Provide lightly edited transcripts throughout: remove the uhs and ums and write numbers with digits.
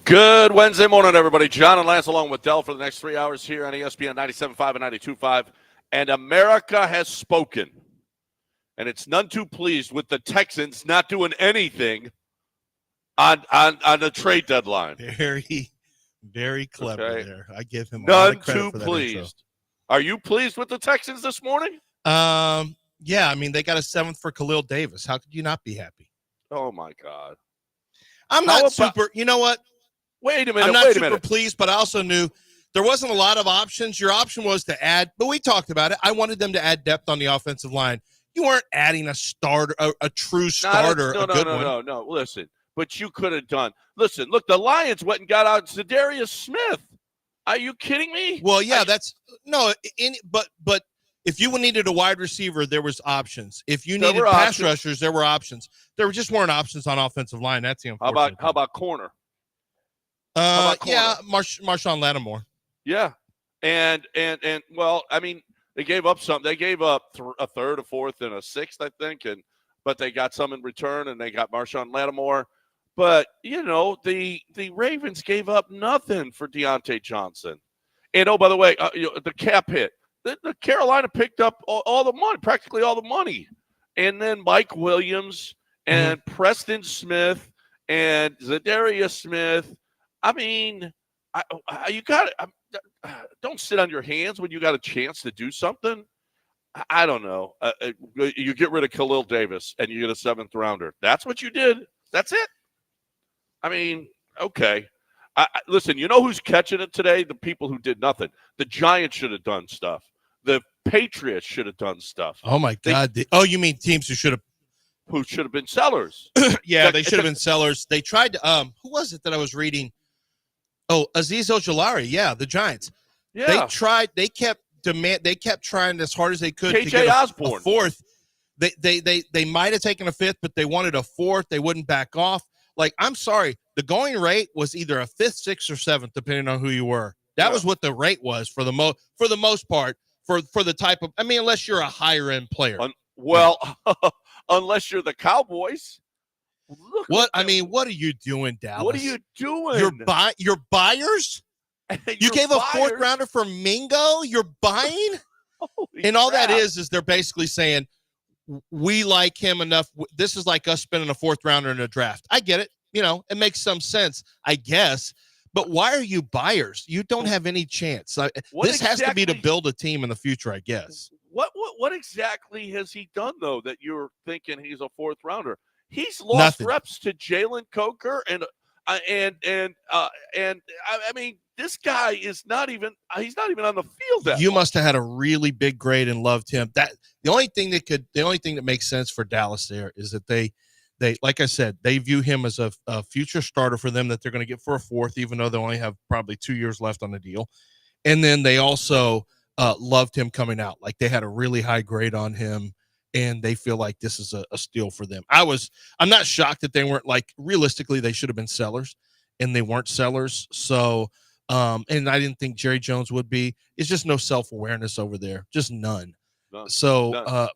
Good Wednesday morning, everybody. John and Lance along with Dell for the next 3 hours here on ESPN 97.5 and 92.5. And America has spoken. And it's none too pleased with the Texans not doing anything on the trade deadline. Very, very clever there. I give him a none lot of credit too for that pleased. intro. Are you pleased with the Texans this morning? Yeah, I mean, they got a 7th for Khalil Davis. How could you not be happy? Oh, my God. I'm not super – you know what? Wait a minute. I'm not super pleased, but I also knew there wasn't a lot of options. Your option was to add – but we talked about it. I wanted them to add depth on the offensive line. You weren't adding a starter, a true starter, a good one. No. Listen, but you could have done – listen, look, the Lions went and got out Zadarius Smith. Are you kidding me? Well, yeah, but if you needed a wide receiver, there was options. If you needed pass rushers, there were options. There just weren't options on offensive line. That's the unfortunate How about corner? Yeah, Marshawn Lattimore. Yeah, and well, I mean, they gave up something. They gave up a third, a fourth, and a sixth, I think, but they got some in return, and they got Marshawn Lattimore. But you know, the Ravens gave up nothing for Deontay Johnson. And oh, by the way, the cap hit. The Carolina picked up all the money, practically all the money, and then Mike Williams and Preston Smith and Zadarius Smith. I mean, you got don't sit on your hands when you got a chance to do something. I don't know. You get rid of Khalil Davis and you get a 7th rounder. That's what you did. That's it. I mean, okay. Listen, you know who's catching it today? The people who did nothing. The Giants should have done stuff. The Patriots should have done stuff. Oh, my God. You mean teams who should have been sellers. Yeah, they should have been sellers. They tried to who was it that I was reading? Oh, Azeez Ojulari. Yeah, the Giants. Yeah. They kept trying as hard as they could to get a 4th. They might have taken a 5th, but they wanted a 4th. They wouldn't back off. Like, I'm sorry, the going rate was either a 5th, 6th, or 7th, depending on who you were. That was what the rate was for the most part for the type of. I mean, unless you're a higher end player. Unless you're the Cowboys. What are you doing, Dallas? What are you doing? You're buyers? You gave a 4th rounder for Mingo? You're buying? And all that is they're basically saying, we like him enough. This is like us spending a 4th rounder in a draft. I get it. You know, it makes some sense, I guess. But why are you buyers? You don't have any chance. This has to be to build a team in the future, I guess. What exactly has he done, though, that you're thinking he's a 4th rounder? He's lost reps to Jalen Coker and I mean, this guy is not even on the field. You must have had a really big grade and loved him. That the only thing that makes sense for Dallas there is that they like I said, they view him as a future starter for them that they're going to get for a 4th, even though they only have probably 2 years left on the deal. And then they also loved him coming out. Like they had a really high grade on him. And they feel like this is a steal for them. I'm not shocked that they weren't, like, realistically, they should have been sellers, and they weren't sellers. So, and I didn't think Jerry Jones would be. It's just no self-awareness over there, just none. So, none. I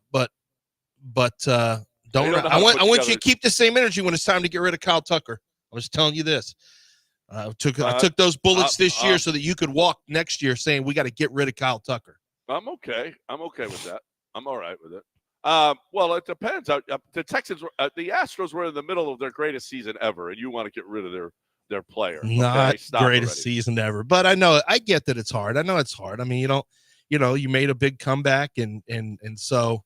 want you to keep the same energy when it's time to get rid of Kyle Tucker. I was telling you this. I took those bullets this year so that you could walk next year saying we got to get rid of Kyle Tucker. I'm okay with that. I'm all right with it. Well, it depends. The Texans, the Astros were in the middle of their greatest season ever, and you want to get rid of their player. Not greatest season ever, but I get that it's hard. I know it's hard. I mean, you made a big comeback, and so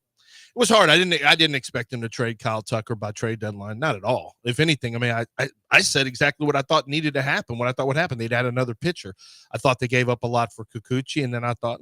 it was hard. I didn't expect him to trade Kyle Tucker by trade deadline, not at all. If anything, I mean, I said exactly what I thought needed to happen. What I thought would happen, they'd add another pitcher. I thought they gave up a lot for Kikuchi, and then I thought,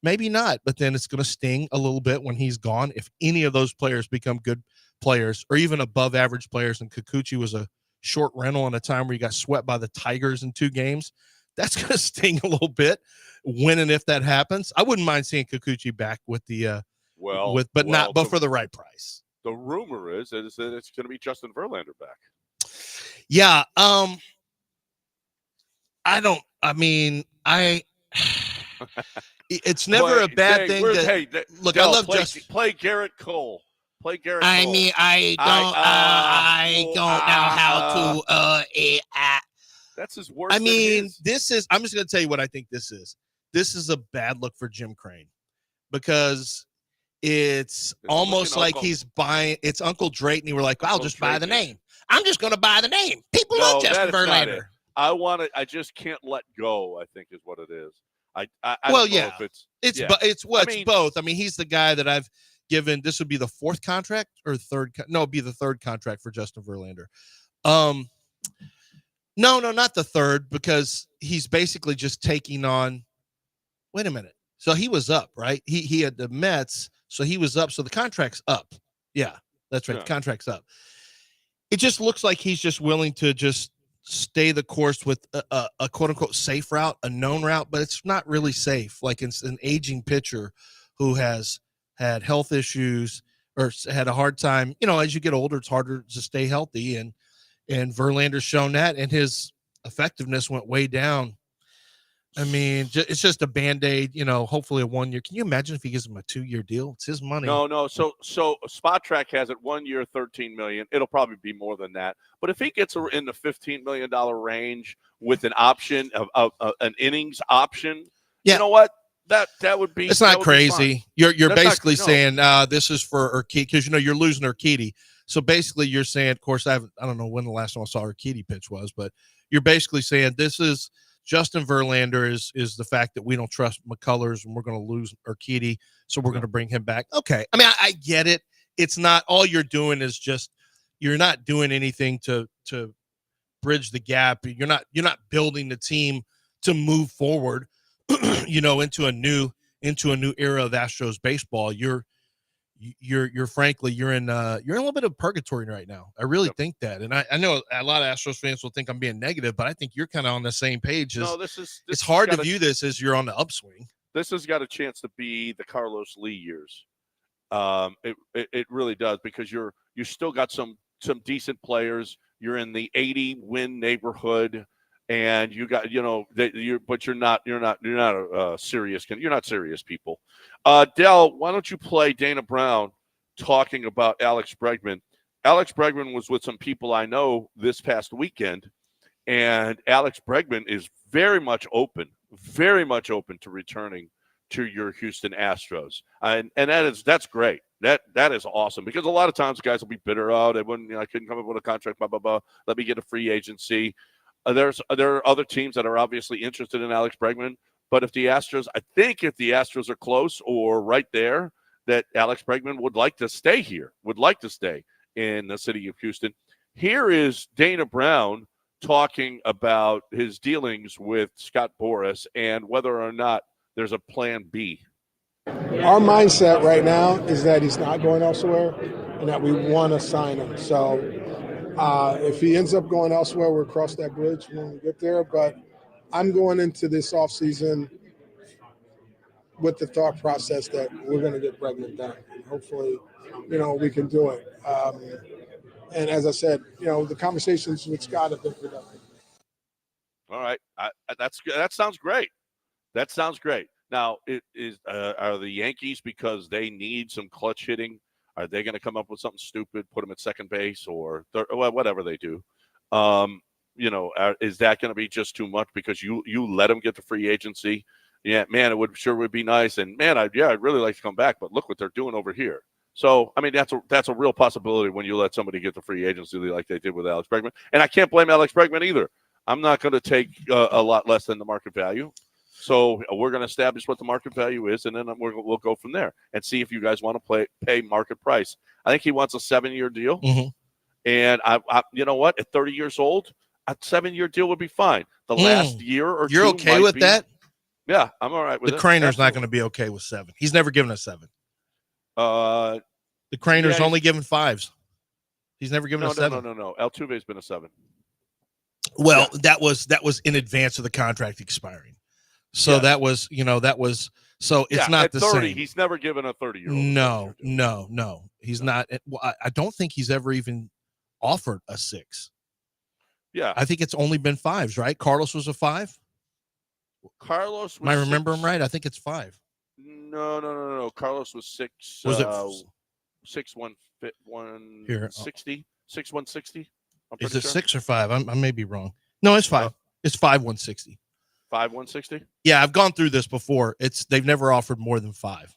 maybe not, but then it's going to sting a little bit when he's gone. If any of those players become good players or even above average players, and Kikuchi was a short rental in a time where he got swept by the Tigers in 2 games, that's going to sting a little bit when and if that happens. I wouldn't mind seeing Kikuchi back with the but for the right price. The rumor is that it's going to be Justin Verlander back. Yeah. It's never a bad thing. Look, I love Justin. Play Garrett Cole. Play Garrett Cole. I mean, I don't know how to That's his worst. I mean, this is. I'm just going to tell you what I think this is. This is a bad look for Jim Crane because it's almost like he's buying. It's Uncle Drayton. We're like, I'll just buy the name. I'm just going to buy the name. People love Justin Verlander. I just can't let go, I think is what it is. I well, don't know if it's both. I mean, he's the guy that I've given. This would be the fourth contract or third. No, it'd be the third contract for Justin Verlander. No, not the third, because he's basically just taking on. Wait a minute. So he was up, right? He had the Mets, so he was up. So the contract's up. Yeah, that's right. Yeah. The contract's up. It just looks like he's just willing to just stay the course with a quote unquote safe route, a known route, but it's not really safe. Like it's an aging pitcher who has had health issues or had a hard time. You know, as you get older, it's harder to stay healthy, and Verlander's shown that, and his effectiveness went way down. I mean, it's just a Band-Aid, you know, hopefully a 1 year. Can you imagine if he gives him a 2 year deal? It's his money. No. So Spot Track has it 1 year, $13 million. It'll probably be more than that. But if he gets in the $15 million range with an option of an innings option, you know what? That would be. It's not crazy. You're basically saying this is for Urquidy, because you know you're losing Urquidy. So basically, you're saying, of course, I don't know when the last time I saw Urquidy pitch was, but you're basically saying this is Justin Verlander is the fact that we don't trust McCullers and we're going to lose Urquidy, so we're going to bring him back. Okay, I mean I get it. It's not all you're doing is just you're not doing anything to bridge the gap. You're not building the team to move forward. You know, into a new era of Astros baseball. You're frankly you're in a little bit of purgatory right now. I really think that, and I know a lot of Astros fans will think I'm being negative, but I think you're kind of on the same page. It's hard to view this as you're on the upswing. This has got a chance to be the Carlos Lee years. It really does, because you still got some decent players. You're in the 80 win neighborhood. And you got, you know, but you're not serious. You're not serious people. Dell, why don't you play Dana Brown talking about Alex Bregman? Alex Bregman was with some people I know this past weekend, and Alex Bregman is very much open to returning to your Houston Astros, and that's great. That is awesome, because a lot of times guys will be bitter. Oh, they wouldn't. I couldn't come up with a contract. Blah blah blah. Let me get a free agency. There are other teams that are obviously interested in Alex Bregman, but if the Astros are close or right there, that Alex Bregman would like to stay in the city of Houston. Here is Dana Brown talking about his dealings with Scott Boras and whether or not there's a plan B. Our mindset right now is that he's not going elsewhere and that we want to sign him. So if he ends up going elsewhere, we'll cross that bridge when we get there. But I'm going into this offseason with the thought process that we're going to get Bregman done. And hopefully, you know, we can do it. And as I said, you know, the conversations with Scott have been productive. All right. That sounds great. That sounds great. Now, are the Yankees, because they need some clutch hitting, are they going to come up with something stupid, put him at second base or whatever they do? You know, is that going to be just too much because you let him get the free agency? Yeah, man, it would be nice. And man, I'd really like to come back, but look what they're doing over here. So, I mean, that's a real possibility when you let somebody get the free agency like they did with Alex Bregman. And I can't blame Alex Bregman either. I'm not going to take a lot less than the market value. So we're going to establish what the market value is, and then we'll go from there and see if you guys want to pay market price. I think he wants a 7-year deal. Mm-hmm. And I you know what? At 30 years old, a 7-year deal would be fine. The last year or you're two. Okay with that? Yeah, I'm all right with it. The Craner's not going to be okay with 7. He's never given a 7. The Craner's only given 5s. He's never given a 7. No. Altuve's been a 7. Well, that was in advance of the contract expiring. So that was, so it's not the 30, same. He's never given a 30-year-old. No. He's not. Well, I don't think he's ever even offered a 6. Yeah. I think it's only been 5s, right? Carlos was a 5. Carlos was Am I remember him right? I think it's 5. No. Carlos was 6. Was it 160? 160? Is it 6 or 5? I may be wrong. No, it's 5. It's 5/160. 5/160. Yeah, I've gone through this before. They've never offered more than 5.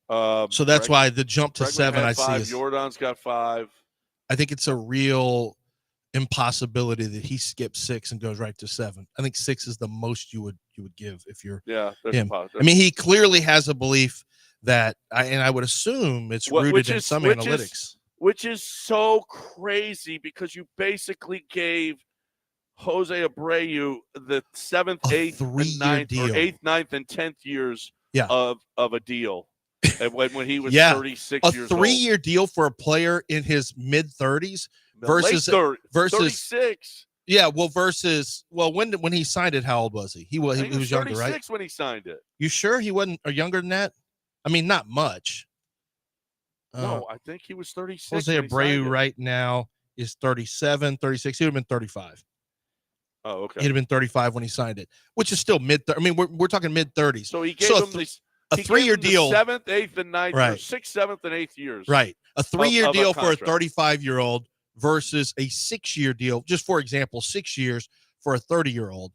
So that's why the jump to Bregman 7 had I 5. see is. Jordan's got 5. I think it's a real impossibility that he skips 6 and goes right to 7. I think 6 is the most you would give if you're him. I mean, he clearly has a belief that, I would assume it's rooted in some analytics. Which is so crazy because you basically gave Jose Abreu the 7th, 8th, and 9th, deal. or 8th, 9th, and 10th years of a deal. And when he was 36 years old. A 3-year deal for a player in his mid-30s versus 36. Yeah, versus when he signed it, how old was he? He was younger, right? 36 when he signed it. You sure he wasn't younger than that? I mean, not much. No, I think he was 36. Jose Abreu right now is 37, 36. He would have been 35. Oh, okay. He'd have been 35 when he signed it, which is still mid. I mean, we're talking mid-30s. So he gave him a 3-year deal, 7th, 8th, and 9th, right? 6th, 7th, and 8th years, right? A 3-year deal for a contract. 35-year-old versus a 6-year deal. Just for example, 6 years for a 30-year-old.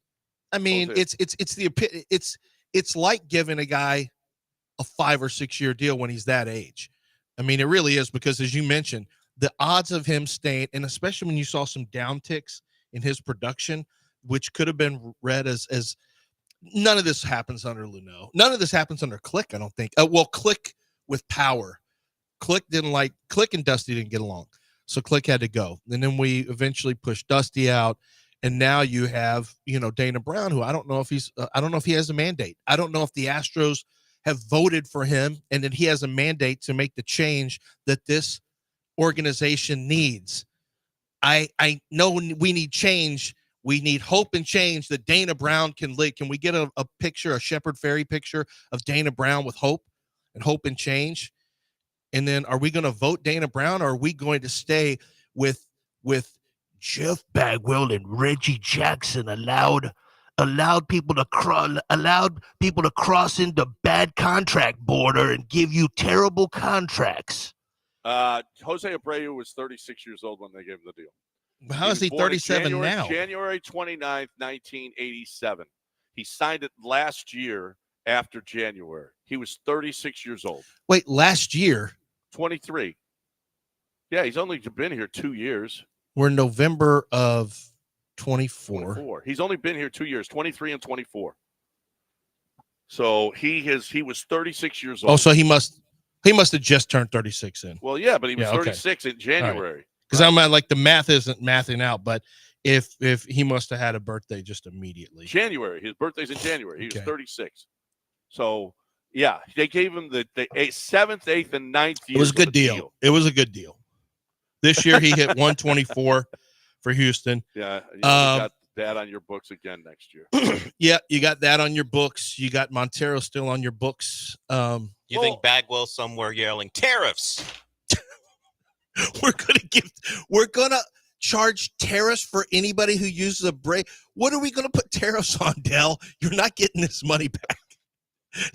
I mean, it's like giving a guy a 5 or 6 year deal when he's that age. I mean, it really is, because as you mentioned, the odds of him staying, and especially when you saw some downticks in his production, which could have been read as none of this happens under Luneau. None of this happens under Click, I don't think. Click with power. Click and Dusty didn't get along. So Click had to go. And then we eventually pushed Dusty out. And now you have, Dana Brown, who I don't know if he has a mandate. I don't know if the Astros have voted for him and that he has a mandate to make the change that this organization needs. I know we need change. We need hope and change that Dana Brown can lead. Can we get a picture, a Shepard Fairey picture of Dana Brown with hope and change? And then are we going to vote Dana Brown, or are we going to stay with Jeff Bagwell and Reggie Jackson allowed people to cross into bad contract border and give you terrible contracts? Jose Abreu was 36 years old when they gave him the deal. How is he 37 now? January 29th, 1987. He signed it last year after January. He was 36 years old. Wait, last year? 23. Yeah, he's only been here 2 years. We're in November of 24. He's only been here 2 years, 23 and 24. So he was 36 years old. Oh, so he must have just turned 36 in. Well, yeah, but he was 36 in January. Because I'm like, the math isn't mathing out, but if he must have had a birthday just immediately. January. His birthday's in January. He was 36. So, yeah, they gave him the 7th, 8th, and 9th year. It was a good deal. It was a good deal. This year he hit 124 for Houston. Yeah, you got that on your books again next year. Yeah, you got that on your books. You got Montero still on your books. You think Bagwell somewhere yelling tariffs? We're gonna charge tariffs for anybody who uses a brake. What are we gonna put tariffs on, Dell? You're not getting this money back.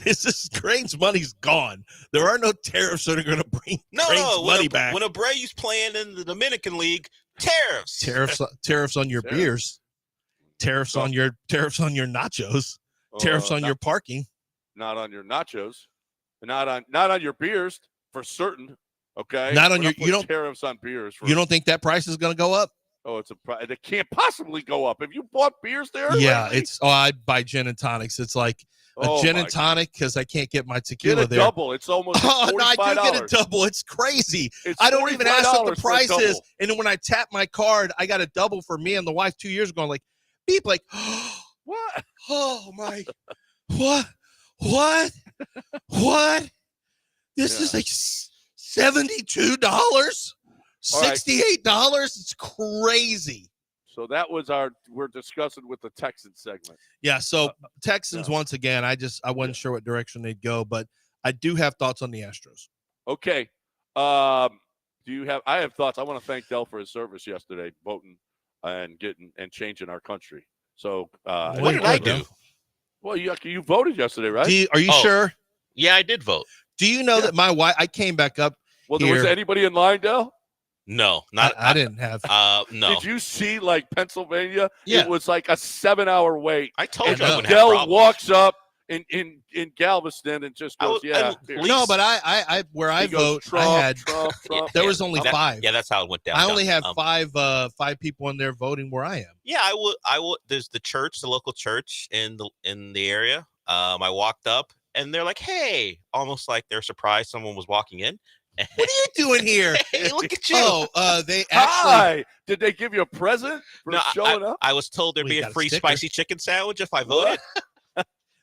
This Crane's money's gone. There are no tariffs that are gonna bring Crane's money back. When Abreu's playing in the Dominican League, tariffs on your beers, tariffs on your nachos, tariffs on your parking. Not on your nachos, not on your beers for certain. Okay, not on your tariffs on beers. You don't think that price is going to go up? Oh, it can't possibly go up. Have you bought beers there? Yeah, lately? I buy gin and tonics. It's like a gin and tonic because I can't get my tequila there. Double. It's almost $45. No, I do get a double. It's crazy. I don't even ask what the price is, and then when I tap my card, I got a double for me and the wife 2 years ago. I'm like, beep, like, what? Oh my, what? This is like $72, $68. It's crazy. So that was we're discussing with the Texans segment. Yeah. So Texans, once again, I wasn't sure what direction they'd go, but I do have thoughts on the Astros. Okay. I have thoughts. I want to thank Dell for his service yesterday, voting and changing our country. So what did I do? Well, you voted yesterday, right? Are you sure? Yeah, I did vote. Do you know that my wife? I came back up. Well, was anybody in line, Dell? No, not I didn't have. no. Did you see like Pennsylvania? Yeah. It was like a 7-hour wait. I told And you I know. wouldn't have Dell problems. walks up in Galveston and just I goes, was- "Yeah." I'm here." No, but I where I He goes, vote, Trump, I had Trump. there was only that- 5. Yeah, that's how it went down. I only have Um, 5 people in there voting where I am. Yeah, I would. There's the church, the local church in the area. I walked up and they're like, "Hey," almost like they're surprised someone was walking in. What are you doing here? Hey, look at you. They actually. Hi. Did they give you a present for No, showing up? I was told there'd Well, be you a got a free sticker. spicy chicken sandwich if I What? voted.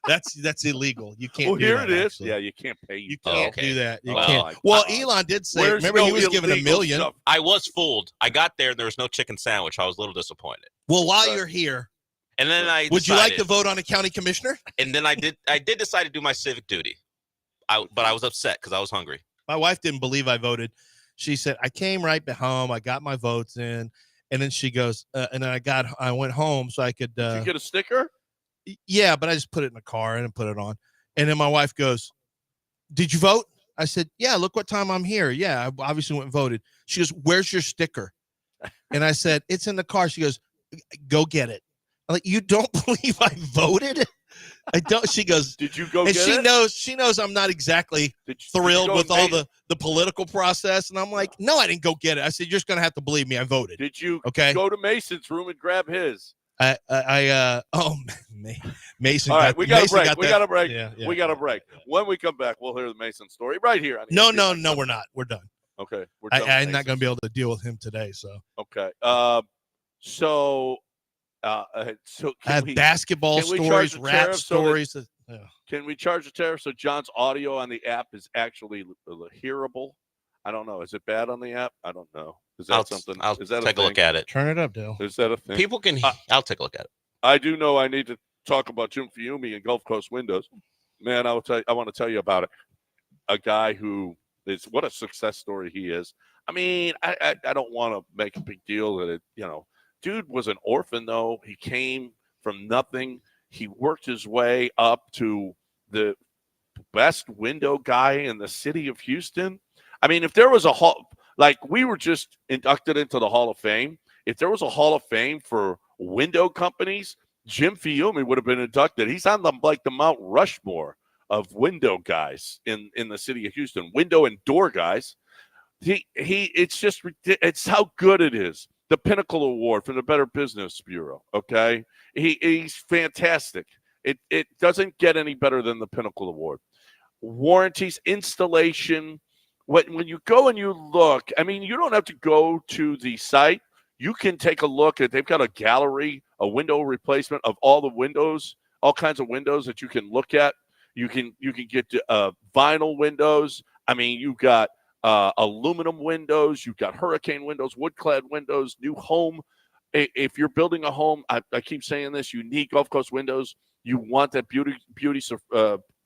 That's illegal. You can't. Well, do here that, it is. actually. Yeah, you can't pay. You Oh, can't okay. do that. You Oh, can't. my Well, God. Elon did say. Where's Remember, no he was given $1 illegal million. stuff? I was fooled. I got there and there was no chicken sandwich. I was a little disappointed. Well, while Right. you're here, And then I would you like to decided- vote on a county commissioner? And then I did decide to do my civic duty. But I was upset because I was hungry. My wife didn't believe I voted. She said, I came right home. I got my votes in. And then she goes, and then I went home so I could. Did you get a sticker? Yeah, but I just put it in the car and put it on. And then my wife goes, did you vote? I said, yeah, look what time I'm here. Yeah, I obviously went and voted. She goes, where's your sticker? And I said, it's in the car. She goes, go get it. I'm like, you don't believe I voted? I don't. She goes, Did you go and get she it? she knows I'm not exactly Did you thrilled go with and all make- the political process. And I'm like, no, I didn't go get it. I said, you're just going to have to believe me. I voted. Did you Okay. go to Mason's room and grab his? Mason. All right, we got a Mason break. We that. got a break. Yeah, yeah, We got a yeah, break. yeah. When we come back, we'll hear the Mason story right here. On No, ESPN. we're not. We're done. Okay, we're I'm done with not going to Mason's. be able to deal with him today. So Okay. So I can have we basketball can we charge stories, the rap tariff so that- stories. Yeah. can we charge the tariff so John's audio on the app is actually hearable? I don't know. Is it bad on the app? I don't know. Is that something? I'll Is that take a look at it. Turn it up, Dale. Is that a thing? People can. I'll take a look at it. I do know I need to talk about Jim Fiume and Gulf Coast Windows. Man, I want to tell you about it. A guy who is what a success story he is. I mean, I don't want to make a big deal that dude was an orphan though. He came from nothing. He worked his way up to the best window guy in the city of Houston. I mean, if there was a hall, like we were just inducted into the Hall of Fame, if there was a Hall of Fame for window companies, Jim Fiume would have been inducted. He's on the Mount Rushmore of window guys in the city of Houston, window and door guys. It's how good it is. The Pinnacle Award from the Better Business Bureau. Okay, he's fantastic. It doesn't get any better than the Pinnacle Award. Warranties, installation. When you go and you look, I mean, you don't have to go to the site. You can take a look at. They've got a gallery, a window replacement of all the windows, all kinds of windows that you can look at. You can get vinyl windows. I mean, you've got aluminum windows. You've got hurricane windows, wood-clad windows, new home. If you're building a home, I keep saying this, you need Gulf Coast windows. You want that beauty,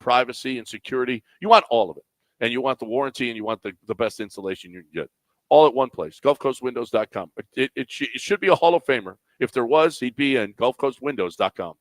privacy, and security. You want all of it. And you want the warranty, and you want the best installation you can get. All at one place, GulfCoastWindows.com. It should be a Hall of Famer. If there was, he'd be in GulfCoastWindows.com.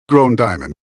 Grown diamond.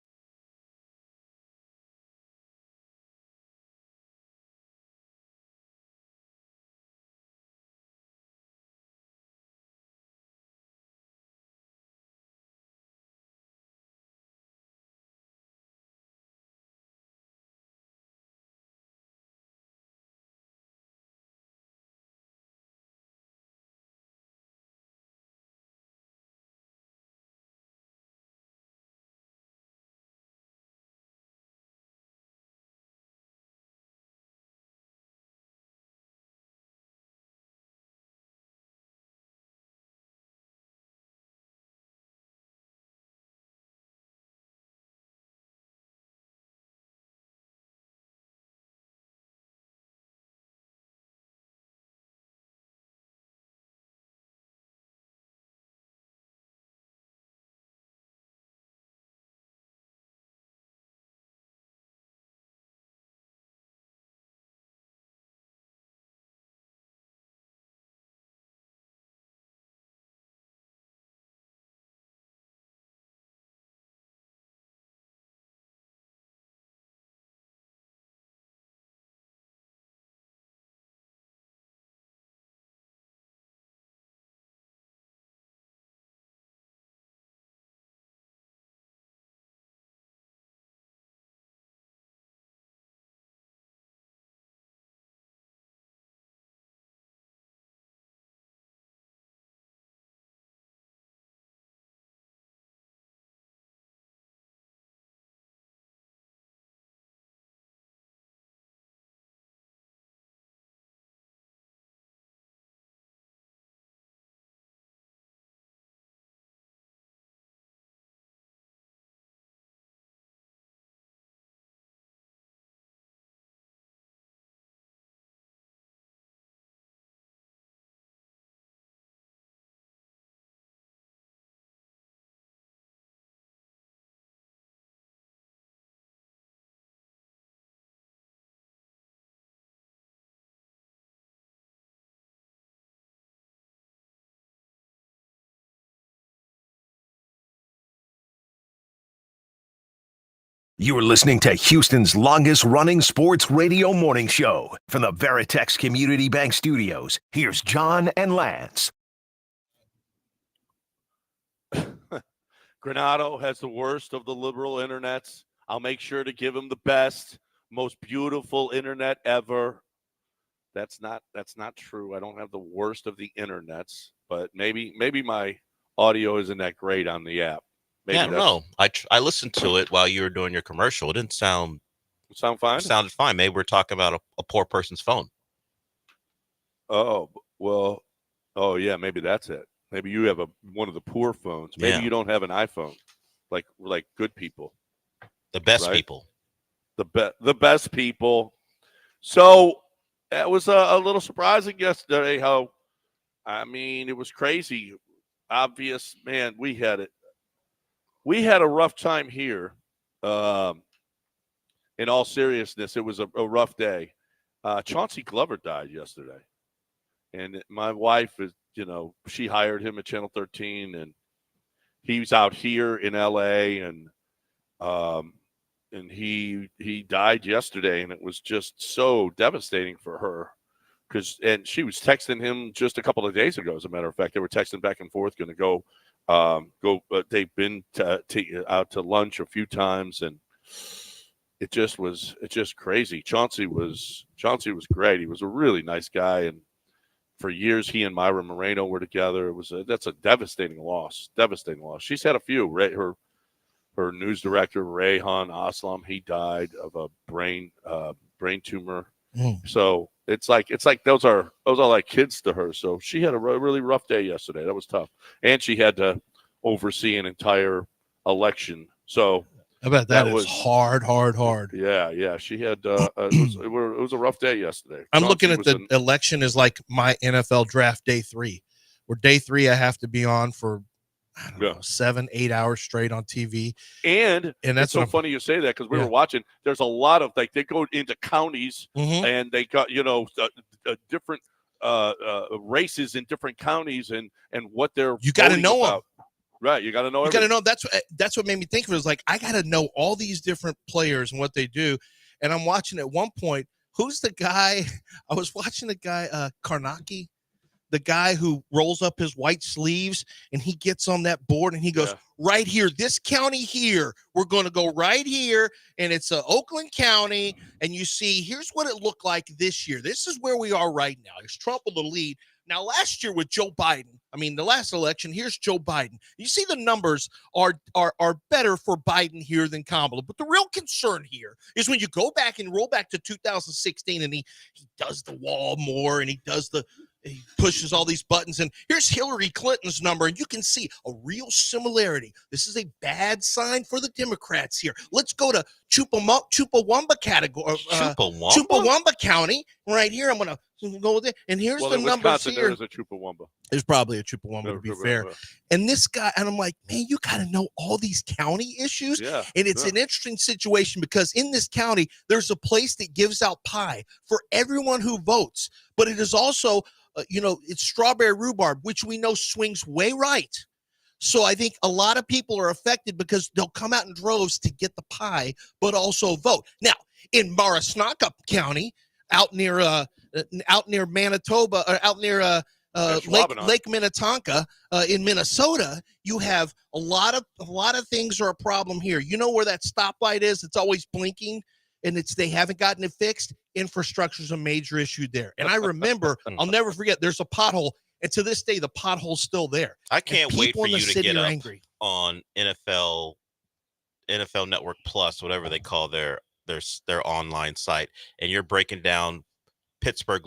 You're listening to Houston's longest-running sports radio morning show. From the Veritex Community Bank Studios, here's John and Lance. Granado has the worst of the liberal internets. I'll make sure to give him the best, most beautiful internet ever. That's not true. I don't have the worst of the internets, but maybe my audio isn't that great on the app. Maybe yeah, no. I listened to it while you were doing your commercial. It didn't sound fine. It sounded fine. Maybe we're talking about a poor person's phone. Oh, well. Oh, yeah, maybe that's it. Maybe you have one of the poor phones. Maybe you don't have an iPhone, like good people. The best people. The best people. So it was a little surprising yesterday how, it was crazy. Obvious, man, we had a rough time here. In all seriousness, it was a rough day. Chauncey Glover died yesterday. And my wife is, she hired him at Channel 13, and he's out here in LA, and he died yesterday, and it was just so devastating for her. And she was texting him just a couple of days ago, as a matter of fact. They were texting back and forth, going to go. They've been out to lunch a few times, and it's just crazy. Chauncey was great. He was a really nice guy, and for years he and Myra Moreno were together. That's a devastating loss. She's had a few. Her news director Rayhan Aslam, he died of a brain tumor. So it's like those are like kids to her. So she had a really rough day yesterday. That was tough, and she had to oversee an entire election. So I bet that was hard. Yeah. She had it was a rough day yesterday. I'm looking at the election as like my NFL draft day 3, where day 3 I have to be on for 7-8 hours straight on TV. And that's so funny you say that, because we were watching. There's a lot of they go into counties, and they got different races in different counties, and what they're got to know about. Right, you got to know. You got to know. That's what made me think of it. Is like I got to know all these different players and what they do. And I'm watching at one point. Who's the guy? I was watching the guy Karnacki, the guy who rolls up his white sleeves and he gets on that board and he goes right here. This county here, we're going to go right here, and it's Oakland County. And you see, here's what it looked like this year. This is where we are right now. It's Trump with the lead. Now, last year with Joe Biden, the last election, here's Joe Biden. You see the numbers are better for Biden here than Kamala. But the real concern here is when you go back and roll back to 2016, and he does the wall more, and he pushes all these buttons. And here's Hillary Clinton's number, and you can see a real similarity. This is a bad sign for the Democrats here. Let's go to Chuppawamba category. Chuppawamba County right here. I'm going to go with it. And here's the numbers here. There's a Chuppawamba. There's probably a Chuppawamba, to be fair. And this guy, and I'm like, man, you got to know all these county issues. Yeah, and it's an interesting situation, because in this county, there's a place that gives out pie for everyone who votes. But it is also, it's strawberry rhubarb, which we know swings way right. So I think a lot of people are affected because they'll come out in droves to get the pie, but also vote. Now, in Marasnaka County, out near Manitoba, or out near Lake Minnetonka in Minnesota, you have a lot of things are a problem here. You know where that stoplight is? It's always blinking, and they haven't gotten it fixed. Infrastructure is a major issue there. And I remember, I'll never forget, there's a pothole, and to this day, the pothole's still there. I can't wait for you to get up angry. On NFL Network Plus, whatever they call their online site, and you're breaking down Pittsburgh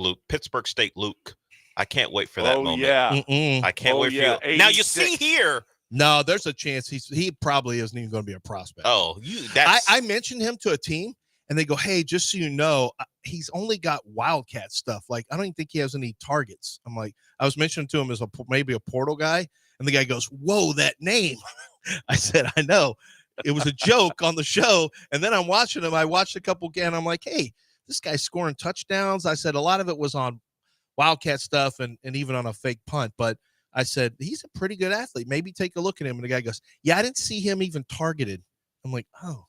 State Luke. I can't wait for that moment. Yeah. I can't wait for you. 86. Now you see here. No, there's a chance he probably isn't even going to be a prospect. Oh, I mentioned him to a team, and they go, hey, just so you know, he's only got Wildcat stuff. Like, I don't even think he has any targets. I'm like, I was mentioning to him as maybe a portal guy, and the guy goes, whoa, that name. I said, I know. It was a joke on the show. And then I'm watching him. I watched a couple again. I'm like, hey, this guy's scoring touchdowns. I said a lot of it was on Wildcat stuff and even on a fake punt. But I said, he's a pretty good athlete. Maybe take a look at him. And the guy goes, yeah, I didn't see him even targeted. I'm like, oh.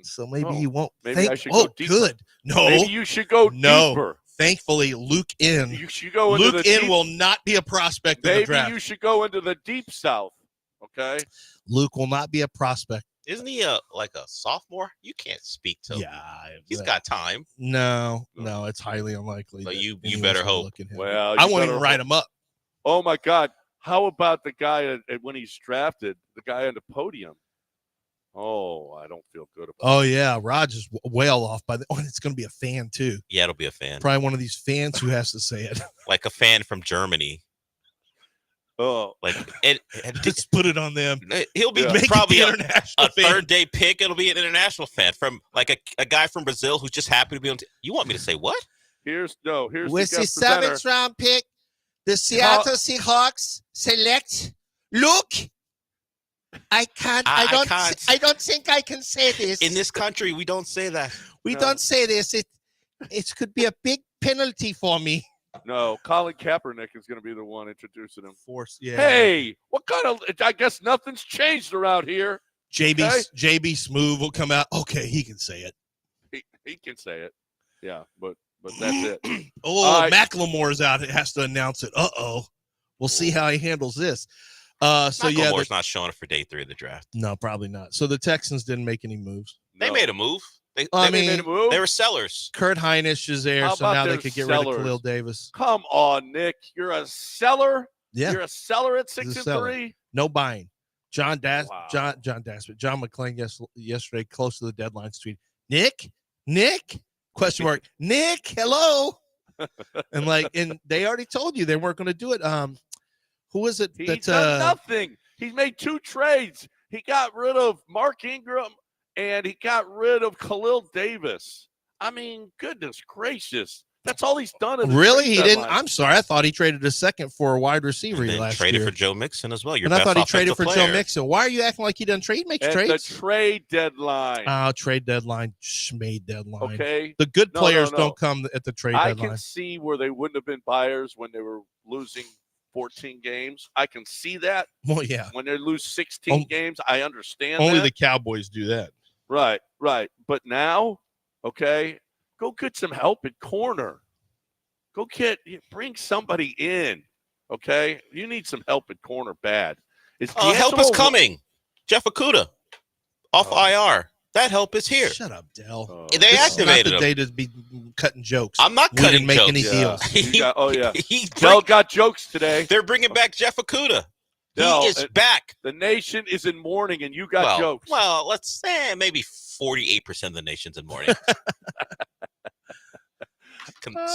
So maybe Oh, you won't. maybe I should go deeper. Good. No. Maybe you should go deeper. Thankfully, Luke N. You should go into Luke the N deep, will not be a prospect in the maybe draft. you should go into the deep south. Okay. Luke will not be a prospect. Isn't he like a sophomore? You can't speak to him. Yeah. He's got time. No, it's highly unlikely. But that you anyone's better gonna hope. look at him. Well, I you won't better even write hope. him up. Oh my God! How about the guy when he's drafted? The guy on the podium. Oh, I don't feel good about. Oh yeah, Raj is well off by the. Oh, and it's going to be a fan too. Yeah, it'll be a fan. Probably one of these fans who has to say it. Like a fan from Germany. Oh, Like Just put it on them. he'll be Make it probably the a international fan. third day pick. It'll be an international fan from like a guy from Brazil who's just happy to be on. You want me to say what? here's With the the guest presenter. seventh round pick, the Seattle Seahawks select Luke. I can't. I don't. can't. I don't think I can say this. In this country, we don't say that. we No. don't say this. It could be a big penalty for me. No, Colin Kaepernick is going to be the one introducing him. Force. Yeah. Hey, what kind of? I guess nothing's changed around here. JB okay. JB Smoove will come out. Okay, he can say it. He can say it. Yeah, but that's it. Oh, right. Macklemore's out. It has to announce it. We'll see how he handles this. So yeah, Moore's not showing up for day 3 of the draft. no, probably not. So the Texans didn't make any moves. They No. made a move. They made a move. They were sellers. Kurt Hinish is there, How so about now they their could get rid of sellers? Khalil Davis. Come on, Nick. You're a seller. Yeah, You're a seller at He's a 6-3. no buying. John Wow. McClain yesterday, close to the deadline, tweet, Nick, question mark, Nick, hello, and they already told you they weren't going to do it. Who is it? He's done nothing. He's made 2 trades. He got rid of Mark Ingram and he got rid of Khalil Davis. I mean, goodness gracious. That's all he's done. In the Really? trade He didn't? deadline. I'm sorry. I thought he traded a second for a wide receiver And then last traded year. for Joe Mixon as well. Your And I best thought he traded for offensive Joe player. Mixon. Why are you acting like he doesn't trade? He makes At trades. the trade deadline. Trade deadline, schmade deadline. Okay. The good No, players no. don't come at the trade I deadline. can see where they wouldn't have been buyers when they were losing 14 games. I can see that. Well, yeah. When they lose 16 On- games, I understand Only that. the Cowboys do that. Right. But now, okay, go get some help at corner. Bring somebody in, okay? You need some help at corner bad. Help is coming. Jeff Okuda off Oh. IR. That help is here. Shut up, Dell. They This is activated not the him. day to be cutting jokes. I'm not We cutting didn't make jokes. any Yeah. deals. You got- oh, yeah. He's Dell got jokes today. They're bringing back Jeff Okuda. Dell, He is back. The nation is in mourning, and you got jokes. Well, let's say maybe 48% of the nation's in mourning.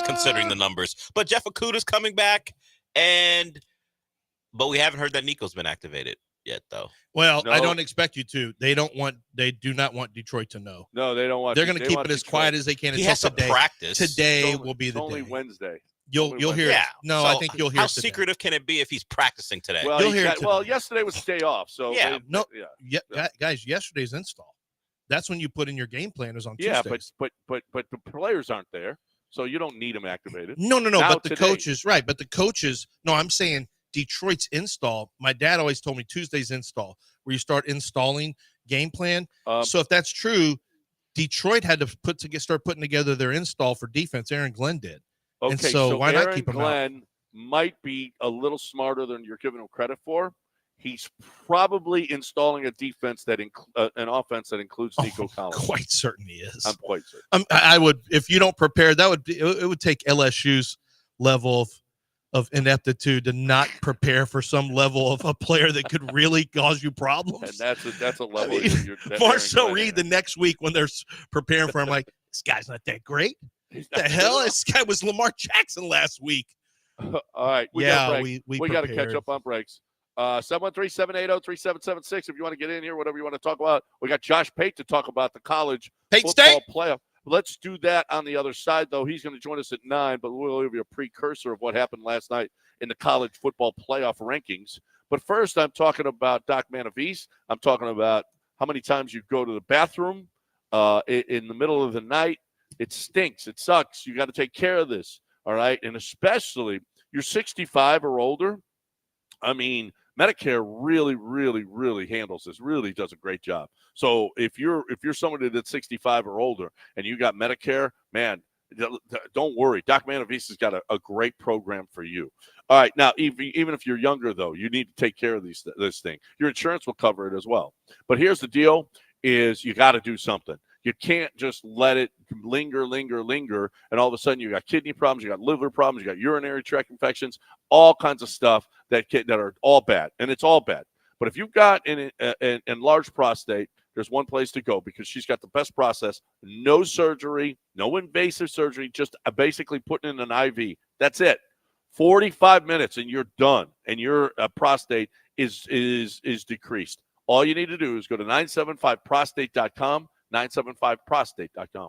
Considering the numbers. But Jeff Okuda's coming back, but we haven't heard that Nico's been activated yet, though. Well, I No. don't expect you to. They do not want Detroit to know. No, they don't want. They're going to they keep want it as Detroit. quiet as they can He until has to today. practice. Today It's will be the only day. Wednesday. You'll hear Yeah. it. No, So I think you'll hear How it today. secretive can it be if he's practicing today? Well, You'll he hear got- it well, today. yesterday was a day off, so Yeah. No. yeah. Guys, yesterday's install. That's when you put in your game planners on Yeah, Tuesdays. but the players aren't there, so you don't need them activated. No. Now But the today. coaches, right? But the coaches. No, I'm saying Detroit's install. My dad always told me Tuesday's install, where you start installing game plan. So if that's true, Detroit had to start putting together their install for defense. Aaron Glenn did. Okay, and so why not Aaron keep him out? Glenn might be a little smarter than you're giving him credit for. He's probably installing a defense that an offense that includes Nico Collins. Quite certain he is. I'm quite certain. I would, if you don't prepare, it would take LSU's level of ineptitude to not prepare for some level of a player that could really cause you problems. And that's a level. that Marcel Aaron Glenn Reed the next week when they're preparing for him, like, this guy's not that great. is. The hell? This guy was Lamar Jackson last week. All right, we got to catch up on breaks. 713-780-3776 if you want to get in here, whatever you want to talk about. We got Josh Pate to talk about the college Pate football State. playoff. Let's do that on the other side, though. He's going to join us at 9, but we'll give you a precursor of what happened last night in the college football playoff rankings. But first, I'm talking about Doc Manavis. I'm talking about how many times you go to the bathroom in the middle of the night. It stinks. It sucks. You got to take care of this, all right? And especially you're 65 or older, I mean, Medicare really, really, really handles this. Really does a great job. So if you're somebody that's 65 or older and you got Medicare, man, don't worry. Doc Manavisa's got a great program for you. All right, now even if you're younger though, you need to take care of this thing. Your insurance will cover it as well. But here's the deal: is you got to do something. You can't just let it linger, and all of a sudden you got kidney problems, you got liver problems, you got urinary tract infections, all kinds of stuff that are all bad, and it's all bad. But if you've got an enlarged prostate, there's one place to go because she's got the best process. No surgery, no invasive surgery, just basically putting in an IV. That's it. 45 minutes and you're done, and your prostate is decreased. All you need to do is go to 975prostate.com, 975prostate.com.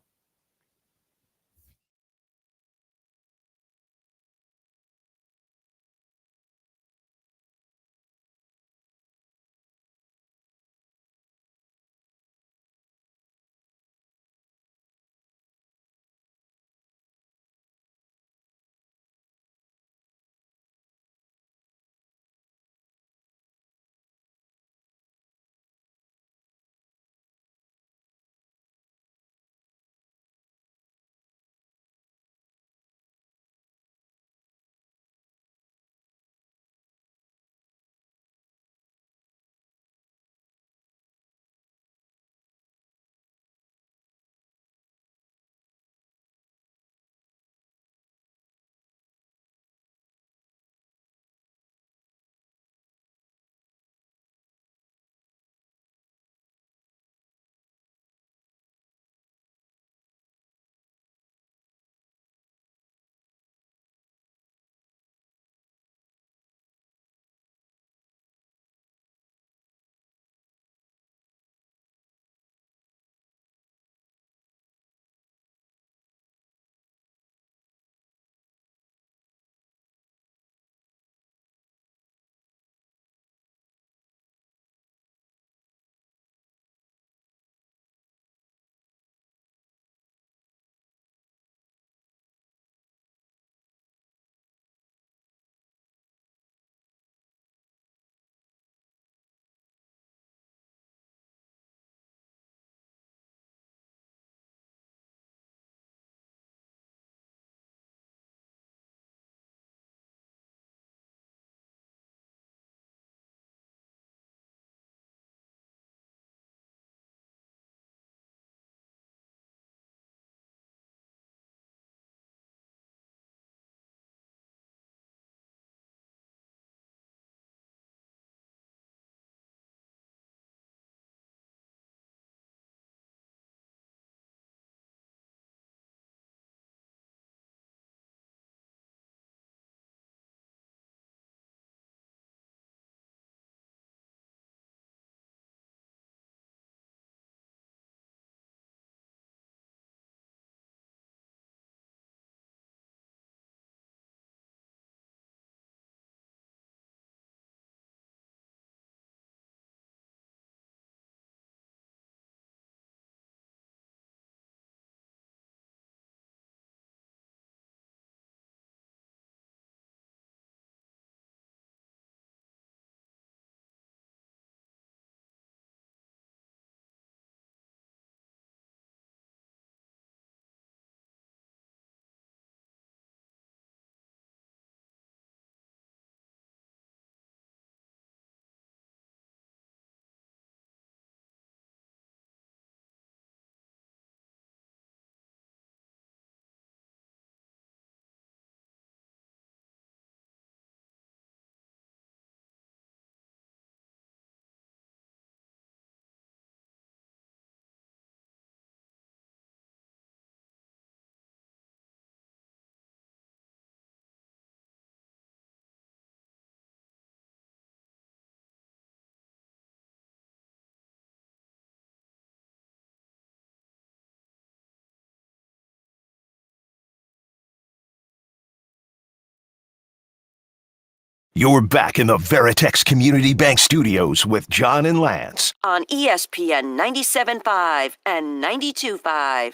You're back in the Veritex Community Bank Studios with John and Lance. On ESPN 97.5 and 92.5.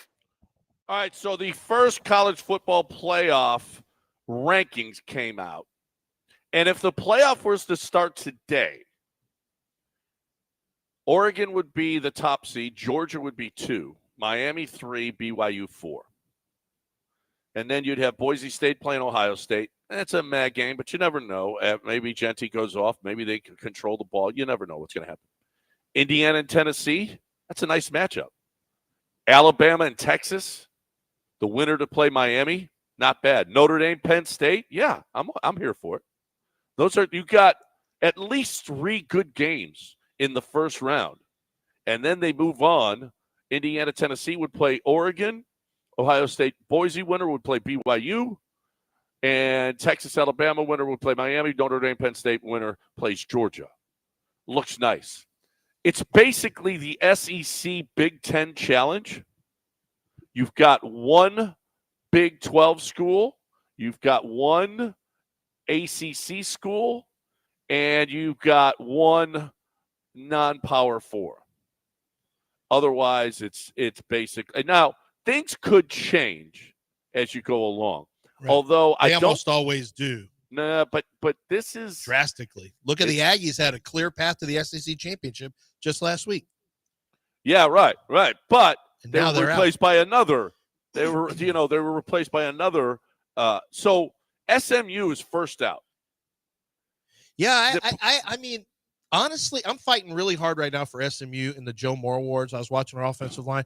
All right, so the first college football playoff rankings came out. And if the playoff was to start today, Oregon would be the top seed, Georgia would be 2, Miami 3, BYU 4. And then you'd have Boise State playing Ohio State. That's a mad game, but you never know. Maybe Genty goes off. Maybe they can control the ball. You never know what's going to happen. Indiana and Tennessee, that's a nice matchup. Alabama and Texas, the winner to play Miami, not bad. Notre Dame, Penn State, yeah, I'm here for it. You got at least 3 good games in the first round. And then they move on. Indiana, Tennessee would play Oregon. Ohio State, Boise winner would play BYU. And Texas, Alabama winner would play Miami. Notre Dame, Penn State winner plays Georgia. Looks nice. It's basically the SEC Big Ten Challenge. You've got one Big 12 school. You've got one ACC school. And you've got one non-Power 4. Otherwise, it's basic. Now, things could change as you go along. Right. Although they almost always do. Nah, but this is drastically. Look at the Aggies had a clear path to the SEC championship just last week. Yeah, right. But and they were replaced by another. They were replaced by another. So SMU is first out. Yeah, I mean, honestly, I'm fighting really hard right now for SMU in the Joe Moore Awards. I was watching our offensive line.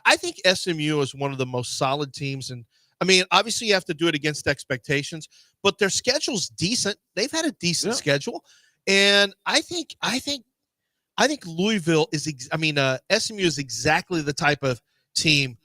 I think SMU is one of the most solid teams. And, I mean, obviously you have to do it against expectations, but their schedule's decent. They've had a decent schedule. And I think Louisville is SMU is exactly the type of team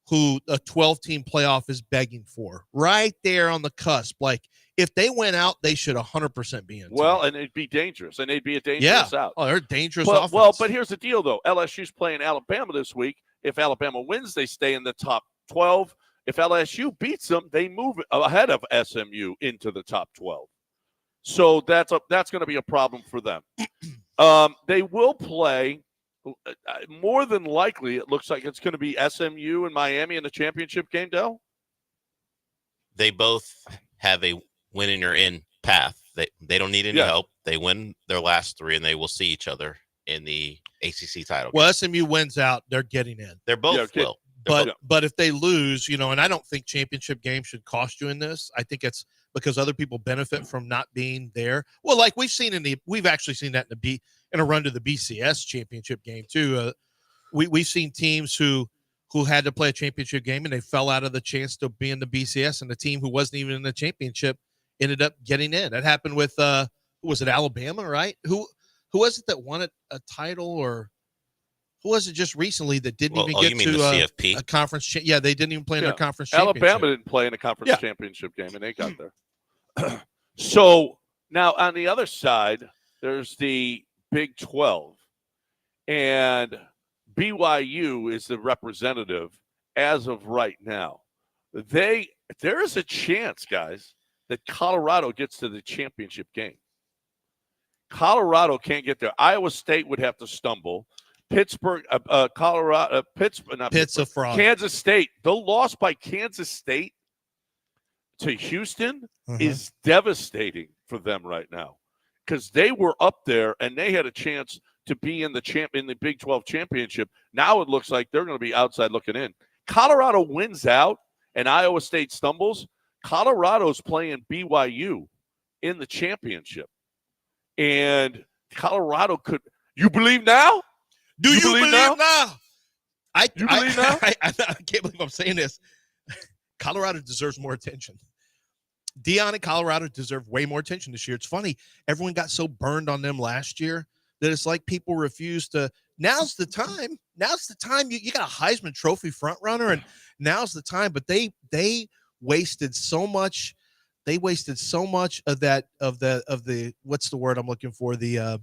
who a 12-team playoff is begging for. Right there on the cusp. Like, if they went out, they should 100% be in. Well, and it'd be dangerous, and they'd be a dangerous out. Oh, they're dangerous offense. Well, but here's the deal, though. LSU's playing Alabama this week. If Alabama wins, they stay in the top 12. If LSU beats them, they move ahead of SMU into the top 12. So that's going to be a problem for them. They will play, more than likely, it looks like it's going to be SMU and Miami in the championship game, Dell. They both have a win or in path. They don't need any help. They win their last 3, and they will see each other in the ACC title game. Well, SMU wins out, they're getting in. They're both will. But if they lose, and I don't think championship games should cost you in this. I think it's because other people benefit from not being there. Well, like we've actually seen that in a run to the BCS championship game too. We've seen teams who had to play a championship game and they fell out of the chance to be in the BCS, and the team who wasn't even in the championship ended up getting in. That happened with was it Alabama, right? Who was it that won a title, or who was it just recently that didn't even get to CFP? A conference? They didn't even play in their conference championship. Alabama didn't play in a conference championship game, and they got there. So now on the other side, there's the Big 12, and BYU is the representative as of right now. There is a chance, guys, that Colorado gets to the championship game. Colorado can't get there. Iowa State would have to stumble. Pittsburgh, Colorado, Kansas State. The loss by Kansas State to Houston is devastating for them right now, because they were up there and they had a chance to be in the Big 12 championship. Now it looks like they're going to be outside looking in. Colorado wins out and Iowa State stumbles. Colorado's playing BYU in the championship, and Colorado could. You believe now? Do you believe now? I can't believe I'm saying this. Colorado deserves more attention. Deion and Colorado deserve way more attention this year. It's funny. Everyone got so burned on them last year that it's like people refuse to. Now's the time. You got a Heisman Trophy front runner, and now's the time. But they wasted so much. They wasted so much of that of the what's the word I'm looking for, the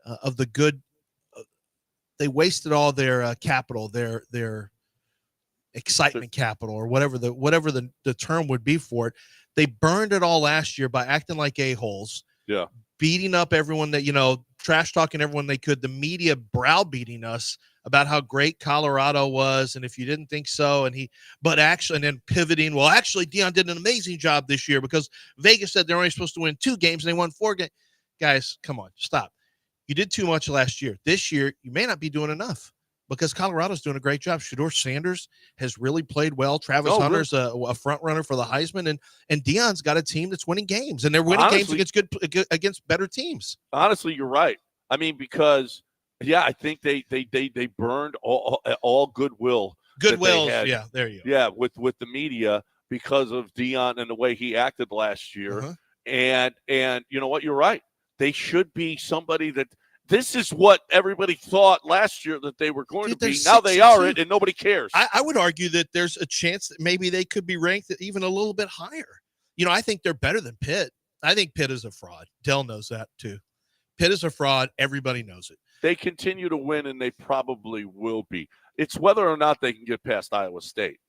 of the good. They wasted all their capital, their excitement capital, or whatever the term would be for it. They burned it all last year by acting like a-holes. Yeah. Beating up everyone that, trash talking everyone they could, the media browbeating us about how great Colorado was, and if you didn't think so, and then pivoting. Well, actually, Deion did an amazing job this year because Vegas said they're only supposed to win 2 games and they won 4 games. Guys, come on, stop. You did too much last year. This year, you may not be doing enough because Colorado's doing a great job. Shedeur Sanders has really played well. Travis Hunter's a front runner for the Heisman, and Deion's got a team that's winning games, and they're winning games against better teams. Honestly, you're right. I mean, because I think they burned all goodwill. Yeah, there you go. Yeah, with the media because of Deion and the way he acted last year. Uh-huh. And you know what? You're right. They should be somebody that. This is what everybody thought last year that they were going to be. Now they are it, and nobody cares. I would argue that there's a chance that maybe they could be ranked even a little bit higher. I think they're better than Pitt. I think Pitt is a fraud. Dell knows that too. Pitt is a fraud. Everybody knows it. They continue to win, and they probably will be. It's whether or not they can get past Iowa State.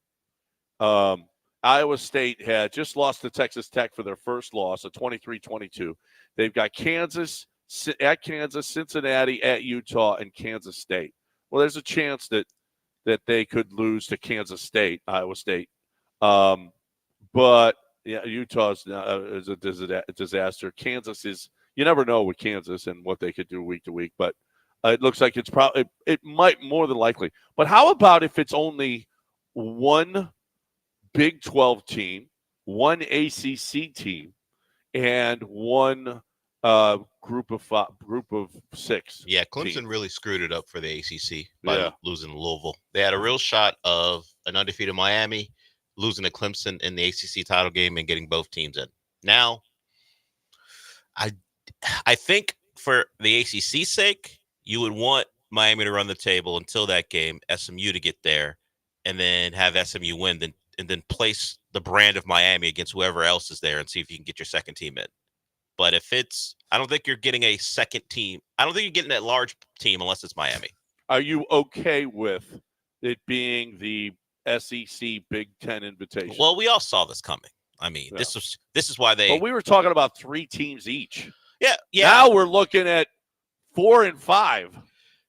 Iowa State had just lost to Texas Tech for their first loss, a 23-22. They've got Kansas, Cincinnati, at Utah, and Kansas State. Well, there's a chance that they could lose to Kansas State, Iowa State. But yeah, Utah is a disaster. Kansas is, you never know with Kansas and what they could do week to week, but it looks like it might more than likely. But how about if it's only one Big 12 team, one ACC team, and one group of 6. Yeah, Clemson teams. really screwed it up for the ACC by losing to Louisville. They had a real shot of an undefeated Miami losing to Clemson in the ACC title game and getting both teams in. Now, I think for the ACC's sake, you would want Miami to run the table until that game, SMU to get there, and then have SMU win, and then place the brand of Miami against whoever else is there and see if you can get your second team in. But I don't think you're getting a second team. I don't think you're getting that large team unless it's Miami. Are you okay with it being the SEC Big Ten invitation? Well, we all saw this coming. I mean, this is why they. But we were talking about 3 teams each. Yeah. Now we're looking at 4 and 5.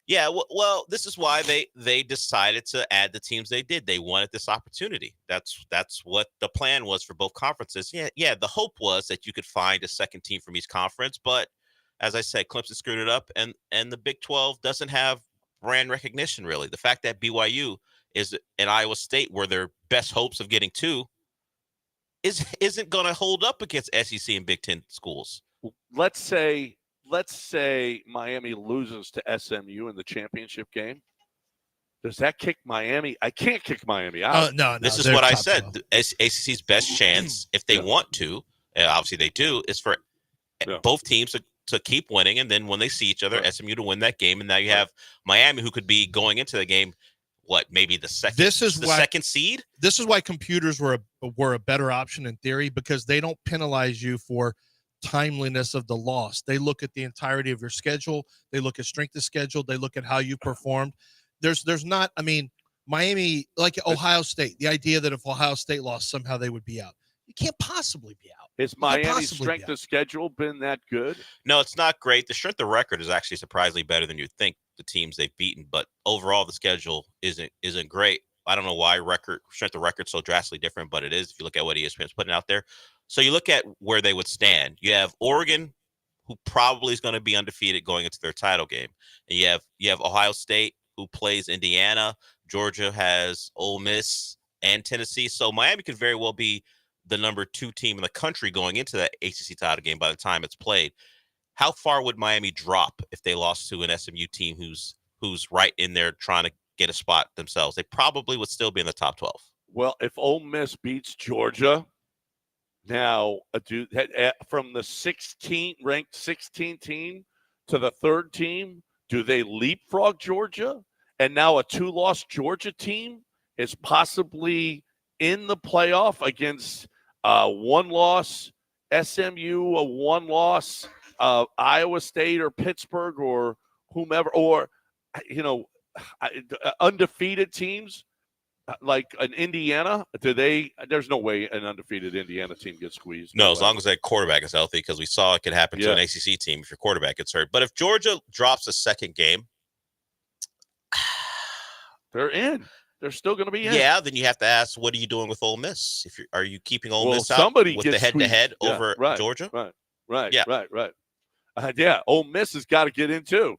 Yeah, well, this is why they decided to add the teams they did. They wanted this opportunity. That's what the plan was for both conferences. Yeah. The hope was that you could find a second team from each conference, but as I said, Clemson screwed it up, and the Big 12 doesn't have brand recognition really. The fact that BYU is in Iowa State, where their best hopes of getting 2, isn't going to hold up against SEC and Big 10 schools. Let's say Miami loses to SMU in the championship game. Does that kick Miami? I can't kick Miami out. No. This is what I said. The ACC's best chance, if they want to, obviously they do, is for both teams to keep winning, and then when they see each other, SMU to win that game, and now you have Miami, who could be going into the game, maybe the second second seed? This is why computers were a better option in theory, because they don't penalize you for timeliness of the loss. They look at the entirety of your schedule. They look at strength of schedule. They look at how you performed. There's not, I mean, Miami, like Ohio State, the idea that if Ohio State lost, somehow they would be out. You can't possibly be out. Has Miami's strength of schedule been that good? No, it's not great. The strength of record is actually surprisingly better than you'd think, the teams they've beaten, but overall the schedule isn't great. I don't know why strength of record so drastically different, but it is if you look at what ESPN's putting out there. So you look at where they would stand. You have Oregon, who probably is going to be undefeated going into their title game. And you have Ohio State, who plays Indiana. Georgia has Ole Miss and Tennessee. So Miami could very well be the number 2 team in the country going into that ACC title game by the time it's played. How far would Miami drop if they lost to an SMU team who's right in there trying to get a spot themselves? They probably would still be in the top 12. Well, if Ole Miss beats Georgia, now from the ranked 16 team to the 3rd team, do they leapfrog Georgia? And now a 2-loss Georgia team is possibly in the playoff against 1-loss SMU, a 1-loss Iowa State or Pittsburgh or whomever, or undefeated teams. like an Indiana, there's no way an undefeated Indiana team gets squeezed. No, No as way. long as that quarterback is healthy, because we saw it could happen to an ACC team if your quarterback gets hurt. But if Georgia drops a second game, they're in. They're still going to be in. Yeah, then you have to ask, what are you doing with Ole Miss? Are you keeping Ole Miss out somebody with the gets head-to-head squeezed. over Georgia? Right. Yeah. Right. Yeah, Ole Miss has got to get in too.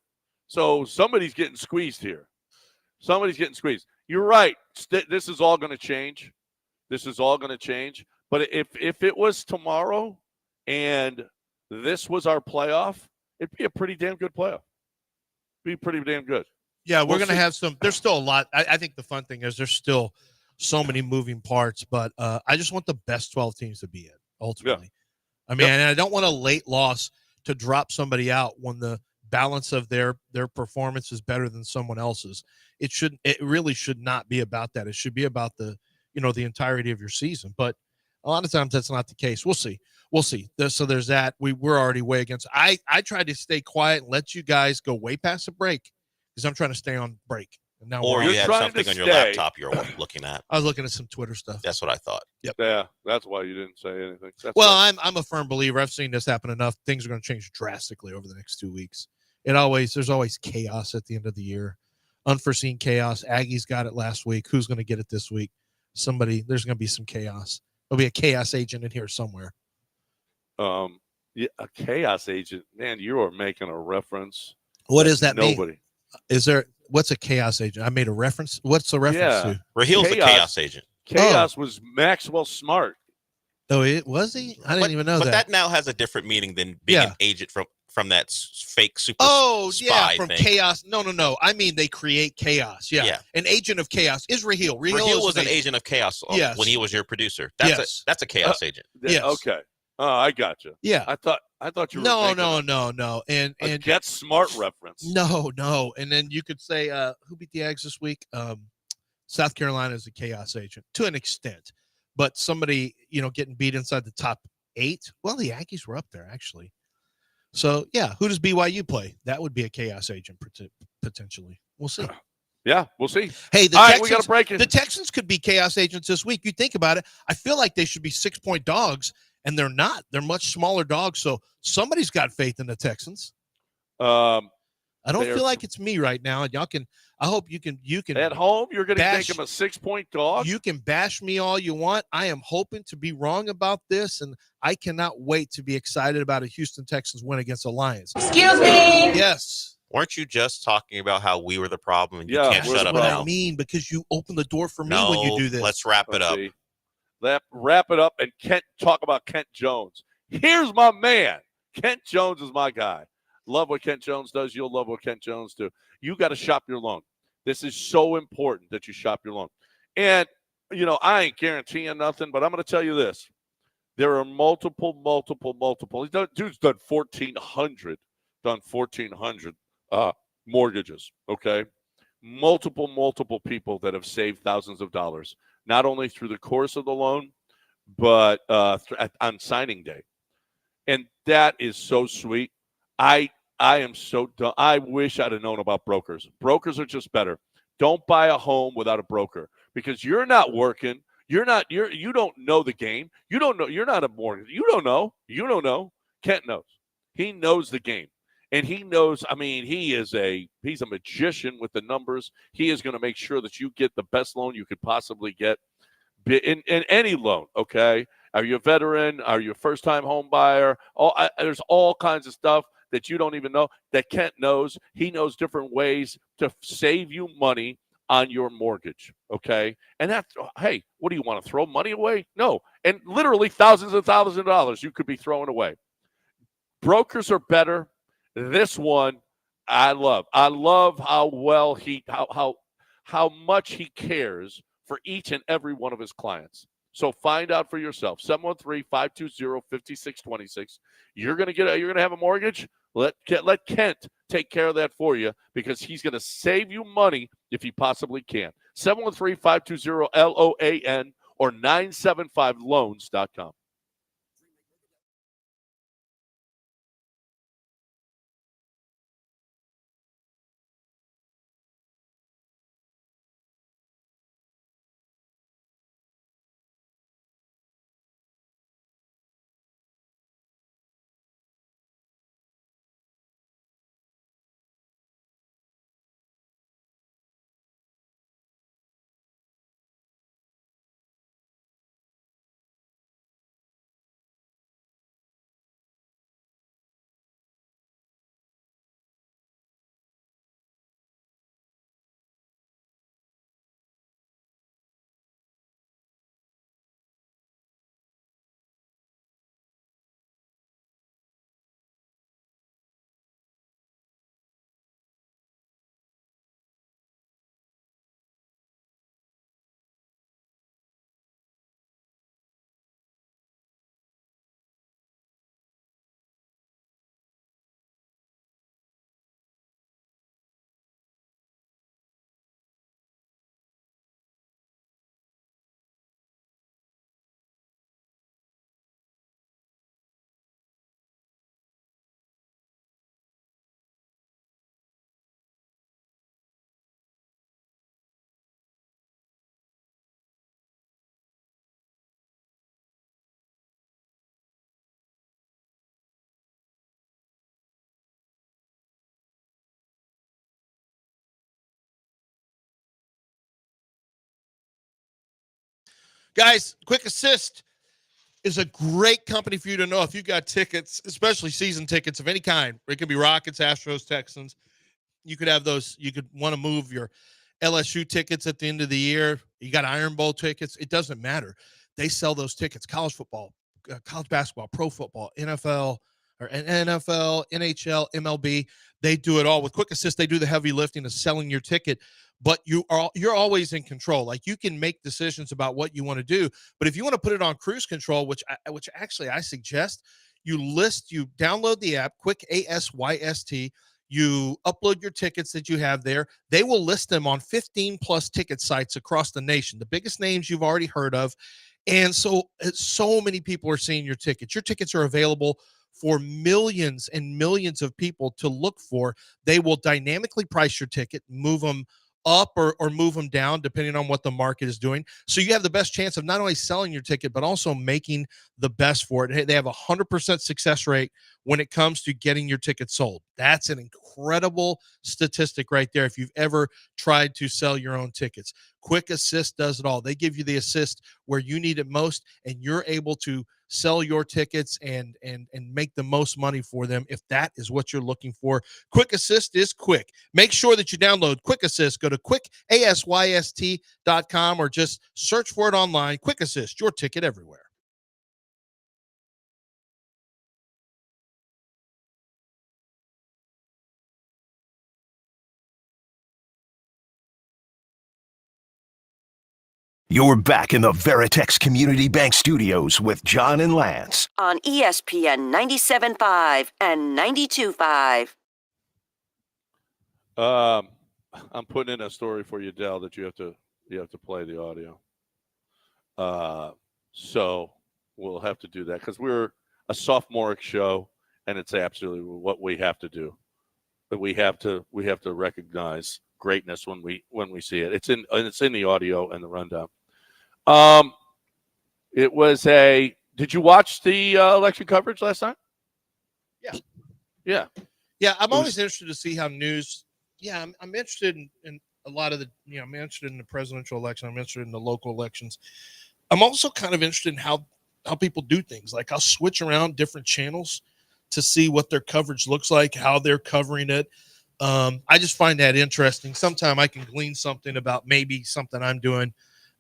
So somebody's getting squeezed here. Somebody's getting squeezed. You're right. This is all going to change. But if it was tomorrow and this was our playoff, it'd be a pretty damn good playoff. Be pretty damn good. Yeah, we're going to have some. There's still a lot. I think the fun thing is there's still so many moving parts, but I just want the best 12 teams to be in, ultimately. Yeah. I mean, and I don't want a late loss to drop somebody out when the balance of their performance is better than someone else's. It really should not be about that. It should be about the entirety of your season. But a lot of times that's not the case. We'll see. So there's that. We're already way against. I tried to stay quiet and let you guys go way past the break because I'm trying to stay on break. And now or you had something on your laptop you're looking at. I was looking at some Twitter stuff. That's what I thought. Yep. Yeah, that's why you didn't say anything. I'm a firm believer. I've seen this happen enough. Things are going to change drastically over the next 2 weeks. There's always chaos at the end of the year. Unforeseen chaos. Aggies got it last week. Who's going to get it this week? There's going to be some chaos. There'll be a chaos agent in here somewhere. Yeah, a chaos agent. Man, you are making a reference. What does that mean? What's a chaos agent? I made a reference. What's the reference to? Rahil's a chaos agent. Chaos was Maxwell Smart. Oh, was he? I didn't even know that. But that now has a different meaning than being an agent from that fake super spy from thing. chaos. No. I mean, they create chaos. Yeah. An agent of chaos is Rahil. Rahil was an agent of chaos when he was your producer. That's a chaos agent. Yes. Okay. Oh, I got you. Yeah. I thought you were No. And Get Smart reference. No. And then you could say who beat the Aggies this week? South Carolina is a chaos agent to an extent. But somebody, getting beat inside the top 8. Well, the Aggies were up there actually. So, yeah, who does BYU play? That would be a chaos agent potentially. We'll see. Yeah, we'll see. Hey, we got to break it. The Texans could be chaos agents this week. You think about it. I feel like they should be 6-point dogs, and they're not. They're much smaller dogs. So somebody's got faith in the Texans. I don't feel like it's me right now. And I hope you can at home. You're going to make them a 6-point dog. You can bash me all you want. I am hoping to be wrong about this, and I cannot wait to be excited about a Houston Texans win against the Lions. Excuse me. Yes. Weren't you just talking about how we were the problem and you can't shut up now? That's what I mean, because you open the door for me when you do this. Let's wrap it up. Wrap it up and talk about Kent Jones. Here's my man. Kent Jones is my guy. Love what Kent Jones does. You'll love what Kent Jones do. You got to shop your loan. This is so important that you shop your loan. And, I ain't guaranteeing nothing, but I'm going to tell you this. There are multiple. Dude's done 1,400 mortgages, okay? Multiple people that have saved thousands of dollars, not only through the course of the loan, but on signing day. And that is so sweet. I am so done. I wish I'd have known about brokers. Brokers are just better. Don't buy a home without a broker because you're not working. You don't know the game. You don't know. You're not a mortgage. You don't know. Kent knows. He knows the game. And he knows, he's a magician with the numbers. He is going to make sure that you get the best loan you could possibly get in any loan, okay? Are you a veteran? Are you a first-time home buyer? There's all kinds of stuff that you don't even know that Kent knows. He knows different ways to save you money on your mortgage, okay? And hey, what do you want to throw money away? No. And literally thousands and thousands of dollars you could be throwing away. Brokers are better. This one, I love. I love how well how much he cares for each and every one of his clients. So find out for yourself. 713-520-5626. You're gonna have a mortgage. Let Kent take care of that for you because he's gonna save you money if he possibly can. 713-520-LOAN or 975loans.com. Guys, Quick Assist is a great company for you to know if you got tickets, especially season tickets of any kind. It could be Rockets, Astros, Texans. You could have those. You could want to move your LSU tickets at the end of the year. You got Iron Bowl tickets. It doesn't matter. They sell those tickets. College football, college basketball, pro football, NFL, NHL, MLB. They do it all. With Quick Assist, they do the heavy lifting of selling your ticket, but you're always in control. Like, you can make decisions about what you want to do. But if you want to put it on cruise control, which actually I suggest, you download the app, Quick ASYST. You upload your tickets that you have there. They will list them on 15 plus ticket sites across the nation, the biggest names you've already heard of. And so many people are seeing your tickets. Your tickets are available for millions and millions of people to look for. They will dynamically price your ticket, move them up or move them down depending on what the market is doing. So you have the best chance of not only selling your ticket, but also making the best for it. They have a 100% success rate when it comes to getting your ticket sold. That's an incredible statistic right there if you've ever tried to sell your own tickets. Quick Assist does it all. They give you the assist where you need it most, and you're able to sell your tickets and make the most money for them if that is what you're looking for. Quick Assist is quick. Make sure that you download Quick Assist. Go to quickasyst.com or just search for it online. Quick Assist, your ticket everywhere. You're back in the Veritex Community Bank Studios with John and Lance. On ESPN 97.5 and 92.5. I'm putting in a story for you, Dell, that you have to play the audio. So we'll have to do that because we're a sophomoric show, and it's absolutely what we have to do. But we have to recognize greatness when we see it. It's in the audio and the rundown. It was did you watch the election coverage last night? Yeah. I'm always interested to see how news. Yeah, I'm interested in a lot of the. I'm interested in the presidential election. I'm interested in the local elections. I'm also kind of interested in how people do things. Like, I'll switch around different channels to see what their coverage looks like, how they're covering it. I just find that interesting. Sometimes I can glean something about maybe something I'm doing.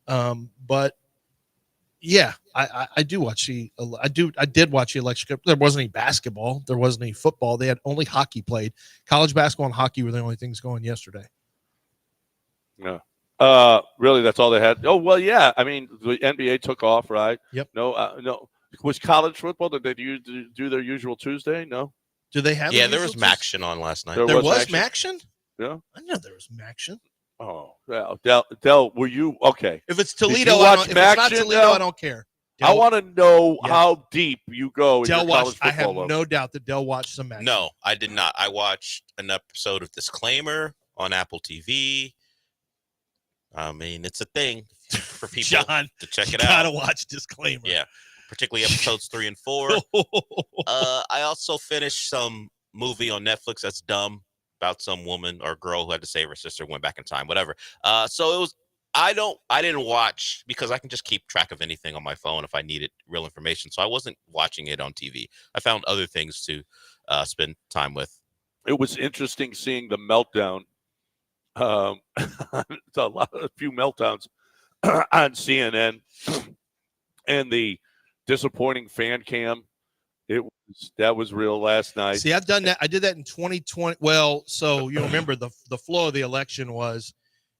But yeah, I do watch I did watch the election. There wasn't any basketball. There wasn't any football. They had only hockey played. College basketball and hockey were the only things going yesterday. Yeah. Really, that's all they had. Oh, well, yeah. I mean, the NBA took off, right? Yep. No. Was college football, did they do their usual Tuesday? No. Do they have? Yeah, there was Maction on last night. There was Maction? Yeah. I know there was Maction. Oh, well, Del, were you okay? If it's Toledo, if it's not Toledo, I don't care. I want to know how deep you go in your college football. I have no doubt that Del watched some Maction. No, I did not. I watched an episode of Disclaimer on Apple TV. I mean, it's a thing for people John, to check it you out. Gotta watch Disclaimer. Yeah, particularly episodes 3 and 4. I also finished some movie on Netflix that's dumb about some woman or girl who had to save her sister, went back in time, whatever. So it was. I didn't watch because I can just keep track of anything on my phone if I needed real information. So I wasn't watching it on TV. I found other things to spend time with. It was interesting seeing the meltdown. A few meltdowns on CNN and the disappointing fan cam. That was real last night. See, I've done that. I did that in 2020. Well, so you remember the flow of the election was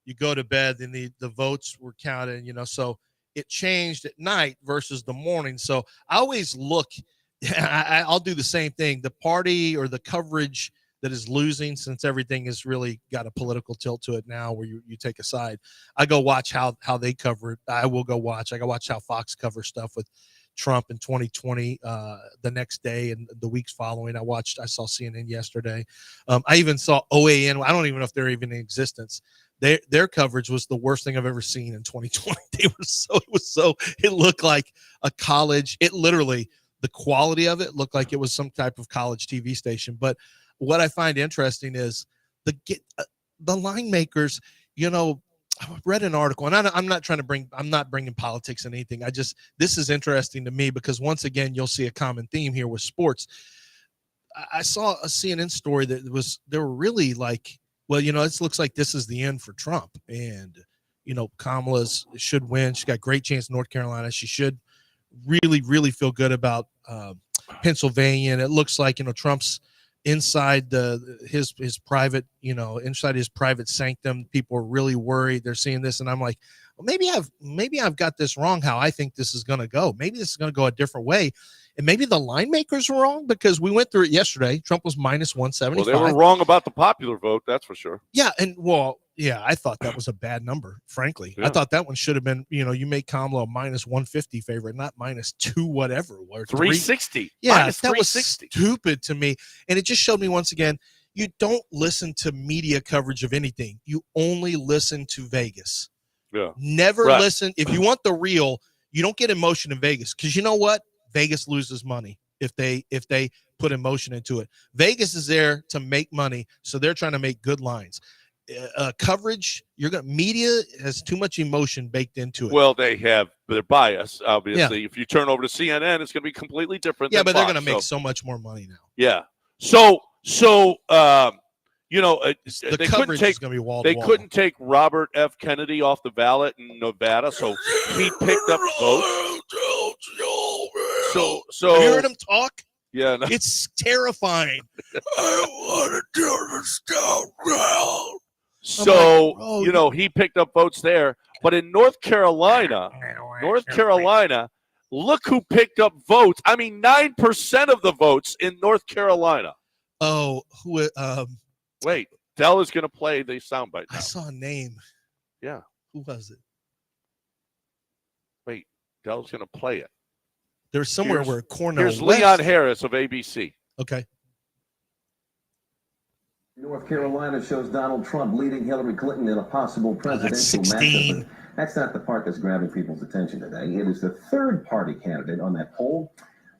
you go to bed and the votes were counted, so it changed at night versus the morning. So I always look, I'll do the same thing. The party or the coverage that is losing, since everything has really got a political tilt to it now where you take a side. I go watch how they cover it. I go watch how Fox covers stuff with Trump in 2020 the next day and the weeks following. I saw CNN yesterday. I even saw OAN. I don't even know if they're even in existence. Their coverage was the worst thing I've ever seen in 2020. It looked like a college. It literally, the quality of it looked like it was some type of college TV station. But what I find interesting is the line makers, I read an article, and I'm not bringing politics and anything. This is interesting to me because once again, you'll see a common theme here with sports. I saw a CNN story they were really like, well, it looks like this is the end for Trump, and Kamala should win. She got great chance in North Carolina. She should really, really feel good about Pennsylvania, and it looks like Trump's inside his private, inside his private sanctum. People are really worried. They're seeing this, and I'm like, well, maybe I've got this wrong. How I think this is going to go. Maybe this is going to go a different way, and maybe the line makers were wrong because we went through it yesterday. Trump was minus 175. Well, they were wrong about the popular vote, that's for sure. Yeah, I thought that was a bad number, frankly. Yeah. I thought that one should have been, you make Kamala a minus 150 favorite, not minus 2 whatever. Or 360. Yeah, minus that was 360. stupid to me. And it just showed me once again, you don't listen to media coverage of anything. You only listen to Vegas. Yeah. Never Right. listen. If you want the real, you don't get emotion in Vegas because you know what? Vegas loses money if they put emotion into it. Vegas is there to make money, so they're trying to make good lines. Coverage, media has too much emotion baked into it. Well, they have their bias, obviously. Yeah. If you turn over to CNN, it's going to be completely different. Yeah, but Fox, they're going to make so much more money now. Yeah. So the coverage is going to be wall to They wall. couldn't take Robert F. Kennedy off the ballot in Nevada, so he picked up votes. So have you heard him talk? Yeah, no. It's terrifying. I want to do this down. So, he picked up votes there. But in North Carolina, look who picked up votes. I mean, 9% of the votes in North Carolina. Oh, who? Wait, Dell is going to play the soundbite now. I saw a name. Yeah. Who was it? Wait, Dell's going to play it. There's somewhere where Cornell Here's West. Leon Harris of ABC. Okay. North Carolina shows Donald Trump leading Hillary Clinton in a possible presidential that's 16. matchup. That's not the part that's grabbing people's attention today. It is the third party candidate on that poll.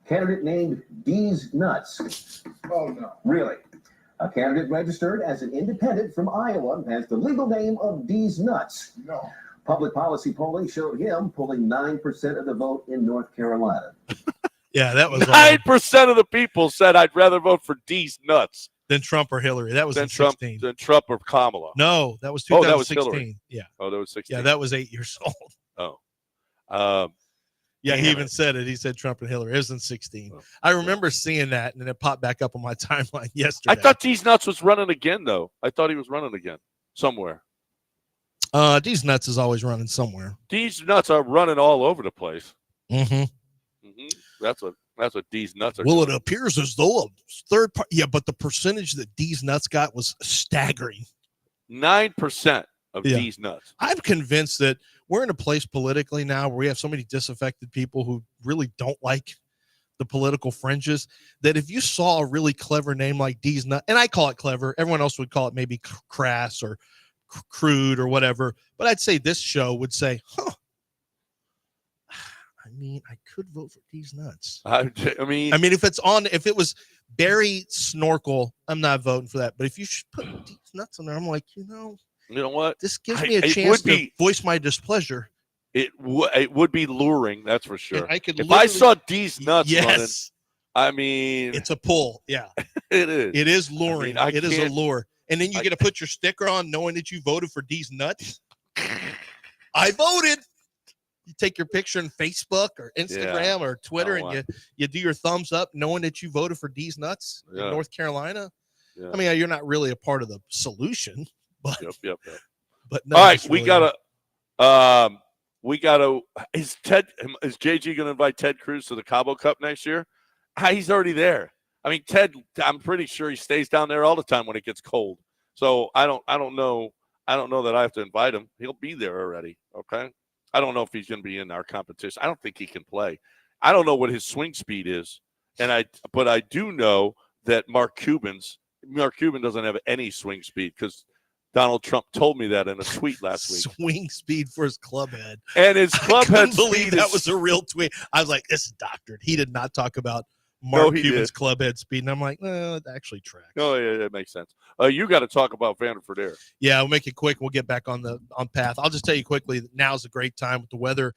Candidate named D's Nuts. Oh, no. Really? A candidate registered as an independent from Iowa has the legal name of D's Nuts. No. Public policy polling showed him pulling 9% of the vote in North Carolina. Yeah, that was 9% of the people said I'd rather vote for D's Nuts than Trump or Hillary. That was in 16. Than Trump or Kamala. No, that was 2016. Oh, that was Hillary. Yeah. Oh, that was 16. Yeah, that was 8 years old. Oh. Yeah, he even said it. He said Trump and Hillary. It was in 16. Oh, I remember seeing that, and then it popped back up on my timeline yesterday. I thought D's Nuts was running again, though. I thought he was running again somewhere. D's Nuts is always running somewhere. D's Nuts are running all over the place. Mm-hmm. That's what D's Nuts are. Well, doing. It appears as though a third part. Yeah, but the percentage that D's Nuts got was staggering. 9% of D's Nuts. I'm convinced that we're in a place politically now where we have so many disaffected people who really don't like the political fringes that if you saw a really clever name like D's Nuts, and I call it clever, everyone else would call it maybe crass or crude or whatever, but I'd say this show would say, I mean, I could vote for D's Nuts. I mean, if it was Barry Snorkel, I'm not voting for that. But if you should put D's Nuts on there, I'm like, you know what? This gives me a chance to voice my displeasure. It would be luring, that's for sure. If I saw D's Nuts running, yes, I mean, it's a pull. Yeah, it is. It is luring. It is a lure. And then you get to put your sticker on knowing that you voted for D's Nuts. I voted. You take your picture on Facebook or Instagram or Twitter and you do your thumbs up knowing that you voted for D's Nuts in North Carolina. Yeah. I mean, you're not really a part of the solution, but Yep. But no, all right, we gotta is JG gonna invite Ted Cruz to the Cabo Cup next year? He's already there. I mean, Ted, I'm pretty sure he stays down there all the time when it gets cold. So I don't know that I have to invite him. He'll be there already. Okay. I don't know if he's going to be in our competition. I don't think he can play. I don't know what his swing speed is. But I do know that Mark Cuban doesn't have any swing speed because Donald Trump told me that in a tweet last week. Swing speed for his club head. And his club head believe that was a real tweet. I was like, this is doctored. He did not talk about Mark he Cuban's did. club head speed, and I'm like, no, it actually tracks. Oh, yeah, that makes sense. You got to talk about Vanderford Air. Yeah, we'll make it quick. We'll get back on path. I'll just tell you quickly that now's a great time with the weather.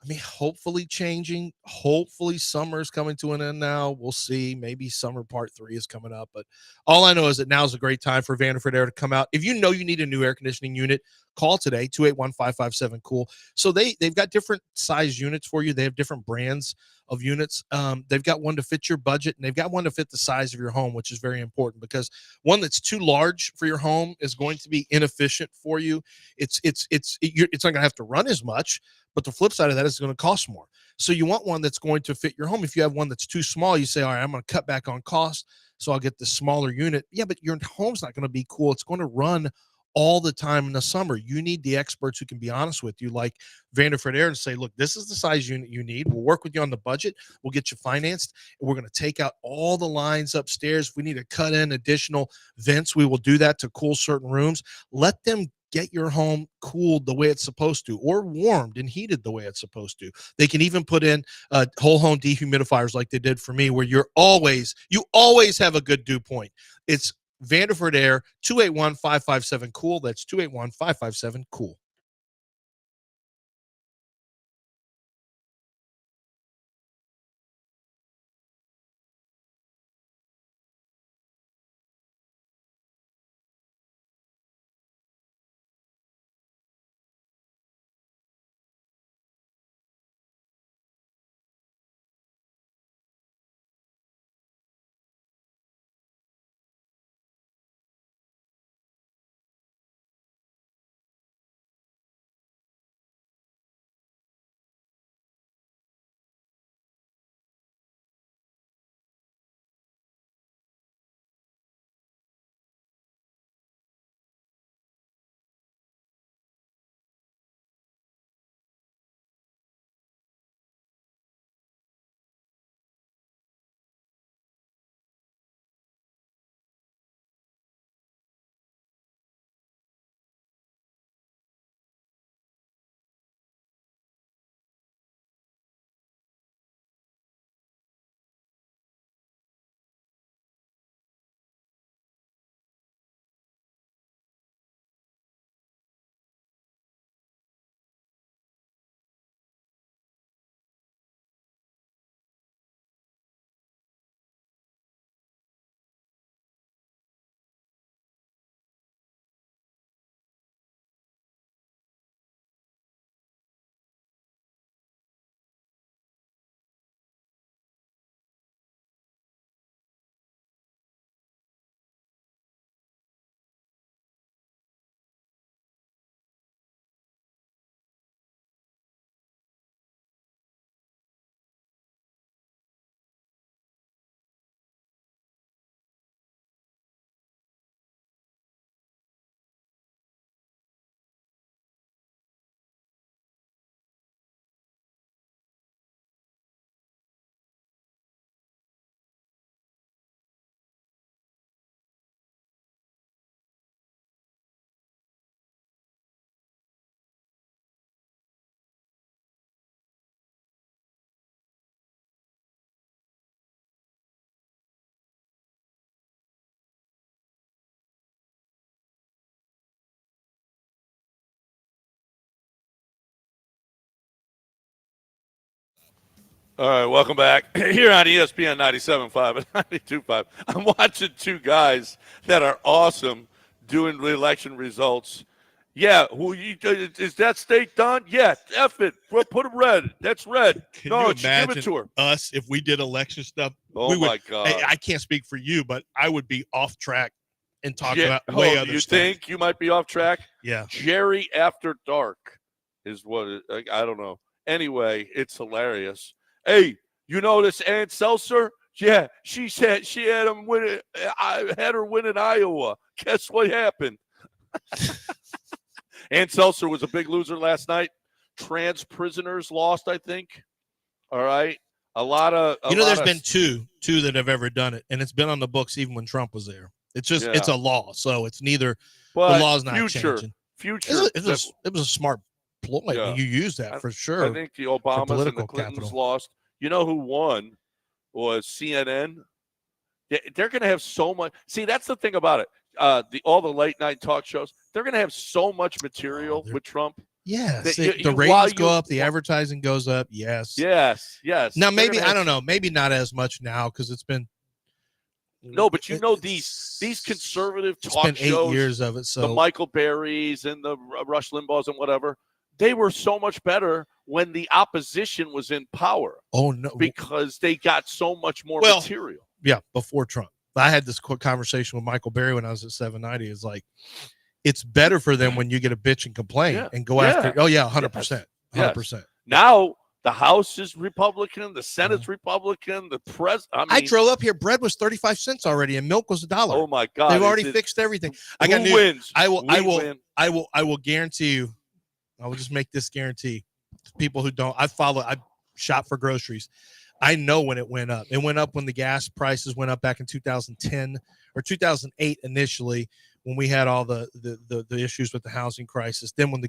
I mean, hopefully changing. Hopefully summer's coming to an end now. We'll see. Maybe summer part 3 is coming up. But all I know is that now's a great time for Vanderford Air to come out. If you know you need a new air conditioning unit, call today, 281-557-COOL. So they've got different size units for you. They have different brands of units. They've got one to fit your budget, and they've got one to fit the size of your home, which is very important because one that's too large for your home is going to be inefficient for you. It's not going to have to run as much, but the flip side of that is going to cost more. So you want one that's going to fit your home. If you have one that's too small, you say, all right, I'm going to cut back on cost, so I'll get the smaller unit. Yeah, but your home's not going to be cool. It's going to run all the time in the summer. You need the experts who can be honest with you, like Vanderford Air, and say, look, this is the size unit you need. We'll work with you on the budget. We'll get you financed, and we're going to take out all the lines upstairs. If we need to cut in additional vents, we will do that to cool certain rooms. Let them get your home cooled the way it's supposed to, or warmed and heated the way it's supposed to. They can even put in whole home dehumidifiers like they did for me, where you always have a good dew point. It's Vanderford Air, 281-557-COOL. That's 281-557-COOL. All right, welcome back here on ESPN 97.5 and 92.5. I'm watching two guys that are awesome doing the election results. Yeah, is that state done? Yeah, F it. Put it red. That's red. Can no, you give it imagine to her. us if we did election stuff? Oh, my God. I can't speak for you, but I would be off track and talking about way other you stuff. think you might be off track? Yeah. Jerry After Dark is what I don't know. Anyway, it's hilarious. Hey, you know this Ann Seltzer? Yeah, she said she had him win. I had her win in Iowa. Guess what happened? Ann Seltzer was a big loser last night. Trans prisoners lost, I think. All right, there's been two that have ever done it, and it's been on the books even when Trump was there. It's just it's a law, so it's neither. But the law's not changing. It was a smart ploy. Yeah. You use that for sure. I think the Obamas and the Clintons lost. You know who won was CNN. They're going to have so much. See, that's the thing about it. All the late night talk shows, they're going to have so much material with Trump. Yes, that the ratings go up, the advertising goes up. Yes. Now Now maybe I don't know, maybe not as much now because it's been. No, but these conservative talk shows. It's been 8 years of it. So the Michael Berrys and the Rush Limbaughs and whatever, they were so much better when the opposition was in power. Oh no, because they got so much more material. Yeah, before Trump. I had this quick conversation with Michael Berry when I was at 790. It's like, it's better for them when you get a bitch and complain and go after. Oh yeah, 100%, 100%. Now the House is Republican, the Senate's Republican, the I drove up here. Bread was 35 cents already, and milk was $1. Oh my God! They've already fixed everything. I got wins. I will guarantee you. I will just make this guarantee. People who don't, I shop for groceries. I know when it went up. It went up when the gas prices went up back in 2010 or 2008 initially, when we had all the issues with the housing crisis. Then when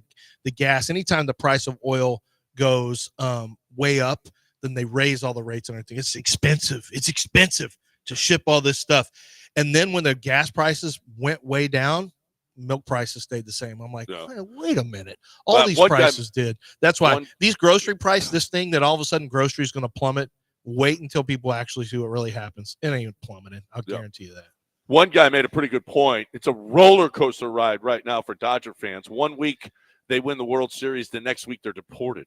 the gas, anytime the price of oil goes way up, then they raise all the rates and everything. It's expensive. It's expensive to ship all this stuff. And then when the gas prices went way down, milk prices stayed the same. I'm like, wait a minute. All these prices did. That's why these grocery prices, this thing that all of a sudden grocery is going to plummet, wait until people actually see what really happens. It ain't plummeting. I'll guarantee you that. One guy made a pretty good point. It's a roller coaster ride right now for Dodger fans. 1 week they win the World Series. The next week they're deported.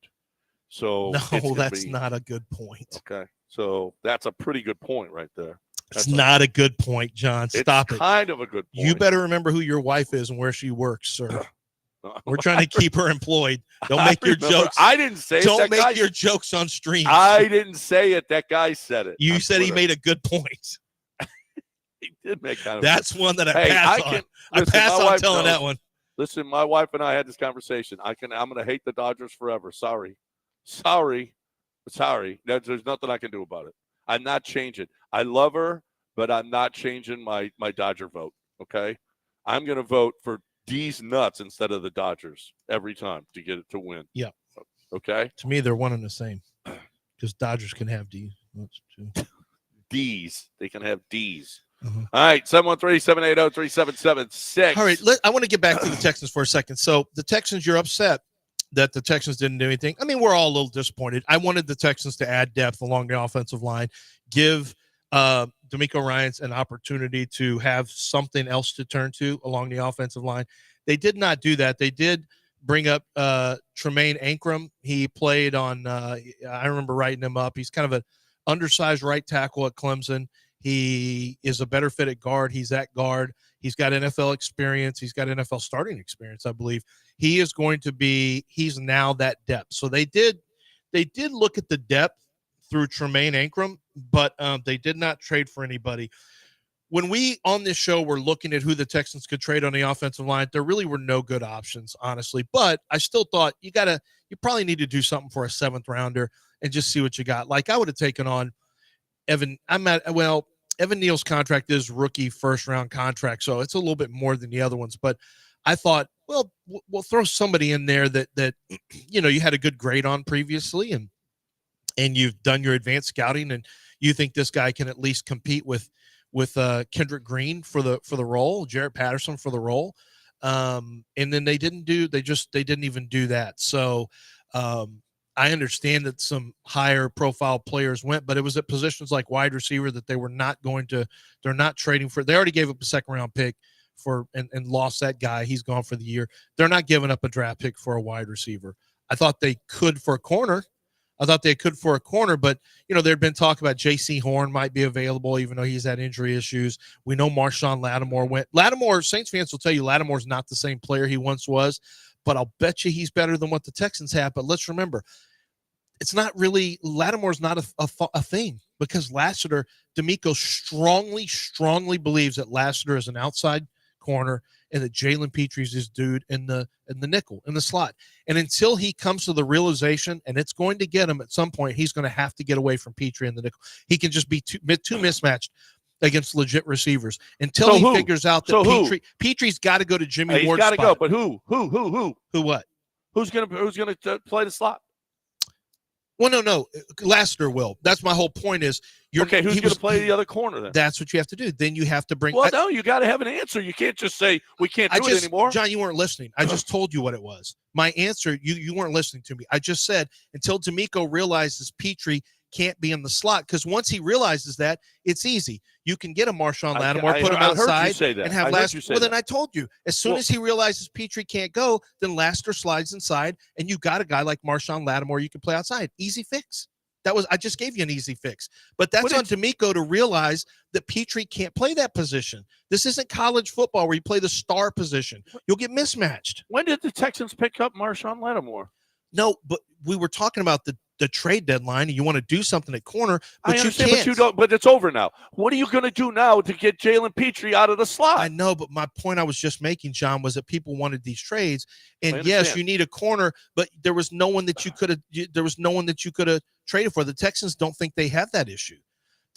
So no, that's not a good point. Okay. So that's a pretty good point right there. It's not a good point, John. Stop it. It's kind of a good point. You better remember who your wife is and where she works, sir. We're trying to keep her employed. Don't make your jokes. I didn't say it. Don't make your jokes on stream. I didn't say it. That guy said it. You said he made a good point. He did make kind of. That's one that I pass on. I pass on telling that one. Listen, my wife and I had this conversation. I'm going to hate the Dodgers forever. Sorry. There's nothing I can do about it. I'm not changing. I love her, but I'm not changing my Dodger vote. Okay, I'm going to vote for D's nuts instead of the Dodgers every time to get it to win. Yeah. Okay. To me, they're one and the same because Dodgers can have D's. D's. They can have D's. All right, 713-780-3776. All right, I want to get back to the Texans for a second. So the Texans, you're upset that the Texans didn't do anything. I mean, we're all a little disappointed. I wanted the Texans to add depth along the offensive line, give D'Amico Ryans an opportunity to have something else to turn to along the offensive line. They did not do that. They did bring up Tremaine Ankrum. He played on I remember writing him up. He's kind of an undersized right tackle at Clemson. He is a better fit at guard. He's at guard. He's got NFL experience. He's got NFL starting experience, I believe. He is going to be – he's now that depth. So they did look at the depth through Tremaine Ankrum, but they did not trade for anybody. When we on this show were looking at who the Texans could trade on the offensive line, there really were no good options, honestly. But I still thought you probably need to do something for a seventh rounder and just see what you got. Like I would have taken on Evan Neal's contract is rookie first round contract, so it's a little bit more than the other ones. But I thought, well, we'll throw somebody in there that you had a good grade on previously, and you've done your advanced scouting, and you think this guy can at least compete with Kendrick Green for the role, Jarrett Patterson for the role, and then they didn't even do that. So I understand that some higher profile players went, but it was at positions like wide receiver that they're not trading for. They already gave up a second round pick and lost that guy. He's gone for the year. They're not giving up a draft pick for a wide receiver. I thought they could for a corner. But there'd been talk about J.C. Horn might be available, even though he's had injury issues. We know Marshawn Lattimore went. Saints fans will tell you Lattimore's not the same player he once was, but I'll bet you he's better than what the Texans have. But let's remember, it's not really – Lattimore's not a thing because Lassiter – D'Amico strongly believes that Lassiter is an outside corner and that Jalen Petrie's his dude in the nickel, in the slot. And until he comes to the realization, and it's going to get him at some point, he's going to have to get away from Petrie in the nickel. He can just be too mismatched against legit receivers until he figures out that Petrie's got to go to Jimmy Ward's spot. He's got to go, but who? Who what? Who's gonna play the slot? Well, no. Lassiter will. That's my whole point is okay, who's going to play the other corner then? That's what you have to do. Then you have to bring. Well, no, you got to have an answer. You can't just say we can't do it anymore. John, you weren't listening. I just told you what it was. My answer, you weren't listening to me. I just said until D'Amico realizes Petrie can't be in the slot, because once he realizes that, it's easy. You can get a Marshawn Lattimore, put him outside, and have Lassiter. Well, then I told you, as soon as he realizes Petrie can't go, then Lassiter slides inside, and you got a guy like Marshawn Lattimore you can play outside. Easy fix. I just gave you an easy fix. But that's on D'Amico to realize that Petrie can't play that position. This isn't college football where you play the star position. You'll get mismatched. When did the Texans pick up Marshawn Lattimore? No, but we were talking about the trade deadline, and you want to do something at corner, but you can't. But you don't. But it's over now. What are you going to do now to get Jalen Petrie out of the slot? I know, but my point I was just making, John, was that people wanted these trades, and yes, you need a corner, but there was no one that you could have. There was no one that you could have traded for. The Texans don't think they have that issue.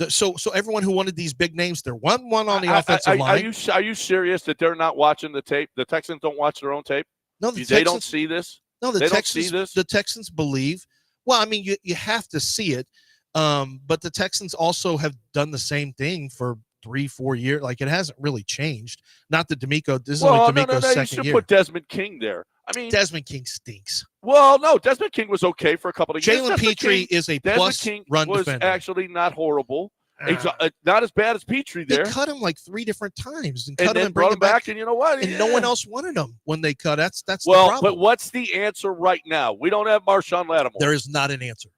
So everyone who wanted these big names, they're one on the offensive line. Are you serious that they're not watching the tape? The Texans don't watch their own tape? No, they don't see this. No, the Texans believe. Well, I mean, you have to see it, but the Texans also have done the same thing for 3-4 years. Like, it hasn't really changed. Not that D'Amico. This is only D'Amico's second year. You should put Desmond King there. I mean, Desmond King stinks. Well, no, Desmond King was okay for a couple of years. Jalen Petrie is a plus run defender. Was actually not horrible. He's not as bad as Petrie there. They cut him like 3 different times and cut him and brought him back. And you know what? And no one else wanted him when they cut. That's the problem. But what's the answer right now? We don't have Marshawn Lattimore. There is not an answer.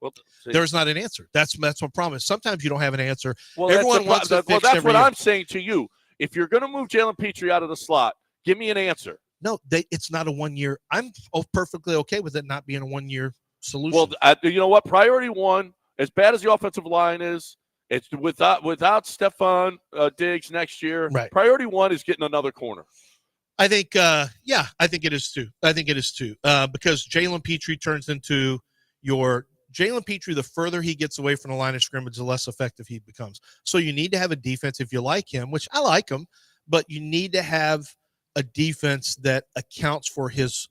Well, there's not an answer. That's my problem. Sometimes you don't have an answer. Well, everyone wants it fixed. That's what I'm saying to you. If you're going to move Jalen Petrie out of the slot, give me an answer. No, it's not a 1 year. I'm perfectly okay with it not being a 1 year solution. Well, you know what? Priority one, as bad as the offensive line is, it's without Stephon Diggs next year. Right. Priority one is getting another corner. I think, I think it is too. Because Jalen Petrie turns into Jalen Petrie. The further he gets away from the line of scrimmage, the less effective he becomes. So you need to have a defense if you like him, which I like him, but you need to have a defense that accounts for his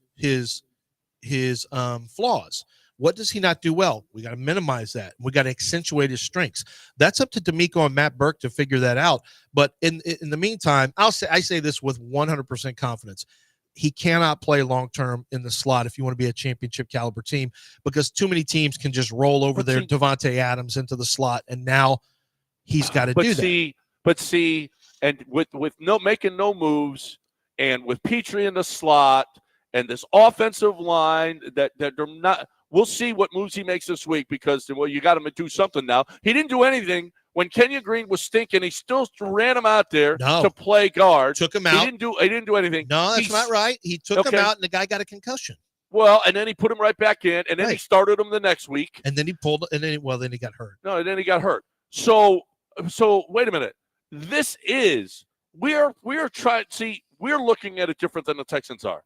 flaws. What does he not do well? We got to minimize that. We got to accentuate his strengths. That's up to D'Amico and Matt Burke to figure that out. But in the meantime, I say this with 100% confidence. He cannot play long-term in the slot if you want to be a championship caliber team, because too many teams can just roll over their Devontae Adams into the slot, and now he's got to do that. And with making no moves, and with Petrie in the slot, and this offensive line that they're not. We'll see what moves he makes this week, because, you got him to do something now. He didn't do anything when Kenyon Green was stinking. He still ran him out there to play guard. Took him out. He didn't do anything. No, that's not right. He took him out, and the guy got a concussion. Well, and then he put him right back in, and then he started him the next week. And then he pulled, and then he got hurt. No, and then he got hurt. So wait a minute. We're trying. See, we're looking at it different than the Texans are.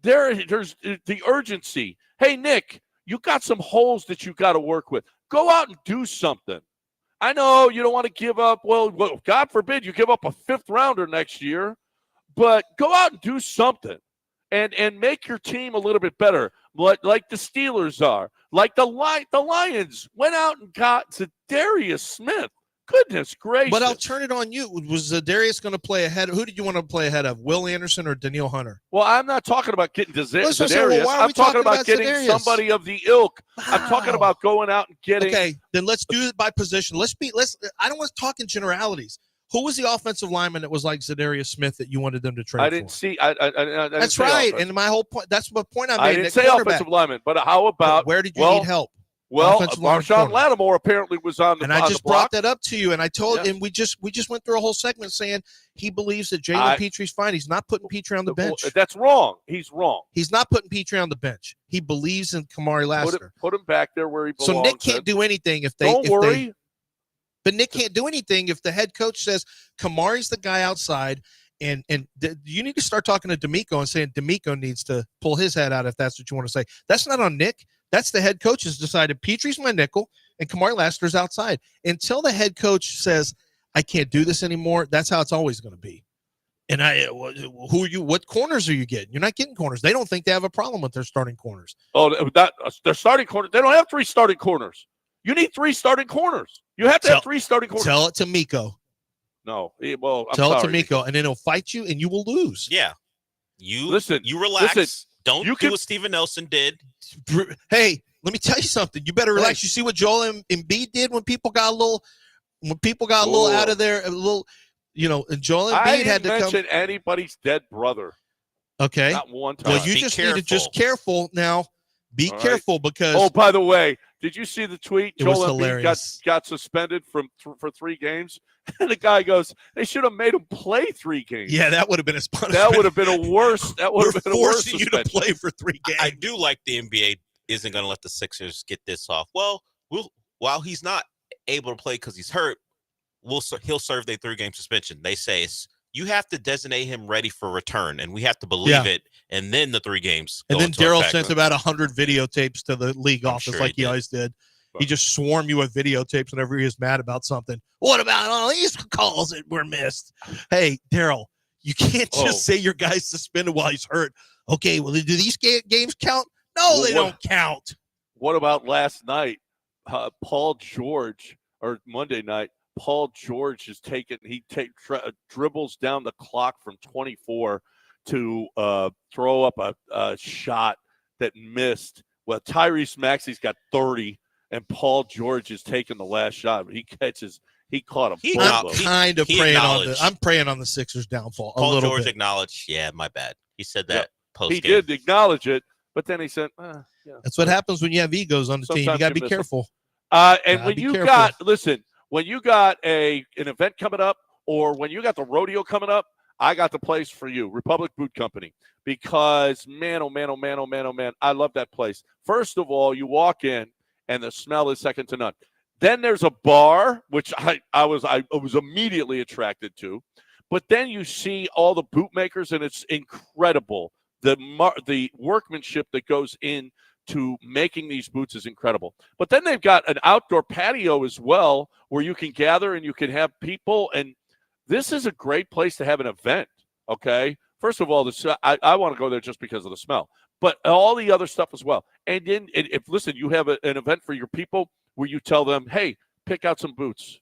There's the urgency. Hey, Nick, you got some holes that you got to work with. Go out and do something. I know you don't want to give up. Well, God forbid you give up a 5th rounder next year, but go out and do something and make your team a little bit better, like the Steelers are, like the Lions went out and got Zadarius Smith. Goodness gracious. But I'll turn it on you. Was Zadarius going to play ahead? Who did you want to play ahead of, Will Anderson or Daniil Hunter? Well, I'm not talking about getting Zadarius. I'm talking about getting somebody of the ilk. Wow. I'm talking about going out and getting. Okay, then let's do it by position. I don't want to talk in generalities. Who was the offensive lineman that was like Zadarius Smith that you wanted them to trade? I didn't see. I that's right. And my whole point. That's the point I made. I didn't say offensive lineman, but how about where did you need help? Well, Marshawn Lattimore apparently was on the and I just brought that up to you, and I told, and we just went through a whole segment saying he believes that Jalen Petrie's fine. He's not putting Petrie on the bench. That's wrong. He's wrong. He's not putting Petrie on the bench. He believes in Kamari Lassiter. Put him back there where he belongs. So Nick can't do anything if they. Don't worry. But Nick can't do anything if the head coach says Kamari's the guy outside, and you need to start talking to D'Amico and saying D'Amico needs to pull his head out if that's what you want to say. That's not on Nick. That's the head coach has decided Petrie's my nickel and Kamari Lassiter's outside. Until the head coach says, I can't do this anymore, that's how it's always going to be. And who are you? What corners are you getting? You're not getting corners. They don't think they have a problem with their starting corners. Oh, their starting corner. They don't have 3 starting corners. You need 3 starting corners. You have to have 3 starting corners. Tell it to Miko. No, well, tell it to sorry, Miko, and then he'll fight you, and you will lose. Yeah, you relax. Listen, don't do what Steven Nelson did. Hey, let me tell you something. You better relax. You see what Joel Embiid did when people got a little out of there, a little. And Joel Embiid had to come. I didn't mention anybody's dead brother. Okay. Not one time. Well, you just need to just careful now. Be careful because. Oh, by the way, did you see the tweet? Joel Embiid got suspended for 3 games, and the guy goes, "They should have made him play 3 games." Yeah, that would have been his punishment. That would have been a worse. That would have been a worse forcing you to play for 3 games. I do like the NBA isn't going to let the Sixers get this off. Well, while he's not able to play because he's hurt, he'll serve their 3-game suspension. They say you have to designate him ready for return, and we have to believe it, and then the 3 games. And then Daryl sent about 100 videotapes to the league office like he always did. He just swarmed you with videotapes whenever he was mad about something. What about all these calls that were missed? Hey, Daryl, you can't just say your guy's suspended while he's hurt. Okay, well, do these games count? No, they don't count. What about last night? Paul George, or Monday night, Paul George is dribbles down the clock from 24 to throw up a shot that missed. Well, Tyrese Maxey's got 30, and Paul George is taking the last shot. But he caught him. I'm praying on the Sixers' downfall. Paul George acknowledged, yeah, my bad. He said that post-game. He did acknowledge it, but then he said, That's what happens when you have egos on the team. You got to be careful. And when you got an event coming up, or when you got the rodeo coming up, I got the place for you, Republic Boot Company, because man, oh man, oh man, oh man, oh man, I love that place. First of all, you walk in and the smell is second to none. Then there's a bar, which I was immediately attracted to, but then you see all the bootmakers, and it's incredible. The workmanship that goes in to making these boots is incredible. But then they've got an outdoor patio as well where you can gather and you can have people. And this is a great place to have an event, okay? First of all, I want to go there just because of the smell. But all the other stuff as well. And then, listen, you have an event for your people where you tell them, hey, pick out some boots.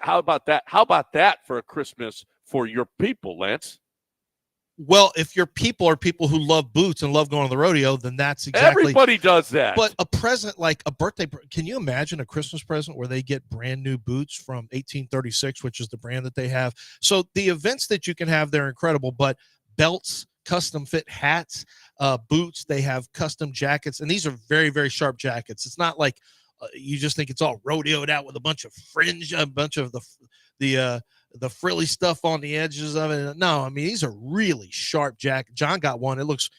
How about that? How about that for a Christmas for your people, Lance? Well, if your people are people who love boots and love going to the rodeo, then that's exactly. Everybody does that. But a present like a birthday, can you imagine a Christmas present where they get brand new boots from 1836, which is the brand that they have? So the events that you can have, they're incredible, but belts, custom fit hats, boots, they have custom jackets, and these are very, very sharp jackets. It's not like you just think it's all rodeoed out with a bunch of fringe, a bunch of the frilly stuff on the edges of it. No, I mean, these are really sharp jackets. John got one. It looks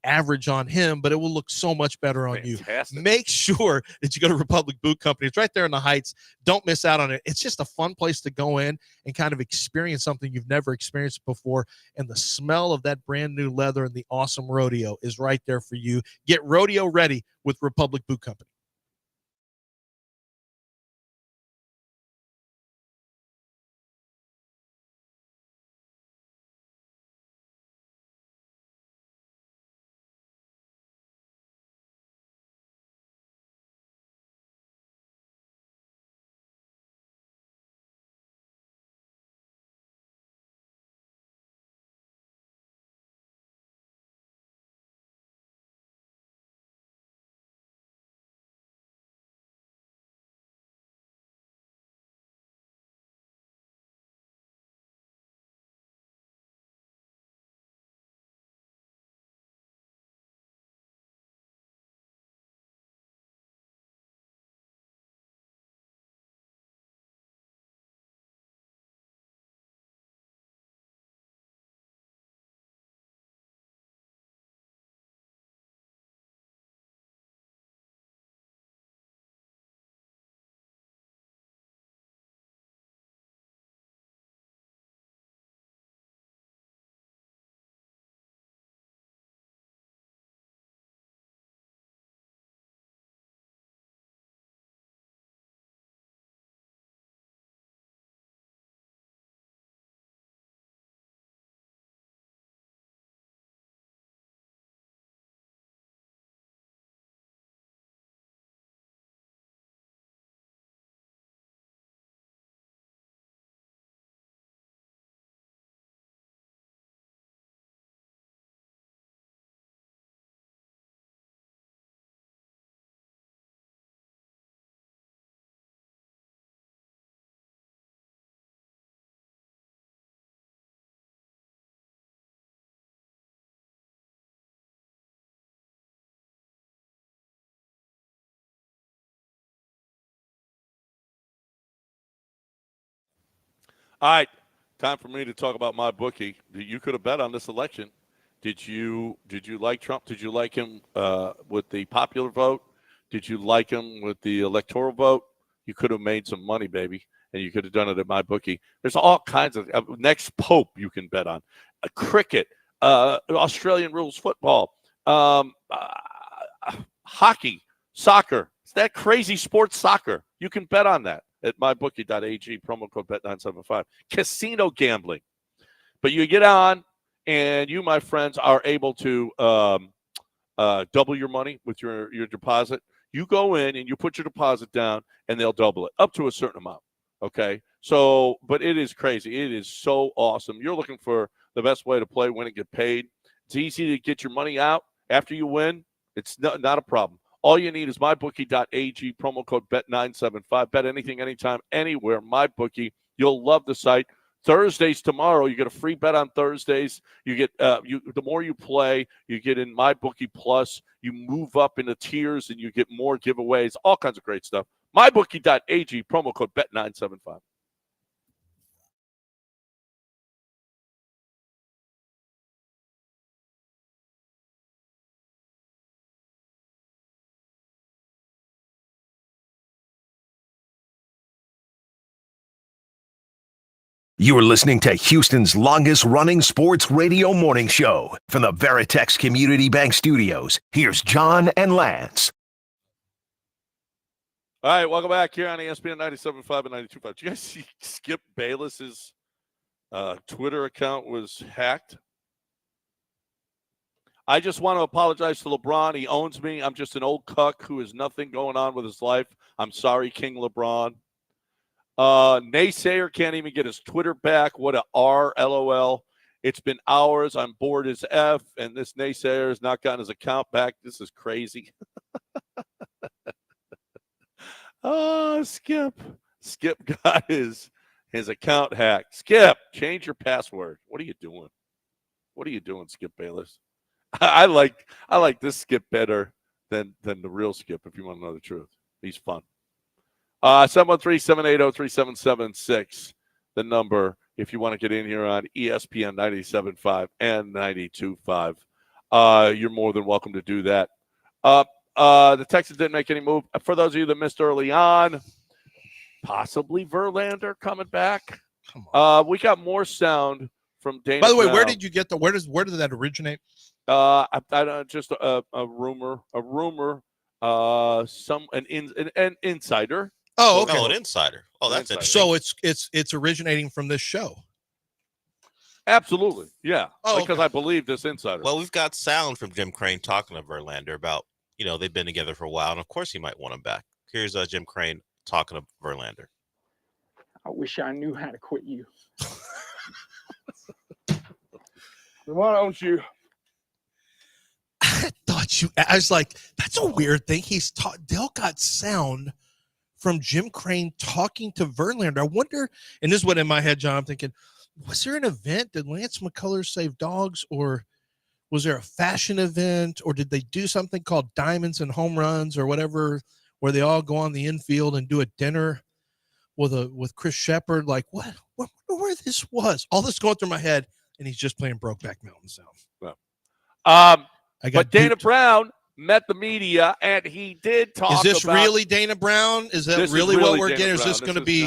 average on him, but it will look so much better on you. Make sure that you go to Republic Boot Company. It's right there in the Heights. Don't miss out on it. It's just a fun place to go in and kind of experience something you've never experienced before. And the smell of that brand new leather and the awesome rodeo is right there for you. Get rodeo ready with Republic Boot Company. All right, time for me to talk about my bookie. You could have bet on this election. Did you like Trump? Did you like him with the popular vote? Did you like him with the electoral vote? You could have made some money, baby, and you could have done it at my bookie. There's all kinds of next pope you can bet on, cricket, Australian rules football, hockey, soccer. It's that crazy sports soccer. You can bet on that at mybookie.ag, promo code bet975. Casino gambling. But you get on, and you, my friends, are able to double your money with your deposit. You go in and you put your deposit down, and they'll double it up to a certain amount. Okay? So, but it is crazy. It is so awesome. You're looking for the best way to play, win, and get paid. It's easy to get your money out after you win. It's not a problem. All you need is mybookie.ag, promo code bet975. Bet anything, anytime, anywhere. MyBookie. You'll love the site. Thursdays tomorrow, you get a free bet on Thursdays. You get the more you play, you get in MyBookie Plus. You move up into tiers, and you get more giveaways. All kinds of great stuff. MyBookie.ag, promo code bet975. You're listening to Houston's longest-running sports radio morning show from the Veritex Community Bank Studios. Here's John and Lance. All right, welcome back here on ESPN 97.5 and 92.5. Did you guys see Skip Bayless's Twitter account was hacked? I just want to apologize to LeBron. He owns me. I'm just an old cuck who has nothing going on with his life. I'm sorry, King LeBron. Naysayer can't even get his Twitter back. What a R, LOL. It's been hours. I'm bored as F, and this naysayer has not gotten his account back. This is crazy. Oh, Skip. Skip got his account hacked. Skip, change your password. What are you doing? What are you doing, Skip Bayless? I like this Skip better than the real Skip, if you want to know the truth. He's fun. 713-780-3776, the number if you want to get in here on ESPN 97.5 and 92.5. You're more than welcome to do that. The Texans didn't make any move. For those of you that missed early on, possibly Verlander coming back. Come on. We got more sound from Dana. By the way, Brown. where did you get where did that originate? Just a rumor. An insider. Oh, okay. Oh, an insider. Oh, that's interesting. So it's originating from this show. Absolutely, yeah. Oh, because okay. I believe this insider. Well, we've got sound from Jim Crane talking to Verlander about, they've been together for a while, and of course he might want him back. Here's Jim Crane talking to Verlander. I wish I knew how to quit you. Why don't you? I was like, that's a weird thing. Dale got sound from Jim Crane talking to Verlander. I wonder, and this is what in my head, John, I'm thinking, was there an event? Did Lance McCullers save dogs, or was there a fashion event, or did they do something called Diamonds and Home Runs or whatever, where they all go on the infield and do a dinner with Chris Shepard? Like, what? Where this was? All this going through my head, and he's just playing Brokeback Mountain Sound. Well, but Dana Brown met the media, and he did talk about... Is this really Dana Brown? Is that really what we're getting? Or is this going to be,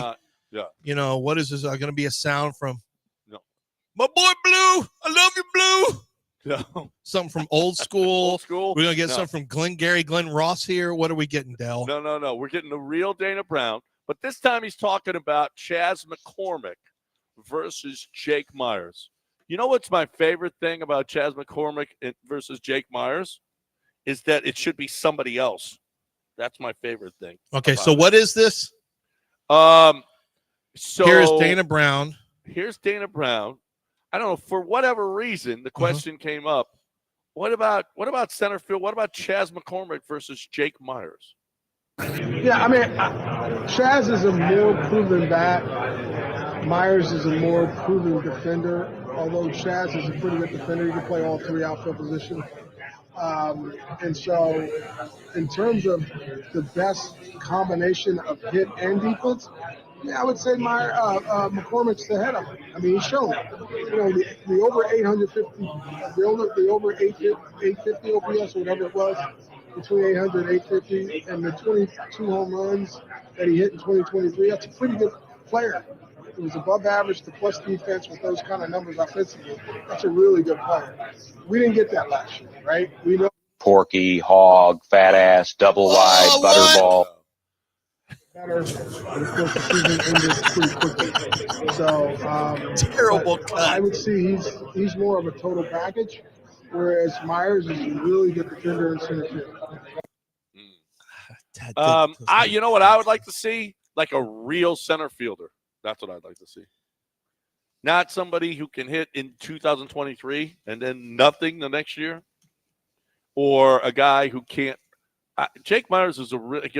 what is this? Going to be a sound from... No. My boy Blue, I love you, Blue. No. Something from old school. Old school? We're going to get something from Glenn Ross here. What are we getting, Dell? No. We're getting the real Dana Brown, but this time he's talking about Chas McCormick versus Jake Myers. You know what's my favorite thing about Chas McCormick versus Jake Myers? Is that it should be somebody else. That's my favorite thing. Okay, so what is this? So here's Dana Brown. Here's Dana Brown. I don't know, for whatever reason, the question came up. What about center field? What about Chas McCormick versus Jake Myers? Yeah, I mean, Chaz is a more proven bat. Myers is a more proven defender, although Chaz is a pretty good defender. He can play all three outfield positions. And so in terms of the best combination of hit and defense, Yeah, I would say McCormick's the head of it. I mean, he's shown it. You know, the over 850, the over 850 OPS or whatever it was, between 800 and 850, and the 22 home runs that he hit in 2023. That's a pretty good player. It was above average to plus defense with those kind of numbers offensively. That's a really good player. We didn't get that last year, right? We know. Porky, hog, fat ass, double wide, butterball. Better, but of course the season ended pretty quickly. So Terrible cut. I would see he's more of a total package, whereas Myers is a really good defender in center field. You know what I would like to see? Like a real center fielder. That's what I'd like to see. Not somebody who can hit in 2023 and then nothing the next year, or a guy who can't. Jake Myers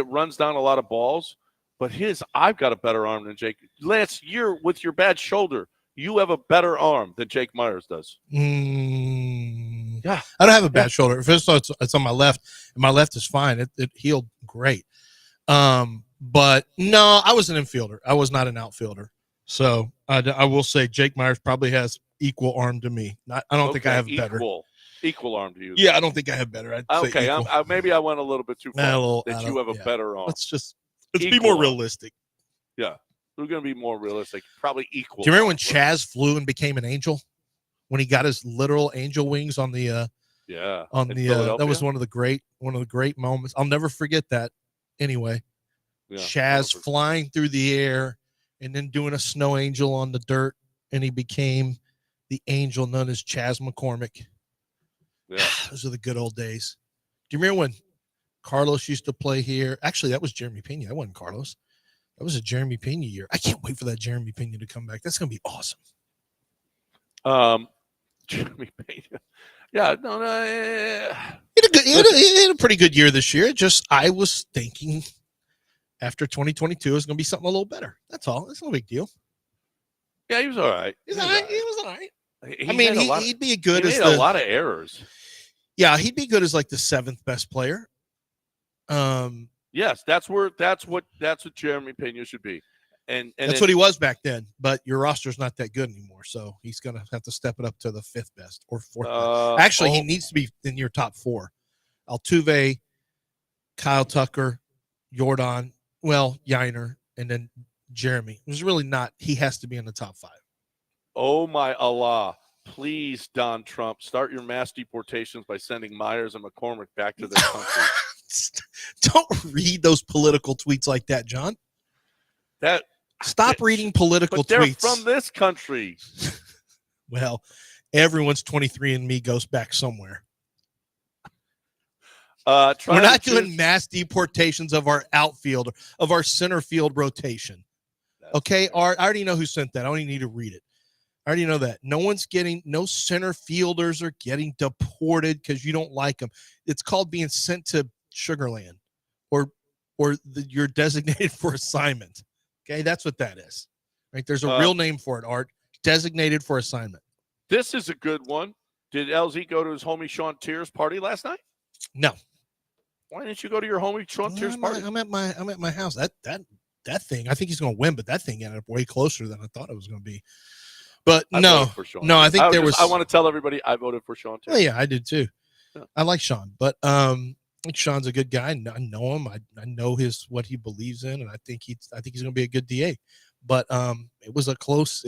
runs down a lot of balls, but I've got a better arm than Jake. Lance, with your bad shoulder, you have a better arm than Jake Myers does. Yeah, I don't have a bad shoulder. First of all, it's on my left, and my left is fine. It healed great. But no, I was an infielder. I was not an outfielder. So I will say Jake Myers probably has equal arm to me. I don't think I have better. Equal arm to you. Yeah, I don't think I have better. Okay, maybe I went a little bit too far. You have a better arm. Let's be more realistic. Yeah, we're going to be more realistic. Probably equal. Do you remember when Chaz flew and became an angel? When he got his literal angel wings on the that was one of the great moments. I'll never forget that. Anyway, Chaz flying through the air and then doing a snow angel on the dirt, and he became the angel known as Chaz McCormick. Yeah, those are the good old days. Do you remember when Carlos used to play here? Actually, that was Jeremy Pena. That wasn't Carlos. That was a Jeremy Pena year. I can't wait for that Jeremy Pena to come back. That's going to be awesome. Jeremy Pena. Yeah, no. He had a pretty good year this year. Just I was thinking after 2022 is going to be something a little better. That's all. It's no big deal. Yeah, he was all right. He was all right. He'd be good as a lot of errors. Yeah, he'd be good as like the 7th best player. Yes, that's what Jeremy Pena should be. And that's what he was back then, but your roster's not that good anymore, so he's going to have to step it up to the 5th best or 4th best. Actually, he needs to be in your top 4. Altuve, Kyle Tucker, Yordan, Yiner, and then Jeremy. It was really not. He has to be in the top 5. Oh, my Allah. Please, Don Trump, start your mass deportations by sending Myers and McCormick back to their country. Don't read those political tweets like that, John. Stop reading political tweets. They're from this country. Well, everyone's 23andMe goes back somewhere. We're not doing mass deportations of our outfield, of our center field rotation. Okay, Art, I already know who sent that. I don't even need to read it. I already know that. No center fielders are getting deported because you don't like them. It's called being sent to Sugarland or you're designated for assignment. Okay, that's what that is. Right? There's a real name for it, Art. Designated for assignment. This is a good one. Did LZ go to his homie Sean Tier's party last night? No. Why didn't you go to your homie Sean Tier's party? I'm at my house. That thing, I think he's going to win, but that thing ended up way closer than I thought it was going to be. But I think I want to tell everybody I voted for Sean Tier. Oh, yeah, I did too. Yeah. I like Sean, but Sean's a good guy. I know him. I know what he believes in, and I think he's going to be a good DA. But it was a close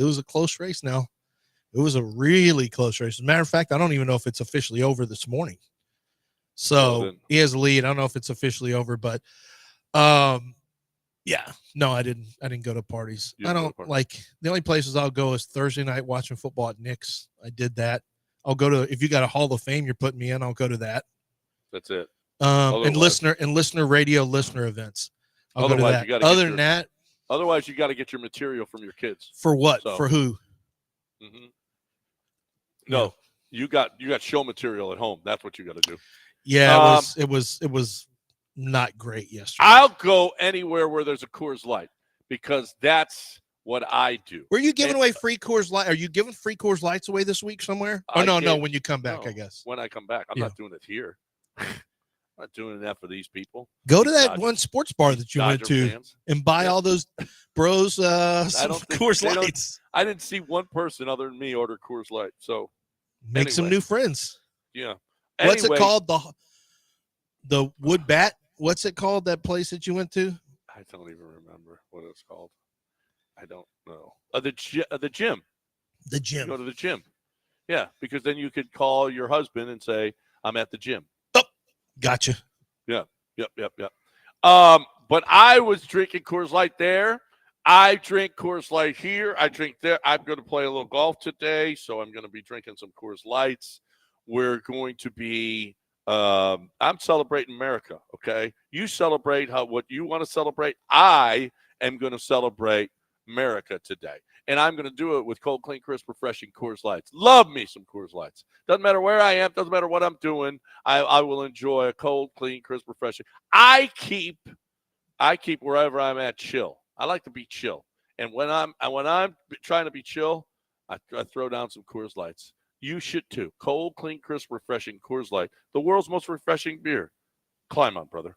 race. Now, it was a really close race. As a matter of fact, I don't even know if it's officially over this morning. So he has a lead. I don't know if it's officially over, but yeah, no, I didn't go to parties. I don't like the only places I'll go is Thursday night watching football at Nick's. I did that. I'll go to if you got a Hall of Fame you're putting me in, I'll go to that. That's it. And listener radio events. I'll go to that. Other than that, otherwise you got to get your material from your kids. For what? So. For who? Mm-hmm. No, you got show material at home. That's what you got to do. Yeah, it was not great yesterday. I'll go anywhere where there's a Coors Light because that's what I do. Were you giving away free Coors Light? Are you giving free Coors Lights away this week somewhere? Oh, no, when you come back, I guess. When I come back. I'm not doing it here. I'm not doing that for these people. Go to These that Dodger- one sports bar that you went Dodger to fans. and buy all those bros some don't think- Coors they don't- Lights. I didn't see one person other than me order Coors Light. So Make some anyway. new friends. yeah. What's it Anyway, called? The Wood Bat? What's it called, that place that you went to? I don't even remember what it's called. I don't know. The gym. The You gym. go to the gym. Yeah, because then you could call your husband and say, I'm at the gym. Oh, gotcha. Yep. But I was drinking Coors Light there. I drink Coors Light here. I drink there. I'm going to play a little golf today, so I'm going to be drinking some Coors Lights. We're going to be I'm celebrating America, okay? You celebrate what you want to celebrate. I am going to celebrate America today. And I'm going to do it with cold, clean, crisp, refreshing Coors Lights. Love me some Coors Lights. Doesn't matter where I am. Doesn't matter what I'm doing. I will enjoy a cold, clean, crisp, refreshing. I keep wherever I'm at chill. I like to be chill. And when I'm trying to be chill, I throw down some Coors Lights. You should too. Cold, clean, crisp, refreshing Coors Light. The world's most refreshing beer. Climb on, brother.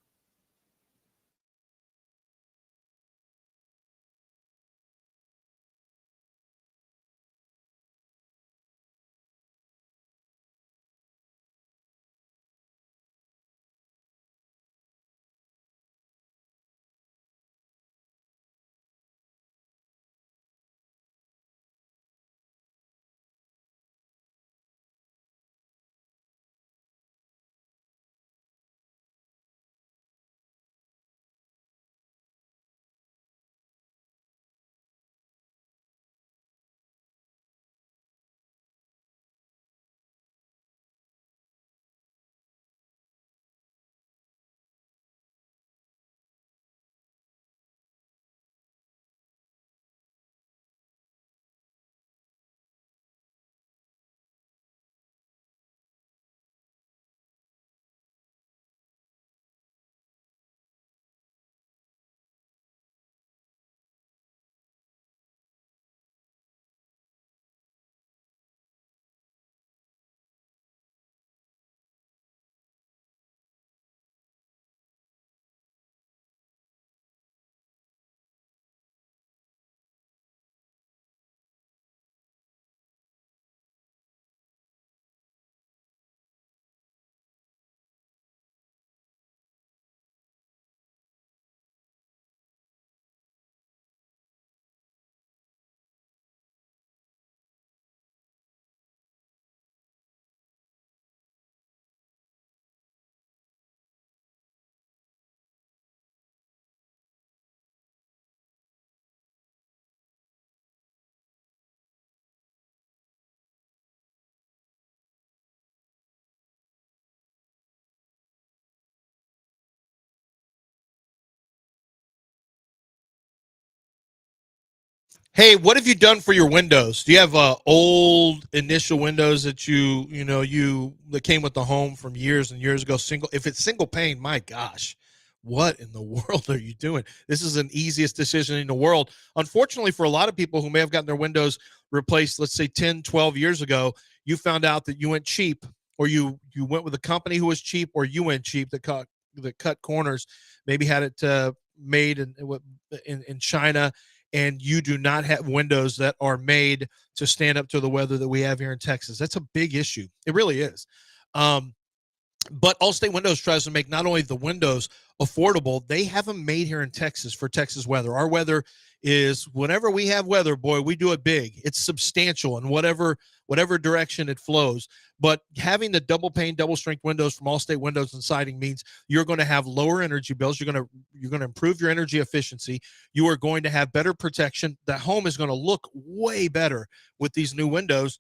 Hey, what have you done for your windows? Do you have old initial windows that you that came with the home from years and years ago? If it's single pane, my gosh, what in the world are you doing? This is an easiest decision in the world. Unfortunately, for a lot of people who may have gotten their windows replaced, let's say 10, 12 years ago, you found out that you went cheap, or you went with a company who was cheap, or you went cheap that cut corners, maybe had it made in China, and you do not have windows that are made to stand up to the weather that we have here in Texas. That's a big issue. It really is. But Allstate Windows tries to make not only the windows affordable, they have them made here in Texas for Texas weather. Our weather is, whenever we have weather, boy, we do it big. It's substantial in whatever direction it flows. But having the double pane, double strength windows from Allstate Windows and Siding means you're going to have lower energy bills. You're going to improve your energy efficiency. You are going to have better protection. The home is going to look way better with these new windows.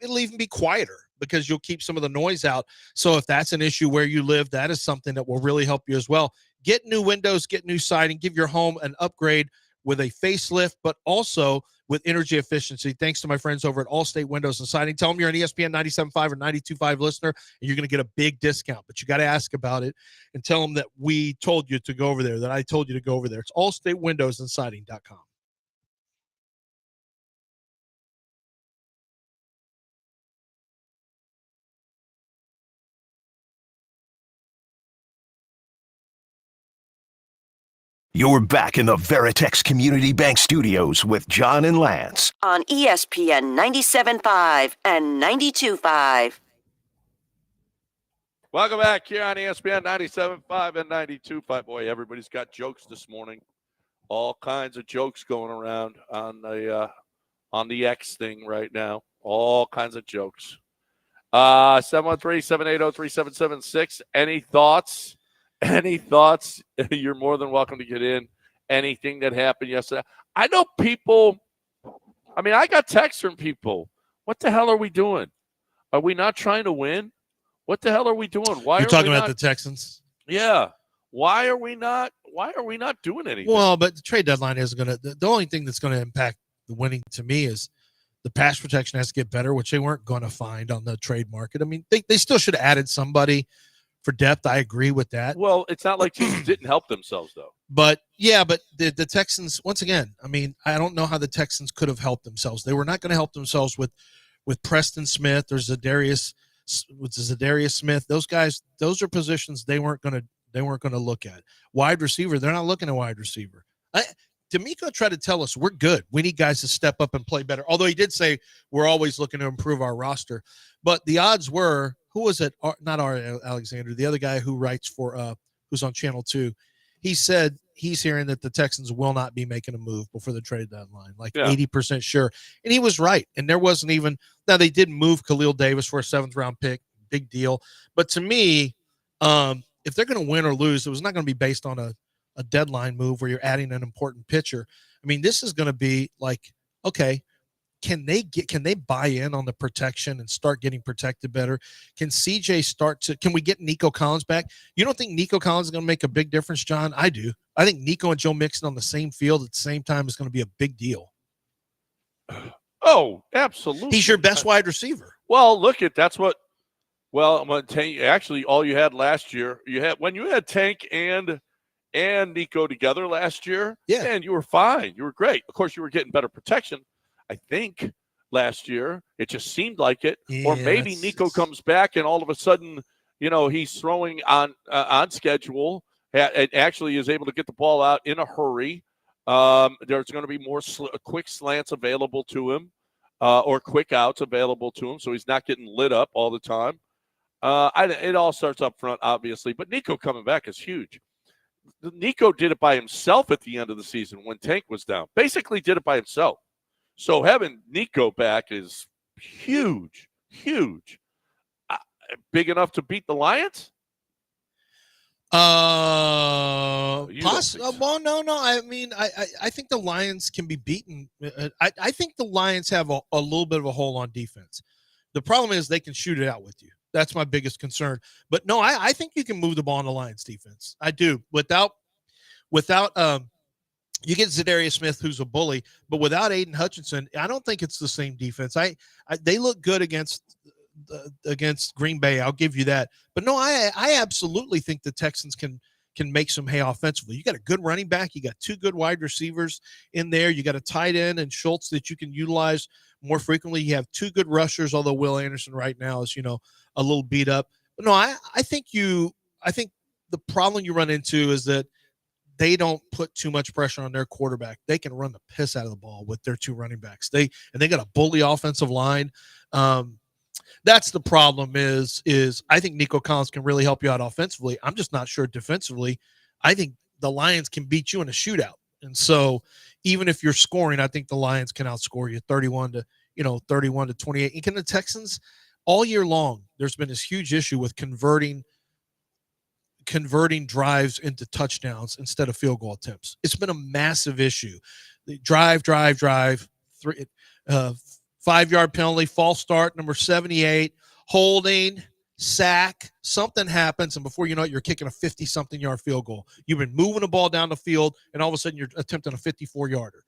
It'll even be quieter because you'll keep some of the noise out. So if that's an issue where you live, that is something that will really help you as well. Get new windows, get new siding, give your home an upgrade with a facelift, but also with energy efficiency. Thanks to my friends over at Allstate Windows and Siding. Tell them you're an ESPN 97.5 or 92.5 listener, and you're going to get a big discount. But you got to ask about it and tell them that we told you to go over there, that I told you to go over there. It's allstatewindowsandsiding.com. You're back in the Veritex Community Bank Studios with John and Lance. On ESPN 97.5 and 92.5. Welcome back here on ESPN 97.5 and 92.5. Boy, everybody's got jokes this morning. All kinds of jokes going around on the X thing right now. All kinds of jokes. 713-780-3776. Any thoughts? Any thoughts? You're more than welcome to get in. Anything that happened yesterday. I know people, I mean, I got texts from people. What the hell are we doing? Are we not trying to win? What the hell are we doing? Why You're are talking we about not, the Texans? Yeah. Why are we not doing anything? Well, but the trade deadline isn't going to – the only thing that's going to impact the winning to me is the pass protection has to get better, which they weren't going to find on the trade market. I mean, they still should have added somebody for depth. I agree with that. Well, it's not like teams didn't help themselves, though. But, yeah, but the Texans, once again, I mean, I don't know how the Texans could have helped themselves. They were not going to help themselves with Preston Smith or Zadarius Smith. Those guys, those are positions they weren't going to look at. Wide receiver, they're not looking at wide receiver. D'Amico tried to tell us we're good. We need guys to step up and play better. Although he did say we're always looking to improve our roster. But the odds were, who was it? Not Ari Alexander, the other guy who writes for who's on Channel 2. He said he's hearing that the Texans will not be making a move before the trade deadline, 80% sure. And he was right. And there wasn't even – now, they did move Khalil Davis for a 7th-round pick. Big deal. But to me, if they're going to win or lose, it was not going to be based on a deadline move where you're adding an important pitcher. I mean, this is going to be like, okay, can they buy in on the protection and start getting protected better? Can we get Nico Collins back? You don't think Nico Collins is going to make a big difference, John? I do. I think Nico and Joe Mixon on the same field at the same time is going to be a big deal. Oh, absolutely. He's your best wide receiver. Well, look at I'm going to tell you, actually, all you had last year, when you had Tank and Nico together last year, and you were fine. You were great. Of course, you were getting better protection, I think, last year. It just seemed like it. Yeah, or maybe Nico comes back and all of a sudden, he's throwing on schedule and actually is able to get the ball out in a hurry. There's going to be more quick slants available to him or quick outs available to him, so he's not getting lit up all the time. It all starts up front, obviously, but Nico coming back is huge. Nico did it by himself at the end of the season when Tank was down. Basically did it by himself. So having Nico back is huge, huge. Big enough to beat the Lions? Well, no. I mean, I think the Lions can be beaten. I think the Lions have a little bit of a hole on defense. The problem is they can shoot it out with you. That's my biggest concern. But no, I think you can move the ball on the Lions defense. I do. Without you get Zadarius Smith, who's a bully, but without Aiden Hutchinson, I don't think it's the same defense. They look good against Green Bay. I'll give you that. But no, I absolutely think the Texans can make some hay offensively. You got a good running back. You got 2 good wide receivers in there. You got a tight end and Schultz that you can utilize more frequently. You have 2 good rushers, although Will Anderson right now is, a little beat up. But no, I think the problem you run into is that they don't put too much pressure on their quarterback. They can run the piss out of the ball with their 2 running backs. They got a bully offensive line. That's the problem is I think Nico Collins can really help you out offensively. I'm just not sure defensively. I think the Lions can beat you in a shootout. And so even if you're scoring, I think the Lions can outscore you 31 to 28. And can the Texans all year long, there's been this huge issue with converting drives into touchdowns instead of field goal attempts. It's been a massive issue. The drive, 5-yard penalty, false start, number 78, holding, sack, something happens, and before you know it, you're kicking a 50-something yard field goal. You've been moving the ball down the field, and all of a sudden you're attempting a 54-yarder.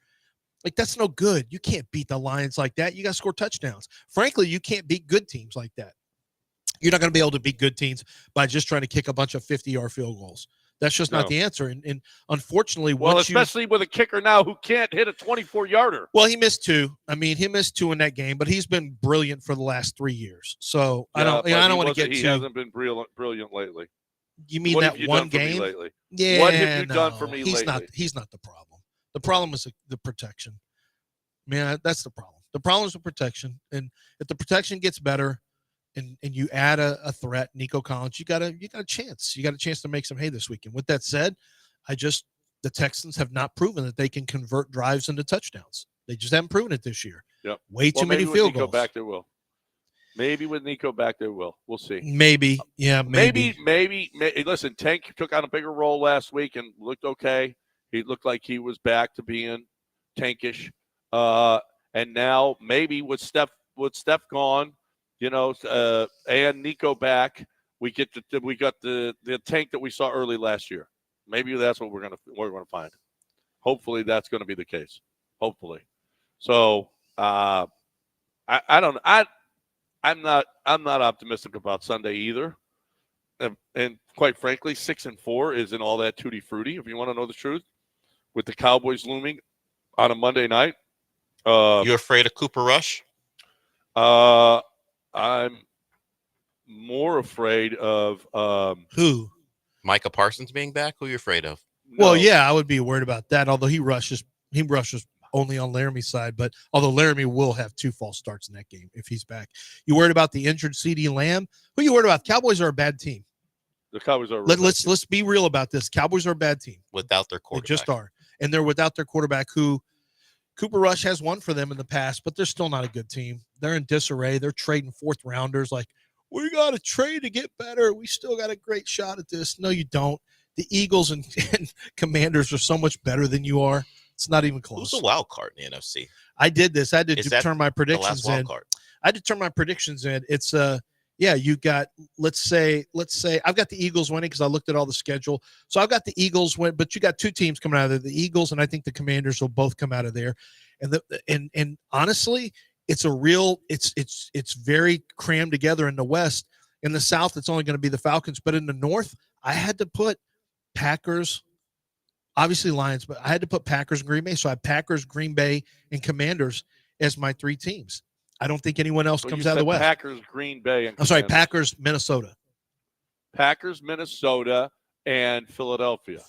Like, that's no good. You can't beat the Lions like that. You got to score touchdowns. Frankly, you can't beat good teams like that. You're not going to be able to beat good teams by just trying to kick a bunch of 50-yard field goals. That's just not the answer. And unfortunately, especially with a kicker now who can't hit a 24-yarder. Well, he missed 2. I mean, he missed 2 in that game, but he's been brilliant for the last 3 years. So I don't want to get He hasn't been brilliant lately. You mean What that have you one done for me game? lately? Yeah. What have you done for me he's lately? He's not the problem. The problem is the protection. Man, that's the problem. The problem is the protection. And if the protection gets better and you add a threat, Nico Collins, you got a chance. You got a chance to make some hay this weekend. With that said, the Texans have not proven that they can convert drives into touchdowns. They just haven't proven it this year. Yep. Way too many field goals. Back, they will. Maybe with Nico back, they will. We'll see. Maybe. Yeah, maybe. Listen, Tank took on a bigger role last week and looked okay. He looked like he was back to being tankish. And now maybe with Steph gone, and Nico back, we got the Tank that we saw early last year. Maybe that's what we're gonna find. Hopefully that's going to be the case. Hopefully. So I'm not optimistic about Sunday either. And quite frankly, 6-4 isn't all that tutti frutti. If you want to know the truth, with the Cowboys looming on a Monday night. You afraid of Cooper Rush? I'm more afraid of who? Micah Parsons being back? Who are you afraid of? No. Well, yeah, I would be worried about that. Although he rushes only on Laramie's side, but although Laramie will have 2 false starts in that game if he's back. You worried about the injured CeeDee Lamb? Who you worried about? Cowboys are a bad team. The Cowboys are. Let's be real about this. Cowboys are a bad team without their quarterback. They just are, and they're without their quarterback. Who Cooper Rush has won for them in the past, but they're still not a good team. They're in disarray. They're trading 4th rounders. Like, we got to trade to get better. We still got a great shot at this. No, you don't. The Eagles and Commanders are so much better than you are. It's not even close. Who's the wild card in the NFC? I did this. I had to turn my predictions in. Card? I had to turn my predictions in. It's you got let's say I've got the Eagles winning because I looked at all the schedule. So I've got the Eagles win, but you got 2 teams coming out of there, the Eagles and I think the Commanders will both come out of there. And honestly, it's it's very crammed together in the West. In the South, it's only going to be the Falcons, but in the North, I had to put Packers, obviously Lions, but I had to put Packers and Green Bay. So I have Packers, Green Bay, and Commanders as my 3 teams. I don't think anyone else comes out of the West. Packers, Green Bay, and I'm sorry, Packers, Minnesota. Packers, Minnesota, and Philadelphia.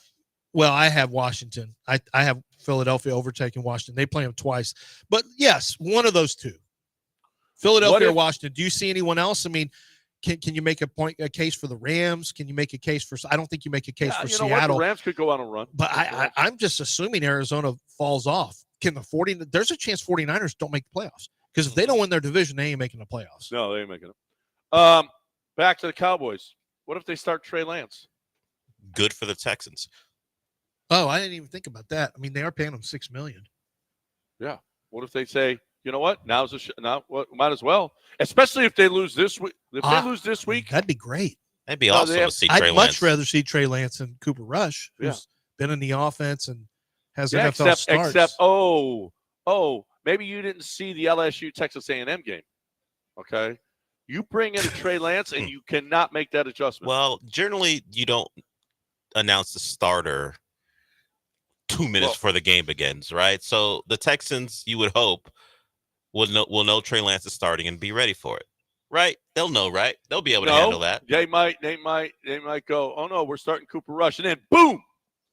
Well, I have Washington. I have Philadelphia overtaking Washington. They play them twice. But, yes, one of those 2. Philadelphia or Washington. Do you see anyone else? I mean, can you make a case for the Rams? Can you make a case for – I don't think you make a case for Seattle. The Rams could go on a run. But I'm just assuming Arizona falls off. There's a chance 49ers don't make the playoffs. Because if they don't win their division, they ain't making the playoffs. No, they ain't making it. Back to the Cowboys. What if they start Trey Lance? Good for the Texans. Oh, I didn't even think about that. I mean, they are paying them $6 million. Yeah. What if they say, you know what? Might as well. Especially if they lose this week. If they lose this week, that'd be great. That'd be awesome to see Trey Lance. I'd much rather see Trey Lance than Cooper Rush, who's been in the offense and has NFL starts. Except, maybe you didn't see the LSU Texas A&M game. Okay, you bring in a Trey Lance and you cannot make that adjustment. Well, generally you don't announce the starter 2 minutes before the game begins, right? So the Texans, you would hope, will know Trey Lance is starting and be ready for it, right? They'll know, right? They'll be able to handle that. They might go, oh no, we're starting Cooper Rush, and then boom.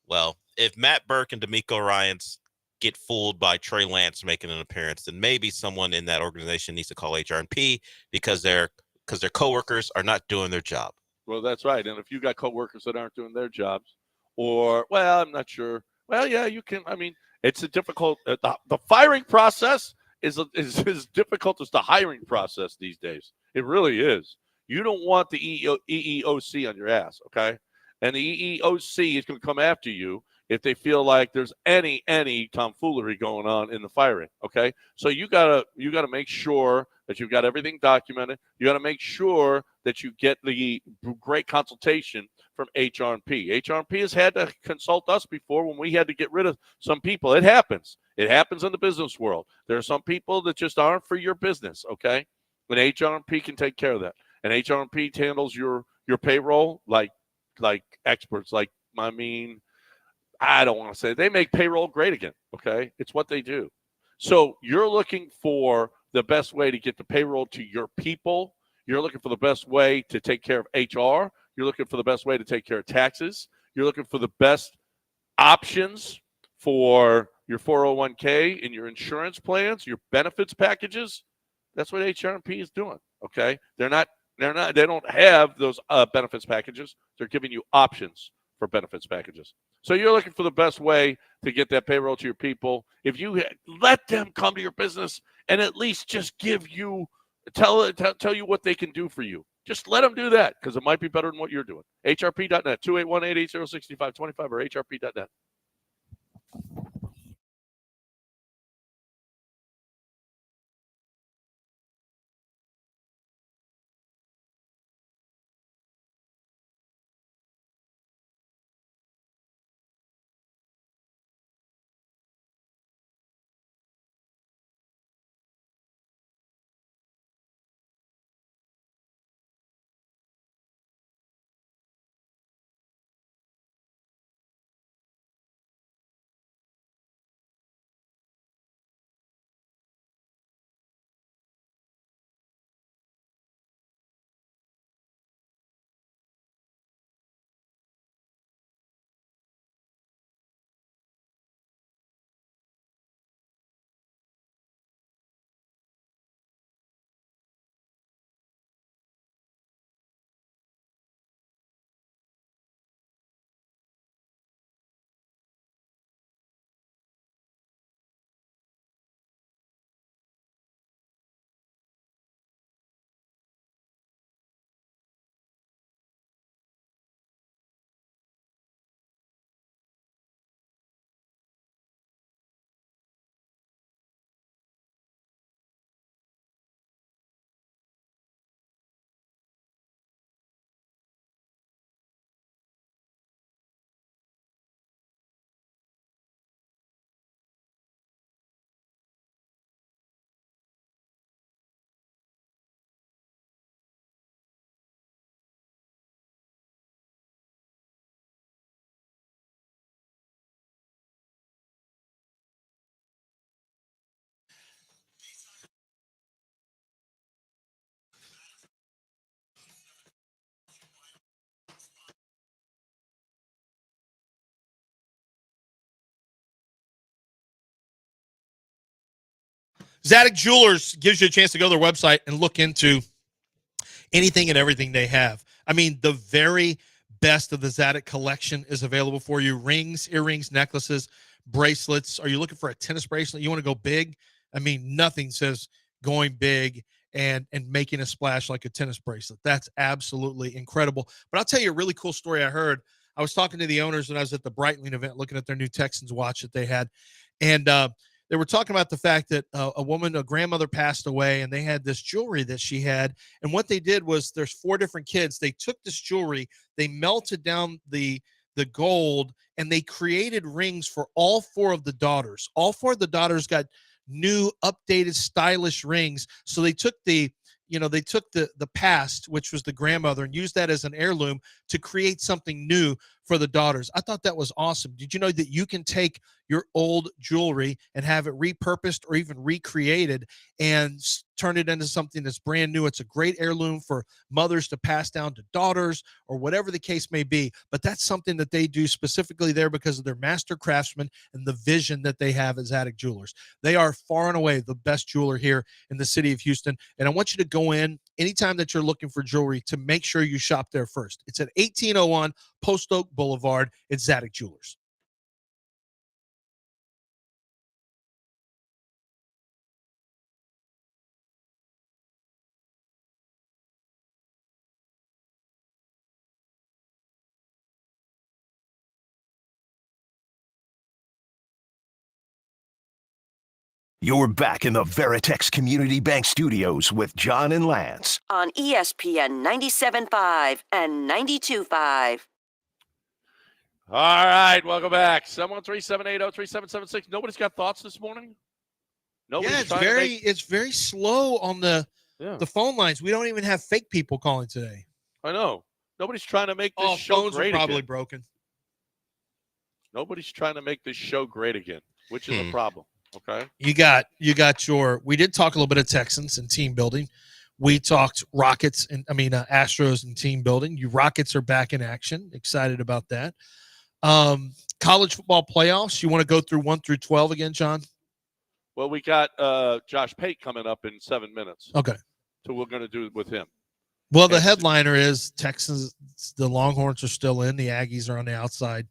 Well, if Matt Burke and D'Amico Ryans get fooled by Trey Lance making an appearance, then maybe someone in that organization needs to call HR&P because their coworkers are not doing their job. Well, that's right. And if you got coworkers that aren't doing their jobs, I'm not sure. Well, yeah, you can. I mean, it's a difficult. The firing process is as difficult as the hiring process these days. It really is. You don't want the EEOC on your ass, okay? And the EEOC is going to come after you if they feel like there's any tomfoolery going on in the firing, okay? So you gotta make sure that you've got everything documented. You got to make sure that you get the great consultation from HR&P. HR&P has had to consult us before when we had to get rid of some people. It happens. It happens in the business world. There are some people that just aren't for your business, okay? And HR&P can take care of that. And HR&P handles your payroll like experts. I don't want to say they make payroll great again, okay? It's what they do. So you're looking for the best way to get the payroll to your people. You're looking for the best way to take care of HR. You're looking for the best way to take care of taxes. You're looking for the best options for your 401k and your insurance plans, your benefits packages. That's what HRP is doing. Okay. They don't have those benefits packages. They're giving you options for benefits packages. So you're looking for the best way to get that payroll to your people. If you let them come to your business and at least just give you, tell you what they can do for you. Just let them do that because it might be better than what you're doing. HRP.net, 281-880-6525 or HRP.net. Zadok Jewelers gives you a chance to go to their website and look into anything and everything they have. I mean, the very best of the Zadok collection is available for you. Rings, earrings, necklaces, bracelets. Are you looking for a tennis bracelet? You want to go big? I mean, nothing says going big and making a splash like a tennis bracelet. That's absolutely incredible. But I'll tell you a really cool story I heard. I was talking to the owners when I was at the Breitling event looking at their new Texans watch that they had. And they were talking about the fact that a grandmother passed away, and they had this jewelry that she had. And what they did was there's 4 different kids. They took this jewelry, they melted down the gold, and they created rings for all 4 of the daughters. All 4 of the daughters got new, updated, stylish rings. So they took the past, which was the grandmother, and used that as an heirloom to create something new for the daughters. I thought that was awesome. Did you know that you can take your old jewelry and have it repurposed or even recreated and turn it into something that's brand new? It's a great heirloom for mothers to pass down to daughters or whatever the case may be. But that's something that they do specifically there because of their master craftsmen and the vision that they have as Zadok Jewelers. They are far and away the best jeweler here in the city of Houston. And I want you to go in anytime that you're looking for jewelry to make sure you shop there first. It's at 1801 Post Oak Boulevard. It's Zadok Jewelers. You're back in the Veritex Community Bank Studios with John and Lance. On ESPN 97.5 and 92.5. All right, welcome back. 713-780-3776. Nobody's got thoughts this morning? Nobody's it's very slow on the phone lines. We don't even have fake people calling today. I know. Nobody's trying to make this show phones great are probably again. broken. Nobody's trying to make this show great again, which is a problem. Okay. We did talk a little bit of Texans and team building We talked Rockets and Astros and team building. You Rockets are back in action. Excited about that. College football playoffs. You want to go through 1 through 12 again, John? Well, we got Josh Pate coming up in 7 minutes. Okay. So we're going to do it with him. Well, the headliner is Texas. The Longhorns are still in. The Aggies are on the outside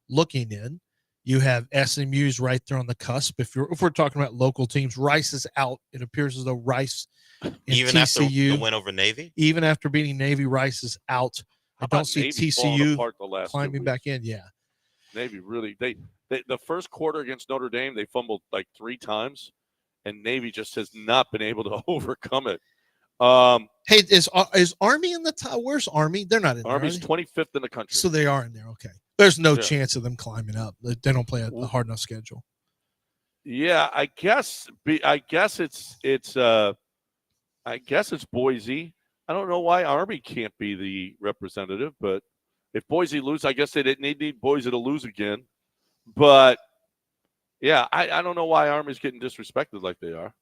looking in. You have SMU's right there on the cusp. If we're talking about local teams, Rice is out. It appears as though Rice and Even TCU, after the win over Navy? even after beating Navy, Rice is out. I don't see Navy falling TCU apart the last 2 climbing weeks? back in. Yeah. Navy really they the first quarter against Notre Dame, they fumbled like 3 times, and Navy just has not been able to overcome it. Hey, is Army in the top? Where's Army? They're not in Army's there. 25th in the country. So they are in there. Okay. There's no Yeah. chance of them climbing up. They don't play a hard enough schedule. Yeah, I guess it's Boise. I don't know why Army can't be the representative, but if Boise lose, I guess they didn't need Boise to lose again. But yeah, I don't know why Army's getting disrespected like they are.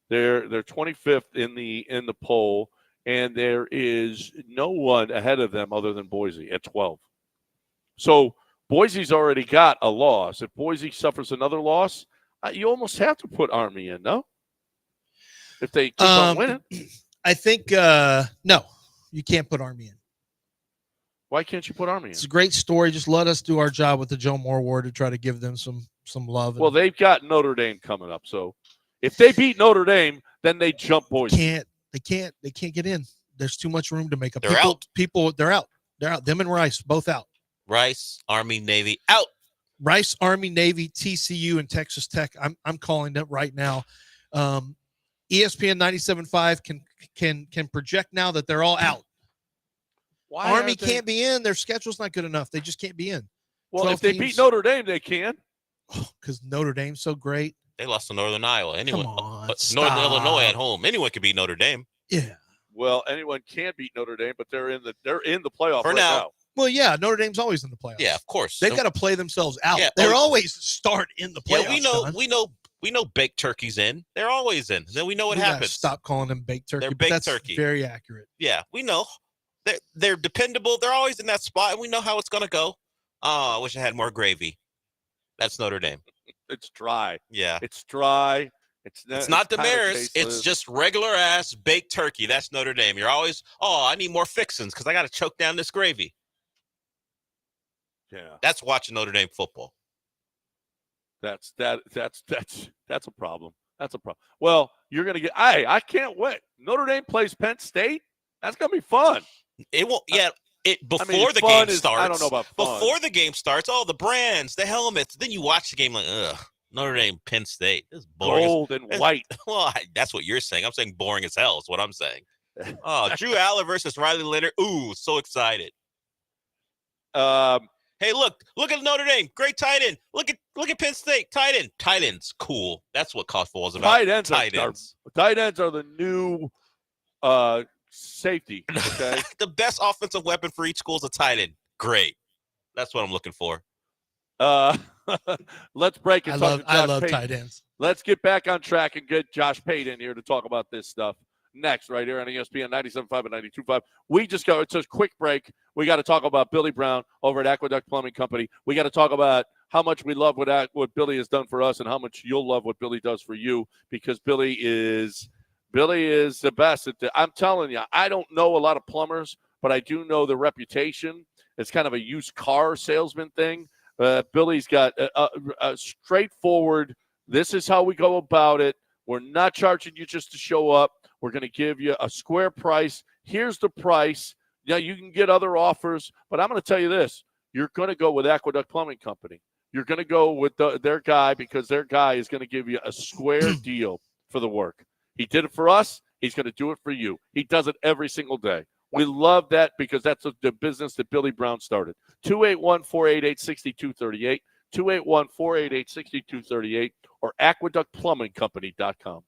They're 25th in the poll, and there is no one ahead of them other than Boise at 12. So Boise's already got a loss. If Boise suffers another loss, you almost have to put Army in, no? If they keep on winning. I think no, you can't put Army in. Why can't you put Army in? It's a great story. Just let us do our job with the Joe Moore Award to try to give them some love. Well, they've got Notre Dame coming up, so if they beat Notre Dame, then they jump Boise. They can't get in. There's too much room to make up. They're out. They're out. They're out. Them and Rice both out. Rice, Army, Navy, out. Rice, Army, Navy, TCU, and Texas Tech. I'm calling them right now. ESPN 97.5 can project now that they're all out. Why Army can't be in. Their schedule's not good enough. They just can't be in. Well, if they beat Notre Dame, they can. Because Notre Dame's so great. They lost to Northern Iowa. Anyone, Come on, Northern Illinois at home. Anyone could beat Notre Dame. Yeah. Well, anyone can beat Notre Dame, but they're in the playoff For right now. now. Well, yeah, Notre Dame's always in the playoffs. Yeah, of course. They've got to play themselves out. Yeah, They're always start in the playoffs. Yeah, we know baked turkey's in. They're always in. Then we know what happens. Stop calling them baked turkey. They're baked that's turkey. Very accurate. Yeah, we know. They're dependable. They're always in that spot, and we know how it's gonna go. Oh, I wish I had more gravy. That's Notre Dame. It's dry. Yeah. It's dry. It's not the kinda Mariners. tasteless. It's just regular ass baked turkey. That's Notre Dame. You're always, I need more fixins because I got to choke down this gravy. Yeah. That's watching Notre Dame football. That's a problem. That's a problem. Well, you're gonna get. I can't wait. Notre Dame plays Penn State. That's gonna be fun. It won't. Yeah. Before the fun game starts. I don't know about fun. Before the game starts, the brands, the helmets. Then you watch the game like, ugh, Notre Dame, Penn State. This is boring. Gold and white. Well, that's what you're saying. I'm saying boring as hell is what I'm saying. Drew Allen versus Riley Leonard. Ooh, so excited. Hey, look at Notre Dame. Great tight end. Look at Penn State. Tight end. Tight ends. Cool. That's what college football is about. Tight ends are the new safety. Okay. The best offensive weapon for each school is a tight end. Great. That's what I'm looking for. Let's break and talk to Josh I love Payton. tight ends. Let's get back on track and get Josh Payton in here to talk about this stuff next, right here on ESPN 97.5 and 92.5. It's a quick break. We got to talk about Billy Brown over at Aqueduct Plumbing Company. We got to talk about how much we love what Billy has done for us and how much you'll love what Billy does for you, because Billy is the best. I'm telling you, I don't know a lot of plumbers, but I do know the reputation. It's kind of a used car salesman thing. Billy's got a straightforward, this is how we go about it. We're not charging you just to show up. We're going to give you a square price. Here's the price. Yeah, you can get other offers, but I'm going to tell you this. You're going to go with Aqueduct Plumbing Company. You're going to go with their guy, because their guy is going to give you a square deal for the work. He did it for us. He's going to do it for you. He does it every single day. We love that, because that's the business that Billy Brown started. 281-488-6238, 281-488-6238, or aqueductplumbingcompany.com.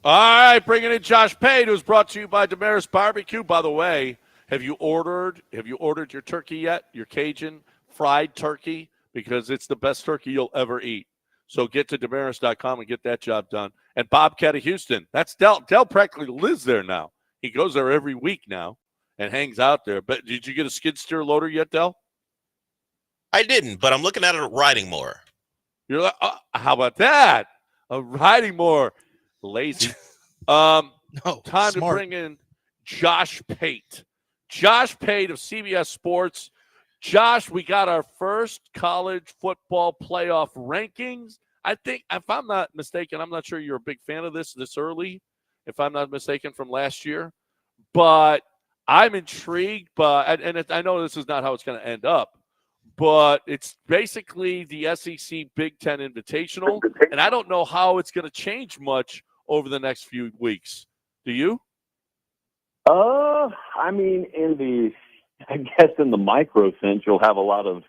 All right, bringing in Josh Pate, who's brought to you by Damaris Barbecue. By the way, have you ordered your turkey yet? Your Cajun fried turkey? Because it's the best turkey you'll ever eat. So get to Damaris.com and get that job done. And Bobcat of Houston, that's Del. Del practically lives there now. He goes there every week now and hangs out there. But did you get a skid steer loader yet, Del? I didn't, but I'm looking at it riding more. You're like, how about that? A riding more. Lazy. No, Time smart. to bring in Josh Pate. Josh Pate of CBS Sports. Josh, we got our first college football playoff rankings. I think, if I'm not mistaken, I'm not sure you're a big fan of this early, if I'm not mistaken, from last year. But I'm intrigued. And I know this is not how it's going to end up, but it's basically the SEC Big Ten Invitational, and I don't know how it's going to change much over the next few weeks. Do you? I mean, I guess in the micro sense, you'll have a lot of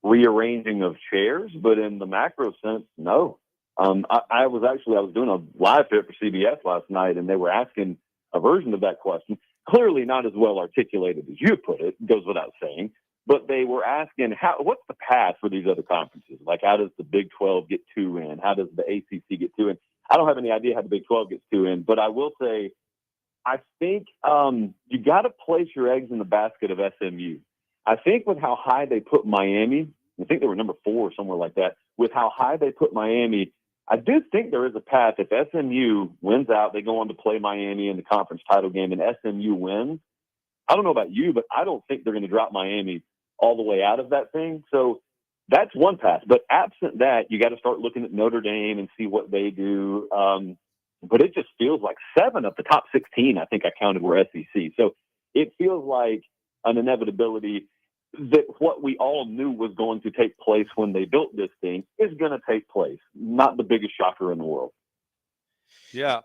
rearranging of chairs, but in the macro sense, no. I was doing a live fit for CBS last night, and they were asking a version of that question. Clearly not as well articulated as you put it, goes without saying. But they were asking, what's the path for these other conferences? Like, how does the Big 12 get 2 in? How does the ACC get 2 in? I don't have any idea how the Big 12 gets 2 in, but I will say, I think you got to place your eggs in the basket of SMU. I think with how high they put Miami, I think they were number 4 or somewhere like that. With how high they put Miami, I do think there is a path. If SMU wins out, they go on to play Miami in the conference title game, and SMU wins. I don't know about you, but I don't think they're going to drop Miami all the way out of that thing. So that's one path. But absent that, you got to start looking at Notre Dame and see what they do. But it just feels like 7 of the top 16, I think I counted, were SEC. So it feels like an inevitability that what we all knew was going to take place when they built this thing is going to take place. Not the biggest shocker in the world. Yeah.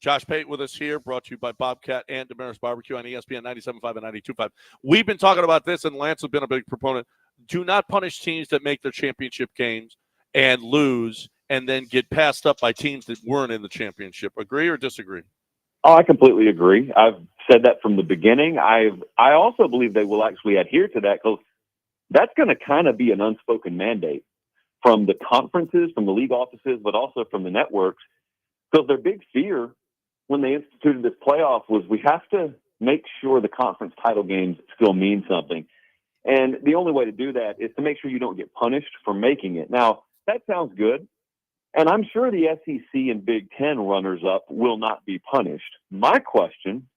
Josh Pate with us here, brought to you by Bobcat and Damaris Barbecue on ESPN 97.5 and 92.5. We've been talking about this, and Lance has been a big proponent. Do not punish teams that make their championship games and lose and then get passed up by teams that weren't in the championship. Agree or disagree? Oh, I completely agree. I've said that from the beginning. I also believe they will actually adhere to that, because that's going to kind of be an unspoken mandate from the conferences, from the league offices, but also from the networks, because their big fear when they instituted this playoff was we have to make sure the conference title games still mean something. And the only way to do that is to make sure you don't get punished for making it. Now, that sounds good. And I'm sure the SEC and Big Ten runners-up will not be punished. My question,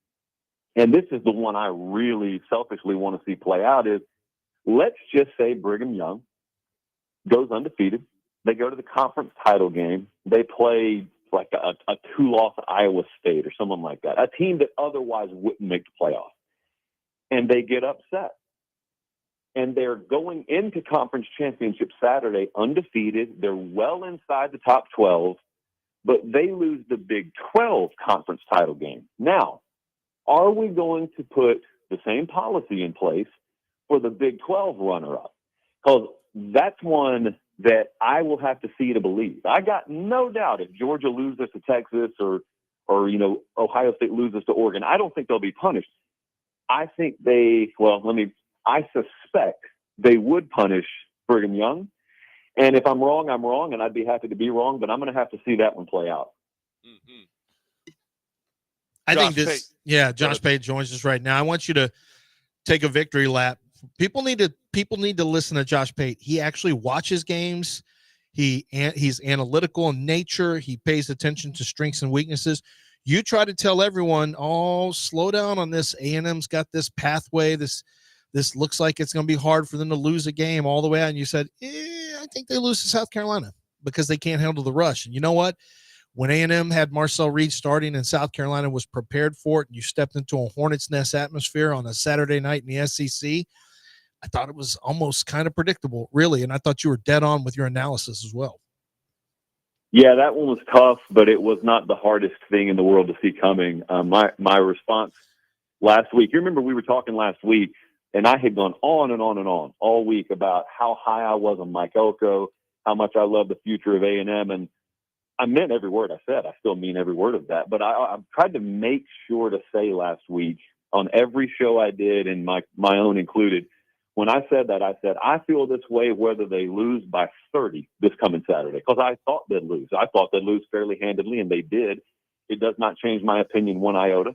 and this is the one I really selfishly want to see play out, is let's just say Brigham Young goes undefeated. They go to the conference title game. They play like a 2-loss Iowa State or someone like that, a team that otherwise wouldn't make the playoff. And they get upset. And they're going into conference championship Saturday undefeated. They're well inside the top 12, but they lose the Big 12 conference title game. Now, are we going to put the same policy in place for the Big 12 runner-up? Because that's one that I will have to see to believe. I got no doubt if Georgia loses to Texas or Ohio State loses to Oregon, I don't think they'll be punished. I think I suspect they would punish Brigham Young. And if I'm wrong, I'm wrong, and I'd be happy to be wrong, but I'm going to have to see that one play out. Mm-hmm. I think this, Josh Pate joins us right now. I want you to take a victory lap. People need to listen to Josh Pate. He actually watches games. He's analytical in nature. He pays attention to strengths and weaknesses. You try to tell everyone, slow down on this. A&M's got this pathway. This looks like it's going to be hard for them to lose a game all the way out. And you said, I think they lose to South Carolina because they can't handle the rush. And you know what? When A&M had Marcel Reed starting and South Carolina was prepared for it, and you stepped into a hornet's nest atmosphere on a Saturday night in the SEC, I thought it was almost kind of predictable, really. And I thought you were dead on with your analysis as well. Yeah, that one was tough, but it was not the hardest thing in the world to see coming. My response last week, you remember we were talking last week, and I had gone on and on and on all week about how high I was on Mike Elko, how much I love the future of A&M. And I meant every word I said. I still mean every word of that. But I've tried to make sure to say last week on every show I did, and my own included, when I said that, I said, I feel this way whether they lose by 30 this coming Saturday, because I thought they'd lose. I thought they'd lose fairly handedly, and they did. It does not change my opinion one iota,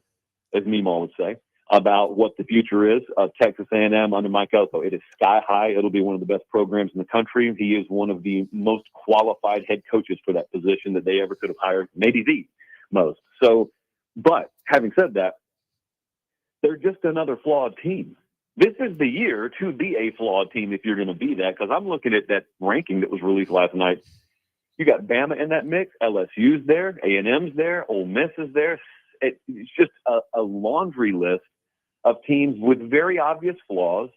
as Meemaw would say, about what the future is of Texas A&M under Mike Elko. It is sky high. It'll be one of the best programs in the country. He is one of the most qualified head coaches for that position that they ever could have hired, maybe the most. So, but having said that, they're just another flawed team. This is the year to be a flawed team if you're going to be that, because I'm looking at that ranking that was released last night. You got Bama in that mix, LSU's there, A&M's there, Ole Miss is there. It's just a laundry list of teams with very obvious flaws.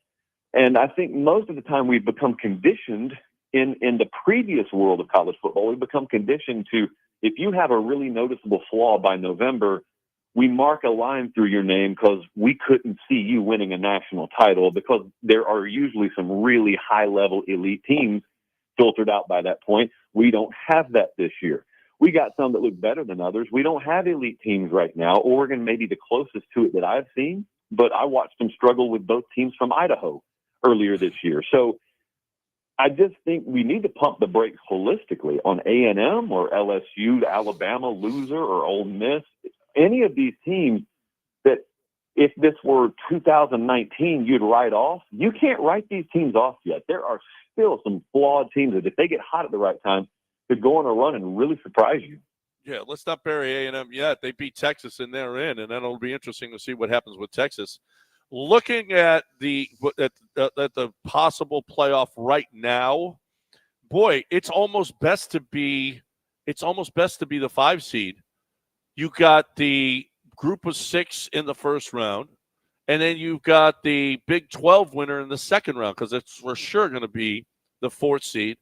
And I think most of the time we've become conditioned in the previous world of college football, we've become conditioned to, if you have a really noticeable flaw by November, we mark a line through your name because we couldn't see you winning a national title, because there are usually some really high-level elite teams filtered out by that point. We don't have that this year. We got some that look better than others. We don't have elite teams right now. Oregon may be the closest to it that I've seen, but I watched them struggle with both teams from Idaho earlier this year. So I just think we need to pump the brakes holistically on A&M or LSU, Alabama loser, or Ole Miss. Any of these teams that if this were 2019, you'd write off. You can't write these teams off yet. There are still some flawed teams that if they get hot at the right time, could go on a run and really surprise you. Yeah, let's not bury A&M yet. They beat Texas and they're in, and then it'll be interesting to see what happens with Texas. Looking at the possible playoff right now, boy, it's almost best to be the 5 seed. You got the group of 6 in the first round, and then you've got the Big 12 winner in the second round, because it's for sure going to be the 4th seed.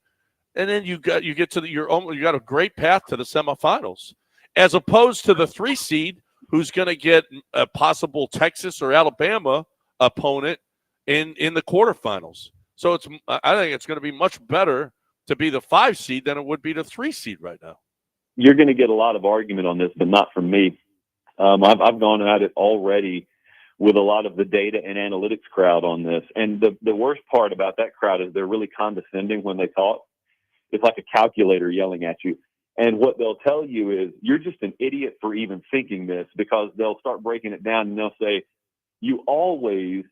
And then you got a great path to the semifinals, as opposed to the 3 seed who's going to get a possible Texas or Alabama opponent in the quarterfinals. So I think it's going to be much better to be the 5 seed than it would be the 3 seed right now. You're going to get a lot of argument on this, but not from me. I've gone at it already with a lot of the data and analytics crowd on this. And the worst part about that crowd is they're really condescending when they talk. It's like a calculator yelling at you. And what they'll tell you is you're just an idiot for even thinking this, because they'll start breaking it down and they'll say, you always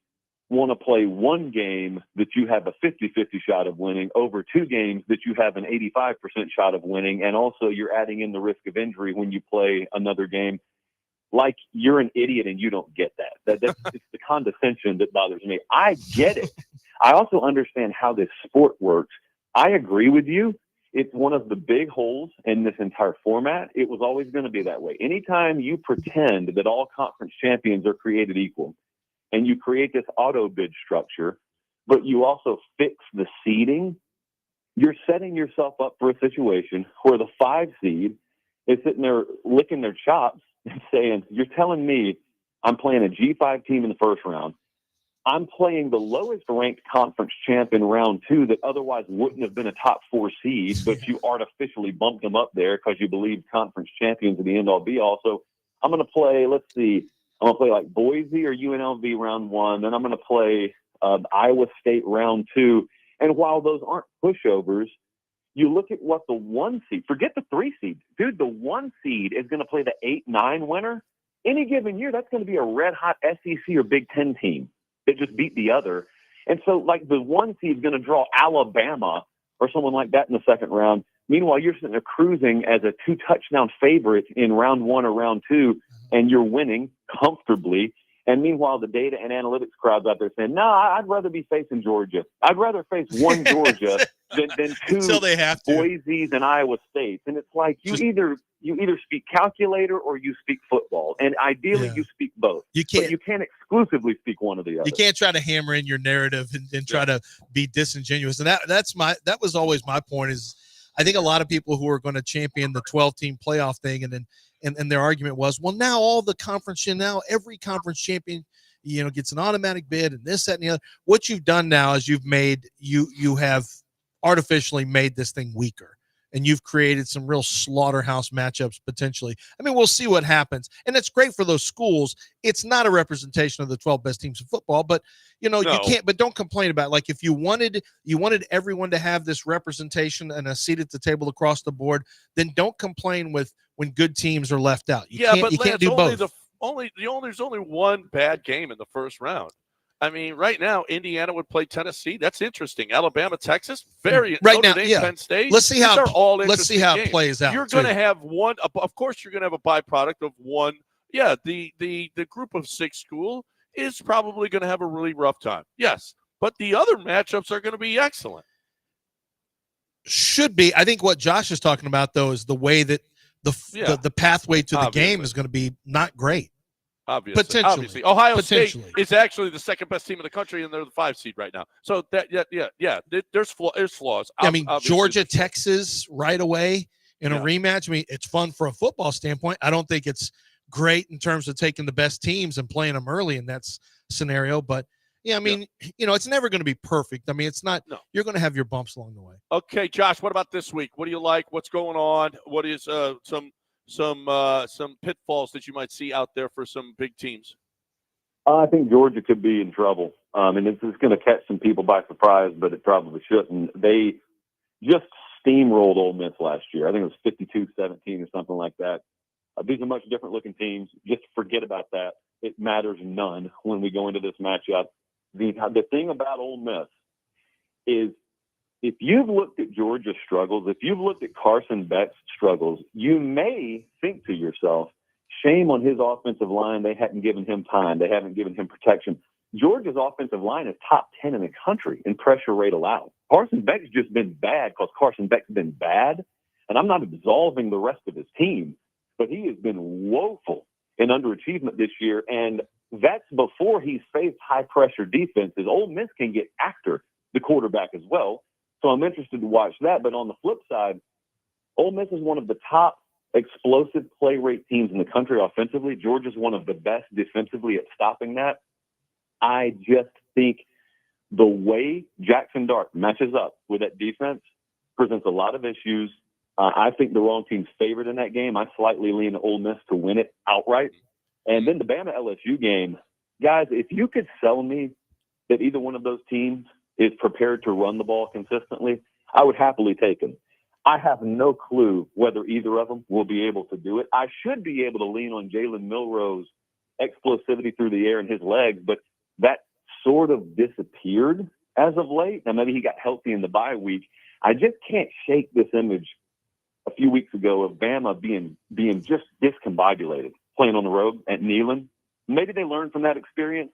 want to play one game that you have a 50-50 shot of winning over 2 games that you have an 85% shot of winning. And also you're adding in the risk of injury when you play another game. Like you're an idiot and you don't get that. That's it's the condescension that bothers me. I get it. I also understand how this sport works. I agree with you. It's one of the big holes in this entire format. It was always going to be that way. Anytime you pretend that all conference champions are created equal and you create this auto bid structure, but you also fix the seeding, you're setting yourself up for a situation where the 5 seed is sitting there licking their chops and saying, you're telling me I'm playing a G5 team in the first round. I'm playing the lowest ranked conference champ in round 2 that otherwise wouldn't have been a top 4 seed, but you artificially bumped them up there because you believe conference champions are the end all be all. So I'm going to play, I'm going to play like Boise or UNLV round 1. Then I'm going to play Iowa State round 2. And while those aren't pushovers, you look at what the 1 seed, forget the 3 seed, dude, the 1 seed is going to play the 8-9 winner. Any given year, that's going to be a red hot SEC or Big Ten team that just beat the other. And so like the 1 seed is going to draw Alabama or someone like that in the second round. Meanwhile, you're sitting there cruising as a 2-touchdown favorite in round 1 or round 2, and you're winning comfortably. And meanwhile, the data and analytics crowd's out there saying, no, I'd rather be facing Georgia. I'd rather face one Georgia than 2 Until they have to. Boise's and Iowa States. And it's like you either speak calculator or you speak football. And ideally you speak both. But you can't exclusively speak one or the other. You can't try to hammer in your narrative and try to be disingenuous. And that was always my point is I think a lot of people who are going to champion the 12-team playoff thing and their argument was, well, now every conference champion, gets an automatic bid and this, that, and the other. What you've done now is you have artificially made this thing weaker and you've created some real slaughterhouse matchups potentially. I mean, we'll see what happens. And it's great for those schools. It's not a representation of the 12 best teams in football, but you can't, but don't complain about it. Like if you wanted everyone to have this representation and a seat at the table across the board, then don't complain when good teams are left out. You can't do both. There's only one bad game in the first round. I mean, right now, Indiana would play Tennessee. That's interesting. Alabama, Texas, very right Notre now. Dame, Yeah, Penn State. Let's see how it games. plays out. You're going to have one. Of course, you're going to have a byproduct of one. Yeah, the group of 6 school is probably going to have a really rough time. Yes, but the other matchups are going to be excellent. Should be. I think what Josh is talking about though is the way that the pathway to the game is going to be not great. Obviously. Ohio State is actually the second best team in the country, and they're the 5 seed right now. So that, there's flaws. I mean, Georgia, Texas, right away in a rematch. I mean, it's fun for a football standpoint. I don't think it's great in terms of taking the best teams and playing them early in that scenario. But yeah, I mean, it's never going to be perfect. I mean, it's not. No. You're going to have your bumps along the way. Okay, Josh. What about this week? What do you like? What's going on? What is some pitfalls that you might see out there for some big teams? I think Georgia could be in trouble. And this is going to catch some people by surprise, but it probably shouldn't. They just steamrolled Ole Miss last year. I think it was 52-17 or something like that. These are much different looking teams. Just forget about that. It matters none when we go into this matchup. The thing about Ole Miss is, if you've looked at Georgia's struggles, if you've looked at Carson Beck's struggles, you may think to yourself, shame on his offensive line. They hadn't given him time. They haven't given him protection. Georgia's offensive line is top 10 in the country in pressure rate allowed. Carson Beck's just been bad because Carson Beck's been bad. And I'm not absolving the rest of his team, but he has been woeful in underachievement this year. And that's before he's faced high-pressure defenses. Ole Miss can get after the quarterback as well. So I'm interested to watch that. But on the flip side, Ole Miss is one of the top explosive play rate teams in the country offensively. Georgia's one of the best defensively at stopping that. I just think the way Jackson Dart matches up with that defense presents a lot of issues. I think the wrong team's favored in that game. I slightly lean Ole Miss to win it outright. And then the Bama LSU game, guys, if you could sell me that either one of those teams is prepared to run the ball consistently, I would happily take them. I have no clue whether either of them will be able to do it. I should be able to lean on Jalen Milroe's explosivity through the air and his legs, but that sort of disappeared as of late. Now, maybe he got healthy in the bye week. I just can't shake this image a few weeks ago of Bama being just discombobulated, playing on the road at Neyland. Maybe they learned from that experience.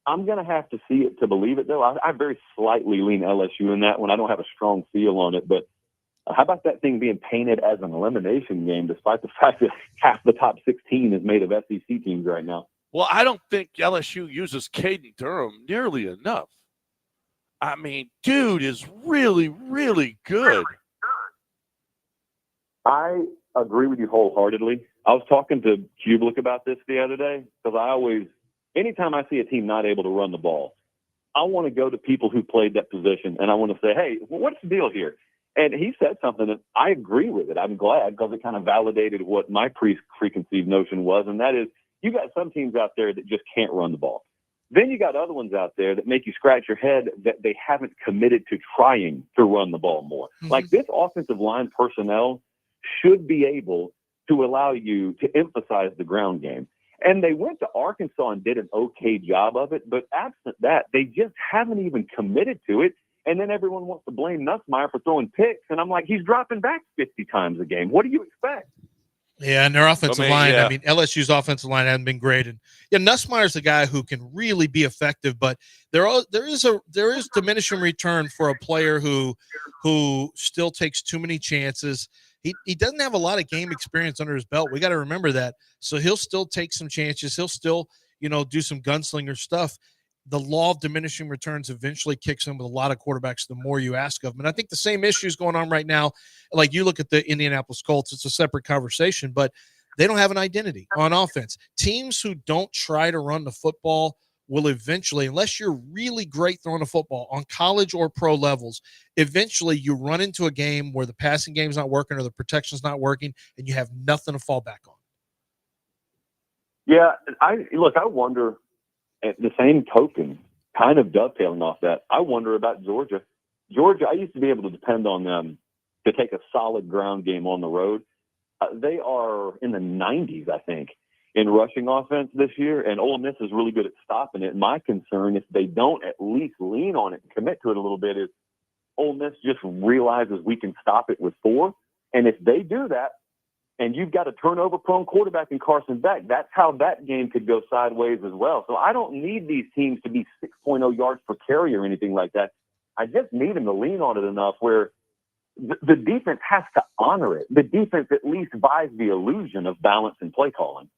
I'm going to have to see it to believe it, though. I very slightly lean LSU in that one. I don't have a strong feel on it, but how about that thing being painted as an elimination game, despite the fact that half the top 16 is made of SEC teams right now? Well, I don't think LSU uses Caden Durham nearly enough. I mean, dude is really, really good. I agree with you wholeheartedly. I was talking to Kublik about this the other day because anytime I see a team not able to run the ball, I want to go to people who played that position and I want to say, hey, what's the deal here? And he said something that I agree with it. I'm glad because it kind of validated what my preconceived notion was, and that is you got some teams out there that just can't run the ball. Then you got other ones out there that make you scratch your head that they haven't committed to trying to run the ball more. Mm-hmm. Like this offensive line personnel should be able to allow you to emphasize the ground game. And they went to Arkansas and did an okay job of it, but absent that, they just haven't even committed to it. And then everyone wants to blame Nussmeier for throwing picks. And I'm like, he's dropping back 50 times a game. What do you expect? Yeah, and their offensive line, I mean, LSU's offensive line hasn't been great. And yeah, Nussmeier's a guy who can really be effective, but there is diminishing return for a player who still takes too many chances. He doesn't have a lot of game experience under his belt. We got to remember that. So he'll still take some chances. He'll still, do some gunslinger stuff. The law of diminishing returns eventually kicks in with a lot of quarterbacks the more you ask of them. And I think the same issue is going on right now. Like you look at the Indianapolis Colts, it's a separate conversation, but they don't have an identity on offense. Teams who don't try to run the football will eventually, unless you're really great throwing a football on college or pro levels, eventually you run into a game where the passing game's not working or the protection's not working, and you have nothing to fall back on. Yeah, I wonder, at the same token, kind of dovetailing off that, I wonder about Georgia. Georgia, I used to be able to depend on them to take a solid ground game on the road. They are in the 90s, I think, in rushing offense this year, and Ole Miss is really good at stopping it. My concern, if they don't at least lean on it and commit to it a little bit, is Ole Miss just realizes we can stop it with 4. And if they do that, and you've got a turnover-prone quarterback in Carson Beck, that's how that game could go sideways as well. So I don't need these teams to be 6.0 yards per carry or anything like that. I just need them to lean on it enough where the defense has to honor it. The defense at least buys the illusion of balance and play calling.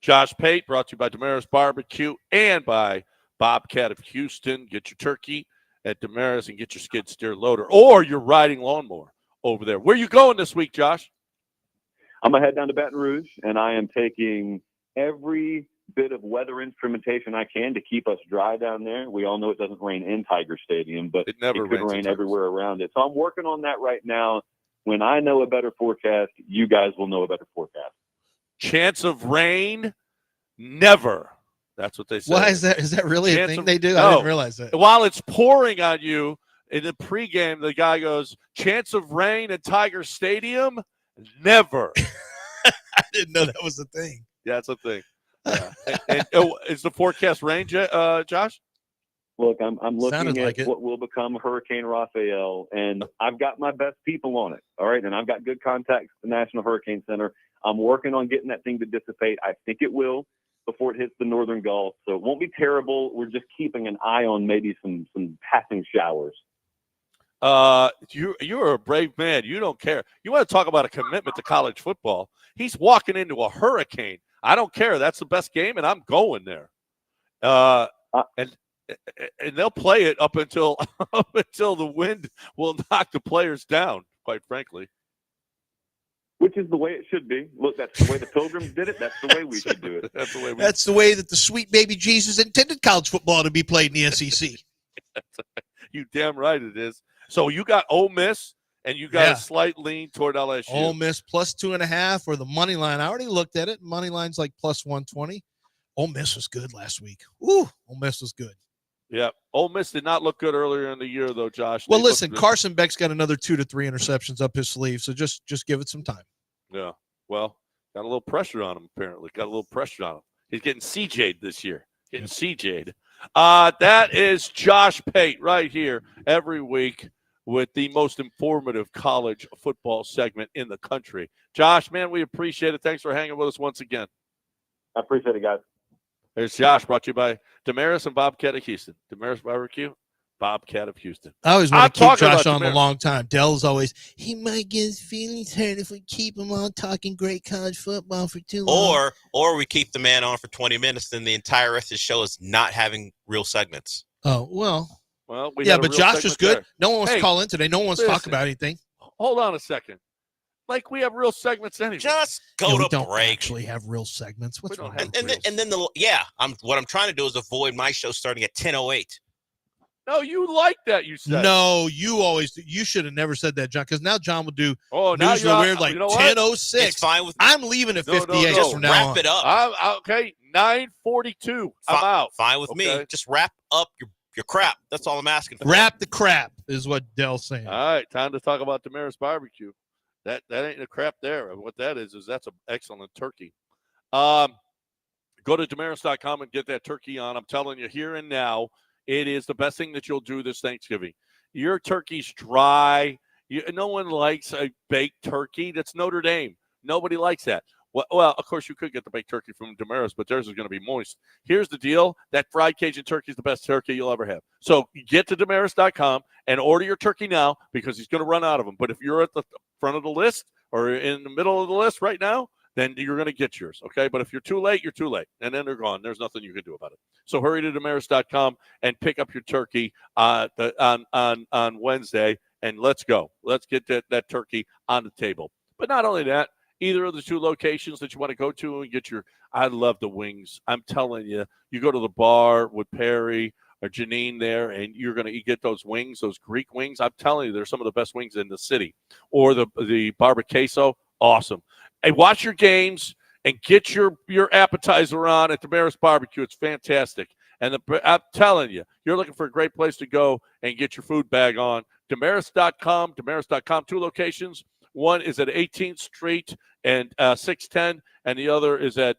Josh Pate, brought to you by Damaris Barbecue and by Bobcat of Houston. Get your turkey at Damaris and get your skid steer loader or your riding lawnmower over there. Where you going this week, Josh? I'm going to head down to Baton Rouge, and I am taking every bit of weather instrumentation I can to keep us dry down there. We all know it doesn't rain in Tiger Stadium, but it could rain everywhere around it. So I'm working on that right now. When I know a better forecast, you guys will know a better forecast. Chance of rain? Never. That's what they say. Why is that? Is that really a thing they do? No. I didn't realize that. While it's pouring on you in the pregame, the guy goes, chance of rain at Tiger Stadium? Never. I didn't know that was a thing. Yeah, it's a thing. Yeah. and is the forecast rain, Josh? Look, I'm looking at what will become Hurricane Raphael, and I've got my best people on it, all right? And I've got good contacts at the National Hurricane Center. I'm working on getting that thing to dissipate. I think it will before it hits the northern Gulf, so it won't be terrible. We're just keeping an eye on maybe some passing showers. You're a brave man. You don't care. You want to talk about a commitment to college football. He's walking into a hurricane. I don't care. That's the best game, and I'm going there. And they'll play it up until the wind will knock the players down, quite frankly. Which is the way it should be. Look, that's the way the Pilgrims did it. That's the way we should do it. That's the way that the sweet baby Jesus intended college football to be played in the SEC. You damn right it is. So you got Ole Miss, and you got a slight lean toward LSU. Ole Miss plus 2.5 or the money line. I already looked at it. Money line's like plus 120. Ole Miss was good last week. Ooh, Ole Miss was good. Yeah, Ole Miss did not look good earlier in the year, though, Josh. Well, listen, Carson Beck's got another 2 to 3 interceptions up his sleeve, so just give it some time. Yeah, well, got a little pressure on him, apparently. Got a little pressure on him. He's getting CJ'd this year. Getting CJ'd. That is Josh Pate right here every week with the most informative college football segment in the country. Josh, man, we appreciate it. Thanks for hanging with us once again. I appreciate it, guys. There's Josh, brought to you by Damaris and Bobcat of Houston. Damaris Barbecue, Bobcat of Houston. I always want to keep Josh on a long time. Dell's always, he might get his feelings hurt if we keep him on talking great college football for too long. Or we keep the man on for 20 minutes, then the entire rest of the show is not having real segments. Oh, well, yeah, but Josh is good. There. No one wants to call in today. No one wants to talk about anything. Hold on a second. Like we have real segments anyway. Just go to we don't break. Actually have real segments. What's wrong? And then what I'm trying to do is avoid my show starting at 10:08. No, you like that. You said no. You should have never said that, John. Because now John will do. Oh, news now weird like 10:06. It's fine with. I'm leaving at 58 from now wrap on. it up. Okay, 9:42. I'm out. Fine with me. Just wrap up your crap. That's all I'm asking for. Wrap the crap is what Dell's saying. All right, time to talk about Damaris Barbecue. That ain't the crap there. What that is that's an excellent turkey. Go to Damaris.com and get that turkey on. I'm telling you, here and now, it is the best thing that you'll do this Thanksgiving. Your turkey's dry. No one likes a baked turkey. That's Notre Dame. Nobody likes that. Well, of course, you could get the baked turkey from Damaris, but theirs is going to be moist. Here's the deal. That fried Cajun turkey is the best turkey you'll ever have. So get to Damaris.com and order your turkey now because he's going to run out of them. But if you're at the front of the list or in the middle of the list right now, then you're going to get yours, okay? But if you're too late, you're too late, and then they're gone. There's nothing you can do about it. So hurry to Damaris.com and pick up your turkey on Wednesday, and let's go. Let's get that turkey on the table. But not only that, either of the two locations that you want to go to and get I love the wings. I'm telling you, you go to the bar with Perry or Janine there, and you're going to get those wings, those Greek wings. I'm telling you, they're some of the best wings in the city. Or the barba queso, awesome. Hey, watch your games and get your appetizer on at Damaris Barbecue. It's fantastic. And I'm telling you, you're looking for a great place to go and get your food bag on. Damaris.com, 2 locations. One is at 18th Street and 610, and the other is at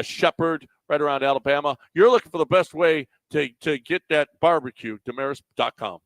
Shepherd, right around Alabama. You're looking for the best way to get that barbecue, Damaris.com.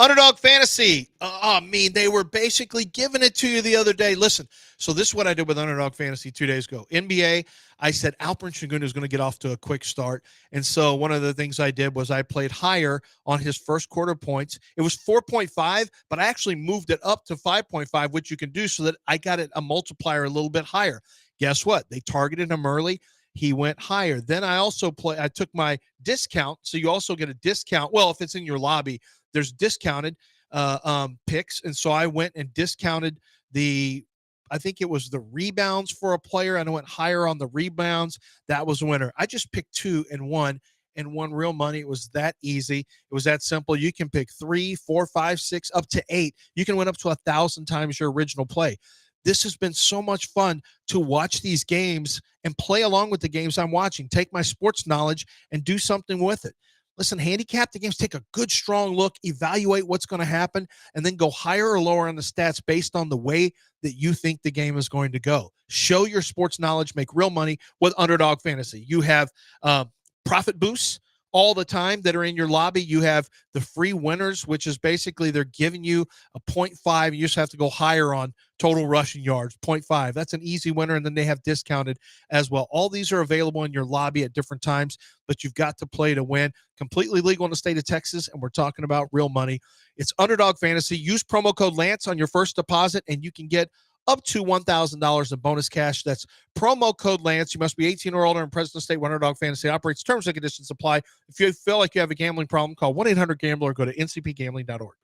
Underdog Fantasy. I mean, they were basically giving it to you the other day. Listen, so this is what I did with Underdog Fantasy 2 days ago. NBA, I said Alperen Şengün is going to get off to a quick start. And so one of the things I did was I played higher on his first quarter points. It was 4.5, but I actually moved it up to 5.5, which you can do so that I got it a multiplier a little bit higher. Guess what? They targeted him early. He went higher. Then I took my discount. So you also get a discount. Well, if it's in your lobby, there's discounted picks. And so I went and discounted I think it was the rebounds for a player. And I went higher on the rebounds. That was a winner. I just picked 2 and won real money. It was that easy. It was that simple. You can pick 3, 4, 5, 6, up to 8. You can win up to 1,000 times your original play. This has been so much fun to watch these games and play along with the games I'm watching. Take my sports knowledge and do something with it. Listen, handicap the games, take a good, strong look, evaluate what's going to happen, and then go higher or lower on the stats based on the way that you think the game is going to go. Show your sports knowledge, make real money with Underdog Fantasy. You have profit boosts all the time that are in your lobby. You have the free winners, which is basically they're giving you a 0.5. You just have to go higher on total rushing yards, 0.5. That's an easy winner, and then they have discounted as well. All these are available in your lobby at different times, but you've got to play to win. Completely legal in the state of Texas, and we're talking about real money. It's Underdog Fantasy. Use promo code Lance on your first deposit, and you can get up to $1,000 in bonus cash. That's promo code Lance. You must be 18 or older and present in the state where Underdog Fantasy operates. Terms and conditions apply. If you feel like you have a gambling problem, call 1-800-GAMBLER or go to ncpgambling.org.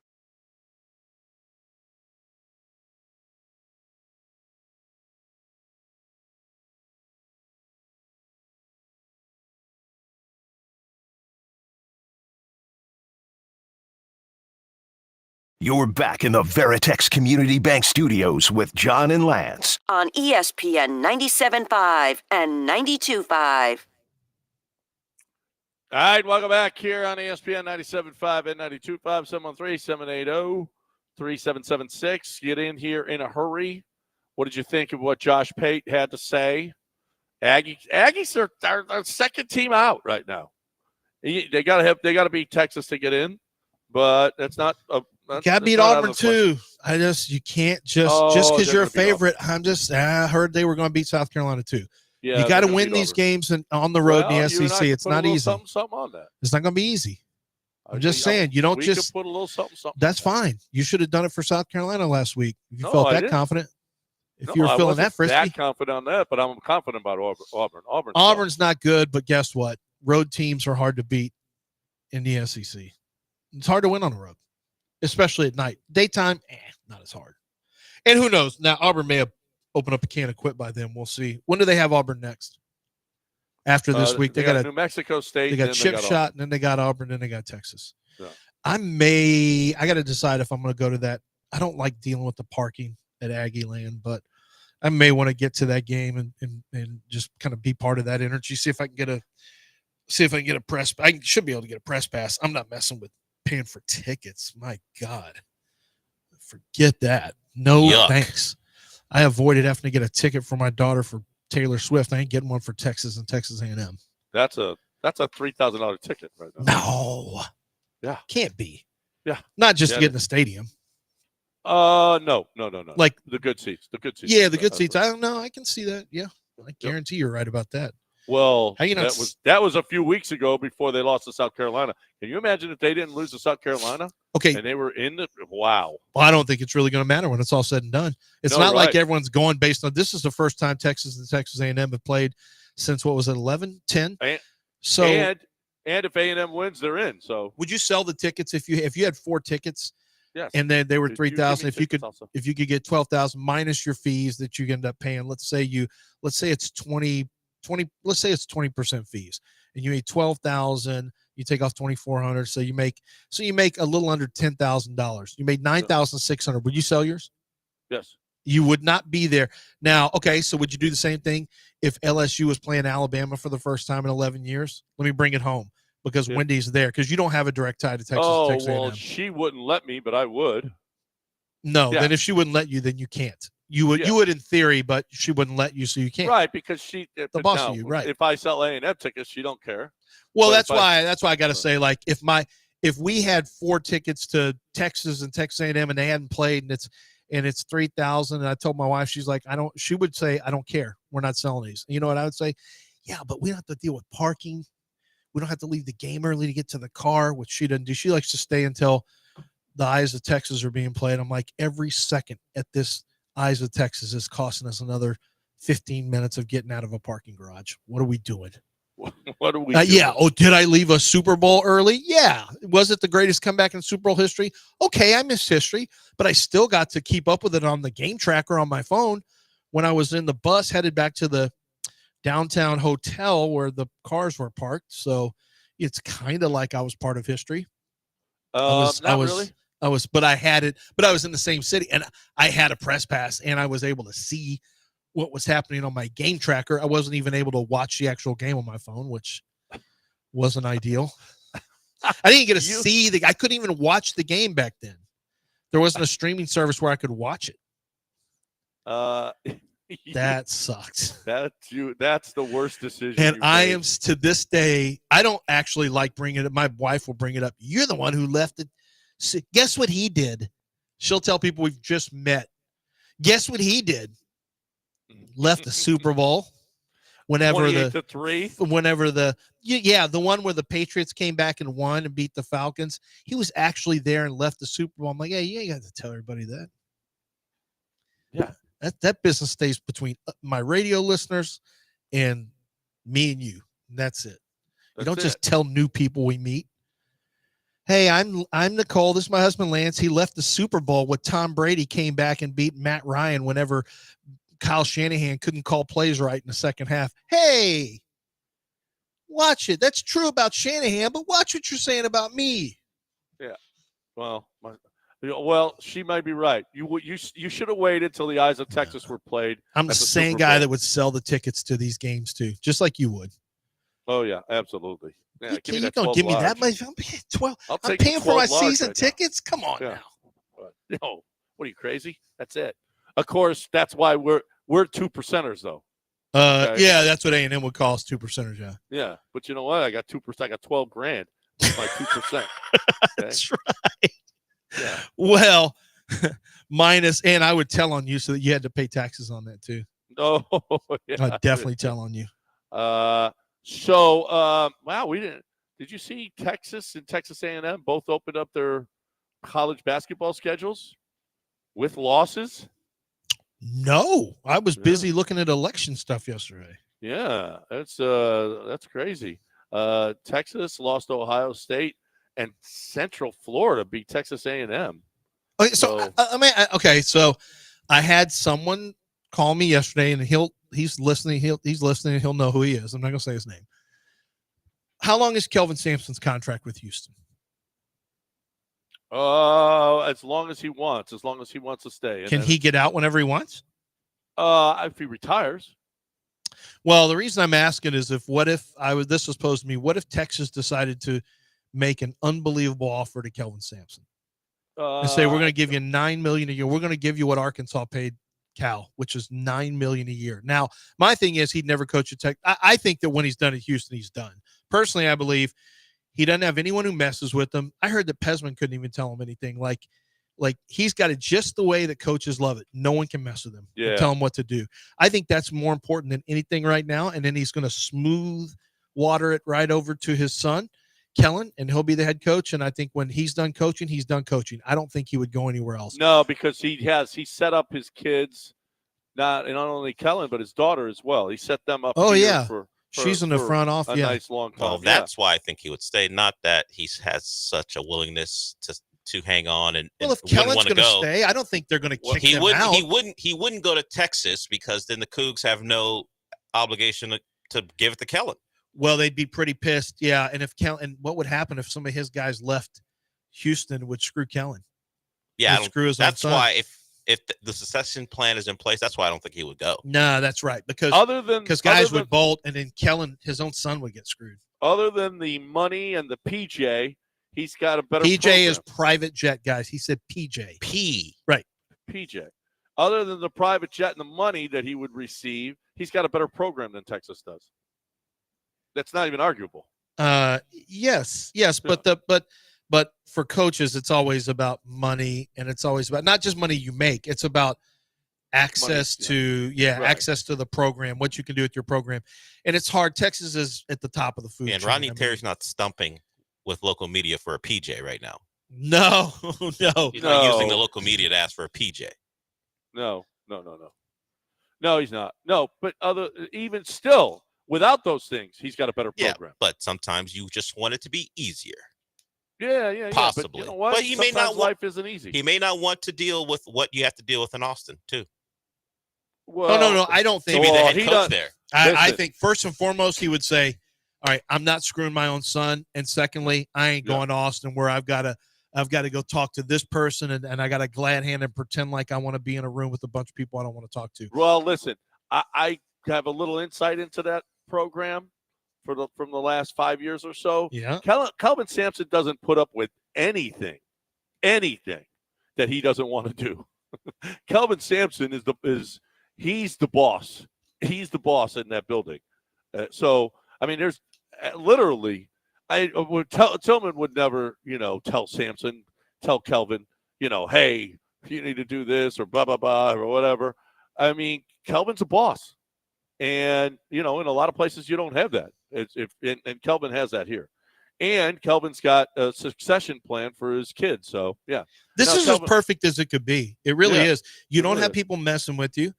You're back in the Veritex Community Bank Studios with John and Lance. On ESPN 97.5 and 92.5. All right, welcome back here on ESPN 97.5 and 92.5, 713-780-3776. Get in here in a hurry. What did you think of what Josh Pate had to say? Aggies are our second team out right now. They gotta beat Texas to get in, but that's not a Got to beat Auburn too. You can't just because you're a favorite. I heard they were going to beat South Carolina too. Yeah, you got to win these games on the road in the SEC. It's not easy. Something on that. It's not going to be easy. I'm just saying, you don't just put a little something. That's fine. You should have done it for South Carolina last week. If you felt that confident. If you were feeling that frisky. That confident on that, but I'm confident about Auburn. Auburn's not good, but guess what? Road teams are hard to beat in the SEC. It's hard to win on the road, especially at night. Daytime, not as hard. And who knows? Now, Auburn may have opened up a can of quit by then. We'll see. When do they have Auburn next? After this week, they got New Mexico State. They got Chip Shot, and then they got Auburn, then they got Texas. Yeah. I got to decide if I'm going to go to that. I don't like dealing with the parking at Aggie Land, but I may want to get to that game and just kind of be part of that energy. See if I can get a press. I should be able to get a press pass. I'm not messing with paying for tickets. My God, forget that. No thanks. I avoided having to get a ticket for my daughter for Taylor Swift. I ain't getting one for Texas and Texas A&M. That's a $3,000 ticket right now. No. Yeah. Can't be. Yeah. Not just to get in the stadium. No. Like the good seats. Yeah, the good seats. I don't know. I can see that. Yeah. I guarantee you're right about that. Well, that was a few weeks ago before they lost to South Carolina. Can you imagine if they didn't lose to South Carolina? Okay. And they were in the – wow. Well, I don't think it's really going to matter when it's all said and done. It's not like everyone's going based on – this is the first time Texas and Texas A&M have played since, what was it, 11, 10? And if A&M wins, they're in. So would you sell the tickets if you had 4 tickets? Yes. And then they were 3,000. If you could get 12,000 minus your fees that you end up paying, let's say it's 20, let's say it's 20% fees, and you made 12,000. You take off 2,400, so you make a little under $10,000. You made 9,600. Would you sell yours? Yes. You would not be there now. Okay, so would you do the same thing if LSU was playing Alabama for the first time in 11 years? Let me bring it home. Because Wendy's there, because you don't have a direct tie to Texas. Oh, Texas well, A&M. she wouldn't let me, but I would. No, then if she wouldn't let you, then you can't. You would in theory, but she wouldn't let you, so you can't. Right, because the boss of you, right. If I sell A&M tickets, she don't care. Well, that's why I got to say, like, if we had 4 tickets to Texas and Texas A&M and they hadn't played and it's 3,000, and I told my wife, she's like, she would say, I don't care. We're not selling these. You know what I would say? Yeah, but we don't have to deal with parking. We don't have to leave the game early to get to the car, which she doesn't do. She likes to stay until the Eyes of Texas are being played. I'm like, every second at this Eyes of Texas is costing us another 15 minutes of getting out of a parking garage. What are we doing? What are we doing? Yeah. Oh, did I leave a Super Bowl early? Yeah. Was it the greatest comeback in Super Bowl history? Okay, I missed history, but I still got to keep up with it on the game tracker on my phone when I was in the bus headed back to the downtown hotel where the cars were parked. So it's kind of like I was part of history. Really. But I had it, but I was in the same city and I had a press pass and I was able to see what was happening on my game tracker. I wasn't even able to watch the actual game on my phone, which wasn't ideal. I didn't get to see I couldn't even watch the game back then. There wasn't a streaming service where I could watch it. That sucks. That's the worst decision. And I am to this day, I don't actually like bringing it up. My wife will bring it up. You're the one who left it. Guess what he did? She'll tell people we've just met. Guess what he did? Left the Super Bowl. Whenever the one where the Patriots came back and won and beat the Falcons, he was actually there and left the Super Bowl. I'm like, yeah, you got to tell everybody that. Yeah. That business stays between my radio listeners and me and you. That's it. You don't just tell new people we meet. Hey, I'm Nicole. This is my husband, Lance. He left the Super Bowl with Tom Brady, came back and beat Matt Ryan whenever Kyle Shanahan couldn't call plays right in the second half. Hey, watch it. That's true about Shanahan, but watch what you're saying about me. Yeah. Well, she might be right. You should have waited till the Eyes of Texas were played. I'm the same guy that would sell the tickets to these games too, just like you would. Oh yeah, absolutely. Yeah, you don't give me that much. I'm paying 12. I'm paying for my season tickets. Come on now. No, what are you, crazy? That's it. Of course, that's why we're 2%ers though. Okay? Yeah, that's what A&M would call us, 2%ers. Yeah. Yeah, but you know what? I got 2%. I got $12,000. My 2%. Okay? That's right. Yeah. Well, minus, and I would tell on you so that you had to pay taxes on that too. Oh, yeah. I'd definitely tell on you. Wow, we didn't. Did you see Texas and Texas A&M both opened up their college basketball schedules with losses? No, I was busy looking at election stuff yesterday. Yeah, that's crazy. Texas lost to Ohio State, and Central Florida beat Texas A&M. Okay, so I had someone call me yesterday, and he's listening. He's listening. He'll know who he is. I'm not going to say his name. How long is Kelvin Sampson's contract with Houston? As long as he wants. As long as he wants to stay. And Can he get out whenever he wants? If he retires. Well, the reason I'm asking is this was posed to me. What if Texas decided to make an unbelievable offer to Kelvin Sampson and say, we're going to give you $9 million a year. We're going to give you what Arkansas paid Cal, which is $9 million a year. Now, my thing is he'd never coach at Tech. I think that when he's done at Houston, he's done. Personally, I believe he doesn't have anyone who messes with him. I heard that Pesman couldn't even tell him anything. Like he's got it just the way that coaches love it. No one can mess with him. Yeah. Tell him what to do. I think that's more important than anything right now. And then he's going to smooth water it right over to his son, Kellen, and he'll be the head coach. And I think when he's done coaching, he's done coaching. I don't think he would go anywhere else. No, because he set up his kids, not only Kellen, but his daughter as well. He set them up. Oh, yeah. She's in the front office. Yeah. Nice long time. Well, that's why I think he would stay. Not that he has such a willingness to hang on and if Kellen's going to stay, I don't think they're going to kick him out. He wouldn't go to Texas because then the Cougs have no obligation to give it to Kellen. Well, they'd be pretty pissed. Yeah. And what would happen if some of his guys left Houston would screw Kellen? Yeah. That's why if the succession plan is in place, that's why I don't think he would go. No, that's right. Because guys would bolt and then Kellen, his own son, would get screwed. Other than the money and the PJ, he's got a better PJ program. Is private jet, guys. He said PJ. Right. PJ. Other than the private jet and the money that he would receive, he's got a better program than Texas does. That's not even arguable. Yes, yeah. But for coaches, it's always about money, and it's always about not just money you make. It's about access access to the program, what you can do with your program. And it's hard. Texas is at the top of the food chain. And Rodney Terry's not stumping with local media for a PJ right now. No. He's not using the local media to ask for a PJ. No, he's not. No, but even still, without those things, he's got a better program. Yeah, but sometimes you just want it to be easier. Yeah. Possibly. But you know what? But he may not. Life isn't easy. He may not want to deal with what you have to deal with in Austin too. Well, no. I don't think be the head coach there. I think first and foremost he would say, "All right, I'm not screwing my own son," and secondly, I ain't going to Austin where I've got to go talk to this person and I got to glad hand and pretend like I want to be in a room with a bunch of people I don't want to talk to. Well, listen, I have a little insight into that program from the last 5 years or so. Yeah. Kelvin Sampson doesn't put up with anything that he doesn't want to do. Kelvin Sampson he's the boss. He's the boss in that building. So, I mean, there's literally, Tillman would never, tell Kelvin, hey, you need to do this or blah, blah, blah, or whatever. I mean, Kelvin's a boss. And, in a lot of places you don't have that. And Kelvin has that here. and Kelvin's got a succession plan for his kids. So yeah, This No, is Kelvin- as perfect as it could be. It really Yeah, is. You it don't really have is. people messing with you.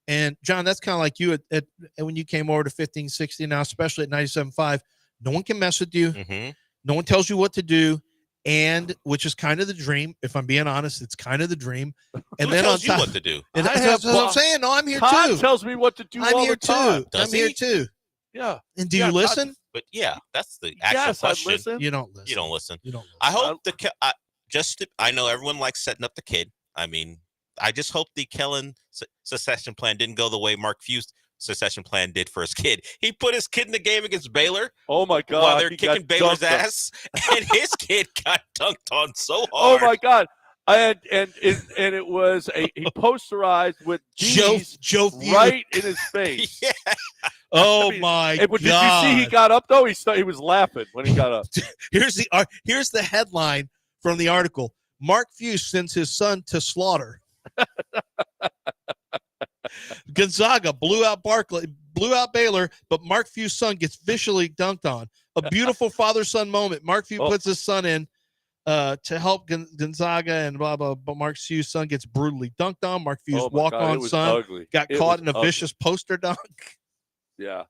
And John, that's kind of like you at when you came over to 1560 now, especially at 97.5. No one can mess with you. Mm-hmm. No one tells you what to do. And which is kind of the dream. If I'm being honest, it's kind of the dream. And Who then tells on you top, what to do? and I that's have what I'm saying. No, I'm here Todd too. tells me what to do I'm all here the time. too. Does I'm here he? too. Yeah. And do Yeah, you Todd- listen? But yeah, that's the actual Yes, I question. listen. You don't listen. You don't listen. You don't listen. I hope I know everyone likes setting up the kid. I mean, I just hope the Kellen succession plan didn't go the way Mark Few's succession plan did for his kid. He put his kid in the game against Baylor Oh my God! while they're he kicking got Baylor's dunked on. ass, and his kid got dunked on so Oh hard. my God! And it was he posterized with Joe D's Theater. right in his face. Yeah. Oh I mean, my But God. did you see he got up though? He was laughing when he got up. Here's the headline from the article. Mark Few sends his son to slaughter. Gonzaga blew out Baylor, but Mark Few's son gets vicious dunked on. A beautiful father-son moment. Mark Few puts his son in to help Gonzaga and blah, blah, but Mark Few's son gets brutally dunked on. Mark Few's Oh my God, walk-on it was son ugly. got It caught was in a ugly. vicious poster dunk. Yeah,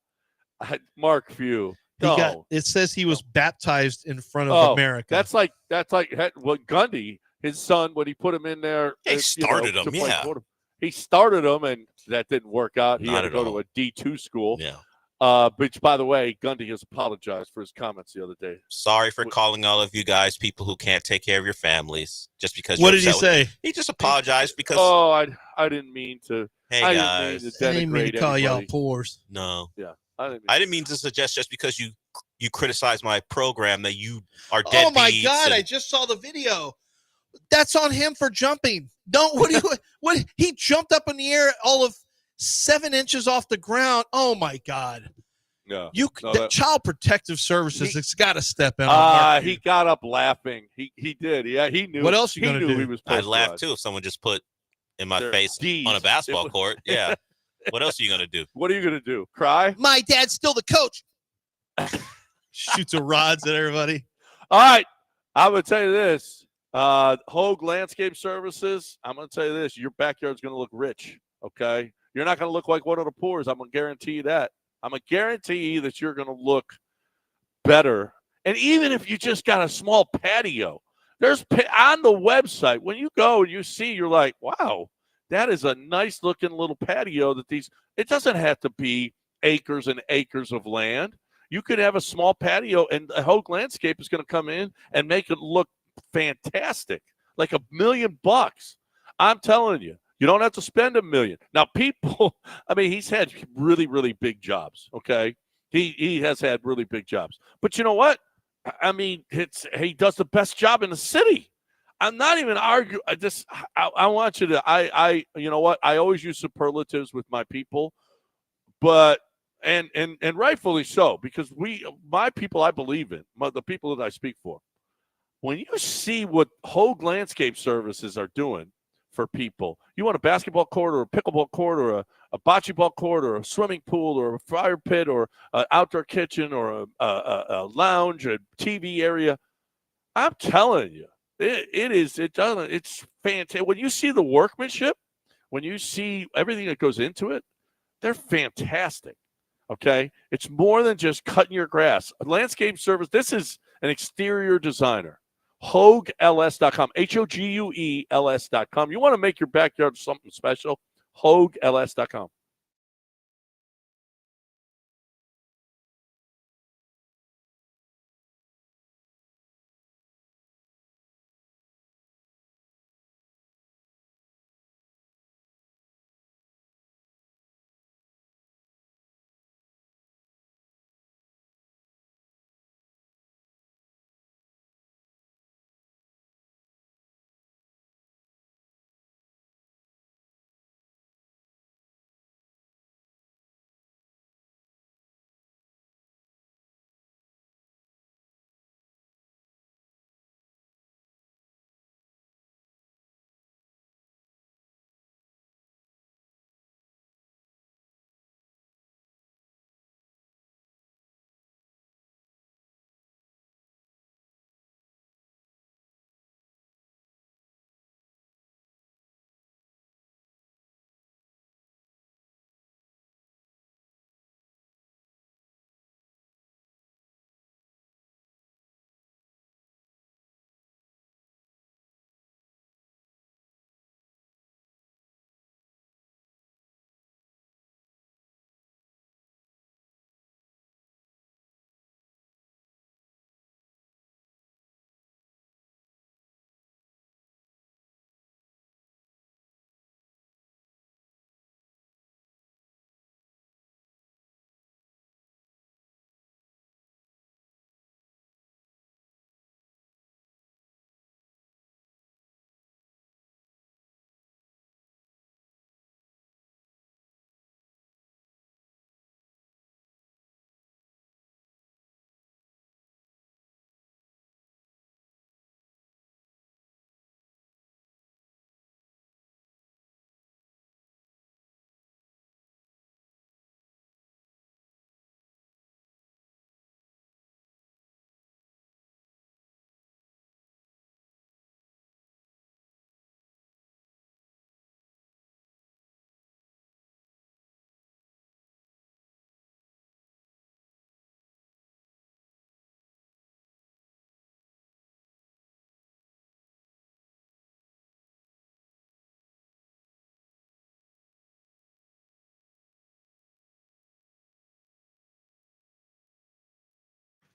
Mark Few. No. It says he was baptized in front of America. That's like what Gundy, his son, when he put him in there. He started him, to play yeah. quarter- He started him, and that didn't work out. He Not had to at go all. to a D2 school. Yeah. Which, by the way, Gundy has apologized for his comments the other day. Sorry for calling all of you guys people who can't take care of your families just because. What you're did he upset with- say? He just apologized because. Oh, I didn't mean to. Hey I guys, didn't mean to I didn't mean to denigrate call y'all anybody. pores. no, Yeah, I didn't mean to suggest just because you criticize my program that you are deadbeats. Oh my God! and- I just saw the video. That's on him for jumping. Don't what he jumped up in the air all of 7 inches off the ground. Oh my God! Yeah. The Child Protective Services has got to step in. on Mark He Few. got up laughing. He did. Yeah, he knew. What else you he gonna knew do? He was I'd laugh posterized. too if someone just put in my They're face D's. on a basketball It was- court. Yeah. What else are you gonna do? What are you gonna do? Cry? My dad's still the coach. Shoots a rods at everybody. All right. I'm gonna tell you this. Hogue Landscape Services. I'm gonna tell you this. Your backyard's gonna look rich. Okay. You're not gonna look like one of the poors. I'm gonna guarantee you that. I'm gonna guarantee you that you're gonna look better. And even if you just got a small patio, there's on the website when you go and you see, you're like, wow, that is a nice looking little patio. It doesn't have to be acres and acres of land. You could have a small patio, and a Hogue Landscape is going to come in and make it look fantastic, like $1 million. I'm telling you, you don't have to spend $1 million. Now, people, I mean, he's had really, really big jobs. Okay, he has had really big jobs, but you know what? I mean, he does the best job in the city. I'm not even arguing. I want you to. You know what? I always use superlatives with my people, but and rightfully so, because my people, I believe in the people that I speak for. When you see what Hogue Landscape Services are doing for people, you want a basketball court or a pickleball court or a bocce ball court or a swimming pool or a fire pit or an outdoor kitchen or a lounge, a TV area. I'm telling you, it's fantastic. When you see the workmanship, when you see everything that goes into it, they're fantastic. Okay. It's more than just cutting your grass. A landscape service. This is an exterior designer. HogueLS.com. HOGUELS.com. You want to make your backyard something special? HogueLS.com.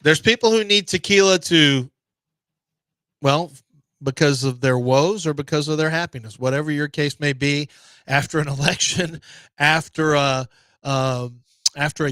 There's people who need tequila to, well, because of their woes or because of their happiness, whatever your case may be, after an election, after a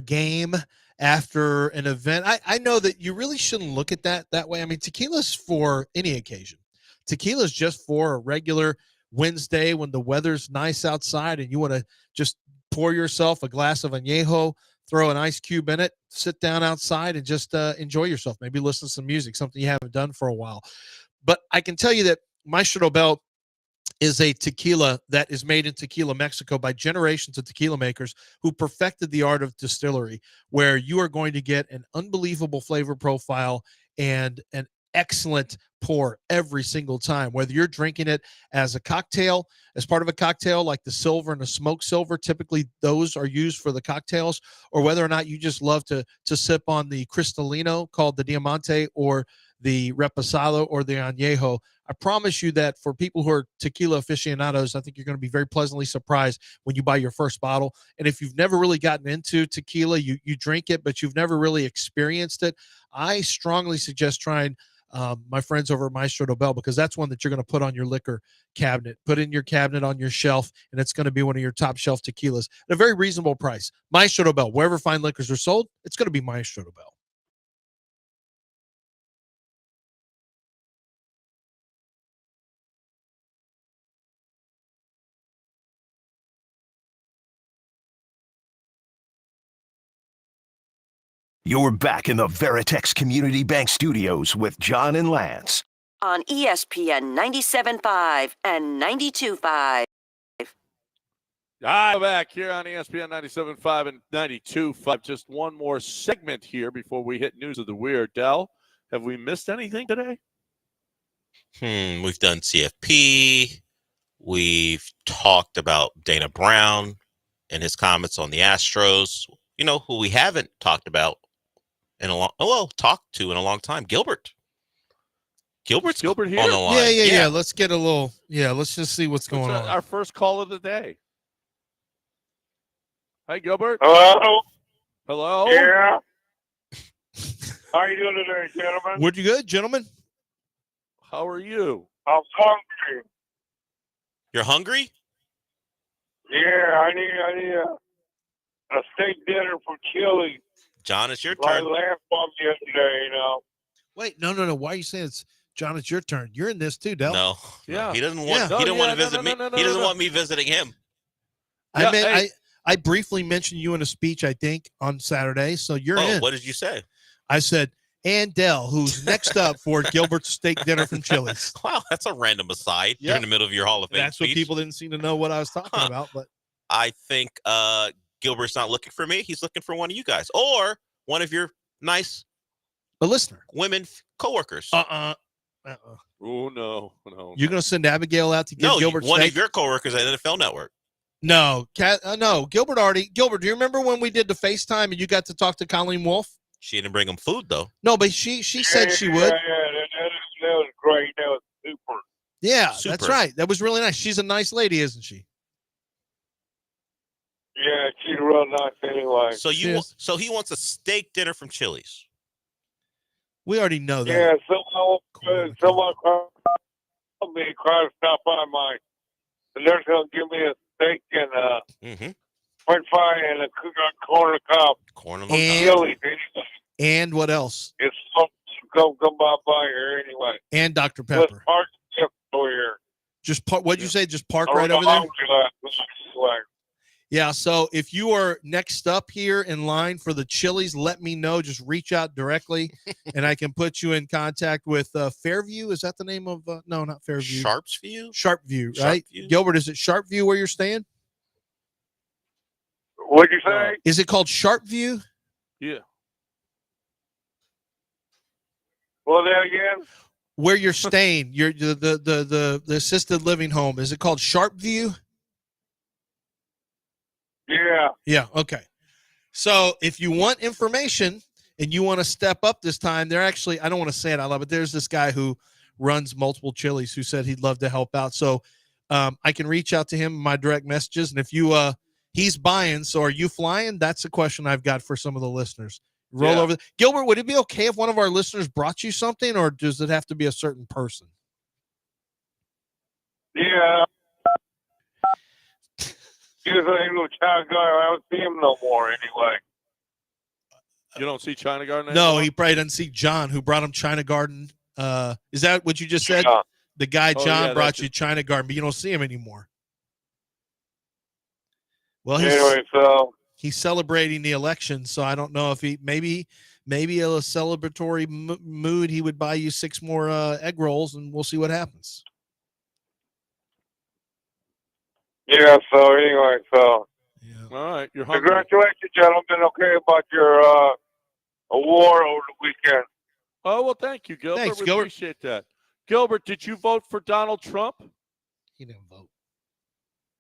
game, after an event. I know that you really shouldn't look at that way. I mean, tequila's for any occasion. Tequila's just for a regular Wednesday when the weather's nice outside and you want to just pour yourself a glass of añejo, throw an ice cube in it, sit down outside and just enjoy yourself. Maybe listen to some music, something you haven't done for a while. But I can tell you that Maestro Dobel is a tequila that is made in Tequila, Mexico by generations of tequila makers who perfected the art of distillery, where you are going to get an unbelievable flavor profile and an excellent pour every single time, whether you're drinking it as a cocktail, as part of a cocktail like the silver and the smoked silver. Typically those are used for the cocktails, or whether or not you just love to sip on the Cristalino called the Diamante or the Reposado or the Añejo. I promise you that for people who are tequila aficionados, I think you're going to be very pleasantly surprised when you buy your first bottle. And if you've never really gotten into tequila, you drink it, but you've never really experienced it, I strongly suggest trying my friends over at Maestro Dobel, because that's one that you're going to put on your liquor cabinet, put in your cabinet on your shelf, and it's going to be one of your top shelf tequilas at a very reasonable price. Maestro Dobel, wherever fine liquors are sold, it's going to be Maestro Dobel. You're back in the Veritex Community Bank Studios with John and Lance. On ESPN 97.5 and 92.5. I'm back here on ESPN 97.5 and 92.5. Just one more segment here before we hit News of the Weird. Dell, have we missed anything today? We've done CFP. We've talked about Dana Brown and his comments on the Astros. You know who we haven't talked about in a long time? Gilbert. Gilbert here on the line. Yeah. Let's get a little. Yeah, let's just see what's going on. Our first call of the day. Hi, Gilbert. Hello. Yeah. How are you doing today, gentlemen? We're good, gentlemen. How are you? I'm hungry. You're hungry? Yeah, I need a steak dinner from Chili's. John, it's your My turn. lamb from yesterday, Wait, no. Why are you saying it's John? It's your turn. You're in this too, Del. No. Yeah. He doesn't want. Yeah. He doesn't No, want yeah, to visit me. He doesn't want me visiting him. I briefly mentioned you in a speech, I think, on Saturday. So you're in. What did you say? I said, and Dell, who's next up for Gilbert's steak dinner from Chili's. Wow, that's a random aside. You're in the middle of your Hall of Fame That's speech. what people didn't seem to know what I was talking about. But I think Gilbert's not looking for me. He's looking for one of you guys or one of your nice a listener, women coworkers. Oh, no. You're going to send Abigail out to get Gilbert one steak? of your coworkers at NFL Network. No, Gilbert already. Gilbert, do you remember when we did the FaceTime and you got to talk to Colleen Wolfe? She didn't bring him food, though. No, but she said she would. Yeah, that was great. That was super. Yeah, Super. That's right. That was really nice. She's a nice lady, isn't she? Yeah, she's real nice anyway. So he wants a steak dinner from Chili's. We already know that. Yeah, someone called me, tried to stop by and they're going to give me a steak and French fry and a corn on the cob. Chili's. And what else? It's come by here anyway. And Dr. Pepper. Let's park over here. Just park. What'd you say? Just park right over there. Like, yeah. So if you are next up here in line for the Chili's, let me know. Just reach out directly, and I can put you in contact with Fairview. Is that the name of? No, not Fairview. Sharpview, right? Sharpview. Gilbert, is it Sharpview where you're staying? What'd you say? Is it called Sharpview? Yeah. Well, that again? Where you're staying, the assisted living home. Is it called Sharpview? Yeah. Yeah. Okay. So if you want information and you want to step up this time, they're actually, I don't want to say it out loud, but there's this guy who runs multiple Chili's who said he'd love to help out. So I can reach out to him in my direct messages. And if you, he's buying, so are you flying? That's a question I've got for some of the listeners. Roll over. Gilbert, would it be okay if one of our listeners brought you something, or does it have to be a certain person? Yeah. He was a little child guy. I don't see him no more anyway. You don't see China Garden No, anymore? he probably doesn't see John, who brought him China Garden. Is that what you just said? Yeah. The guy John yeah, brought you China Garden, but you don't see him anymore. Well, Anyway, so he's celebrating the election, so I don't know if he maybe a celebratory mood. He would buy you 6 more egg rolls, and we'll see what happens. yeah. So anyway, so All right, you're hungry. congratulations, gentlemen. Okay, about your award over the weekend. Oh, well, thank you, Gilbert. Thanks, we Gilbert. appreciate that. Gilbert, did you vote for Donald Trump? He didn't vote.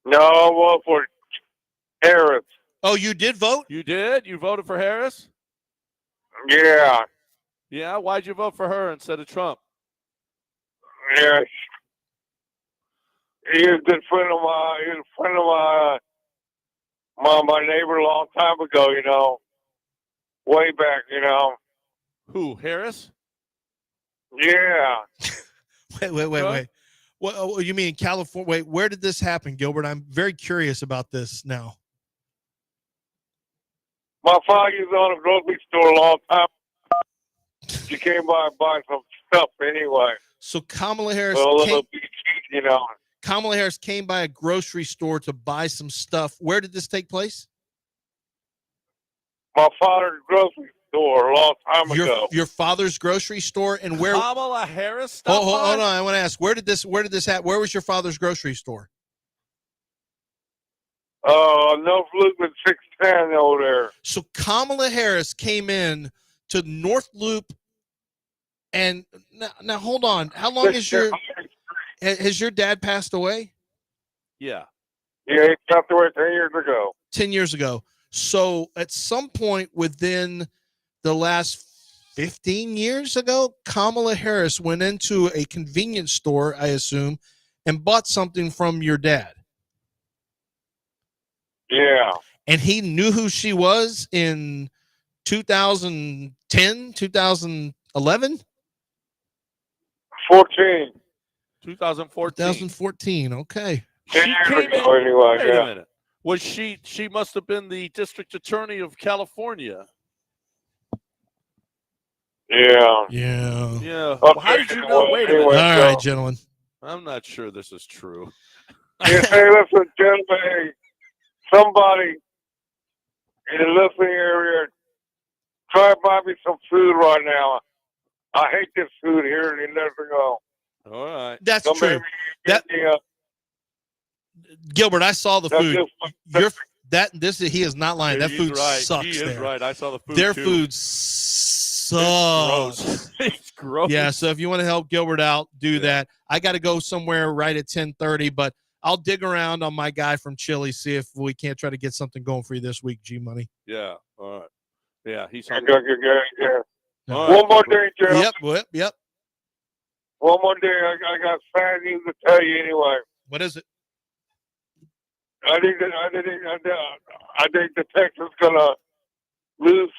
No, I voted for Harris. Oh, you did vote? You did? You voted for Harris? Yeah. Yeah, why'd you vote for her instead of Trump? Yeah. He was a good friend of mine. He was a friend of my neighbor a long time ago, you know. Way back, you know. Who, Harris? Yeah. Wait. What you mean in California? Wait, where did this happen, Gilbert? I'm very curious about this now. My father used to own a grocery store a long time. She came by and buy some stuff anyway. So Kamala Harris you know. Kamala Harris came by a grocery store to buy some stuff. Where did this take place? My father's grocery store a long time ago. Your father's grocery store, and where? Kamala Harris stopped Hold by? on. I want to ask, where did this happen? Where was your father's grocery store? North Loop and 610 over there. So Kamala Harris came in to North Loop, and now hold on. How long has your dad passed away? Yeah. Yeah, he passed away 10 years ago. 10 years ago. So at some point within the last 15 years ago, Kamala Harris went into a convenience store, I assume, and bought something from your dad. Yeah. And he knew who she was in 2010, 2011? 14. 2014, okay. 10 years came ago, in- anyway. Wait a Yeah. minute. Was she must have been the district attorney of California. Yeah. Yeah. Yeah. Okay, Well, how did you know? Wait a minute. All anyway, right, so- gentlemen. I'm not sure this is true. Yeah, hey, listen, gentlemen, hey, somebody in the listening area, try to buy me some food right now. I hate this food here in Mexico. All right. That's So true. maybe That yeah, Gilbert, I saw the that's food. just He is not lying. That He's food right. sucks. He is there. right. I saw the food. Their too. food It's sucks. gross. It's gross. Yeah, so if you want to help Gilbert out, do that. I got to go somewhere right at 10:30, but I'll dig around on my guy from Chile, see if we can't try to get something going for you this week, G Money. Yeah. All right. Yeah, he's yeah. hungry. Yeah. All right, One more Gilbert. day, Jeff. Yep. One more day. I got sad news to tell you anyway. What is it? I think the Texans gonna lose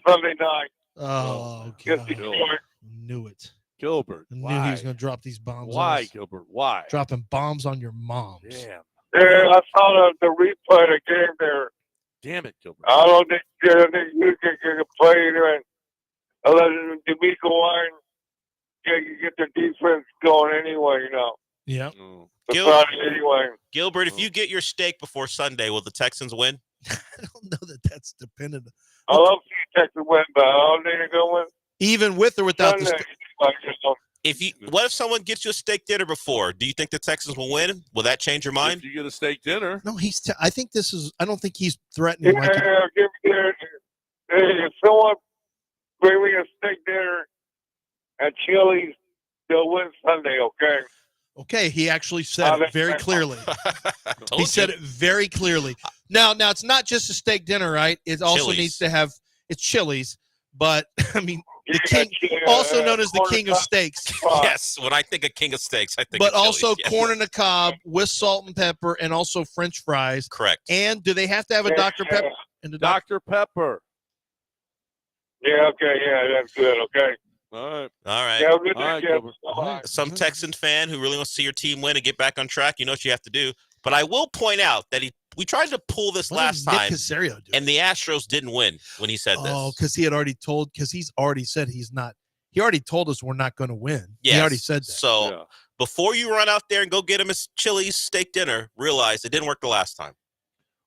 Sunday night. Oh, against God. Detroit. Knew it. Gilbert. I knew Why? he was going to drop these bombs. on Why, us. Gilbert? Why? Dropping bombs on your moms. Damn. Yeah, I saw the replay of the game there. Damn it, Gilbert. I don't think you can play there and let D'Amico Wine get the defense going anyway, you know. Yeah. Oh. Anyway. Gilbert, if you get your steak before Sunday, will the Texans win? I don't know that that's dependent. I love seeing Texas win, but I don't think they're going to win. Even with or without the Sunday, like, you know, What if someone gets you a steak dinner before? Do you think the Texans will win? Will that change your mind? If you get a steak dinner. No, I think this is. I don't think he's threatening. yeah, Like give me if someone bring me a steak dinner at Chili's, they'll win Sunday, okay? Okay, he actually said it very clearly. He said it very clearly. Now it's not just a steak dinner, right? It also Chili's. needs to have it's Chili's, but I mean the king, also known as the king of steaks. Yes, when I think of king of steaks, I think But of also Chili's, yes. corn on the cob with salt and pepper, and also French fries. Correct. And do they have to have a Dr. Pepper? And the Dr. Pepper. Yeah, okay, yeah, that's good, okay. All right. All right. Yeah, good All right, day, Jeff. Gilbert. Bye-bye. Some Texan fan who really wants to see your team win and get back on track, you know what you have to do. But I will point out that we tried to pull this What last did Nick time, Casario do? and the Astros didn't win when he said this. Oh, because he's already said he's not. He already told us we're not going to win. Yes. He already said that. So before you run out there and go get him a Chili's steak dinner, realize it didn't work the last time.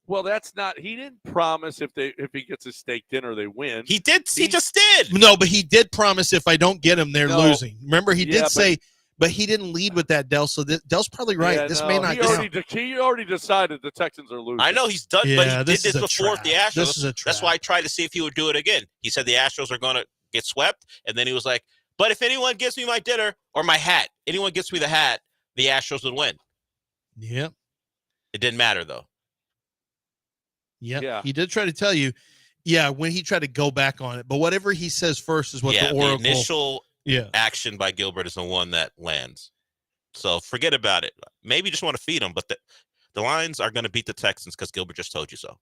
Well, that's not. He didn't promise if he gets a steak dinner they win. He did. He just did. No, but he did promise if I don't get him, they're losing. Remember, he did say, but he didn't lead with that, Del. So Del's probably right. Yeah, this may not count. He already decided the Texans are losing. I know he's done, but he did this before with the Astros. This is a trap. That's why I tried to see if he would do it again. He said the Astros are going to get swept, and then he was like, but if anyone gives me my dinner or my hat, anyone gets me the hat, the Astros would win. Yep. It didn't matter, though. Yep. Yeah. He did try to tell you, when he tried to go back on it. But whatever he says first is what the oracle. The initial action by Gilbert is the one that lands. So forget about it. Maybe you just want to feed him, but the Lions are going to beat the Texans because Gilbert just told you so.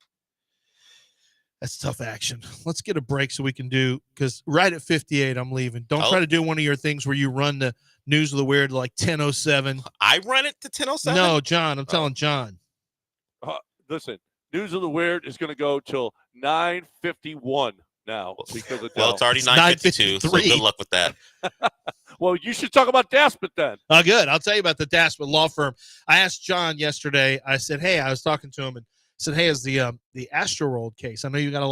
That's tough action. Let's get a break so we can do, because right at 58, I'm leaving. Don't try to do one of your things where you run the News of the Weird like 10:07. I run it to 10:07? No, John. I'm telling John. Listen, News of the Weird is going to go till 9:51 now because of it's already 9:52, so good luck with that. Well, you should talk about Daspit then. Oh, good. I'll tell you about the Daspit law firm. I asked John yesterday. I said, hey, I was talking to him and said, hey, is the Astroworld case? I know you got a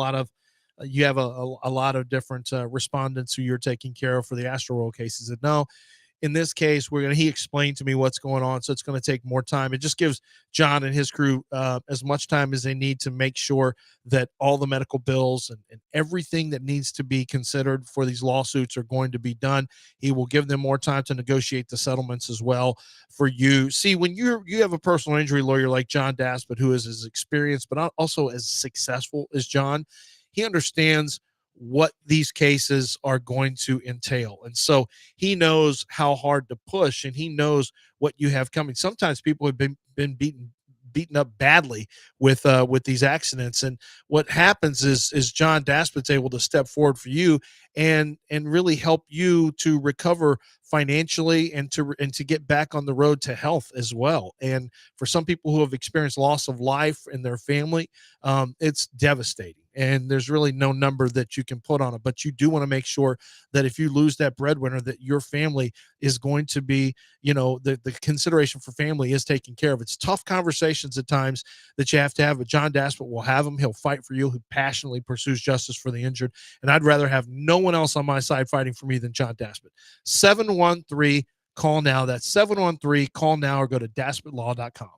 lot of different respondents who you're taking care of for the Astroworld case. He said, no. In this case, he explained to me what's going on, so it's going to take more time. It just gives John and his crew as much time as they need to make sure that all the medical bills and everything that needs to be considered for these lawsuits are going to be done. He will give them more time to negotiate the settlements as well for you. See, when you have a personal injury lawyer like John Daspit, who is as experienced but also as successful as John, he understands what these cases are going to entail. And so he knows how hard to push, and he knows what you have coming. Sometimes people have been beaten up badly with these accidents. And what happens is John Daspit's able to step forward for you and really help you to recover financially and to get back on the road to health as well. And for some people who have experienced loss of life in their family, it's devastating. And there's really no number that you can put on it. But you do want to make sure that if you lose that breadwinner, that your family is going to be, the consideration for family is taken care of. It's tough conversations at times that you have to have, but John Daspit will have them. He'll fight for you. He passionately pursues justice for the injured. And I'd rather have no one else on my side fighting for me than John Daspit. 713 call now. That's 713 call now, or go to daspitlaw.com.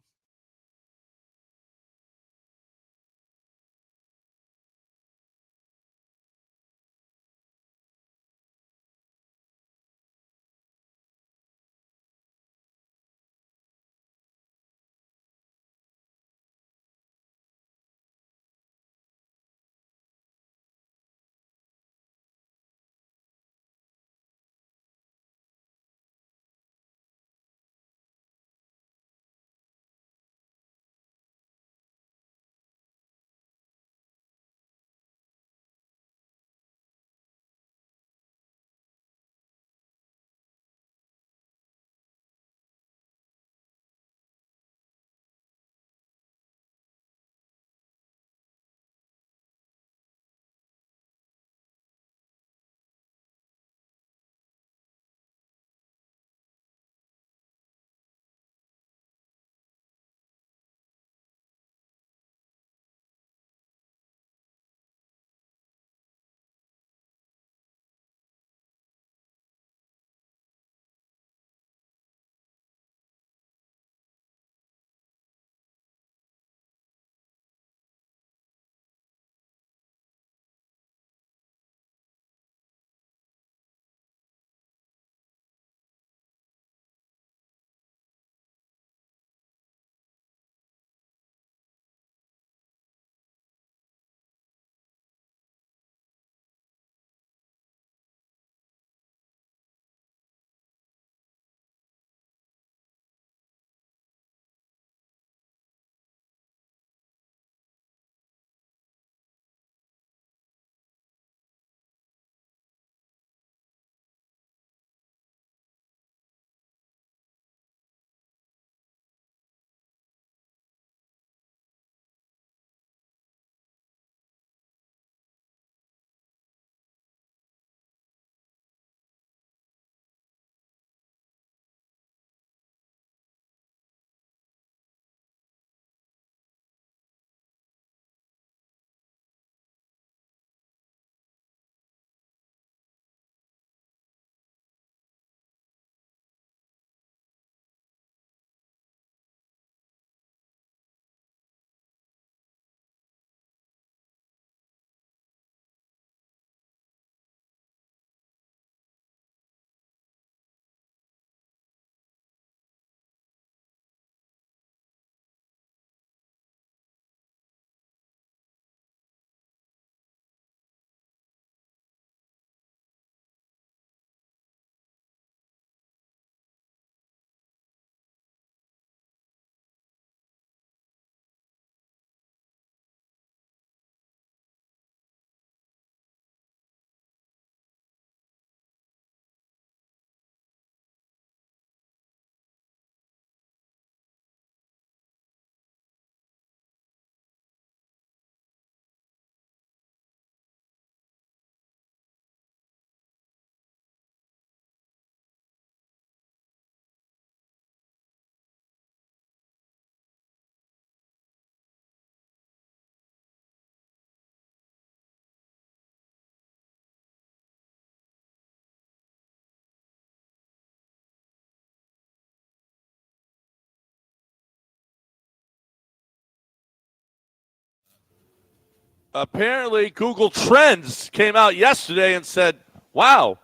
Apparently, Google Trends came out yesterday and said, wow,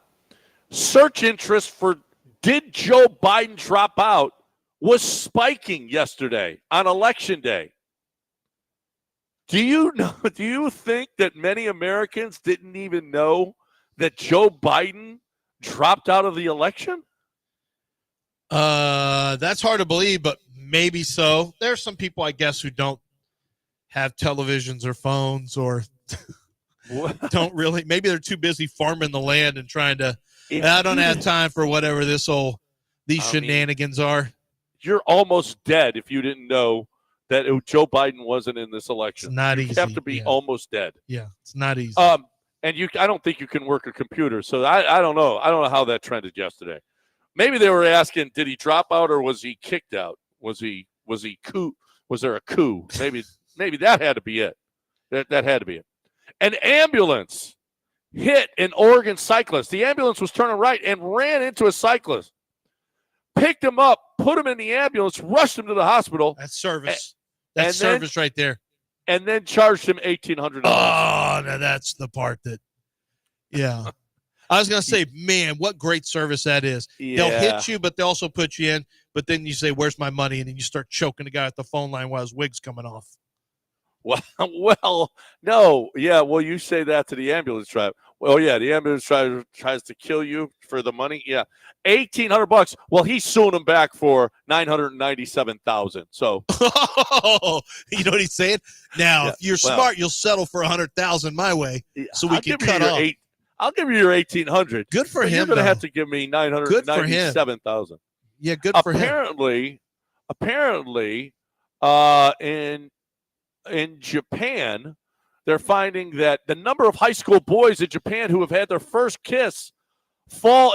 search interest for did Joe Biden drop out was spiking yesterday on Election Day. Do you think that many Americans didn't even know that Joe Biden dropped out of the election? That's hard to believe, but maybe so. There's some people, I guess, who don't have televisions or phones or don't really. Maybe they're too busy farming the land and trying to. I don't have time for whatever these shenanigans are. You're almost dead if you didn't know that Joe Biden wasn't in this election. It's not easy. You have to be almost dead. Yeah, it's not easy. And I don't think you can work a computer, so I don't know. I don't know how that trended yesterday. Maybe they were asking, did he drop out or was he kicked out? Was he coup? Was there a coup? Maybe that had to be it. That had to be it. An ambulance hit an Oregon cyclist. The ambulance was turning right and ran into a cyclist. Picked him up, put him in the ambulance, rushed him to the hospital. That's service. That's service right there. And then charged him $1,800. Oh, now that's the part that, yeah. I was going to say, man, what great service that is. Yeah. They'll hit you, but they also put you in. But then you say, where's my money? And then you start choking the guy at the phone line while his wig's coming off. Well, no. Yeah, well, you say that to the ambulance driver. Well, yeah, the ambulance driver tries to kill you for the money. Yeah. $1,800. Well, he's suing him back for $997,000. So, you know what he's saying? Now, if you're smart, you'll settle for $100,000 my way, so we can cut off. I'll give you your $1,800. Good for him. You're going to have to give me $997,000. Yeah, good for him. Apparently, in Japan, they're finding that the number of high school boys in Japan who have had their first kiss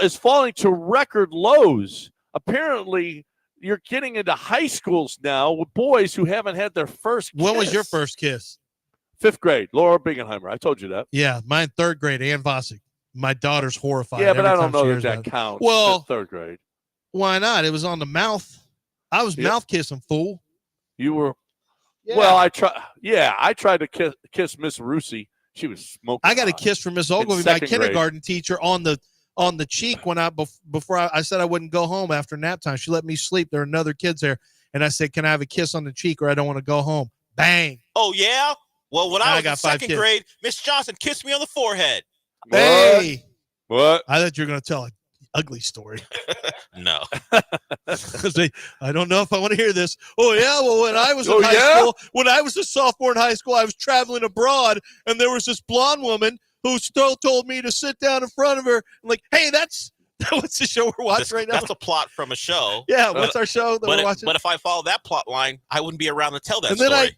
is falling to record lows. Apparently, you're getting into high schools now with boys who haven't had their first kiss. When was your first kiss? 5th grade, Laura Bingenheimer. I told you that. Yeah, mine 3rd grade, Ann Vosick. My daughter's horrified. Yeah, but I don't know that counts. Well, 3rd grade. Why not? It was on the mouth. I was mouth kissing, fool. You were. Yeah. Well, I tried to kiss Miss Rusi. She was smoking. I got a kiss from Miss Ogilvy, my kindergarten teacher, on the cheek before I said I wouldn't go home after nap time. She let me sleep. There were other kids there, and I said, "Can I have a kiss on the cheek, or I don't want to go home?" Bang. Oh yeah. Well, when I was in 2nd grade, Miss Johnson kissed me on the forehead. Hey. What? I thought you were going to tell an ugly story. No. I don't know if I want to hear this. Oh, yeah. Well, when I was in high school, when I was a sophomore in high school, I was traveling abroad, and there was this blonde woman who still told me to sit down in front of her. I'm like, hey, what's the show we're watching right now? That's a plot from a show. Yeah, what's our show that we're watching? But if I follow that plot line, I wouldn't be around to tell that story. And then I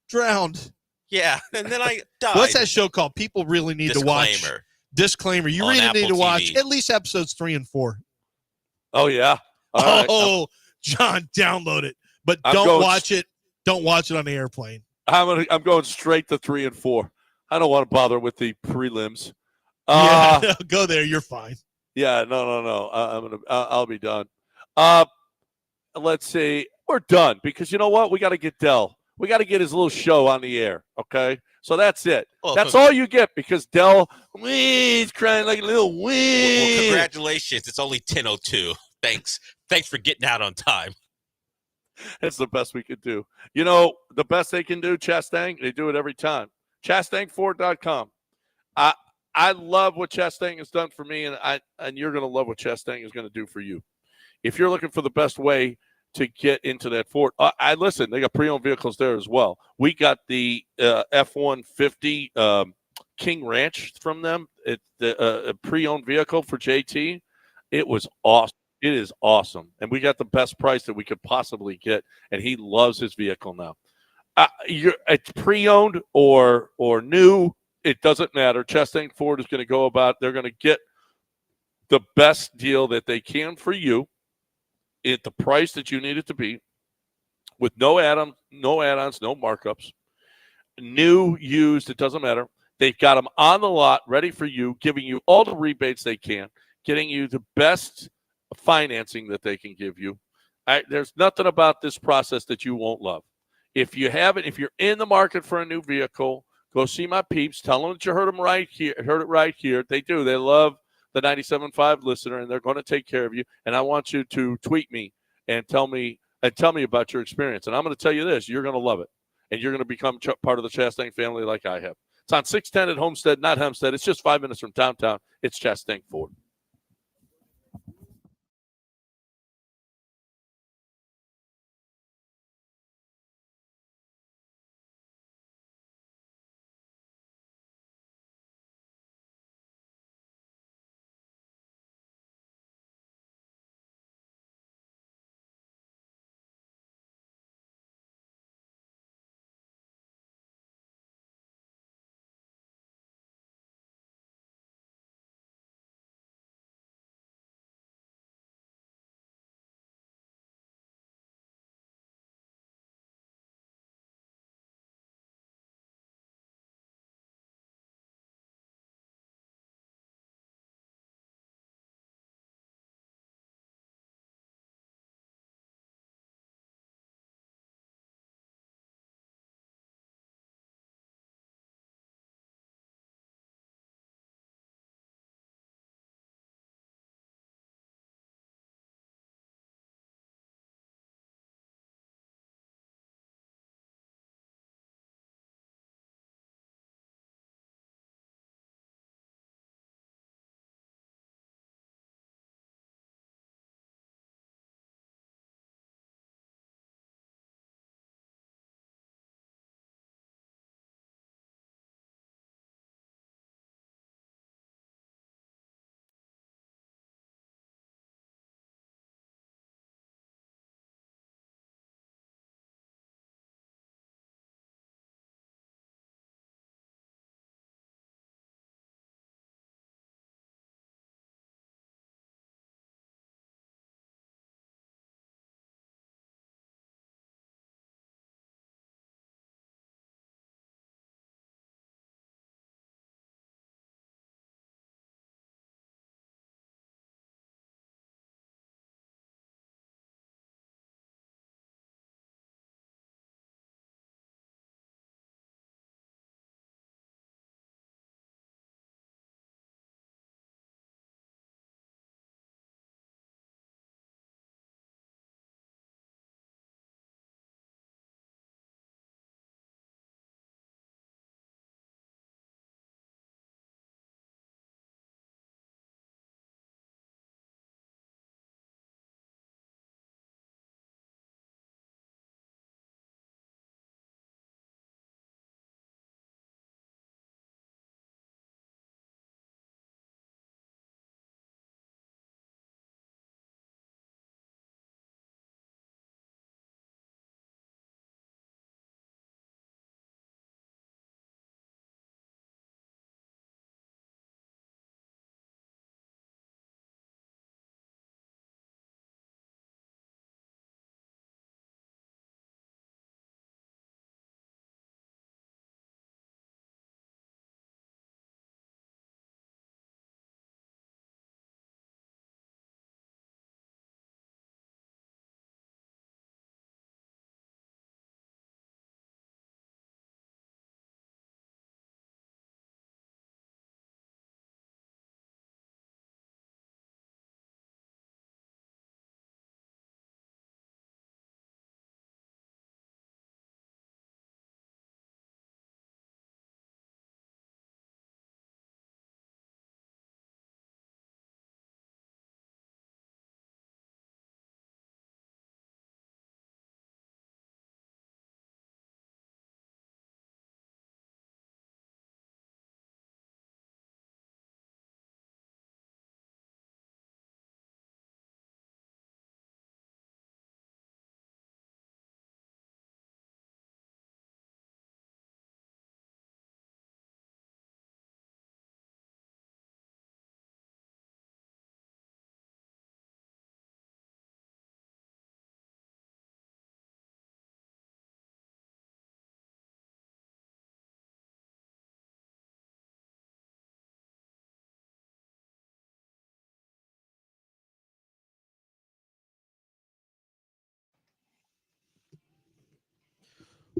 drowned. Yeah, and then I died. What's that show called? People really need to watch. Disclaimer. You really need to watch at least episodes 3 and 4. Oh, yeah. All right. John, download it. But don't watch it. Don't watch it on the airplane. I'm going straight to 3 and 4. I don't want to bother with the prelims. Yeah, go there. You're fine. Yeah, no. I'll be done. Let's see. We're done because you know what? We got to get Dell. We got to get his little show on the air, okay? So that's it. Well, that's all you get because Dell, he's crying like a little wee. Well, congratulations. It's only 10:02. Thanks for getting out on time. That's the best we could do. You know, the best they can do, Chastang, they do it every time. ChastangFord.com. I love what Chastang has done for me, and you're going to love what Chastang is going to do for you. If you're looking for the best way to get into that Ford. Listen, they got pre-owned vehicles there as well. We got the F-150 King Ranch from them. It's a pre-owned vehicle for JT. It was awesome. It is awesome. And we got the best price that we could possibly get, and he loves his vehicle now. It's pre-owned or new. It doesn't matter. Chastang Ford is going to go about. They're going to get the best deal that they can for you at the price that you need it to be, with no add-ons, no markups, new, used, it doesn't matter. They've got them on the lot, ready for you, giving you all the rebates they can, getting you the best financing that they can give you. There's nothing about this process that you won't love. If you're in the market for a new vehicle, Go see my peeps. Tell them that you heard them right here. Heard it right here. They do. They love the 97.5 listener, and they're going to take care of you. And I want you to tweet me and tell me about your experience. And I'm going to tell you this: you're going to love it, and you're going to become part of the Chastang family like I have. It's on 610 at Homestead, not Hempstead. It's just 5 minutes from downtown. It's Chastang Ford.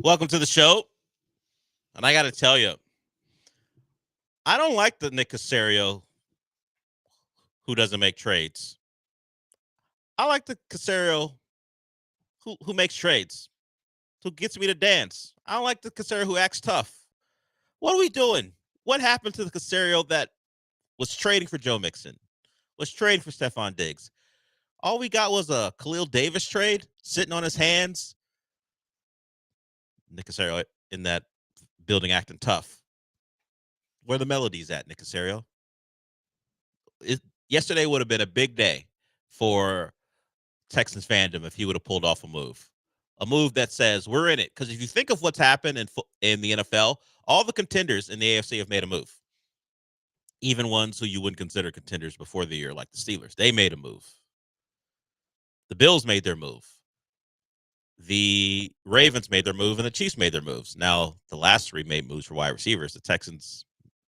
Welcome to the show. And I got to tell you, I don't like the Nick Caserio who doesn't make trades. I like the Caserio who makes trades, who gets me to dance. I don't like the Caserio who acts tough. What are we doing? What happened to the Caserio that was trading for Joe Mixon, was trading for Stephon Diggs? All we got was a Khalil Davis trade sitting on his hands. Nick Caserio in that building acting tough. Where the melodies at, Nick Caserio? Yesterday would have been a big day for Texans fandom if he would have pulled off a move that says we're in it. Because if you think of what's happened in the NFL, all the contenders in the AFC have made a move. Even ones who you wouldn't consider contenders before the year, like the Steelers, they made a move. The Bills made their move. The Ravens made their move, and the Chiefs made their moves. Now, the last three made moves for wide receivers. The Texans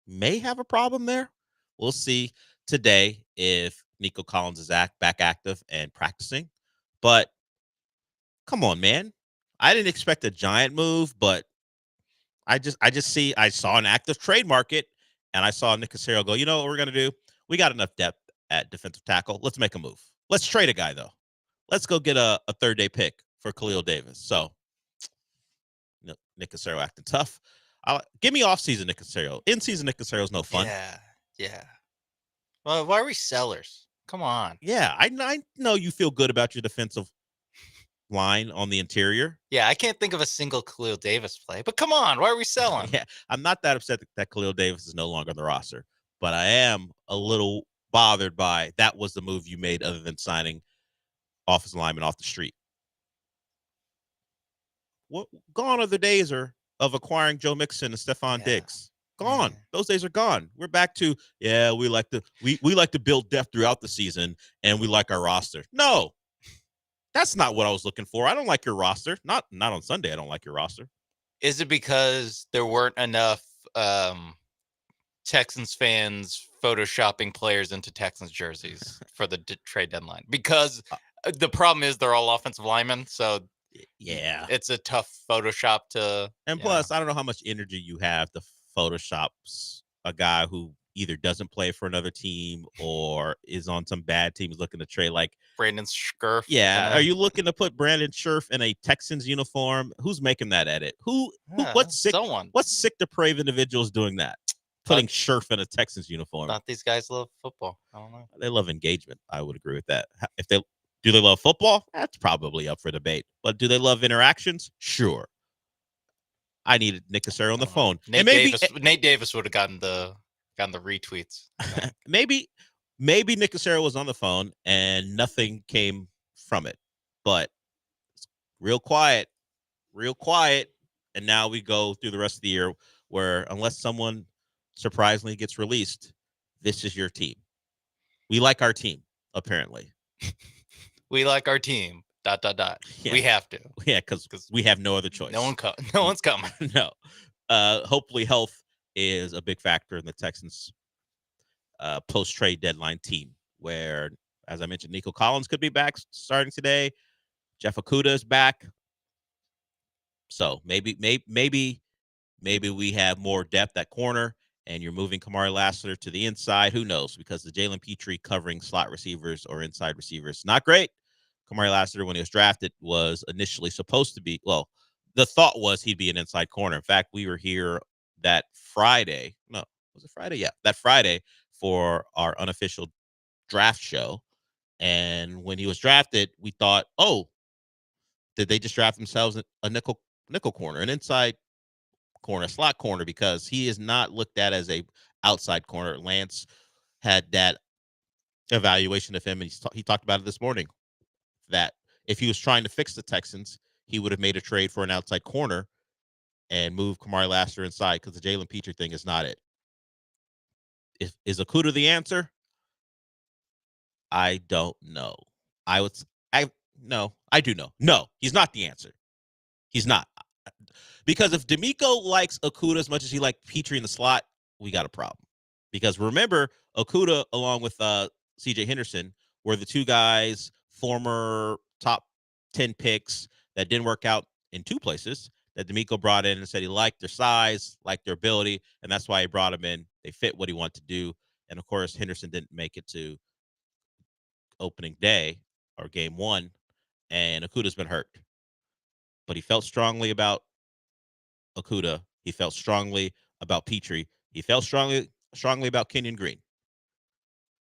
may have a problem there. We'll see today if Nico Collins is back active and practicing. But come on, man. I didn't expect a giant move, but I saw an active trade market, and I saw Nick Caserio go, you know what we're going to do? We got enough depth at defensive tackle. Let's make a move. Let's trade a guy, though. Let's go get a third-day pick for Khalil Davis. So, Nick Caserio acting tough. Give me off-season Nick Caserio. In-season Nick Caserio is no fun. Yeah. Well, why are we sellers? Come on. Yeah, I know you feel good about your defensive line on the interior. Yeah, I can't think of a single Khalil Davis play, but come on, why are we selling? Yeah, I'm not that upset that Khalil Davis is no longer on the roster, but I am a little bothered by that was the move you made other than signing offensive lineman off the street. Gone are the days of acquiring Joe Mixon and Stephon Diggs. Gone. Yeah. Those days are gone. We're back to we like to build depth throughout the season and we like our roster. No. That's not what I was looking for. I don't like your roster. Not on Sunday. I don't like your roster. Is it because there weren't enough Texans fans photoshopping players into Texans jerseys for the trade deadline? Because the problem is they're all offensive linemen, so yeah, it's a tough Photoshop to. And plus, I don't know how much energy you have to Photoshop a guy who either doesn't play for another team or is on some bad team is looking to trade, like Brandon Scherf. Yeah, are you looking to put Brandon Scherf in a Texans uniform? Who's making that edit? What's sick? Someone. What's sick depraved individuals doing that? Putting Scherf in a Texans uniform. Not these guys love football. I don't know. They love engagement. I would agree with that. Do they love football? That's probably up for debate. But do they love interactions? Sure. I needed Nick Caserio on the phone. Nate Davis would have gotten the retweets. maybe Nick Caserio was on the phone and nothing came from it. But real quiet. And now we go through the rest of the year where unless someone surprisingly gets released, this is your team. We like our team, apparently. We like our team. ... Yeah. We have to. Yeah, because we have no other choice. No one's coming. No. Hopefully health is a big factor in the Texans post-trade deadline team where, as I mentioned, Nico Collins could be back starting today. Jeff Okudah is back. So maybe we have more depth at corner and you're moving Kamari Lassiter to the inside. Who knows? Because the Jalen Petrie covering slot receivers or inside receivers, not great. Kamari Lassiter, when he was drafted, was initially supposed to be, well, the thought was he'd be an inside corner. In fact, we were here that Friday. No, was it Friday? Yeah, that Friday for our unofficial draft show. And when he was drafted, we thought, oh, did they just draft themselves a nickel corner, an inside corner, slot corner, because he is not looked at as a outside corner. Lance had that evaluation of him, and he talked about it this morning, that if he was trying to fix the Texans, he would have made a trade for an outside corner and moved Kamari Lassiter inside because the Jalen Petrie thing is not it. Is Okudah the answer? I don't know. I do know. No, he's not the answer. He's not. Because if D'Amico likes Okudah as much as he liked Petrie in the slot, we got a problem. Because remember, Okudah, along with C.J. Henderson, were the two guys, former top 10 picks that didn't work out in two places, that D'Amico brought in and said he liked their size, liked their ability, and that's why he brought them in. They fit what he wanted to do. And, of course, Henderson didn't make it to opening day or game one, and Okuda's been hurt. But he felt strongly about Okuda. He felt strongly about Petrie. He felt strongly about Kenyon Green.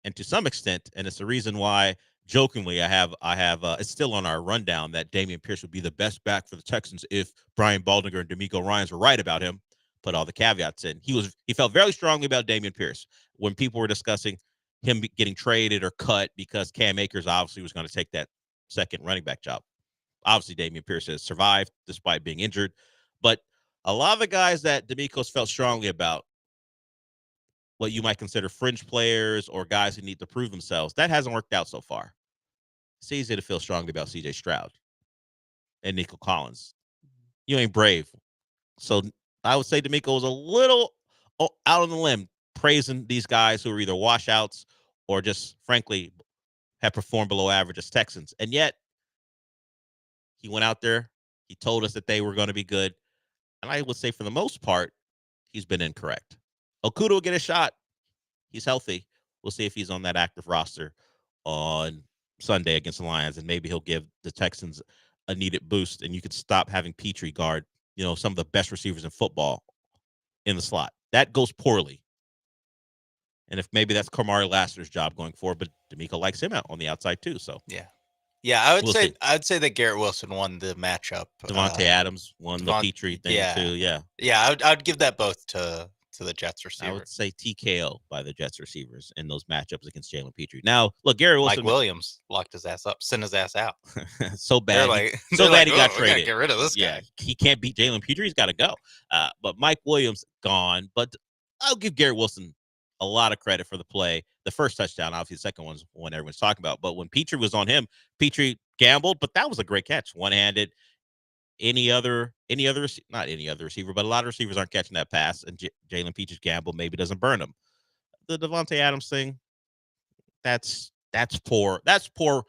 And to some extent, and it's the reason why, jokingly, I have it's still on our rundown that Dameon Pierce would be the best back for the Texans if Brian Baldinger and D'Amico Ryans were right about him. Put all the caveats in. He felt very strongly about Dameon Pierce when people were discussing him getting traded or cut because Cam Akers obviously was going to take that second running back job. Obviously, Dameon Pierce has survived despite being injured. But a lot of the guys that D'Amico's felt strongly about, what you might consider fringe players or guys who need to prove themselves, that hasn't worked out so far. It's easy to feel strongly about C.J. Stroud and Nico Collins. You ain't brave. So I would say D'Amico was a little out on the limb praising these guys who are either washouts or just, frankly, have performed below average as Texans. And yet, he went out there. He told us that they were going to be good. And I would say for the most part, he's been incorrect. Okuda will get a shot. He's healthy. We'll see if he's on that active roster on Sunday against the Lions, and maybe he'll give the Texans a needed boost, and you could stop having Petrie guard, some of the best receivers in football in the slot. That goes poorly. And if maybe that's Kamari Lassiter's job going forward, but D'Amico likes him out on the outside too. So yeah, I'd say that Garrett Wilson won the matchup. Devontae Adams won the Petrie thing too. Yeah, I'd give that both to the Jets receiver. I would say TKO by the Jets receivers in those matchups against Jalen Petrie. Now, look, Garrett Wilson. Mike Williams locked his ass up, sent his ass out. So bad. He got traded. Get rid of this guy. He can't beat Jalen Petrie. He's got to go. But Mike Williams gone. But I'll give Garrett Wilson a lot of credit for the play. The first touchdown, obviously, the second one's one everyone's talking about. But when Petrie was on him, Petrie gambled, but that was a great catch. One-handed. Not any other receiver, but a lot of receivers aren't catching that pass, and Jalen Petrie's gamble maybe doesn't burn him. The Devontae Adams thing, that's poor. That's poor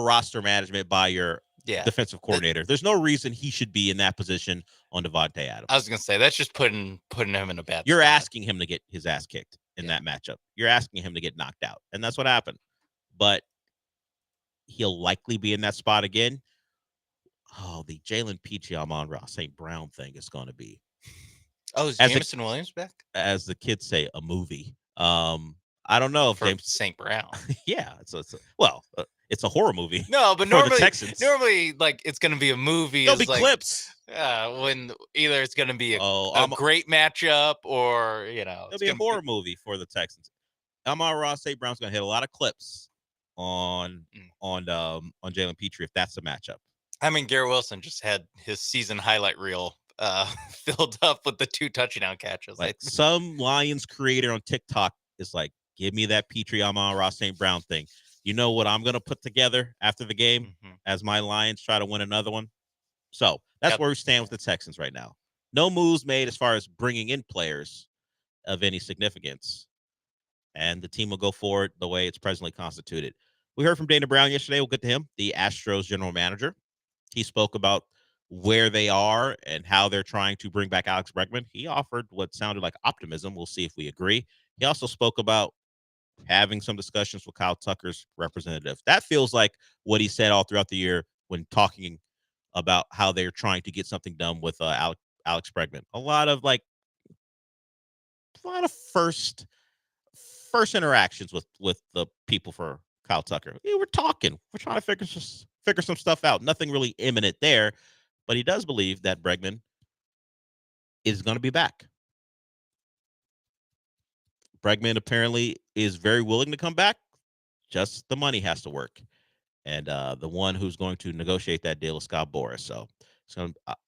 roster management by your defensive coordinator. There's no reason he should be in that position on Devontae Adams. I was gonna say that's just putting him in a bad. You're asking him to get his ass kicked in that matchup. You're asking him to get knocked out, and that's what happened. But he'll likely be in that spot again. Oh, the Jalen Petrie, Amon-Ra St. Brown thing is going to be. Oh, is Jameson Williams back? As the kids say, a movie. I don't know if James St. Brown. Yeah, it's a horror movie. No, but for the Texans. normally, like it's going to be a movie. There'll be clips. When either it's going to be a great matchup or it'll be a horror movie for the Texans. Amon-Ra St. Brown's going to hit a lot of clips on Jalen Petrie if that's the matchup. I mean, Garrett Wilson just had his season highlight reel filled up with the 2 touchdown catches. Like some Lions creator on TikTok is like, give me that Petrie Amon-Ra St. Brown thing. You know what I'm going to put together after the game as my Lions try to win another one? So that's where we stand with the Texans right now. No moves made as far as bringing in players of any significance. And the team will go forward the way it's presently constituted. We heard from Dana Brown yesterday. We'll get to him, the Astros general manager. He spoke about where they are and how they're trying to bring back Alex Bregman. He offered what sounded like optimism. We'll see if we agree. He also spoke about having some discussions with Kyle Tucker's representative. That feels like what he said all throughout the year when talking about how they're trying to get something done with Alex Bregman. A lot of first interactions with the people for Kyle Tucker. We're talking. We're trying to figure some stuff out. Nothing really imminent there, but he does believe that Bregman is going to be back. Bregman apparently is very willing to come back. Just the money has to work. And the one who's going to negotiate that deal is Scott Boras. So it's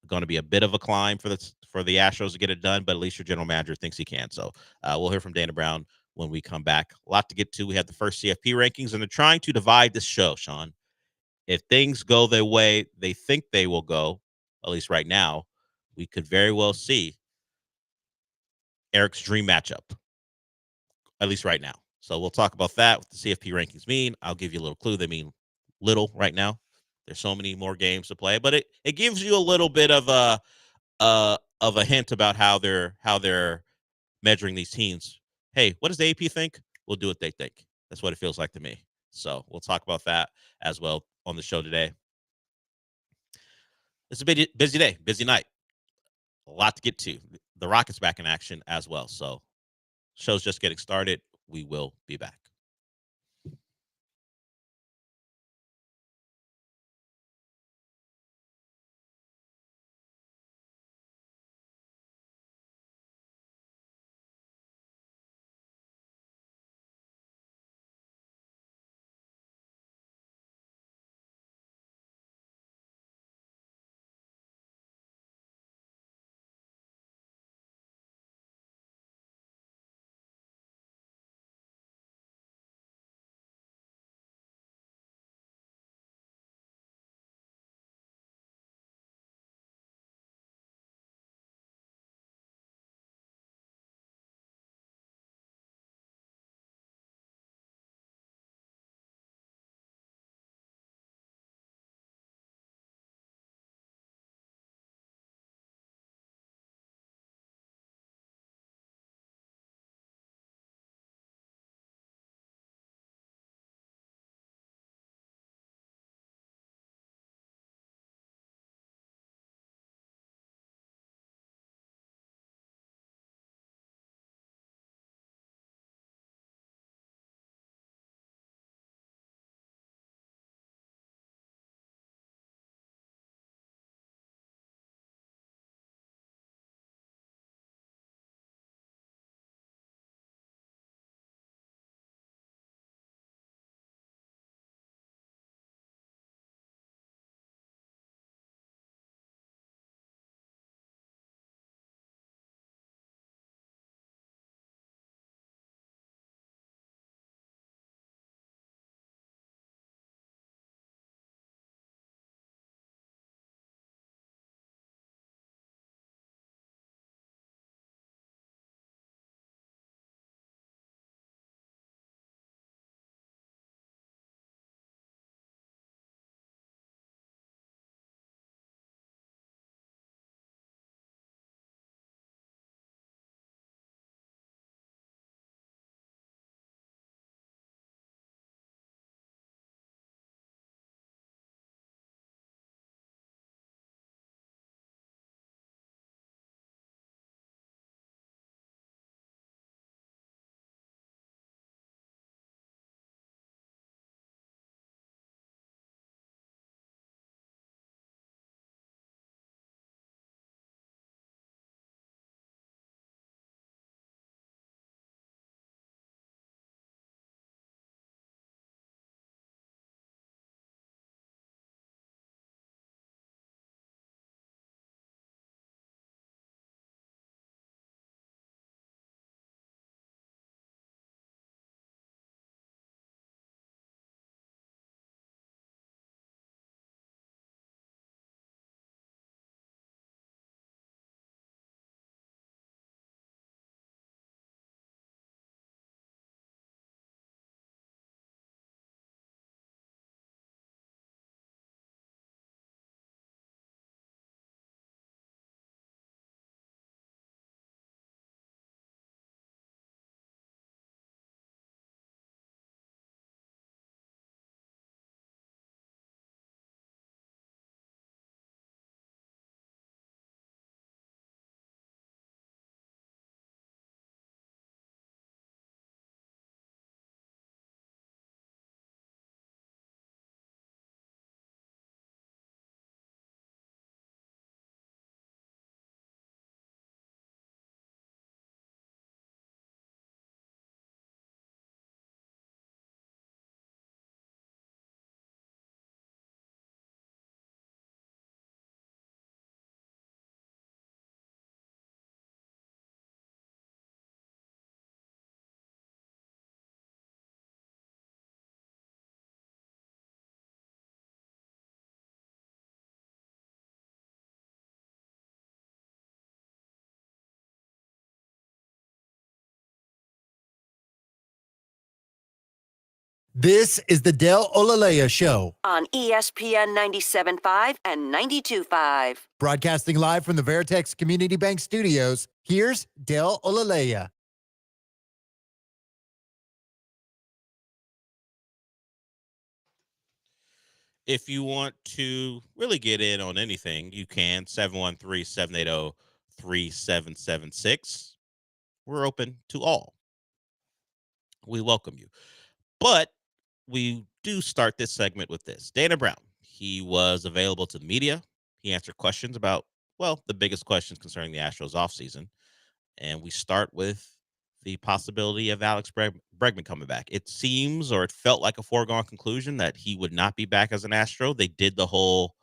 going to be a bit of a climb for the Astros to get it done, but at least your general manager thinks he can. So we'll hear from Dana Brown when we come back. A lot to get to. We had the first CFP rankings, and they're trying to divide this show, Sean. If things go the way they think they will go, at least right now, we could very well see Eric's dream matchup, at least right now. So we'll talk about that, what the CFP rankings mean. I'll give you a little clue. They mean little right now. There's so many more games to play, but it gives you a little bit of a hint about how they're measuring these teams. Hey, what does the AP think? We'll do what they think. That's what it feels like to me. So we'll talk about that as well on the show today. It's a busy day, busy night. A lot to get to. The Rockets back in action as well. So show's just getting started. We will be back. This is the Del Olaleye Show. On ESPN 97.5 and 92.5. Broadcasting live from the Veritex Community Bank Studios, here's Del Olaleye. If you want to really get in on anything, you can. 713-780-3776. We're open to all. We welcome you. But we do start this segment with this. Dana Brown, he was available to the media. He answered questions about, well, the biggest questions concerning the Astros offseason. And we start with the possibility of Alex Bregman coming back. It seems, or it felt like a foregone conclusion that he would not be back as an Astro. They did the whole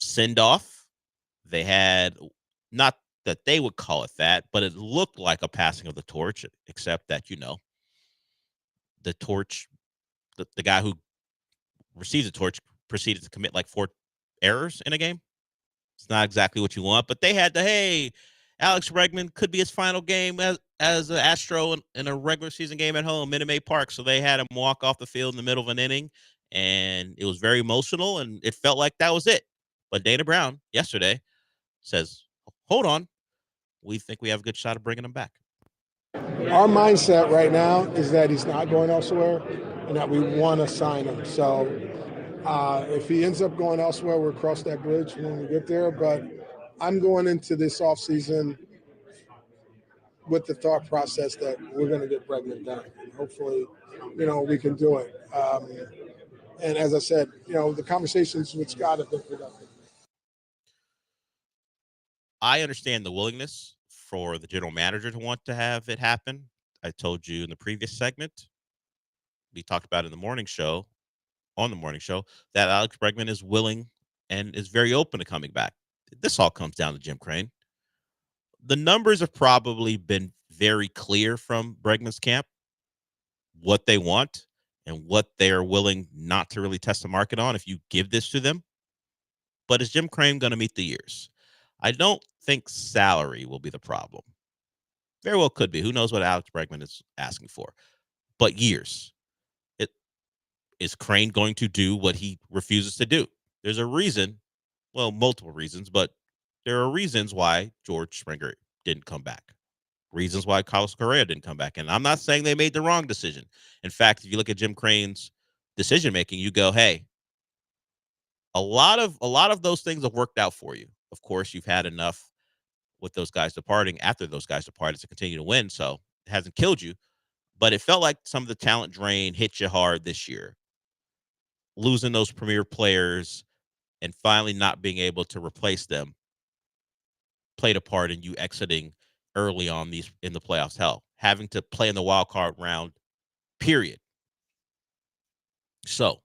send-off. They had, not that they would call it that, but it looked like a passing of the torch, except that, you know, the torch, the guy who received the torch proceeded to commit like 4 errors in a game. It's not exactly what you want, but they had to, hey, Alex Bregman could be his final game as an Astro in a regular season game at home, Minute Maid Park. So they had him walk off the field in the middle of an inning, and it was very emotional, and it felt like that was it. But Dana Brown yesterday says, hold on, we think we have a good shot of bringing him back. Our mindset right now is that he's not going elsewhere and that we want to sign him. So if he ends up going elsewhere, we'll cross that bridge when we get there. But I'm going into this offseason with the thought process that we're going to get Bregman done. And hopefully, you know, we can do it. And as I said, you know, the conversations with Scott have been productive. I understand the willingness for the general manager to want to have it happen. I told you in the previous segment, we talked about in the morning show, that Alex Bregman is willing and is very open to coming back. This all comes down to Jim Crane. The numbers have probably been very clear from Bregman's camp, what they want and what they're willing not to really test the market on if you give this to them. But is Jim Crane going to meet the years? I don't think salary will be the problem. Very well could be. Who knows what Alex Bregman is asking for? But years. Is Crane going to do what he refuses to do? There's a reason, well, multiple reasons, but there are reasons why George Springer didn't come back. Reasons why Carlos Correa didn't come back. And I'm not saying they made the wrong decision. In fact, if you look at Jim Crane's decision-making, you go, hey, a lot of those things have worked out for you. Of course, you've had enough with those guys departing after those guys departed to continue to win, so it hasn't killed you. But it felt like some of the talent drain hit you hard this year. Losing those premier players and finally not being able to replace them played a part in you exiting early on in the playoffs. Hell, having to play in the wild card round, period. So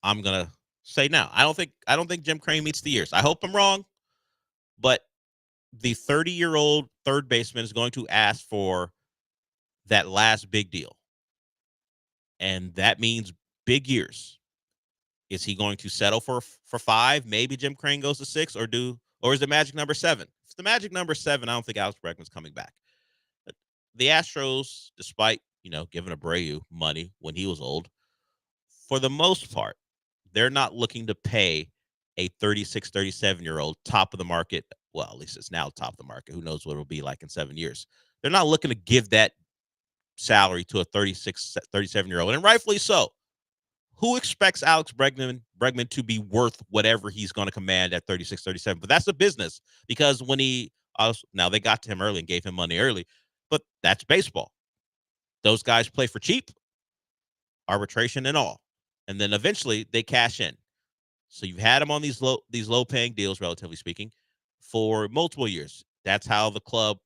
I'm gonna say now, I don't think Jim Crane meets the years. I hope I'm wrong, but the 30-year-old third baseman is going to ask for that last big deal, and that means big years. Is he going to settle for 5? Maybe Jim Crane goes to 6, or is the magic number 7? If it's the magic number 7, I don't think Alex Bregman's coming back. But the Astros, despite, you know, giving Abreu money when he was old, for the most part, they're not looking to pay a 36, 37-year-old top of the market. Well, at least it's now top of the market. Who knows what it'll be like in 7 years. They're not looking to give that salary to a 36, 37-year-old, and rightfully so. Who expects Alex Bregman to be worth whatever he's going to command at 36, 37? But that's a business, because when now they got to him early and gave him money early, but that's baseball. Those guys play for cheap, arbitration and all. And then eventually they cash in. So you've had him on these low paying deals, relatively speaking, for multiple years. That's how the club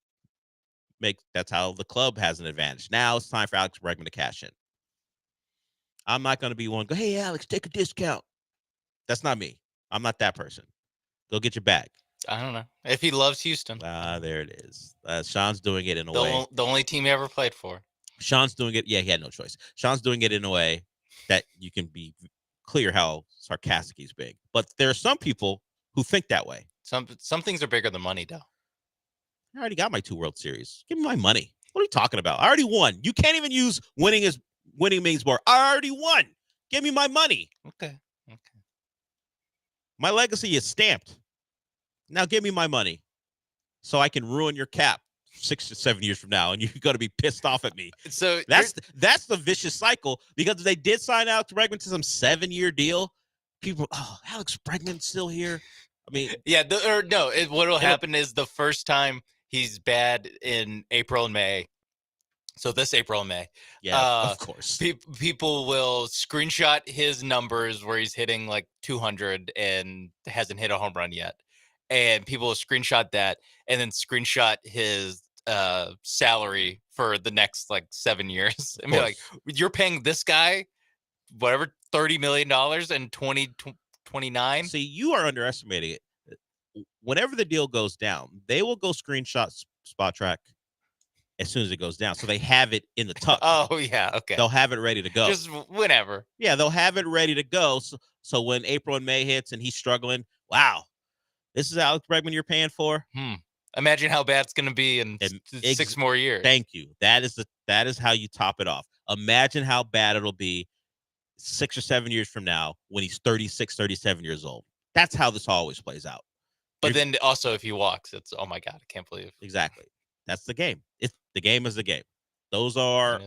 has an advantage. Now it's time for Alex Bregman to cash in. I'm not going to be one go, hey, Alex, take a discount. That's not me. I'm not that person. Go get your bag. I don't know. If he loves Houston. There it is. Sean's doing it in a way. The only team he ever played for. Sean's doing it. Yeah, he had no choice. Sean's doing it in a way that you can be clear how sarcastic he's being. But there are some people who think that way. Some things are bigger than money, though. I already got my 2 World Series. Give me my money. What are you talking about? I already won. You can't even use winning as Winning means more. I already won. Give me my money. Okay. My legacy is stamped. Now give me my money so I can ruin your cap 6 to 7 years from now, and you're going to be pissed off at me. So that's the vicious cycle, because they did sign Alex Bregman to some 7-year deal. People, Alex Bregman's still here. I mean, yeah, what will happen is the first time he's bad in April and May. So this April and May. Yeah, of course. People will screenshot his numbers where he's hitting like 200 and hasn't hit a home run yet. And people will screenshot that and then screenshot his salary for the next like 7 years. And be like, you're paying this guy whatever $30 million in 2029. See, you are underestimating it. Whenever the deal goes down, they will go screenshot Spot Track as soon as it goes down, so they have it in the tuck. Oh yeah, okay. They'll have it ready to go. Just whenever. Yeah, they'll have it ready to go. So when April and May hits and he's struggling, wow, this is Alex Bregman you're paying for. Imagine how bad it's going to be in 6 more years. Thank you. That is how you top it off. Imagine how bad it'll be 6 or 7 years from now when he's 36, 37 years old. That's how this always plays out. But then also if he walks, it's, oh my God, I can't believe. Exactly. That's the game. The game is the game. Those are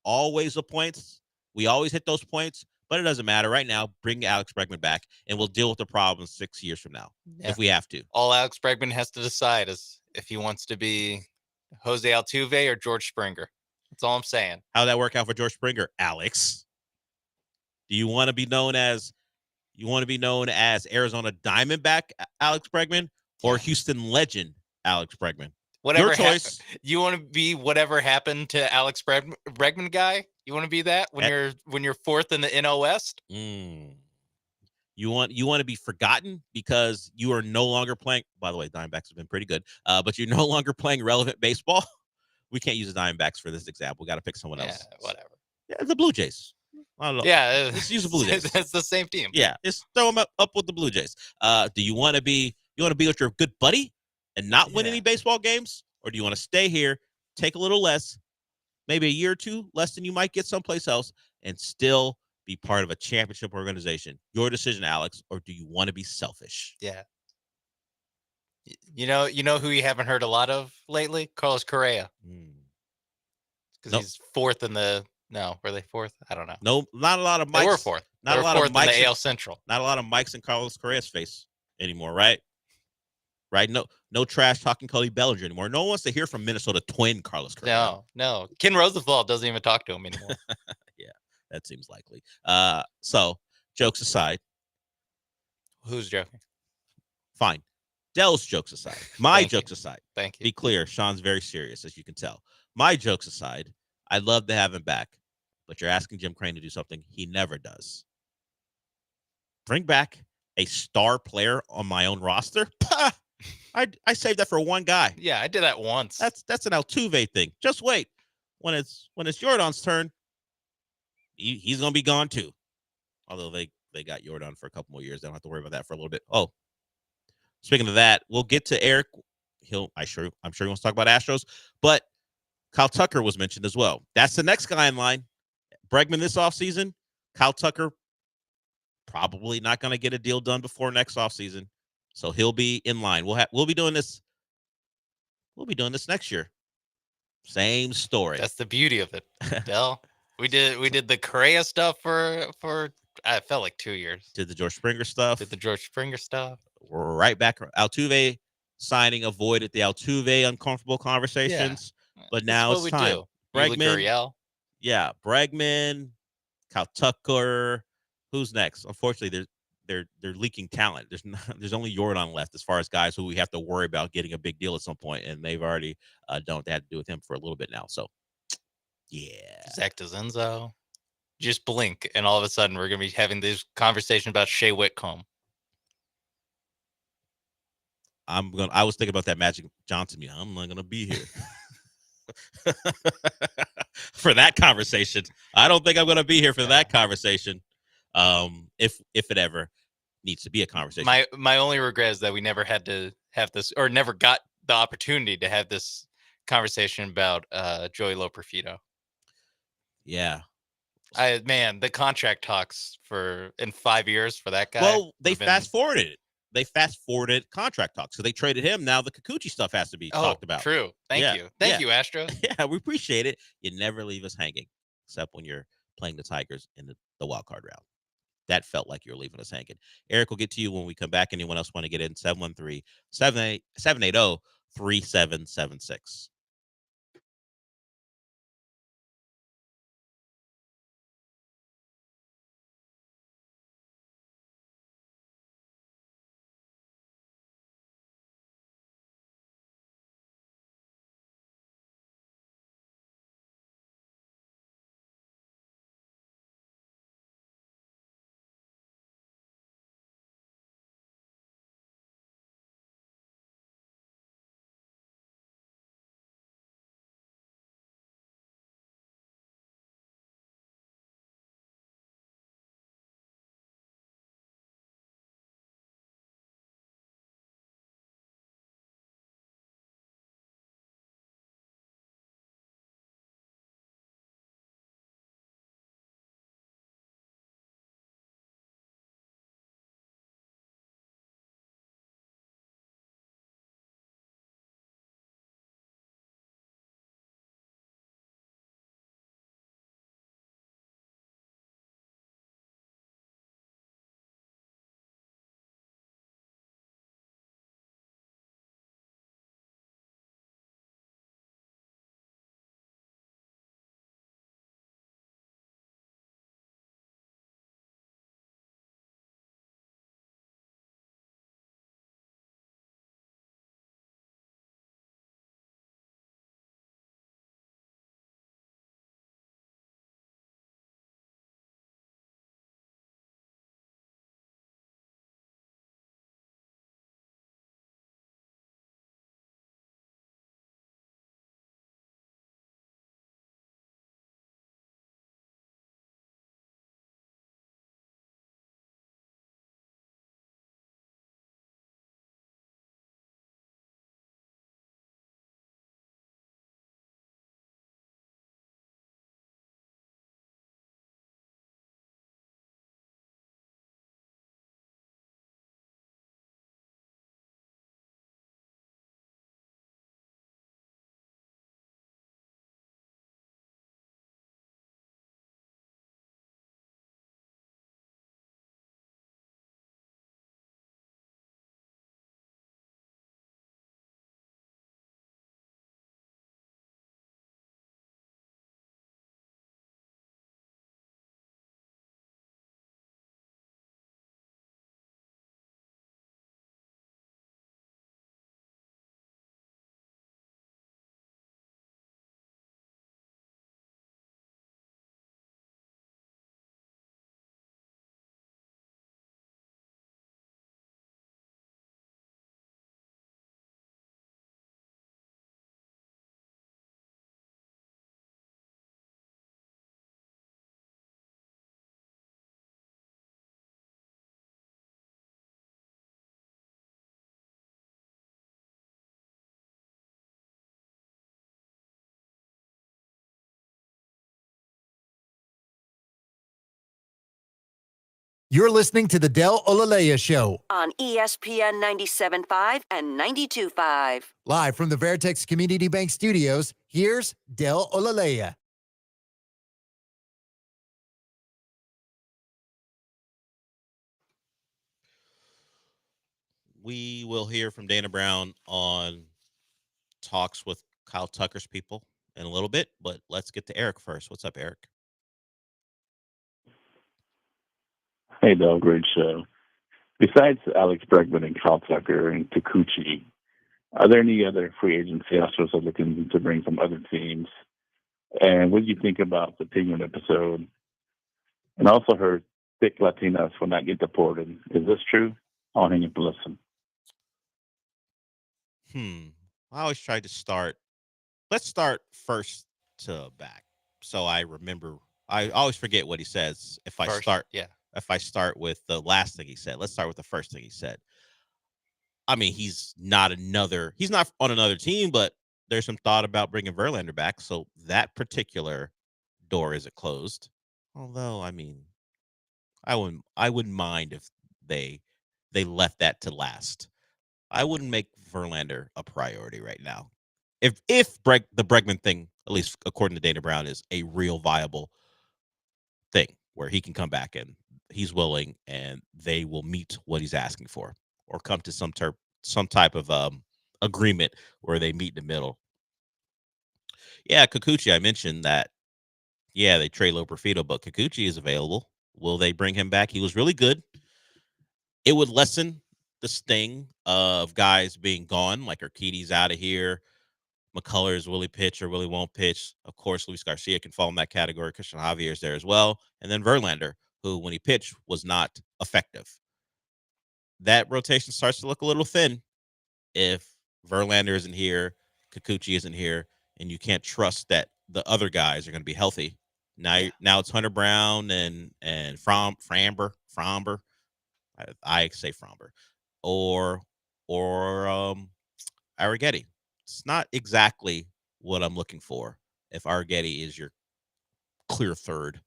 always the points. We always hit those points, but it doesn't matter. Right now, bring Alex Bregman back, and we'll deal with the problems 6 years from now if we have to. All Alex Bregman has to decide is if he wants to be Jose Altuve or George Springer. That's all I'm saying. How'd that work out for George Springer, Alex? Do you want to be known as Arizona Diamondback Alex Bregman or Houston legend Alex Bregman? Whatever your choice. You want to be whatever happened to Alex Bregman guy? You want to be that when you're fourth in the NL West? You want to be forgotten because you are no longer playing. By the way, Diamondbacks have been pretty good, but you're no longer playing relevant baseball. We can't use the Diamondbacks for this example. We got to pick someone else. Whatever. Yeah, the Blue Jays. I don't know. Yeah, let's use the Blue Jays. It's the same team. Yeah, just throw them up with the Blue Jays. Do you want to be? You want to be with your good buddy and not win any baseball games, or do you want to stay here, take a little less, maybe a year or two less than you might get someplace else, and still be part of a championship organization? Your decision, Alex. Or do you want to be selfish? Yeah. You know who you haven't heard a lot of lately? Carlos Correa. Because he's fourth in the. No, were they fourth? I don't know. No, not a lot of mics. They were fourth. Not a lot fourth of mics in the AL Central. Not a lot of mics in Carlos Correa's face anymore, right? Right? No trash talking Cody Bellinger anymore. No one wants to hear from Minnesota Twin Carlos Correa. No. Ken Rosenthal doesn't even talk to him anymore. Yeah, that seems likely. So jokes aside. Who's joking? Fine. Dell's jokes aside. My jokes aside. Thank you. Be clear, Sean's very serious, as you can tell. My jokes aside, I'd love to have him back, but you're asking Jim Crane to do something he never does. Bring back a star player on my own roster? I saved that for one guy. Yeah, I did that once. That's an Altuve thing. Just wait. When it's Jordan's turn, he's gonna be gone too. Although they got Jordan for a couple more years. They don't have to worry about that for a little bit. Oh, speaking of that, we'll get to Eric. I'm sure he wants to talk about Astros, but Kyle Tucker was mentioned as well. That's the next guy in line. Bregman this offseason. Kyle Tucker probably not going to get a deal done before next offseason. So he'll be in line. We'll be doing this. We'll be doing this next year. Same story. That's the beauty of it. Dell. We did the Correa stuff for I felt like 2 years. Did the George Springer stuff. We're right back. Altuve signing avoided the Altuve uncomfortable conversations. Yeah. But now it's time. Bregman. Yeah, Bregman, Kyle Tucker. Who's next? Unfortunately, they're leaking talent. There's only Jordan left as far as guys who we have to worry about getting a big deal at some point, and they've already done they had to do with him for a little bit now. So, yeah. Zach DeZenzo. Just blink, and all of a sudden we're gonna be having this conversation about Shea Whitcomb. I was thinking about that Magic Johnson. I'm not gonna be here for that conversation. I don't think I'm gonna be here for that conversation. If it ever needs to be a conversation. My only regret is that we never had to have this, or never got the opportunity to have this conversation about Joey Loperfido. Yeah. Man, the contract talks in 5 years for that guy. Well, they fast forwarded it. They fast forwarded contract talks. So they traded him. Now the Kikuchi stuff has to be talked about. True. Thank you. Thank you, Astros. Yeah, we appreciate it. You never leave us hanging, except when you're playing the Tigers in the wild card round. That felt like you were leaving us hanging. Eric will get to you when we come back. Anyone else want to get in? 713-780-3776. You're listening to the Del Olaleye Show, on ESPN 97.5 and 92.5. live from the Veritex Community Bank Studios. Here's Del Olaleye. We will hear from Dana Brown on talks with Kyle Tucker's people in a little bit, but let's get to Eric first. What's up, Eric? Hey, Del, great show. Besides Alex Bregman and Kyle Tucker and Kikuchi, are there any other free agents the Astros are looking to bring from other teams? And what do you think about the Penguin episode? And also heard thick Latinas will not get deported. Is this true? I'll hang up and listen. I always try to start. Let's start first to back. So I remember, I always forget what he says if I start with the last thing he said. Let's start with the first thing he said. I mean, he's not on another team, but there's some thought about bringing Verlander back. So that particular door isn't closed. Although, I mean, I wouldn't mind if they left that to last. I wouldn't make Verlander a priority right now. If the Bregman thing, at least according to Dana Brown, is a real viable thing where he can come back and he's willing and they will meet what he's asking for or come to some type of agreement where they meet in the middle. Yeah, Kikuchi, I mentioned that. Yeah, they trade Loperfido, but Kikuchi is available. Will they bring him back? He was really good. It would lessen the sting of guys being gone, like Urquidy's out of here. McCullers, will he pitch or will he won't pitch? Of course, Luis Garcia can fall in that category. Christian Javier is there as well. And then Verlander, who, when he pitched, was not effective. That rotation starts to look a little thin if Verlander isn't here, Kikuchi isn't here, and you can't trust that the other guys are going to be healthy. Now it's Hunter Brown and Framber. I say Framber. Or Arrighetti. It's not exactly what I'm looking for if Arrighetti is your clear third.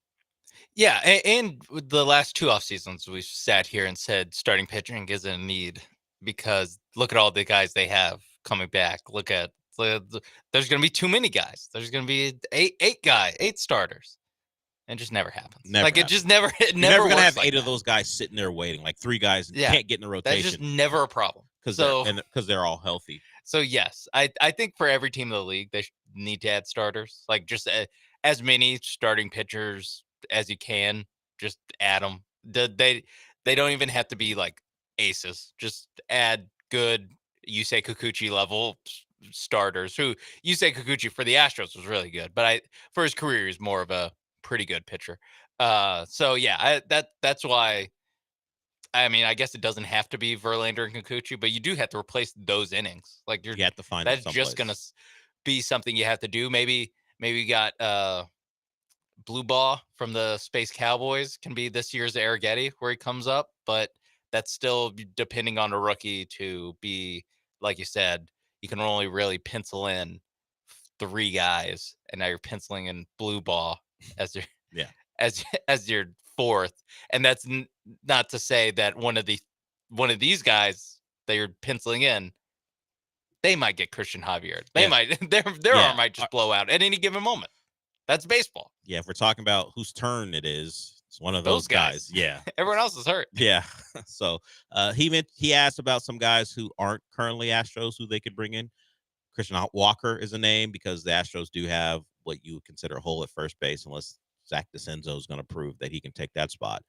Yeah, and with the last 2 off seasons, we've sat here and said starting pitching isn't a need because look at all the guys they have coming back. Look at there's going to be too many guys. There's going to be 8 starters. And it just never happens. It just never. You're never going to have like 8 of those guys sitting there waiting, like 3 guys can't get in the rotation. That's just never a problem because they're all healthy. So yes, I think for every team in the league, they need to add starters. Like just as many starting pitchers as you can, just add them. They don't even have to be like aces. Just add good Yusei Kikuchi level starters. Who Yusei Kikuchi for the Astros was really good, but for his career he's more of a pretty good pitcher. So yeah, that's why. I mean, I guess it doesn't have to be Verlander and Kikuchi, but you do have to replace those innings. Like you have to find that's just gonna be something you have to do. Maybe you got Blue Ball from the Space Cowboys can be this year's Arrighetti where he comes up, but that's still depending on a rookie to be, like you said, you can only really pencil in 3 guys, and now you're penciling in Blue Ball as your as your 4th, and that's not to say that one of these guys that you're penciling in, they might get Christian Javier. They might their arm might just blow out at any given moment. That's baseball. Yeah, if we're talking about whose turn it is, it's one of those guys. Yeah, everyone else is hurt. Yeah, so he asked about some guys who aren't currently Astros who they could bring in. Christian Walker is a name because the Astros do have what you would consider a hole at first base, unless Zach DeCenzo is going to prove that he can take that spot.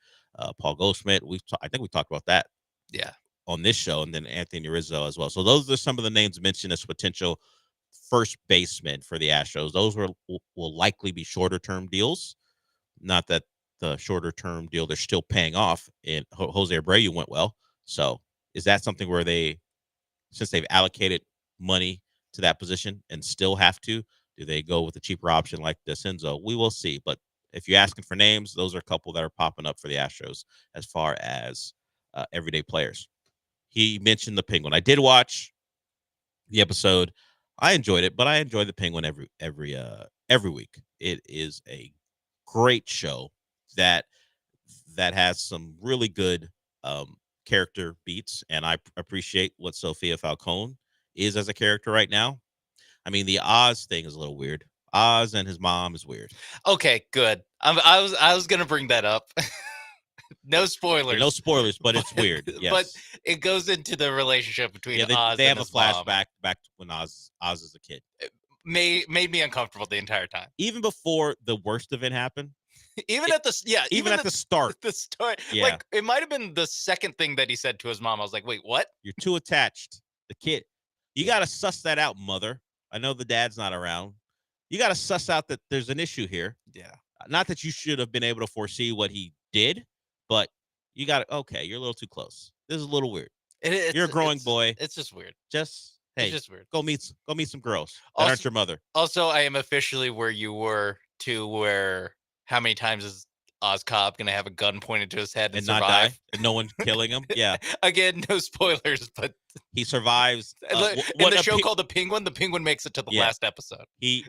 Paul Goldschmidt, I think we talked about that. Yeah, on this show, and then Anthony Rizzo as well. So those are some of the names mentioned as potential first basemen for the Astros. Those will likely be shorter term deals. Not that the shorter term deal they're still paying off. And Jose Abreu went well. So is that something where since they've allocated money to that position and still have to, do they go with a cheaper option like DeCenzo? We will see. But if you're asking for names, those are a couple that are popping up for the Astros as far as everyday players. He mentioned the Penguin. I did watch the episode. I enjoyed it, but I enjoy the Penguin every week. It is a great show that has some really good character beats, and I appreciate what Sophia Falcone is as a character right now. I mean, the Oz thing is a little weird. Oz and his mom is weird. Okay, good. I was gonna bring that up. No spoilers. Yeah, no spoilers, but it's weird. Yes. But it goes into the relationship between Oz they and have his a flashback mom. back to when Oz is a kid. It made me uncomfortable the entire time. Even before the worst event happened. Even at the start. The start. Yeah. Like it might have been the second thing that he said to his mom. I was like, wait, what? You're too attached. The kid. You gotta suss that out, mother. I know the dad's not around. You gotta suss out that there's an issue here. Yeah. Not that you should have been able to foresee what he did, but you got to, okay, you're a little too close. This is a little weird. You're a growing boy. It's just weird. It's just weird. Go meet some girls that aren't your mother. Also, I am officially where you were to where how many times Ozcob gonna have a gun pointed to his head and not survive? die, and no one killing him. Yeah, Again, no spoilers, but he survives. in the show called The Penguin makes it to the last episode. He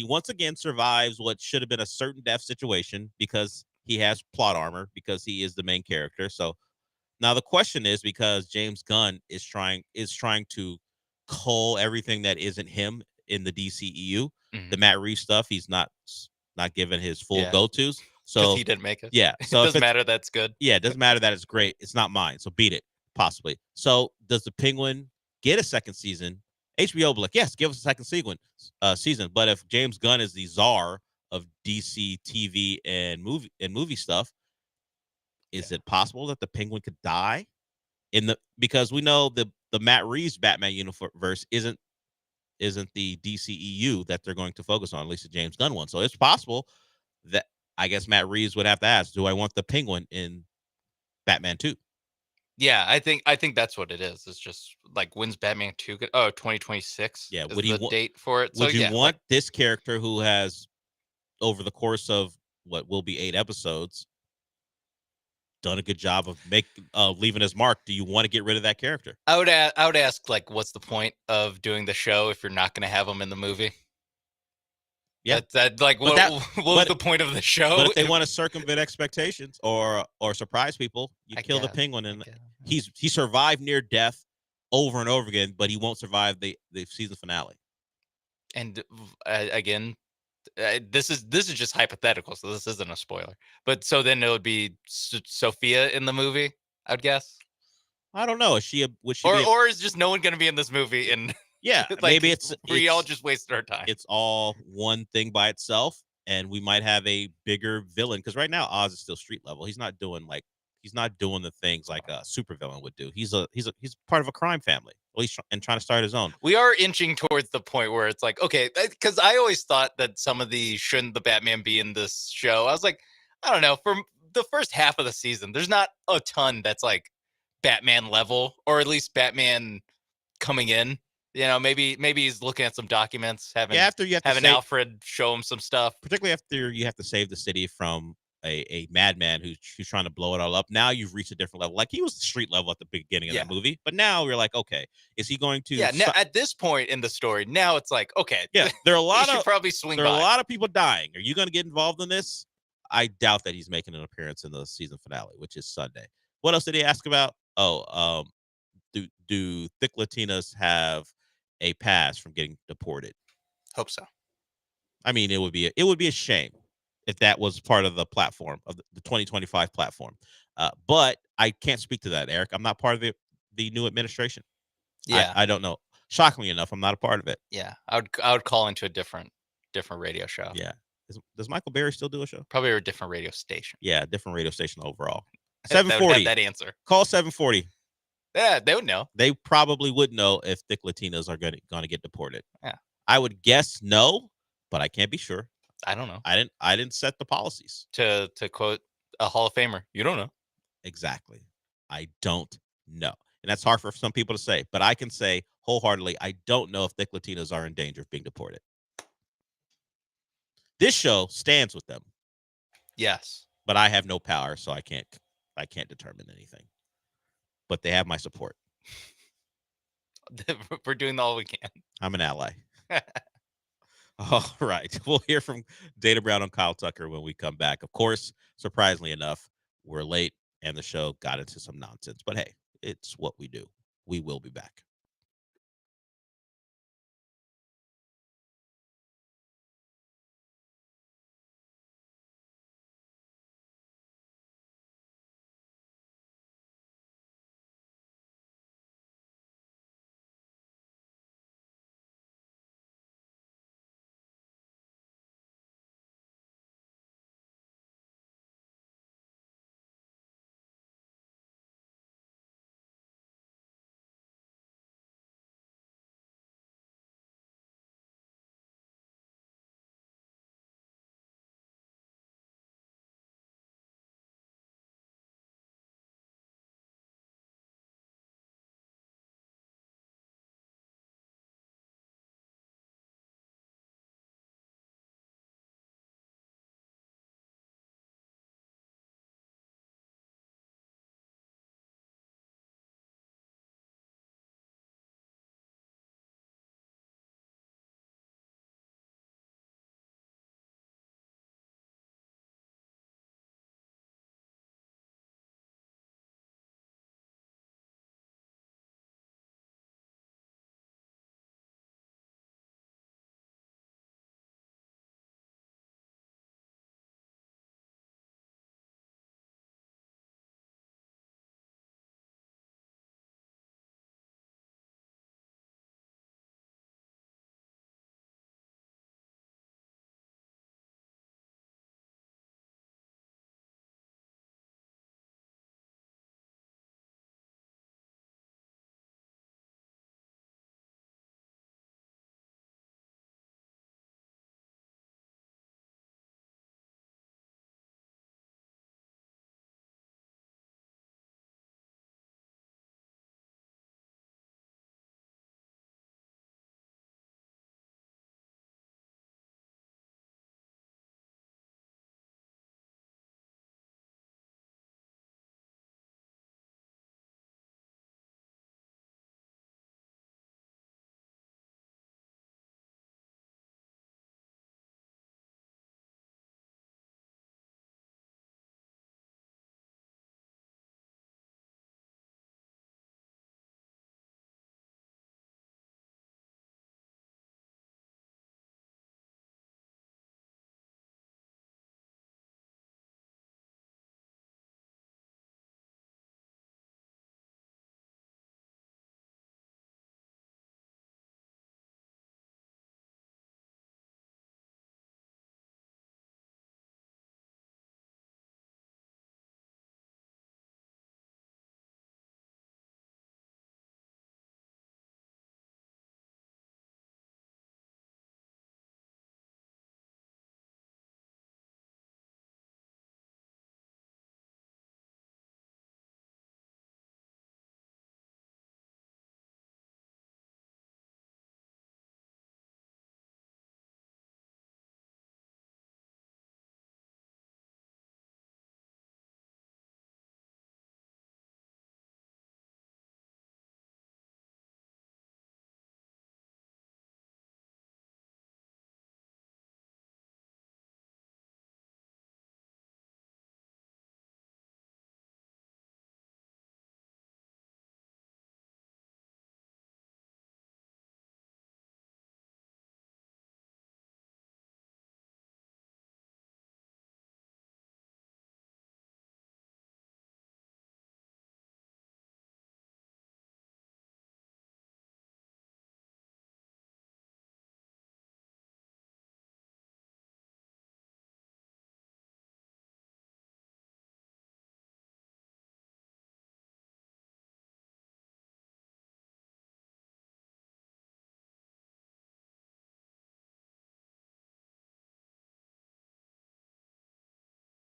once again survives what should have been a certain death situation because he has plot armor because he is the main character. So now the question is, because James Gunn is trying to cull everything that isn't him in the DCEU. The Matt Reeves stuff, he's not given his full go-tos. So he didn't make it. Yeah. So it doesn't matter that's good. Yeah, it doesn't matter that it's great. It's not mine. So beat it, possibly. So does the Penguin get a second season? HBO will be like, yes, give us a second season. But if James Gunn is the czar of DC TV and movie stuff, is it possible that the Penguin could die because we know the Matt Reeves Batman universe isn't the DCEU that they're going to focus on, at least the James Gunn one. So it's possible that I guess Matt Reeves would have to ask, do I want the Penguin in Batman 2? Yeah, I think that's what it is. It's just like, when's Batman 2? 2026. Yeah, would the date for it? Would you want this character who has, over the course of what will be 8 episodes, done a good job of leaving his mark? Do you want to get rid of that character? I would ask, like, what's the point of doing the show if you're not going to have him in the movie? Yeah, what was the point of the show? But if they want to circumvent expectations or surprise people, you kill the Penguin, and he survived near death over and over again, but he won't survive the season finale. And again, this is just hypothetical, so this isn't a spoiler. But so then it would be Sophia in the movie, I'd guess. I don't know. Would she or is just no one going to be in this movie? And yeah, like, maybe we all just wasted our time. It's all one thing by itself, and we might have a bigger villain, because right now Oz is still street level. He's not doing the things like a supervillain would do. He's part of a crime family. Well, he's trying to start his own. We are inching towards the point where it's like, okay, because I always thought that some of the shouldn't the Batman be in this show. I was like, I don't know. For the first half of the season, there's not a ton that's like Batman level, or at least Batman coming in. Maybe he's looking at some documents, having Alfred show him some stuff. Particularly after you have to save the city from a madman who's trying to blow it all up. Now you've reached a different level. Like, he was street level at the beginning of that movie, but now we're like, okay, is he going to? Yeah. Now, at this point in the story, now it's like, okay, yeah, there are a lot of probably swing. There are a lot of people dying. Are you going to get involved in this? I doubt that he's making an appearance in the season finale, which is Sunday. What else did he ask about? Do thick Latinas have a pass from getting deported? Hope so. I mean, it would be a shame if that was part of the platform of the 2025 platform. But I can't speak to that, Eric. I'm not part of the new administration. Yeah, I don't know. Shockingly enough, I'm not a part of it. Yeah, I would call into a different radio show. Yeah. Does Michael Berry still do a show? Probably a different radio station. Yeah, different radio station overall. 740. That answer. Call 740. Yeah, they would know. They probably would know if thick Latinas are going to get deported. Yeah, I would guess no, but I can't be sure. I don't know. I didn't set the policies. To quote a Hall of Famer, you don't know. Exactly. I don't know. And that's hard for some people to say, but I can say wholeheartedly, I don't know if thick Latinas are in danger of being deported. This show stands with them. Yes. But I have no power, so I can't determine anything. But they have my support. We're doing all we can. I'm an ally. All right. We'll hear from Dana Brown and Kyle Tucker when we come back. Of course, surprisingly enough, we're late and the show got into some nonsense. But hey, it's what we do. We will be back.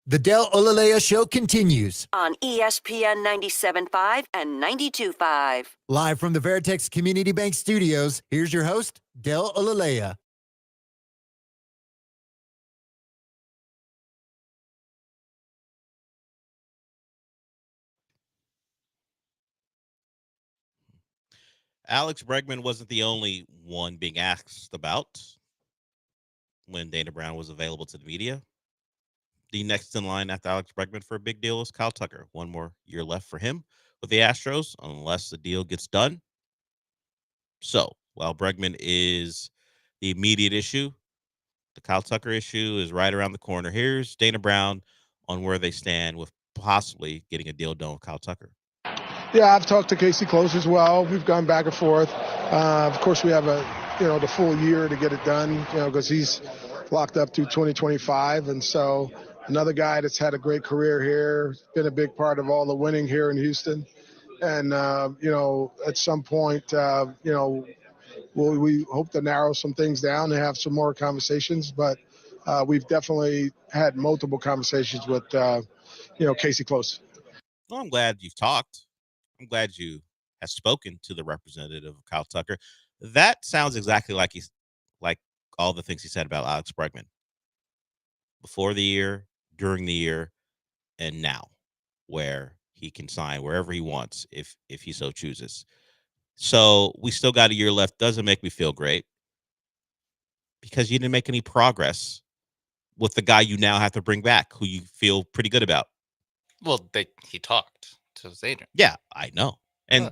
The Del Olaleye Show continues. On ESPN 97.5 and 92.5. Live from the Veritex Community Bank Studios, here's your host, Del Olaleye. Alex Bregman wasn't the only one being asked about when Dana Brown was available to the media. The next in line after Alex Bregman for a big deal is Kyle Tucker. One more year left for him with the Astros, unless the deal gets done. So while Bregman is the immediate issue, the Kyle Tucker issue is right around the corner. Here's Dana Brown on where they stand with possibly getting a deal done with Kyle Tucker. Yeah, I've talked to Casey Close as well. We've gone back and forth. Of course, we have the full year to get it done, because he's locked up through 2025. And so another guy that's had a great career here, been a big part of all the winning here in Houston. And, at some point, we hope to narrow some things down and have some more conversations. But we've definitely had multiple conversations with, Casey Close. Well, I'm glad you've talked. I'm glad you have spoken to the representative of Kyle Tucker. That sounds exactly like all the things he said about Alex Bregman before the year, during the year, and now, where he can sign wherever he wants if he so chooses. So we still got a year left. Doesn't make me feel great because you didn't make any progress with the guy you now have to bring back, who you feel pretty good about. Well, he talked to his agent. Yeah, I know.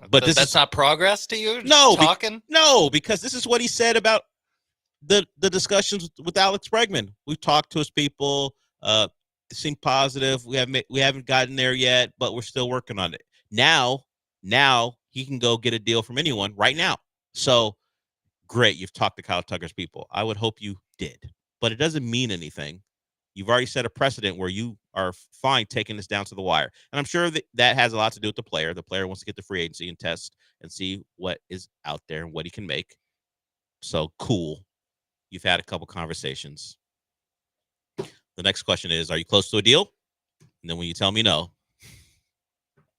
But that's not progress to you? No, talking? Because this is what he said about the discussions with Alex Bregman. We've talked to his people. It seemed positive. We haven't gotten there yet, but we're still working on it. Now he can go get a deal from anyone right now. So great, you've talked to Kyle Tucker's people. I would hope you did, but it doesn't mean anything. You've already set a precedent where you are fine taking this down to the wire. And I'm sure that has a lot to do with the player. The player wants to get the free agency and test and see what is out there and what he can make. So cool. You've had a couple conversations. The next question is, are you close to a deal? And then when you tell me no.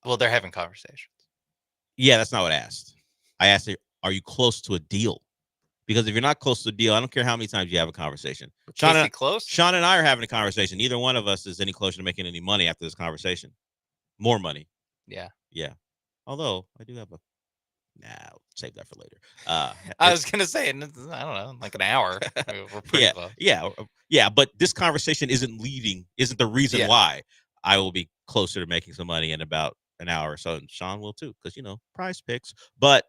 Well, they're having conversations. Yeah, that's not what I asked. I asked, are you close to a deal? Because if you're not close to a deal, I don't care how many times you have a conversation. Sean and I are having a conversation. Neither one of us is any closer to making any money after this conversation. More money. Yeah. Yeah. Although I do have save that for later. I was gonna say, I don't know, like an hour. We're pretty close. Yeah. But this conversation isn't the reason why I will be closer to making some money in about an hour or so, and Sean will too, because prize picks. But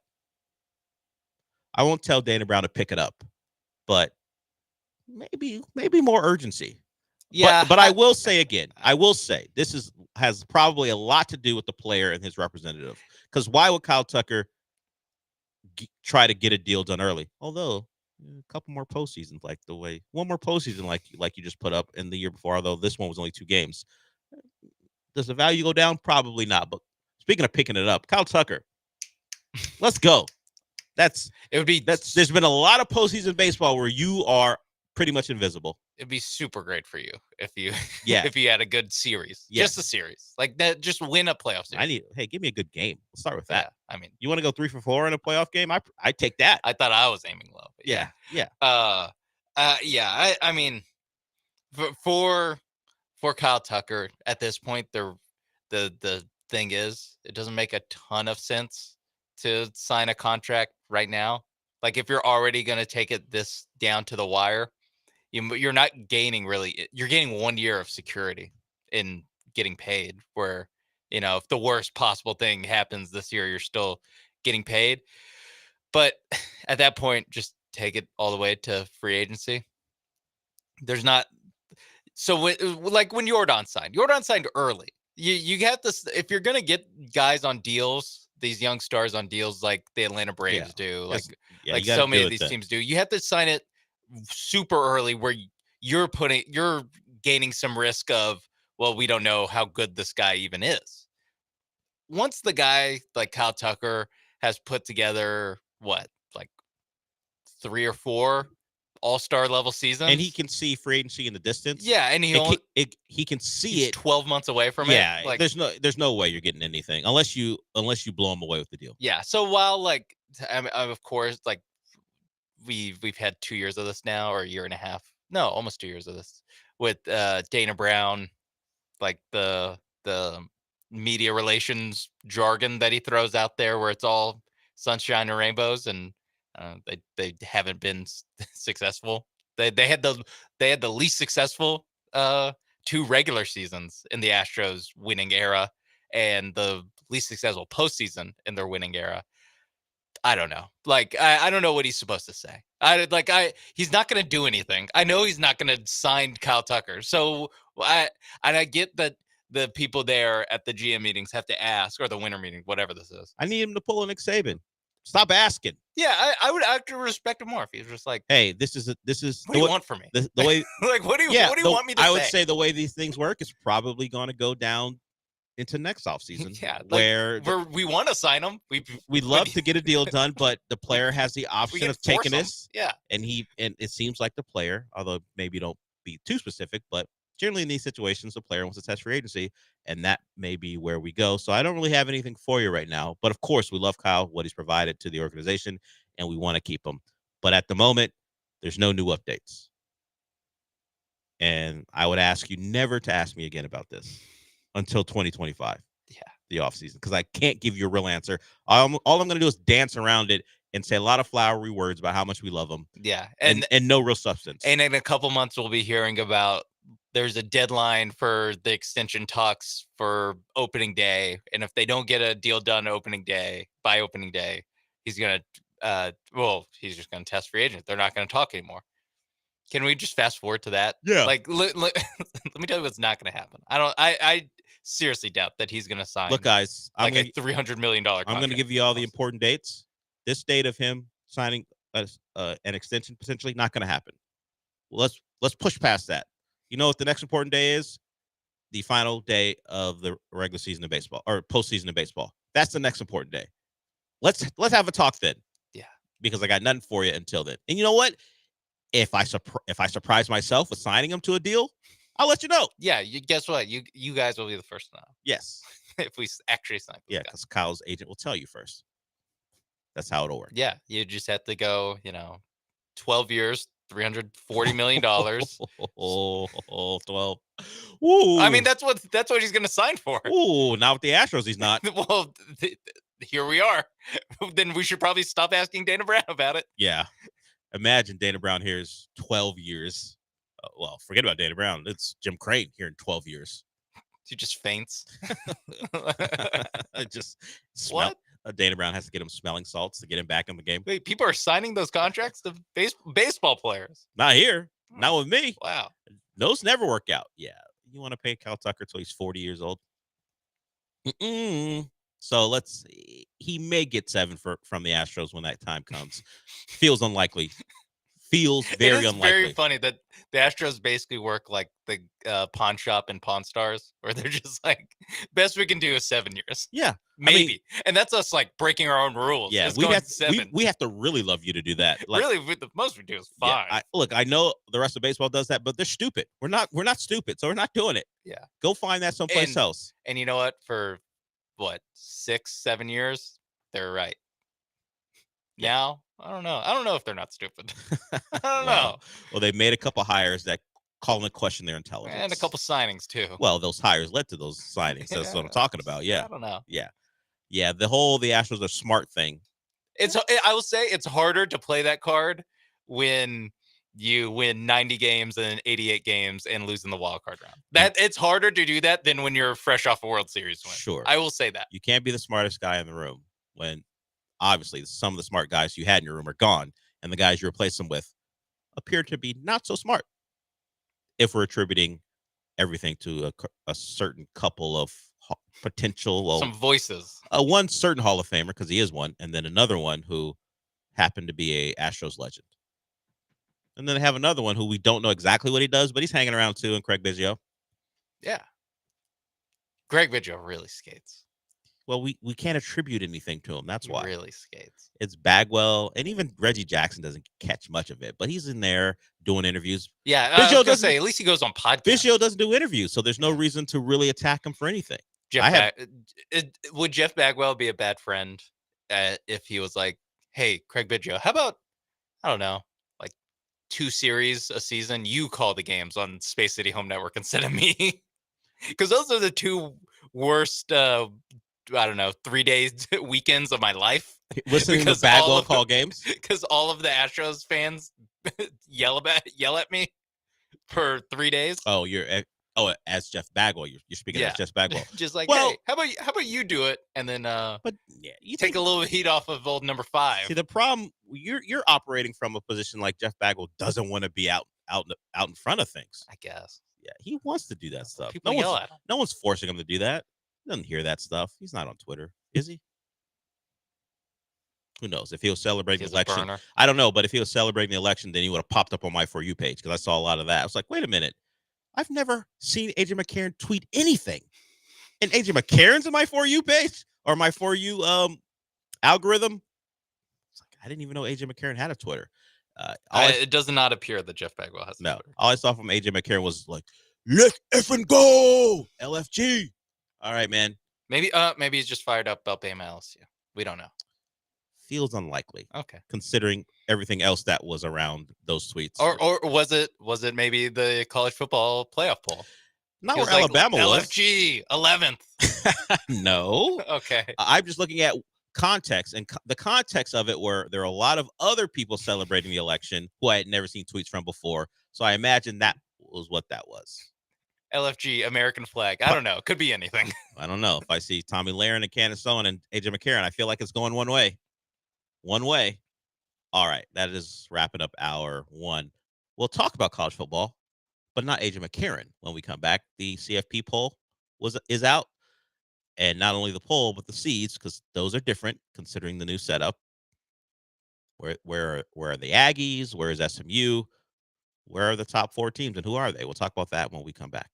I won't tell Dana Brown to pick it up, but maybe more urgency. Yeah. But I will say again, this has probably a lot to do with the player and his representative. Because why would Kyle Tucker try to get a deal done early? Although a couple more postseasons, one more postseason like you just put up in the year before, although this one was only 2 games. Does the value go down? Probably not. But speaking of picking it up, Kyle Tucker, let's go. There's been a lot of postseason baseball where you are pretty much invisible. It'd be super great for you if you Yeah. if you had a good series. Yeah. Just a series. Like that, just win a playoff series. Give me a good game. Let's start with that. Yeah, I mean, you want to go 3 for 4 in a playoff game? I take that. I thought I was aiming low. Yeah. I mean, for Kyle Tucker at this point, the thing is, it doesn't make a ton of sense to sign a contract right now. Like if you're already going to take it this down to the wire, you're not gaining really. You're gaining 1 year of security in getting paid. Where if the worst possible thing happens this year, you're still getting paid. But at that point, just take it all the way to free agency. There's not. So like when Jordan signed early. You have this. If you're gonna get guys on deals, these young stars on deals like the Atlanta Braves do, like so many of these teams do, you have to sign it super early where you're gaining some risk of, well, we don't know how good this guy even is. Once the guy like Kyle Tucker has put together 3 or 4 all-star level seasons. And he can see free agency in the distance. Yeah, and he can see it 12 months away from it. Yeah, like, there's no way you're getting anything unless you blow him away with the deal. Yeah, so while like of course like we've had 2 years of this now, or a year and a half. No, almost 2 years of this with Dana Brown, like the media relations jargon that he throws out there where it's all sunshine and rainbows, and they haven't been successful. They had the least successful 2 regular seasons in the Astros winning era and the least successful postseason in their winning era. I don't know. Like, I don't know what he's supposed to say. He's not going to do anything. I know he's not going to sign Kyle Tucker. So I get that the people there at the GM meetings have to ask, or the winter meeting, whatever this is. I need him to pull a Nick Saban. Stop asking. Yeah, I would actually respect him more if he was just like, hey, this is what do you want from me? The way like, what do you want me to say? I would say the way these things work is probably going to go down into next offseason. Yeah, where we want to sign him. We'd love to get a deal done, but the player has the option of taking this. Yeah. And it seems like the player, although maybe don't be too specific, but generally in these situations, the player wants to test free agency, and that may be where we go. So I don't really have anything for you right now. But of course, we love Kyle, what he's provided to the organization, and we want to keep him. But at the moment, there's no new updates. And I would ask you never to ask me again about this until 2025. Yeah. The offseason, because I can't give you a real answer. All I'm going to do is dance around it and say a lot of flowery words about how much we love him. Yeah. And no real substance. And in a couple months, we'll be hearing about there's a deadline for the extension talks for opening day. And if they don't get a deal done by opening day, he's going to, he's just going to test free agent. They're not going to talk anymore. Can we just fast forward to that? Yeah. Like, let me tell you what's not going to happen. I seriously doubt that he's going to sign. Look, guys, a $300 million contract. I'm going to give you all the important dates. This date of him signing an extension potentially not going to happen. Let's push past that. You know what the next important day is? The final day of the regular season of baseball, or postseason of baseball. That's the next important day. Let's have a talk then. Yeah. Because I got nothing for you until then. And you know what? If I surprise myself with signing him to a deal, I'll let you know. Yeah, guess what? You guys will be the first to know. Yes. If we actually sign. Yeah, because Kyle's agent will tell you first. That's how it'll work. Yeah, you just have to go, 12 years, $340 million. 12. Ooh. I mean, that's what he's going to sign for. Ooh, not with the Astros, he's not. Well, here we are. Then we should probably stop asking Dana Brown about it. Yeah. Imagine Dana Brown here's 12 years. Well, forget about Dana Brown. It's Jim Crane here in 12 years. He just faints. What? Dana Brown has to get him smelling salts to get him back in the game. Wait, people are signing those contracts to baseball players. Not here. Not with me. Wow. Those never work out. Yeah. You want to pay Kyle Tucker till he's 40 years old? So let's see. He may get 7 from the Astros when that time comes. Feels unlikely. Feels very unlikely. It's very funny that the Astros basically work like the pawn shop and Pawn Stars, where they're just like, best we can do is 7 years. Yeah. Maybe. And that's us like breaking our own rules. Yeah. We have to really love you to do that. Like, really, the most we do is 5. Yeah, I know the rest of baseball does that, but they're stupid. We're not stupid, so we're not doing it. Yeah. Go find that someplace else. And you know what? For 6-7 years, they're right. Now, I don't know if they're not stupid. I don't know. Well, they made a couple hires that call into question their intelligence. And a couple signings, too. Well, those hires led to those signings. That's what I'm talking about. Yeah. I don't know. Yeah. Yeah. The Astros are smart thing. I will say it's harder to play that card when you win 90 games and 88 games and lose in the wild card round. It's harder to do that than when you're fresh off a World Series win. Sure. I will say that. You can't be the smartest guy in the room when obviously some of the smart guys you had in your room are gone, and the guys you replace them with appear to be not so smart. If we're attributing everything to a certain couple of potential, some voices, one certain Hall of Famer, because he is one, and then another one who happened to be a Astros legend, and then they have another one who we don't know exactly what he does, but he's hanging around too, and Craig Biggio. Yeah, Greg Biggio really skates. Well, we can't attribute anything to him. That's He why. really skates. It's Bagwell, and even Reggie Jackson doesn't catch much of it, but he's in there doing interviews. Yeah, I was Biggio gonna say at least he goes on podcasts. Biggio doesn't do interviews, so there's no reason to really attack him for anything. Would Jeff Bagwell be a bad friend if he was like, "Hey, Craig Biggio, how about I don't know, like 2 series a season? You call the games on Space City Home Network instead of me." Because those are the 2 worst, I don't know, 3 days weekends of my life. Listening to Bagwell call games because all of the Astros fans yell at me for 3 days. Oh, as Jeff Bagwell, you're speaking as Jeff Bagwell. Just like, well, hey, how about you do it, and then but yeah, you take a little heat off of old number 5. See, the problem you're operating from a position like Jeff Bagwell doesn't want to be out in front of things. I guess. Yeah, he wants to do that stuff. People yell at him. No one's forcing him to do that. He doesn't hear that stuff. He's not on Twitter, is he? Who knows? If he was celebrating the election, I don't know. But if he was celebrating the election, then he would have popped up on my For You page because I saw a lot of that. I was like, wait a minute. I've never seen AJ McCarron tweet anything. And AJ McCarron's in my For You page or my For You algorithm. It's like, I didn't even know AJ McCarron had a Twitter. It does not appear that Jeff Bagwell has a Twitter. All I saw from AJ McCarron was like, let's effing go, LFG. All right, man. Maybe he's just fired up about Bama LSU. We don't know. Feels unlikely. Okay. Considering everything else that was around those tweets. Or was it maybe the college football playoff poll? Not where Alabama was. LFG 11th. No. Okay. I'm just looking at context, and the context of it were there are a lot of other people celebrating the election who I had never seen tweets from before. So I imagine that was what that was. LFG, American flag. I don't know. Could be anything. I don't know. If I see Tommy Lahren and Candace Owen and AJ McCarron, I feel like it's going one way. One way. All right. That is wrapping up hour 1. We'll talk about college football, but not AJ McCarron when we come back. The CFP poll is out. And not only the poll, but the seeds, because those are different considering the new setup. Where are the Aggies? Where is SMU? Where are the top 4 teams, and who are they? We'll talk about that when we come back.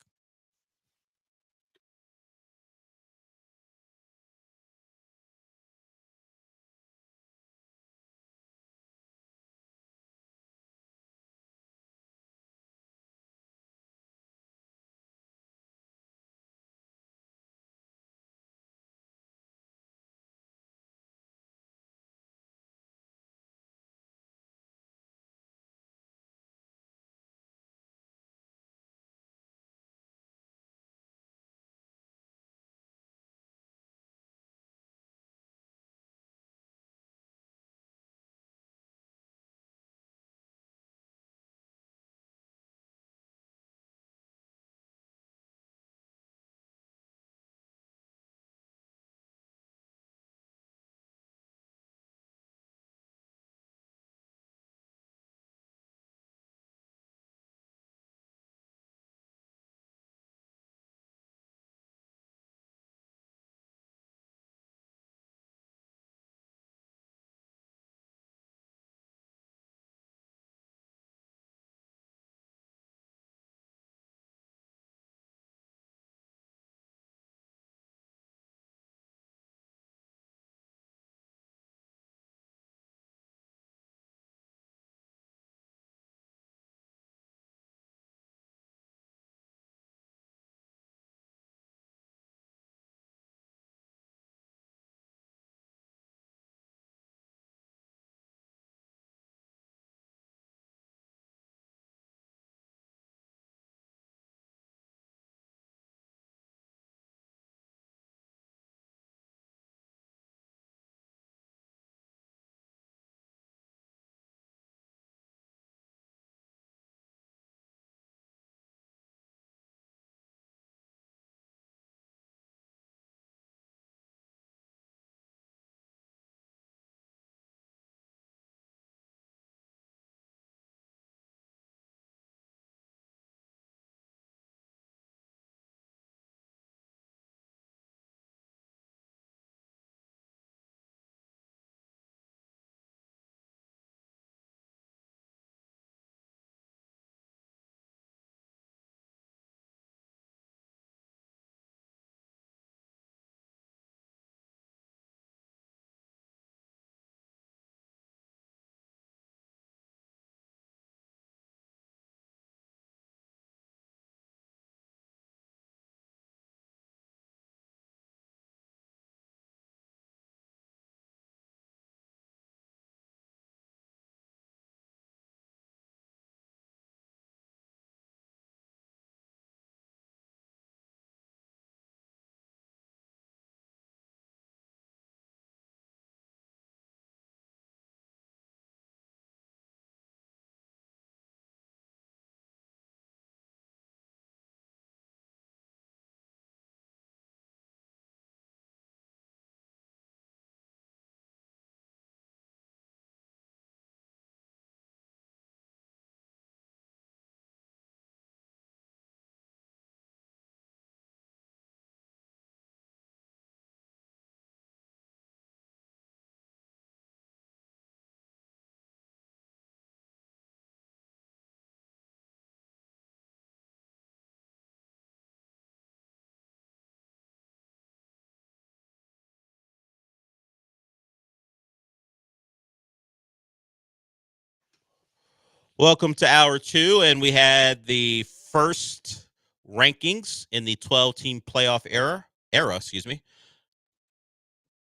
Welcome to hour 2, and we had the first rankings in the 12-team playoff era,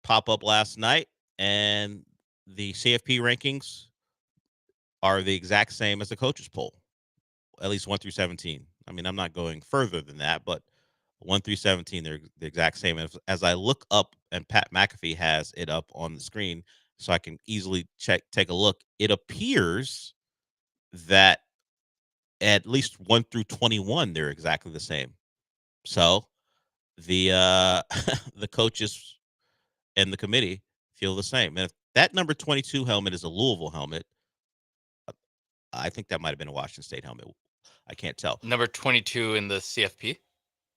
pop up last night, and the CFP rankings are the exact same as the coaches poll, at least 1 through 17. I mean, I'm not going further than that, but 1 through 17, they're the exact same. As I look up, and Pat McAfee has it up on the screen, so I can easily take a look. It appears that at least 1 through 21, they're exactly the same. So the the coaches and the committee feel the same. And if that number 22 helmet is a Louisville helmet, I think that might have been a Washington State helmet. I can't tell. Number 22 in the CFP.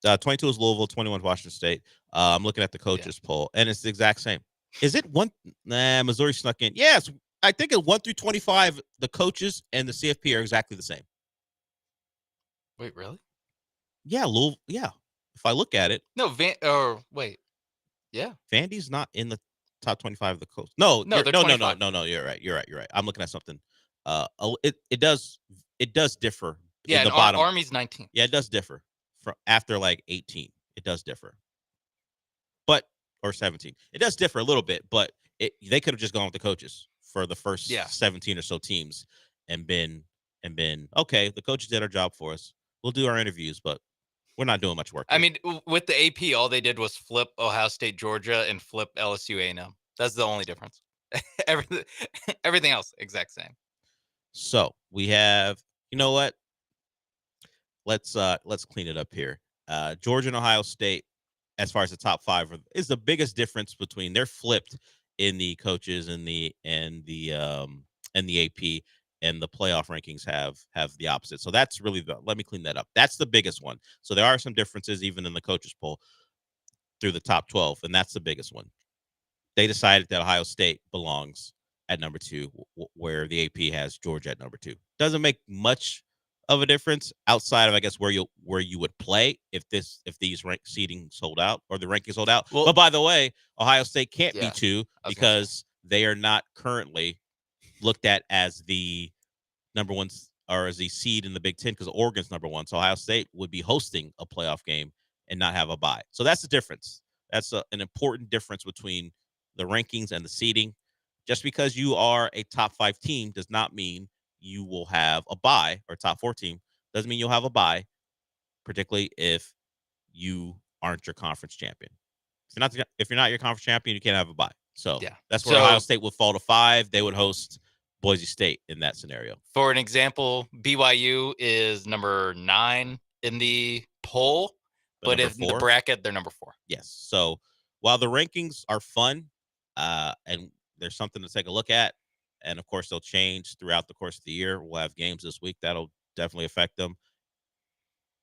22 is Louisville, 21 is Washington State. I'm looking at the coaches poll, and it's the exact same. Is it one? Nah, Missouri snuck in. Yes, I think at 1 through 25, the coaches and the CFP are exactly the same. Wait, really? Yeah, Louisville. Yeah, if I look at it. No, wait. Yeah. Vandy's not in the top 25 of the coach. No, no. You're right. I'm looking at something. It does differ. Yeah, in the and bottom. Army's 19. Yeah, it does differ from after like 18. It does differ, or 17. It does differ a little bit, but they could have just gone with the coaches for the first 17 or so teams and been okay. The coaches did our job for us. We'll do our interviews, but we're not doing much work. I mean, with the AP, all they did was flip Ohio State, Georgia, and flip LSU A&M. That's the only difference. Everything else, exact same. So we have, you know what? Let's clean it up here. Georgia and Ohio State, as far as the top 5, is the biggest difference between. They're flipped in the coaches and the AP. And the playoff rankings have the opposite. So that's really let me clean that up. That's the biggest one. So there are some differences even in the coaches poll through the top 12, and that's the biggest one. They decided that Ohio State belongs at number 2, where the AP has Georgia at number 2. Doesn't make much of a difference outside of, I guess, where you would play if these seeding sold out or the rankings sold out. Well, but by the way, Ohio State can't be 2 because they are not currently looked at as the number 1 or as the seed in the Big Ten because Oregon's number 1. So Ohio State would be hosting a playoff game and not have a bye. So that's the difference. That's an important difference between the rankings and the seeding. Just because you are a top 5 team does not mean you will have a bye, or top 4 team doesn't mean you'll have a bye, particularly if you aren't your conference champion. If you're not your conference champion, you can't have a bye. So that's where Ohio State would fall to 5. They would host Boise State in that scenario. For an example, BYU is number 9 in the poll, but in the bracket, they're number 4. Yes. So while the rankings are fun, and there's something to take a look at, and of course they'll change throughout the course of the year. We'll have games this week that'll definitely affect them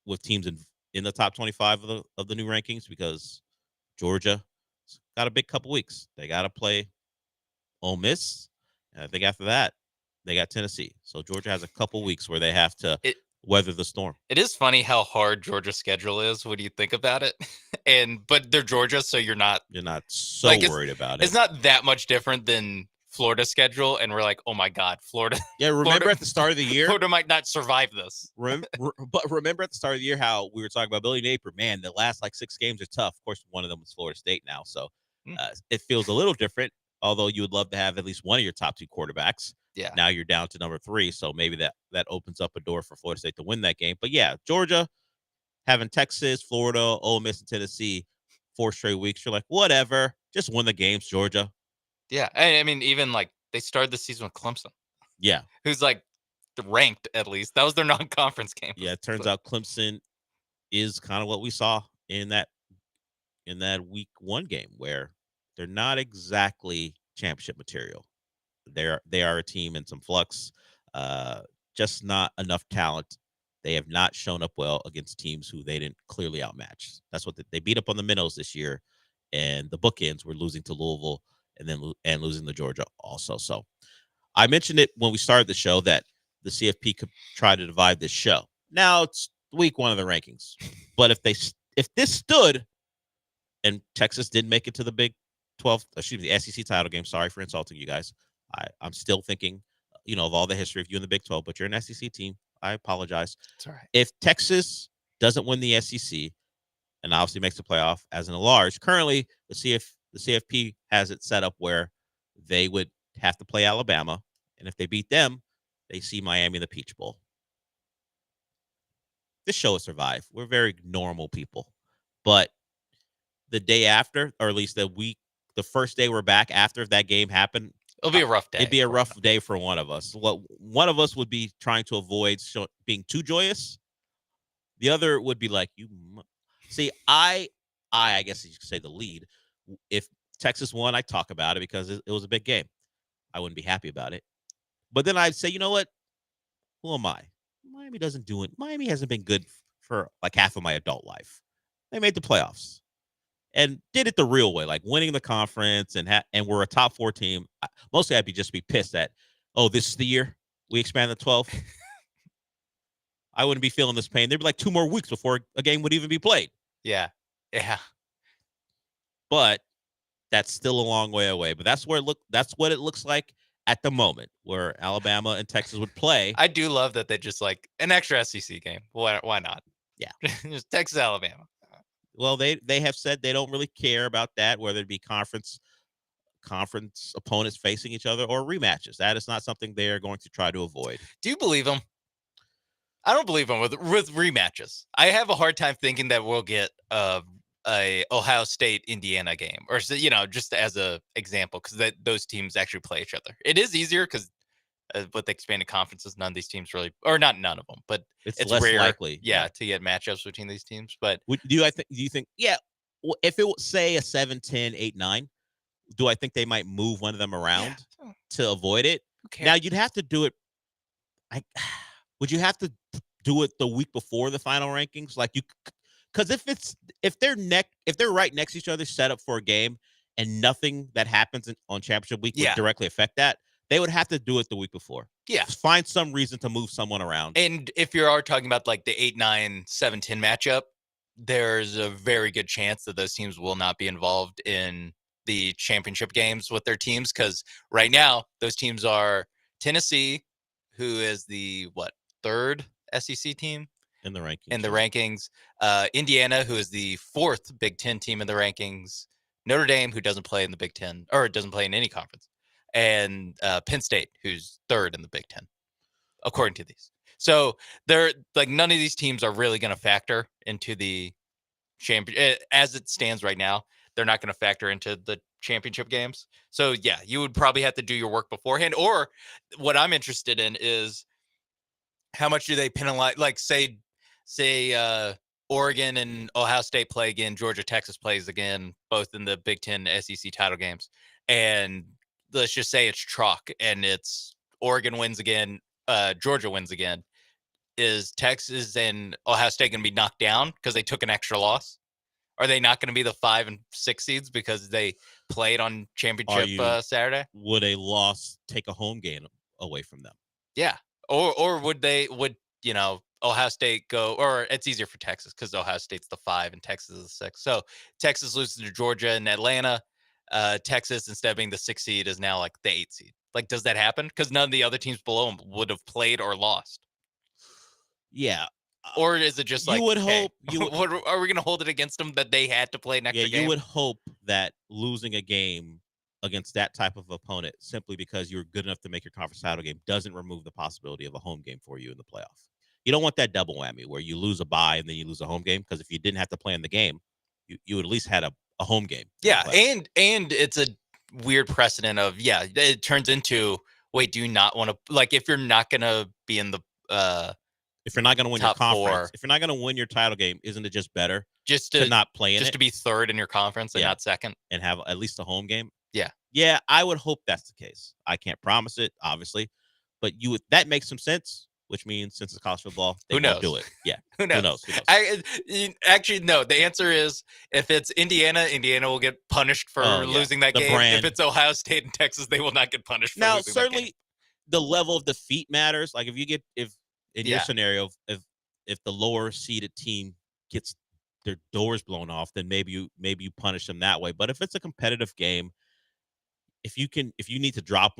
with teams in the top 25 of the new rankings, because Georgia got a big couple weeks. They got to play Ole Miss. And I think after that, they got Tennessee. So Georgia has a couple weeks where they have to weather the storm. It is funny how hard Georgia's schedule is when you think about it. But they're Georgia, so you're not so worried about it. It's not that much different than Florida's schedule, and we're like, oh my God, Florida. Yeah, remember at the start of the year, Florida might not survive this. But remember at the start of the year how we were talking about Billy Napier. Man, the last 6 games are tough. Of course, one of them was Florida State now, so it feels a little different. Although you would love to have at least one of your top 2 quarterbacks. Yeah. Now you're down to number 3, so maybe that opens up a door for Florida State to win that game. But yeah, Georgia having Texas, Florida, Ole Miss, and Tennessee 4 straight weeks. You're like, whatever, just win the games, Georgia. Yeah, I mean, even they started the season with Clemson. Yeah, who's ranked at least. That was their non-conference game. Yeah, it turns out Clemson is kind of what we saw in that week 1 game, where they're not exactly championship material. They are a team in some flux, just not enough talent. They have not shown up well against teams who they didn't clearly outmatch. That's what they beat up on the minnows this year, and the bookends were losing to Louisville and losing to Georgia also. So I mentioned it when we started the show that the CFP could try to divide this show. Now it's week 1 of the rankings, but if this stood and Texas didn't make it to the the SEC title game. Sorry for insulting you guys. I'm still thinking of all the history of you in the Big 12, but you're an SEC team. I apologize. It's all right. If Texas doesn't win the SEC and obviously makes the playoff as an large, currently the CFP has it set up where they would have to play Alabama, and if they beat them, they see Miami in the Peach Bowl. This show will survive. We're very normal people, but the day after, or at least the first day we're back after that game happened, it'll be a rough day. It'd be a rough day for one of us. One of us would be trying to avoid being too joyous. The other would be like, see, I guess you could say the lead. If Texas won, I'd talk about it because it was a big game. I wouldn't be happy about it. But then I'd say, you know what? Who am I? Miami doesn't do it. Miami hasn't been good for like half of my adult life. They made the playoffs and did it the real way, like winning the conference and we're a top 4 team. Mostly I'd just be pissed that, this is the year we expand the 12. I wouldn't be feeling this pain. There'd be like 2 more weeks before a game would even be played. Yeah. But that's still a long way away. But that's what it looks like at the moment, where Alabama and Texas would play. I do love that they just like an extra SEC game. Why not? Yeah. Just Texas, Alabama. Well, they have said they don't really care about that, whether it be conference opponents facing each other or rematches. That is not something they are going to try to avoid. Do you believe them? I don't believe them with rematches. I have a hard time thinking that we'll get a Ohio State Indiana game, or just as a example, because those teams actually play each other. It is easier because with the expanded conferences, none of these teams really, or not none of them, but it's less rare, likely, to get matchups between these teams. But do you think? Yeah, if it was say a 7-10, 8-9, do I think they might move one of them around to avoid it? Now you'd have to do it. Would you have to do it the week before the final rankings? Like because if they're right next to each other, set up for a game, and nothing that happens on championship week would directly affect that, they would have to do it the week before. Yeah, find some reason to move someone around. And if you are talking about like the 8-9, 7-10 matchup, there's a very good chance that those teams will not be involved in the championship games with their teams, because right now those teams are Tennessee, who is the 3rd SEC team in the rankings. Indiana, who is the 4th Big Ten team in the rankings. Notre Dame, who doesn't play in the Big Ten or doesn't play in any conference, and Penn State, who's 3rd in the Big Ten, according to these. So they're like, none of these teams are really going to factor into the champion as it stands right now. They're not going to factor into the championship games. So yeah, you would probably have to do your work beforehand. Or what I'm interested in is how much do they penalize? Like say Oregon and Ohio State play again, Georgia, Texas plays again, both in the Big Ten SEC title games. And let's just say it's chalk and it's Oregon wins again, Georgia wins again. Is Texas and Ohio State going to be knocked down because they took an extra loss? Are they not going to be the 5 and 6 seeds because they played on championship Saturday? Would a loss take a home game away from them? Yeah. Or would Ohio State go, or it's easier for Texas because Ohio State's the 5 and Texas is the 6. So Texas loses to Georgia and Atlanta. Texas, instead of being the 6 seed, is now like the 8 seed. Like, does that happen? Because none of the other teams below them would have played or lost. Yeah. Or is it just like, you would hey, hope? Are we going to hold it against them that they had to play an extra game? You would hope that losing a game against that type of opponent simply because you're good enough to make your conference title game doesn't remove the possibility of a home game for you in the playoff. You don't want that double whammy where you lose a bye and then you lose a home game, because if you didn't have to play in the game, you at least had a home game. Yeah, and it's a weird precedent of, it turns into, wait, do you not want to, like, if you're not going to be in the if you're not going to win your top conference, 4, if you're not going to win your title game, isn't it just better just to not play in just it? to be 3rd in your conference and not 2nd and have at least a home game? Yeah, I would hope that's the case. I can't promise it, obviously, but that makes some sense. Which means since it's college football, they won't do it. Yeah, Who knows? Actually, no. The answer is, if it's Indiana will get punished for losing that game. Brand. If it's Ohio State and Texas, they will not get punished for now, losing certainly, that game. the level of defeat matters. Like if in your scenario, if the lower seeded team gets their doors blown off, then maybe you punish them that way. But if it's a competitive game, if you need to drop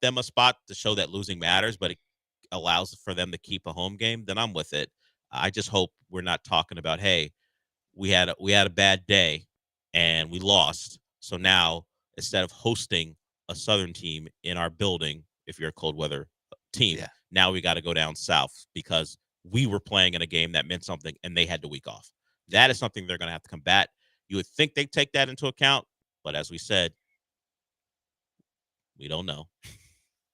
them a spot to show that losing matters, but it allows for them to keep a home game, then I'm with it. I just hope we're not talking about, hey, we had a bad day and we lost. So now instead of hosting a Southern team in our building, if you're a cold weather team, now we got to go down south because we were playing in a game that meant something and they had the week off. That is something they're going to have to combat. You would think they'd take that into account, but as we said, we don't know.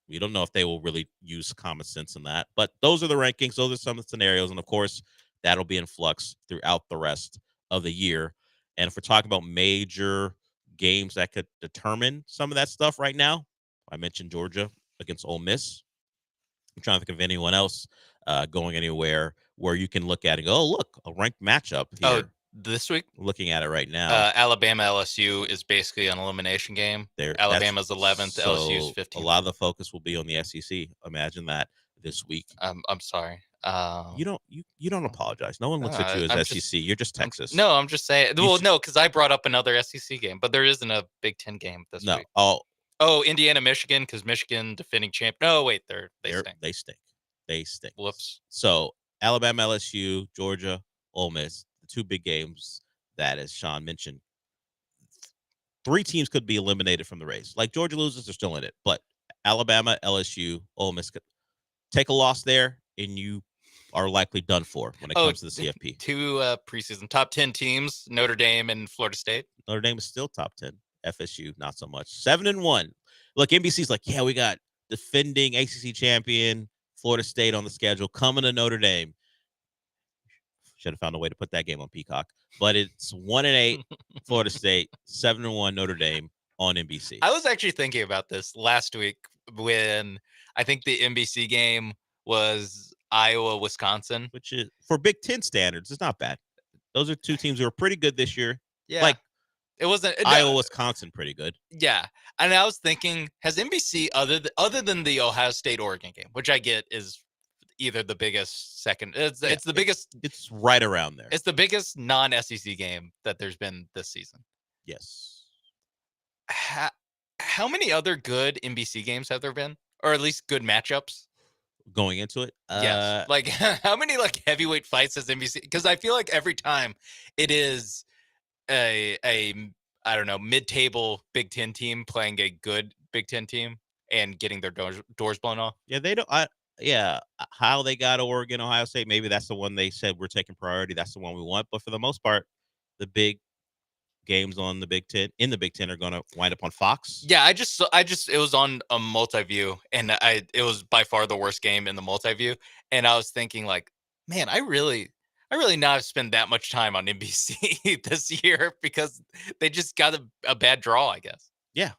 We don't know if they will really use common sense in that. But those are the rankings. Those are some of the scenarios. And, of course, that'll be in flux throughout the rest of the year. And if we're talking about major games that could determine some of that stuff right now, I mentioned Georgia against Ole Miss. I'm trying to think of anyone else going anywhere where you can look at it and go, oh, look, a ranked matchup here. This week? Looking at it right now. Alabama LSU is basically an elimination game. Alabama's 11th, LSU's 15th. A lot of the focus will be on the SEC. Imagine that this week. I'm sorry. You don't apologize. No one looks at you as SEC. You're just Texas. I'm just saying. Well, no, because I brought up another SEC game, but there isn't a Big Ten game this week. Oh, Indiana, Michigan, because Michigan defending champ. No, wait, they stink. They stink. Whoops. So Alabama, LSU, Georgia, Ole Miss, the two big games that, as Sean mentioned, 3 teams could be eliminated from the race. Like Georgia loses, they're still in it. But Alabama, LSU, Ole Miss could take a loss there, and you are likely done for when it comes to the CFP. 2 preseason top 10 teams, Notre Dame and Florida State. Notre Dame is still top 10. FSU, not so much. 7-1. Look, NBC's like, yeah, we got defending ACC champion Florida State on the schedule coming to Notre Dame. Should have found a way to put that game on Peacock. But it's 1-8 Florida State, 7-1 Notre Dame on NBC. I was actually thinking about this last week when I think the NBC game was Iowa, Wisconsin. Which is, for Big Ten standards, it's not bad. Those are 2 teams who are pretty good this year. Yeah. Like, it wasn't Iowa, Wisconsin, pretty good. Yeah. And I was thinking, has NBC, other than the Ohio State Oregon game, which I get is either the biggest it's the biggest. It's right around there. It's the biggest non-SEC game that there's been this season. Yes. How many other good NBC games have there been, or at least good matchups going into it? Yes. Like how many heavyweight fights has NBC? Because I feel like every time it is a I don't know, mid-table Big Ten team playing a good Big Ten team and getting their doors blown off. Yeah, they don't. How they got Oregon, Ohio State, maybe that's the one they said we're taking priority. That's the one we want. But for the most part, the big games on the Big Ten are going to wind up on Fox. Yeah, I just it was on a multi-view, and it was by far the worst game in the multi-view. And I was thinking, like, man, I really not spend that much time on NBC this year because they just got a bad draw, I guess. Yeah.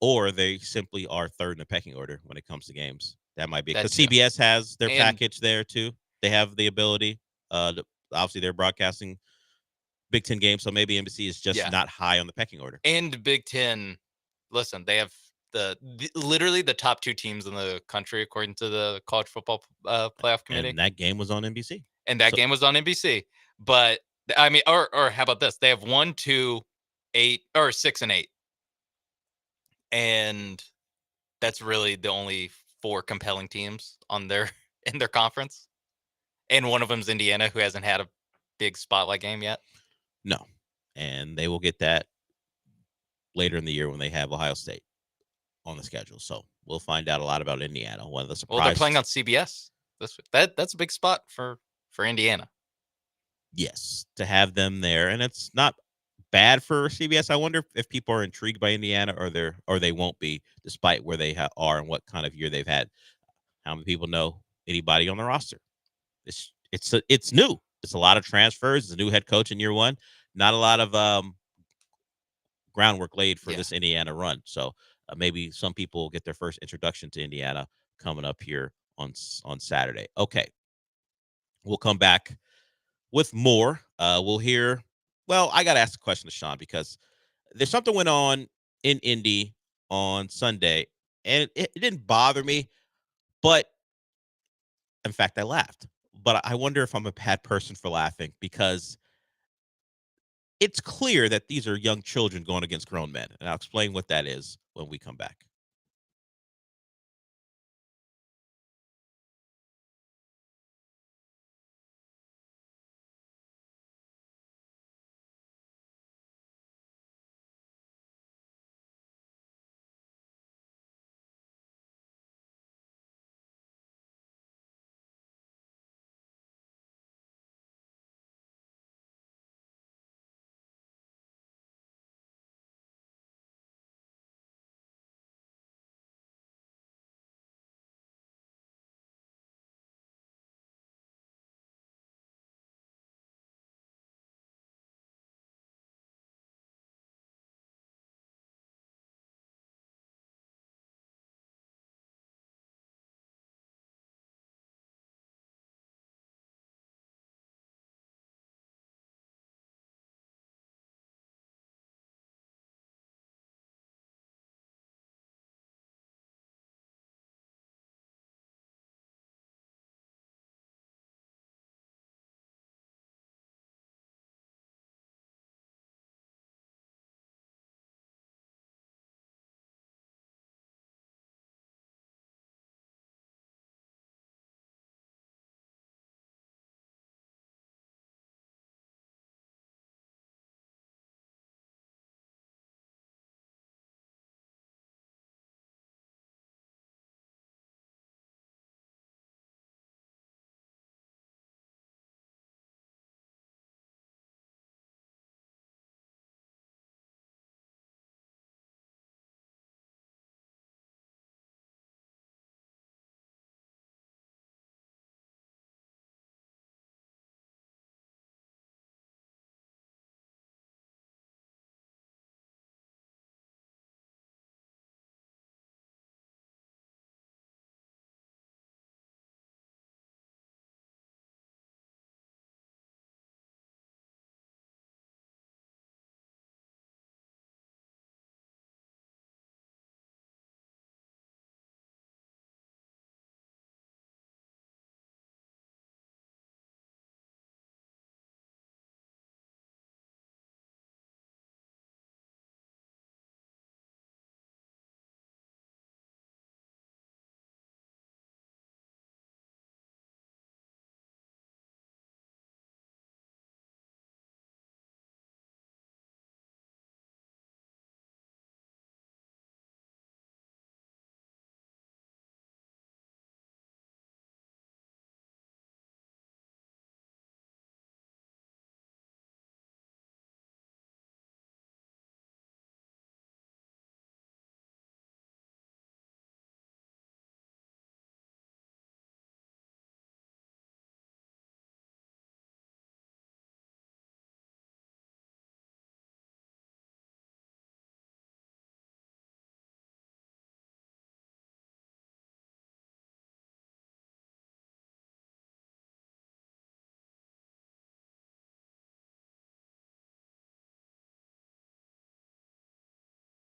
Or they simply are third in the pecking order when it comes to games. That might be because CBS has their package there too. They have the ability. Obviously, they're broadcasting Big Ten games, so maybe NBC is just not high on the pecking order. And Big Ten, listen, they have literally the top 2 teams in the country according to the College Football Playoff Committee. And that game was on NBC. Game was on NBC. But I mean, or how about this? They have 1, 2, 8, or 6 and 8, and that's really the only 4 compelling teams in their conference. And one of them's Indiana, who hasn't had a big spotlight game yet. No, and they will get that later in the year when they have Ohio State on the schedule. So we'll find out a lot about Indiana. One of the surprises. Well, they're playing on CBS. That's a big spot for Indiana. Yes, to have them there, and it's not bad for CBS. I wonder if people are intrigued by Indiana, or they won't be, despite where they are and what kind of year they've had. How many people know anybody on the roster? It's new. It's a lot of transfers. It's a new head coach in year 1. Not a lot of groundwork laid for this Indiana run. So maybe some people will get their first introduction to Indiana coming up here on Saturday. Okay. We'll come back with more. We'll hear. Well, I got to ask a question to Sean because there's something went on in Indy on Sunday, and it didn't bother me, but in fact, I laughed. But I wonder if I'm a bad person for laughing because it's clear that these are young children going against grown men. And I'll explain what that is when we come back.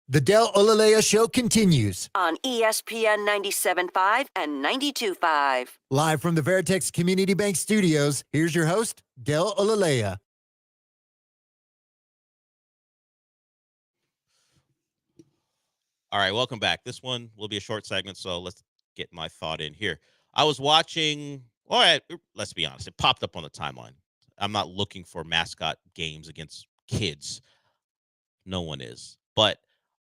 The Del Olaleye Show continues. On ESPN 97.5 and 92.5. Live from the Veritex Community Bank Studios, here's your host, Del Olaleye. All right, welcome back. This one will be a short segment, so let's get my thought in here. I was watching, all right, let's be honest, it popped up on the timeline. I'm not looking for mascot games against kids. No one is. But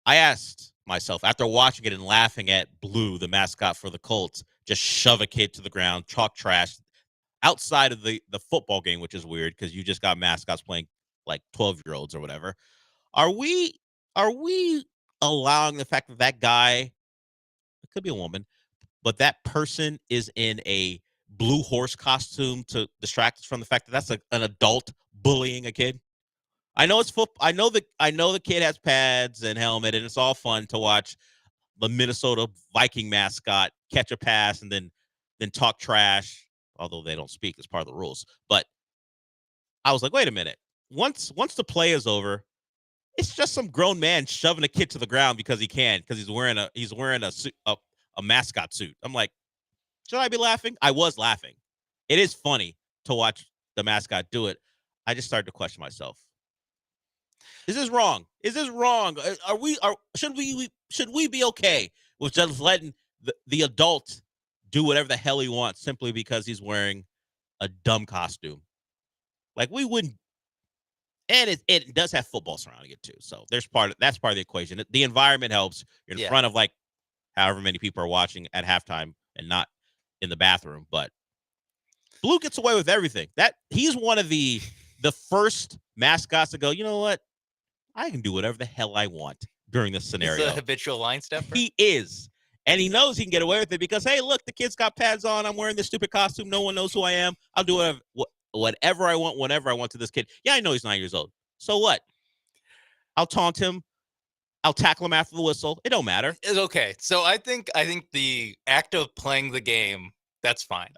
I asked myself, after watching it and laughing at Blue, the mascot for the Colts, just shove a kid to the ground, talk trash outside of the football game, which is weird because you just got mascots playing like 12-year-olds or whatever. Are we allowing the fact that that guy, it could be a woman, but that person is in a blue horse costume to distract us from the fact that that's an adult bullying a kid? I know it's football. I know the kid has pads and helmet, and it's all fun to watch the Minnesota Viking mascot catch a pass and then talk trash, although they don't speak as part of the rules. But I was like, wait a minute. Once the play is over, it's just some grown man shoving a kid to the ground because he can, because he's wearing a mascot suit. I'm like, should I be laughing? I was laughing. It is funny to watch the mascot do it. I just started to question myself. Is this wrong? Is this wrong? Should we be okay with just letting the adult do whatever the hell he wants simply because he's wearing a dumb costume? Like, we wouldn't. And it does have football surrounding it too. So that's part of the equation. The environment helps. You're in front of like however many people are watching at halftime and not in the bathroom. But Blue gets away with everything. That he's one of the first mascots to go, you know what? I can do whatever the hell I want during this scenario. He's a habitual line stepper. He is. And he knows he can get away with it because, hey, look, the kid's got pads on. I'm wearing this stupid costume. No one knows who I am. I'll do whatever I want, whenever I want to this kid. Yeah, I know he's 9 years old. So what? I'll taunt him. I'll tackle him after the whistle. It don't matter. It's okay. So I think the act of playing the game, that's fine.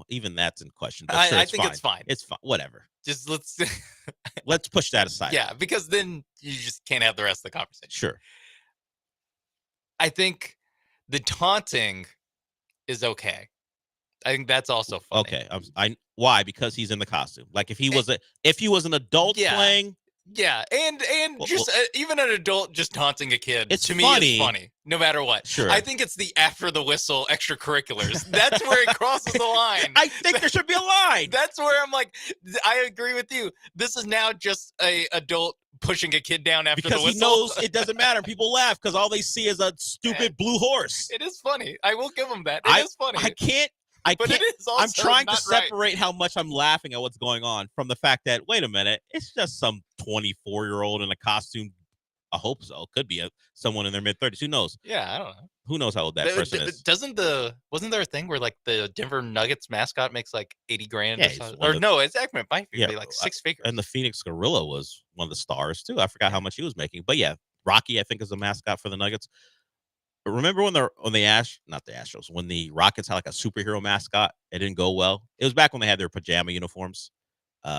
Even that's in question. But I think it's fine. It's fine. Whatever. Just let's push that aside. Yeah, because then you just can't have the rest of the conversation. Sure. I think the taunting is okay. I think that's also funny. Okay. Why? Because he's in the costume. Like if he was an adult playing. Yeah, and even an adult just taunting a kid, it's to me funny. Is funny, no matter what. Sure. I think it's the after the whistle extracurriculars. That's where it crosses the line. I think there should be a line. That's where I'm like, I agree with you. This is now just a adult pushing a kid down after because the whistle. He knows it doesn't matter. People laugh because all they see is a stupid blue horse. It is funny. I will give him that. It is funny. But it is also I'm trying to separate right. how much I'm laughing at what's going on from the fact that, wait a minute, it's just some 24-year-old in a costume. I hope so. Could be someone in their mid-30s. Who knows? Yeah, I don't know. Who knows how old that person is? Wasn't there a thing where like the Denver Nuggets mascot makes like $80,000? Yeah, no, it's Ekman might be like 6 figures. And the Phoenix Gorilla was one of the stars too. I forgot how much he was making. But yeah, Rocky, I think, is a mascot for the Nuggets. Remember when when the Rockets had like a superhero mascot? It didn't go well. It was back when they had their pajama uniforms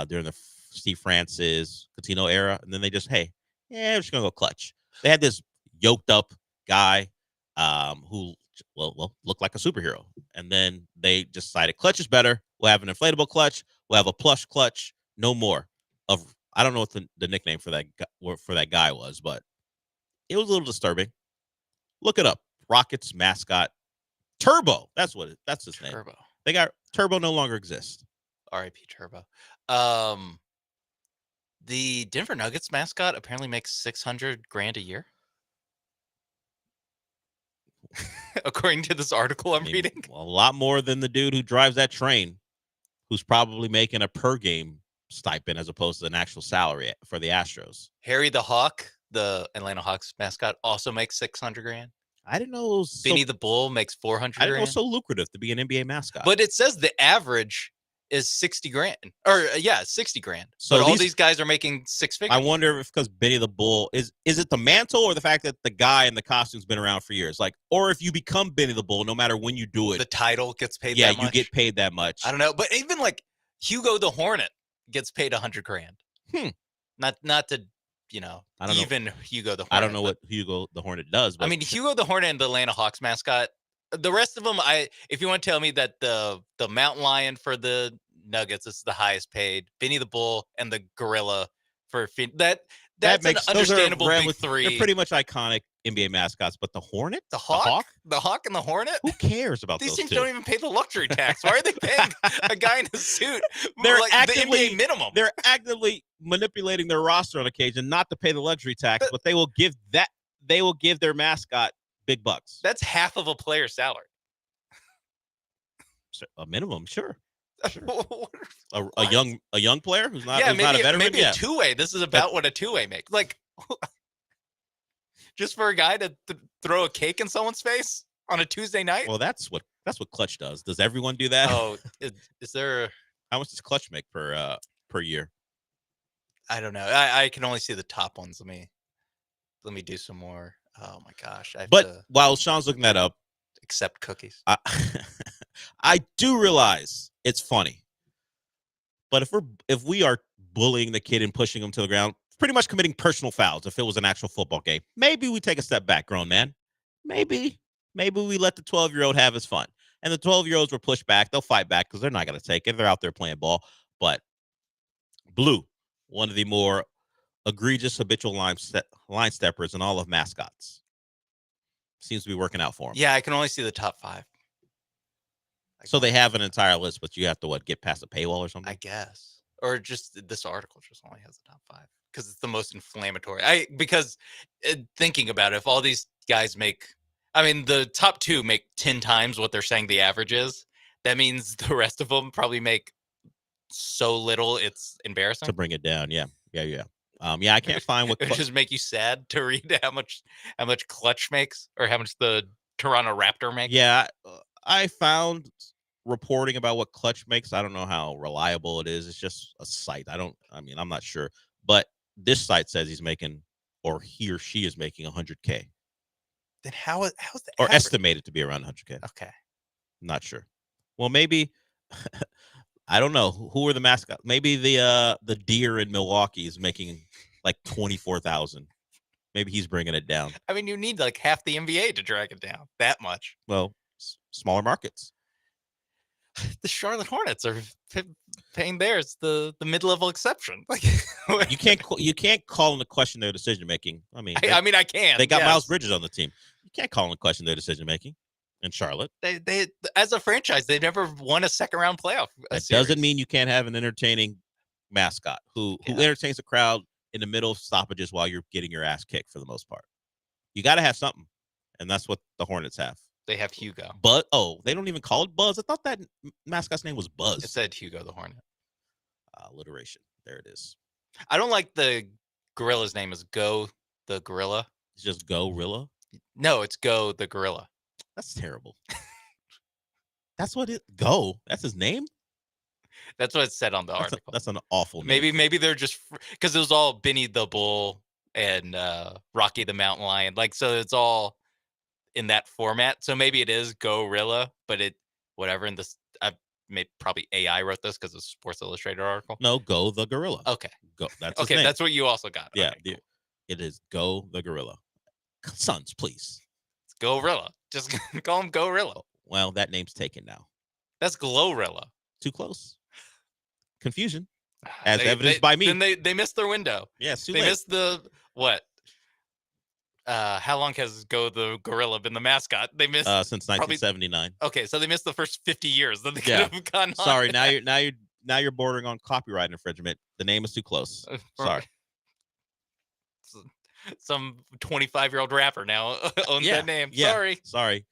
during the Steve Francis, Coutinho era. And then they just, we're just going to go clutch. They had this yoked up guy who looked like a superhero. And then they decided clutch is better. We'll have an inflatable clutch. We'll have a plush clutch. No more of, I don't know what the nickname for that guy was, but it was a little disturbing. Look it up. Rockets mascot Turbo. That's his name. Turbo. They got Turbo no longer exists. R.I.P. Turbo. The Denver Nuggets mascot apparently makes $600,000 a year. According to this article I'm reading. A lot more than the dude who drives that train, who's probably making a per game stipend as opposed to an actual salary for the Astros. Harry the Hawk, the Atlanta Hawks mascot, also makes $600,000. I didn't know. Benny the Bull makes $400,000. I didn't know it was so lucrative to be an NBA mascot. But it says the average is $60,000, or $60,000. So all these guys are making 6 figures. I wonder if because Benny the Bull is it the mantle or the fact that the guy in the costume's been around for years, like, or if you become Benny the Bull, no matter when you do it, the title gets paid. Yeah, that much? You get paid that much. I don't know, but even like Hugo the Hornet gets paid $100,000. Not to. I don't even know. Hugo the Hornet. I don't know what Hugo the Hornet does. But I mean, Hugo the Hornet and the Atlanta Hawks mascot. The rest of them, if you want to tell me that the mountain lion for the Nuggets is the highest paid, Benny the Bull and the gorilla for that's an understandable big three. They're pretty much iconic NBA mascots, but the Hornet, the Hawk and the Hornet. Who cares about these those teams? two? Don't even pay the luxury tax. Why are they paying a guy in a suit? They're like actively the NBA minimum. They're actively manipulating their roster on occasion not to pay the luxury tax, but they will give their mascot big bucks. That's half of a player's salary. A minimum, sure. A young player who's not a veteran. Maybe a two-way. This is about what a two-way makes. Like, just for a guy to throw a cake in someone's face on a Tuesday night. Well, that's what Clutch does. Does everyone do that? Oh, is there? How much does Clutch make per year? I don't know. I can only see the top ones. Let me do some more. Oh my gosh! While Sean's looking that up, accept cookies. I do realize it's funny, but if we are bullying the kid and pushing him to the ground, pretty much committing personal fouls. If it was an actual football game, maybe we take a step back, grown man. Maybe we let the 12-year-old have his fun, and the 12-year-olds will push back. They'll fight back because they're not going to take it. They're out there playing ball. But Blue, one of the more egregious habitual line steppers and all of mascots. Seems to be working out for them. Yeah, I can only see the top 5. So they have an entire list, but you have to get past a paywall or something? I guess. Or just this article just only has the top 5 because it's the most inflammatory. Because thinking about it, if all these guys make, the top 2 make 10 times what they're saying the average is, that means the rest of them probably make so little it's embarrassing. To bring it down, yeah. I can't find what. It would just make you sad to read how much Clutch makes or how much the Toronto Raptor makes. Yeah, I found reporting about what Clutch makes. I don't know how reliable it is. It's just a site. I'm not sure. But this site says he's making, or he or she is making 100K. Then how's the or average? estimated to be around 100K. Okay. Not sure. Well, maybe I don't know who are the mascots. Maybe the deer in Milwaukee is making like 24,000. Maybe he's bringing it down. You need like half the NBA to drag it down that much. Well, smaller markets. The Charlotte Hornets are paying theirs the mid-level exception. you can't call into question their decision making. I can. They got Miles Bridges on the team. You can't call into question their decision making in Charlotte. They as a franchise, they never won a second round playoff. That doesn't mean you can't have an entertaining mascot who entertains the crowd in the middle of stoppages while you're getting your ass kicked for the most part. You got to have something, and that's what the Hornets have. They have Hugo. But they don't even call it Buzz. I thought that mascot's name was Buzz. It said Hugo the Hornet. Alliteration. There it is. I don't like the gorilla's name is Go the Gorilla. It's just Gorilla? No, it's Go the Gorilla. That's terrible. That's what Go. That's his name? That's what it said on the article. That's an awful name. Maybe they're just because it was all Benny the Bull and Rocky the Mountain Lion. So it's all in that format. So maybe it is Gorilla, but whatever. In this, probably AI wrote this because it's a Sports Illustrated article. No, Go the Gorilla. Okay. Go. That's okay. That's what you also got. Yeah. Okay, cool. It is Go the Gorilla. Sons, please. It's Gorilla. Just call him Gorilla. Well, that name's taken now. That's Glorilla. Too close. Confusion, as evidenced by me. Then they missed their window. Yeah, too they late. Missed the what? How long has Go the Gorilla been the mascot? They missed since 1979. Okay, so they missed the first 50 years that they could have gone on. Sorry, now you're bordering on copyright infringement. The name is too close. Sorry. Some 25-year-old rapper now owns that name. Yeah, sorry.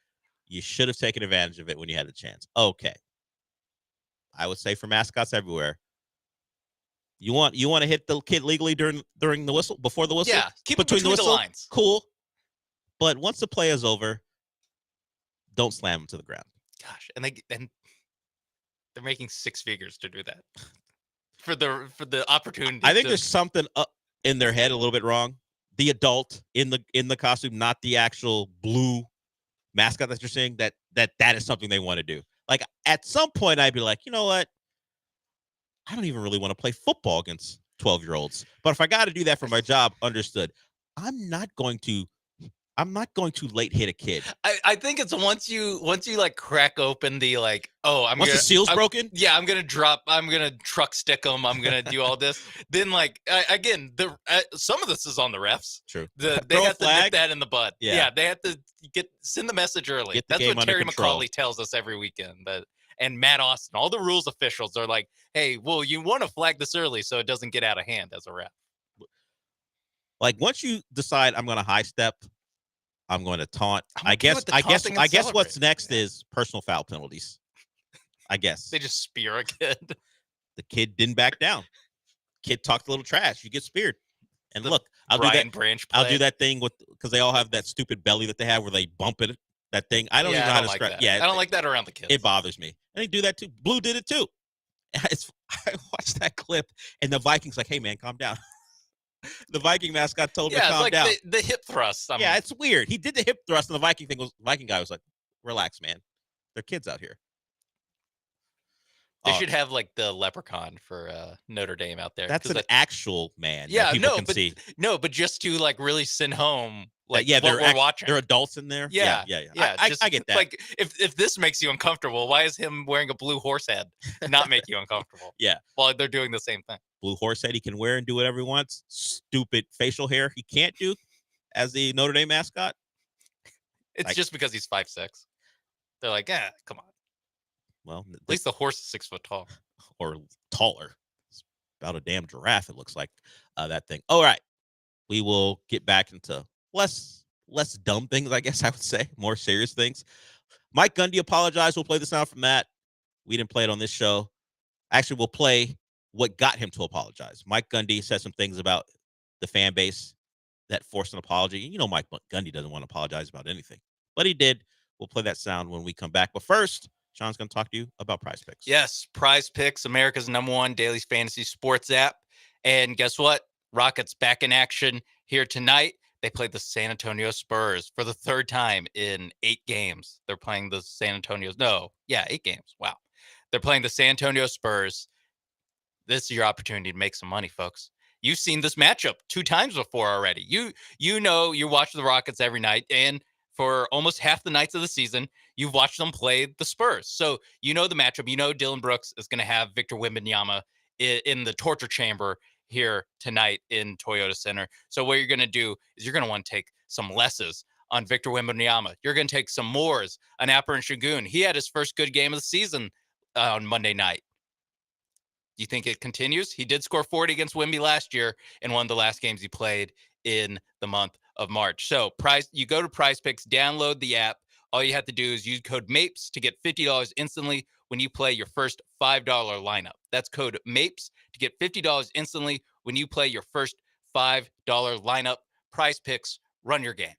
You should have taken advantage of it when you had the chance. Okay. I would say for mascots everywhere, you want to hit the kid legally during the whistle, before the whistle? Yeah, keep it between the lines. Cool. But once the play is over, don't slam him to the ground. Gosh, and they're making 6 figures to do that. for the opportunity. I think there's something in their head a little bit wrong. The adult in the costume, not the actual blue mascot that you're seeing, that is something they want to do. Like at some point I'd be like, you know what? I don't even really want to play football against 12-year-olds. But if I got to do that for my job, understood. I'm not going to late hit a kid. I think it's once you like crack open the once the seal's broken. Yeah, I'm gonna truck stick them. I'm gonna do all this. Then again, some of this is on the refs. True. They have to nip that in the bud. Yeah, they have to send the message early. That's what Terry McCauley tells us every weekend. And Matt Austin, all the rules officials are like, hey, well, you want to flag this early so it doesn't get out of hand as a ref. Like once you decide I'm going to high step, I'm going to taunt. I guess what's next is personal foul penalties. I guess they just spear a kid. The kid didn't back down. Kid talked a little trash. You get speared. And look, I'll do that thing because they all have that stupid belly that they have where they bump it. That thing. I don't even know how to describe. Yeah, I don't like that around the kids. It bothers me. And they do that too. Blue did it too. I watched that clip, and the Vikings like, hey man, calm down. The Viking mascot told him to calm down. The hip thrust. Yeah, it's weird. He did the hip thrust, and the Viking guy was like, relax, man. They're kids out here. They should have like the leprechaun for Notre Dame out there. That's an actual man. Yeah, see. No, but just to like really send home what we're watching. There are adults in there. Yeah. I get that. Like if this makes you uncomfortable, why is him wearing a blue horse head not make you uncomfortable? Yeah. While they're doing the same thing. blue horse head he can wear and do whatever he wants. Stupid facial hair he can't do as the Notre Dame mascot. It's just because he's 5'6". They're like, come on. Well, at least the horse is 6 foot tall. Or taller. It's about a damn giraffe, it looks like, that thing. All right. We will get back into less dumb things, I guess I would say. More serious things. Mike Gundy apologized. We'll play the sound from that. We didn't play it on this show. Actually, we'll play what got him to apologize. Mike Gundy said some things about the fan base that forced an apology. You know Mike Gundy doesn't want to apologize about anything, but he did. We'll play that sound when we come back. But first, Sean's going to talk to you about Prize Picks. Yes, Prize Picks, America's #1 daily fantasy sports app. And guess what? Rockets back in action here tonight. They played the San Antonio Spurs for the third time in 8 games. They're playing the 8 games. Wow. They're playing the San Antonio Spurs. This is your opportunity to make some money, folks. You've seen this matchup 2 times before already. You know you watch the Rockets every night, and for almost half the nights of the season, you've watched them play the Spurs. So you know the matchup. You know Dylan Brooks is going to have Victor Wembanyama in the torture chamber here tonight in Toyota Center. So what you're going to do is you're going to want to take some lesses on Victor Wembanyama. You're going to take some mores on Alperen Şengün. He had his first good game of the season on Monday night. Do you think it continues? He did score 40 against Wemby last year in one of the last games he played in the month of March. So you go to Prize Picks, download the app. All you have to do is use code MAPES to get $50 instantly when you play your first $5 lineup. That's code MAPES to get $50 instantly when you play your first $5 lineup. Prize Picks, run your game.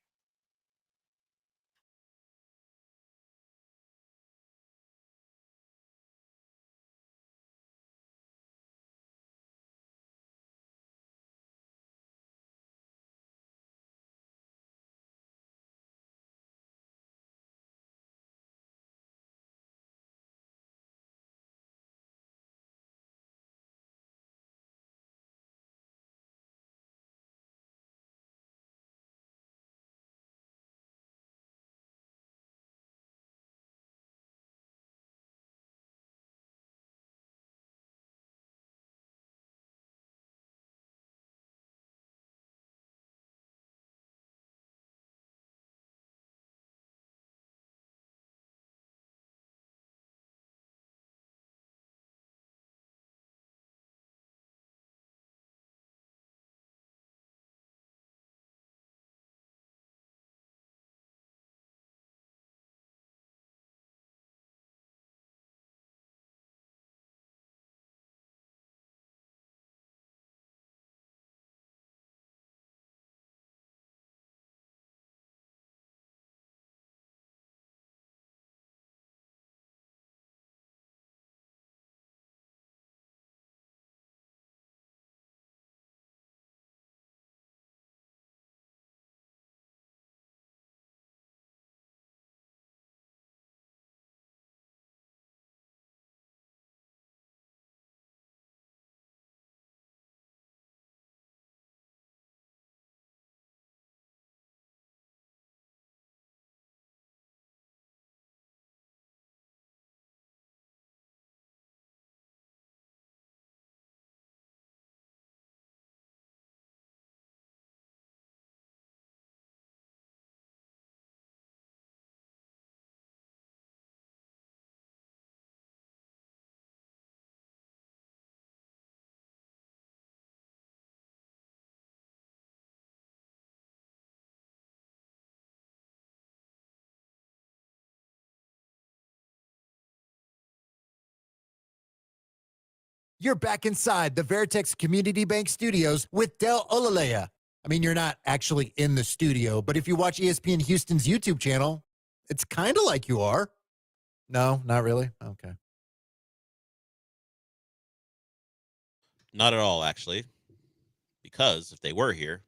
You're back inside the Veritex Community Bank Studios with Del Olaleye. I mean, you're not actually in the studio, but if you watch ESPN Houston's YouTube channel, it's kind of like you are. No, not really? Okay. Not at all, actually. Because if they were here,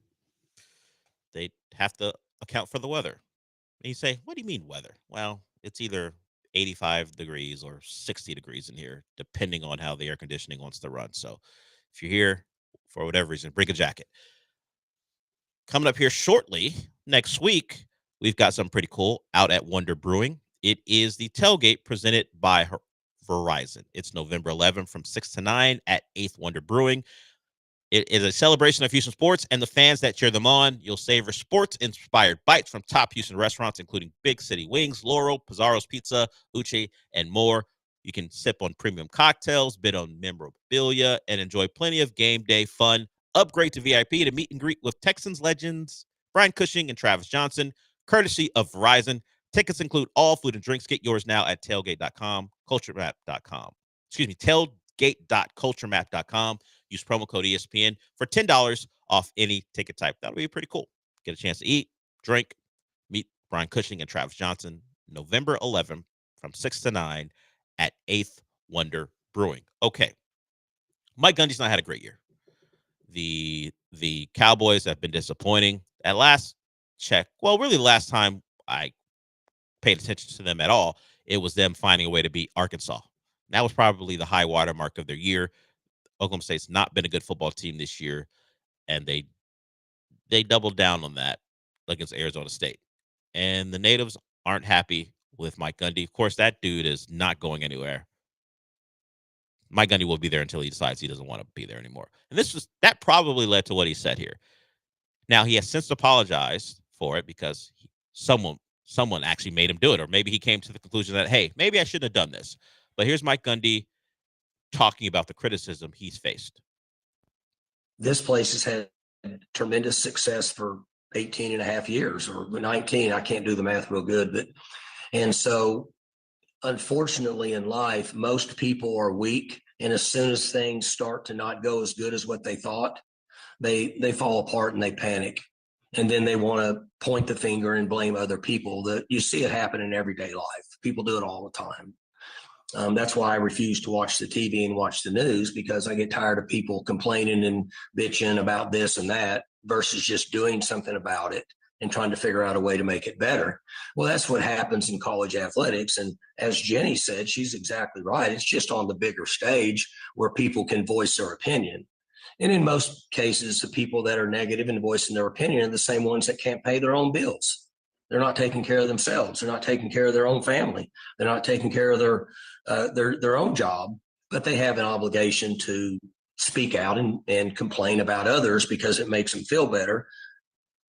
they'd have to account for the weather. And you say, what do you mean weather? Well, it's either 85 degrees or 60 degrees in here, depending on how the air conditioning wants to run. So if you're here for whatever reason, bring a jacket. Coming up here shortly, next week, we've got something pretty cool out at Wonder Brewing. It is the tailgate presented by Verizon. It's November 11th from 6 to 9 at 8th Wonder Brewing. It is a celebration of Houston sports and the fans that cheer them on. You'll savor sports-inspired bites from top Houston restaurants, including Big City Wings, Laurel, Pizarro's Pizza, Uche, and more. You can sip on premium cocktails, bid on memorabilia, and enjoy plenty of game day fun. Upgrade to VIP to meet and greet with Texans legends Brian Cushing and Travis Johnson, courtesy of Verizon. Tickets include all food and drinks. Get yours now at tailgate.com, culturemap.com. Excuse me, tailgate.culturemap.com. Use promo code ESPN for $10 off any ticket type. That'll be pretty cool. Get a chance to eat, drink, meet Brian Cushing and Travis Johnson, November 11th from 6 to 9 at 8th Wonder Brewing. Okay. Mike Gundy's not had a great year. The Cowboys have been disappointing. At last check, well, really last time I paid attention to them at all, it was them finding a way to beat Arkansas. That was probably the high water mark of their year. Oklahoma State's not been a good football team this year, and they doubled down on that against Arizona State. And the natives aren't happy with Mike Gundy. Of course, that dude is not going anywhere. Mike Gundy will be there until he decides he doesn't want to be there anymore. And that probably led to what he said here. Now, he has since apologized for it because someone actually made him do it, or maybe he came to the conclusion that, hey, maybe I shouldn't have done this. But here's Mike Gundy talking about the criticism he's faced. This place has had tremendous success for 18 and a half years or 19. I can't do the math real good, and so unfortunately in life, most people are weak. And as soon as things start to not go as good as what they thought, they fall apart and they panic. And then they want to point the finger and blame other people. You see it happen in everyday life. People do it all the time. That's why I refuse to watch the TV and watch the news, because I get tired of people complaining and bitching about this and that versus just doing something about it and trying to figure out a way to make it better. Well, that's what happens in college athletics. And as Jenny said, she's exactly right. It's just on the bigger stage where people can voice their opinion. And in most cases, the people that are negative and voicing their opinion are the same ones that can't pay their own bills. They're not taking care of themselves. They're not taking care of their own family. They're not taking care of their own job, but they have an obligation to speak out and complain about others because it makes them feel better.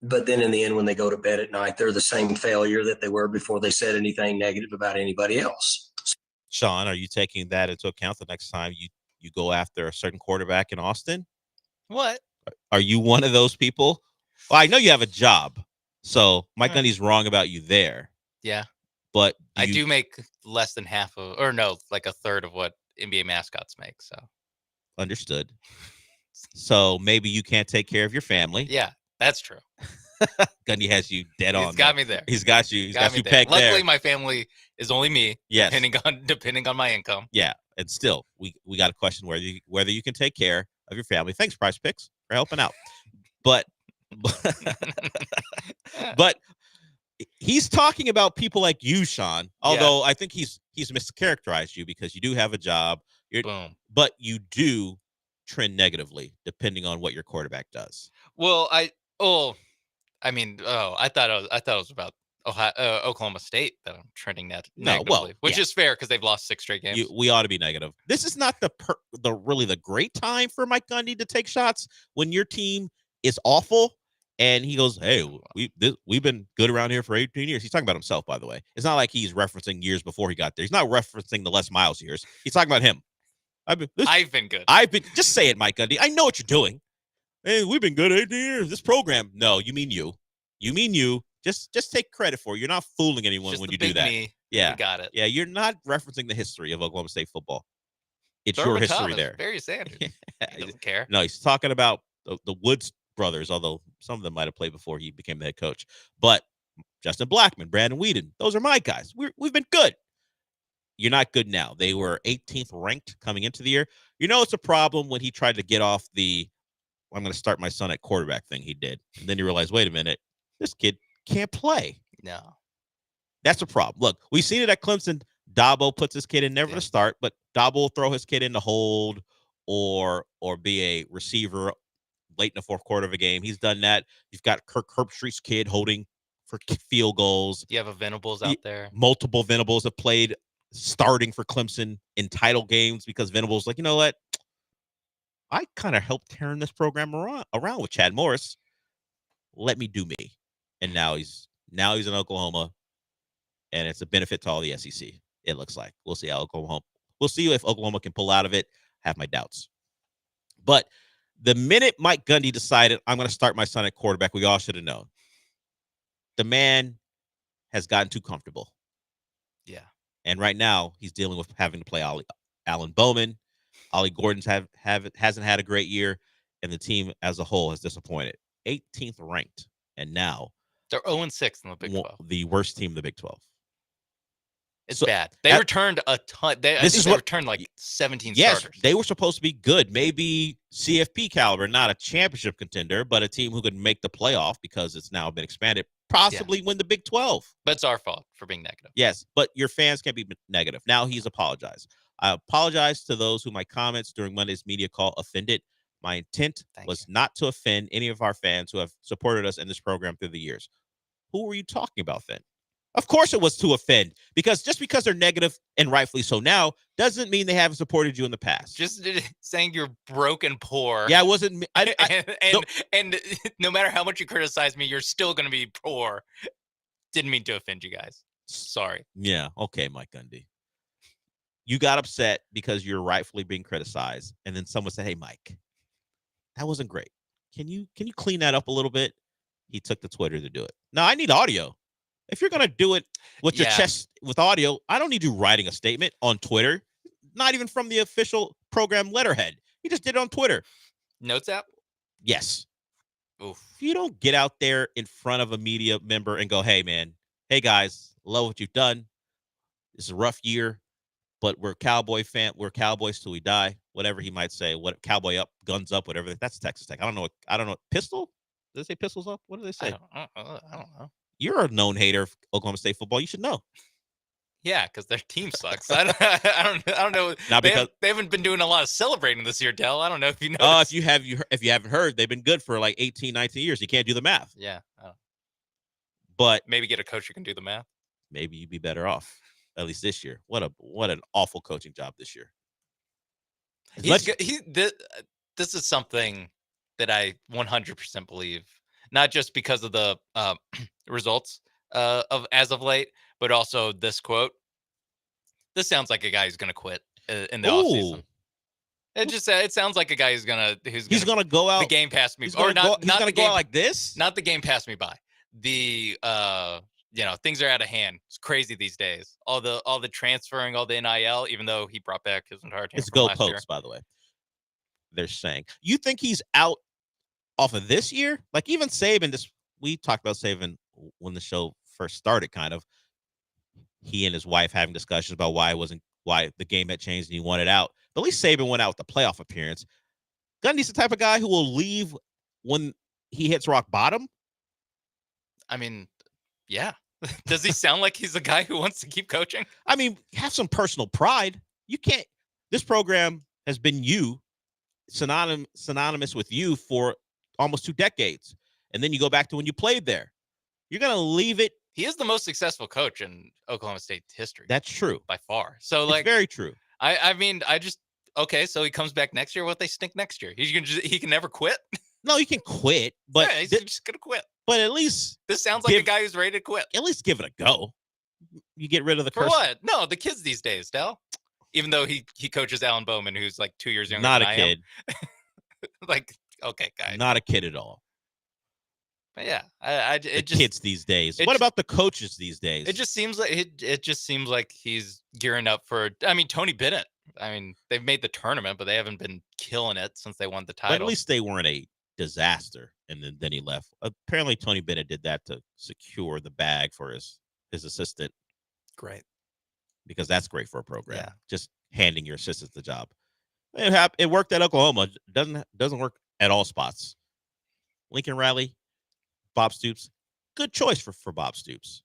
But then in the end, when they go to bed at night, they're the same failure that they were before they said anything negative about anybody else. Sean, are you taking that into account the next time you go after a certain quarterback in Austin? What? Are you one of those people? Well, I know you have a job, so Mike Gundy's wrong about you there. Yeah. But I do make less than half of, or no, like a third of what NBA mascots make. So understood. So maybe you can't take care of your family. Yeah, that's true. Gundy has you dead on. He's got me there. He's got you. He's got you there. pegged there. Luckily, my family is only me. Yes. Depending on my income. Yeah, and still, we got to question whether you can take care of your family. Thanks, Prize Picks, for helping out. But he's talking about people like you, Sean. Although I think he's mischaracterized you because you do have a job. But you do trend negatively depending on what your quarterback does. Well, I thought it was about Oklahoma State that I'm trending negatively, which is fair because they've lost 6 straight games. We ought to be negative. This is not the great time for Mike Gundy to take shots when your team is awful. And he goes, hey, we've been good around here for 18 years. He's talking about himself, by the way. It's not like he's referencing years before he got there. He's not referencing the Les Miles years. He's talking about him. I've been good. Just say it, Mike Gundy. I know what you're doing. Hey, we've been good 18 years. This program. No, you mean you. You mean you. Just take credit for it. You're not fooling anyone when you do that. Yeah. You got it. Yeah, you're not referencing the history of Oklahoma State football. It's your history there. Barry Sanders. He doesn't care. No, he's talking about the Woods brothers, although some of them might have played before he became the head coach. But Justin Blackman, Brandon Whedon, those are my guys. We've been good. You're not good now. They were 18th ranked coming into the year. You know, it's a problem when he tried to get off the I'm going to start my son at quarterback thing he did. And then you realize, wait a minute, this kid can't play. No. That's a problem. Look, we've seen it at Clemson. Dabo puts his kid in never to start, but Dabo will throw his kid in to hold or be a receiver late in the fourth quarter of a game. He's done that. You've got Kirk Herbstreit's kid holding for field goals. You have a Venables out there. Multiple Venables have played starting for Clemson in title games because Venables like, you know what? I kind of helped turn this program around with Chad Morris. Let me do me. And now he's in Oklahoma, and it's a benefit to all the SEC. It looks like we'll see if Oklahoma can pull out of it. Have my doubts, but the minute Mike Gundy decided I'm going to start my son at quarterback, we all should have known. The man has gotten too comfortable. Yeah, and right now he's dealing with having to play Alan Bowman. Ollie Gordon's hasn't had a great year, and the team as a whole has disappointed. 18th ranked, and now they're 0-6 in the Big 12. The worst team in the Big 12. It's bad. They returned a ton. They returned like 17 starters. They were supposed to be good. Maybe CFP caliber, not a championship contender, but a team who could make the playoff because it's now been expanded. Possibly win the Big 12. But it's our fault for being negative. Yes, but your fans can't be negative. Now he's apologized. I apologize to those who my comments during Monday's media call offended. My intent was not to offend any of our fans who have supported us in this program through the years. Who were you talking about then? Of course it was to offend, because just because they're negative, and rightfully so now, doesn't mean they haven't supported you in the past. Just saying you're broke and poor. Yeah, it wasn't. And no matter how much you criticize me, you're still going to be poor. Didn't mean to offend you guys. Sorry. Yeah. Okay, Mike Gundy. You got upset because you're rightfully being criticized, and then someone said, "Hey, Mike, that wasn't great. Can you clean that up a little bit?" He took to Twitter to do it. Now I need audio. If you're gonna do it with your chest with audio, I don't need you writing a statement on Twitter. Not even from the official program letterhead. He just did it on Twitter. Notes app? Yes. Oof. If you don't get out there in front of a media member and go, "Hey, man, hey guys, love what you've done. This is a rough year, but we're Cowboys till we die." Whatever he might say, what cowboy up, guns up, whatever. That's Texas Tech. I don't know. Pistol? Does it say pistols up? What do they say? I don't know. You're a known hater of Oklahoma State football. You should know. Yeah, because their team sucks. I don't know. They haven't been doing a lot of celebrating this year, Del. I don't know if you know. Oh, if you haven't heard, they've been good for like 18, 19 years. You can't do the math. Yeah. But maybe get a coach who can do the math. Maybe you'd be better off, at least this year. What an awful coaching job this year. This is something that I 100% believe, not just because of the results as of late, but also this quote. This sounds like a guy who's going to quit in the offseason. It sounds like a guy who's gonna go out. The game passed me, he's gonna go out like this. Not the game passed me by. The things are out of hand. It's crazy these days. All the transferring, all the NIL. Even though he brought back his entire team. It's goalposts, by the way. They're saying. You think he's out off of this year? Like even Saban. We talked about Saban when the show first started. Kind of. He and his wife having discussions about why the game had changed and he wanted out. But at least Saban went out with the playoff appearance. Gundy's the type of guy who will leave when he hits rock bottom. I mean, yeah. Does he sound like he's a guy who wants to keep coaching? I mean, have some personal pride. You can't. This program has been synonymous with you for almost 2 decades. And then you go back to when you played there. You're going to leave it. He is the most successful coach in Oklahoma State history. That's true. By far. So, it's very true. Okay, so he comes back next year. What they stink next year? He can never quit. No, he can quit, but he's just gonna quit. But at least this sounds like a guy who's ready to quit. At least give it a go. You get rid of the for curse. What? No, the kids these days, Del. Even though he coaches Alan Bowman, who's like 2 years younger. Not than a I kid. Am. Okay, guys. Not a kid at all. But yeah, kids these days. What about the coaches these days? It just seems like he's gearing up for. I mean, Tony Bennett. I mean, they've made the tournament, but they haven't been killing it since they won the title. But at least they weren't a disaster, and then he left. Apparently, Tony Bennett did that to secure the bag for his assistant. Great, because that's great for a program. Yeah. Just handing your assistant the job. It worked at Oklahoma. Doesn't work at all spots. Lincoln Riley. Bob Stoops, good choice for Bob Stoops.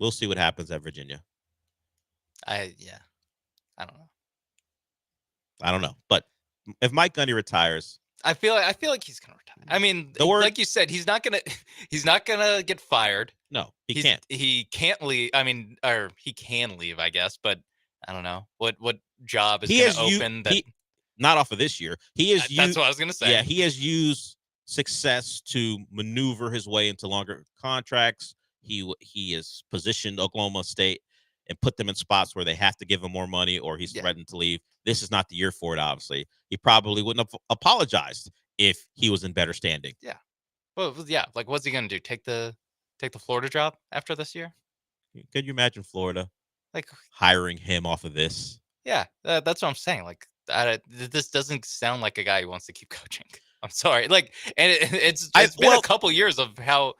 We'll see what happens at Virginia. I don't know. But if Mike Gundy retires, I feel like he's gonna retire. I mean, like you said, he's not gonna get fired. No, he He's- can't. He can't leave. I mean, or he can leave, I guess. But I don't know what job is He going has to open. That not off of this year. He is. That's what I was gonna say. Yeah, he has used success to maneuver his way into longer contracts. He has positioned Oklahoma State and put them in spots where they have to give him more money, or he's threatened to leave. This is not the year for it. Obviously, he probably wouldn't have apologized if he was in better standing. Yeah. Well, yeah. Like, what's he gonna do? Take the Florida job after this year? Could you imagine Florida like hiring him off of this? Yeah, that's what I'm saying. Like, this doesn't sound like a guy who wants to keep coaching. I'm sorry. Like, and it's been a couple years of how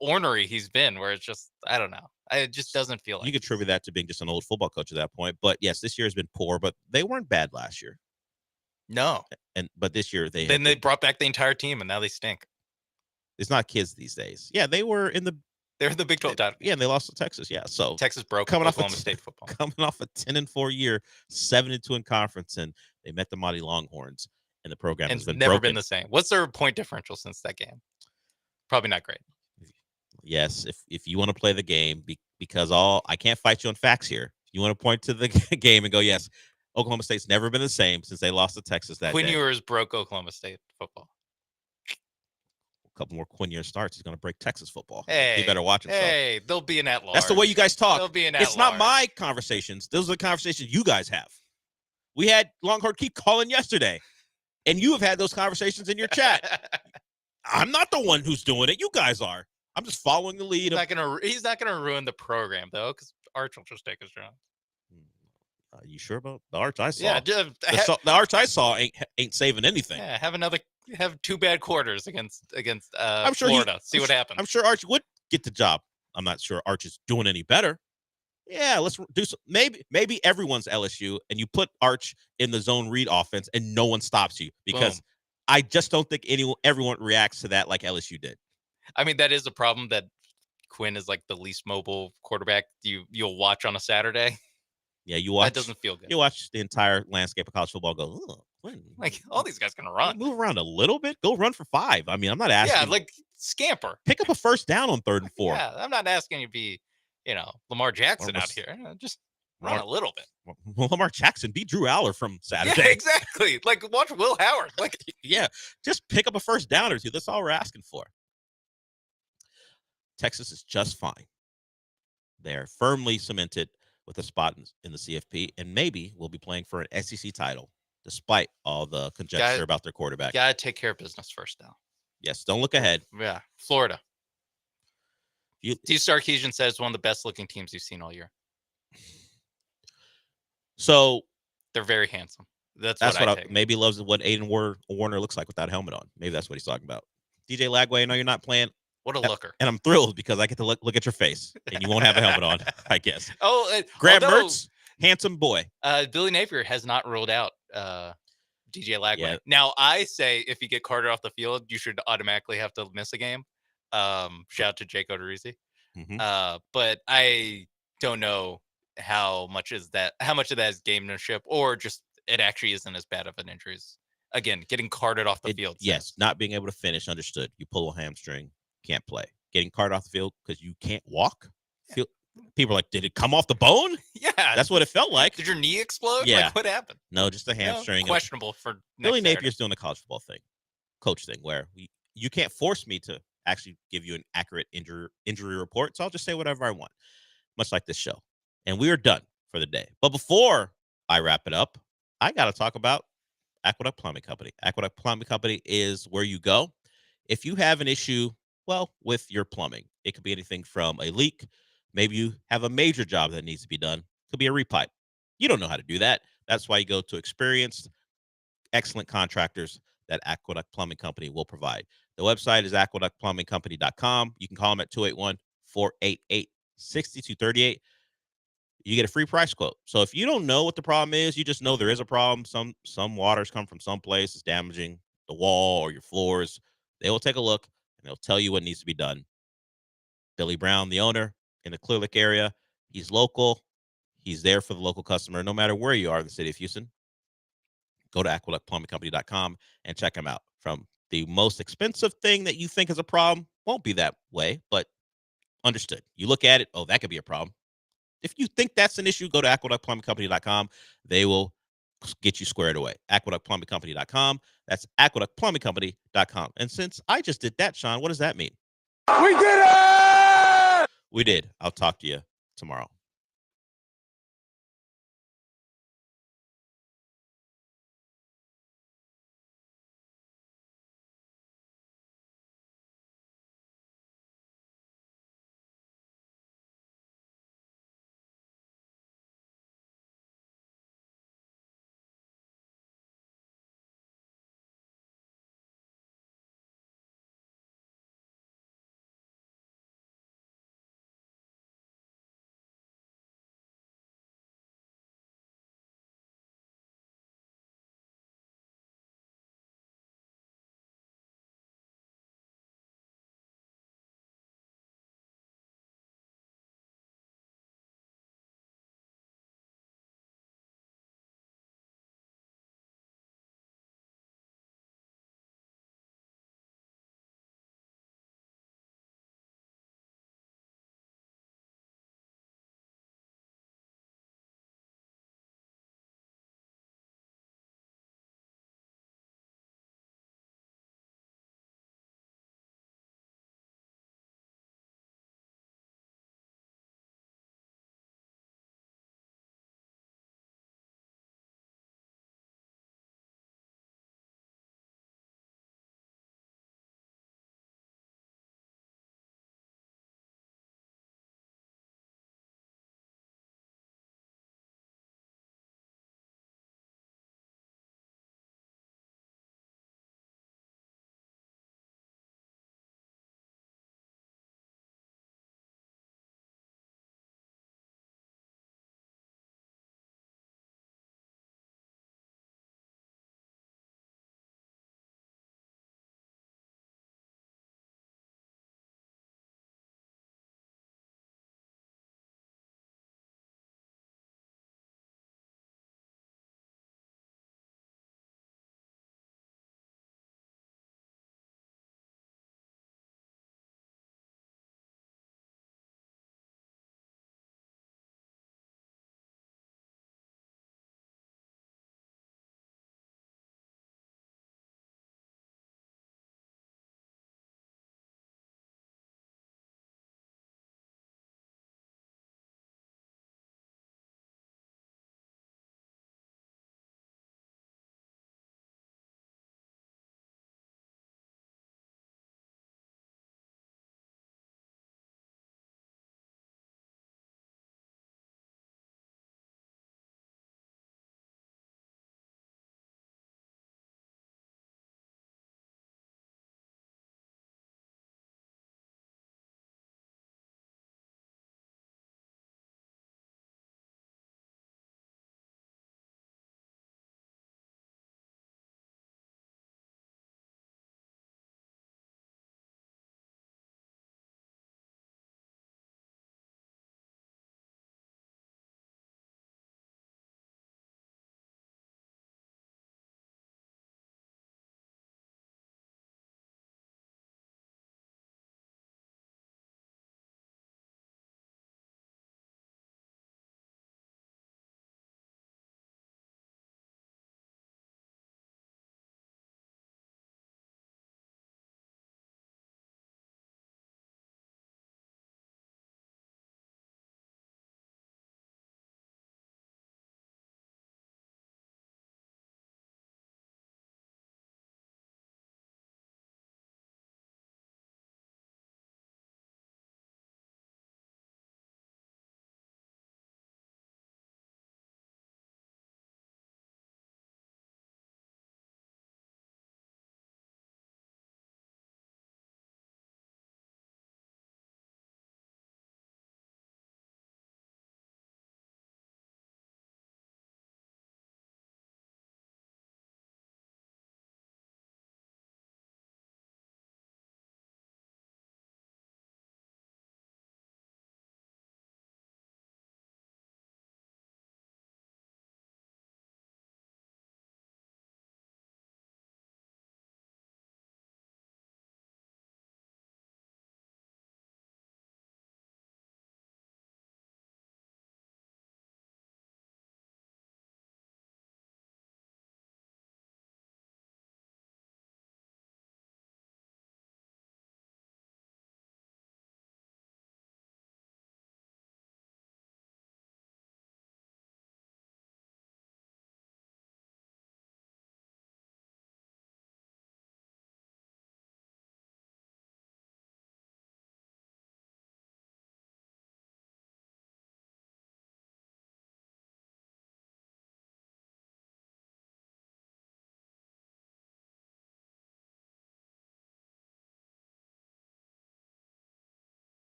ornery he's been, where it's just I don't know. It just doesn't feel like you could attribute that to being just an old football coach at that point. But yes, this year has been poor, but they weren't bad last year. No. But this year they brought back the entire team and now they stink. It's not kids these days. Yeah, they were in the They're the Big 12 title. Yeah, and they lost to Texas. Yeah, so Texas broke coming Oklahoma State football. Coming off a 10-4 year, 7-2 in conference, and they met the Mighty Longhorns, and the program has been never broken. been the same. What's their point differential since that game? Probably not great. Yes, if you want to play the game, because I can't fight you on facts here. You want to point to the game and go, yes, Oklahoma State's never been the same since they lost to Texas that Quinn day. Ewers broke Oklahoma State football. A couple more Quinn Ewers starts, he's going to break Texas football. Hey, he better watch himself. Hey, they'll be an at-large. That's the way you guys talk. They'll be an It's not my conversations. Those are the conversations you guys have. We had Longhorn keep calling yesterday, and you have had those conversations in your chat. I'm not the one who's doing it. You guys are. I'm just following the lead. He's not gonna ruin the program though, because Arch will just take his job. You sure about the Arch I saw? Yeah, the Arch I saw ain't saving anything. Yeah, have 2 bad quarters against I'm sure Florida. See what happens. I'm sure Arch would get the job. I'm not sure Arch is doing any better. Yeah, let's do some. Maybe everyone's LSU, and you put Arch in the zone read offense, and no one stops you because Boom. I just don't think everyone reacts to that like LSU did. I mean, that is a problem that Quinn is like the least mobile quarterback you'll watch on a Saturday. Yeah, you watch. That doesn't feel good. You watch the entire landscape of college football. Go, oh, Quinn. Like all these guys gonna run. Move around a little bit. Go run for 5. I mean, I'm not asking. Yeah, like scamper. Pick up a first down on 3rd and 4. Yeah, I'm not asking you to be, Lamar Jackson out here. Just run a little bit. Well, Lamar Jackson beat Drew Aller from Saturday. Yeah, exactly. Like watch Will Howard. Like yeah, just pick up a first down or 2. That's all we're asking for. Texas is just fine. They're firmly cemented with a spot in the CFP, and maybe we'll be playing for an SEC title, despite all the conjecture about their quarterback. Gotta take care of business first now. Yes, don't look ahead. Yeah, Florida. Steve Sarkisian says one of the best looking teams you've seen all year. So they're very handsome. That's what I take. Maybe loves what Aiden Warner looks like without a helmet on. Maybe that's what he's talking about. DJ Lagway, I know you're not playing. What a looker. And I'm thrilled because I get to look at your face and you won't have a helmet on, I guess. Oh, Graham Mertz, handsome boy. Billy Napier has not ruled out DJ Lagway. Yeah. Now, I say if you get Carter off the field, you should automatically have to miss a game. Shout out to Jake Odorizzi. Mm-hmm. But I don't know how much of that is gamemanship or just it actually isn't as bad of an injury. Again, getting carted off the field. Yes, not being able to finish, understood. You pull a hamstring, can't play. Getting carted off the field because you can't walk. People are like, did it come off the bone? Yeah. That's what it felt like. Did your knee explode? Yeah. Like, what happened? No, just a hamstring. Questionable for Billy Napier's doing the college football thing, coach thing, where you can't force me to actually give you an accurate injury report. So I'll just say whatever I want, much like this show. And we are done for the day. But before I wrap it up, I got to talk about Aqueduct Plumbing Company. Aqueduct Plumbing Company is where you go if you have an issue, with your plumbing. It could be anything from a leak. Maybe you have a major job that needs to be done. It could be a repipe. You don't know how to do that. That's why you go to experienced, excellent contractors that Aqueduct Plumbing Company will provide. The website is aqueductplumbingcompany.com. You can call them at 281-488-6238. You get a free price quote. So if you don't know what the problem is, you just know there is a problem. Some waters come from someplace. It's damaging the wall or your floors. They will take a look and they'll tell you what needs to be done. Billy Brown, the owner in the Clear Lake area, he's local. He's there for the local customer, no matter where you are in the city of Houston. go to aqueductplumbingcompany.com and check them out. From the most expensive thing that you think is a problem, won't be that way, but understood. You look at it, oh, that could be a problem. If you think that's an issue, go to aqueductplumbingcompany.com. They will get you squared away. aqueductplumbingcompany.com. That's aqueductplumbingcompany.com. And since I just did that, Sean, what does that mean? We did it! We did. I'll talk to you tomorrow.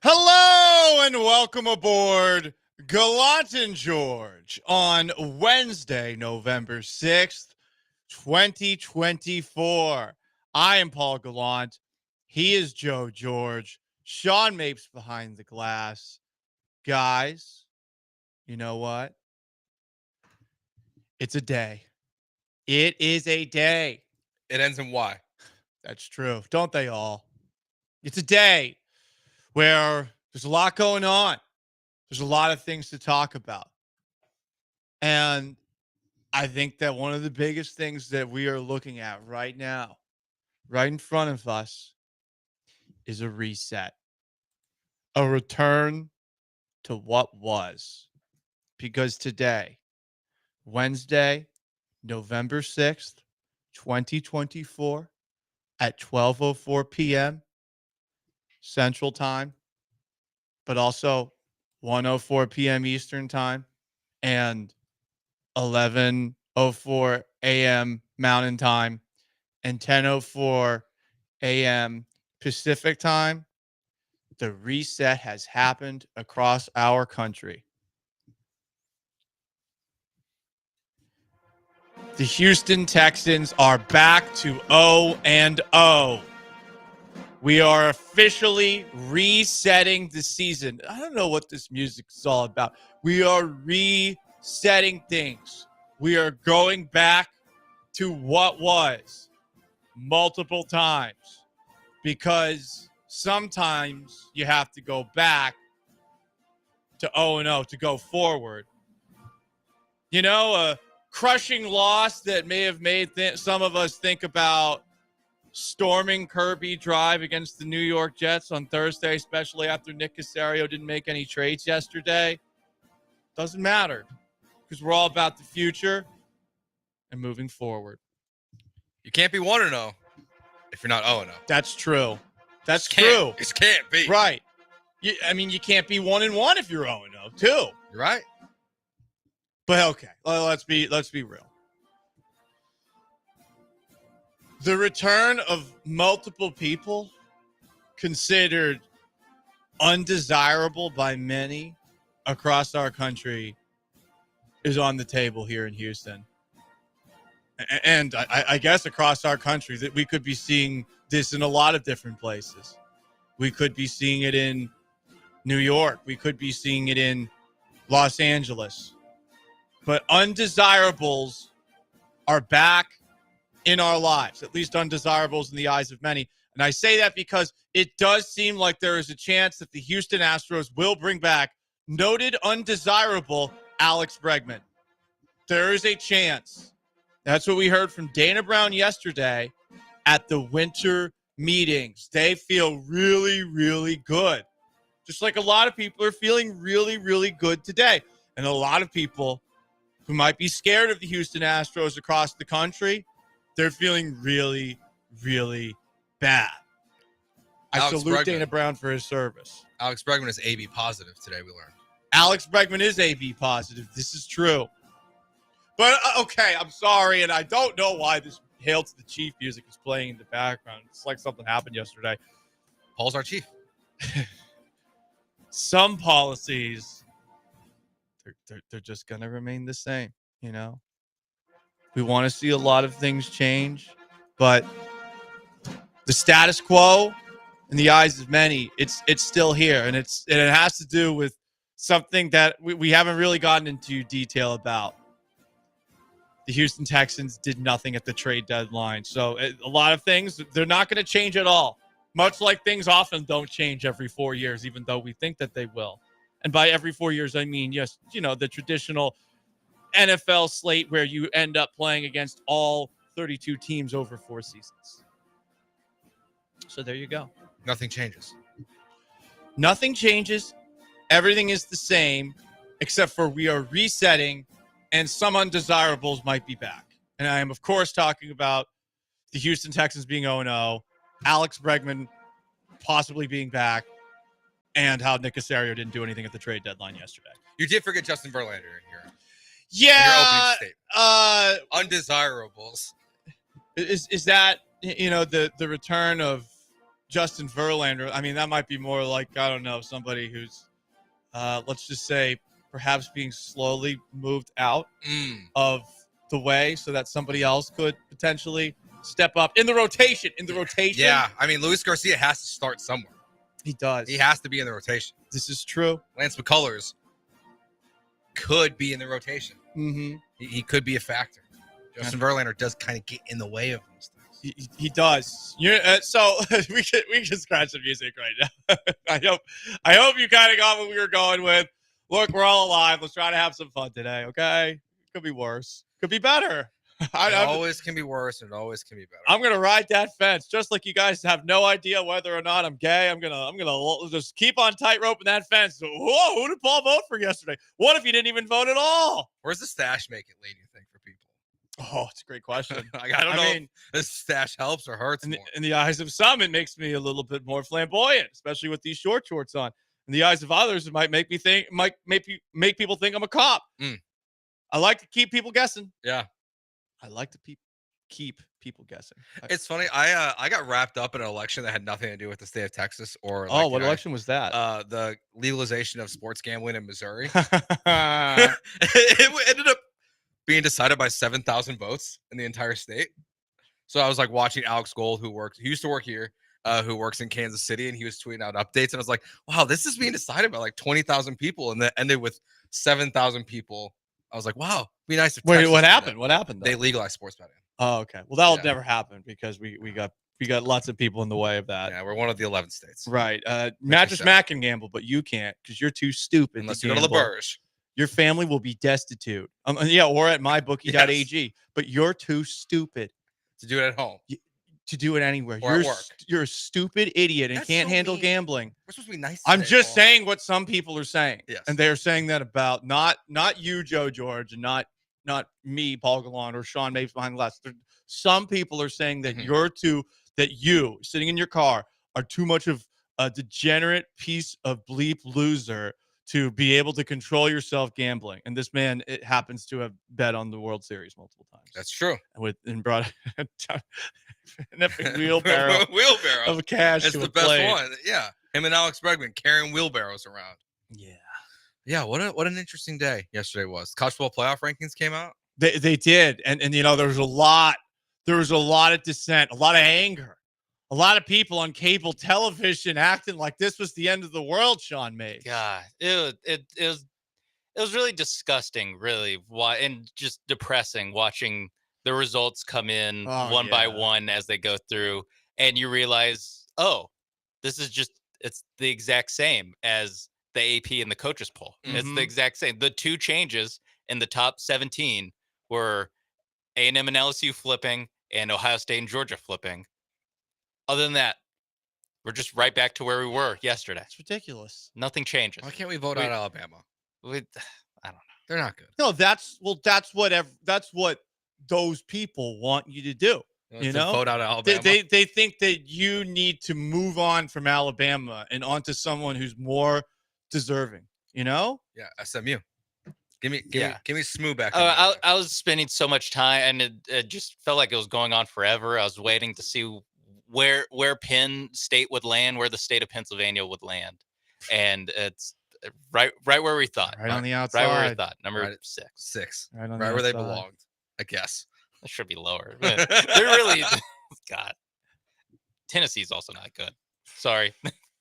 Hello and welcome aboard Gallant George on Wednesday, November 6th, 2024. I am Paul Gallant. He is Joe George. Sean Mapes behind the glass. Guys, you know what? It's a day. It is a day. It ends in Y. That's true. Don't they all? It's a day where there's a lot going on. There's a lot of things to talk about. And I think that one of the biggest things that we are looking at right now, right in front of us, is a reset, a return to what was. Because today, Wednesday, November 6th, 2024, at 12:04 p.m. Central Time, but also 1:04 p.m. Eastern Time and 11:04 a.m. Mountain Time and 10:04 a.m. Pacific Time, the reset has happened across our country. The Houston Texans are back to 0-0. We are officially resetting the season. I don't know what this music is all about. We are resetting things. We are going back to what was multiple times, because sometimes you have to go back to 0-0 to go forward. You know, a crushing loss that may have made some of us think about storming Kirby Drive against the New York Jets on Thursday, especially after Nick Caserio didn't make any trades yesterday. Doesn't matter, because we're all about the future and moving forward. You can't be 1-0 if you're not 0-0. That's true. That's true. true. It can't be. Right. You can't be 1-1 if you're 0-0 too. You're right. But okay, let's be real. The return of multiple people considered undesirable by many across our country is on the table here in Houston. And I guess across our country, that we could be seeing this in a lot of different places. We could be seeing it in New York. We could be seeing it in Los Angeles. But undesirables are back in our lives, at least undesirables in the eyes of many. And I say that because it does seem like there is a chance that the Houston Astros will bring back noted undesirable Alex Bregman. There is a chance. That's what we heard from Dana Brown yesterday at the winter meetings. They feel really, really good. Just like a lot of people are feeling really, really good today. And a lot of people who might be scared of the Houston Astros across the country, they're feeling really, really bad. I salute Dana Brown for his service. Alex Bregman is AB positive today, we learned. Alex Bregman is AB positive. This is true. But, okay, I'm sorry, and I don't know why this Hail to the Chief music is playing in the background. It's like something happened yesterday. Paul's our chief. Some policies, they're just going to remain the same, you know? We want to see a lot of things change, but the status quo, in the eyes of many, it's still here, and it has to do with something that we haven't really gotten into detail about. The Houston Texans did nothing at the trade deadline, so a lot of things, they're not going to change at all, much like things often don't change every 4 years, even though we think that they will. And by every 4 years, I mean, yes, you know, the traditional NFL slate where you end up playing against all 32 teams over 4 seasons. So there you go. Nothing changes. Nothing changes. Everything is the same, except for we are resetting, and some undesirables might be back. And I am, of course, talking about the Houston Texans being 0-0, Alex Bregman possibly being back, and how Nick Caserio didn't do anything at the trade deadline yesterday. You did forget Justin Verlander in here. Yeah. In your opening statement. Undesirables. Is that, you know, the return of Justin Verlander, I mean, that might be more like, I don't know, somebody who's, let's just say, perhaps being slowly moved out of the way so that somebody else could potentially step up in the rotation. Yeah, I mean, Luis Garcia has to start somewhere. He does. He has to be in the rotation. This is true. Lance McCullers could be in the rotation. Mm-hmm. He could be a factor. Justin Verlander does kind of get in the way of those things. He does. So we can scratch the music right now. I hope you kind of got what we were going with. Look, we're all alive. Let's try to have some fun today, okay? Could be worse. Could be better. It always can be worse, and it always can be better. I'm gonna ride that fence, just like you guys have no idea whether or not I'm gay. I'm gonna just keep on tightroping that fence. Whoa, who did Paul vote for yesterday? What if he didn't even vote at all? Where's the stash make it lead, you think, for people? Oh, it's a great question. I don't know if this stash helps or hurts more. In the eyes of some, it makes me a little bit more flamboyant, especially with these short shorts on. In the eyes of others, it might make make people think I'm a cop. I like to keep people guessing. Yeah, I like to keep people guessing. It's funny. I got wrapped up in an election that had nothing to do with the state of Texas or. What election was that? The legalization of sports gambling in Missouri. It ended up being decided by 7,000 votes in the entire state. So I was like watching Alex Gold, who used to work here, who works in Kansas City, and he was tweeting out updates. And I was like, wow, this is being decided by like 20,000 people. And that ended with 7,000 people. I was like, wow, be nice if Wait, Texas what did happened? that. What happened? They legalized sports betting. Oh, okay. Well, that'll never happen because we got lots of people in the way of that. Yeah, we're one of the 11 states. Right. Mattress Mac can gamble, but you can't because you're too stupid. Unless to you go to the gamble. Burge. Your family will be destitute. Or at mybookie.ag. But you're too stupid to do it at home. To do it anywhere. Or at work. You're a stupid idiot and can't handle gambling. We're supposed to be nice. I'm just saying what some people are saying. Yes. And they're saying that about not you, Joe George, and not me, Paul Gallant, or Sean Mapes behind glass. Some people are saying that you sitting in your car are too much of a degenerate piece of bleep loser to be able to control yourself gambling. And this man, it happens to have bet on the World Series multiple times. That's true. And brought an epic wheelbarrow of cash. It's to the a best plate. one. Yeah. Him and Alex Bregman carrying wheelbarrows around. Yeah. Yeah. What an interesting day yesterday was. College football playoff rankings came out. They did. And there was a lot of dissent, a lot of anger. A lot of people on cable television acting like this was the end of the world, Sean May. God, it was really disgusting, really, and just depressing watching the results come in one by one as they go through, and you realize, this is it's the exact same as the AP and the coaches poll. It's the exact same. The two changes in the top 17 were A&M and LSU flipping and Ohio State and Georgia flipping. Other than that, we're just right back to where we were yesterday. It's ridiculous. Nothing changes. Why can't we vote out Alabama? I don't know. They're not good. No, that's what those people want you to do. You know, vote out Alabama. They think that you need to move on from Alabama and onto someone who's more deserving. You know? Yeah, SMU. Give me Smooth back. I was spending so much time, and it just felt like it was going on forever. I was waiting to see where Penn State would land, where the state of Pennsylvania would land, and it's right where we thought. Right on the outside. Right where we thought. Number 6. 6. Right where they belonged, I guess. That should be lower. They're really God. Tennessee's also not good. Sorry.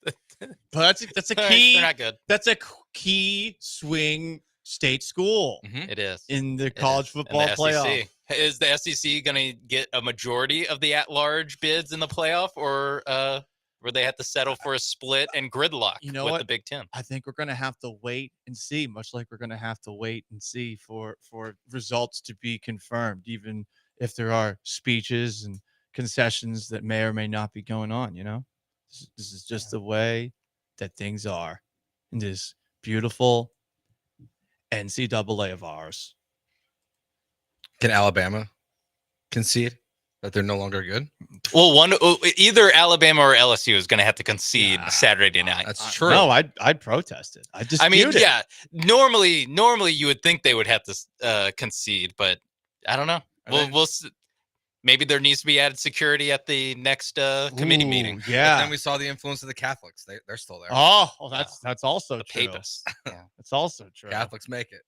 But that's a key. They're not good. That's a key swing state school. It is in the college football playoff. Is the SEC going to get a majority of the at-large bids in the playoff, or where they have to settle for a split and gridlock with the Big Ten? I think we're going to have to wait and see, much like we're going to have to wait and see for results to be confirmed, even if there are speeches and concessions that may or may not be going on. You know, this is just the way that things are in this beautiful NCAA of ours. Can Alabama concede that they're no longer good? Well, either Alabama or LSU is going to have to concede Saturday night. That's true. No, I'd protest it. I dispute it. Yeah. Normally you would think they would have to concede, but I don't know. We'll maybe there needs to be added security at the next committee meeting. But Yeah. then we saw the influence of the Catholics. They're still there. Oh, well, that's also The true. papists. Yeah. That's also true. Catholics make it.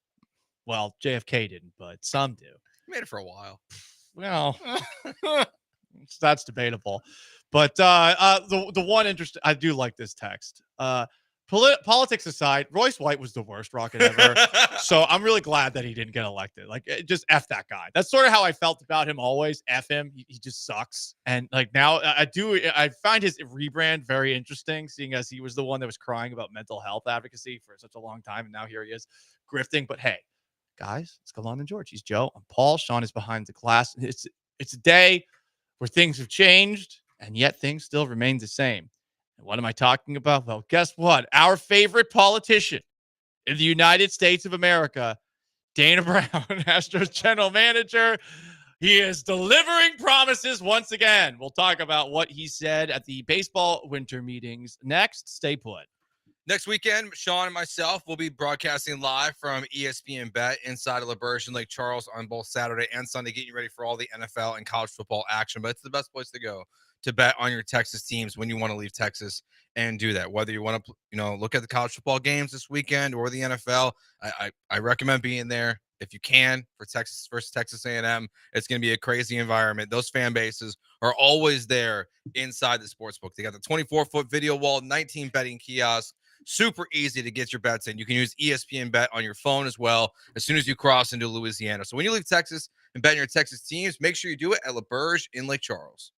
Well, JFK didn't, but some do. Made it for a while. Well, that's debatable. But the one interesting, I do like this text. Politics aside, Royce White was the worst Rocket ever. So I'm really glad that he didn't get elected. Like, just F that guy. That's sort of how I felt about him always. F him. He just sucks. And like now I find his rebrand very interesting, seeing as he was the one that was crying about mental health advocacy for such a long time. And now here he is grifting. But hey, guys, it's Gallant and George. He's Joe. I'm Paul. Sean is behind the glass. It's a day where things have changed, and yet things still remain the same. And what am I talking about? Well, guess what? Our favorite politician in the United States of America, Dana Brown, Astros general manager. He is delivering promises once again. We'll talk about what he said at the baseball winter meetings next. Stay put. Next weekend, Sean and myself will be broadcasting live from ESPN Bet inside of LaBerge and Lake Charles on both Saturday and Sunday, getting you ready for all the NFL and college football action. But it's the best place to go to bet on your Texas teams when you want to leave Texas and do that. Whether you want to, look at the college football games this weekend or the NFL, I recommend being there if you can for Texas versus Texas A&M. It's going to be a crazy environment. Those fan bases are always there inside the sportsbook. They got the 24-foot video wall, 19 betting kiosks. Super easy to get your bets in. You can use ESPN Bet on your phone as well as soon as you cross into Louisiana. So when you leave Texas and bet on your Texas teams, make sure you do it at LaBerge in Lake Charles.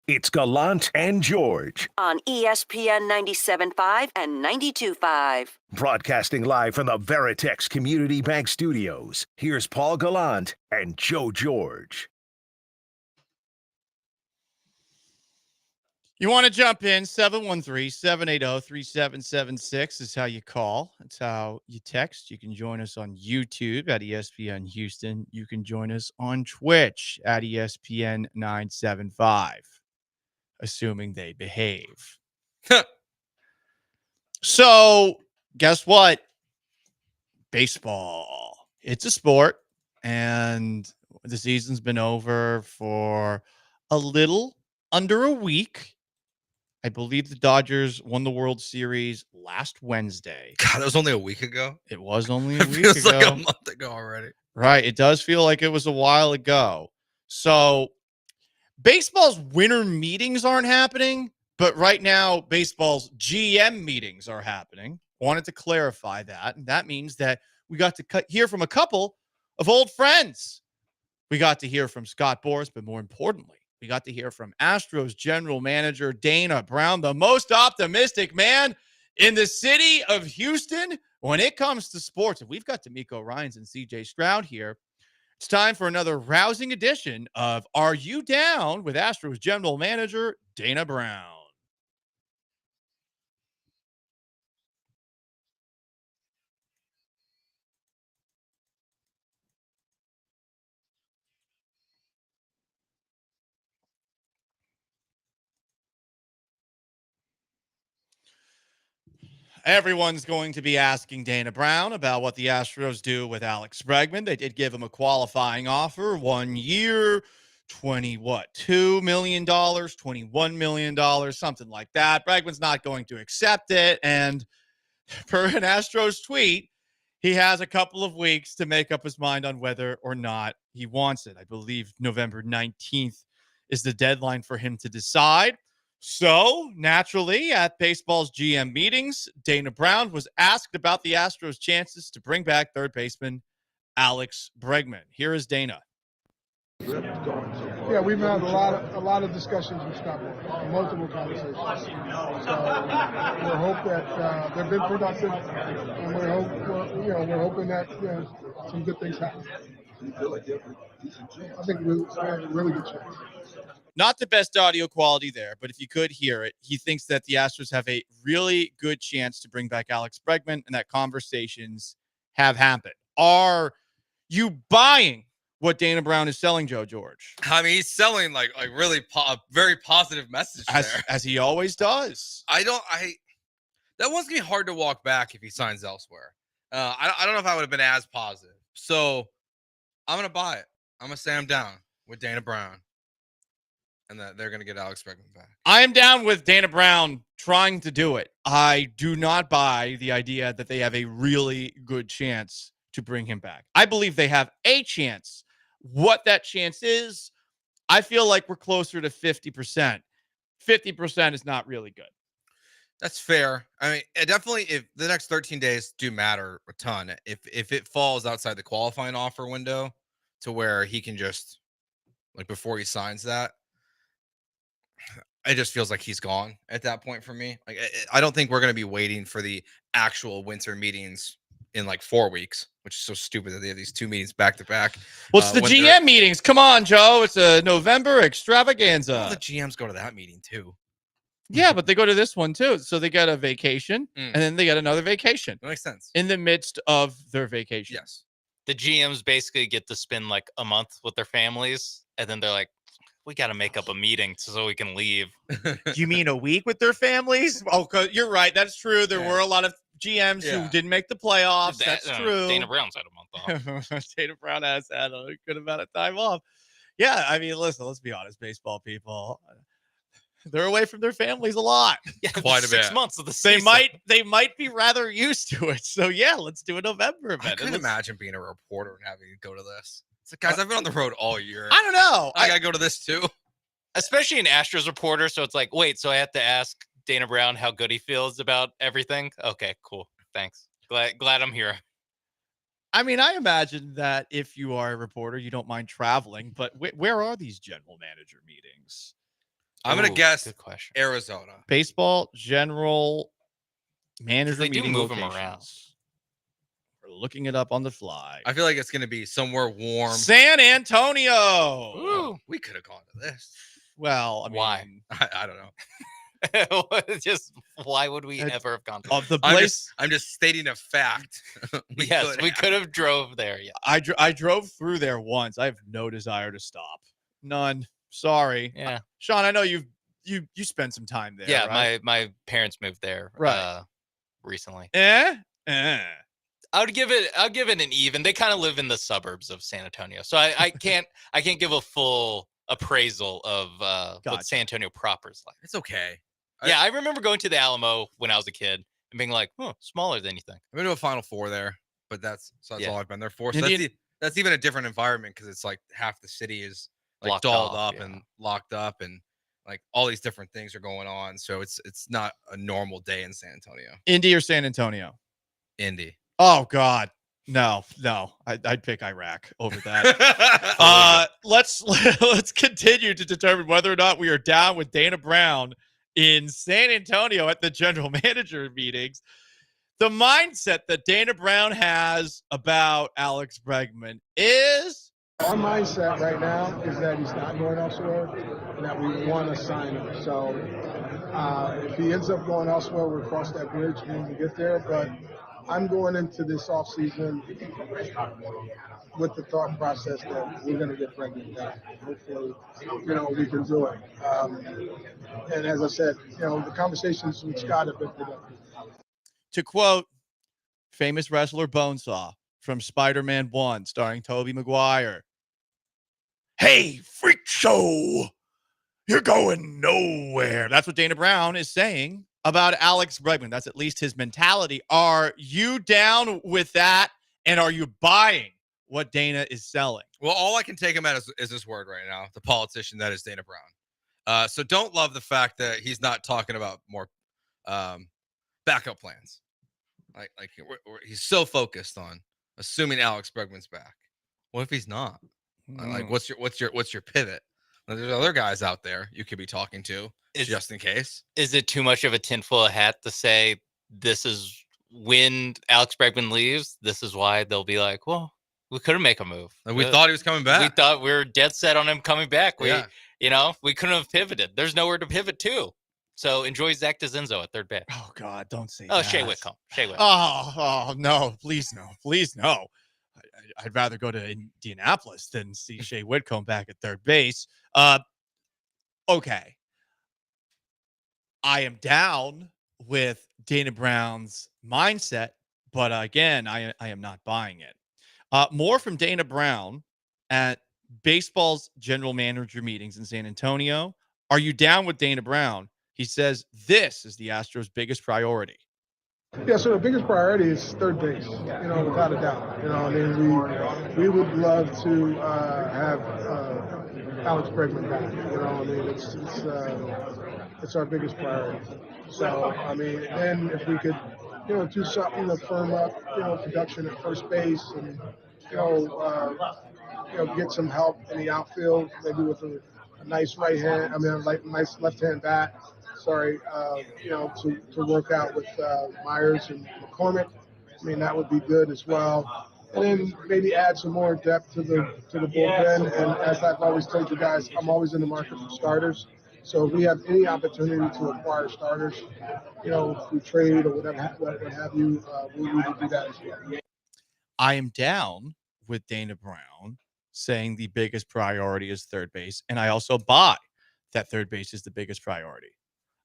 It's Gallant and George, On ESPN 97.5 and 92.5. broadcasting live from the Veritex Community Bank Studios. Here's Paul Gallant and Joe George. You want to jump in, 713-780-3776 is how you call. That's how you text. You can join us on YouTube at ESPN Houston. You can join us on Twitch at ESPN 975, assuming they behave. So, guess what? Baseball. It's a sport, and the season's been over for a little under a week. I believe the Dodgers won the World Series last Wednesday. God, that was only a week ago. It was only a It week feels ago. like a month ago already. Right. It does feel like it was a while ago. So baseball's winter meetings aren't happening, but right now baseball's GM meetings are happening. Wanted to clarify that. And that means that we got to hear from a couple of old friends. We got to hear from Scott Boras, but more importantly, we got to hear from Astros general manager Dana Brown, the most optimistic man in the city of Houston when it comes to sports. And we've got D'Amico Ryans and CJ Stroud here. It's time for another rousing edition of Are You Down with Astros general manager Dana Brown. Everyone's going to be asking Dana Brown about what the Astros do with Alex Bregman. They did give him a qualifying offer, 1 year, $2 million, $21 million, something like that. Bregman's not going to accept it. And per an Astros tweet, he has a couple of weeks to make up his mind on whether or not he wants it. I believe November 19th is the deadline for him to decide. So, naturally, at baseball's GM meetings, Dana Brown was asked about the Astros' chances to bring back third baseman Alex Bregman. Here is Dana. Yeah, we've had a lot of discussions with Scott Boras, multiple conversations. So we hope that they've been productive, and we're hoping that some good things happen. I think we have a really good chance. Not the best audio quality there, but if you could hear it, he thinks that the Astros have a really good chance to bring back Alex Bregman and that conversations have happened. Are you buying what Dana Brown is selling, Joe George? I mean, he's selling like really very positive message there. As he always does. That one's gonna be hard to walk back if he signs elsewhere. I don't know if I would have been as positive. So I'm gonna buy it. I'm gonna say I'm down with Dana Brown, and that they're gonna get Alex Bregman back. I am down with Dana Brown trying to do it. I do not buy the idea that they have a really good chance to bring him back. I believe they have a chance. What that chance is, I feel like we're closer to 50%. 50% is not really good. That's fair. I mean, definitely if the next 13 days do matter a ton. If it falls outside the qualifying offer window to where he can just, like, before he signs that, it just feels like he's gone at that point for me. Like, I don't think we're going to be waiting for the actual winter meetings in like 4 weeks, which is so stupid that they have these 2 meetings back to back. Well, it's the GM meetings. Come on, Joe. It's a November extravaganza. Well, the GMs go to that meeting too. Yeah, but they go to this one too. So they get a vacation and then they get another vacation. That makes sense. In the midst of their vacation. Yes. The GMs basically get to spend like a month with their families, and then they're like, we got to make up a meeting so we can leave. You mean a week with their families? Oh, you're right. That's true. There were a lot of GMs who didn't make the playoffs. That's true. Dana Brown's had a month off. Dana Brown has had a good amount of time off. Yeah, I mean, listen, let's be honest, baseball people. They're away from their families a lot. Yeah, quite a bit. 6 months of the season. They might be rather used to it. So yeah, let's do a November event. I couldn't imagine being a reporter and having to go to this. It's like, guys, I've been on the road all year. I don't know. I gotta go to this too. Especially an Astros reporter. So it's like, wait, so I have to ask Dana Brown how good he feels about everything? Okay, cool. Thanks. Glad I'm here. I mean, I imagine that if you are a reporter, you don't mind traveling, but where are these general manager meetings? I'm going to guess good question. Arizona. Baseball general manager They do meeting move them locations. around. We're looking it up on the fly. I feel like it's going to be somewhere warm. San Antonio. Ooh. We could have gone to this. Well, I mean, Why? I don't know. Just why would we ever have gone to of the I'm place? just stating a fact. we could have drove there. Yeah. I drove through there once. I have no desire to stop. None. Sorry. Yeah. Sean, I know you spent some time there. Yeah, right? my parents moved there Right. recently. I'll give it an even. They kind of live in the suburbs of San Antonio. So I can't give a full appraisal of what San Antonio proper is like. It's okay. Yeah, I remember going to the Alamo when I was a kid and being like, "Oh, smaller than you think." I've been to a Final Four there, but that's Yeah. all I've been there for. So Indian- that's even a different environment because it's like half the city is like Blocked dolled off, up yeah. and locked up, and like all these different things are going on. So it's not a normal day in San Antonio. Indy or San Antonio? Indy. Oh God, no. I'd pick Iraq over that. Let's continue to determine whether or not we are down with Dana Brown in San Antonio at the general manager meetings. The mindset that Dana Brown has about Alex Bregman is our mindset right now is that he's not going elsewhere and that we want to sign him. So if he ends up going elsewhere, we'll cross that bridge when we get there. But I'm going into this offseason with the thought process that we're going to get Bregman back. Hopefully, we can do it. And as I said, the conversations with Scott have been productive. To quote famous wrestler Bonesaw from Spider-Man 1, starring Tobey Maguire. Hey, freak show, you're going nowhere. That's what Dana Brown is saying about Alex Bregman. That's at least his mentality. Are you down with that? And are you buying what Dana is selling? Well, all I can take him at is this word right now, the politician that is Dana Brown. So don't love the fact that he's not talking about more backup plans. Like he's so focused on assuming Alex Bregman's back. What if he's not? Like, what's your pivot? There's other guys out there you could be talking to just in case. Is it too much of a tinfoil hat to say this is when Alex Bregman leaves? This is why they'll be like, well, we couldn't make a move. Like we thought he was coming back. We thought we were dead set on him coming back. Yeah. We couldn't have pivoted. There's nowhere to pivot to. So enjoy Zach DeZenzo at third base. Oh God, don't say that. that. Shea Whitcomb. Oh no, please no. I'd rather go to Indianapolis than see Shea Whitcomb back at third base. Okay. I am down with Dana Brown's mindset, but again, I am not buying it. More from Dana Brown at baseball's general manager meetings in San Antonio. Are you down with Dana Brown? He says this is the Astros' biggest priority. Yeah, so the biggest priority is third base, without a doubt. We would love to have Alex Bregman back. It's our biggest priority. So, then if we could, do something to firm up, production at first base and, get some help in the outfield, maybe with a nice nice left-hand bat. To work out with Myers and McCormick. That would be good as well. And then maybe add some more depth to the bullpen. And as I've always told you guys, I'm always in the market for starters. So if we have any opportunity to acquire starters, through trade or what have you, we need to do that as well. I am down with Dana Brown saying the biggest priority is third base. And I also buy that third base is the biggest priority.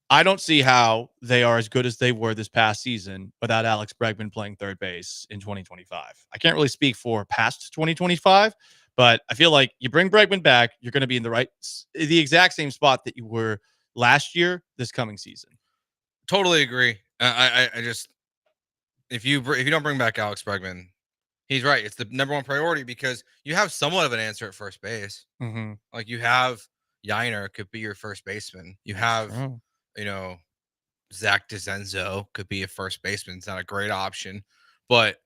I don't see how they are as good as they were this past season without Alex Bregman playing third base in 2025. I can't really speak for past 2025, but I feel like you bring Bregman back, you're going to be in the exact same spot that you were last year, this coming season. Totally agree. I just if you don't bring back Alex Bregman, he's right. It's the number one priority because you have somewhat of an answer at first base. Mm-hmm. Like you have Yiner could be your first baseman. You have Zach DeZenzo could be a first baseman. It's not a great option, but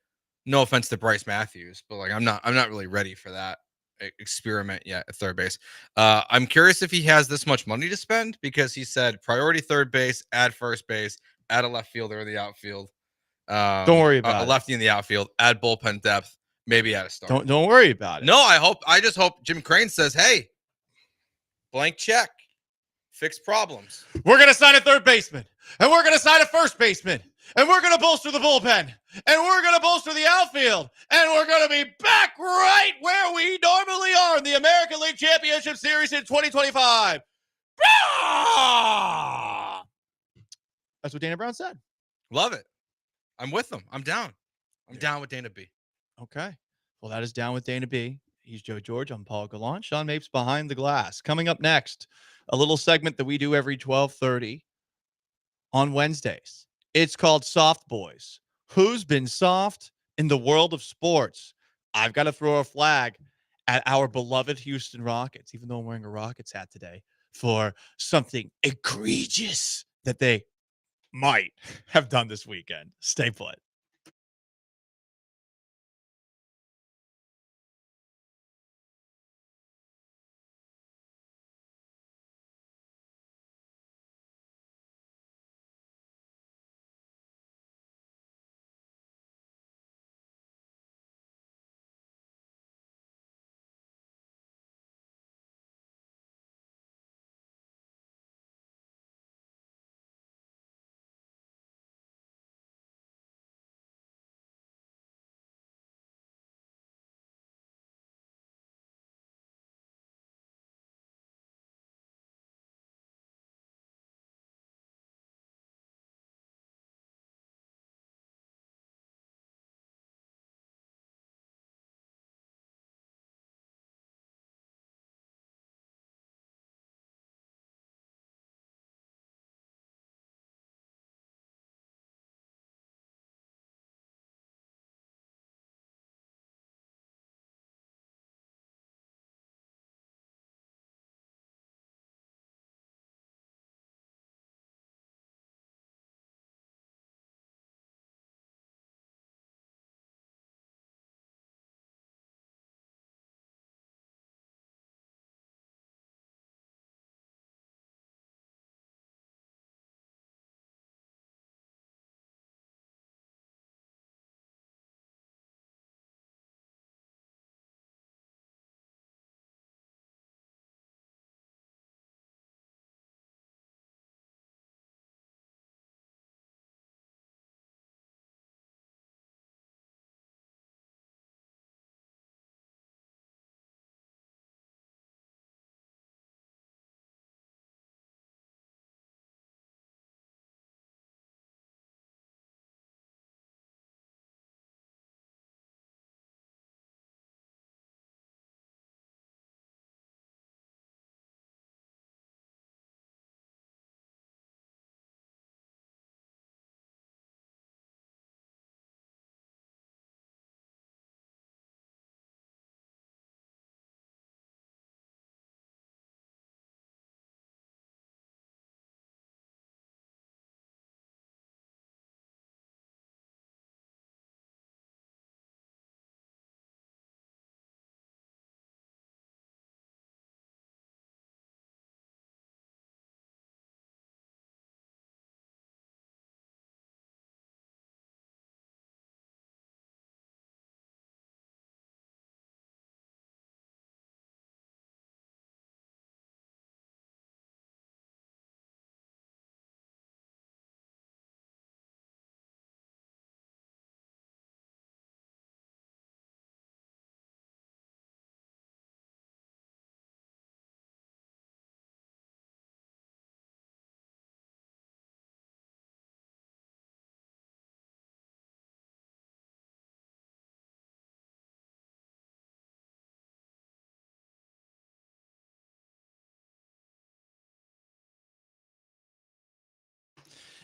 no offense to Bryce Matthews, but like I'm not really ready for that experiment yet at third base. I'm curious if he has this much money to spend because he said priority third base, add first base, add a left fielder in the outfield. Don't worry about a lefty in the outfield, add bullpen depth, maybe add a starter. Don't worry about it. No, I just hope Jim Crane says, hey, blank check. Fix problems. We're going to sign a third baseman, and we're going to sign a first baseman, and we're going to bolster the bullpen, and we're going to bolster the outfield, and we're going to be back right where we normally are in the American League Championship Series in 2025. That's what Dana Brown said. Love it. I'm with them. I'm down. I'm down with Dana B. Okay. Well, that is Down with Dana B. He's Joe George. I'm Paul Gallant. Sean Mapes behind the glass. Coming up next, a little segment that we do every 12:30 on Wednesdays. It's called Soft Boys. Who's been soft in the world of sports? I've got to throw a flag at our beloved Houston Rockets, even though I'm wearing a Rockets hat today, for something egregious that they might have done this weekend. Stay put.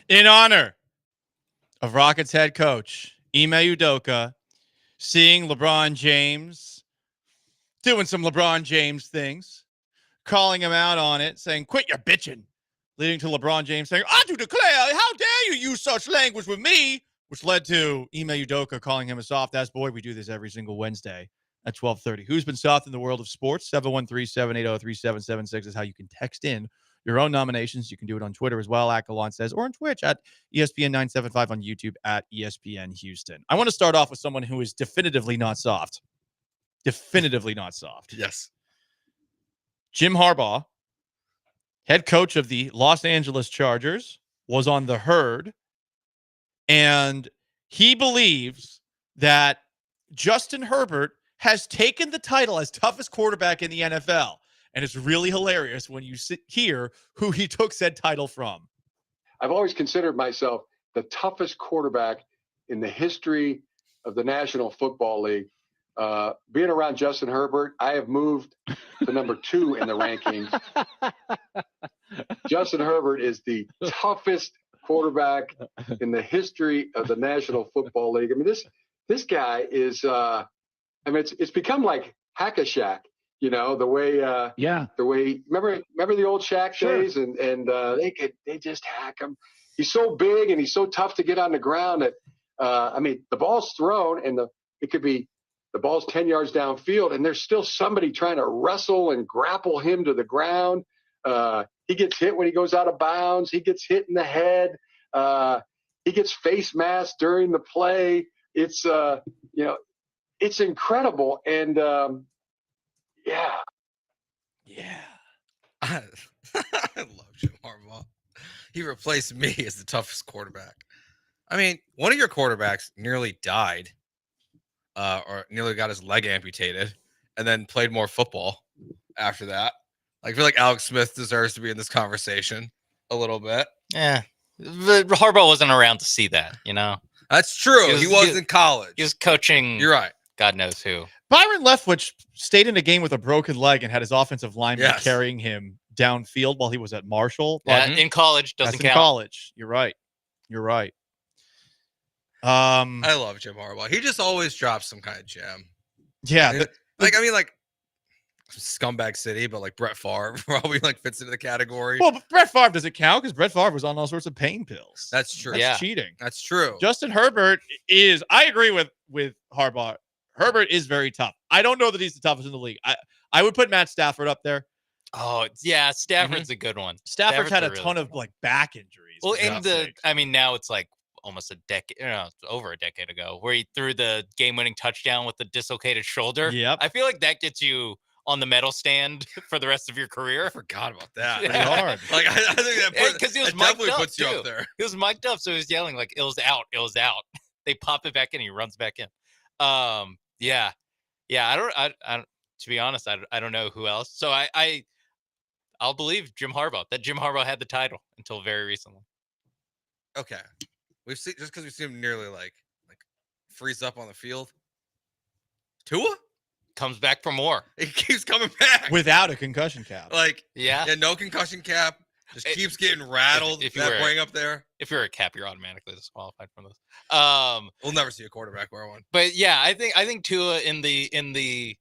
In honor of Rockets head coach Ime Udoka seeing LeBron James doing some LeBron James things, calling him out on it, saying, "Quit your bitching," leading to LeBron James saying, "I do declare, how dare you use such language with me," which led to Ime Udoka calling him a soft-ass boy. We do this every single Wednesday at 12:30. Who's been soft in the world of sports? 713-780-3776 is how you can text in your own nominations. You can do it on Twitter as well, at Gallant Says, or on Twitch at ESPN 975, on YouTube at ESPN Houston. I want to start off with someone who is definitively not soft. Definitively not soft. Yes. Jim Harbaugh, head coach of the Los Angeles Chargers, was on The Herd, and he believes that Justin Herbert has taken the title as toughest quarterback in the NFL. And it's really hilarious when you hear who he took said title from. I've always considered myself the toughest quarterback in the history of the National Football League. Being around Justin Herbert, I have moved to number 2 in the rankings. Justin Herbert is the toughest quarterback in the history of the National Football League. I mean, this guy is. I mean, it's become like Hack-a-Shaq. You know, the way. The way. Remember the old Shaq days, and they just hack him. He's so big and he's so tough to get on the ground that. I mean, the ball's thrown and it could be the ball's 10 yards downfield, and there's still somebody trying to wrestle and grapple him to the ground. He gets hit when he goes out of bounds. He gets hit in the head. He gets face masked during the play. It's it's incredible. And Yeah. I love Jim Harbaugh. He replaced me as the toughest quarterback. I mean, one of your quarterbacks nearly died, or nearly got his leg amputated, and then played more football after that. Like, I feel like Alex Smith deserves to be in this conversation a little bit. Yeah, but Harbaugh wasn't around to see that. You know, that's true. He was in college. He was coaching. You're right. God knows who. Byron Leftwich stayed in a game with a broken leg and had his offensive lineman Yes. carrying him downfield while he was at Marshall. Yeah, in college doesn't That's count. in college. You're right. You're right. I love Jim Harbaugh. He just always drops some kind of gem. Yeah, And, like scumbag city, but like Brett Favre probably like fits into the category. Well, but Brett Favre doesn't count because Brett Favre was on all sorts of pain pills. That's true. That's cheating. That's true. Justin Herbert is. I agree with Harbaugh. Herbert is very tough. I don't know that he's the toughest in the league. I would put Matt Stafford up there. Oh yeah, Stafford's a good one. Stafford's had a really ton of like back injuries. Well, for in God's the, sakes. I mean, now it's like almost a decade, over a decade ago, where he threw the game-winning touchdown with the dislocated shoulder. Yep. I feel like that gets you on the medal stand for the rest of your career. I forgot about that. Pretty hard. Like I think that Because he was that mic'd definitely up, puts you too. up there. He was mic'd up, so he was yelling like, "It was out, it was out." They pop it back in, he runs back in. Yeah. I don't. To be honest, I don't know who else. So I'll believe Jim Harbaugh. That Jim Harbaugh had the title until very recently. Okay. We've seen just because we've seen him nearly like freeze up on the field. Tua comes back for more. He keeps coming back without a concussion cap. Like yeah, no concussion cap. Just keeps getting rattled. If you that wear wing up there. If you're a cap, you're automatically disqualified from this. We'll never see a quarterback wear one. But yeah, I think Tua in the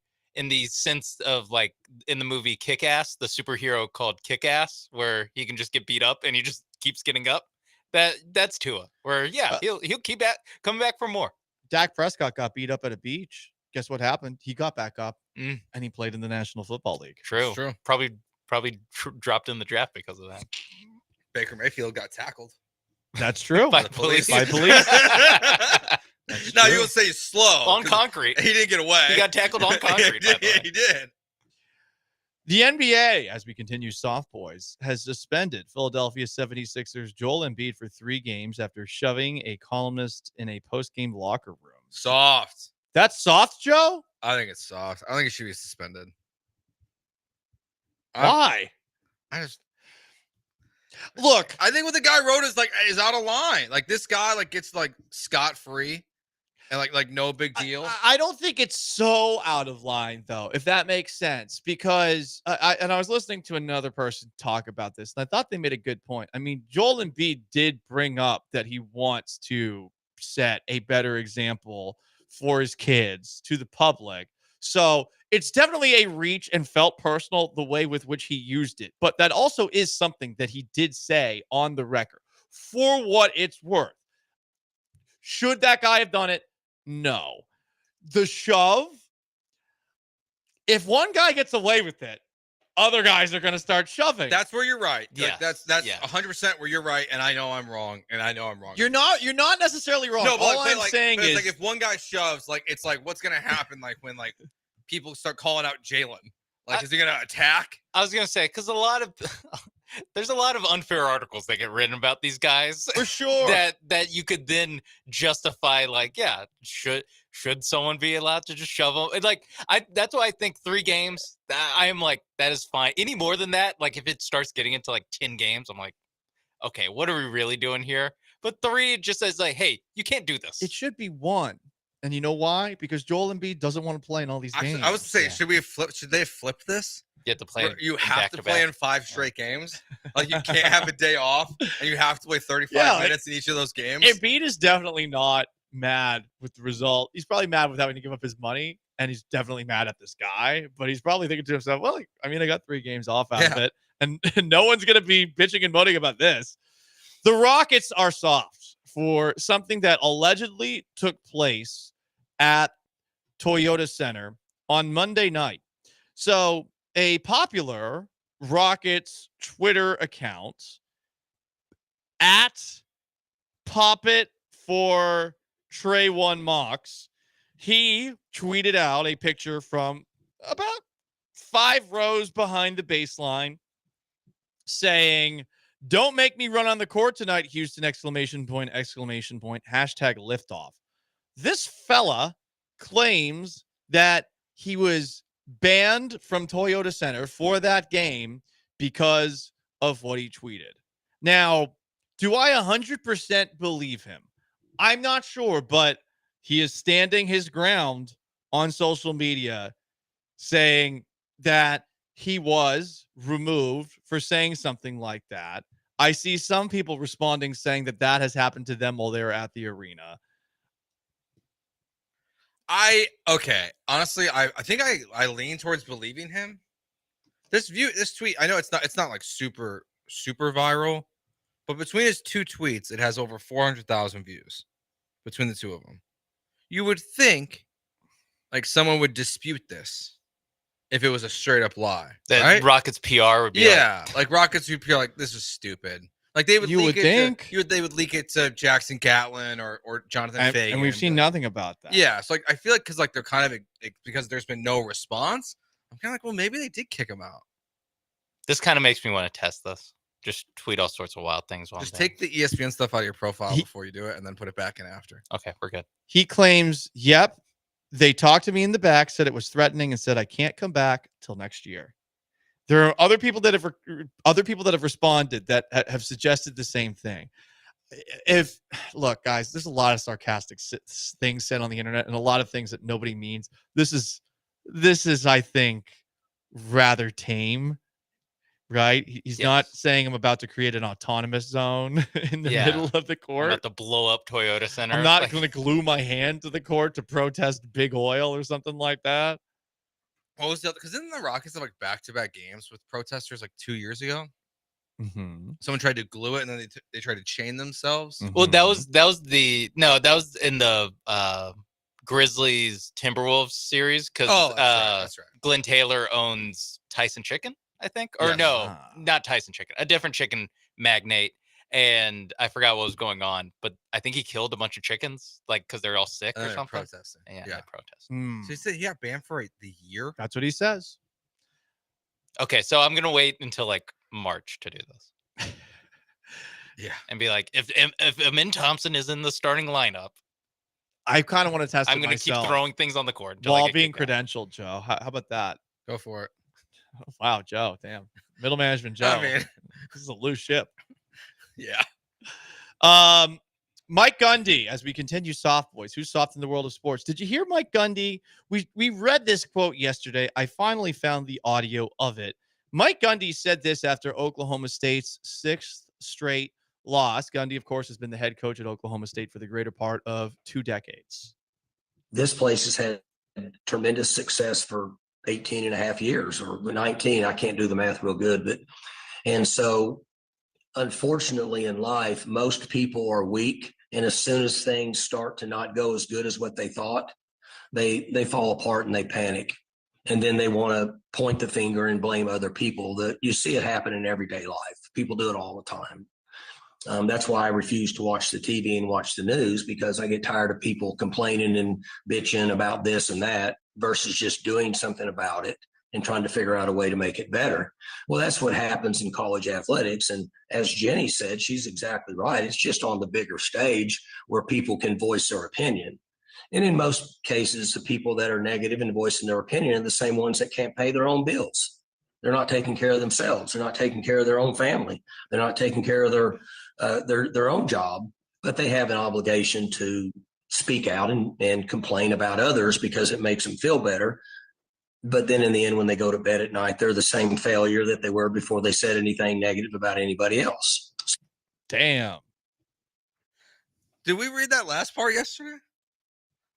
sense of like in the movie Kick-Ass, the superhero called Kick-Ass, where he can just get beat up and he just keeps getting up. That's Tua. Where he'll keep coming back for more. Dak Prescott got beat up at a beach. Guess what happened? He got back up and he played in the National Football League. True. Probably dropped in the draft because of that. Baker Mayfield got tackled. That's true. By police. By police. Now you would say slow on concrete. He didn't get away. He got tackled on concrete. by the way. He did. The NBA, as we continue soft boys, has suspended Philadelphia 76ers Joel Embiid for 3 games after shoving a columnist in a post-game locker room. Soft. That's soft, Joe? I think it's soft. I think it should be suspended. Why? Look, I think what the guy wrote is out of line. Like this guy gets scot-free and like no big deal. I don't think it's so out of line though, if that makes sense, because I was listening to another person talk about this and I thought they made a good point. I mean, Joel Embiid did bring up that he wants to set a better example for his kids to the public. So it's definitely a reach and felt personal the way with which he used it. But that also is something that he did say on the record. For what it's worth. Should that guy have done it? No. The shove, if one guy gets away with it, other guys are going to start shoving. That's where you're right. Yeah. That's 100% where you're right, and I know I'm wrong, You're not necessarily wrong. No, but all I'm saying but it's is like if one guy shoves, it's like what's gonna happen? Like when people start calling out Jalen, is he gonna attack? I was gonna say because there's a lot of unfair articles that get written about these guys for sure. that you could then justify should someone be allowed to just shove them? That's why I think 3 games. I am like that is fine. Any more than that, like if it starts getting into 10 games, I'm like, okay, what are we really doing here? But 3 just says hey, you can't do this. It should be 1. And you know why? Because Joel Embiid doesn't want to play in all these games. I was saying, should they have flipped this? You have to play. You have to play in 5 straight games. Like you can't have a day off, and you have to play 35 minutes in each of those games. Embiid is definitely not mad with the result. He's probably mad with having to give up his money, and he's definitely mad at this guy. But he's probably thinking to himself, "Well, I mean, I got 3 games off out of it, and no one's gonna be bitching and moaning about this." The Rockets are soft for something that allegedly took place at Toyota Center on Monday night. So a popular Rockets Twitter account at Poppet for Trey One Mox, he tweeted out a picture from about 5 rows behind the baseline saying, "Don't make me run on the court tonight, Houston, !" Hashtag liftoff. This fella claims that he was banned from Toyota Center for that game because of what he tweeted. Now, do I 100% believe him? I'm not sure, but he is standing his ground on social media saying that he was removed for saying something like that. I see some people responding saying that that has happened to them while they were at the arena. Honestly, I think I lean towards believing him. This tweet, I know it's not like super viral, but between his 2 tweets, it has over 400,000 views between the 2 of them. You would think like someone would dispute this if it was a straight up lie. That right? Rockets PR would be like Rockets would PR like this is stupid. Like they would You leak would it think. they would leak it to Jackson Gatlin or Jonathan Fagan. And we've seen nothing about that. Yeah, so like I feel like because like they're kind of because there's been no response. I'm kind of like, well, maybe they did kick him out. This kind of makes me want to test this. Just tweet all sorts of wild things. Just take the ESPN stuff out of your profile before you do it, and then put it back in after. Okay, we're good. He claims, "Yep, they talked to me in the back, said it was threatening, and said I can't come back till next year." There are other people that have responded that have suggested the same thing. Look, guys, there's a lot of sarcastic things said on the internet and a lot of things that nobody means. This is, I think, rather tame, right? He's not saying I'm about to create an autonomous zone in the middle of the court. I'm about to blow up Toyota Center. I'm not going to glue my hand to the court to protest big oil or something like that. What was the other? Because didn't the Rockets have like back-to-back games with protesters like 2 years ago? Mm-hmm. Someone tried to glue it, and then they tried to chain themselves. Mm-hmm. Well, that was in the Grizzlies Timberwolves series because that's right. Glenn Taylor owns Tyson Chicken, I think, or no, not Tyson Chicken, a different chicken magnate. And I forgot what was going on, but I think he killed a bunch of chickens, like because they're all sick or something. Protesting. Yeah, protesting. So he said he got banned for the year. That's what he says. Okay, so I'm gonna wait until like March to do this. And be like, if Amin Thompson is in the starting lineup, I kind of want to test. I'm gonna keep throwing things on the court while being credentialed, Joe. How about that? Go for it. Wow, Joe. Damn, middle management, Joe. I mean, this is a loose ship. Yeah. Mike Gundy, as we continue soft boys, who's soft in the world of sports. Did you hear Mike Gundy? We read this quote yesterday. I finally found the audio of it. Mike Gundy said this after Oklahoma State's 6th straight loss. Gundy, of course, has been the head coach at Oklahoma State for the greater part of 2 decades. This place has had tremendous success for 18 and a half years or 19. I can't do the math real good, and so unfortunately in life, most people are weak. And as soon as things start to not go as good as what they thought, they fall apart and they panic. And then they want to point the finger and blame other people. You see it happen in everyday life. People do it all the time. That's why I refuse to watch the TV and watch the news, because I get tired of people complaining and bitching about this and that versus just doing something about it and trying to figure out a way to make it better. Well, that's what happens in college athletics. And as Jenny said, she's exactly right. It's just on the bigger stage where people can voice their opinion. And in most cases, the people that are negative and voicing their opinion are the same ones that can't pay their own bills. They're not taking care of themselves. They're not taking care of their own family. They're not taking care of their own job, but they have an obligation to speak out and complain about others because it makes them feel better. But then in the end, when they go to bed at night, they're the same failure that they were before they said anything negative about anybody else. Damn. Did we read that last part yesterday?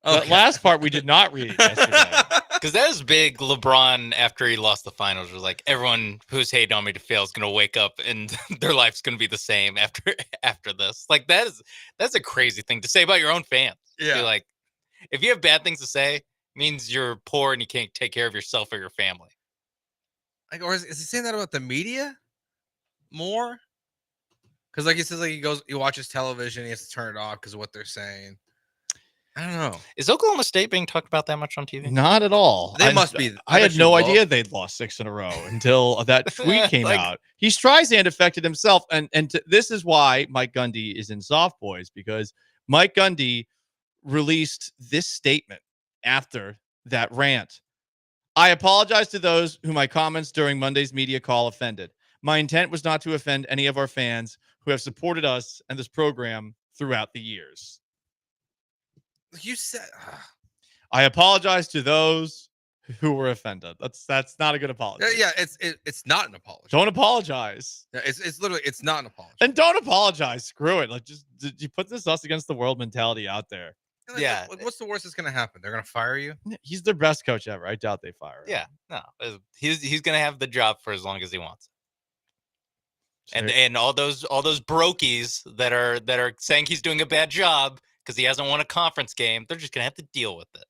That last part we did not read yesterday. Because that was big. LeBron, after he lost the finals, was like, everyone who's hating on me to fail is going to wake up and their life's going to be the same after this. Like, that's a crazy thing to say about your own fans. Yeah. Be like, if you have bad things to say, it means you're poor and you can't take care of yourself or your family. Like, or is he saying that about the media more? Because like he says, like he watches television, he has to turn it off because of what they're saying. I don't know. Is Oklahoma State being talkked about that much on TV? Not at all. They must be. I had bet no you idea love- they'd lost 6 in a row until that tweet came Like- out. He Streisand affected himself, and this is why Mike Gundy is in Soft Boys, because Mike Gundy released this statement after that rant. I apologize to those who my comments during Monday's media call offended. My intent was not to offend any of our fans who have supported us and this program throughout the years. You said I apologize to those who were offended. That's not a good apology. yeah, it's not an apology. Don't apologize. Yeah, it's literally it's not an apology. And don't apologize. Screw it. Like, just did you put this us against the world mentality out there? Like, Yeah. What's the worst that's gonna happen? They're gonna fire you. He's their best coach ever. I doubt they fire him. Yeah, no, he's gonna have the job for as long as he wants. And all those brokies that are saying he's doing a bad job because he hasn't won a conference game, they're just gonna have to deal with it.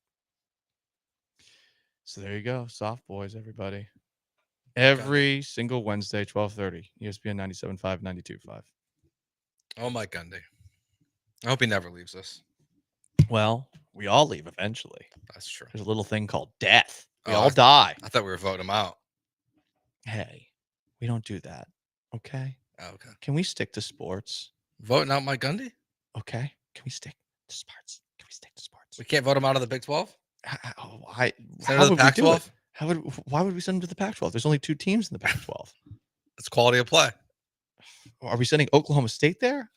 So there you go. Soft Boys, everybody. Every single Wednesday, 12:30, ESPN 97.5, 92.5. Oh, Mike Gundy. I hope he never leaves us. Well, we all leave eventually. That's true. There's a little thing called death. We Oh, all die. I thought we were voting him out. Hey, we don't do that. Okay. Oh, okay. Can we stick to sports? Voting out Mike Gundy? Okay. Can we stick to sports? Can we stick to sports? We can't vote him out of the Big 12? Why Send him to the would we do Pac-12? it? Why would we send him to the Pac-12? There's only 2 teams in the Pac-12. It's quality of play. Are we sending Oklahoma State there?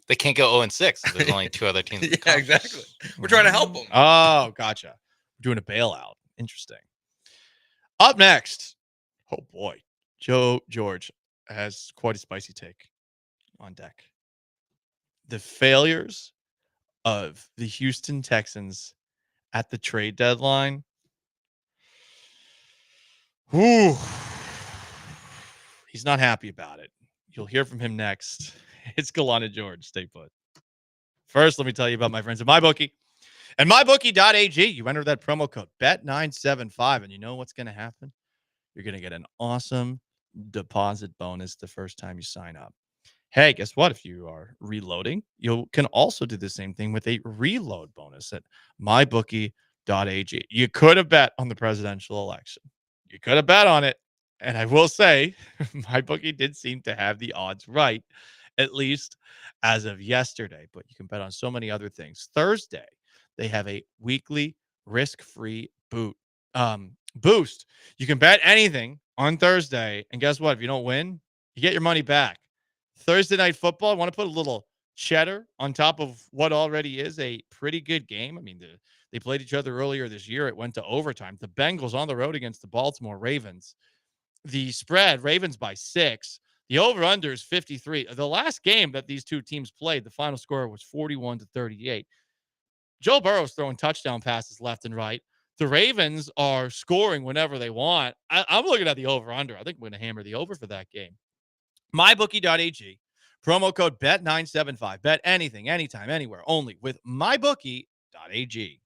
They can't go 0-6. There's only 2 other teams. in the Yeah, conference. exactly. We're trying to help them. Oh, gotcha. We're doing a bailout. Interesting. Up next, oh boy, Joe George has quite a spicy take on deck. The failures of the Houston Texans at the trade deadline. Whew. He's not happy about it. You'll hear from him next. It's Gallant George. Stay put. First, let me tell you about my friends at MyBookie. And MyBookie.ag, you enter that promo code BET975, and you know what's going to happen? You're going to get an awesome deposit bonus the first time you sign up. Hey, guess what? If you are reloading, you can also do the same thing with a reload bonus at MyBookie.ag. You could have bet on the presidential election. You could have bet on it. And I will say, MyBookie did seem to have the odds right, at least as of yesterday. But you can bet on so many other things. Thursday, they have a weekly risk-free boost. You can bet anything on Thursday. And guess what? If you don't win, you get your money back. Thursday night football, I want to put a little cheddar on top of what already is a pretty good game. I mean, they played each other earlier this year. It went to overtime. The Bengals on the road against the Baltimore Ravens. The spread, Ravens by 6. The over-under is 53. The last game that these two teams played, the final score was 41-38. Joe Burrow's throwing touchdown passes left and right. The Ravens are scoring whenever they want. I'm looking at the over-under. I think we're going to hammer the over for that game. MyBookie.ag. Promo code BET975. Bet anything, anytime, anywhere, only with MyBookie.ag.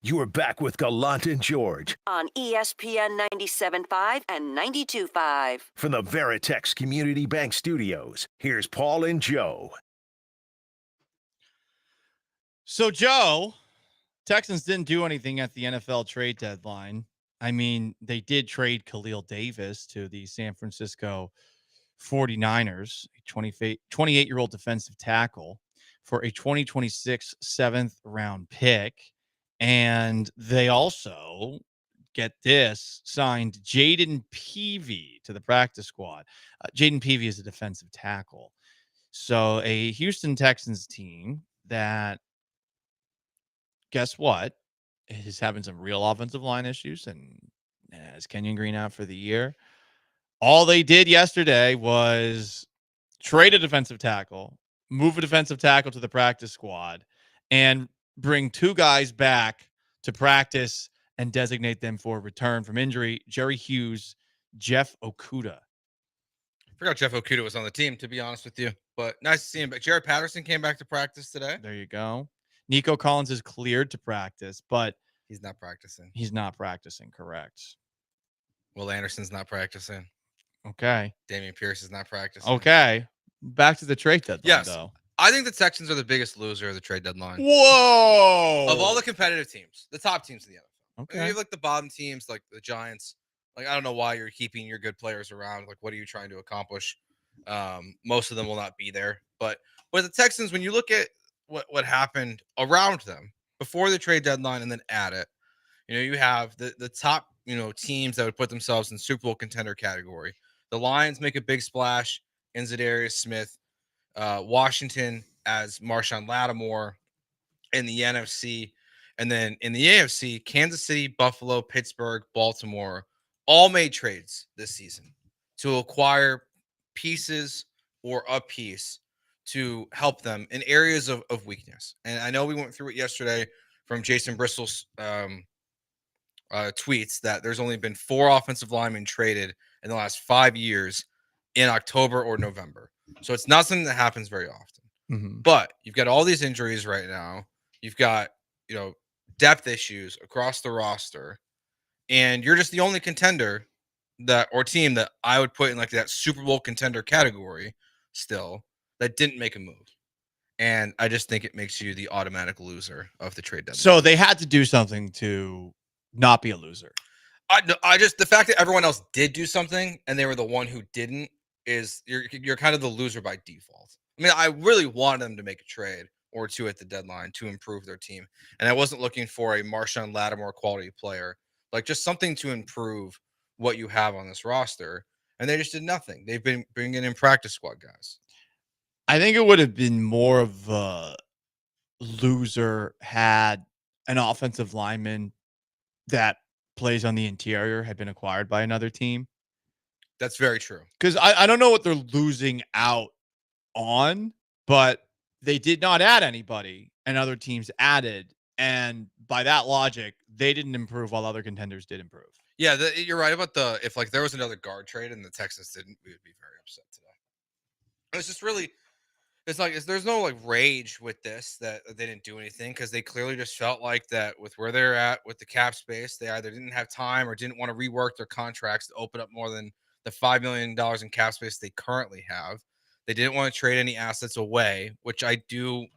You are back with Gallant and George on ESPN 97.5 and 92.5. from the Veritex Community Bank Studios. Here's Paul and Joe. So, Joe, Texans didn't do anything at the NFL trade deadline. I mean, they did trade Khalil Davis to the San Francisco 49ers, a 28-year-old defensive tackle, for a 2026 7th-round pick. And they also, get this, signed Jaden Peavy to the practice squad. Jaden Peavy is a defensive tackle. So a Houston Texans team that, guess what, is having some real offensive line issues and has Kenyon Green out for the year. All they did yesterday was trade a defensive tackle, move a defensive tackle to the practice squad, and bring 2 guys back to practice and designate them for return from injury. Jerry Hughes, Jeff Okudah. I forgot Jeff Okudah was on the team, to be honest with you. But nice to see him back. Jared Patterson came back to practice today. There you go. Nico Collins is cleared to practice, but he's not practicing. He's not practicing, correct. Will Anderson's not practicing. Okay. Damian Pierce is not practicing. Okay. Back to the trade deadline, yes. though. I think the Texans are the biggest loser of the trade deadline. Whoa! Of all the competitive teams, the top teams of the NFL. Okay. You have like the bottom teams, like the Giants. Like, I don't know why you're keeping your good players around. Like, what are you trying to accomplish? Most of them will not be there. But with the Texans, when you look at what happened around them before the trade deadline and then at it, you have the top, teams that would put themselves in Super Bowl contender category. The Lions make a big splash in Zadarius Smith. Washington as Marshawn Lattimore in the NFC. And then in the AFC, Kansas City, Buffalo, Pittsburgh, Baltimore all made trades this season to acquire pieces or a piece to help them in areas of weakness. And I know we went through it yesterday from Jason Bristol's tweets that there's only been 4 offensive linemen traded in the last 5 years in October or November. So it's not something that happens very often. Mm-hmm. But you've got all these injuries right now. You've got, depth issues across the roster. And you're just the only contender or team that I would put in like that Super Bowl contender category still that didn't make a move. And I just think it makes you the automatic loser of the trade deadline. So they had to do something to not be a loser. I just, the fact that everyone else did do something and they were the one who didn't is you're kind of the loser by default. I mean, I really wanted them to make a trade or 2 at the deadline to improve their team. And I wasn't looking for a Marshawn Lattimore quality player, like just something to improve what you have on this roster. And they just did nothing. They've been bringing in practice squad guys. I think it would have been more of a loser had an offensive lineman that plays on the interior had been acquired by another team. That's very true. Because I don't know what they're losing out on, but they did not add anybody and other teams added. And by that logic, they didn't improve while other contenders did improve. Yeah, you're right about if like there was another guard trade and the Texans didn't, we would be very upset today. It's just really, there's no like rage with this that they didn't do anything because they clearly just felt like that with where they're at with the cap space, they either didn't have time or didn't want to rework their contracts to open up more than the $5 million in cap space they currently have. They didn't want to trade any assets away, which I do,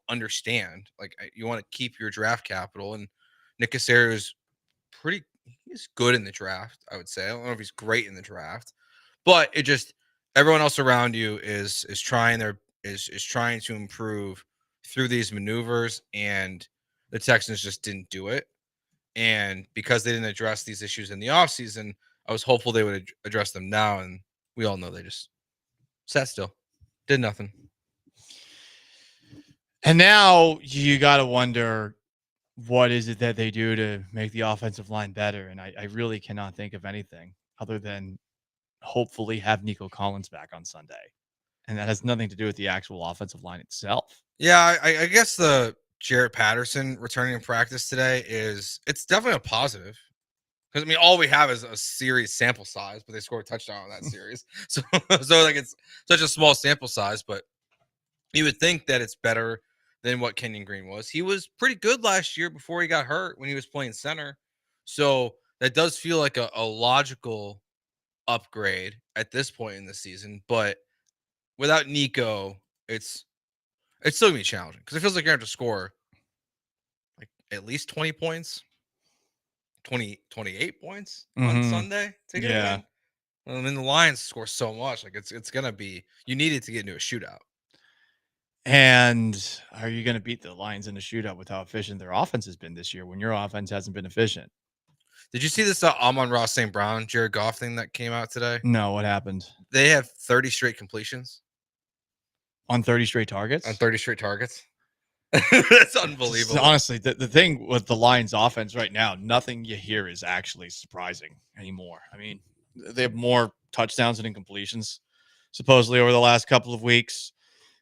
understand. Like you want to keep your draft capital, and Nick Caserio is he's good in the draft, I would say. I don't know if he's great in the draft, but it just everyone else around you is trying to improve through these maneuvers, and the Texans just didn't do it. And because they didn't address these issues in the offseason, I was hopeful they would address them now, and we all know they just sat still, did nothing. And now you got to wonder, what is it that they do to make the offensive line better? And I really cannot think of anything other than hopefully have Nico Collins back on Sunday. And that has nothing to do with the actual offensive line itself. Yeah, I guess the Jared Patterson returning in practice today it's definitely a positive. Because, I mean, all we have is a series sample size, but they scored a touchdown on that series. So like it's such a small sample size, but you would think that it's better than what Kenyon Green was. He was pretty good last year before he got hurt when he was playing center. So that does feel like a logical upgrade at this point in the season. But without Nico, it's still gonna be challenging because it feels like you're gonna have to score like at least 20 points, 28 points on Sunday to get a win. I mean, the Lions score so much. Like it's gonna be, you need it to get into a shootout. And are you going to beat the Lions in a shootout with how efficient their offense has been this year when your offense hasn't been efficient? Did you see this Amon-Ra St. Brown, Jared Goff thing that came out today? No, what happened? They have 30 straight completions. On 30 straight targets? On 30 straight targets. That's unbelievable. Honestly, the thing with the Lions offense right now, nothing you hear is actually surprising anymore. I mean, they have more touchdowns and incompletions supposedly over the last couple of weeks.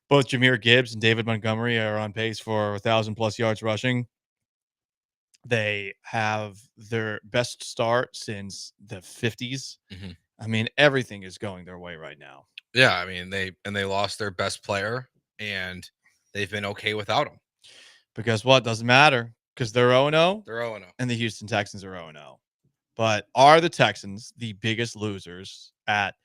Both Jahmyr Gibbs and David Montgomery are on pace for 1,000+ yards rushing. They have their best start since the 50s. I mean, everything is going their way right now. Yeah, I mean, they lost their best player, and they've been okay without him. Because what? Doesn't matter. Because they're 0-0. They're 0-0. And the Houston Texans are 0-0. But are the Texans the biggest losers at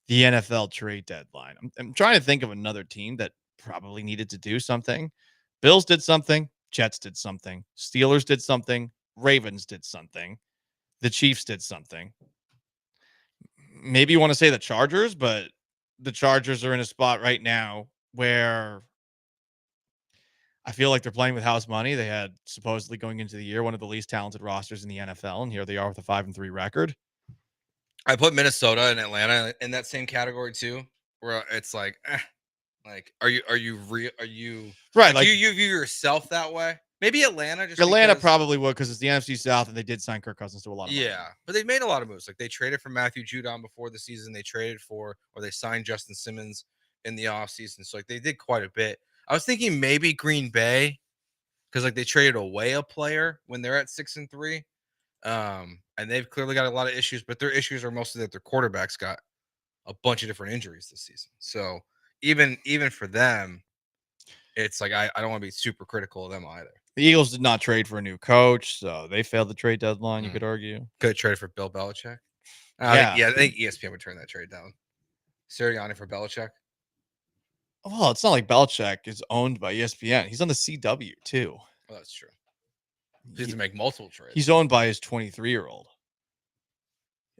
the NFL trade deadline? I'm trying to think of another team that probably needed to do something. Bills did something. Jets did something. Steelers did something. Ravens did something. The Chiefs did something. Maybe you want to say the Chargers, but the Chargers are in a spot right now where I feel like they're playing with house money. They had supposedly going into the year one of the least talented rosters in the NFL, and here they are with a 5-3 record. I put Minnesota and Atlanta in that same category too, where it's like, like, are you right? Like, you view yourself that way? Maybe Atlanta. Atlanta probably would because it's the NFC South, and they did sign Kirk Cousins to a lot of money. Yeah, but they've made a lot of moves. Like they traded for Matthew Judon before the season. They traded for, or they signed Justin Simmons in the offseason. So like they did quite a bit. I was thinking maybe Green Bay, because like they traded away a player when they're at 6-3. And they've clearly got a lot of issues, but their issues are mostly that their quarterback's got a bunch of different injuries this season. So even for them, it's like I don't want to be super critical of them either. The Eagles did not trade for a new coach, so they failed the trade deadline, you could argue. Could have traded for Bill Belichick. Yeah. I think ESPN would turn that trade down. Sirianni for Belichick. Well, it's not like Belichick is owned by ESPN. He's on the CW too. Well, that's true. He has to make multiple trades. He's owned by his 23-year-old.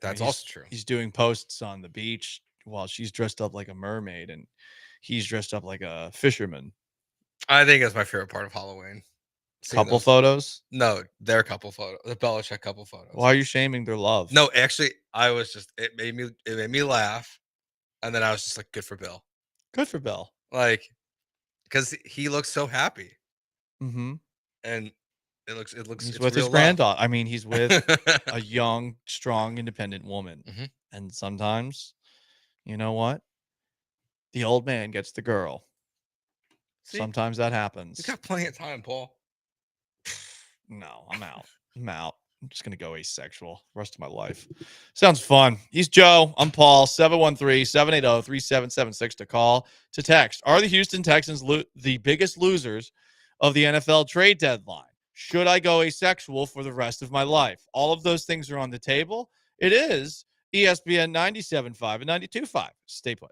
That's also true. He's doing posts on the beach while she's dressed up like a mermaid and he's dressed up like a fisherman. I think that's my favorite part of Halloween. Couple photos? No, their couple photo. The Belichick couple photos. Why are you shaming their love? No, actually, I was just it made me laugh, and then I was just like, good for Bill. Good for Bill. Like, because he looks so happy. Mm-hmm. And it looks. He's with his granddaughter. I mean, he's with a young, strong, independent woman. And sometimes, you know what? The old man gets the girl. See? Sometimes that happens. You got plenty of time, Paul. No, I'm out. I'm just going to go asexual the rest of my life. Sounds fun. He's Joe. I'm Paul. 713-780-3776 to call, to text. Are the Houston Texans the biggest losers of the NFL trade deadline? Should I go asexual for the rest of my life? All of those things are on the table. It is ESPN 97.5 and 92.5. Stay put.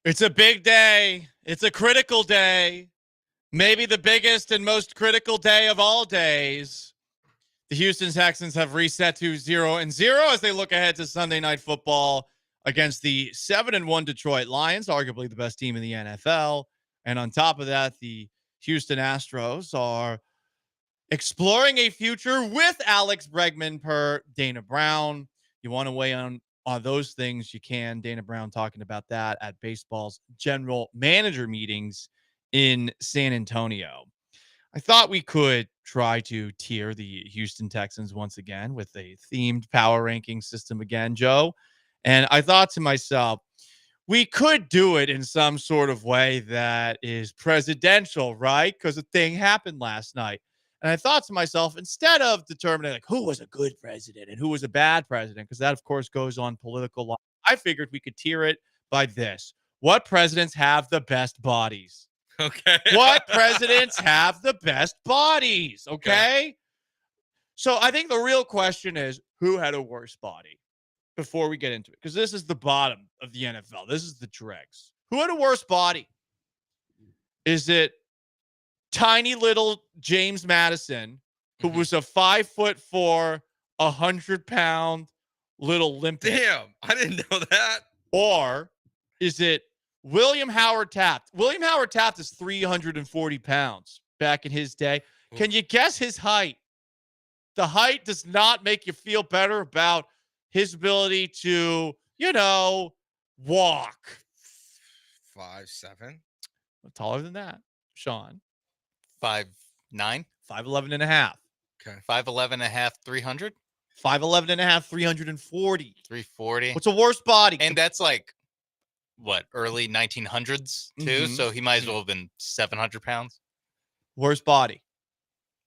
It's a big day. It's a critical day. Maybe the biggest and most critical day of all days. The Houston Texans have reset to 0-0 as they look ahead to Sunday Night Football against the 7-1 Detroit Lions, arguably the best team in the NFL. And on top of that, the Houston Astros are exploring a future with Alex Bregman per Dana Brown. You want to weigh on those things, you can. Dana Brown talking about that at baseball's general manager meetings in San Antonio. I thought we could try to tier the Houston Texans once again with a themed power ranking system again, Joe. And I thought to myself, we could do it in some sort of way that is presidential, right? Because a thing happened last night. And I thought to myself, instead of determining like who was a good president and who was a bad president, because that, of course, goes on political law, I figured we could tier it by this. What presidents have the best bodies? Okay. What presidents have the best bodies? Okay. So I think the real question is who had a worse body before we get into it? Because this is the bottom of the NFL. This is the dregs. Who had a worse body? Is it tiny little James Madison, who was a 5'4", 100-pound little limpet? Damn, I didn't know that. Or is it William Howard Taft? William Howard Taft is 340 pounds back in his day. Can you guess his height? The height does not make you feel better about his ability to, walk. 5'7". Taller than that, Sean. 5'9", 5'11 and a half. Okay. 5'11 and a half, 300. 5'11 and a half, 340. 340. What's a worse body? And that's like what, early 1900s too. Mhm. So he might as well have been 700 pounds. Worst body.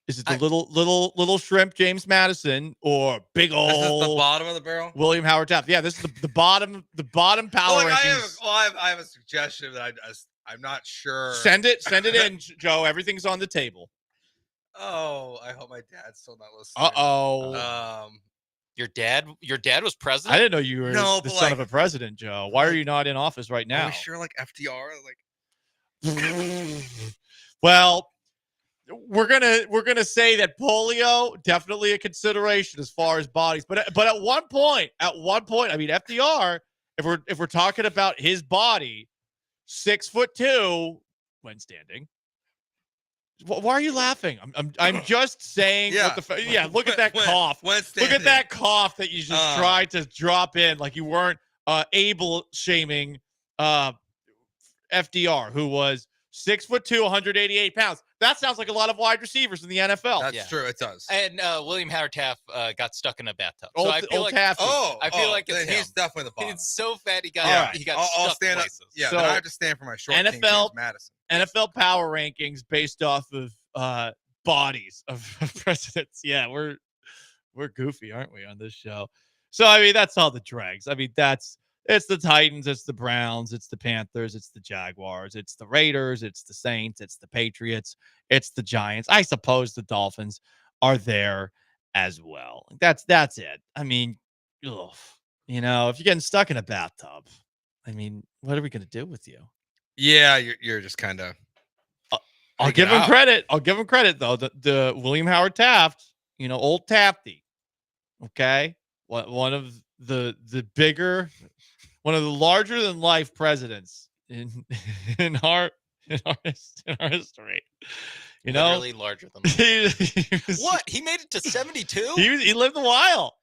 Is it the little shrimp James Madison or big old? This is the bottom of the barrel. William Howard Taft. Yeah, this is the bottom. The bottom power rankings. I have a suggestion that I'm not sure. Send it in, Joe. Everything's on the table. Oh, I hope my dad's still not listening. Uh-oh. Your dad was president? I didn't know you were the son of a president, Joe. Why are you not in office right now? Are we sure like FDR? Well, we're gonna say that polio definitely a consideration as far as bodies, but at one point, I mean FDR, if we're talking about his body, 6'2" when standing. Why are you laughing? I'm just saying. Yeah. Look at that cough. Look at that cough that you just tried to drop in, like you weren't able shaming FDR, who was 6'2", 188 pounds. That sounds like a lot of wide receivers in the NFL. That's true. It does. And William Howard Taft got stuck in a bathtub. Old, so I feel like Tafty. I feel like it's he's him. definitely the bottom. He's so fat he got I'll stuck stand places. up. Yeah, So, then I have to stand for my short king, James Madison. NFL power rankings based off of bodies of presidents. Yeah, we're goofy, aren't we, on this show? So I mean, that's all the dregs. I mean, it's the Titans, it's the Browns, it's the Panthers, it's the Jaguars, it's the Raiders, it's the Saints, it's the Patriots, it's the Giants. I suppose the Dolphins are there as well. That's it. I mean, if you're getting stuck in a bathtub, I mean, what are we going to do with you? Yeah, you're just kind of. I'll give him credit. Though. The William Howard Taft, old Tafty. Okay, one of the bigger, one of the larger than life presidents in our history. Literally larger than life. What? He made it to 72? He lived a while.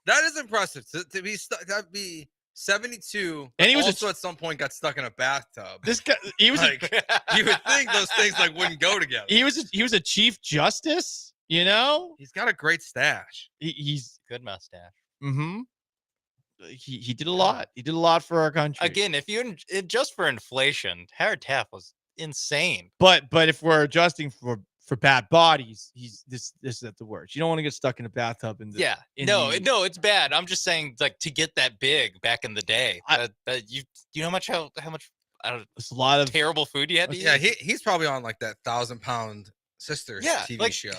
That is impressive. To be that'd be 72, and he was also at some point got stuck in a bathtub. This guy, he was like, you would think those things wouldn't go together. He was a chief justice. He's got a great stash. He's good mustache. Mm-hmm. He did a lot. He did a lot for our country. Again, if you just for inflation, Howard Taft was insane. But if we're adjusting for bad bodies, this is at the worst. You don't want to get stuck in a bathtub. No, it's bad. I'm just saying, like, to get that big back in the day, you know how much it's a lot of terrible food you had to eat. Yeah, he's probably on like that 1,000-pound Sisters TV show.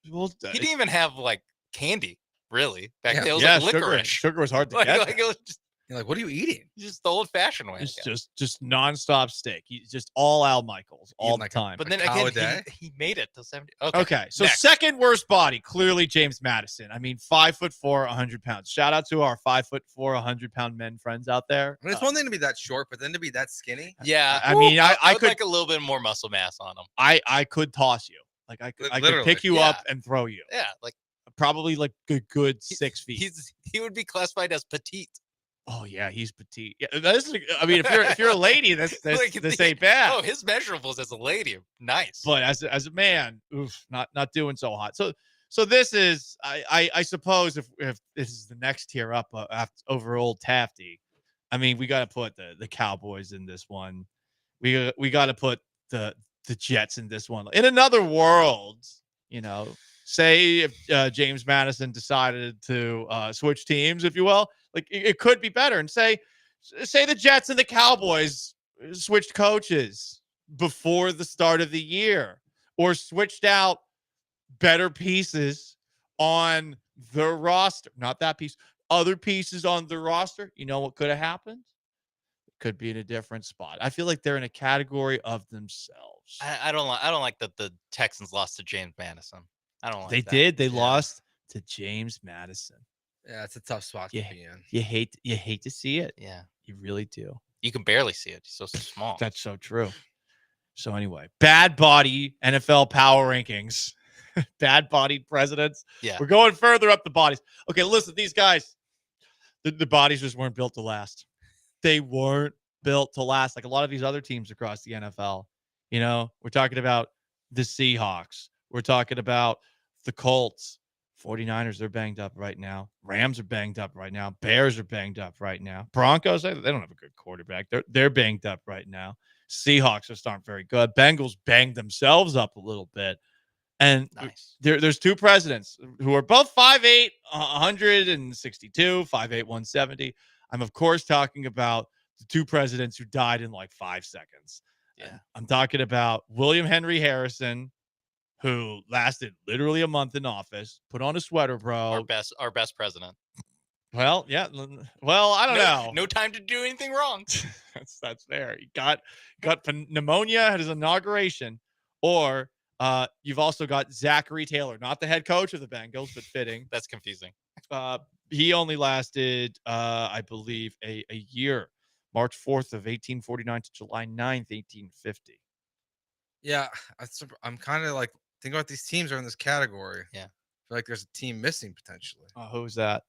Well, he didn't even have like candy really back then. It was yeah, like licorice. Sugar was hard to get. It was just, You're like, what are you eating? Just the old-fashioned way. It's just nonstop steak. He's just all Al Michaels all the time. But then cow again, a day? he made it to 70. Okay, so next. second worst body, clearly James Madison. I mean, 5'4", 100 pounds. Shout out to our 5'4", 100-pound men friends out there. I mean, it's one thing to be that short, but then to be that skinny. Yeah, I mean, I would could like a little bit more muscle mass on him. I could toss you. Like I could Literally. pick you up and throw you. Yeah, like Probably like a good 6 feet. he would be classified as petite. Oh yeah, he's petite. Yeah, I mean, if you're a lady, this ain't bad. Oh, his measurables as a lady are nice. But as a man, oof, not doing so hot. So this is I suppose if this is the next tier up over old Tafty, I mean we got to put the Cowboys in this one. We got to put the Jets in this one. In another world, say if James Madison decided to switch teams, if you will, like it could be better. And say the Jets and the Cowboys switched coaches before the start of the year, or switched out better pieces on the roster. Not that piece, other pieces on the roster. You know what could have happened? Could be in a different spot. I feel like they're in a category of themselves. I don't like that the Texans lost to James Madison. I don't like They that. did. They lost to James Madison. Yeah, it's a tough spot to be in. You hate to see it. Yeah, you really do. You can barely see it. He's so small. That's so true. So anyway, bad body NFL power rankings. Bad bodied presidents. Yeah. We're going further up the bodies. Okay, listen, these guys, the bodies just weren't built to last. They weren't built to last like a lot of these other teams across the NFL. We're talking about the Seahawks. We're talking about the Colts. 49ers, they're banged up right now. Rams are banged up right now. Bears are banged up right now. Broncos, they don't have a good quarterback. They're banged up right now. Seahawks just aren't very good. Bengals banged themselves up a little bit. And there's two presidents who are both 5'8", 162, 5'8", 170. I'm, of course, talking about the two presidents who died in like 5 seconds. Yeah. I'm talking about William Henry Harrison, who lasted literally a month in office, put on a sweater, bro. Our best president. Well, yeah. Well, I don't know. No time to do anything wrong. That's fair. He got pneumonia at his inauguration. Or you've also got Zachary Taylor, not the head coach of the Bengals, but fitting. That's confusing. He only lasted, I believe, a year. March 4th of 1849 to July 9th, 1850. Yeah, I'm kind of like, think about these teams are in this category. Yeah. I feel like there's a team missing potentially. Who's that?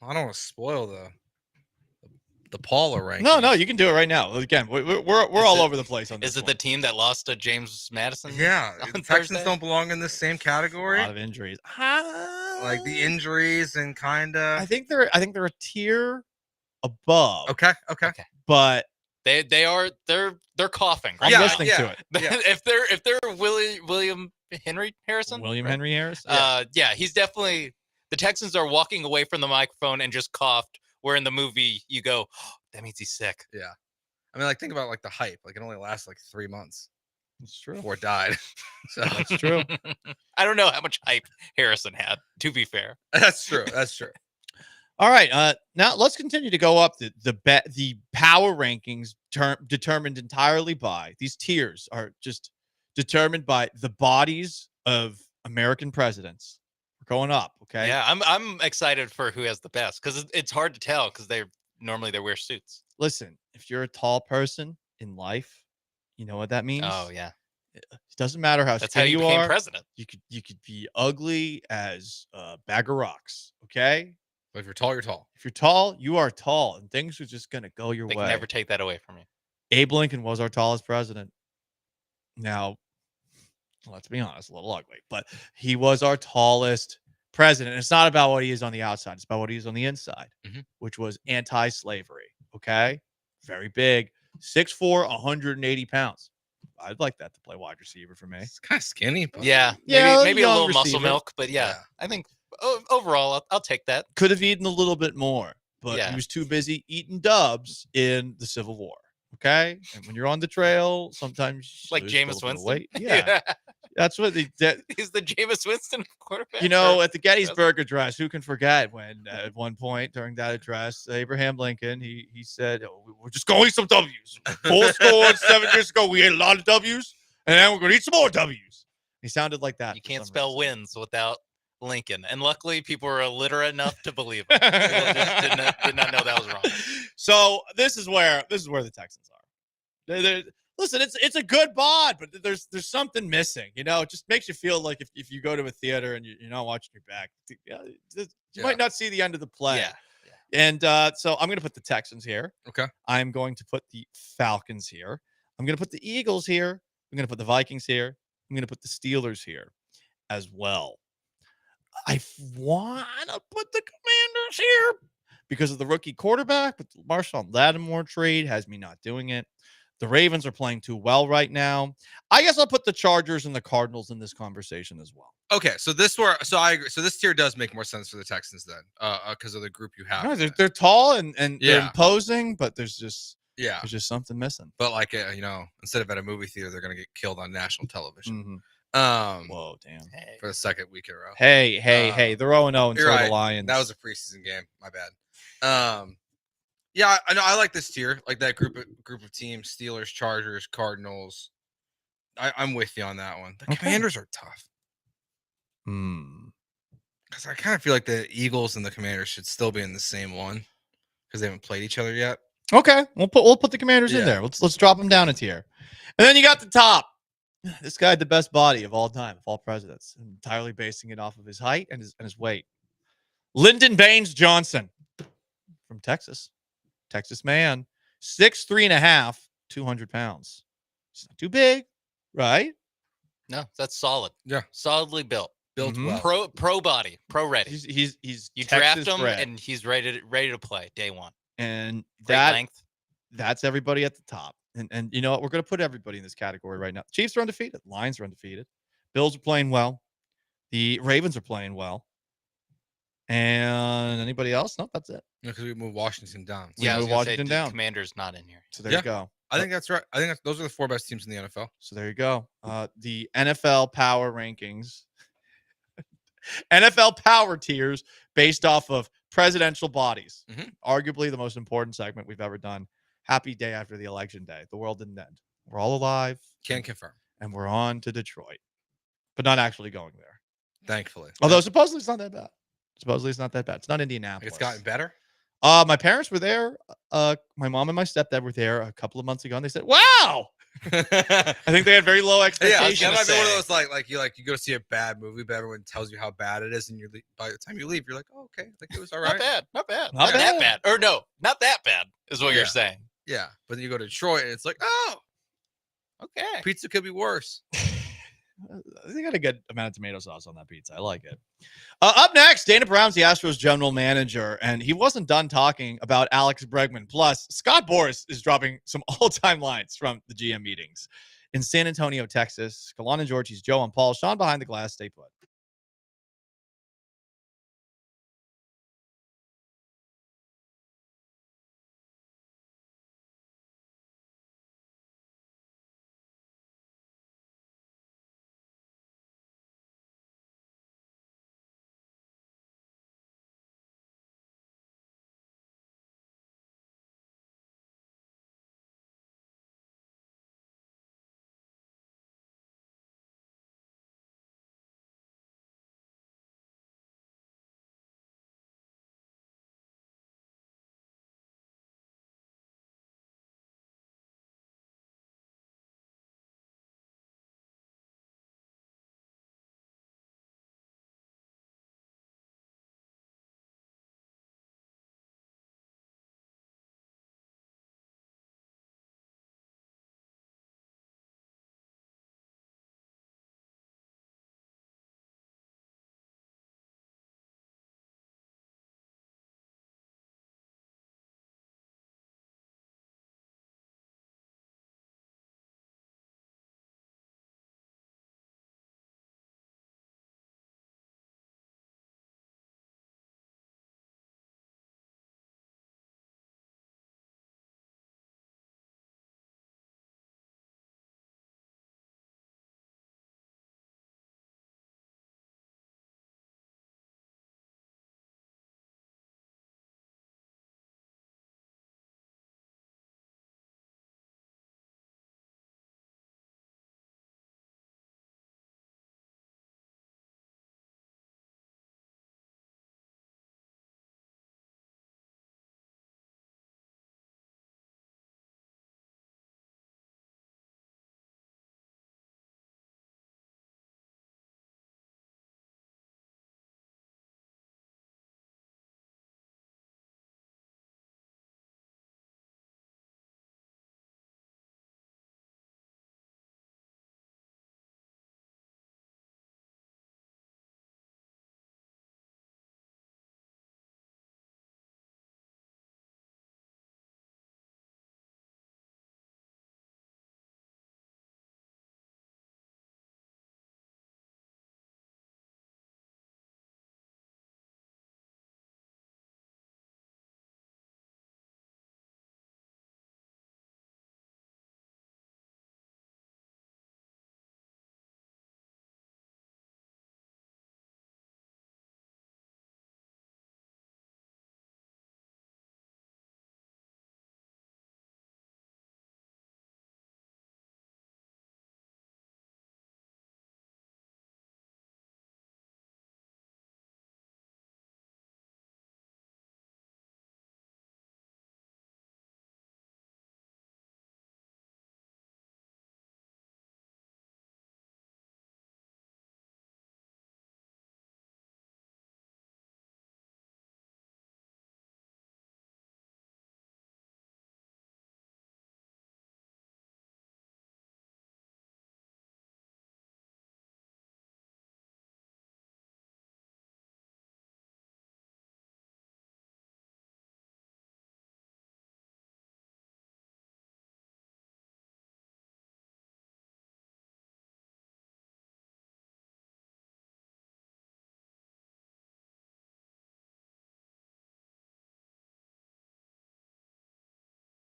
I don't want to spoil the Paula rank. No, you can do it right now. Again, we're all over the place on this. Is it the team that lost to James Madison? Yeah, the Texans Thursday? don't belong in the same category. A lot of injuries. Like the injuries and kind of. I think they're a tier above. Okay. But they're coughing. I'm listening to it. If they're William Henry Harrison. William Henry Harrison. Yeah, he's definitely. The Texans are walking away from the microphone and just coughed. Where in the movie you go, oh, that means he's sick. Yeah. I mean, like, think about like the hype. Like, it only lasts like 3 months. It's true. Before it died. So that's true. I don't know how much hype Harrison had, to be fair. That's true. All right. Now let's continue to go up the power rankings determined entirely by these tiers are just determined by the bodies of American presidents. We're going up. Okay. Yeah, I'm excited for who has the best because it's hard to tell because they wear suits. Listen, if you're a tall person in life, you know what that means. Oh yeah. It doesn't matter how That's skinny how you you became are. president. You could be ugly as a bag of rocks. Okay. But if you're tall, you're tall. If you're tall, you are tall, and things are just gonna go your They way. can never take that away from you. Abe Lincoln was our tallest president. Now, let's be honest, a little ugly, but he was our tallest president. It's not about what he is on the outside; it's about what he is on the inside, which was anti-slavery. Okay, very big, 6'4", 180 pounds. I'd like that to play wide receiver for me. It's kind of skinny, but maybe a young little muscle receiver. milk, but yeah. I think overall, I'll take that. Could have eaten a little bit more, but he was too busy eating dubs in the Civil War. Okay, and when you're on the trail, sometimes you Like lose a Jameis little bit of Winston. weight. Yeah, that's what they did. He's the Jameis Winston quarterback. You know, at the Gettysburg Address, who can forget when at one point during that address, Abraham Lincoln, he said, oh, we're just going to eat some W's. 7 years ago, we ate a lot of W's, and then we're going to eat some more W's. He sounded like that. You can't spell wins without Lincoln. And luckily, people were illiterate enough to believe him. People just did not know that was wrong. So this is where the Texans are. Listen, it's a good bod, but there's something missing. You know, it just makes you feel like if you go to a theater and you're not watching your back, you might not see the end of the play. Yeah. And so I'm going to put the Texans here. Okay. I'm going to put the Falcons here. I'm going to put the Eagles here. I'm going to put the Vikings here. I'm going to put the Steelers here as well. I want to put the Commanders here because of the rookie quarterback, but the Marshawn Lattimore trade has me not doing it. The Ravens are playing too well right now. I guess I'll put the Chargers and the Cardinals in this conversation as well. Okay, so I agree. So this tier does make more sense for the Texans then, because of the group you have. No, they're tall and they're imposing, but there's just something missing. But like instead of at a movie theater, they're gonna get killed on national television. Whoa, damn! For the second week in a row. Hey, they're 0-0 and so right. the Lions. That was a preseason game. My bad. Yeah, I know. I like this tier, like that group of teams: Steelers, Chargers, Cardinals. I'm with you on that one. The Commanders are tough. Because I kind of feel like the Eagles and the Commanders should still be in the same one because they haven't played each other yet. Okay, we'll put the Commanders in there. Let's drop them down a tier, and then you got the top. This guy had the best body of all time, of all presidents, entirely basing it off of his height and his weight. Lyndon Baines Johnson from Texas man, 6'3.5", 200 pounds. He's not too big, right? No, that's solid. Yeah, solidly built. Built well. Pro body, pro ready. He's you Texas draft him bred. and he's ready to play day one. And Great length. That's everybody at the top. And you know what? We're going to put everybody in this category right now. Chiefs are undefeated. Lions are undefeated. Bills are playing well. The Ravens are playing well. And anybody else? No, that's it. Because we moved Washington down. Yeah, move Washington down. Commander's not in here. So there you go. I think that's right. I think those are the 4 best teams in the NFL. So there you go. The NFL power rankings. NFL power tiers based off of presidential bodies. Arguably the most important segment we've ever done. Happy day after the election day. The world didn't end. We're all alive. Can confirm. And we're on to Detroit. But not actually going there. Thankfully. Although supposedly it's not that bad. It's not Indianapolis. It's gotten better? My parents were there. My mom and my stepdad were there a couple of months ago, and they said, "Wow." I think they had very low expectations. Yeah, that might be one of those like you go to see a bad movie, but everyone tells you how bad it is, and by the time you leave, you're like, "Oh, okay, like it was all right." Not that bad. Or no, not that bad is what you're saying. Yeah, but then you go to Detroit, and it's like, "Oh, okay, pizza could be worse." They got a good amount of tomato sauce on that pizza. I like it. Up next, Dana Brown's the Astros general manager, and he wasn't done talking about Alex Bregman. Plus, Scott Boras is dropping some all-time lines from the GM meetings. In San Antonio, Texas, Gallant George, he's Joe and Paul. Sean behind the glass. Stay put.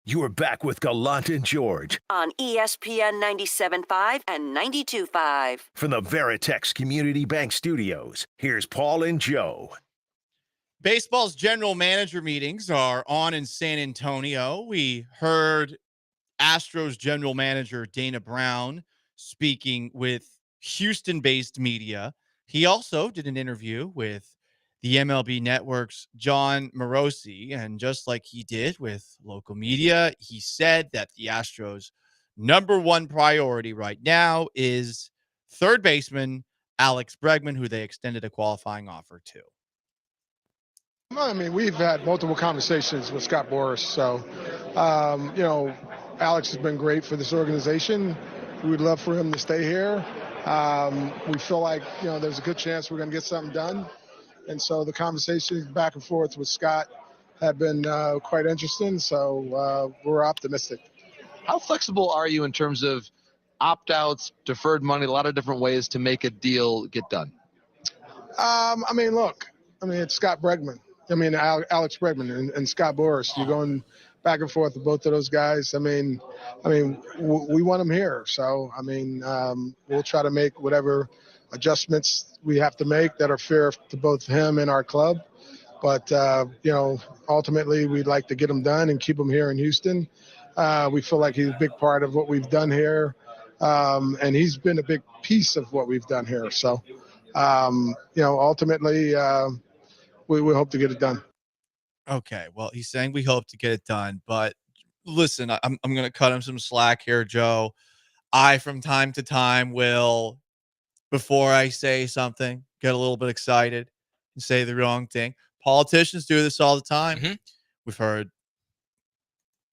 You are back with Gallant and George On ESPN 97.5 and 92.5. from the Veritex Community Bank Studios. Here's Paul and Joe. Baseball's general manager meetings are on in San Antonio. We heard Astros general manager Dana Brown speaking with Houston-based media. He also did an interview with the MLB Network's John Morosi, and just like he did with local media, he said that the Astros' number one priority right now is third baseman Alex Bregman, who they extended a qualifying offer to. I mean, we've had multiple conversations with Scott Boras. So, Alex has been great for this organization. We'd love for him to stay here. We feel like, there's a good chance we're going to get something done. And so the conversations back and forth with Scott have been quite interesting. So we're optimistic. How flexible are you in terms of opt-outs, deferred money, a lot of different ways to make a deal get done? It's Scott Bregman. Alex Bregman and Scott Boras. You're going back and forth with both of those guys. We want them here. So, we'll try to make whatever adjustments we have to make that are fair to both him and our club. But, ultimately we'd like to get him done and keep him here in Houston. We feel like he's a big part of what we've done here. And he's been a big piece of what we've done here. So, ultimately, we hope to get it done. Okay, well, he's saying we hope to get it done, but listen, I'm going to cut him some slack here, Joe. I, from time to time, will, before I say something, get a little bit excited and say the wrong thing. Politicians do this all the time. Mm-hmm. We've heard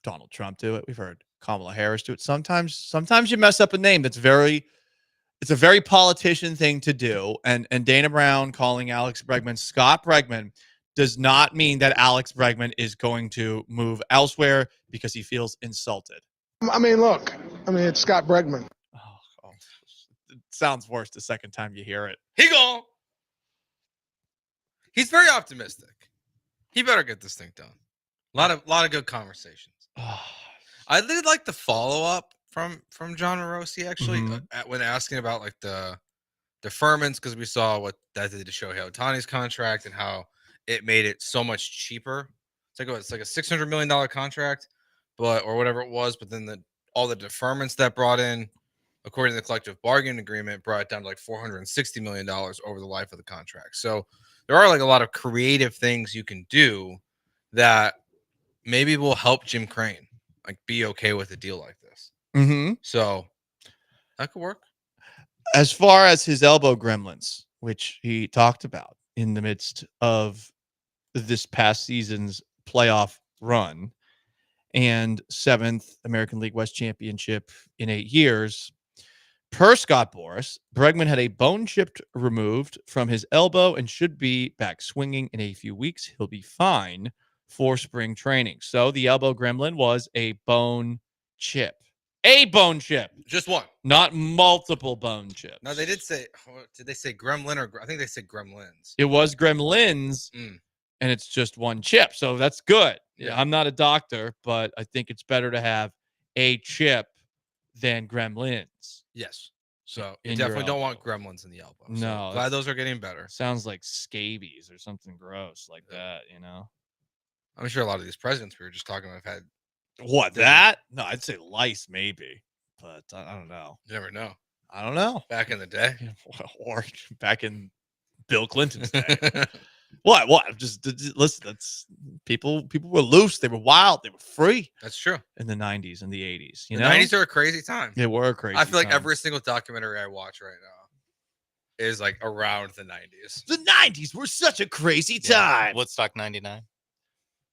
Donald Trump do it. We've heard Kamala Harris do it. Sometimes you mess up a name it's a very politician thing to do. And Dana Brown calling Alex Bregman Scott Bregman does not mean that Alex Bregman is going to move elsewhere because he feels insulted. It's Scott Bregman. Oh, it sounds worse the second time you hear it. He's very optimistic. He better get this thing done. A lot of good conversations. I did like the follow-up from John Morosi, actually, when asking about like the deferments, because we saw what that did to Shohei Ohtani's contract and how it made it so much cheaper. It's like a $600 million contract, or whatever it was. But then all the deferments that brought in, according to the collective bargaining agreement, brought it down to like $460 million over the life of the contract. So there are like a lot of creative things you can do that maybe will help Jim Crane like be okay with a deal like this. Mm-hmm. So that could work. As far as his elbow gremlins, which he talked about in the midst of this past season's playoff run and 7th American League West Championship in 8 years, per Scott Boras, Bregman had a bone chip removed from his elbow and should be back swinging in a few weeks. He'll be fine for spring training. So the elbow gremlin was a bone chip. A bone chip. Just one. Not multiple bone chips. No, they did say, did they say gremlin or I think they said gremlins. It was gremlins, and it's just one chip. So that's good. Yeah. I'm not a doctor, but I think it's better to have a chip than gremlins. Yes. So you definitely don't want gremlins in the elbow. So no. Glad those are getting better. Sounds like scabies or something gross like that, I'm sure a lot of these presidents we were just talking about have had. What, that? No, I'd say lice maybe, but I don't know. You never know. I don't know. Back in the day. Or back in Bill Clinton's day. What? Just listen, that's people were loose, they were wild, they were free. That's true. In the 90s and the 80s. The 90s are a crazy time. They were a crazy I feel like time. every single documentary I watch right now is like around the 90s. The 90s were such a crazy time. Woodstock 99.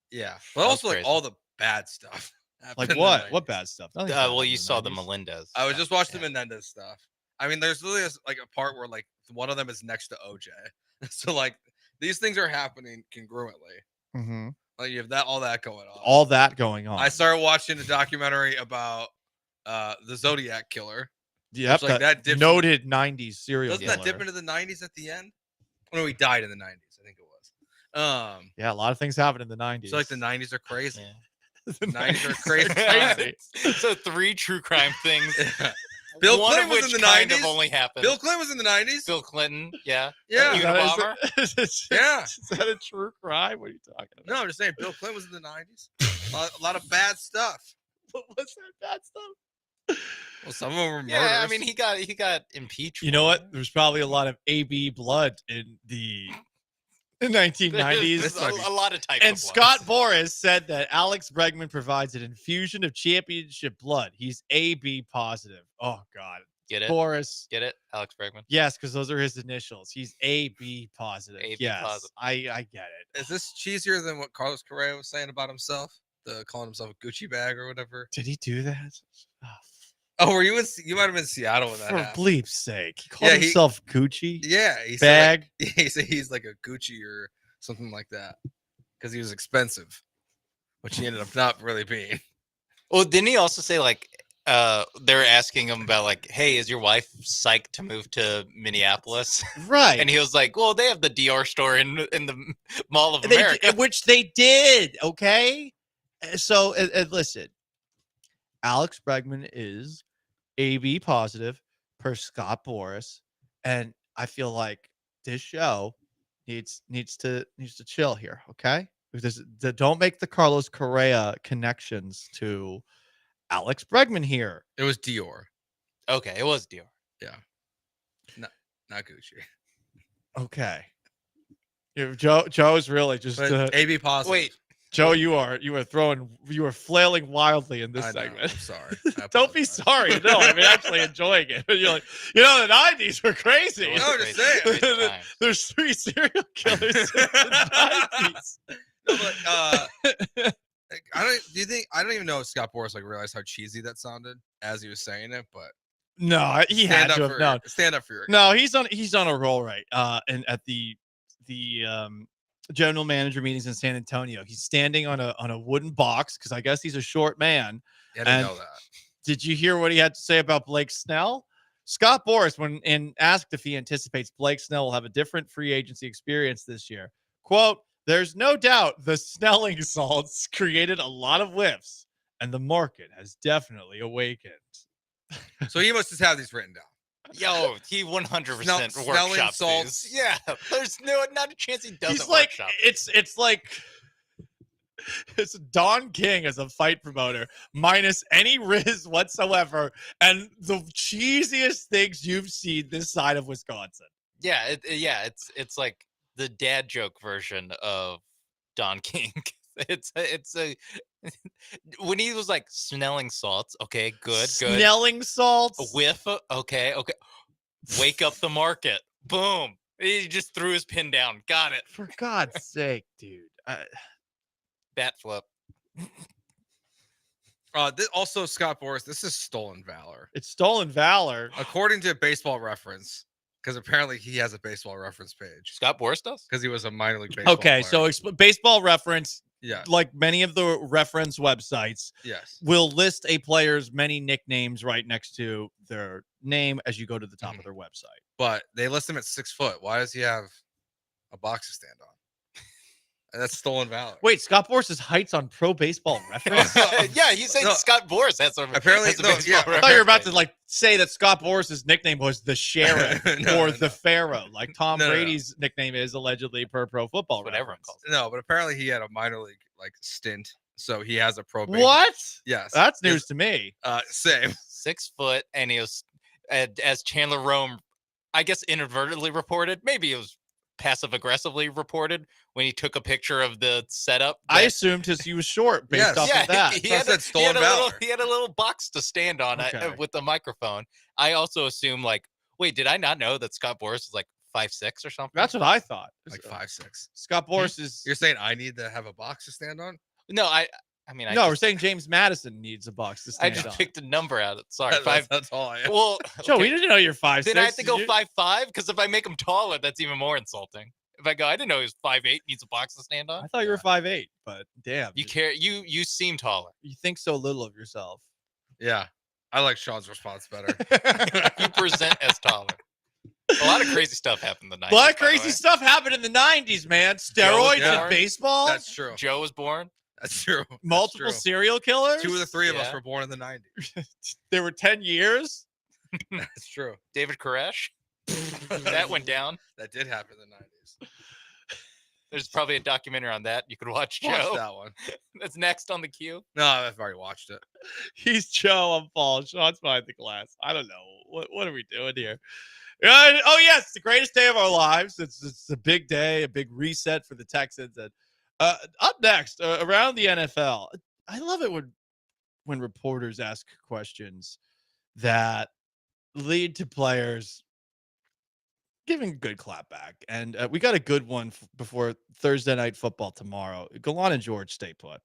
Yeah. But also like all the bad stuff. Like what? What bad stuff? Well, you saw the Melendez. I was just watching the Menendez stuff. I mean, there's literally like a part where like one of them is next to OJ. So like these things are happening congruently. Mm-hmm. Like you have all that going on. All that going on. I started watching a documentary about the Zodiac killer. Yep, like that noted 90s serial killer. Doesn't that dip into the 90s at the end? No, he died in the 90s. I think it was. Yeah, a lot of things happened in the 90s. So like the 90s are crazy. 90s are crazy. Crazy. So 3 true crime things. Bill One Clinton of was which in the kind 90s. of only happened. Bill Clinton was in the 90s. Bill Clinton, yeah. Yeah. Unabomber. Yeah. Is that a true crime? What are you talking about? No, I'm just saying Bill Clinton was in the 90s. A lot of bad stuff. What was that bad stuff? Well, some of them were murders. Yeah, I mean, he got impeached. You know what? There's probably a lot of AB blood in the 1990s. There's a lot of types And of Scott Boras said that Alex Bregman provides an infusion of championship blood. He's AB positive. Oh, God. Get it? Boras. Get it? Alex Bregman? Yes, because those are his initials. He's AB positive. AB yes, positive. I get it. Is this cheesier than what Carlos Correa was saying about himself? Calling himself a Gucci bag or whatever. Did he do that? Oh, were you in? You might have been in Seattle when that For happened. bleep's sake. He called himself Gucci? Yeah, he Bag? said like, he said he's like a Gucci or something like that because he was expensive, which he ended up not really being. Well, didn't he also say like they're asking him about like, hey, is your wife psyched to move to Minneapolis? Right. And he was like, well, they have the Dior store in the Mall of They- America. which they did, okay? So, listen, Alex Bregman is AB positive per Scott Boras, and I feel like this show needs to chill here, okay? Because don't make the Carlos Correa connections to Alex Bregman here. It was Dior. Okay, it was Dior. Yeah, not Gucci. Okay. Joe's really just But AB positive. Wait. Joe, you are flailing wildly in this I know, segment. I'm sorry. Don't be sorry. No, I'm actually enjoying it. You're like, the 90s were crazy. It was No, crazy. just saying. Crazy times. There's 3 serial killers in the 90s. No, but I don't even know if Scott Boras like realized how cheesy that sounded as he was saying it, but No, he had to have known. Stand up for your No, he's on a roll right. And at the general manager meetings in San Antonio, he's standing on a wooden box because I guess he's a short man. Yeah, I didn't know that. Did you hear what he had to say about Blake Snell? Scott Boras, when asked if he anticipates Blake Snell will have a different free agency experience this year, quote, "There's no doubt the Snelling salts created a lot of whiffs, and the market has definitely awakened." So he must just have these written down. Yo, he 100% Snelling workshops salts. these. Yeah, there's not a chance he doesn't He's like, workshop. it's like it's Don King as a fight promoter, minus any riz whatsoever, and the cheesiest things you've seen this side of Wisconsin. Yeah, it's like the dad joke version of Don King. It's a when he was like Snelling salts. Okay, good. Snelling salts. A whiff. Okay. Wake up the market. Boom. He just threw his pin down. Got it. For God's sake, dude. Bat flip. Also, Scott Boras, this is stolen valor. It's stolen valor. According to Baseball Reference, because apparently he has a Baseball Reference page. Scott Boras does? Because he was a minor league baseball Okay, player. so Baseball Reference, Yeah. like many of the reference websites, Yes. will list a player's many nicknames right next to their name as you go to the top of their website. But they list him at 6 foot. Why does he have a box to stand on? And that's stolen valor. Wait, Scott Boras' height's on Pro Baseball Reference? Yeah, you said No, Scott Boras has a apparently- has a no, baseball yeah. I thought you were reference about to page. like say that Scott Boras' nickname was the Sheriff or the Pharaoh, like Tom No. Brady's nickname is allegedly per Pro Football What everyone Reference. calls No, but apparently he had a minor league like stint, so he has a pro. What? Yes, That's news to me. Same. 6 foot, and he was as Chandler Rome, I guess inadvertently reported. Maybe it was passive aggressively reported when he took a picture of the setup. I assumed he was short based Yes. off Yeah, of that. he So I had, said a, he, stolen had a valor. little, he had a little box to stand on Okay. with the microphone. I also assume like, wait, did I not know that Scott Boras is like 5'6" or something? That's what I thought. Like 5'6". Scott Boras is. You're saying I need to have a box to stand on? No, I mean, No, we're just, saying James Madison needs a box to I stand just on. picked a number out. Sorry, That's, 5. that's all I am. Well, Joe, okay. we didn't know you're 5'6". Then I have to go You- 5'5" because if I make him taller, that's even more insulting. If I go, I didn't know he was 5'8", needs a box to stand on. I thought you were 5'8", but damn, You care. You seem taller. you think so little of yourself. Yeah, I like Sean's response better. You present as taller. A lot of crazy stuff happened in the 90s. A lot of by the crazy way. stuff happened in the 90s, man. Steroids yeah. in baseball. That's true. Joe was born. That's true. Multiple That's true. serial killers. 2 of the 3 of us were born in the 90s. There were 10 years. That's true. David Koresh. That went down. That did happen in the 90s. There's probably a documentary on that you could watch, Joe. Watch that one. That's next on the queue. No, I've already watched it. He's Joe. I'm Paul. Sean's behind the glass. I don't know. What are we doing here? Oh, yes. It's the greatest day of our lives. It's a big day, a big reset for the Texans. And up next, around the NFL, I love it when reporters ask questions that lead to players giving a good clap back. And we got a good one before Thursday Night Football tomorrow. Gallant George, stay put.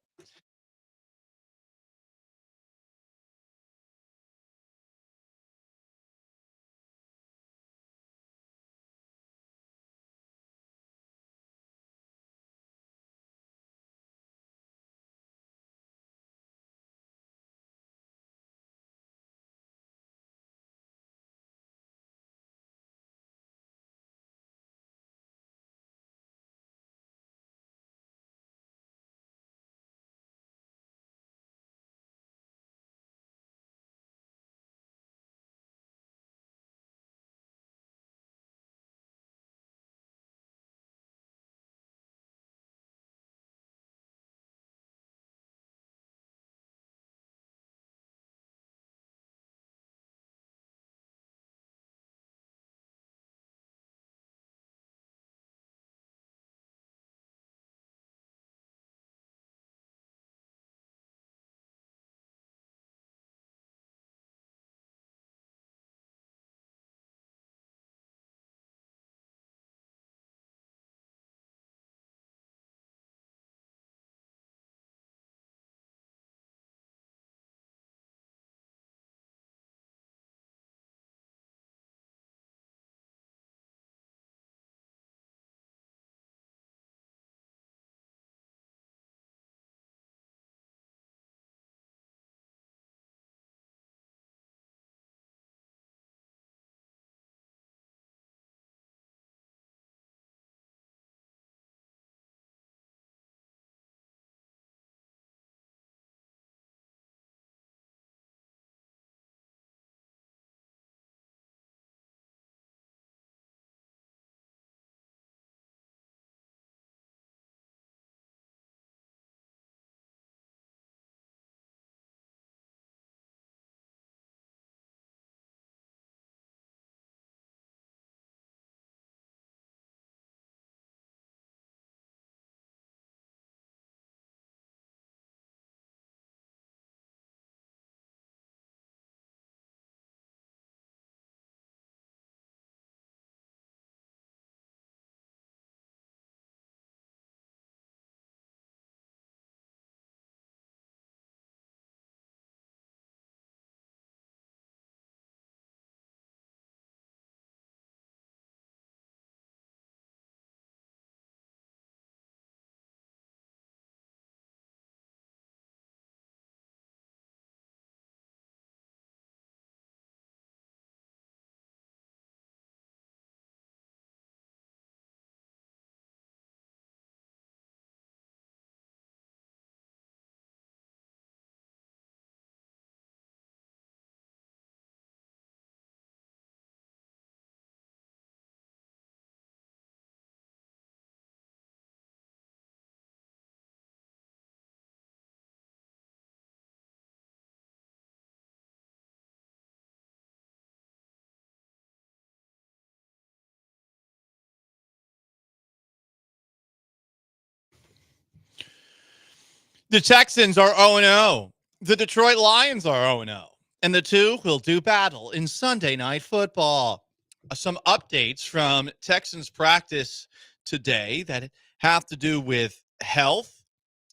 The Texans are 0-0. The Detroit Lions are 0-0. And the two will do battle in Sunday Night Football. Some updates from Texans practice today that have to do with health.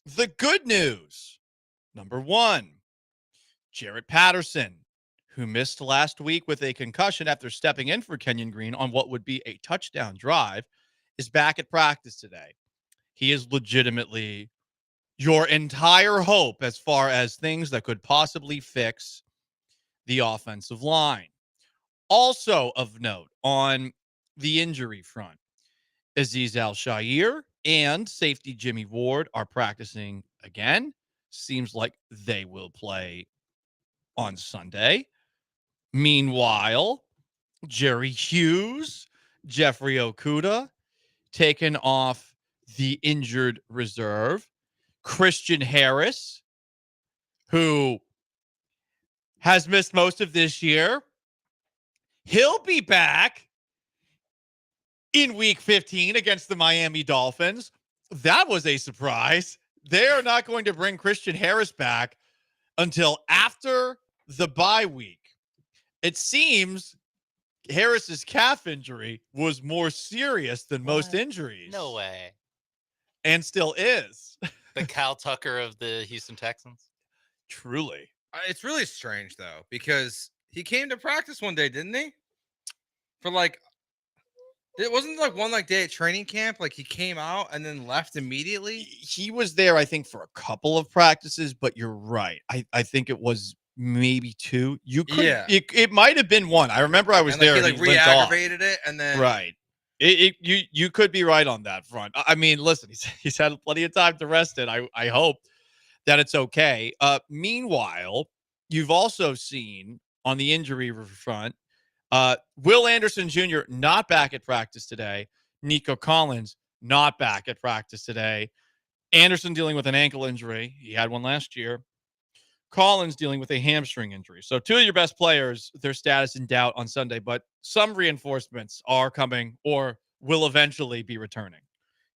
The good news, number one, Jarrett Patterson, who missed last week with a concussion after stepping in for Kenyon Green on what would be a touchdown drive, is back at practice today. He is legitimately your entire hope as far as things that could possibly fix the offensive line. Also of note on the injury front, Azeez Al-Shaair and safety Jimmy Ward are practicing again. Seems like they will play on Sunday. Meanwhile, Jerry Hughes, Jeffrey Okuda taken off the injured reserve. Christian Harris, who has missed most of this year, he'll be back in week 15 against the Miami Dolphins. That was a surprise. They are not going to bring Christian Harris back until after the bye week. It seems Harris's calf injury was more serious than most injuries. No way. And still is. The Kyle Tucker of the Houston Texans. Truly. It's really strange, though, because he came to practice one day, didn't he? For like, it wasn't like one like day at training camp. Like he came out and then left immediately. He was there, I think, for a couple of practices, but you're right. I think it was maybe 2. You could, it might have been 1. I remember I was and, there. He and like he limped off. re-aggravated it, and then Right. You could be right on that front. I mean, listen, he's had plenty of time to rest it. I hope that it's okay. Meanwhile, you've also seen on the injury front, Will Anderson Jr. not back at practice today. Nico Collins not back at practice today. Anderson dealing with an ankle injury. He had one last year. Collins dealing with a hamstring injury. So 2 of your best players, their status in doubt on Sunday, but some reinforcements are coming or will eventually be returning.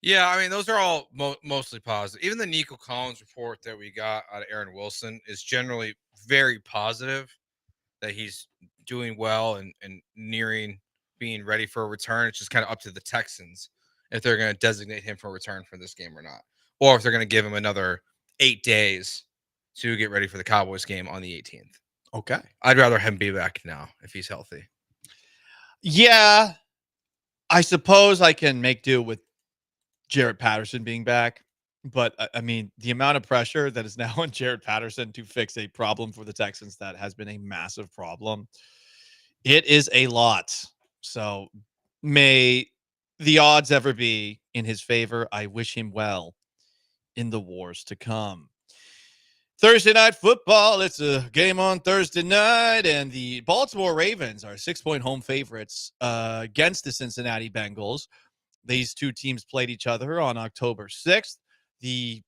Yeah, I mean, those are all mostly positive. Even the Nico Collins report that we got out of Aaron Wilson is generally very positive, that he's doing well and nearing being ready for a return. It's just kind of up to the Texans if they're going to designate him for a return for this game or not, or if they're going to give him another 8 days to get ready for the Cowboys game on the 18th. Okay. I'd rather him be back now if he's healthy. Yeah, I suppose I can make do with Jared Patterson being back. But, I mean, the amount of pressure that is now on Jared Patterson to fix a problem for the Texans that has been a massive problem, it is a lot. So may the odds ever be in his favor. I wish him well in the wars to come. Thursday night football. It's a game on Thursday night, and the Baltimore Ravens are 6-point home favorites against the Cincinnati Bengals. These two teams played each other on October 6th. The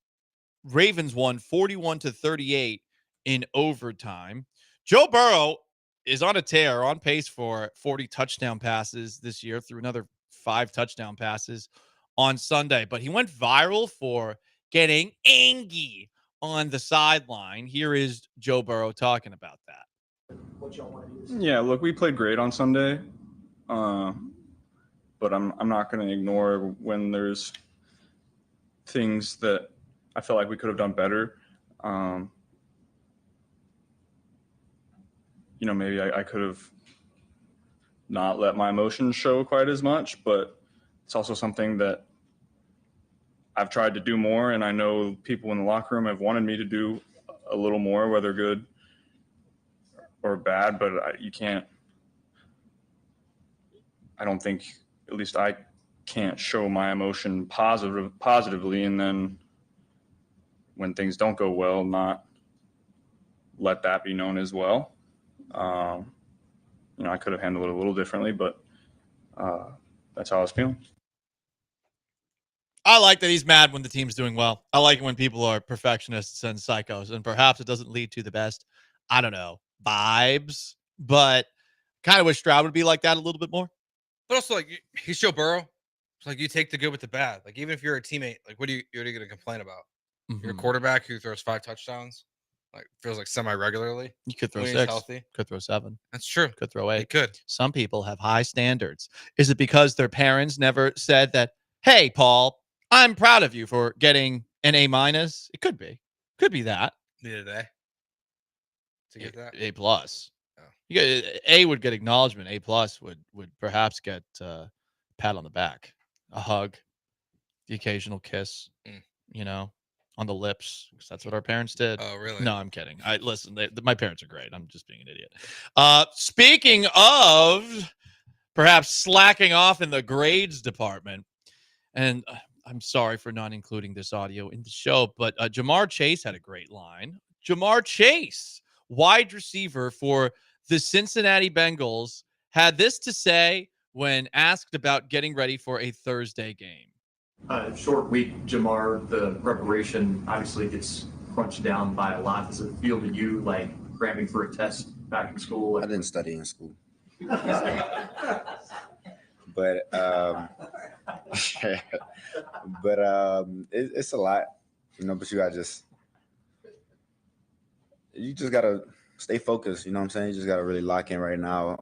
Ravens won 41-38 in overtime. Joe Burrow is on a tear, on pace for 40 touchdown passes this year, through another 5 touchdown passes on Sunday. But he went viral for getting angry on the sideline. Here is Joe Burrow talking about that. Yeah, look, we played great on Sunday, but I'm not going to ignore when there's things that I felt like we could have done better. Maybe I could have not let my emotions show quite as much, but it's also something that I've tried to do more, and I know people in the locker room have wanted me to do a little more, whether good or bad, but you can't, I don't think, at least I can't show my emotion positively, and then when things don't go well, not let that be known as well. I could have handled it a little differently, but that's how I was feeling. I like that he's mad when the team's doing well. I like it when people are perfectionists and psychos, and perhaps it doesn't lead to the best, I don't know, vibes, but kind of wish Stroud would be like that a little bit more. But also, like, he's Joe Burrow. It's like you take the good with the bad. Like, even if you're a teammate, like, what are you going to complain about? Mm-hmm. You're a quarterback who throws 5 touchdowns, like, feels like semi-regularly. You could throw when 6, he's healthy. could throw 7. That's true. Could throw 8. He could. Some people have high standards. Is it because their parents never said that, hey, Paul, I'm proud of you for getting an A-? It could be. Could be that. Needed A to get that. A+. Oh. A would get acknowledgement. A+ would perhaps get a pat on the back, a hug, the occasional kiss, on the lips, because that's what our parents did. Oh, really? No, I'm kidding. Listen, my parents are great. I'm just being an idiot. Speaking of perhaps slacking off in the grades department, and I'm sorry for not including this audio in the show, but Jamar Chase had a great line. Jamar Chase, wide receiver for the Cincinnati Bengals, had this to say when asked about getting ready for a Thursday game. Short week, Jamar. The preparation obviously gets crunched down by a lot. Does it feel to you like cramming for a test back in school? I didn't study in school. But it's a lot, but you just gotta stay focused. You know what I'm saying? You just gotta really lock in right now.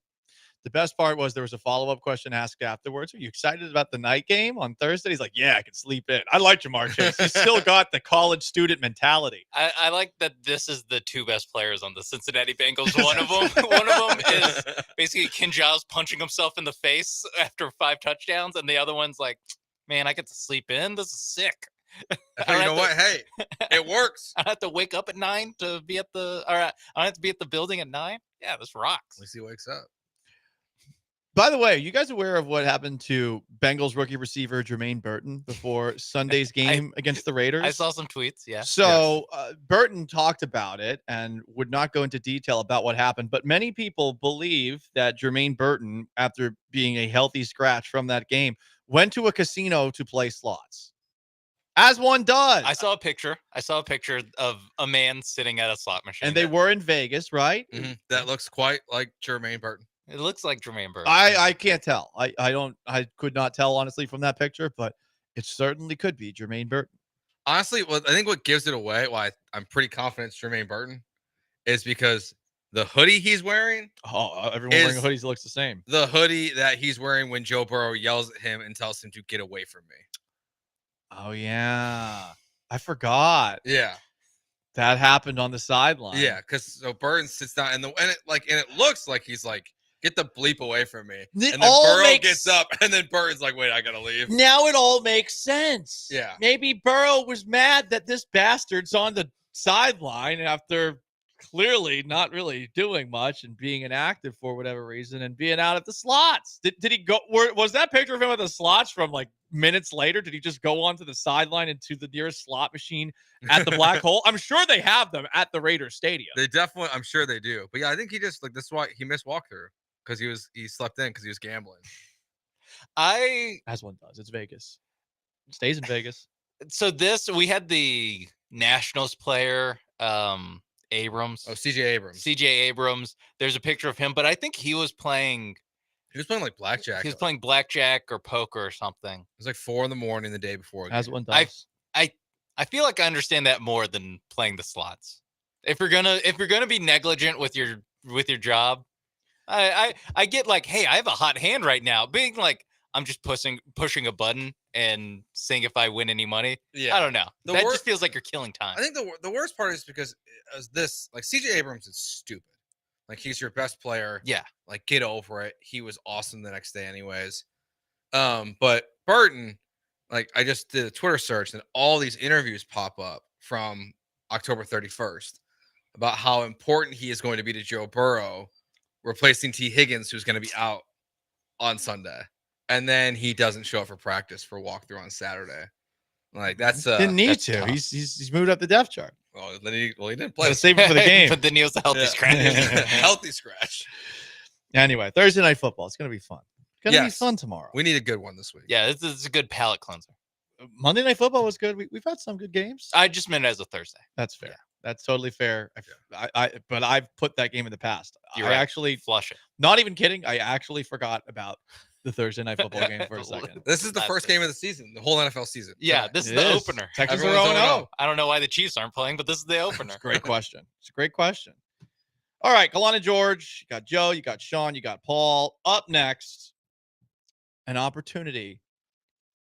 The best part was there was a follow-up question asked afterwards. Are you excited about the night game on Thursday? He's like, yeah, I can sleep in. I like Jamar Chase. He's still got the college student mentality. I like that this is the two best players on the Cincinnati Bengals. One of them is basically Ken Giles punching himself in the face after 5 touchdowns, and the other one's like, man, I get to sleep in. This is sick. You know what? Hey, it works. I have to wake up at 9 to be at I have to be at the building at 9. Yeah, this rocks. At least he wakes up. By the way, are you guys aware of what happened to Bengals rookie receiver Jermaine Burton before Sunday's game against the Raiders? I saw some tweets, yeah. So Burton talked about it and would not go into detail about what happened, but many people believe that Jermaine Burton, after being a healthy scratch from that game, went to a casino to play slots. As one does. I saw a picture of a man sitting at a slot machine. And they were in Vegas, right? Mm-hmm. That looks quite like Jermaine Burton. It looks like Jermaine Burton. I can't tell. I could not tell honestly from that picture, but it certainly could be Jermaine Burton. Honestly, I think what gives it away, why I'm pretty confident it's Jermaine Burton, is because the hoodie he's wearing. Oh, everyone wearing hoodies looks the same. The hoodie that he's wearing when Joe Burrow yells at him and tells him to get away from me. Oh yeah, I forgot. Yeah, that happened on the sideline. Yeah, because Burton sits down and it looks like he's like, get the bleep away from me. And then Burrow gets up, and then Burton's like, wait, I gotta leave. Now it all makes sense. Yeah. Maybe Burrow was mad that this bastard's on the sideline after clearly not really doing much and being inactive for whatever reason and being out at the slots. Did he go? Was that picture of him at the slots from like minutes later? Did he just go onto the sideline and to the nearest slot machine at the black hole? I'm sure they have them at the Raiders Stadium. They definitely, I'm sure they do. But yeah, I think he just this is why he missed walkthrough. Because he slept in because he was gambling. As one does. It's Vegas. It stays in Vegas. So we had the Nationals player, Abrams. Oh, CJ Abrams. There's a picture of him, but I think he was playing. He was playing like blackjack. He was playing blackjack or poker or something. It was like 4 a.m. the day before. As one does. I feel like I understand that more than playing the slots. If you're gonna be negligent with your job. I get like, hey, I have a hot hand right now. Being like, I'm just pushing a button and seeing if I win any money. Yeah, I don't know. That just feels like you're killing time. I think the worst part is because CJ Abrams is stupid. Like he's your best player. Yeah, like get over it. He was awesome the next day, anyways. But Burton, like I just did a Twitter search and all these interviews pop up from October 31st about how important he is going to be to Joe Burrow, replacing T. Higgins, who's going to be out on Sunday. And then he doesn't show up for practice for walkthrough on Saturday. Like that's didn't need that's to. tough. He's moved up the depth chart. Well, he didn't play. Save it for the game. But then he was a healthy scratch. Healthy scratch. Anyway, Thursday night football. It's gonna be fun. It's gonna be fun tomorrow. We need a good one this week. Yeah, this is a good palate cleanser. Monday night football was good. We've had some good games. I just meant it as a Thursday. That's fair. Yeah. That's totally fair. But I've put that game in the past. You're right. Actually flush it. Not even kidding. I actually forgot about the Thursday night football game for a second. This is the first game of the season, the whole NFL season. Yeah, this is the opener. Texans are Everyone's 0-0. I don't know why the Chiefs aren't playing, but this is the opener. Great question. It's a great question. All right, Gallant George, you got Joe, you got Sean, you got Paul. Up next, an opportunity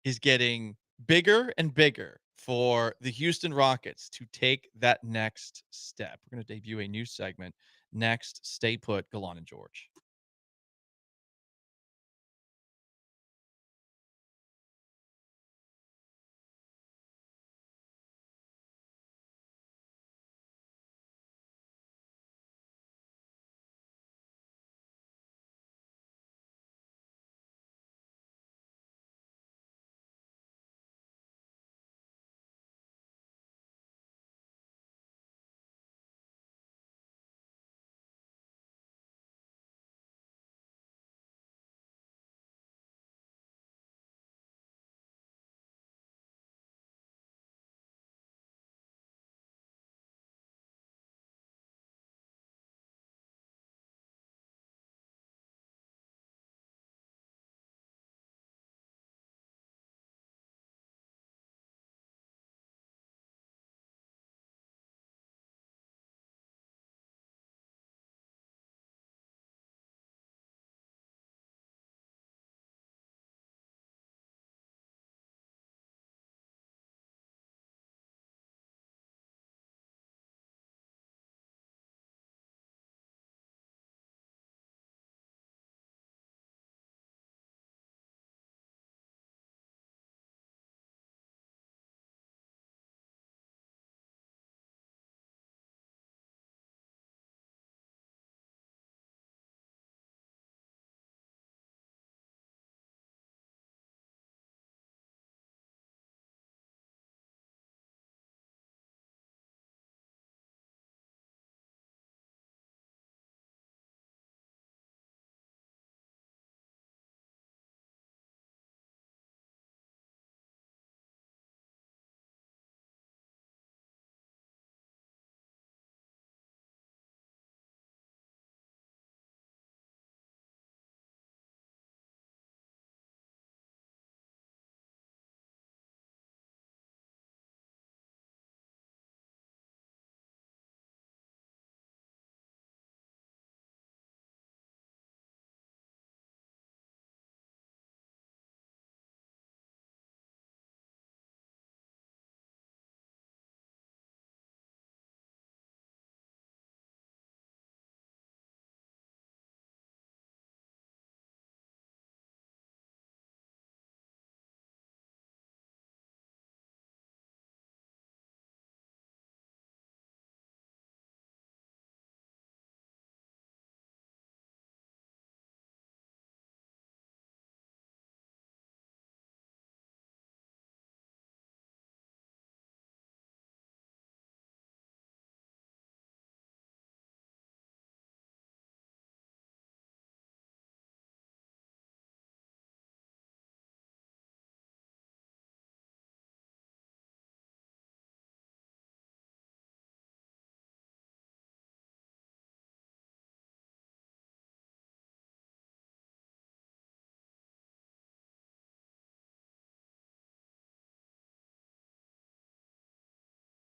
is getting bigger and bigger for the Houston Rockets to take that next step. We're going to debut a new segment next. Stay put, Gallant George.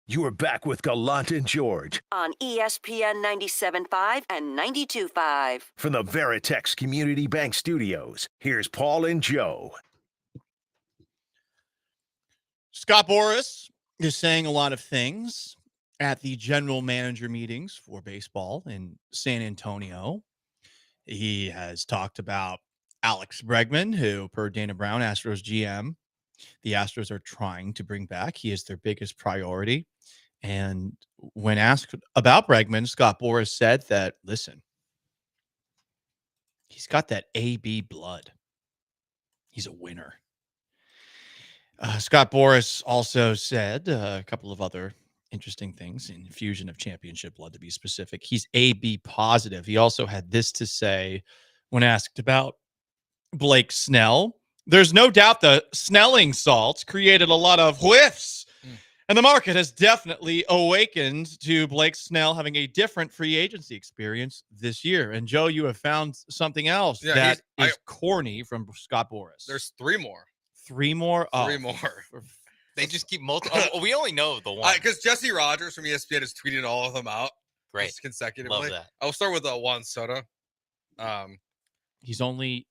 You are back with Gallant and George on ESPN 97.5 and 92.5. from the Veritex Community Bank Studios. Here's Paul and Joe. Scott Boras is saying a lot of things at the general manager meetings for baseball in San Antonio. He has talked about Alex Bregman, who, per Dana Brown, Astros GM, the Astros are trying to bring back. He is their biggest priority. And when asked about Bregman, Scott Boras said that, listen, he's got that AB blood. He's a winner. Scott Boras also said a couple of other interesting things, infusion of championship blood to be specific. He's AB positive. He also had this to say when asked about Blake Snell. There's no doubt the Snelling salts created a lot of whiffs. And the market has definitely awakened to Blake Snell having a different free agency experience this year. And Joe, you have found something else that is corny from Scott Boras. There's three more. Three more? Oh. Three more. They just keep we only know the one. Because Jesse Rogers from ESPN has tweeted all of them out. Great. Consecutively. Love that. I'll start with Juan Soto. He's only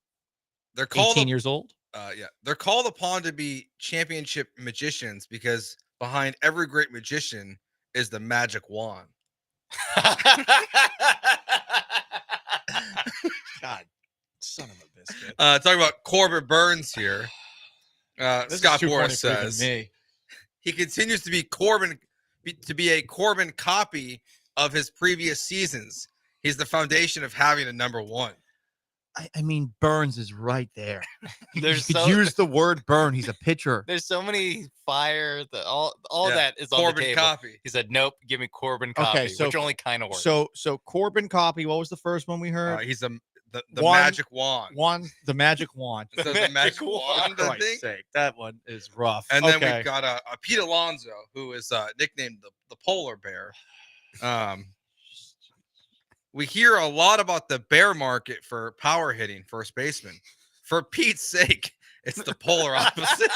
they're called 18 years old. Yeah. They're called upon to be championship magicians because behind every great magician is the magic wand. God, son of a biscuit. Talking about Corbin Burns here. Scott is Boras says he continues to be a Corbin copy of his previous seasons. He's the foundation of having a number one. I mean, Burns is right there. There's you could use the word burn. He's a pitcher. There's so many fire. All that is on Corbin the table. copy. He said, "Nope, give me Corbin copy," Okay, so which only kind of works. So Corbin copy. What was the first one we heard? He's the magic wand. The magic wand. So the magic wand. For Christ's sake, that one is rough. And then we've got a Pete Alonso, who is nicknamed the polar bear. We hear a lot about the bear market for power hitting first baseman. For Pete's sake, it's the polar opposite.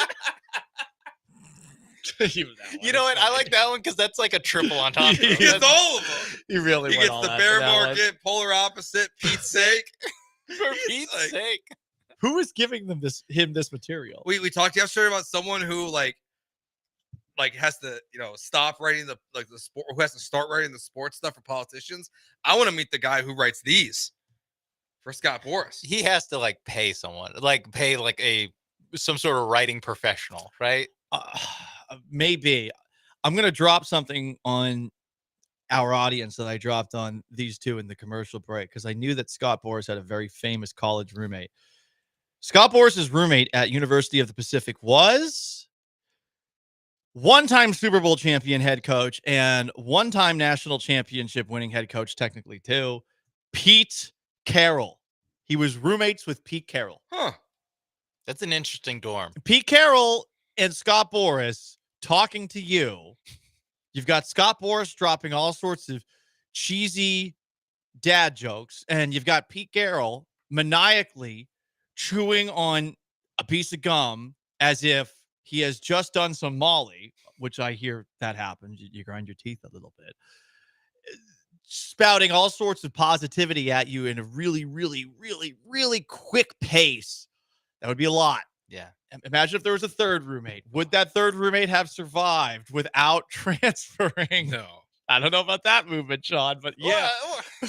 You know what? I like that one because that's like a triple on top. He gets all of them. He really He went gets all the out bear for that one. market, polar opposite, Pete's sake. For Pete's sake. Who is giving him this material? We talked yesterday about someone who like has to stop writing the sport, who has to start writing the sports stuff for politicians. I want to meet the guy who writes these for Scott Boras. He has to pay someone, pay some sort of writing professional, right? Maybe. I'm gonna drop something on our audience that I dropped on these two in the commercial break because I knew that Scott Boras had a very famous college roommate. Scott Boras' roommate at University of the Pacific was one-time Super Bowl champion head coach and one-time national championship winning head coach, technically too, Pete Carroll. He was roommates with Pete Carroll. Huh. That's an interesting dorm. Pete Carroll and Scott Boras talking to you. You've got Scott Boras dropping all sorts of cheesy dad jokes, and you've got Pete Carroll maniacally chewing on a piece of gum as if he has just done some Molly, which I hear that happens. You grind your teeth a little bit. Spouting all sorts of positivity at you in a really, really, really, really quick pace. That would be a lot. Yeah. Imagine if there was a third roommate. Would that third roommate have survived without transferring? No. I don't know about that movement, Sean, but yeah.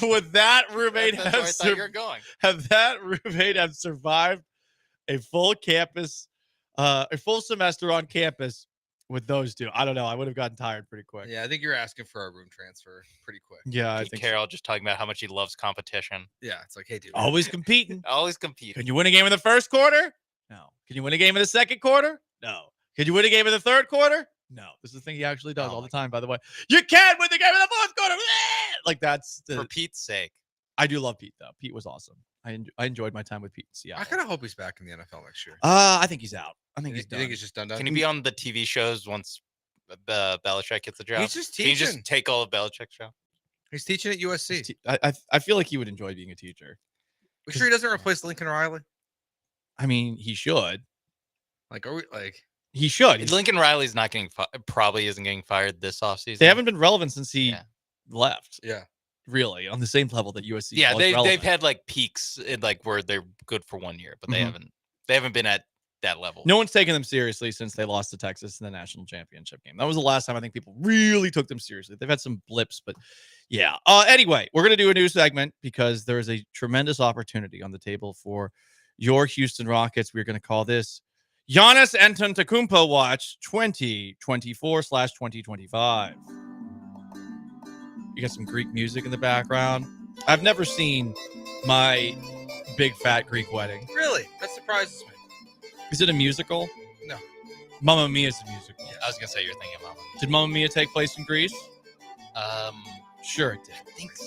Would that roommate That's where I thought you were going. have that roommate have survived a full campus, a full semester on campus with those two? I don't know. I would have gotten tired pretty quick. Yeah, I think you're asking for a room transfer pretty quick. Yeah, I Pete think Carroll just talking about how much he loves competition. Yeah, it's like, hey, dude. always competing. Always compete. Can you win a game in the first quarter? No. Can you win a game in the second quarter? No. Can you win a game in the third quarter? No. This is the thing he actually does all the time, by the way. You can't win the game in the fourth quarter. Like that's For Pete's sake. I do love Pete though. Pete was awesome. I enjoyed my time with Pete in Seattle. I kind of hope he's back in the NFL next year. I think he's out. I think he's done. You think he's just done? Can he be on the TV shows once Belichick gets the job? He's just Can you teaching. just take all of Belichick's show? He's teaching at USC. I feel like he would enjoy being a teacher. You sure he doesn't replace Lincoln Riley? I mean, he should. Like, are we like? He should. Lincoln Riley's not getting probably isn't getting fired this offseason. They haven't been relevant since he left. Yeah. Really, on the same level that USC. Yeah, was they've relevant. had like peaks in like where they're good for 1 year, but they haven't been at that level. No one's taken them seriously since they lost to Texas in the national championship game. That was the last time I think people really took them seriously. They've had some blips, but yeah. Anyway, we're going to do a new segment because there is a tremendous opportunity on the table for your Houston Rockets. We're going to call this Giannis Antetokounmpo Watch 2024/2025. You got some Greek music in the background. I've never seen my big fat Greek wedding. Really? That surprises me. Is it a musical? No. Mamma Mia is a musical. Yeah, I was gonna say you're thinking Mamma Mia. Did Mamma Mia take place in Greece? Sure it did. I think so.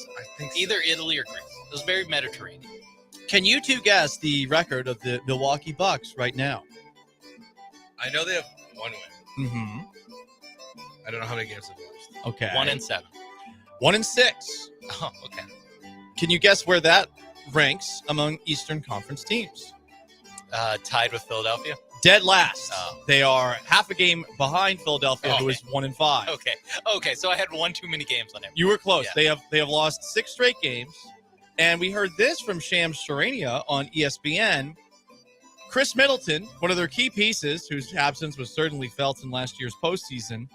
Either Italy or Greece. It was very Mediterranean. Can you two guess the record of the Milwaukee Bucks right now? I know they have 1 win. Mm-hmm. I don't know how many games they've lost. Okay. 1-7. 1-6. Oh, okay. Can you guess where that ranks among Eastern Conference teams? Tied with Philadelphia. Dead last. Oh. They are half a game behind Philadelphia, who is 1-5. Okay. So I had one too many games on it. You were close. Yeah. They have lost 6 straight games, and we heard this from Shams Charania on ESPN. Chris Middleton, one of their key pieces, whose absence was certainly felt in last year's postseason.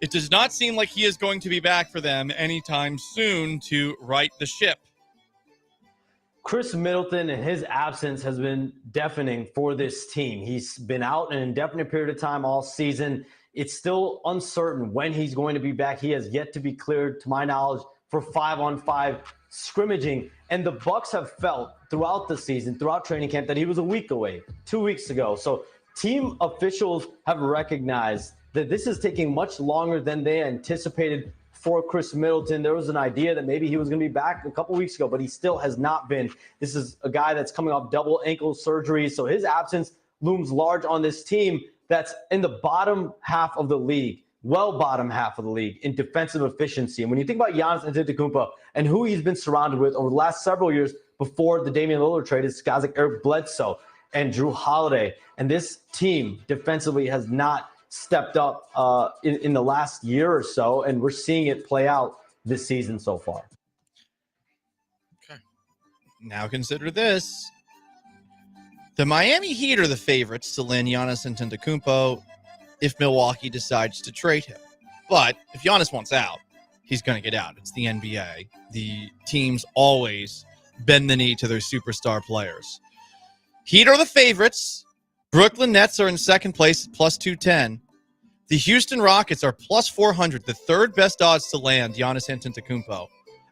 It does not seem like he is going to be back for them anytime soon to right the ship. Chris Middleton and his absence has been deafening for this team. He's been out an indefinite period of time all season. It's still uncertain when he's going to be back. He has yet to be cleared, to my knowledge, for 5-on-5 scrimmaging. And the Bucks have felt throughout the season, throughout training camp, that he was a week away, 2 weeks ago. So team officials have recognized that this is taking much longer than they anticipated for Chris Middleton. There was an idea that maybe he was going to be back a couple weeks ago, but he still has not been. This is a guy that's coming off double ankle surgery, so his absence looms large on this team that's in the bottom half of the league, bottom half of the league in defensive efficiency. And when you think about Giannis Antetokounmpo and who he's been surrounded with over the last several years before the Damian Lillard trade, is guys like Eric Bledsoe and Drew Holiday. And this team defensively has not stepped up in the last year or so, and we're seeing it play out this season so far. Okay. Now consider this. The Miami Heat are the favorites to land Giannis Antetokounmpo if Milwaukee decides to trade him. But if Giannis wants out, he's going to get out. It's the NBA. The teams always bend the knee to their superstar players. Heat are the favorites. Brooklyn Nets are in second place at plus 210. The Houston Rockets are plus 400, the third best odds to land Giannis Antetokounmpo.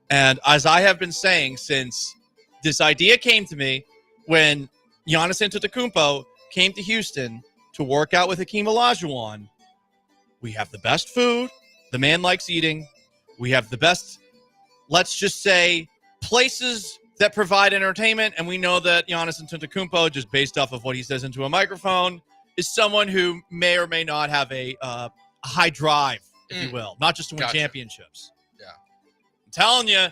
And as I have been saying since this idea came to me, when Giannis Antetokounmpo came to Houston to work out with Hakeem Olajuwon, we have the best food. The man likes eating. We have the best, let's just say, places that provide entertainment, and we know that Giannis Antetokounmpo, just based off of what he says into a microphone, is someone who may or may not have a high drive, if you will, not just to win championships. Yeah. I'm telling you,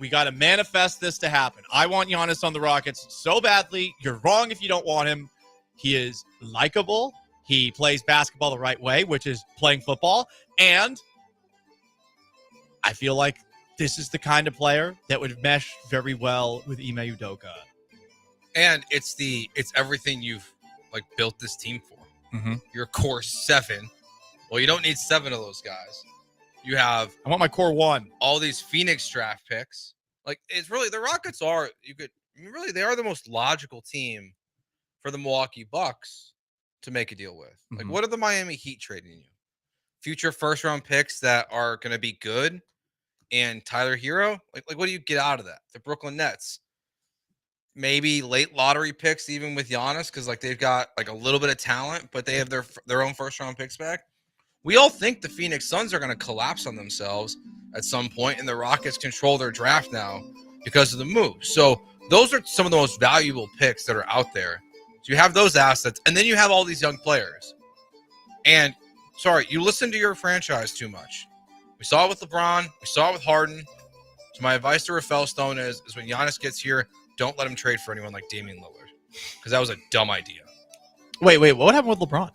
we got to manifest this to happen. I want Giannis on the Rockets so badly. You're wrong if you don't want him. He is likable. He plays basketball the right way, which is playing football. And I feel like this is the kind of player that would mesh very well with Ime Udoka. And it's everything you've built this team for. Mm-hmm. Your core 7. Well, you don't need 7 of those guys. You have. I want my core 1. All these Phoenix draft picks. It's really the Rockets are. They are the most logical team for the Milwaukee Bucks to make a deal with. Mm-hmm. What are the Miami Heat trading you? Future first round picks that are going to be good, and Tyler Hero. What do you get out of that? The Brooklyn Nets. Maybe late lottery picks, even with Giannis, because they've got a little bit of talent, but they have their own first round picks back. We all think the Phoenix Suns are going to collapse on themselves at some point, and the Rockets control their draft now because of the move. So those are some of the most valuable picks that are out there. So you have those assets, and then you have all these young players. And you listen to your franchise too much. We saw it with LeBron. We saw it with Harden. So my advice to Rafael Stone is when Giannis gets here, don't let him trade for anyone like Damian Lillard, because that was a dumb idea. Wait, what happened with LeBron?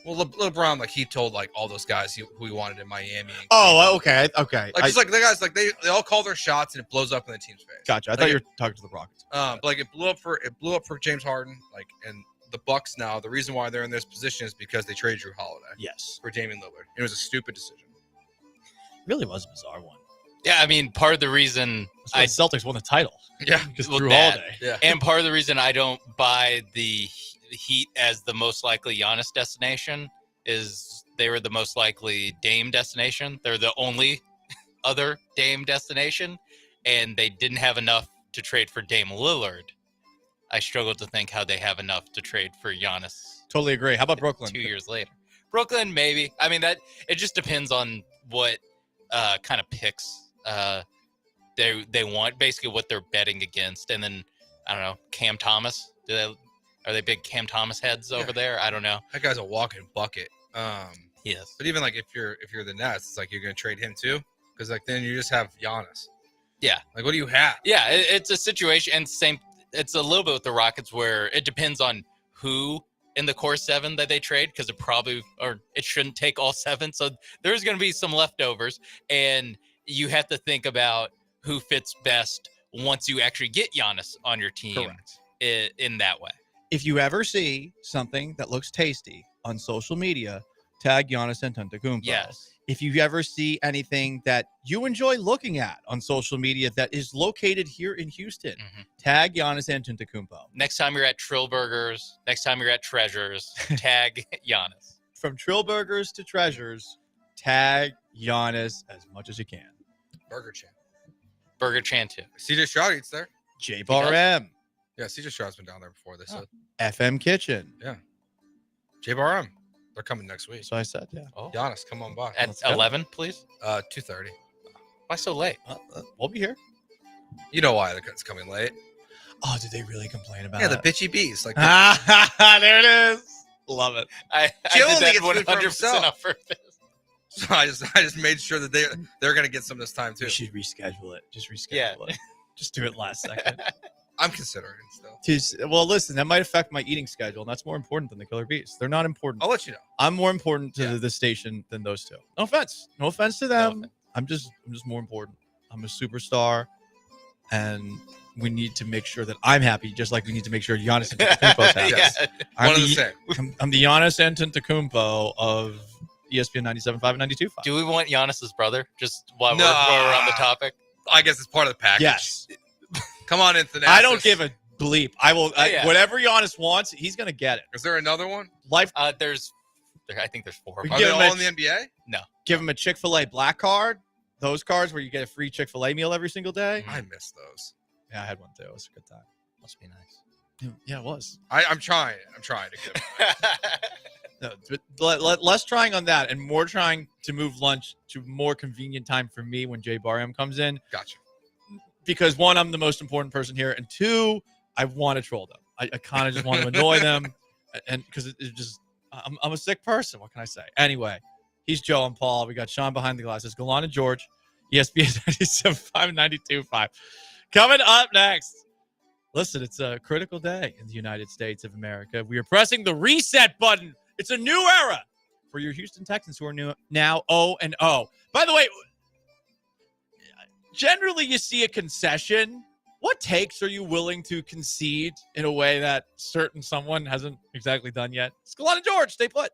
Well, LeBron, like he told like all those guys who he wanted in Miami. Oh, okay. Like just like the guys, like they all call their shots and it blows up in the team's face. Gotcha. I Like, thought you were talking to the Rockets. But like it blew up for James Harden. Like, and the Bucks now, the reason why they're in this position is because they traded Drew Holiday. Yes. For Damian Lillard. It was a stupid decision. It really was a bizarre one. Yeah, I mean, part of the reason the Celtics won the title. Yeah, just Well, Drew that, Holiday. Yeah. And part of the reason I don't buy the Heat as the most likely Giannis destination is they were the most likely Dame destination. They're the only other Dame destination, and they didn't have enough to trade for Dame Lillard. I struggle to think how they have enough to trade for Giannis. Totally agree. How about Brooklyn? 2 years later. Brooklyn, maybe. I mean, that it just depends on what kind of picks they want, basically what they're betting against. And then, I don't know, Cam Thomas. Are they big Cam Thomas heads over there? I don't know. That guy's a walking bucket. Yes. But even like if you're the Nets, it's like you're gonna trade him too, because like then you just have Giannis. Yeah. Like what do you have? Yeah, it's a situation, and same. It's a little bit with the Rockets where it depends on who in the core 7 that they trade, because it shouldn't take all 7. So there's going to be some leftovers, and you have to think about who fits best once you actually get Giannis on your team. Correct. In that way. If you ever see something that looks tasty on social media, tag Giannis Antetokounmpo. Yes. If you ever see anything that you enjoy looking at on social media that is located here in Houston, tag Giannis Antetokounmpo. Next time you're at Trillburgers, next time you're at Treasures, tag Giannis. From Trillburgers to Treasures, tag Giannis as much as you can. Burger Chan. Burger Chan too. CJ Stroud eats there. J Bar M. Yeah, CJ Stroud's been down there before. They said. FM Kitchen. Yeah. J Bar M. They're coming next week. So I said, yeah. Oh. Giannis, come on by. At 11, please. 2:30. Why so late? We'll be here. You know why it's coming late? Oh, did they really complain about Yeah, it? the bitchy bees. Like there it is. Love it. I Jill did only that gets food for 100% himself. on purpose. So I just made sure that they're gonna get some this time too. We should reschedule it. Just reschedule Yeah. it. Just do it last second. I'm considering it still. Well, listen, that might affect my eating schedule, and that's more important than the Killer Bees. They're not important. I'll let you know. I'm more important to the station than those two. No offense. No offense to them. I'm just more important. I'm a superstar, and we need to make sure that I'm happy, just like we need to make sure Giannis Antetokounmpo's happy. Yes. One of the same. I'm the Giannis Antetokounmpo of ESPN 97.5 and 92.5. Do we want Giannis's brother? Just while No. we're on the topic. I guess it's part of the package. Yes. Come on, Anthony. I don't give a bleep. I will. Yeah. Whatever Giannis wants, he's gonna get it. Is there another one? Life. I think there's 4. We Are give they him all a- in the NBA? No. Give him a Chick-fil-A black card. Those cards where you get a free Chick-fil-A meal every single day. I miss those. Yeah, I had one too. It was a good time. Must be nice. Yeah, it was. I'm trying. I'm trying to get them. No, but less trying on that and more trying to move lunch to more convenient time for me when Jay Barham comes in. Gotcha. Because 1, I'm the most important person here, and 2, I want to troll them. I kind of just want to annoy them, and because it's just I'm a sick person. What can I say? Anyway, he's Joe and Paul. We got Sean behind the glasses. Gallant George, ESPN 97.5, 92.5. Coming up next. Listen, it's a critical day in the United States of America. We are pressing the reset button. It's a new era for your Houston Texans, who are now 0-0. By the way, generally you see a concession. What takes are you willing to concede in a way that certain someone hasn't exactly done yet? It's Gallant George. Stay put.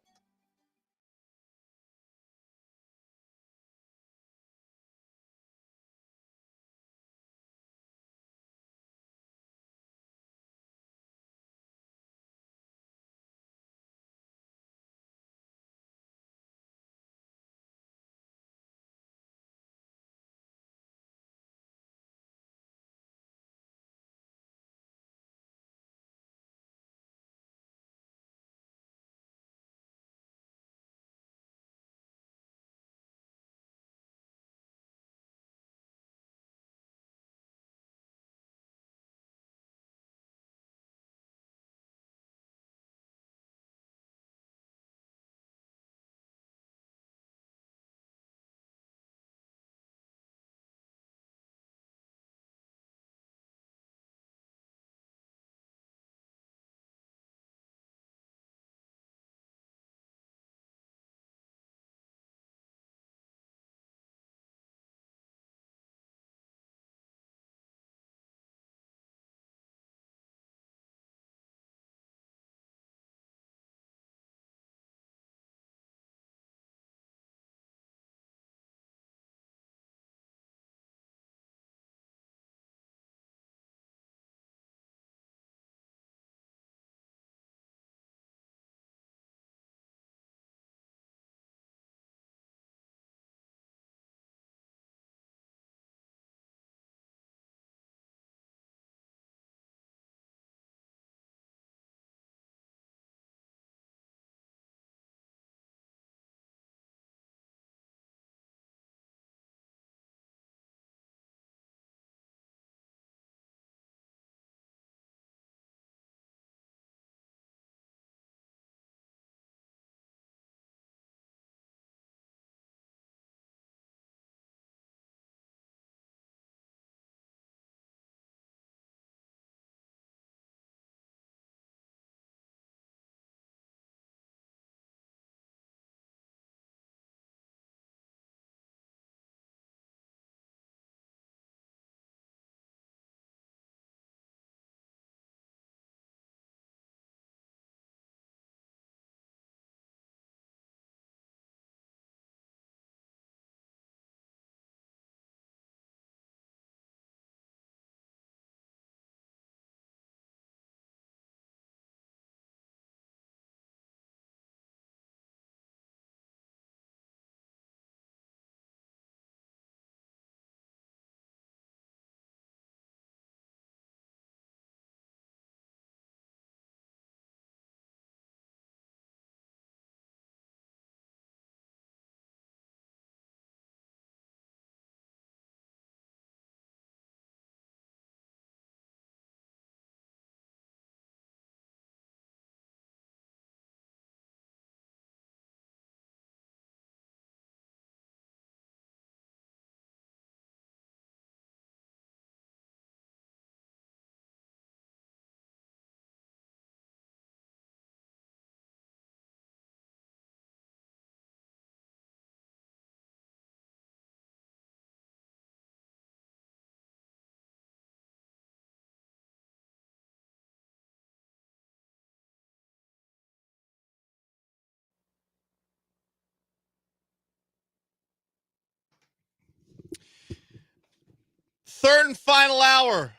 Third and final hour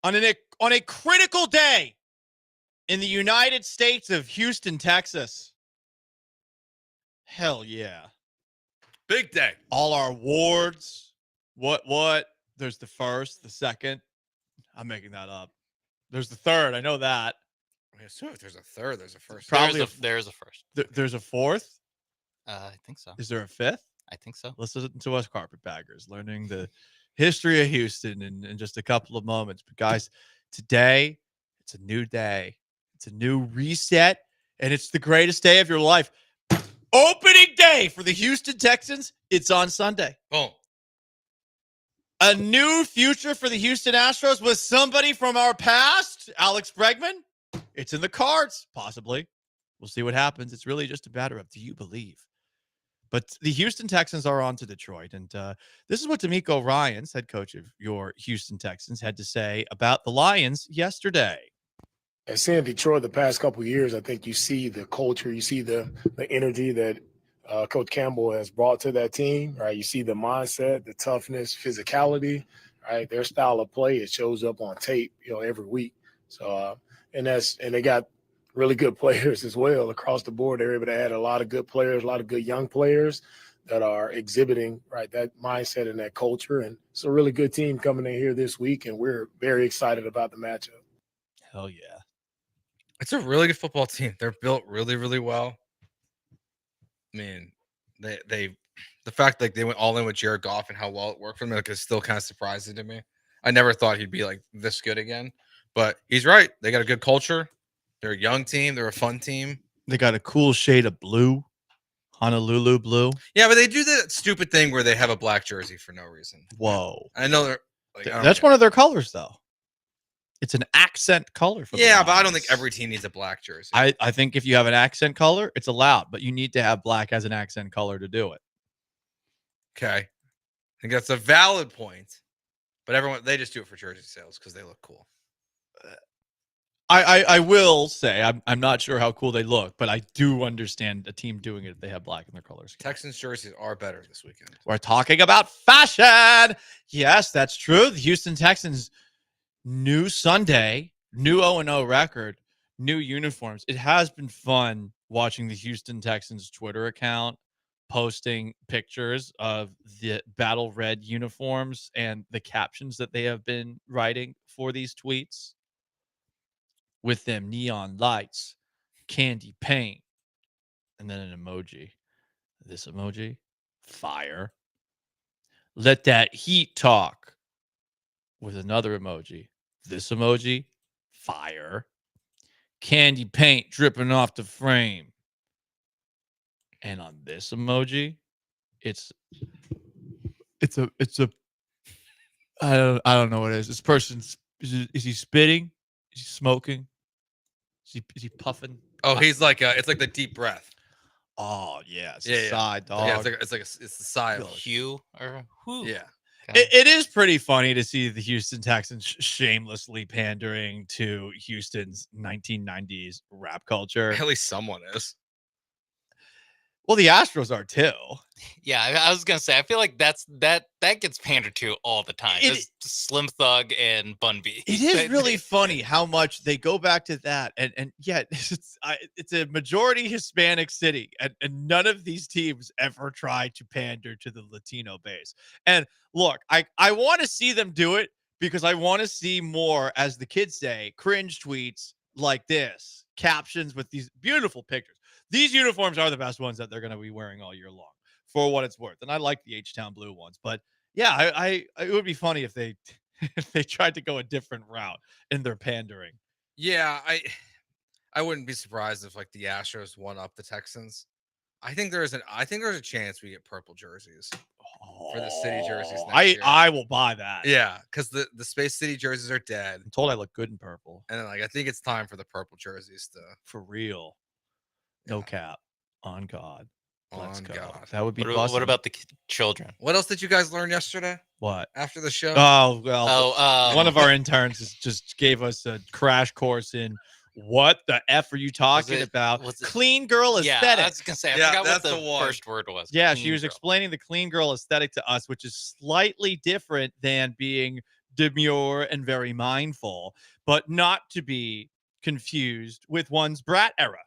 on a critical day in the United States of Houston, Texas. Hell yeah. Big day. All our awards. What? There's the first, the second. I'm making that up. There's the third. I know that. I assume if there's a third, there's a first. Probably There's a first. There's a fourth. I think so. Is there a fifth? I think so. Listen to us carpetbaggers learning the history of Houston in just a couple of moments. But guys, today it's a new day. It's a new reset, and it's the greatest day of your life. Opening day for the Houston Texans. It's on Sunday. Boom. A new future for the Houston Astros with somebody from our past, Alex Bregman. It's in the cards, possibly. We'll see what happens. It's really just a matter of do you believe? But the Houston Texans are on to Detroit. And this is what D'Amico Ryans, head coach of your Houston Texans, had to say about the Lions yesterday. And seeing Detroit the past couple of years, I think you see the culture, you see the energy that Coach Campbell has brought to that team, right? You see the mindset, the toughness, physicality, right? Their style of play, it shows up on tape, every week. So, and they got really good players as well across the board. They're able to add a lot of good players, a lot of good young players that are exhibiting, right, that mindset and that culture. And it's a really good team coming in here this week, and we're very excited about the matchup. Hell yeah. It's a really good football team. They're built really, really well. I mean, the fact that they went all in with Jared Goff and how well it worked for them is still kind of surprising to me. I never thought he'd be like this good again, but he's right. They got a good culture. They're a young team. They're a fun team. They got a cool shade of blue, Honolulu blue. Yeah, but they do that stupid thing where they have a black jersey for no reason. Whoa. I know they're That's one of their colors, though. It's an accent color for yeah, the but I don't Lions. think every team needs a black jersey. I think if you have an accent color, it's allowed, but you need to have black as an accent color to do it. Okay. I think that's a valid point. But they just do it for jersey sales because they look cool. I will say I'm not sure how cool they look, but I do understand a team doing it if they have black in their colors. Texans jerseys are better this weekend. We're talking about fashion. Yes, that's true. The Houston Texans, new Sunday, new 0-0 record, new uniforms. It has been fun watching the Houston Texans Twitter account posting pictures of the battle red uniforms and the captions that they have been writing for these tweets. With them neon lights, candy paint, and then an emoji. This emoji, fire. Let that heat talk. With another emoji. This emoji, fire. Candy paint dripping off the frame. And on this emoji, it's a I don't know what it is. This person's is he spitting? Is he smoking? Is he puffing? Oh, he's like it's like the deep breath. Oh yeah, it's Yeah, a yeah. sigh, dog. Yeah, it's the sigh. Hue or who? Yeah. It is pretty funny to see the Houston Texans shamelessly pandering to Houston's 1990s rap culture. At least someone is. Well, the Astros are too. Yeah, I was gonna say. I feel like that gets pandered to all the time. It's Slim Thug and Bun B. It is really funny how much they go back to that, and yet it's a majority Hispanic city, and none of these teams ever try to pander to the Latino base. And look, I want to see them do it because I want to see more, as the kids say, cringe tweets like this, captions with these beautiful pictures. These uniforms are the best ones that they're going to be wearing all year long, for what it's worth. And I like the H-Town blue ones, but yeah, it would be funny if they tried to go a different route in their pandering. Yeah, I wouldn't be surprised if like the Astros won up the Texans. I think there's a chance we get purple jerseys for the city jerseys next year. I will buy that. Yeah, because the Space City jerseys are dead. I'm told I look good in purple. And then, I think it's time for the purple jerseys to for real. No cap. On God. Let's go. God. That would be What bussin'. about the children? What else did you guys learn yesterday? What? After the show? Oh, well, one of our interns just gave us a crash course in what the F are you talking about? Clean girl Yeah, aesthetic. I was gonna say, I forgot what the first word was. Yeah, Clean she was girl. explaining the clean girl aesthetic to us, which is slightly different than being demure and very mindful, but not to be confused with one's brat era.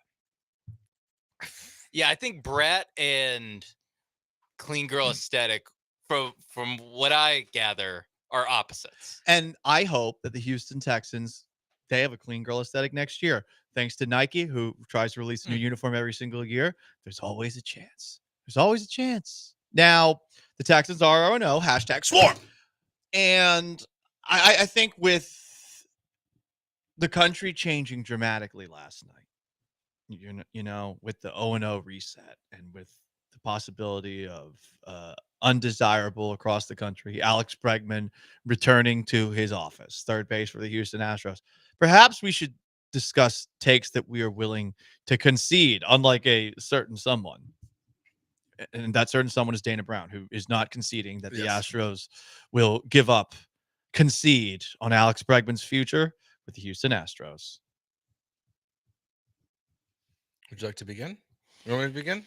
Yeah, I think brat and clean girl aesthetic, from what I gather, are opposites. And I hope that the Houston Texans, they have a clean girl aesthetic next year. Thanks to Nike, who tries to release a new uniform every single year. There's always a chance. There's always a chance. Now, the Texans are 0-0, #swarm. And I think with the country changing dramatically last night, you know, with the 0-0 reset and with the possibility of undesirable across the country, Alex Bregman returning to his office, third base for the Houston Astros, perhaps we should discuss takes that we are willing to concede, unlike a certain someone. And that certain someone is Dana Brown, who is not conceding that the Astros will concede on Alex Bregman's future with the Houston Astros. Would you like to begin? You want me to begin?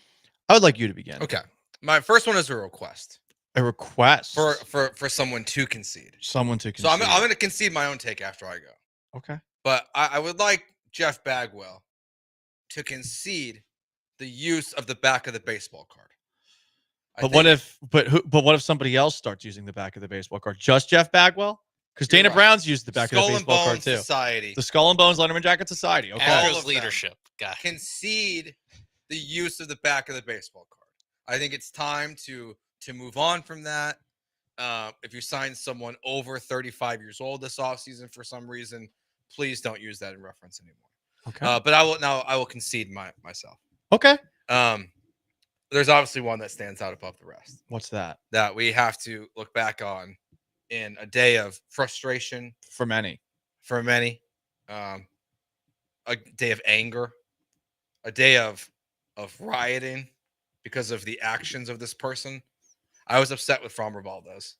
I would like you to begin. Okay. My first one is a request. A request for someone to concede. Someone to concede. So I'm going to concede my own take after I go. Okay. But I would like Jeff Bagwell to concede the use of the back of the baseball card. But what if somebody else starts using the back of the baseball card? Just Jeff Bagwell? Because Dana Brown's used the back of the baseball card too. Society. The Skull and Bones Letterman Jacket Society. Okay. Astros leadership. Got it. Concede the use of the back of the baseball card. I think it's time to move on from that. If you sign someone over 35 years old this offseason for some reason, please don't use that in reference anymore. Okay. But I will concede myself. Okay. There's obviously one that stands out above the rest. What's that? That we have to look back on in a day of frustration for many, a day of anger, a day of rioting because of the actions of this person. I was upset with Framber Valdez,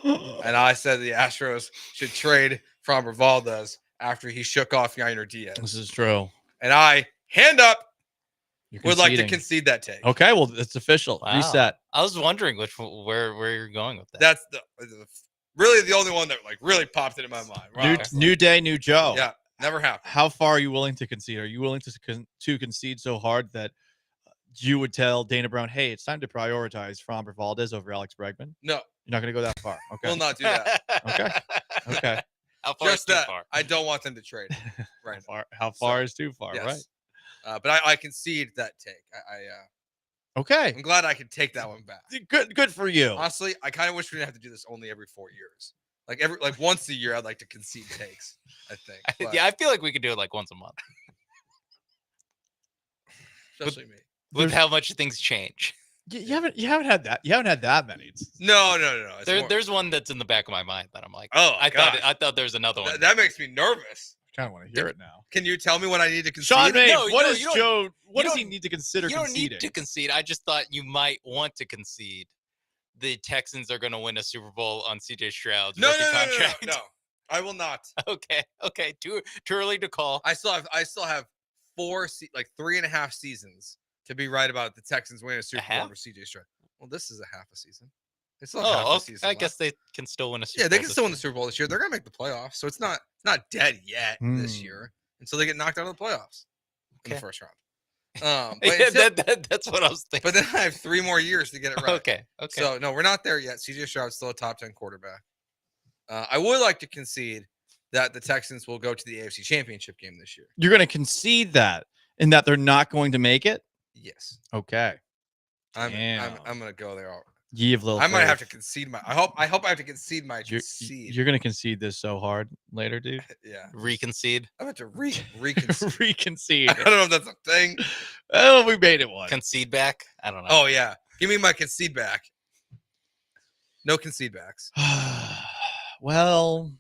and I said the Astros should trade Framber Valdez after he shook off Yainer Diaz. This is true. And I, hand up, would like to conceding. concede that take. Okay, well, it's official. Wow. Reset. I was wondering where you're going with that. That's really the only one that really popped into my mind. Wow. New day, new Joe. Yeah, never happened. How far are you willing to concede? Are you willing to concede so hard that you would tell Dana Brown, hey, it's time to prioritize Framber Valdez over Alex Bregman? No. You're not going to go that far. Okay. We'll not do that. Okay. How far Just is too that. far? I don't want them to trade. Right. How far is too far, yes. right? But I concede that take. Okay. I'm glad I could take that one back. Good for you. Honestly, I kind of wish we didn't have to do this only every 4 years. Like once a year, I'd like to concede takes. I think. But Yeah, I feel like we could do it like once a month. especially me. With how much things change. You haven't had that. You haven't had that many. No. It's There's one that's in the back of my mind that I'm like, Oh, I gosh. thought there's another one. That makes me nervous. I kind of want to hear it now. Can you tell me what I need to concede? Sean May, No, what no, does you don't- Joe? What you does he don't- need to consider You don't conceding? need to concede. I just thought you might want to concede. The Texans are going to win a Super Bowl on CJ Stroud's No, rookie contract. no. I will not. Okay. Too early to call. I still have 3.5 seasons to be right about the Texans winning a Super Bowl half? over CJ Stroud. Well, this is a half a season. They still have half a Okay. season. I guess left. they can still win a Super Yeah, Bowl. they can this still win year. the Super Bowl this year. They're gonna make the playoffs, so it's not dead yet this year until they get knocked out of the playoffs in the Okay. first round. But Yeah, until- that's what I was thinking. But then I have 3 more years to get it right. Okay. So no, we're not there yet. CJ Stroud's still a top 10 quarterback. I would like to concede that the Texans will go to the AFC Championship game this year. You're going to concede that, and that they're not going to make it. Yes. Okay. I'm gonna go there. You have little. I might have to faith. concede my. I hope I have to concede my You're, concede. you're going to concede this so hard later, dude. Yeah. Reconcede. I'm about to reconcede. Reconcede. I don't know if that's a thing. Oh, we made it one. Concede back. I don't know. Oh yeah, give me my concede back. No concede backs. Well,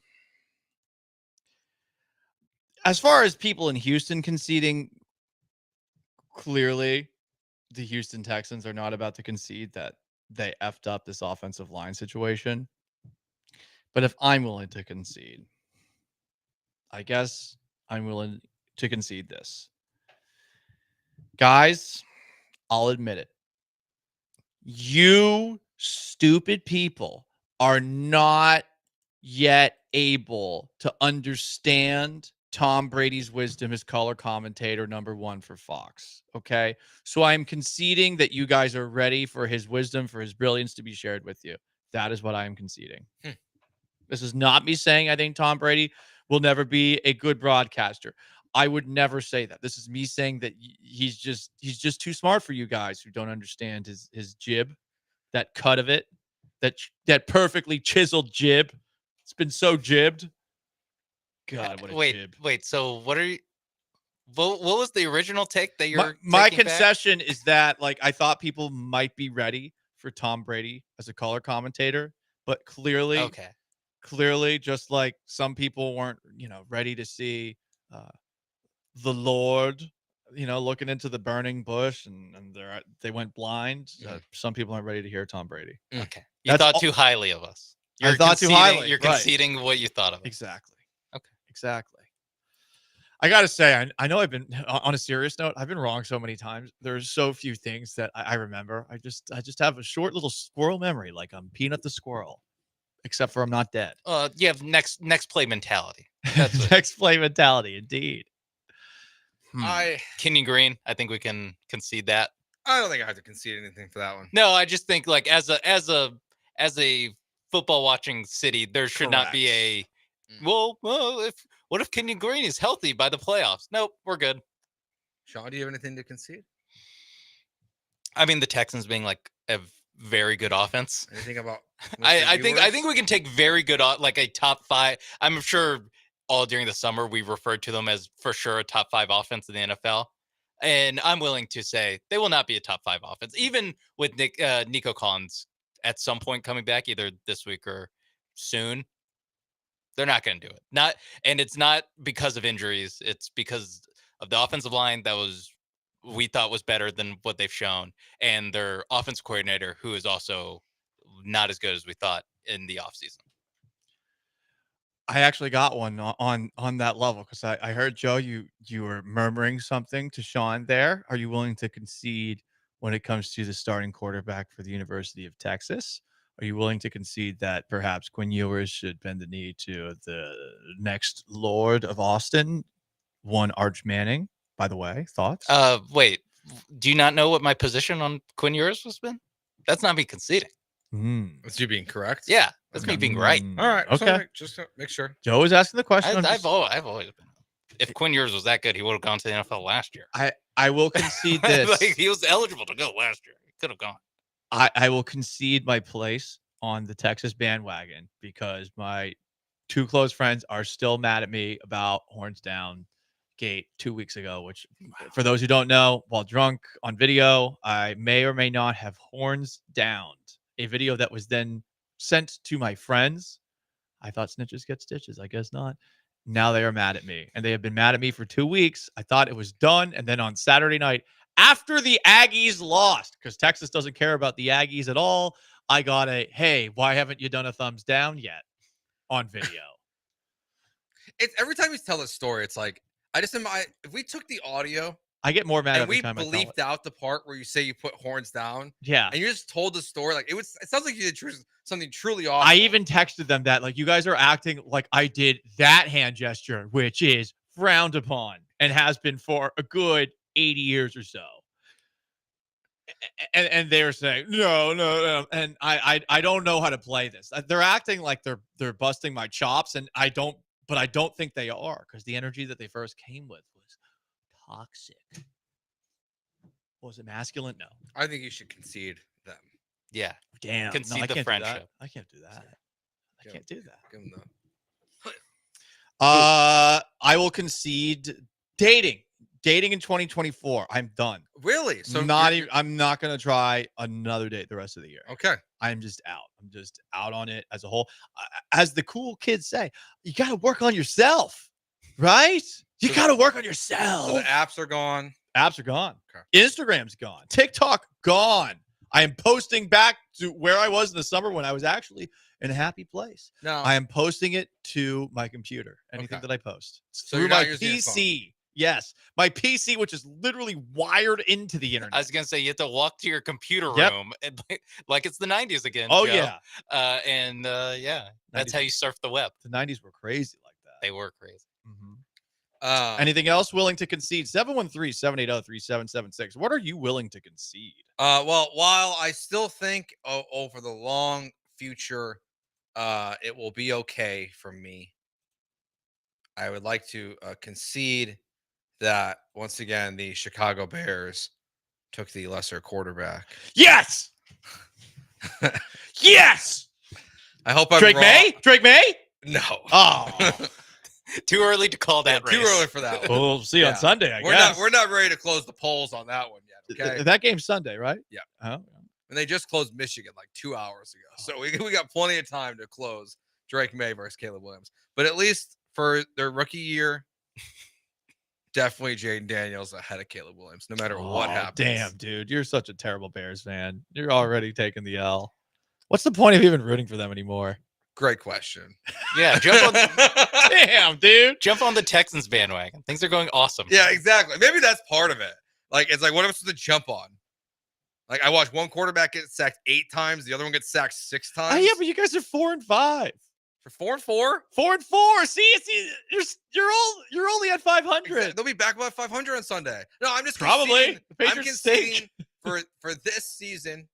as far as people in Houston conceding, clearly the Houston Texans are not about to concede that they effed up this offensive line situation. But if I'm willing to concede, I guess I'm willing to concede this. Guys, I'll admit it. You stupid people are not yet able to understand Tom Brady's wisdom as color commentator number 1 for Fox. Okay. So I'm conceding that you guys are ready for his wisdom, for his brilliance to be shared with you. That is what I am conceding. This is not me saying I think Tom Brady will never be a good broadcaster. I would never say that. This is me saying that he's just too smart for you guys who don't understand his jib, that cut of it, that perfectly chiseled jib. It's been so jibbed. God, what a jib. Wait. So what are you? What was the original take that you're? My taking back? concession is that I thought people might be ready for Tom Brady as a color commentator, but clearly, just like some people weren't, ready to see the Lord, looking into the burning bush, and they went blind. Some people aren't ready to hear Tom Brady. Okay, you thought too highly of us. I thought too highly. You're conceding what you thought of us. Exactly. Okay. Exactly. I got to say, I know I've been, on a serious note, I've been wrong so many times. There's so few things that I remember. I just have a short little squirrel memory, like I'm Peanut the Squirrel, except for I'm not dead. You have next play mentality. That's what. Next play mentality, indeed. Kenyon Green, I think we can concede that. I don't think I have to concede anything for that one. No, I just think as a football watching city, there should not be a what if Kenyon Green is healthy by the playoffs? Nope, we're good. Sean, do you have anything to concede? I mean, the Texans being a very good offense. Anything about? I think we can take very good, a top 5. I'm sure all during the summer we referred to them as for sure a top 5 offense in the NFL, and I'm willing to say they will not be a top 5 offense, even with Nico Collins at some point coming back, either this week or soon. They're not going to do it. And it's not because of injuries. It's because of the offensive line we thought was better than what they've shown, and their offensive coordinator, who is also not as good as we thought in the offseason. I actually got one on that level because I heard, Joe, you were murmuring something to Sean there. Are you willing to concede when it comes to the starting quarterback for the University of Texas? Are you willing to concede that perhaps Quinn Ewers should bend the knee to the next Lord of Austin, one Arch Manning? By the way, thoughts? Wait, do you not know what my position on Quinn Ewers has been? That's not me conceding. That's you being correct. Yeah, that's me being right. All right. Okay. Just make sure. Joe was asking the question. I've always been. If Quinn Ewers was that good, he would have gone to the NFL last year. I will concede this. He was eligible to go last year. He could have gone. I will concede my place on the Texas bandwagon because my 2 close friends are still mad at me about Horns Down Gate 2 weeks ago, which for those who don't know, while drunk on video, I may or may not have horns downed a video that was then sent to my friends. I thought snitches get stitches. I guess not. Now they are mad at me, and they have been mad at me for 2 weeks. I thought it was done. And then on Saturday night, after the Aggies lost, because Texas doesn't care about the Aggies at all, I got a, hey, why haven't you done a thumbs down yet on video? It's every time you tell this story, it's like, if we took the audio, I get more mad and every we time I tell bleeped it. out the part where you say you put horns down. Yeah. And you just told the story. It sounds like you did something truly awesome. I even texted them that, you guys are acting like I did that hand gesture, which is frowned upon and has been for a good 80 years or so. And they're saying, no. And I don't know how to play this. They're acting like they're busting my chops, and I don't think they are, because the energy that they first came with was toxic. Was it masculine? No. I think you should concede them. Yeah. Damn. Concede the friendship. I can't do that. I can't do that. Give them I will concede dating in 2024. I'm done. Really? So I'm not going to try another date the rest of the year. Okay. I'm just out. I'm just out on it as a whole. As the cool kids say, you got to work on yourself, right? You got to work on yourself. So the apps are gone. Apps are gone. Okay. Instagram's gone. TikTok gone. I am posting back to where I was in the summer when I was actually in a happy place. No. I am posting it to my computer. Anything that I post. It's So through you're not my using your phone. PC. Yes. My PC, which is literally wired into the internet. I was gonna say you have to walk to your computer Yep. room and like it's the 90s again. Oh, Joe. yeah. Yeah, that's 90s how you surf the web. The 90s were crazy like that. They were crazy. Anything else willing to concede? 713-780-3776. What are you willing to concede? Well, while I still think over the long future, it will be okay for me. I would like to concede that once again the Chicago Bears took the lesser quarterback. Yes. Yes. I hope I'm Drake wrong. May? Drake May? No. Oh. Too early to call that Too race. early for that one. We'll see on Sunday, I we're guess. We're not ready to close the polls on that one yet. Okay. That game's Sunday, right? Yeah. Oh. And they just closed Michigan like 2 hours ago. So we got plenty of time to close Drake May versus Caleb Williams. But at least for their rookie year, definitely Jaden Daniels ahead of Caleb Williams, no matter what happens. Damn, dude. You're such a terrible Bears fan. You're already taking the L. What's the point of even rooting for them anymore? Great question. Yeah, jump on Damn, dude. Jump on the Texans bandwagon. Things are going awesome. Yeah, exactly. Maybe that's part of it. Like, it's like, what am I supposed to jump on? Like, I watched one quarterback get sacked 8 times, the other one gets sacked 6 times. Oh, yeah, but you guys are 4-5. For 4-4? 4-4. See, you're only at 500. Exactly. They'll be back about 500 on Sunday. No, I'm just Probably. conceding, The I'm Patriots conceding stink. for this season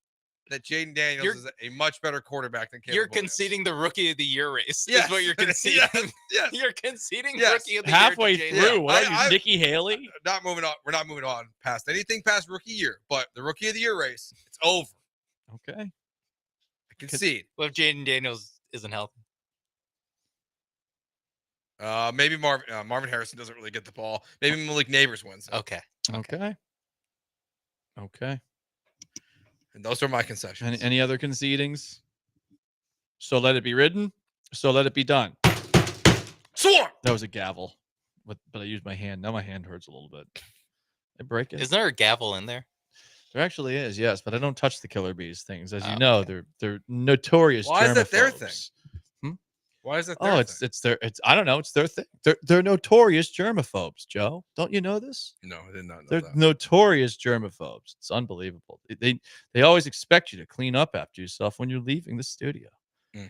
that Jaden Daniels is a much better quarterback than Caleb You're Williams. conceding the rookie of the year race. Yes. Is what you're conceding. Yes. You're conceding Yes. rookie of the Halfway year. to Jaden through. Daniels. What are you, Nikki Haley? Not moving on. We're not moving on past anything past rookie year, but the rookie of the year race, it's over. Okay. I concede. What if Jaden Daniels isn't healthy? Maybe Marvin Harrison doesn't really get the ball. Maybe Malik Neighbors wins. Okay. Okay. And those are my concessions. Any other concedings? So let it be written. So let it be done. Swarm. That was a gavel, but I used my hand. Now my hand hurts a little bit. I break it. Isn't there a gavel in there? There actually is, yes, but I don't touch the Killer Bees things, as you know. Okay. They're notorious. Why is that their germaphobes. thing? Why is that? Oh, it's their. I don't know. It's their thing. They're notorious germaphobes, Joe. Don't you know this? No, I did not know They're that. notorious germaphobes. It's unbelievable. They always expect you to clean up after yourself when you're leaving the studio.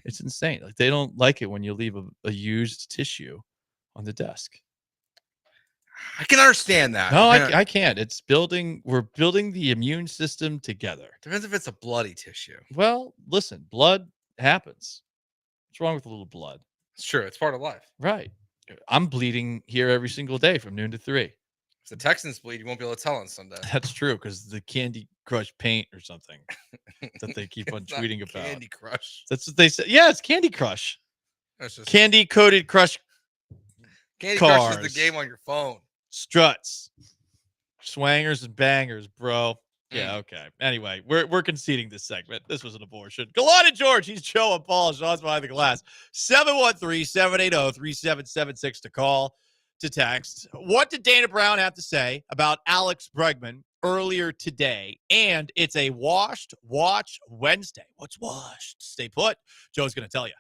It's insane. Like they don't like it when you leave a used tissue on the desk. I can understand that. No, I can't. It's building. We're building the immune system together. Depends if it's a bloody tissue. Well, listen, blood happens. What's wrong with a little blood? It's true. It's part of life. Right. I'm bleeding here every single day from noon to 3. If the Texans bleed, you won't be able to tell on Sunday. That's true because the Candy Crush paint or something that they keep on It's not tweeting about. Candy Crush. That's what they said. Yeah, it's Candy Crush. That's just Candy coated crush Candy Crush is cars. the game on your phone. struts, swangers and bangers, bro. Yeah, okay. Anyway, we're conceding this segment. This was an abortion. Gallant George, he's Joe and Paul. Sean's behind the glass. 713-780-3776 to call, to text. What did Dana Brown have to say about Alex Bregman earlier today? And it's a Washed Watch Wednesday. What's washed? Stay put. Joe's going to tell you.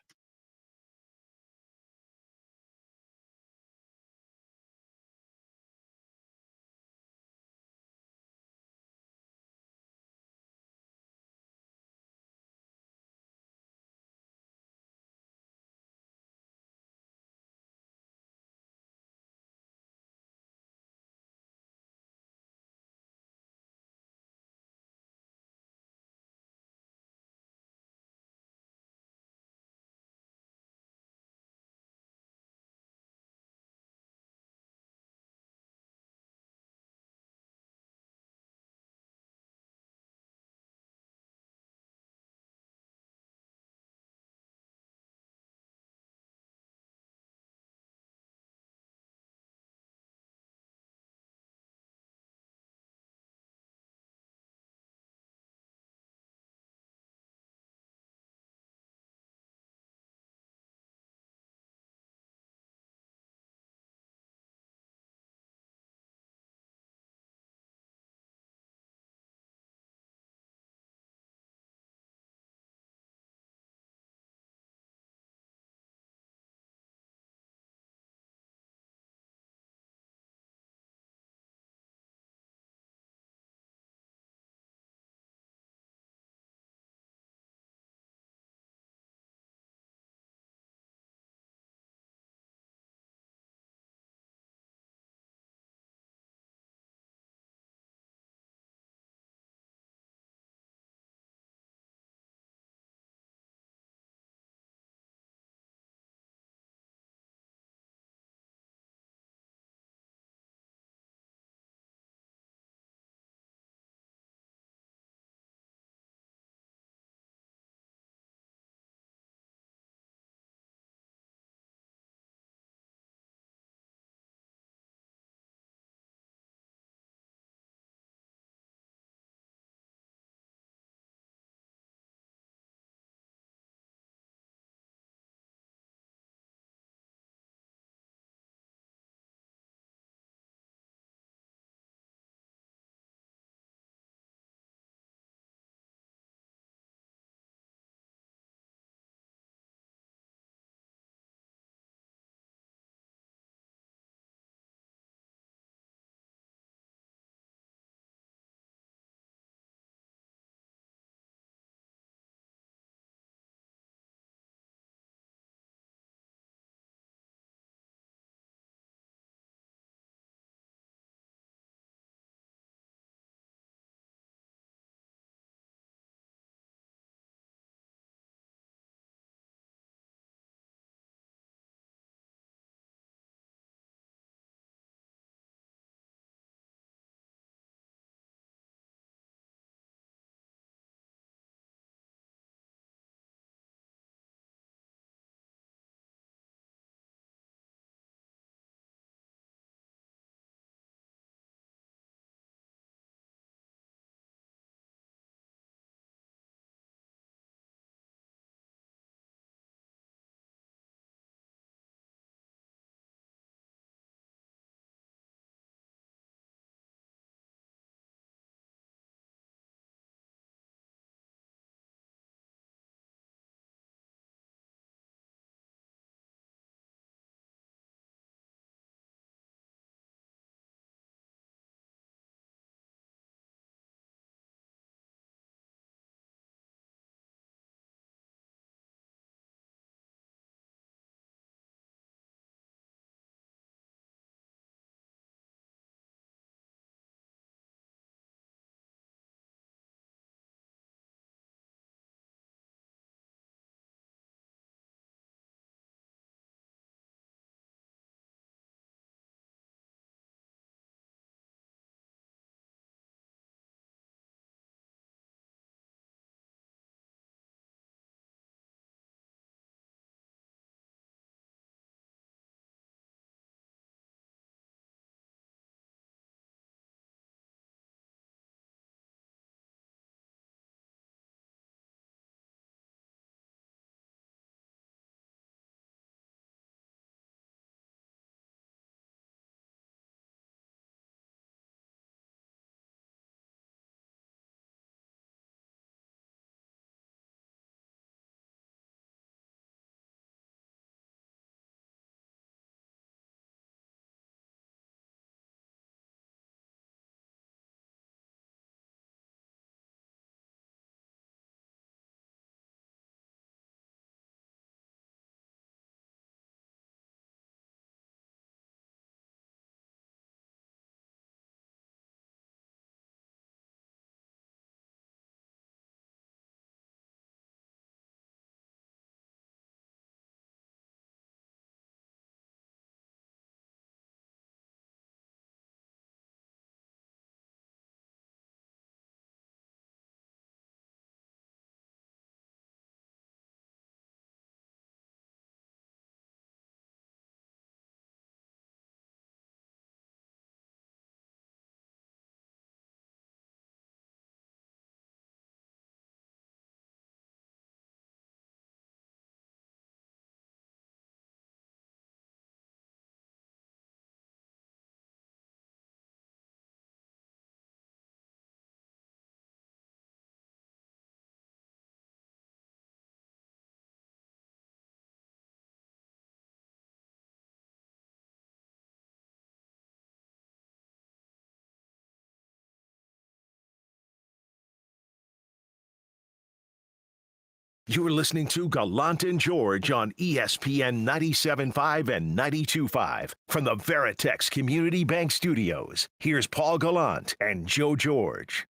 You're listening to Gallant and George on ESPN 97.5 and 92.5 from the Veritex Community Bank Studios. Here's Paul Gallant and Joe George.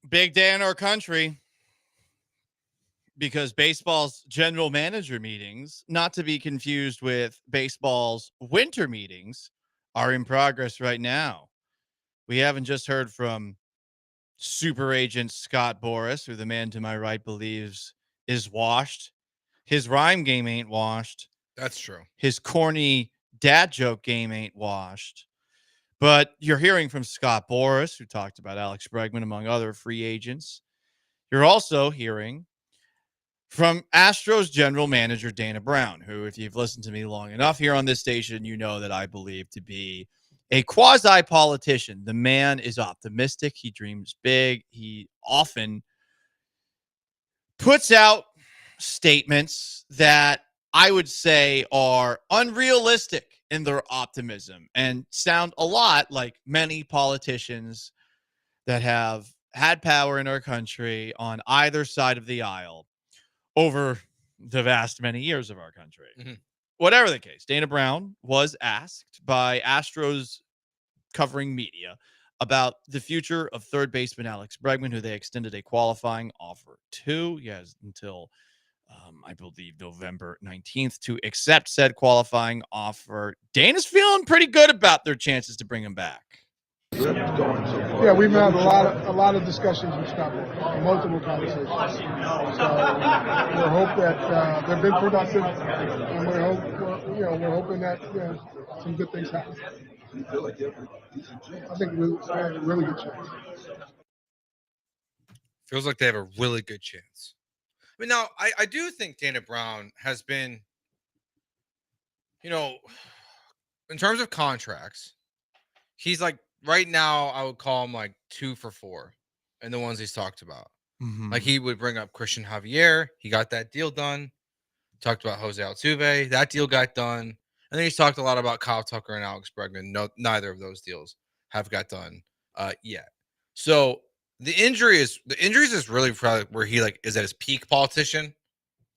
Big day in our country because baseball's general manager meetings, not to be confused with baseball's winter meetings, are in progress right now. We haven't just heard from super agent Scott Boras, who the man to my right believes is washed. His rhyme game ain't washed. That's true. His corny dad joke game ain't washed. But you're hearing from Scott Boras, who talked about Alex Bregman, among other free agents. You're also hearing from Astros general manager Dana Brown, who, if you've listened to me long enough here on this station, you know that I believe to be a quasi-politician. The man is optimistic. He dreams big. He often puts out statements that I would say are unrealistic in their optimism and sound a lot like many politicians that have had power in our country on either side of the aisle over the vast many years of our country. Mm-hmm. Whatever the case, Dana Brown was asked by Astros covering media about the future of third baseman Alex Bregman, who they extended a qualifying offer to. He has until, I believe, November 19th to accept said qualifying offer. Dana's feeling pretty good about their chances to bring him back. Yeah, we've had a lot of discussions with Scott Boras, multiple conversations. So we hope that they've been productive, and we're hoping that some good things happen. I think we have a really good chance. Feels like they have a really good chance. I mean, now I do think Dana Brown has been, in terms of contracts, he's like, right now, I would call him like 2 for 4 in the ones he's talked about. Mm-hmm. Like he would bring up Christian Javier. He got that deal done. Talked about Jose Altuve. That deal got done. And then he's talked a lot about Kyle Tucker and Alex Bregman. No, neither of those deals have got done yet. So the injuries is really probably where he like is at his peak politician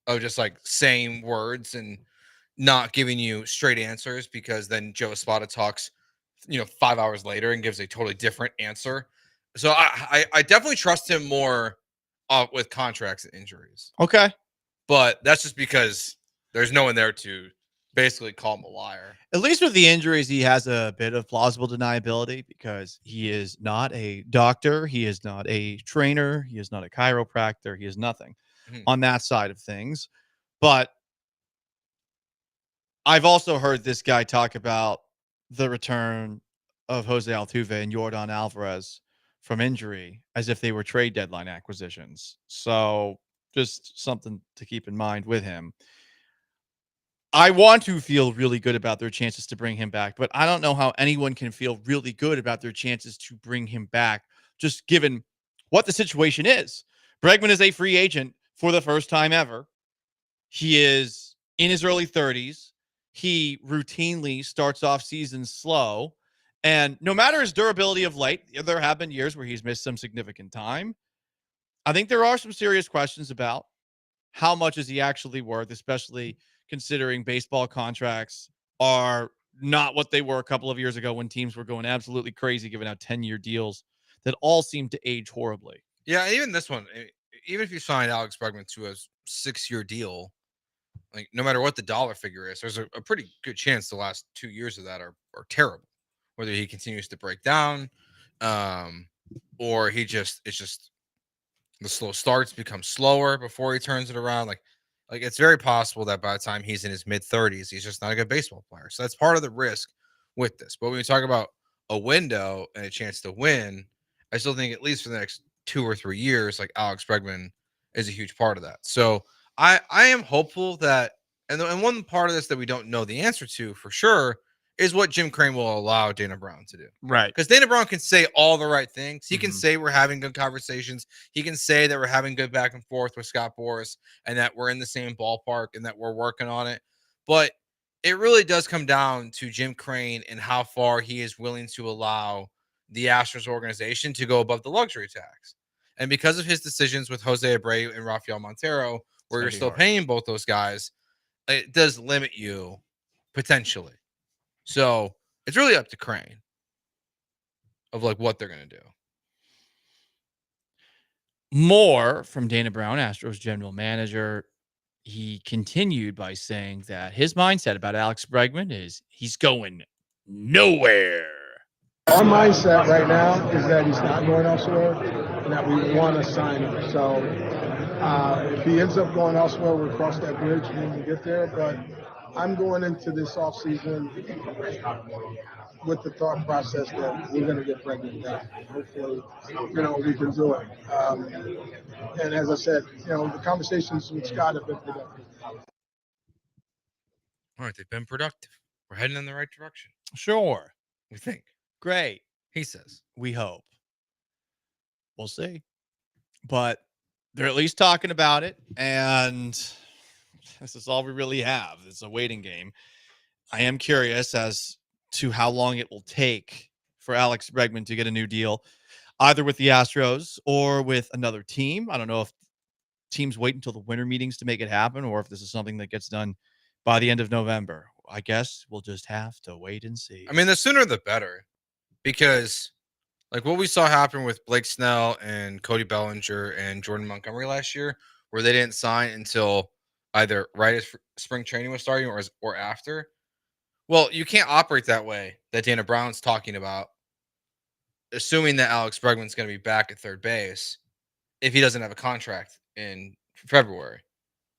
of just like saying words and not giving you straight answers, because then Joe Espada talks 5 hours later and gives a totally different answer. So I definitely trust him more with contracts and injuries. Okay. But that's just because there's no one there to basically call him a liar. At least with the injuries, he has a bit of plausible deniability because he is not a doctor. He is not a trainer. He is not a chiropractor. He is nothing on that side of things. But I've also heard this guy talk about the return of Jose Altuve and Yordan Alvarez from injury as if they were trade deadline acquisitions. So just something to keep in mind with him. I want to feel really good about their chances to bring him back, but I don't know how anyone can feel really good about their chances to bring him back, just given what the situation is. Bregman is a free agent for the first time ever. He is in his early 30s. He routinely starts off seasons slow. And no matter his durability of late, there have been years where he's missed some significant time. I think there are some serious questions about how much is he actually worth, especially considering baseball contracts are not what they were a couple of years ago when teams were going absolutely crazy, giving out 10-year deals that all seem to age horribly. Yeah, even this one, even if you sign Alex Bregman to a 6-year deal, like no matter what the dollar figure is, there's a pretty good chance the last 2 years of that are terrible. Whether he continues to break down, or it's just the slow starts become slower before he turns it around. Like it's very possible that by the time he's in his mid-30s, he's just not a good baseball player. So that's part of the risk with this. But when we talk about a window and a chance to win, I still think at least for the next 2 or 3 years, like Alex Bregman is a huge part of that. So I am hopeful that, and one part of this that we don't know the answer to for sure is what Jim Crane will allow Dana Brown to do. Right. Because Dana Brown can say all the right things. He can say we're having good conversations. He can say that we're having good back and forth with Scott Boras and that we're in the same ballpark and that we're working on it. But it really does come down to Jim Crane and how far he is willing to allow the Astros organization to go above the luxury tax. And because of his decisions with Jose Abreu and Rafael Montero, where you're be still hard. paying both those guys, it does limit you potentially. So it's really up to Crane of like what they're going to do. More from Dana Brown, Astros general manager. He continued by saying that his mindset about Alex Bregman is he's going nowhere. Our mindset right now is that he's not going elsewhere and that we want to sign him. So if he ends up going elsewhere, we'll cross that bridge when we get there. But I'm going into this offseason with the thought process that we're going to get Bregman done. Hopefully, we can do it. And as I said, the conversations with Scott have been productive. All right, they've been productive. We're heading in the right direction. Sure. We think. Great. He says. We hope. We'll see. But they're at least talking about it. And this is all we really have. It's a waiting game. I am curious as to how long it will take for Alex Bregman to get a new deal, either with the Astros or with another team. I don't know if teams wait until the winter meetings to make it happen or if this is something that gets done by the end of November. I guess we'll just have to wait and see. I mean, the sooner the better, because like what we saw happen with Blake Snell and Cody Bellinger and Jordan Montgomery last year, where they didn't sign until either right as spring training was starting or after. Well, you can't operate that way that Dana Brown's talking about, assuming that Alex Bregman's going to be back at third base if he doesn't have a contract in February,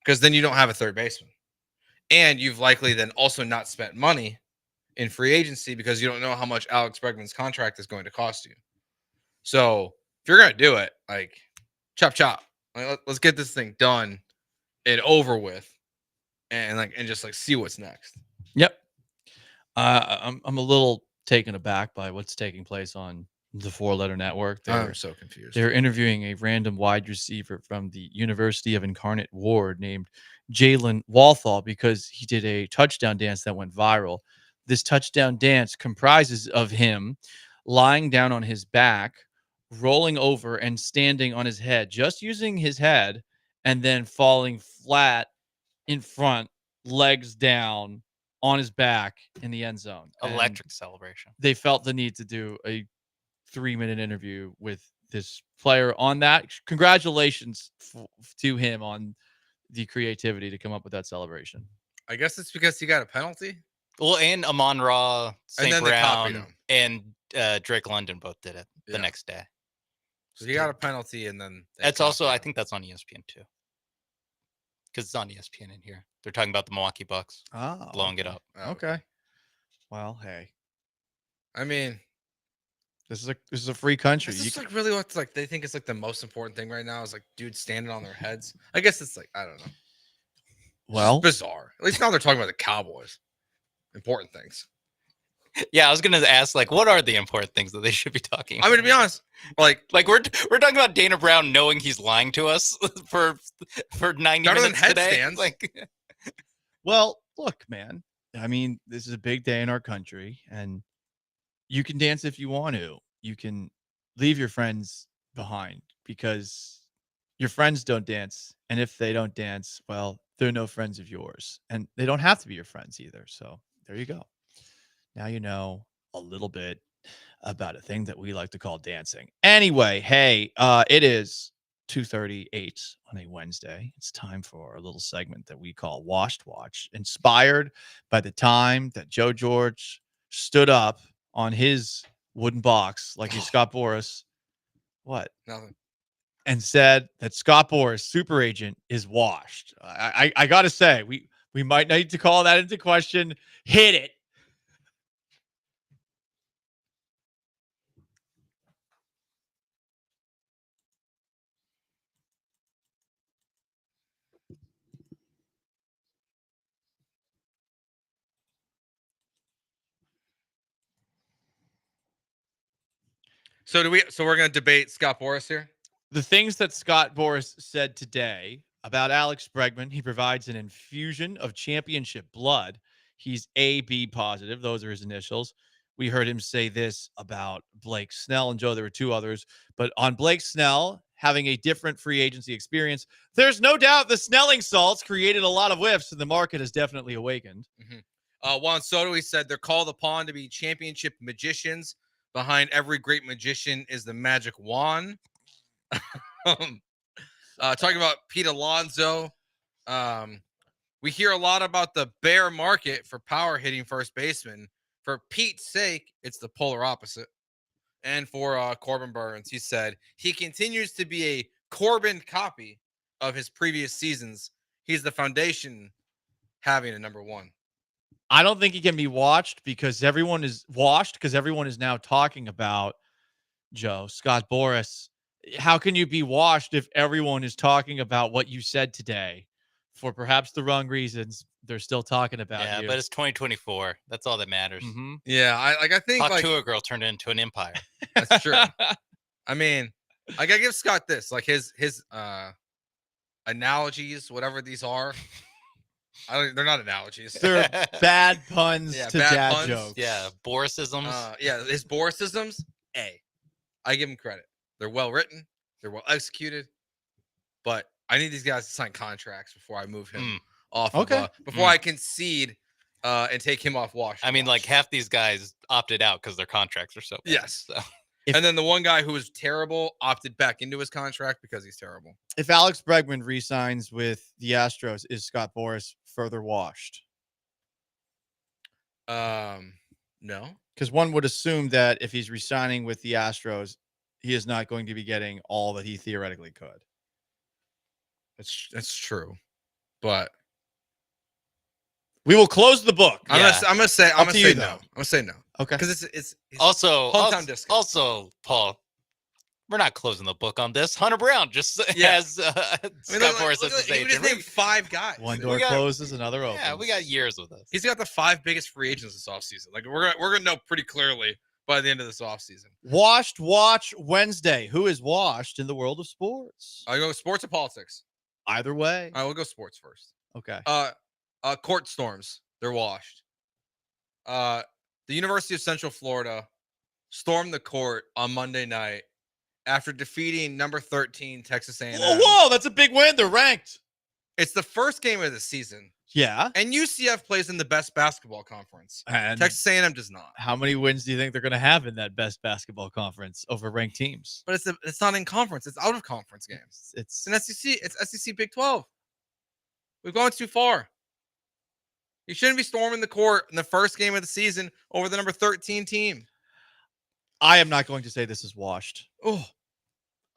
because then you don't have a third baseman. And you've likely then also not spent money in free agency because you don't know how much Alex Bregman's contract is going to cost you. So if you're going to do it, like chop chop, like, let's get this thing done and over with, and just see what's next. Yep. I'm a little taken aback by what's taking place on the Four Letter Network. I'm so confused. They're interviewing a random wide receiver from the University of Incarnate Word named Jalen Walthall because he did a touchdown dance that went viral. This touchdown dance comprises of him lying down on his back, rolling over and standing on his head, just using his head, and then falling flat in front, legs down, on his back in the end zone. Electric celebration. They felt the need to do a 3-minute interview with this player on that. Congratulations to him on the creativity to come up with that celebration. I guess it's because he got a penalty. Well, and Amon-Ra, St. then they copied Brown, him. and Drake London both did it the next day. So he got a penalty, and then That's also, I think that's on ESPN too. Because it's on ESPN in here. They're talking about the Milwaukee Bucks blowing it up. Okay. Well, hey. I mean, this is a free country. This is like really what's like they think it's like the most important thing right now is like dudes standing on their heads. I guess it's like I don't know. Well, it's bizarre. At least now they're talking about the Cowboys. Important things. Yeah, I was gonna ask, like, what are the important things that they should be talking about? I mean, to be honest, like we're talking about Dana Brown knowing he's lying to us for 90 better minutes than today. headstands. Like, well, look, man. I mean, this is a big day in our country, and you can dance if you want to. You can leave your friends behind because your friends don't dance, and if they don't dance, well, they're no friends of yours, and they don't have to be your friends either. So there you go. Now you know a little bit about a thing that we like to call dancing. Anyway, hey, it is 2:38 on a Wednesday. It's time for a little segment that we call Washed Watch, inspired by the time that Joe George stood up on his wooden box like he's Scott Boras. What? Nothing. And said that Scott Boras, super agent, is washed. I got to say, we might need to call that into question. Hit it. So we're gonna debate Scott Boras here. The things that Scott Boras said today about Alex Bregman, he provides an infusion of championship blood. He's AB positive. Those are his initials. We heard him say this about Blake Snell and Joe. There were two others, but on Blake Snell, having a different free agency experience. There's no doubt the Snelling salts created a lot of whiffs, and the market has definitely awakened. Juan Soto, he said they're called upon to be championship magicians. Behind every great magician is the magic wand. Talking about Pete Alonso. We hear a lot about the bear market for power hitting first baseman. For Pete's sake, it's the polar opposite. And for Corbin Burns, he said he continues to be a Corbin copy of his previous seasons. He's the foundation having a number one. I don't think he can be watched because everyone is now talking about Joe Scott Boras. How can you be washed if everyone is talking about what you said today for perhaps the wrong reasons? They're still talking about you. But it's 2024. That's all that matters. Yeah, I think Talk like to a girl turned into an empire. that's true. I mean, I gotta give Scott this, like his analogies, whatever these are. They're not analogies. They're bad puns to bad dad puns. jokes. Yeah, Borisisms. His Borisisms. I give him credit. They're well written. They're well executed. But I need these guys to sign contracts before I move him off. Okay. Before I concede and take him off wash. I mean, like half these guys opted out because their contracts are so bad. Yes. So. And then the one guy who was terrible opted back into his contract because he's terrible. If Alex Bregman re-signs with the Astros, is Scott Boras further washed? No. Because one would assume that if he's re-signing with the Astros, he is not going to be getting all that he theoretically could. That's true. But we will close the book. I'm gonna say no. though. I'm gonna say no. Okay. Because it's Also, hometown discount. Also, Paul, we're not closing the book on this. Hunter Brown just has Scott Boras as his we agent. just named 5 guys. One door closes, another opens. Yeah, we got years with us. He's got the 5 biggest free agents this offseason. Like we're gonna know pretty clearly by the end of this offseason. Washed Watch Wednesday. Who is washed in the world of sports? I go sports or politics. Either way. I will go sports first. Okay. Court storms. They're washed. The University of Central Florida stormed the court on Monday night after defeating number 13 Texas A&M. Whoa, that's a big win. They're ranked. It's the first game of the season. Yeah. And UCF plays in the best basketball conference. And Texas A&M does not. how many wins do you think they're going to have in that best basketball conference over ranked teams? But it's not in conference. It's out of conference games. It's an SEC. It's SEC Big 12. We've gone too far. You shouldn't be storming the court in the first game of the season over the number 13 team. I am not going to say this is washed. Oh,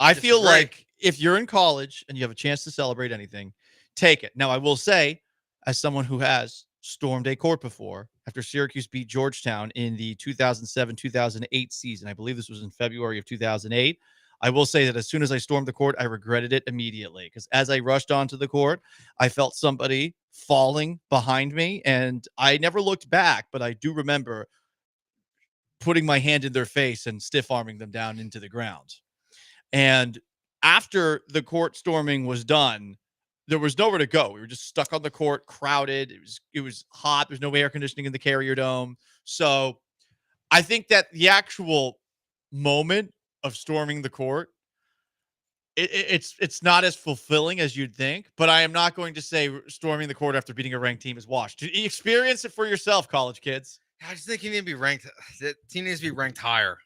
I feel disagree. like if you're in college and you have a chance to celebrate anything, take it. Now, I will say, as someone who has stormed a court before, after Syracuse beat Georgetown in the 2007-2008 season, I believe this was in February of 2008, I will say that as soon as I stormed the court, I regretted it immediately because as I rushed onto the court, I felt somebody falling behind me, and I never looked back, but I do remember putting my hand in their face and stiff-arming them down into the ground. And after the court storming was done, there was nowhere to go. We were just stuck on the court, crowded. It was hot. There's no air conditioning in the Carrier Dome. So I think that the actual moment of storming the court, it's not as fulfilling as you'd think, but I am not going to say storming the court after beating a ranked team is washed. Experience it for yourself, college kids. I just think you need to be ranked. The team needs to be ranked higher.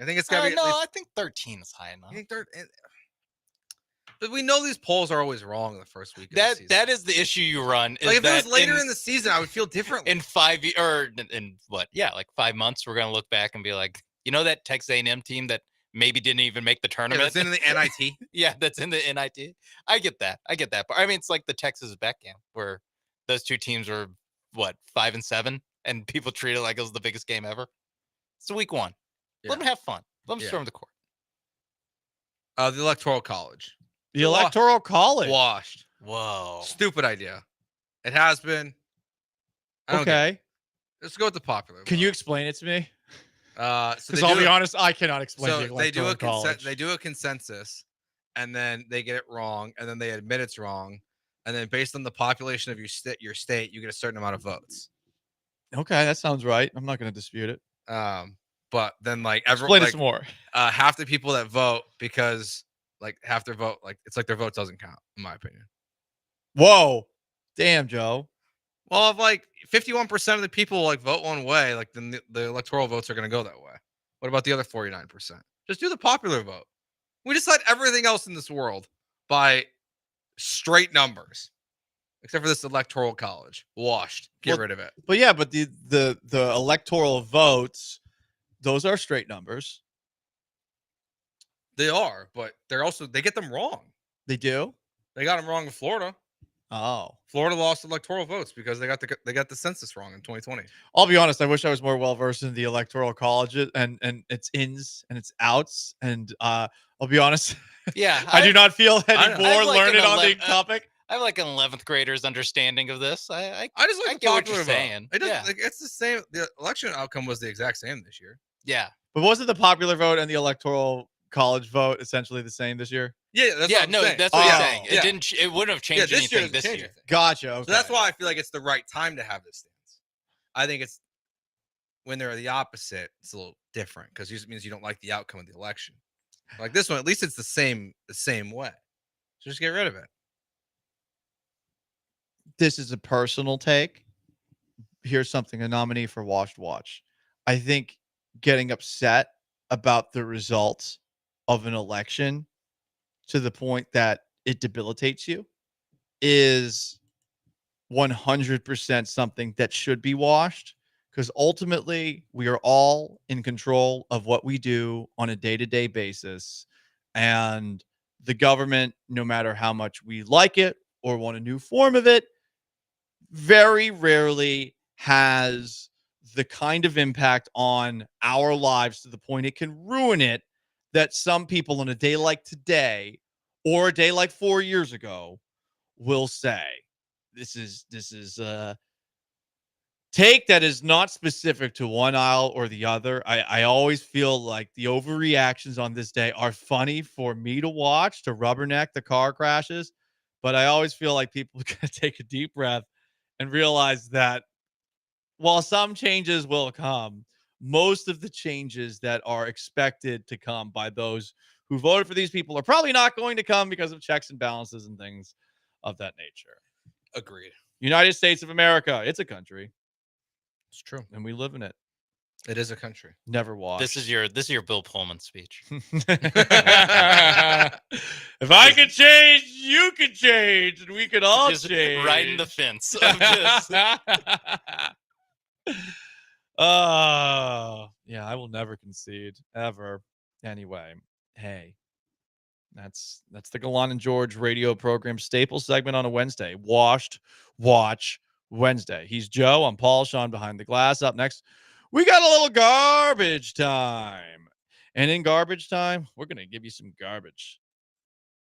I think it's got to be. No, I think 13 is high enough. I think but we know these polls are always wrong in the first week. Of the season. That is the issue you run. Like if it was later in the season, I would feel differently. In 5 years, or in what? Yeah, like 5 months, we're gonna look back and be like, you know, that Texas A&M team that maybe didn't even make the tournament. Yeah, that's in the NIT. Yeah, that's in the NIT. I get that. But I mean, it's like the Texas back game where those two teams were what 5-7, and people treat it like it was the biggest game ever. It's week 1. Yeah. Let them have fun. Let them Yeah. storm the court. The Electoral College. The Electoral College. Washed. Whoa. Stupid idea. It has been. I don't get Okay. it. Let's go with the popular. Can you explain it to me? Because Because I'll be honest, I cannot explain So the they do Electoral a College. they do a consensus, and then they get it wrong, and then they admit it's wrong, and then based on the population of your state, you get a certain amount of votes. Okay, that sounds right. I'm not going to dispute it. but then like everyone, Explain it like some more. half the people that vote because like half their vote, like it's like their vote doesn't count, in my opinion. Whoa, damn, Joe. Well, if like 51% of the people like vote one way, like then the electoral votes are going to go that way. What about the other 49%? Just do the popular vote. We decide everything else in this world by straight numbers, except for this electoral college. Washed. Get rid of it. But yeah, but the electoral votes, those are straight numbers. They are, but they get them wrong. They do. They got them wrong in Florida. Oh, Florida lost electoral votes because they got the census wrong in 2020. I'll be honest. I wish I was more well versed in the electoral college and its ins and its outs. And I'll be honest. Yeah, I do not feel any more like learned an on the 11 topic. I have like an 11th grader's understanding of this. I just like I the get what you're popular vote. saying. It doesn't, Yeah. like, it's the same. The election outcome was the exact same this year. Yeah. But wasn't the popular vote and the electoral college vote essentially the same this year? Yeah, that's what I'm saying. That's what Oh. I'm saying. It didn't. It wouldn't have changed this year anything doesn't this change year. anything. Gotcha. Okay. So that's why I feel like it's the right time to have this stance. I think it's when they're the opposite, it's a little different because it means you don't like the outcome of the election. Like this one, at least it's the same way. So just get rid of it. This is a personal take. Here's something, a nominee for Washed Watch. I think getting upset about the results of an election to the point that it debilitates you is 100% something that should be washed, because ultimately we are all in control of what we do on a day-to-day basis. And the government, no matter how much we like it or want a new form of it, very rarely has the kind of impact on our lives to the point it can ruin it that some people on a day like today or a day like 4 years ago will say. This is a take that is not specific to one aisle or the other. I always feel like the overreactions on this day are funny for me to watch, to rubberneck the car crashes, but I always feel like people are going to take a deep breath and realize that while some changes will come, most of the changes that are expected to come by those who voted for these people are probably not going to come because of checks and balances and things of that nature. Agreed. United States of America, it's a country. It's true. And we live in it. It is a country. Never watched. This is your Bill Pullman speech. If I could change, you could change, and we could all Just change. right in the fence of this. Oh, yeah, I will never concede ever. Anyway, hey, that's the Gallant and George radio program staple segment on a Wednesday. Washed Watch Wednesday. He's Joe. I'm Paul. Sean behind the glass. Up next, we got a little garbage time. And in garbage time, we're going to give you some garbage.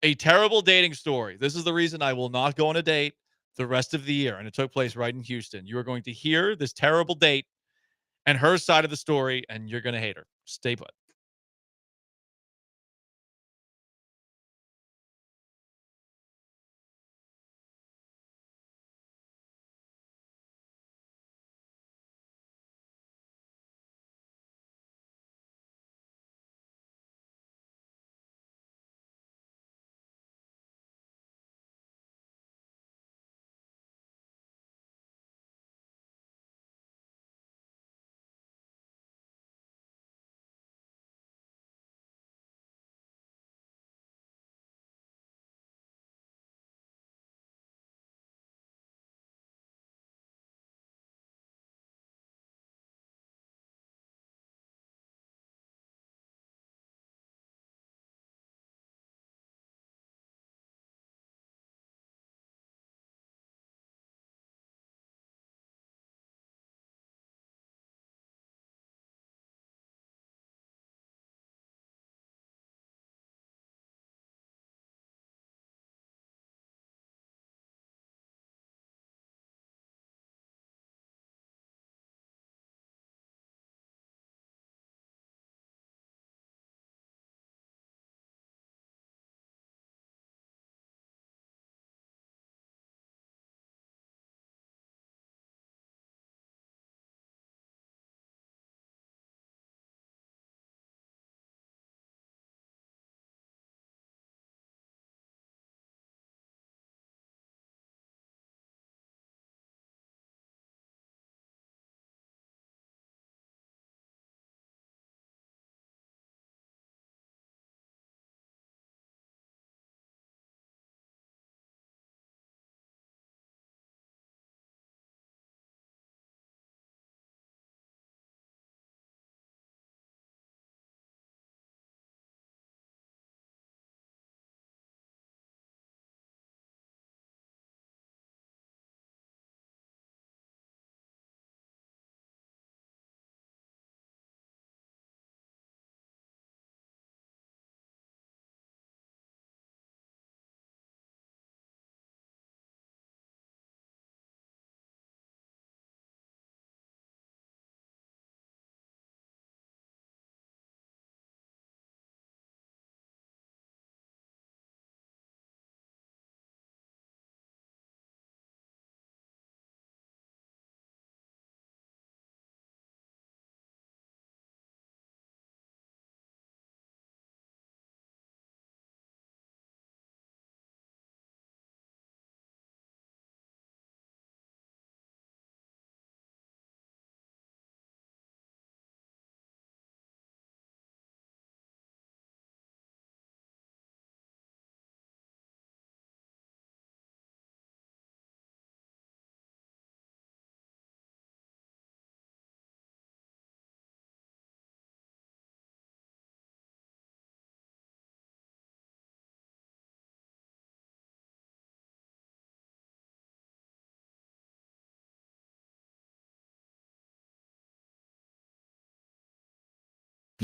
A terrible dating story. This is the reason I will not go on a date the rest of the year. And it took place right in Houston. You are going to hear this terrible date and her side of the story, and you're going to hate her. Stay put.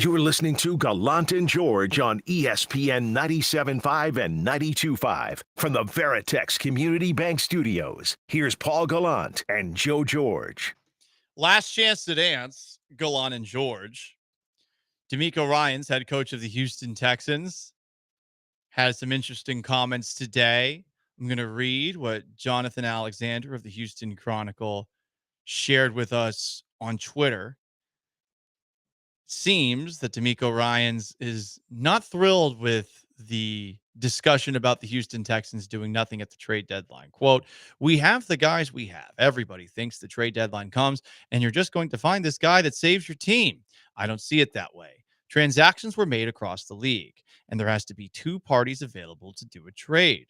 You're listening to Gallant and George on ESPN 97.5 and 92.5 from the Veritex Community Bank Studios. Here's Paul Gallant and Joe George. Last chance to dance, Gallant and George. D'Amico Ryans, head coach of the Houston Texans, has some interesting comments today. I'm going to read what Jonathan Alexander of the Houston Chronicle shared with us on Twitter. Seems that D'Amico Ryans is not thrilled with the discussion about the Houston Texans doing nothing at the trade deadline. Quote, "We have the guys we have. Everybody thinks the trade deadline comes and you're just going to find this guy that saves your team. I don't see it that way. Transactions were made across the league, and there has to be two parties available to do a trade.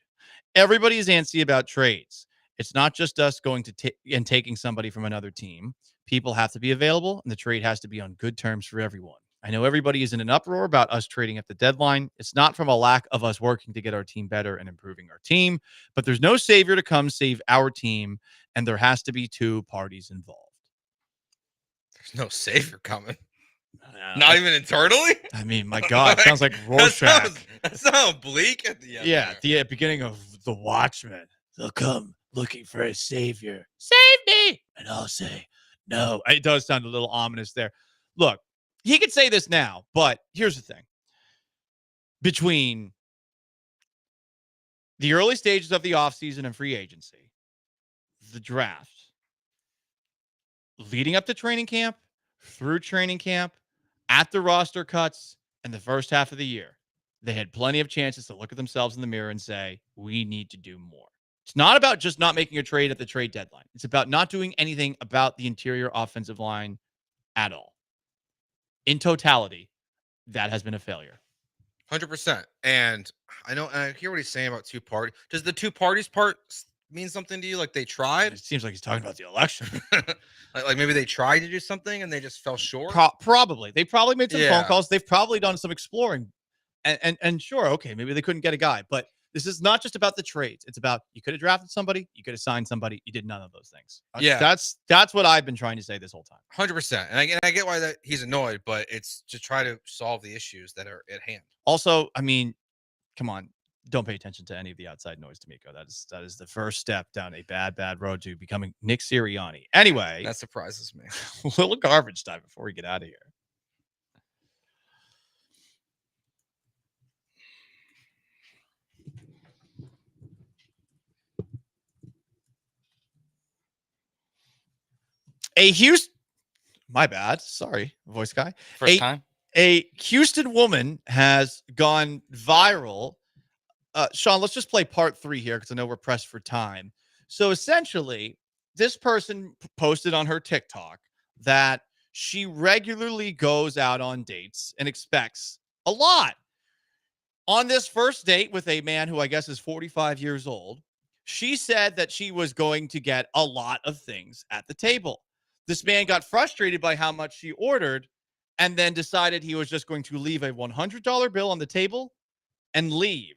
Everybody is antsy about trades. It's not just us going to and taking somebody from another team. People have to be available, and the trade has to be on good terms for everyone. I know everybody is in an uproar about us trading at the deadline. It's not from a lack of us working to get our team better and improving our team, but there's no savior to come save our team, and there has to be two parties involved." There's no savior coming. Not even internally? I mean, my God, it sounds like Rorschach. That sounds bleak at the end. Yeah, at the beginning of The Watchmen. They'll come looking for a savior. Save me! And I'll say, no. It does sound a little ominous there. Look, he could say this now, but here's the thing. Between the early stages of the offseason and free agency, the draft, leading up to training camp, through training camp, at the roster cuts, and the first half of the year, they had plenty of chances to look at themselves in the mirror and say, we need to do more. It's not about just not making a trade at the trade deadline. It's about not doing anything about the interior offensive line at all. In totality, that has been a failure. 100%. And I hear what he's saying about two parties. Does the two parties part mean something to you? Like they tried? It seems like he's talking about the election. like maybe they tried to do something and they just fell short? Probably. They probably made some phone calls. They've probably done some exploring. And sure, okay, maybe they couldn't get a guy. But this is not just about the trades. It's about you could have drafted somebody, you could have signed somebody. You did none of those things. That's what I've been trying to say this whole time. 100%. And I get why he's annoyed, but it's to try to solve the issues that are at hand. Also, I mean, come on. Don't pay attention to any of the outside noise, D'Amico. That is the first step down a bad road to becoming Nick Sirianni. Anyway. That surprises me. A little garbage time before we get out of here. My bad. Sorry, voice guy. First time. A Houston woman has gone viral. Sean, let's just play part 3 here because I know we're pressed for time. So essentially, this person posted on her TikTok that she regularly goes out on dates and expects a lot. On this first date with a man who I guess is 45 years old, she said that she was going to get a lot of things at the table. This man got frustrated by how much she ordered and then decided he was just going to leave a $100 bill on the table and leave.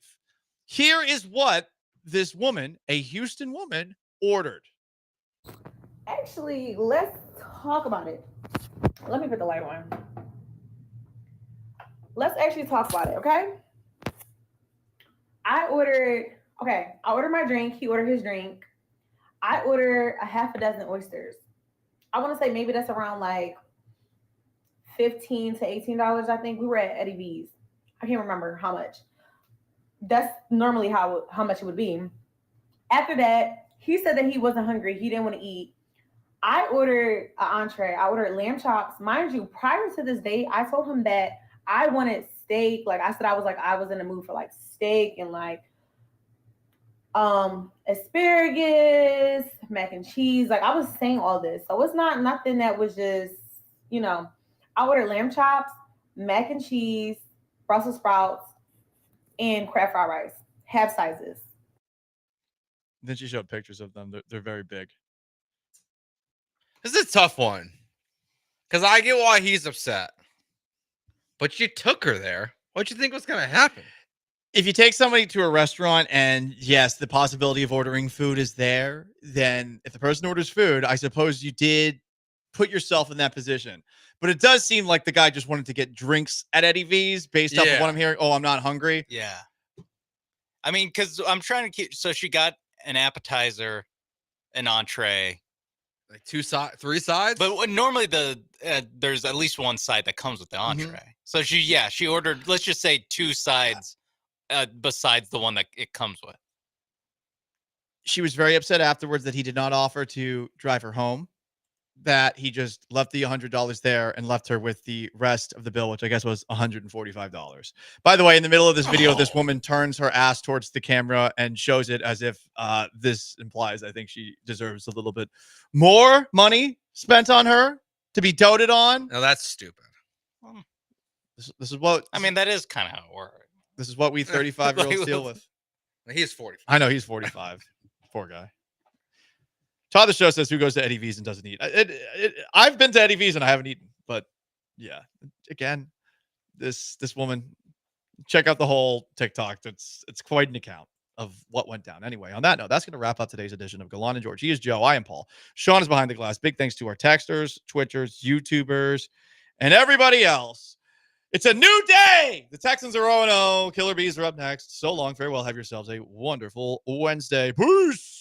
Here is what this woman, a Houston woman, ordered. Actually, let's talk about it. Let me put the light on. Let's actually talk about it, okay? I ordered my drink. He ordered his drink. I ordered a half a dozen oysters. I want to say maybe that's around like $15 to $18, I think. We were at Eddie V's. I can't remember how much. That's normally how much it would be. After that, he said that he wasn't hungry. He didn't want to eat. I ordered an entree. I ordered lamb chops. Mind you, prior to this date, I told him that I wanted steak. Like I said, I was in the mood for like steak and like asparagus, mac and cheese. Like I was saying all this. So it's not nothing that was just, I ordered lamb chops, mac and cheese, Brussels sprouts, and crab fried rice, half sizes. Then she showed pictures of them. They're very big. This is a tough one. Because I get why he's upset. But you took her there. What'd you think was going to happen? If you take somebody to a restaurant and yes, the possibility of ordering food is there, then if the person orders food, I suppose you did put yourself in that position. But it does seem like the guy just wanted to get drinks at Eddie V's based off of what I'm hearing. Oh, I'm not hungry. Yeah. I mean, because I'm trying to keep. So she got an appetizer, an entree, like 3 sides. But normally there's at least one side that comes with the entree. So she ordered. Let's just say 2 sides, besides the one that it comes with. She was very upset afterwards that he did not offer to drive her home, that he just left the $100 there and left her with the rest of the bill, which I guess was $145. By the way, in the middle of this video, this woman turns her ass towards the camera and shows it as if this implies, I think she deserves a little bit more money spent on her to be doted on. No, that's stupid. This is what I mean. That is kind of how it works. This is what we 35-year-olds deal with. He is 45. I know he's 45. Poor guy. Todd the Show says, who goes to Eddie V's and doesn't eat? I've been to Eddie V's and I haven't eaten. But yeah, again, this woman, check out the whole TikTok. It's quite an account of what went down. Anyway, on that note, that's going to wrap up today's edition of Gallant and George. He is Joe. I am Paul. Sean is behind the glass. Big thanks to our texters, Twitchers, YouTubers, and everybody else. It's a new day. The Texans are 0-0. Killer Bees are up next. So long. Farewell. Have yourselves a wonderful Wednesday. Peace.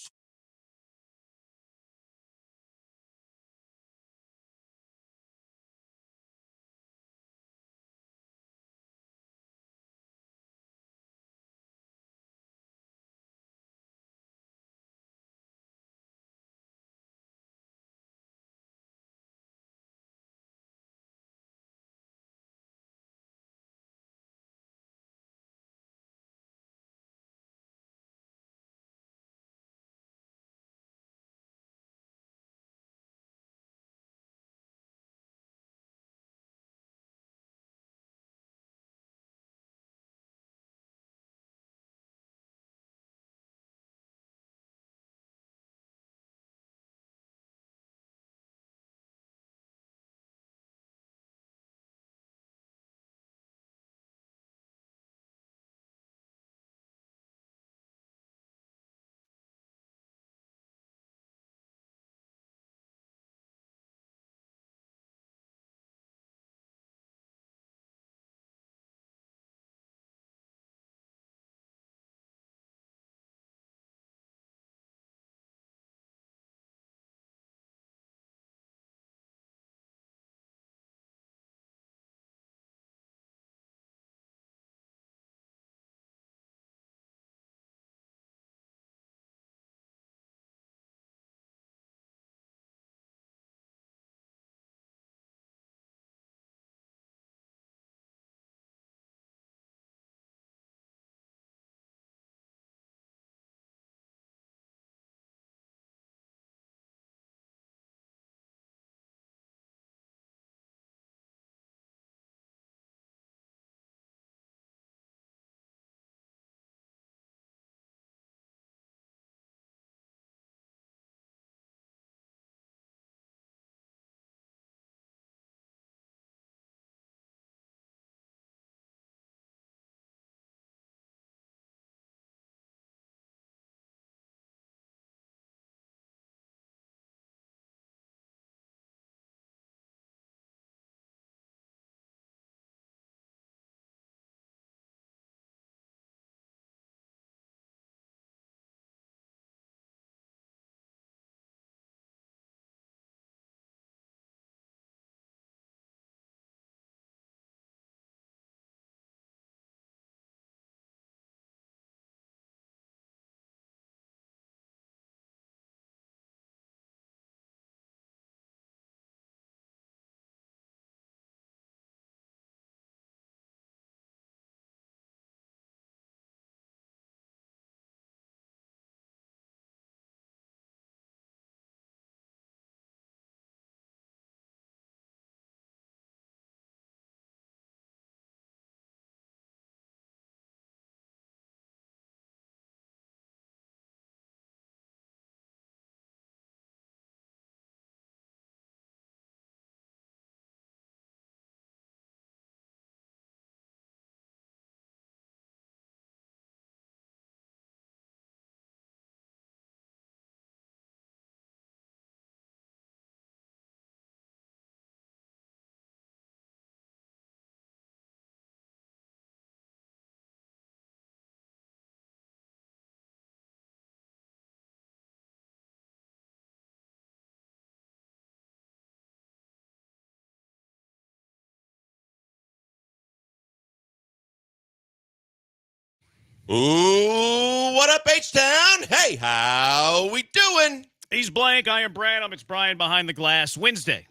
Ooh, what up, H-Town? Hey, how we doing? He's Blank. I am Branham. It's Brian behind the glass. Wednesday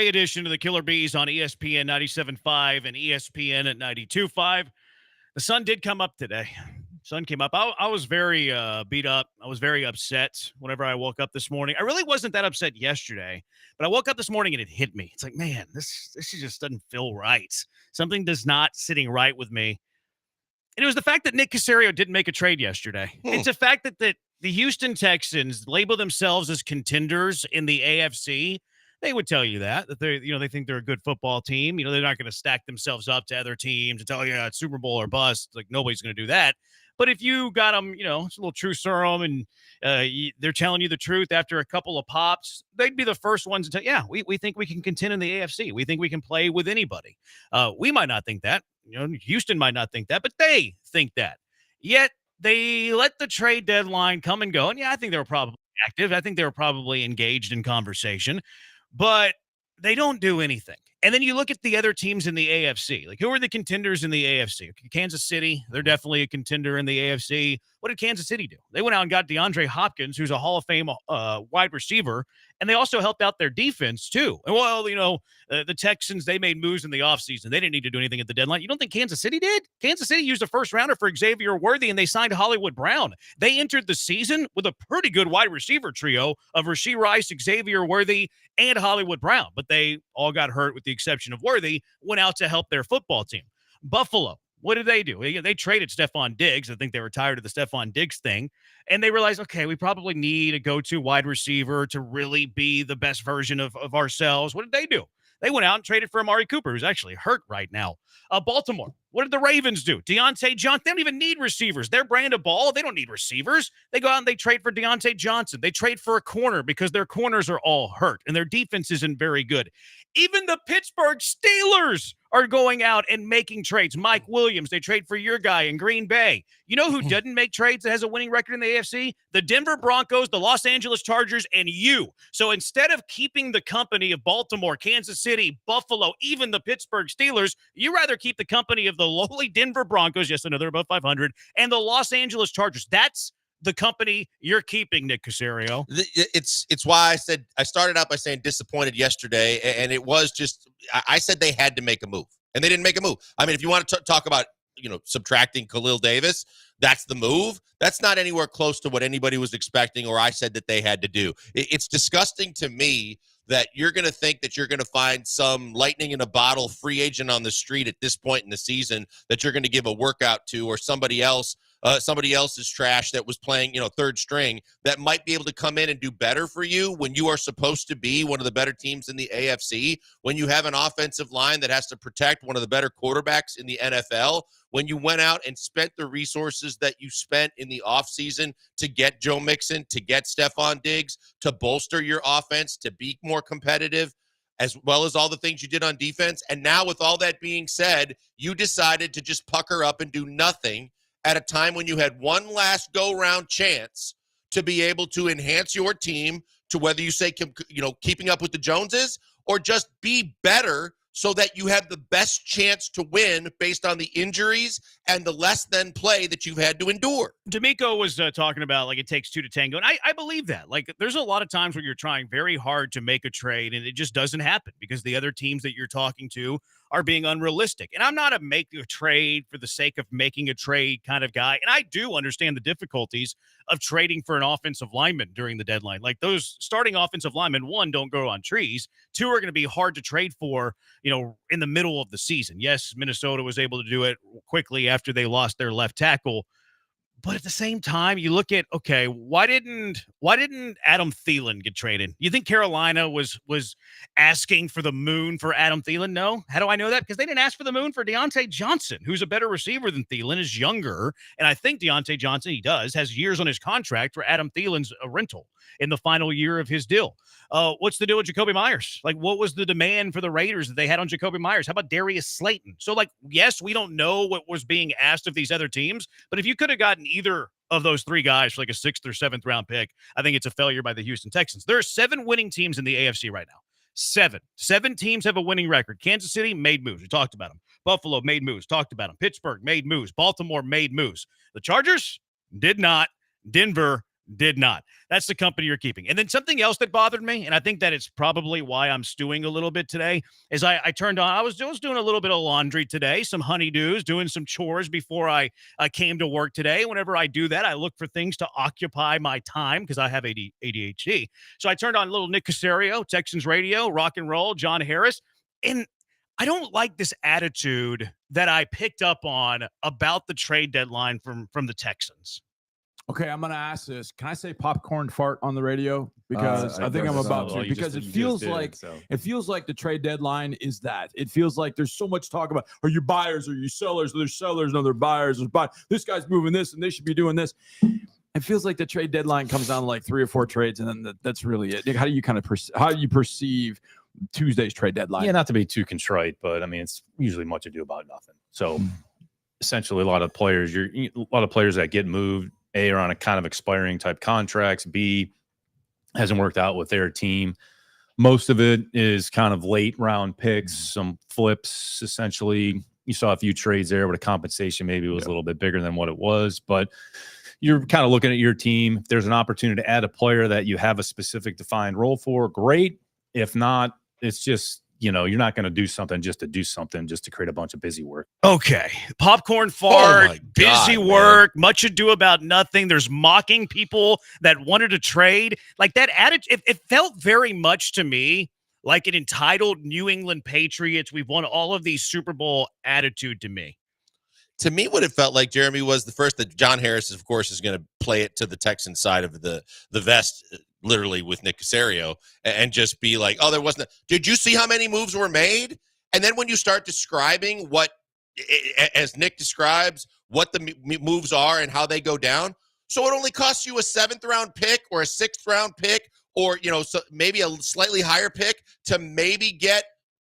edition of the Killer Bees on ESPN 97.5 and ESPN at 92.5. The sun did come up today. Sun came up. I was very beat up. I was very upset whenever I woke up this morning. I really wasn't that upset yesterday, but I woke up this morning and it hit me. It's like, man, this just doesn't feel right. Something does not sitting right with me. And it was the fact that Nick Caserio didn't make a trade yesterday. It's a fact that the Houston Texans label themselves as contenders in the AFC. They would tell you that they think they're a good football team. They're not going to stack themselves up to other teams and tell you it's Super Bowl or bust. Like, nobody's going to do that. But if you got them, it's a little true serum and they're telling you the truth after a couple of pops, they'd be the first ones to tell, yeah, we think we can contend in the AFC. We think we can play with anybody. We might not think that. Houston might not think that, but they think that. Yet they let the trade deadline come and go. And yeah, I think they were probably active. I think they were probably engaged in conversation, but they don't do anything. And then you look at the other teams in the AFC. Like, who are the contenders in the AFC? Kansas City, they're definitely a contender in the AFC. What did Kansas City do? They went out and got DeAndre Hopkins, who's a Hall of Fame wide receiver, and they also helped out their defense, too. And, well, the Texans, they made moves in the offseason. They didn't need to do anything at the deadline. You don't think Kansas City did? Kansas City used a first-rounder for Xavier Worthy, and they signed Hollywood Brown. They entered the season with a pretty good wide receiver trio of Rashee Rice, Xavier Worthy, and Hollywood Brown. But they all got hurt with the exception of Worthy, went out to help their football team. Buffalo, what did they do? They traded Stephon Diggs. I think they were tired of the Stephon Diggs thing. And they realized, okay, we probably need a go-to wide receiver to really be the best version of ourselves. What did they do? They went out and traded for Amari Cooper, who's actually hurt right now. Baltimore, what did the Ravens do? Deontay Johnson, they don't even need receivers. Their brand of ball, they don't need receivers. They go out and they trade for Deontay Johnson. They trade for a corner because their corners are all hurt and their defense isn't very good. Even the Pittsburgh Steelers are going out and making trades. Mike Williams, they trade for your guy in Green Bay. You know who doesn't make trades that has a winning record in the AFC? The Denver Broncos, the Los Angeles Chargers, and you. So instead of keeping the company of Baltimore, Kansas City, Buffalo, even the Pittsburgh Steelers, you rather keep the company of the lowly Denver Broncos, yes, I know they're above 500, and the Los Angeles Chargers. That's the company you're keeping, Nick Caserio. It's why I started out by saying disappointed yesterday, and it was just I said they had to make a move, and they didn't make a move. I mean, if you want to talk about subtracting Khalil Davis, that's the move. That's not anywhere close to what anybody was expecting or I said that they had to do. It's disgusting to me that you're going to think that you're going to find some lightning in a bottle free agent on the street at this point in the season that you're going to give a workout to, or somebody else's trash that was playing, third string, that might be able to come in and do better for you when you are supposed to be one of the better teams in the AFC, when you have an offensive line that has to protect one of the better quarterbacks in the NFL, when you went out and spent the resources that you spent in the offseason to get Joe Mixon, to get Stephon Diggs, to bolster your offense, to be more competitive, as well as all the things you did on defense. And now with all that being said, you decided to just pucker up and do nothing at a time when you had one last go-round chance to be able to enhance your team to whether you say, keeping up with the Joneses or just be better so that you have the best chance to win based on the injuries and the less than play that you've had to endure. D'Amico was talking about, like, it takes two to tango, and I believe that. Like, there's a lot of times where you're trying very hard to make a trade, and it just doesn't happen because the other teams that you're talking to are being unrealistic. And I'm not a make a trade for the sake of making a trade kind of guy, and I do understand the difficulties of trading for an offensive lineman during the deadline. Like, those starting offensive linemen, one, don't grow on trees. Two, are going to be hard to trade for, in the middle of the season. Yes, Minnesota was able to do it quickly after they lost their left tackle. But at the same time, you look at, okay, why didn't Adam Thielen get traded? You think Carolina was asking for the moon for Adam Thielen? No. How do I know that? Because they didn't ask for the moon for Deontay Johnson, who's a better receiver than Thielen, is younger. And I think Deontay Johnson, has years on his contract where Adam Thielen's a rental in the final year of his deal. What's the deal with Jacoby Myers? Like, what was the demand for the Raiders that they had on Jacoby Myers? How about Darius Slayton? So, like, yes, we don't know what was being asked of these other teams, but if you could have gotten either of those three guys for like a 6th or 7th round pick, I think it's a failure by the Houston Texans. There are 7 winning teams in the AFC right now. 7 teams have a winning record. Kansas City made moves. We talked about them. Buffalo made moves. Talked about them. Pittsburgh made moves. Baltimore made moves. The Chargers did not. Denver did not. That's the company you're keeping. And then something else that bothered me, and I think that it's probably why I'm stewing a little bit today, is I turned on, I was doing a little bit of laundry today, some honeydews, doing some chores before I came to work today. Whenever I do that, I look for things to occupy my time because I have ADHD. So I turned on a little Nick Caserio, Texans radio, rock and roll, John Harris, and I don't like this attitude that I picked up on about the trade deadline from the Texans. Okay, I'm going to ask this. Can I say popcorn fart on the radio? Because I think I'm about to. Because it feels like the trade deadline is that. It feels like there's so much talk about, are you buyers, are you sellers? There's sellers, no, they're buyers. There's buyers. This guy's moving this, and they should be doing this. It feels like the trade deadline comes down to like 3 or 4 trades, and then that's really it. Nick, how do you perceive Tuesday's trade deadline? Yeah, not to be too contrite, but I mean, it's usually much ado about nothing. So essentially, a lot of players that get moved, A, are on a kind of expiring type contracts. B, hasn't worked out with their team. Most of it is kind of late round picks, some flips. Essentially, you saw a few trades there where the compensation maybe was a little bit bigger than what it was, but you're kind of looking at your team. If there's an opportunity to add a player that you have a specific defined role for, great. If not, it's just, you're not going to do something just to do something, just to create a bunch of busy work. Okay. Popcorn fart, busy work, much ado about nothing. There's mocking people that wanted to trade. Like that attitude, it felt very much to me like an entitled New England Patriots. We've won all of these Super Bowl attitude to me. To me, what it felt like, Jeremy, was the first that John Harris, of course, is going to play it to the Texan side of the vest, literally with Nick Caserio, and just be like, oh, there wasn't. Did you see how many moves were made? And then when you start describing what, as Nick describes, what the moves are and how they go down. So it only costs you a 7th round pick or a 6th round pick, or, so maybe a slightly higher pick to maybe get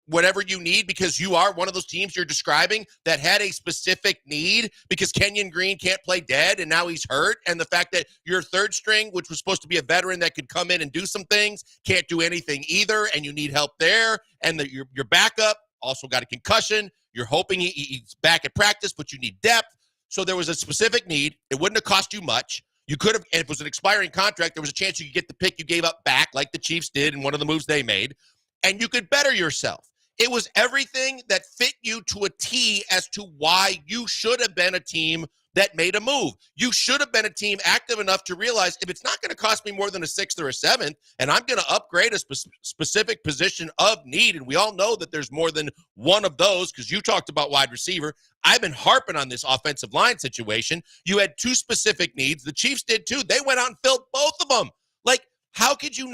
whatever you need, because you are one of those teams you're describing that had a specific need because Kenyon Green can't play dead and now he's hurt. And the fact that your third string, which was supposed to be a veteran that could come in and do some things, can't do anything either. And you need help there. And your backup also got a concussion. You're hoping he's back at practice, but you need depth. So there was a specific need. It wouldn't have cost you much. You could have, and if it was an expiring contract, there was a chance you could get the pick you gave up back, like the Chiefs did in one of the moves they made, and you could better yourself. It was everything that fit you to a T as to why you should have been a team that made a move. You should have been a team active enough to realize if it's not going to cost me more than a 6th or a 7th, and I'm going to upgrade a specific position of need, and we all know that there's more than one of those because you talked about wide receiver. I've been harping on this offensive line situation. You had 2 specific needs. The Chiefs did too. They went out and filled both of them. Like, how could you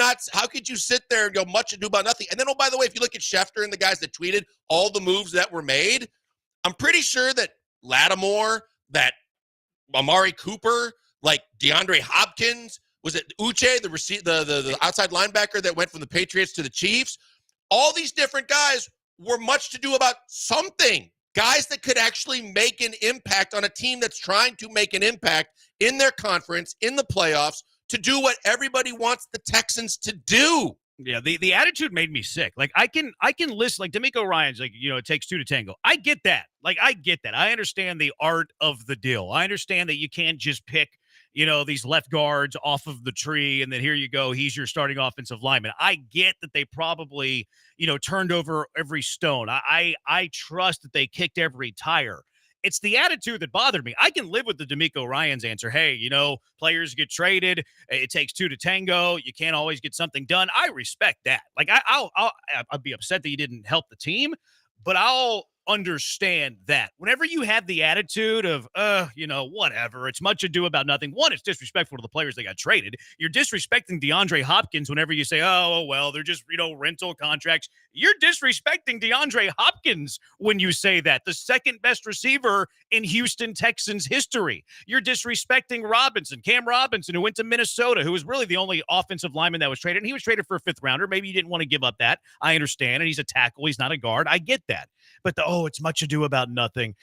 sit there and go much ado about nothing? And then, oh, by the way, if you look at Schefter and the guys that tweeted all the moves that were made, I'm pretty sure that Lattimore, that Amari Cooper, like DeAndre Hopkins, was it Uche, the outside linebacker that went from the Patriots to the Chiefs? All these different guys were much to do about something. Guys that could actually make an impact on a team that's trying to make an impact in their conference, in the playoffs, to do what everybody wants the Texans to do. Yeah, the attitude made me sick. Like I can listen, like D'Amico Ryan's like, it takes 2 to tango. I get that. Like I get that. I understand the art of the deal. I understand that you can't just pick, these left guards off of the tree and then here you go, he's your starting offensive lineman. I get that they probably, turned over every stone. I trust that they kicked every tire. It's the attitude that bothered me. I can live with the D'Amico Ryan's answer. Hey, players get traded. It takes 2 to tango. You can't always get something done. I respect that. Like I'd be upset that you didn't help the team, but I'll understand that. Whenever you have the attitude of, whatever, it's much ado about nothing. One, it's disrespectful to the players that got traded. You're disrespecting DeAndre Hopkins whenever you say, oh, well, they're just, rental contracts. You're disrespecting DeAndre Hopkins when you say that. The second best receiver in Houston Texans history. You're disrespecting Cam Robinson, who went to Minnesota, who was really the only offensive lineman that was traded. And he was traded for a 5th rounder. Maybe you didn't want to give up that. I understand. And he's a tackle. He's not a guard. I get that. But oh, it's much ado about nothing.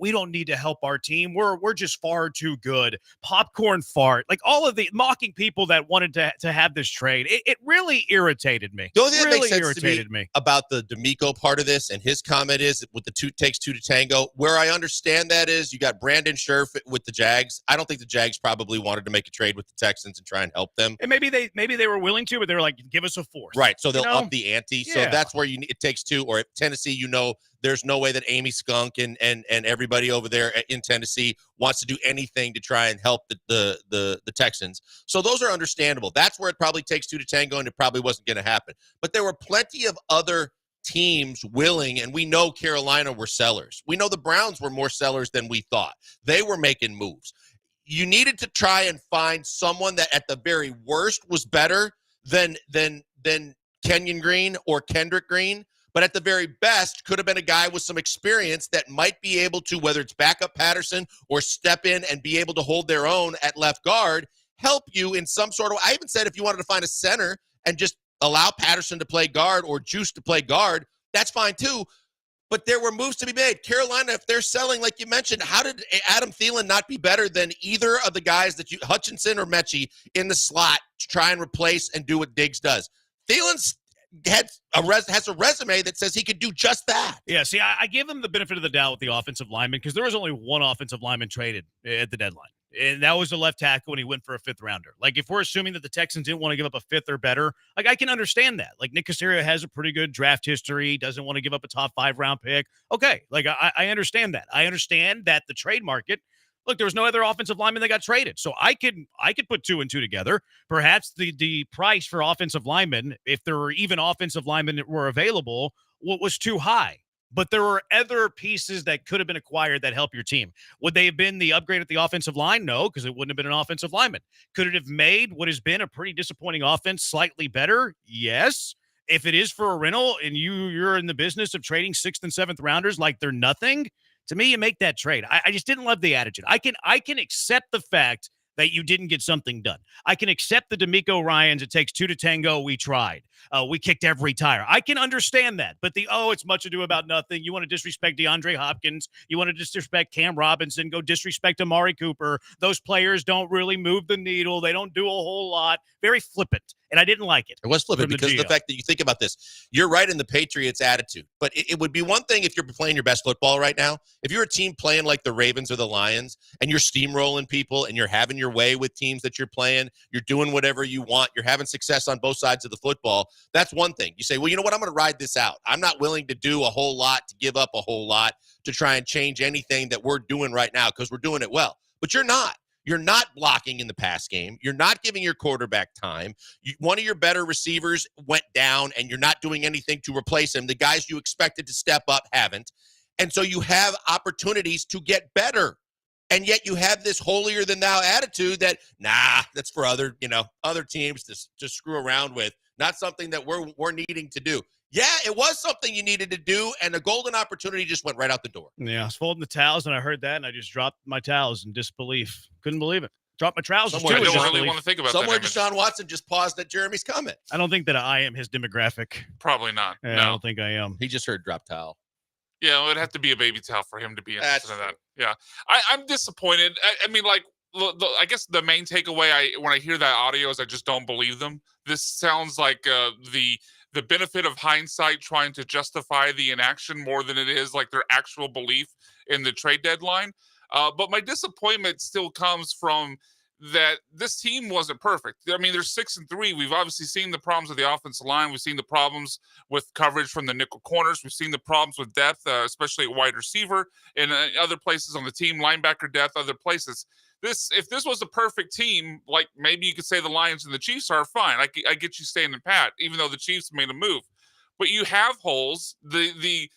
We don't need to help our team. We're just far too good. Popcorn fart. Like all of the mocking people that wanted to have this trade. It really irritated me. The only thing that really makes sense irritated to me about the D'Amico part of this and his comment is with the takes two to tango, where I understand that is you got Brandon Scherf with the Jags. I don't think the Jags probably wanted to make a trade with the Texans and try and help them. And maybe they were willing to, but they were like, give us a fourth. Right. So they'll up the ante. So Yeah. that's where it takes two. Or if Tennessee, there's no way that Amy Skunk and everybody over there in Tennessee wants to do anything to try and help the Texans. So those are understandable. That's where it probably takes two to tango, and it probably wasn't going to happen. But there were plenty of other teams willing, and we know Carolina were sellers. We know the Browns were more sellers than we thought. They were making moves. You needed to try and find someone that at the very worst was better than Kenyon Green or Kendrick Green, but at the very best could have been a guy with some experience that might be able to, whether it's back up Patterson or step in and be able to hold their own at left guard, help you in some sort of, I even said if you wanted to find a center and just allow Patterson to play guard or Juice to play guard, that's fine too. But there were moves to be made. Carolina, if they're selling, like you mentioned, how did Adam Thielen not be better than either of the guys that Hutchinson or Mechie, in the slot to try and replace and do what Diggs does? Thielen has a resume that says he could do just that. Yeah, see, I give him the benefit of the doubt with the offensive lineman because there was only one offensive lineman traded at the deadline. And that was the left tackle when he went for a fifth rounder. Like, if we're assuming that the Texans didn't want to give up a fifth or better, like, I can understand that. Like, Nick Caserio has a pretty good draft history, doesn't want to give up a top 5 round pick. Okay, like, I understand that. I understand that the trade market, look, there was no other offensive lineman that got traded. So I could put 2 and 2 together. Perhaps the price for offensive linemen, if there were even offensive linemen that were available, was too high. But there were other pieces that could have been acquired that help your team. Would they have been the upgrade at the offensive line? No, because it wouldn't have been an offensive lineman. Could it have made what has been a pretty disappointing offense slightly better? Yes. If it is for a rental and you're in the business of trading 6th and 7th rounders like they're nothing, to me, you make that trade. I just didn't love the attitude. I can accept the fact that you didn't get something done. I can accept the D'Amico Ryans. It takes 2 to tango. We tried. We kicked every tire. I can understand that. But it's much ado about nothing. You want to disrespect DeAndre Hopkins. You want to disrespect Cam Robinson. Go disrespect Amari Cooper. Those players don't really move the needle. They don't do a whole lot. Very flippant. And I didn't like it. It was flippant because of the fact that you think about this. You're right in the Patriots' attitude. But it would be one thing if you're playing your best football right now. If you're a team playing like the Ravens or the Lions and you're steamrolling people and you're having your way with teams that you're playing, you're doing whatever you want, you're having success on both sides of the football, that's one thing. You say, well, you know what? I'm going to ride this out. I'm not willing to do a whole lot, to give up a whole lot, to try and change anything that we're doing right now because we're doing it well. But you're not. You're not blocking in the pass game. You're not giving your quarterback time. One of your better receivers went down, and you're not doing anything to replace him. The guys you expected to step up haven't. And so you have opportunities to get better. And yet you have this holier-than-thou attitude that, that's for other teams to just screw around with. Not something that we're needing to do. Yeah, it was something you needed to do, and a golden opportunity just went right out the door. Yeah, I was folding the towels, and I heard that, and I just dropped my towels in disbelief. Couldn't believe it. Dropped my trousers, too. I don't really want to think about Somewhere that. Deshaun Watson just paused at Jeremy's comment. I don't think that I am his demographic. Probably not. Yeah, No. I don't think I am. He just heard drop towel. Yeah, it would have to be a baby towel for him to be interested in that. Yeah, I'm disappointed. I mean, like, I guess the main takeaway when I hear that audio is I just don't believe them. This sounds like the benefit of hindsight trying to justify the inaction more than it is like their actual belief in the trade deadline. But my disappointment still comes from that this team wasn't perfect. I mean, they're 6-3. We've obviously seen the problems with the offensive line. We've seen the problems with coverage from the nickel corners. We've seen the problems with depth, especially at wide receiver and other places on the team, linebacker depth, other places. If this was a perfect team, like maybe you could say the Lions and the Chiefs are fine. I get you staying in pat, even though the Chiefs made a move. But you have holes. The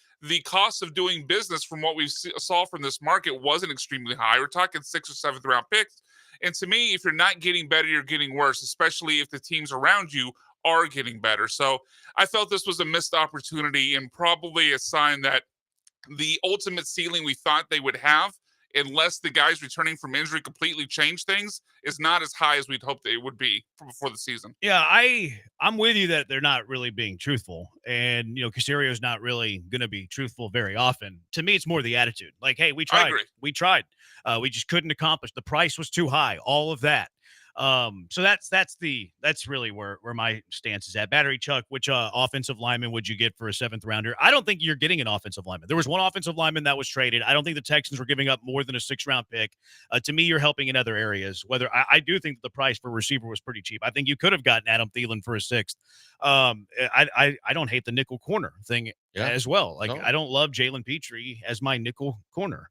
cost of doing business from what we saw from this market wasn't extremely high. We're talking 6th or 7th round picks. And to me, if you're not getting better, you're getting worse, especially if the teams around you are getting better. So I felt this was a missed opportunity and probably a sign that the ultimate ceiling we thought they would have unless the guys returning from injury completely change things, is not as high as we'd hoped it would be before the season. Yeah, I'm with you that they're not really being truthful, and Casario's not really going to be truthful very often. To me, it's more the attitude. Like, hey, we tried, we just couldn't accomplish. The price was too high. All of that. So that's really where my stance is at. Battery Chuck, which offensive lineman would you get for a seventh rounder? I don't think you're getting an offensive lineman. There was one offensive lineman that was traded. I don't think the Texans were giving up more than a 6th-round pick. To me, you're helping in other areas. Whether I do think the price for receiver was pretty cheap. I think you could have gotten Adam Thielen for a 6th. I don't hate the nickel corner thing as well. Like, I don't love Jalen Petrie as my nickel corner.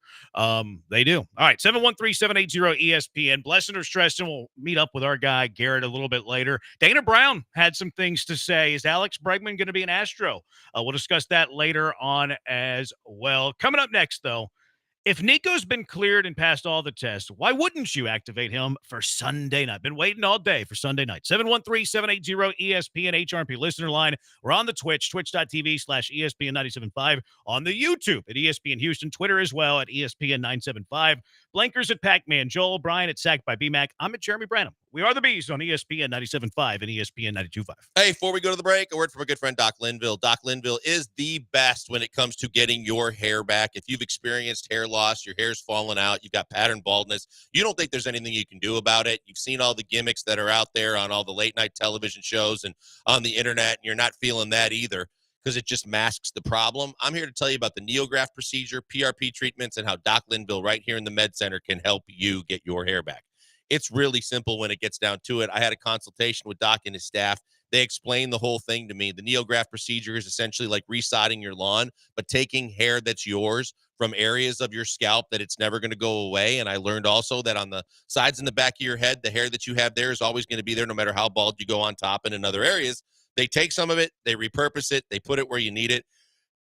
They do. All right, 713-780-ESPN. Blessing or stressing, we'll meet up with our guy Garrett a little bit later. Dana Brown had some things to say. Is Alex Bregman going to be an Astro? We'll discuss that later on as well. Coming up next, though, if Nico's been cleared and passed all the tests, why wouldn't you activate him for Sunday night? Been waiting all day for Sunday night. 713-780-ESPN HRP listener line. We're on the Twitch, twitch.tv/ESPN975. On the YouTube at ESPN Houston. Twitter as well at ESPN975. Blankers at Pac-Man. Joel O'Brien at Sacked by BMAC. I'm at Jeremy Branham. We are the Bees on ESPN 97.5 and ESPN 92.5. Hey, before we go to the break, a word from a good friend, Doc Linville. Doc Linville is the best when it comes to getting your hair back. If you've experienced hair loss, your hair's fallen out, you've got pattern baldness, you don't think there's anything you can do about it. You've seen all the gimmicks that are out there on all the late night television shows and on the internet, and you're not feeling that either because it just masks the problem. I'm here to tell you about the NeoGraft procedure, PRP treatments, and how Doc Linville right here in the Med Center can help you get your hair back. It's really simple when it gets down to it. I had a consultation with Doc and his staff. They explained the whole thing to me. The NeoGraft procedure is essentially like resodding your lawn, but taking hair that's yours from areas of your scalp that it's never going to go away. And I learned also that on the sides and the back of your head, the hair that you have there is always going to be there no matter how bald you go on top and in other areas. They take some of it, they repurpose it, they put it where you need it.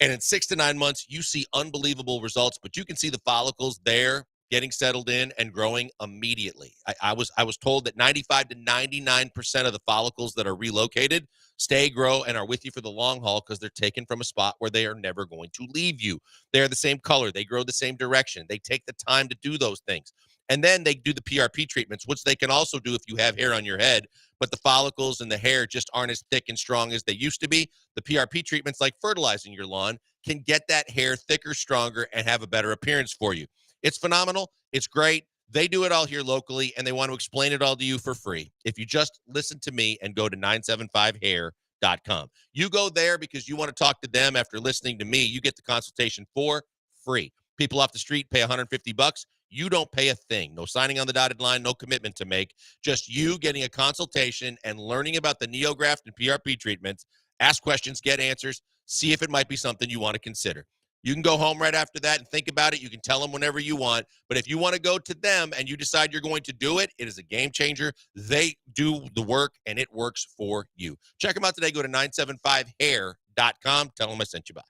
And in 6 to 9 months, you see unbelievable results, but you can see the follicles there getting settled in and growing immediately. I was told that 95 to 99% of the follicles that are relocated stay, grow, and are with you for the long haul because they're taken from a spot where they are never going to leave you. They're the same color. They grow the same direction. They take the time to do those things. And then they do the PRP treatments, which they can also do if you have hair on your head, but the follicles and the hair just aren't as thick and strong as they used to be. The PRP treatments, like fertilizing your lawn, can get that hair thicker, stronger, and have a better appearance for you. It's phenomenal. It's great. They do it all here locally, and they want to explain it all to you for free. If you just listen to me and go to 975hair.com. You go there because you want to talk to them after listening to me. You get the consultation for free. People off the street pay $150. You don't pay a thing. No signing on the dotted line, no commitment to make. Just you getting a consultation and learning about the NeoGraft and PRP treatments. Ask questions, get answers, see if it might be something you want to consider. You can go home right after that and think about it. You can tell them whenever you want. But if you want to go to them and you decide you're going to do it, it is a game changer. They do the work, and it works for you. Check them out today. Go to 975hair.com. Tell them I sent you by.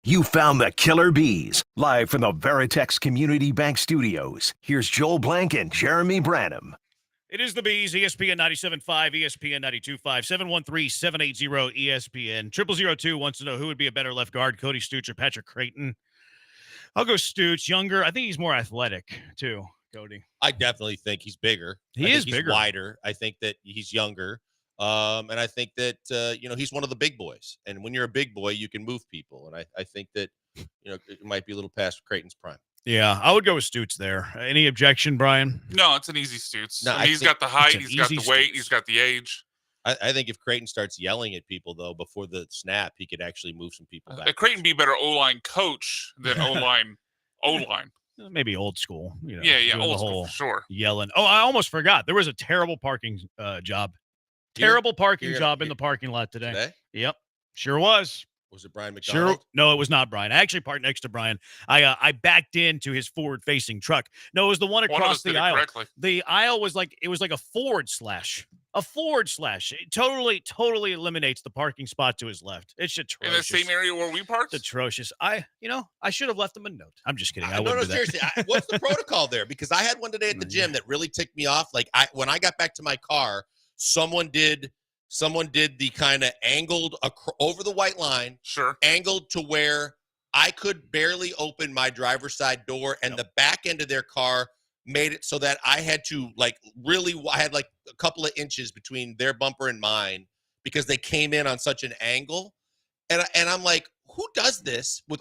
You found the Killer Bees. Live from the Veritex Community Bank Studios, here's Joel Blank and Jeremy Branham. It is the Bees, ESPN 97.5, ESPN 92.5, 713-780-ESPN. 0002 wants to know who would be a better left guard, Cody Stoots or Patrick Creighton. I'll go Stoots, younger. I think he's more athletic, too, Cody. I definitely think he's bigger. He I is think he's bigger. wider. I think that he's younger. And I think that, he's one of the big boys. And when you're a big boy, you can move people. And I think that, it might be a little past Creighton's prime. Yeah, I would go with Stoots there. Any objection, Brian? No, it's an easy Stoots. No, I mean, I he's think got the height, it's an he's got the easy weight, Stoots. he's got the age. I think if Creighton starts yelling at people, though, before the snap, he could actually move some people back. Creighton be a better O-line coach than O-line. Maybe old school. Yeah, doing old the school whole for sure. Yelling. Oh, I almost forgot. There was a terrible parking job. Terrible parking you're- job in the parking lot today. Today? Yep, sure was. Was it Brian McDonald? Sure. No, it was not Brian. I actually parked next to Brian. I backed into his forward-facing truck. No, it was the one One of across us did the it aisle. correctly. The aisle was like it was like a forward slash. A forward slash. It totally eliminates the parking spot to his left. It's In atrocious. the same area where we parked? It's atrocious. I should have left him a note. I'm just kidding. I No, wouldn't do that. seriously. What's the protocol there? Because I had one today at the gym that really ticked me off. Like when I got back to my car, someone did the kind of angled over the white line, angled to where I could barely open my driver's side door, and the back end of their car made it so that I had to I had like a couple of inches between their bumper and mine because they came in on such an angle. And I'm like, who does this with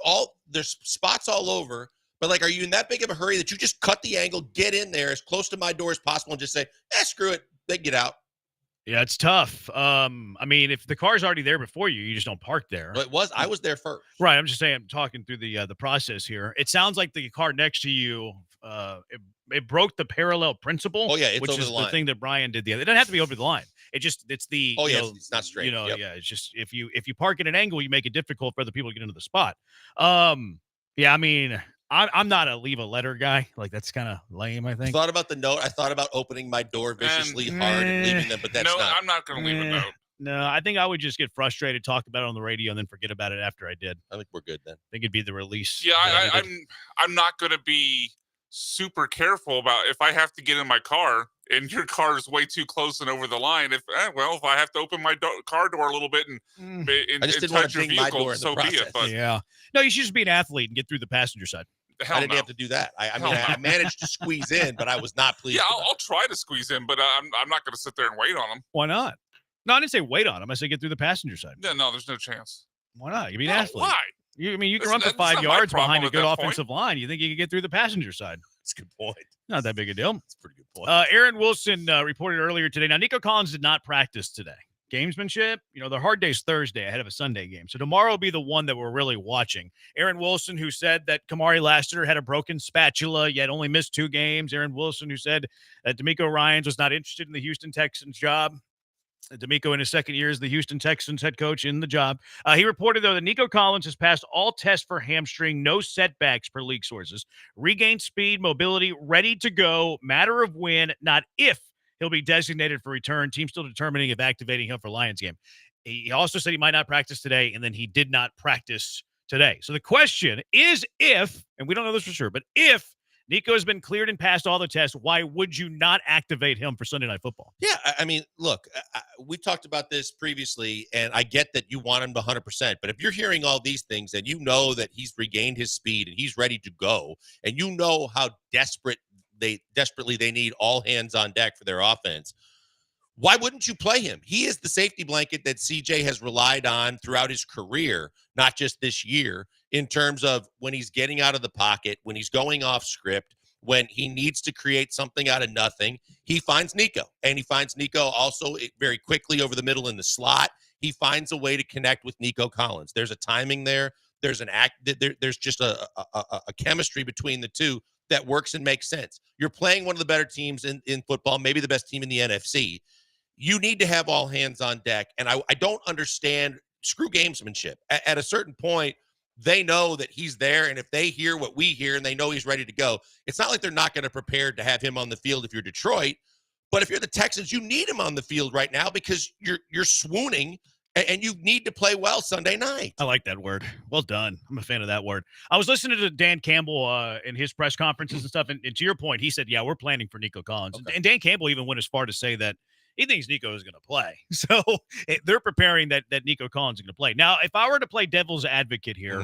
there's spots all over, but like, are you in that big of a hurry that you just cut the angle, get in there as close to my door as possible and just say, screw it, they get out. Yeah, it's tough. I mean, if the car's already there before you, you just don't park there. Well, I was there first. Right. I'm just saying, I'm talking through the process here. It sounds like the car next to you, it broke the parallel principle. Oh, yeah, it's which over is the line. thing that Brian did the other. It doesn't have to be over the line. It's the. Oh, you yeah, know, it's not straight. Yeah. Yep. It's just if you park at an angle, you make it difficult for other people to get into the spot. Yeah, I mean, I'm not a leave a letter guy. Like that's kind of lame. I think. I thought about the note. I thought about opening my door viciously hard and leaving them, but that's not. I'm not going to leave a note. No, I think I would just get frustrated, talk about it on the radio, and then forget about it after I did. I think we're good then. I think it'd be the release. Yeah, I'm not going to be super careful about if I have to get in my car and your car is way too close and over the line. If I have to open my car door a little bit and I just didn't want touch to your ding my vehicle, door in the so be process. it. But Yeah. No, you should just be an athlete and get through the passenger side. hell I didn't no. have to do that. I managed to squeeze in, but I was not pleased. Yeah, with I'll try to squeeze in, but I'm not going to sit there and wait on them. Why not? No, I didn't say wait on him. I said get through the passenger side. Yeah, no, there's no chance. Why not? You be an No, athlete. why? You can That's run for not 5 my yards problem behind a at good that point. offensive line. You think you can get through the passenger side? That's a good point. Not that big a deal. That's a pretty good point. Aaron Wilson reported earlier today. Now, Nico Collins did not practice today. Gamesmanship, their hard day's Thursday ahead of a Sunday game. So tomorrow will be the one that we're really watching. Aaron Wilson, who said that Kamari Lassiter had a broken spatula, yet only missed 2 games. Aaron Wilson, who said that D'Amico Ryans was not interested in the Houston Texans job. D'Amico in his second year as the Houston Texans head coach in the job. He reported, though, that Nico Collins has passed all tests for hamstring, no setbacks per league sources. Regained speed, mobility, ready to go. Matter of when, not if he'll be designated for return. Team still determining if activating him for Lions game. He also said he might not practice today, and then he did not practice today. So the question is if, and we don't know this for sure, but if Nico has been cleared and passed all the tests, why would you not activate him for Sunday Night Football? Yeah, I mean, look, we talked about this previously, and I get that you want him to 100%. But if you're hearing all these things and you know that he's regained his speed and he's ready to go, and you know how desperately they need all hands on deck for their offense, why wouldn't you play him? He is the safety blanket that CJ has relied on throughout his career, not just this year, in terms of when he's getting out of the pocket, when he's going off script, when he needs to create something out of nothing. He finds Nico, and he finds Nico also very quickly over the middle in the slot. He finds a way to connect with Nico Collins. There's a timing there. There's there's just a chemistry between the two that works and makes sense. You're playing one of the better teams in football, maybe the best team in the NFC. You need to have all hands on deck. And I don't understand, screw gamesmanship. At a certain point, they know that he's there. And if they hear what we hear and they know he's ready to go, it's not like they're not going to prepare to have him on the field if you're Detroit. But if you're the Texans, you need him on the field right now because you're swooning And you need to play well Sunday night. I like that word. Well done. I'm a fan of that word. I was listening to Dan Campbell in his press conferences and stuff, and to your point, he said, yeah, we're planning for Nico Collins. Okay. And Dan Campbell even went as far to say that he thinks Nico is going to play. So they're preparing that Nico Collins is going to play. Now, if I were to play devil's advocate here,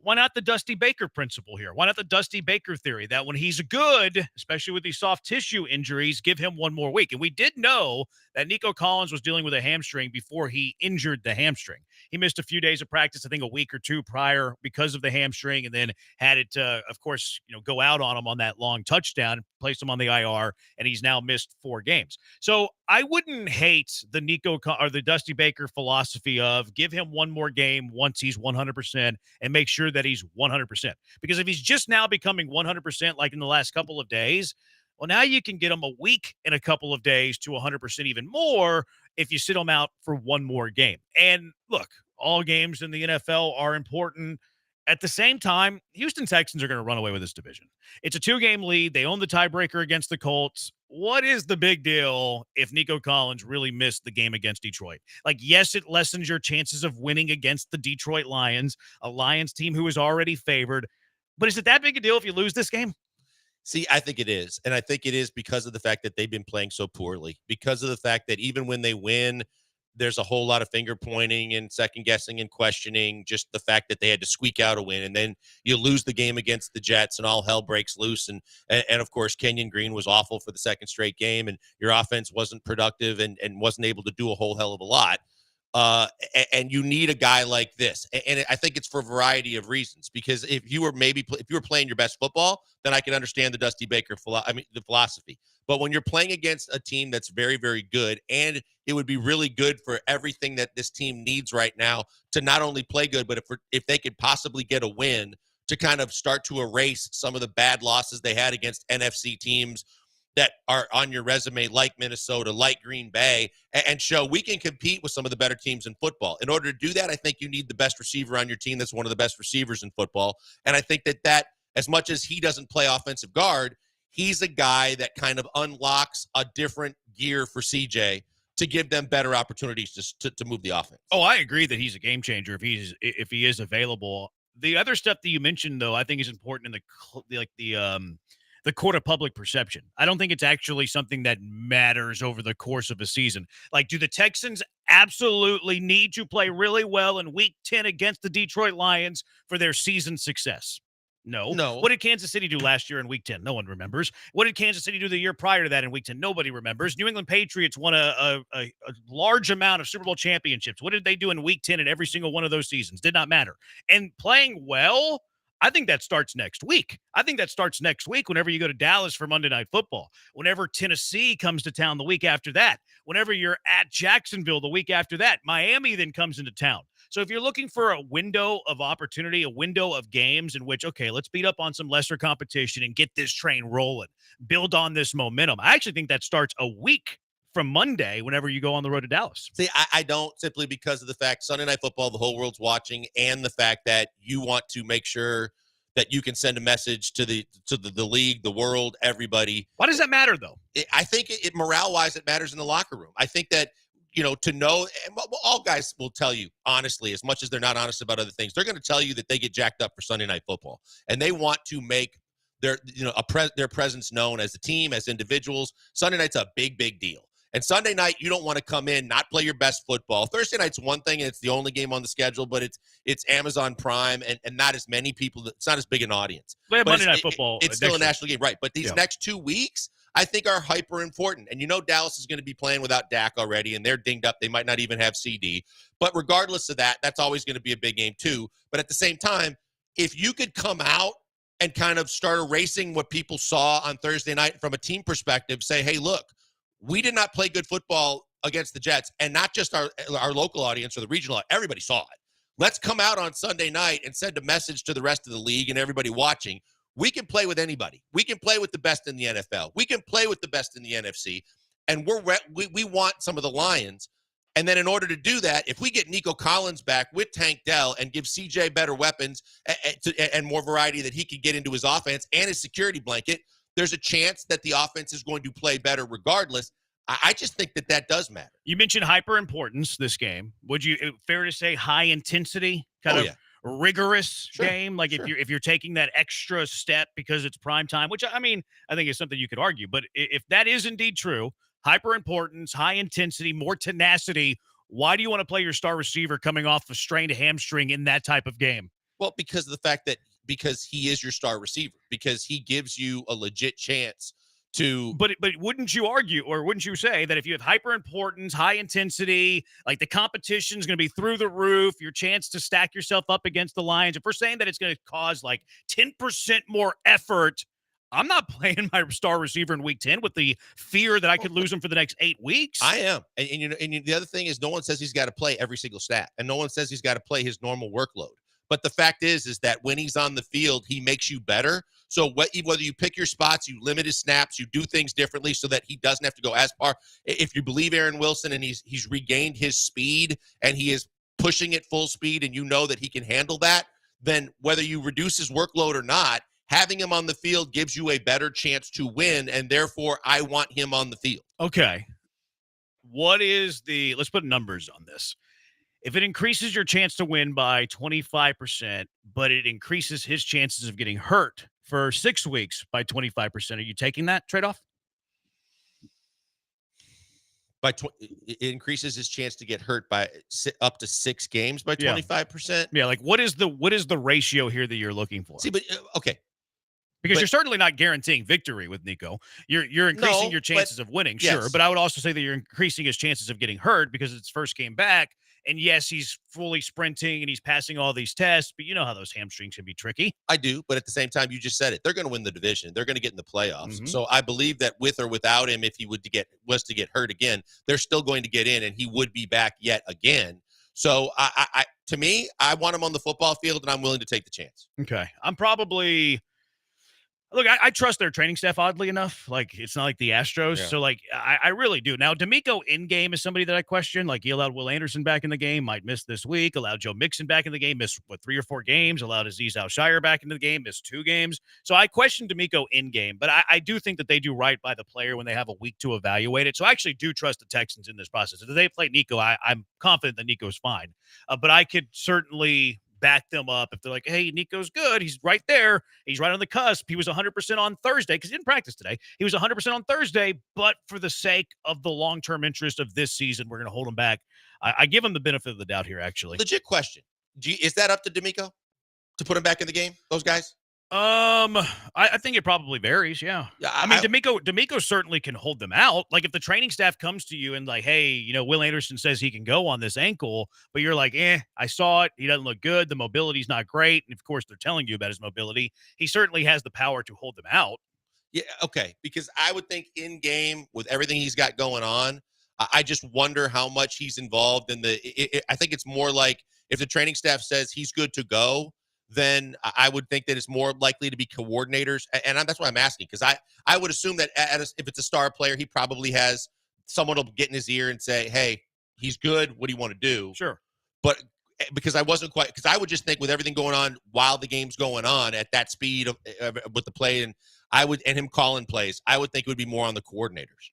why not the Dusty Baker principle here? Why not the Dusty Baker theory that when he's good, especially with these soft tissue injuries, give him one more week? And we did know that Nico Collins was dealing with a hamstring before he injured the hamstring. He missed a few days of practice, I think a week or two prior because of the hamstring, and then had it, of course, go out on him on that long touchdown, placed him on the IR, and he's now missed 4 games. So I wouldn't hate the the Dusty Baker philosophy of give him one more game once he's 100% and make sure that he's 100%. Because if he's just now becoming 100% like in the last couple of days, well, now you can get him a week and a couple of days to 100% even more if you sit him out for one more game. And look, all games in the NFL are important. At the same time, Houston Texans are going to run away with this division. It's a 2-game lead. They own the tiebreaker against the Colts. What is the big deal if Nico Collins really missed the game against Detroit? Like, yes, it lessens your chances of winning against the Detroit Lions, a Lions team who is already favored. But is it that big a deal if you lose this game? See, I think it is. And I think it is because of the fact that they've been playing so poorly, because of the fact that even when they win, there's a whole lot of finger pointing and second guessing and questioning just the fact that they had to squeak out a win. And then you lose the game against the Jets and all hell breaks loose. And of course, Kenyon Green was awful for the second straight game, and your offense wasn't productive and wasn't able to do a whole hell of a lot. And you need a guy like this. And I think it's for a variety of reasons, because if you were playing your best football, then I can understand the Dusty Baker the philosophy. But when you're playing against a team that's very, very good, and it would be really good for everything that this team needs right now to not only play good, but if they could possibly get a win to kind of start to erase some of the bad losses they had against NFC teams that are on your resume, like Minnesota, like Green Bay, and show we can compete with some of the better teams in football. In order to do that, I think you need the best receiver on your team that's one of the best receivers in football. And I think that as much as he doesn't play offensive guard, he's a guy that kind of unlocks a different gear for CJ to give them better opportunities to move the offense. Oh, I agree that he's a game changer if he is available. The other stuff that you mentioned, though, I think is important in the court of public perception. I don't think it's actually something that matters over the course of a season. Like, do the Texans absolutely need to play really well in Week 10 against the Detroit Lions for their season success? No. What did Kansas City do last year in Week 10? No one remembers. What did Kansas City do the year prior to that in Week 10? Nobody remembers. New England Patriots won a large amount of Super Bowl championships. What did they do in Week 10 in every single one of those seasons? Did not matter. And playing well, I think that starts next week. I think that starts next week whenever you go to Dallas for Monday Night Football, whenever Tennessee comes to town the week after that, whenever you're at Jacksonville the week after that. Miami then comes into town. So if you're looking for a window of opportunity, a window of games in which, okay, let's beat up on some lesser competition and get this train rolling, build on this momentum, I actually think that starts a week from Monday whenever you go on the road to Dallas. See, I don't, simply because of the fact Sunday Night Football, the whole world's watching, and the fact that you want to make sure that you can send a message to the league, the world, everybody. Why does that matter, though? I think it morale-wise, it matters in the locker room. I think that, to know, all guys will tell you, honestly, as much as they're not honest about other things, they're going to tell you that they get jacked up for Sunday Night Football, and they want to make their presence known as a team, as individuals. Sunday night's a big, big deal. And Sunday night, you don't want to come in, not play your best football. Thursday night's one thing, and it's the only game on the schedule, but it's Amazon Prime, and not as many people. It's not as big an audience. They have Monday Night Football. It's still a national game, right? But these next 2 weeks, I think, are hyper important. And Dallas is going to be playing without Dak already, and they're dinged up. They might not even have CD. But regardless of that, that's always going to be a big game too. But at the same time, if you could come out and kind of start erasing what people saw on Thursday night from a team perspective, say, hey, look, we did not play good football against the Jets, and not just our local audience or the regional. Everybody saw it. Let's come out on Sunday night and send a message to the rest of the league and everybody watching. We can play with anybody. We can play with the best in the NFL. We can play with the best in the NFC, and we want some of the Lions. And then in order to do that, if we get Nico Collins back with Tank Dell and give CJ better weapons and more variety that he can get into his offense and his security blanket, there's a chance that the offense is going to play better regardless. I just think that does matter. You mentioned hyper importance this game. Would you fair to say high intensity kind of rigorous game? Like if you're taking that extra step because it's prime time, which I mean, I think is something you could argue. But if that is indeed true, hyper importance, high intensity, more tenacity, why do you want to play your star receiver coming off a strained hamstring in that type of game? Well, because of the fact that he is your star receiver, because he gives you a legit chance to. But wouldn't you argue, or wouldn't you say that if you have hyper importance, high intensity, like the competition is going to be through the roof, your chance to stack yourself up against the Lions, if we're saying that it's going to cause like 10% more effort, I'm not playing my star receiver in week 10 with the fear that I could lose him for the next 8 weeks. I am. And the other thing is no one says he's got to play every single snap, and no one says he's got to play his normal workload. But the fact is that when he's on the field, he makes you better. So whether you pick your spots, you limit his snaps, you do things differently so that he doesn't have to go as far. If you believe Aaron Wilson and he's regained his speed and he is pushing at full speed and you know that he can handle that, then whether you reduce his workload or not, having him on the field gives you a better chance to win, and therefore I want him on the field. Okay. Let's put numbers on this. If it increases your chance to win by 25%, but it increases his chances of getting hurt for 6 weeks by 25%, are you taking that trade-off? It increases his chance to get hurt by up to 6 games by 25%. Yeah, like what is the ratio here that you're looking for? See, but okay. Because you're certainly not guaranteeing victory with Nico. You're increasing your chances of winning, sure. But I would also say that you're increasing his chances of getting hurt because it's first game back. And yes, he's fully sprinting and he's passing all these tests, but you know how those hamstrings can be tricky. I do, but at the same time, you just said it. They're going to win the division. They're going to get in the playoffs. Mm-hmm. So I believe that with or without him, if he was to get hurt again, they're still going to get in and he would be back yet again. So to me, I want him on the football field and I'm willing to take the chance. Okay. I'm probably... Look, I trust their training staff, oddly enough. Like, it's not like the Astros. Yeah. So, like, I really do. Now, D'Amico in-game is somebody that I question. Like, he allowed Will Anderson back in the game, might miss this week. Allowed Joe Mixon back in the game, missed, 3 or 4 games. Allowed Azeez Al-Shire back into the game, missed 2 games. So, I question D'Amico in-game. But I do think that they do right by the player when they have a week to evaluate it. So, I actually do trust the Texans in this process. If they play Nico, I'm confident that Nico's fine. But I could certainly back them up if they're like, hey, Nico's good. He's right there. He's right on the cusp. He was 100% on Thursday because he didn't practice today. He was 100% on Thursday, but for the sake of the long-term interest of this season, we're going to hold him back. I give him the benefit of the doubt here, actually. Legit question. Is that up to D'Amico to put him back in the game, those guys? I think it probably varies. Yeah. I mean, D'Amico certainly can hold them out. Like if the training staff comes to you and like, hey, Will Anderson says he can go on this ankle, but you're like, I saw it. He doesn't look good. The mobility's not great. And of course they're telling you about his mobility. He certainly has the power to hold them out. Yeah. Okay. Because I would think in game with everything he's got going on, I just wonder how much he's involved in I think it's more like if the training staff says he's good to go, then I would think that it's more likely to be coordinators. And that's why I'm asking, because I would assume that if it's a star player, he probably has someone will get in his ear and say, hey, he's good. What do you want to do? Sure. But because I would just think with everything going on while the game's going on at that speed with the play and him calling plays, I would think it would be more on the coordinators.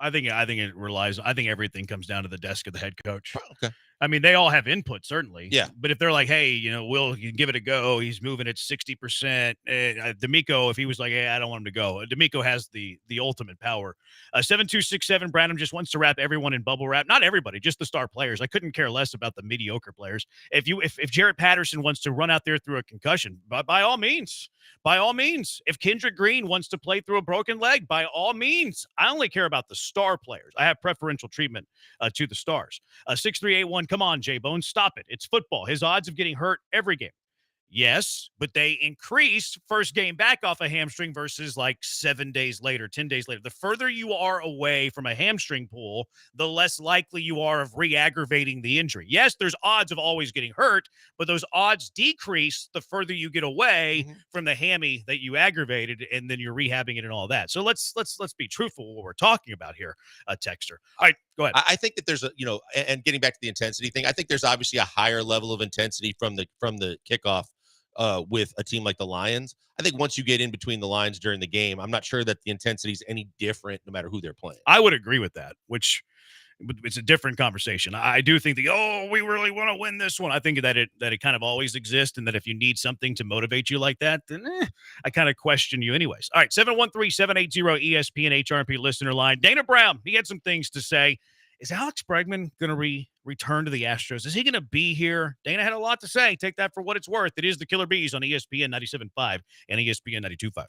I think it relies. I think everything comes down to the desk of the head coach. Okay. I mean, they all have input, certainly. Yeah. But if they're like, hey, Will, you can give it a go. He's moving at 60%. D'Amico, if he was like, hey, I don't want him to go. D'Amico has the ultimate power. 7267, Branham just wants to wrap everyone in bubble wrap. Not everybody, just the star players. I couldn't care less about the mediocre players. If Jarrett Patterson wants to run out there through a concussion, by all means. By all means. If Kendrick Green wants to play through a broken leg, by all means. I only care about the star players. I have preferential treatment to the stars. 6381, come on, J-Bone, stop it. It's football. His odds of getting hurt every game. Yes, but they increase first game back off a hamstring versus like 7 days later, 10 days later. The further you are away from a hamstring pull, the less likely you are of re-aggravating the injury. Yes, there's odds of always getting hurt, but those odds decrease the further you get away from the hammy that you aggravated, and then you're rehabbing it and all that. So let's be truthful with what we're talking about here, Texter. All right, go ahead. I think that there's and getting back to the intensity thing, I think there's obviously a higher level of intensity from the kickoff with a team like the Lions. I think once you get in between the lines during the game, I'm not sure that the intensity is any different no matter who they're playing. I would agree with that, which it's a different conversation. I do think we really want to win this one. I think that it kind of always exists, and that if you need something to motivate you like that, then I kind of question you anyways. All right, 713-780-ESPN HRP listener line. Dana Brown, he had some things to say. Is Alex Bregman going to return to the Astros? Is he going to be here? Dana had a lot to say. Take that for what it's worth. It is the Killer Bees on ESPN 97.5 and ESPN 92.5.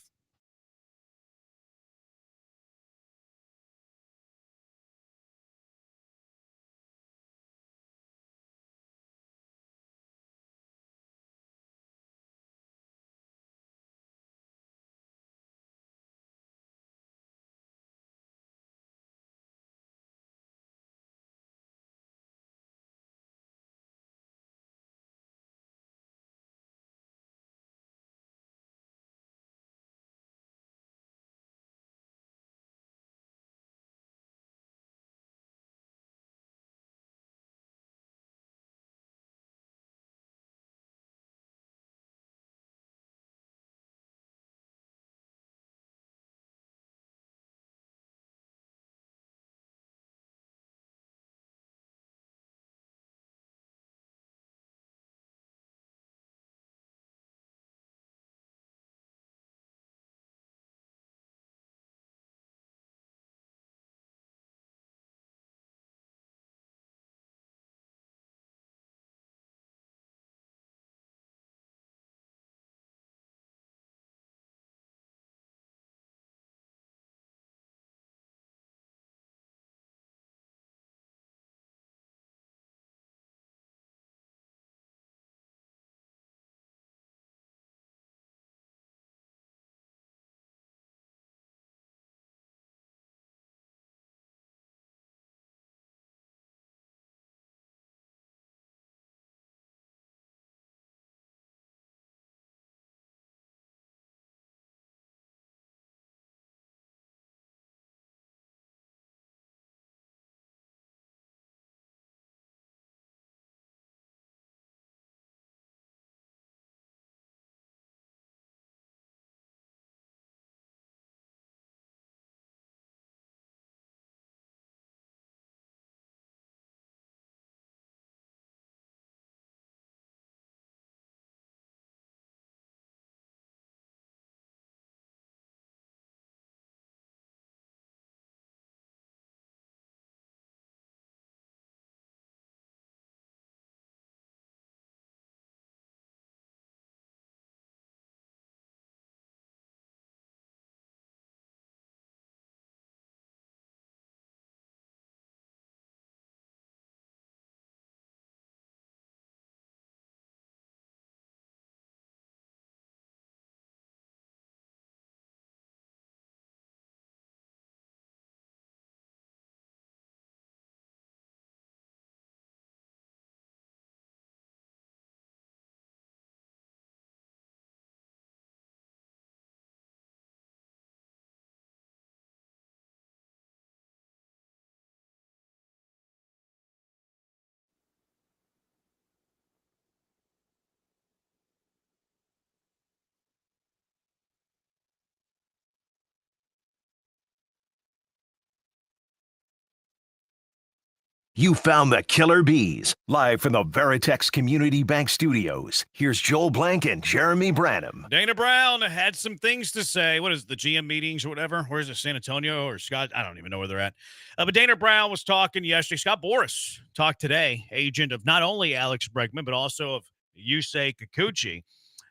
You found the Killer Bees, live from the Veritex Community Bank Studios. Here's Joel Blank and Jeremy Branham. Dana Brown had some things to say. What is the GM meetings or whatever? Where is it, San Antonio or Scott? I don't even know where they're at. But Dana Brown was talking yesterday. Scott Boras talked today, agent of not only Alex Bregman, but also of Yusei Kikuchi.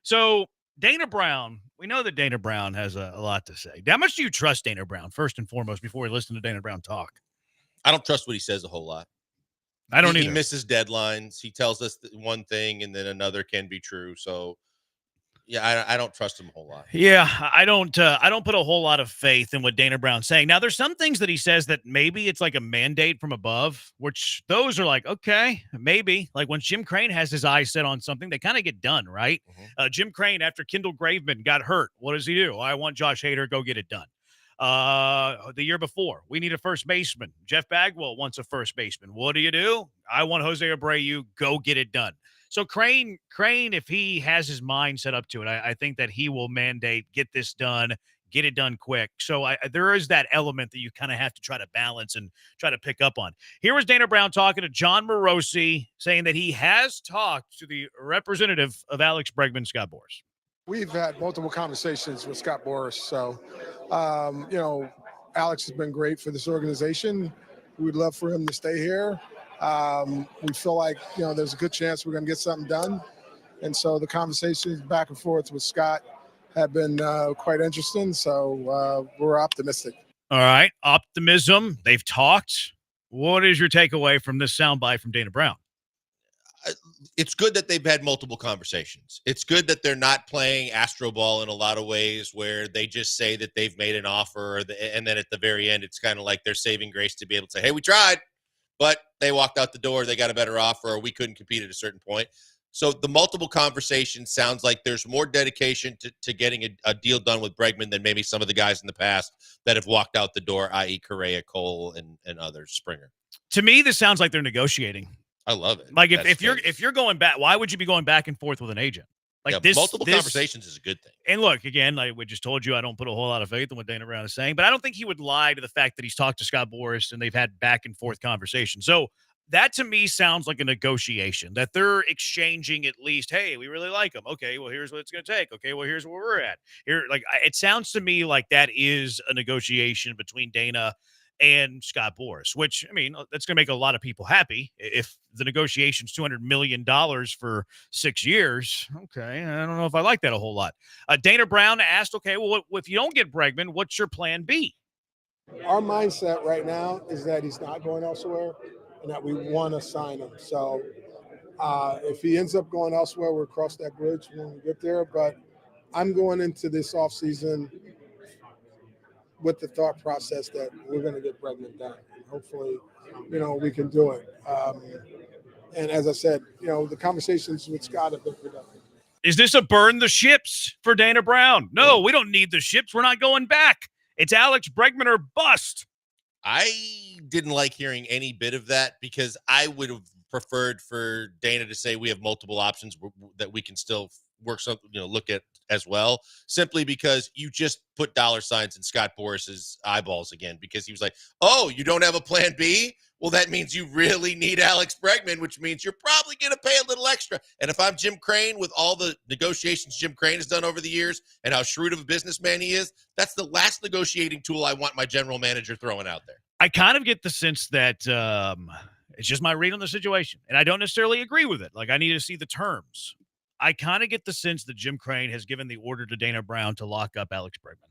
So Dana Brown, we know that Dana Brown has a lot to say. How much do you trust Dana Brown, first and foremost, before we listen to Dana Brown talk? I don't trust what he says a whole lot. I don't He either. misses deadlines. He tells us one thing and then another can be true. So, yeah, I don't trust him a whole lot. Yeah, I don't put a whole lot of faith in what Dana Brown's saying. Now, there's some things that he says that maybe it's like a mandate from above, which those are like, okay, maybe. Like when Jim Crane has his eyes set on something, they kind of get done, right? Jim Crane, after Kendall Graveman got hurt, what does he do? I want Josh Hader, go get it done. The year before, we need a first baseman. Jeff Bagwell wants a first baseman. What do? I want Jose Abreu, go get it done. So Crane, if he has his mind set up to it, I think that he will mandate, get this done, get it done quick. So there is that element that you kind of have to try to balance and try to pick up on. Here was Dana Brown talking to John Morosi, saying that he has talked to the representative of Alex Bregman, Scott Boras. We've had multiple conversations with Scott Boras. So, Alex has been great for this organization. We'd love for him to stay here. We feel like, there's a good chance we're going to get something done. And so the conversations back and forth with Scott have been quite interesting. So we're optimistic. All right. Optimism. They've talked. What is your takeaway from this soundbite from Dana Brown? It's good that they've had multiple conversations. It's good that they're not playing Astro Ball in a lot of ways where they just say that they've made an offer and then at the very end, it's kind of like they're saving grace to be able to say, hey, we tried, but they walked out the door. They got a better offer or we couldn't compete at a certain point. So the multiple conversations sounds like there's more dedication to getting a deal done with Bregman than maybe some of the guys in the past that have walked out the door, i.e. Correa, Cole, and others, Springer. To me, this sounds like they're negotiating. I love it. Like if you're going back, why would you be going back and forth with an agent? Like multiple conversations is a good thing. And look, again, like we just told you, I don't put a whole lot of faith in what Dana Brown is saying, but I don't think he would lie to the fact that he's talked to Scott Boras and they've had back and forth conversations. So that to me sounds like a negotiation, that they're exchanging at least, hey, we really like him. Okay, well, here's what it's going to take. Okay, well, here's where we're at. Here, like it sounds to me like that is a negotiation between Dana and Scott Boras, which, I mean, that's going to make a lot of people happy. If the negotiation's $200 million for 6 years, okay, I don't know if I like that a whole lot. Dana Brown asked, okay, well, if you don't get Bregman, what's your plan B? Our mindset right now is that he's not going elsewhere and that we want to sign him. So if he ends up going elsewhere, we'll cross that bridge when we get there. But I'm going into this offseason with the thought process that we're going to get Bregman done. And hopefully, we can do it. And as I said, the conversations with Scott have been productive. Is this a burn the ships for Dana Brown? No, we don't need the ships. We're not going back. It's Alex Bregman or bust. I didn't like hearing any bit of that because I would have preferred for Dana to say we have multiple options that we can still work something, look at as well, simply because you just put dollar signs in Scott Boras's eyeballs again, because he was like, oh, you don't have a plan B? Well, that means you really need Alex Bregman, which means you're probably going to pay a little extra. And if I'm Jim Crane, with all the negotiations Jim Crane has done over the years and how shrewd of a businessman he is, that's the last negotiating tool I want my general manager throwing out there. I kind of get the sense that it's just my read on the situation, and I don't necessarily agree with it. Like, I need to see the terms. I kind of get the sense that Jim Crane has given the order to Dana Brown to lock up Alex Bregman.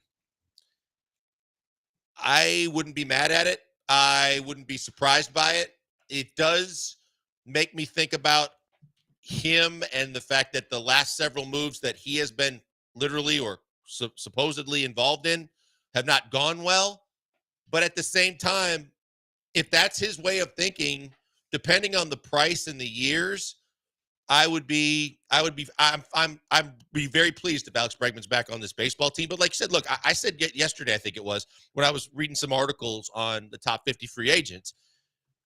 I wouldn't be mad at it. I wouldn't be surprised by it. It does make me think about him and the fact that the last several moves that he has been literally or supposedly involved in have not gone well. But at the same time, if that's his way of thinking, depending on the price and the years, I'd be very pleased if Alex Bregman's back on this baseball team. But like you said, look, I said yesterday, I think it was, when I was reading some articles on the top 50 free agents,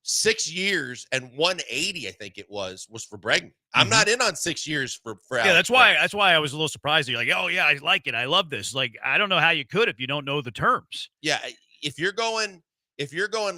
6 years and 180, I think it was for Bregman. I'm not in on 6 years for Alex. Yeah, that's why I was a little surprised. You're like, oh yeah, I like it. I love this. Like, I don't know how you could if you don't know the terms. Yeah, if you're going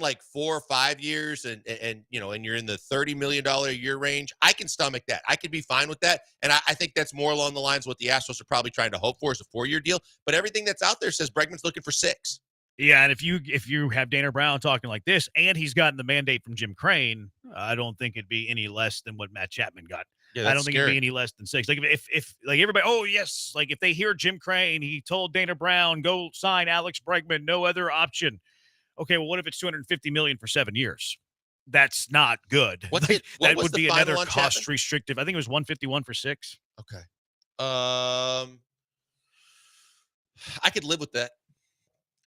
like 4 or 5 years and you're in the $30 million a year range, I can stomach that. I could be fine with that. And I think that's more along the lines of what the Astros are probably trying to hope for is a 4-year deal. But everything that's out there says Bregman's looking for 6. Yeah, and if you have Dana Brown talking like this and he's gotten the mandate from Jim Crane, I don't think it'd be any less than what Matt Chapman got. Yeah, I don't think it'd be any less than 6. Like if like everybody, oh yes, like if they hear Jim Crane, he told Dana Brown, go sign Alex Bregman, no other option. Okay, well, what if it's $250 million for 7 years? That's not good. That would be another cost restrictive. I think it was $151 for 6. Okay. I could live with that.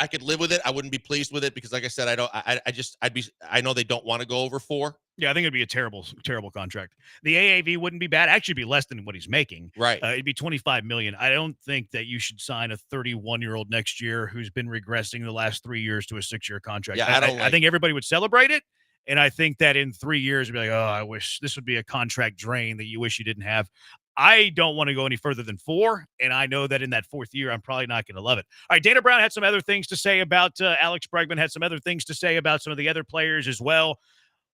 I could live with it. I wouldn't be pleased with it because, like I said, I know they don't want to go over 4. Yeah, I think it'd be a terrible contract. The AAV wouldn't be bad. Actually, it'd be less than what he's making. Right. It'd be $25 million. I don't think that you should sign a 31-year-old next year who's been regressing the last 3 years to a 6-year contract. Yeah, I think everybody would celebrate it, And I think that in 3 years, you'll be like, oh, I wish this would be a contract drain that you wish you didn't have. I don't want to go any further than 4, and I know that in that 4th year, I'm probably not going to love it. All right, Dana Brown had some other things to say about Alex Bregman, had some other things to say about some of the other players as well.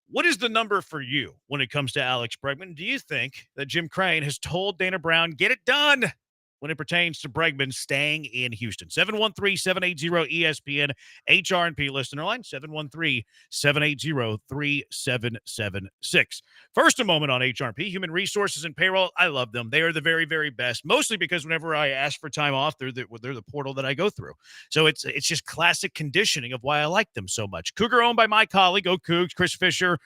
What is the number for you when it comes to Alex Bregman? Do you think that Jim Crane has told Dana Brown, get it done when it pertains to Bregman staying in Houston? 713-780-ESPN, HRP listener line, 713-780-3776. First, a moment on HRP, Human Resources and Payroll. I love them. They are the very, very best, mostly because whenever I ask for time off, they're the portal that I go through. So it's just classic conditioning of why I like them so much. Cougar owned by my colleague, Cougs, Chris Fisher,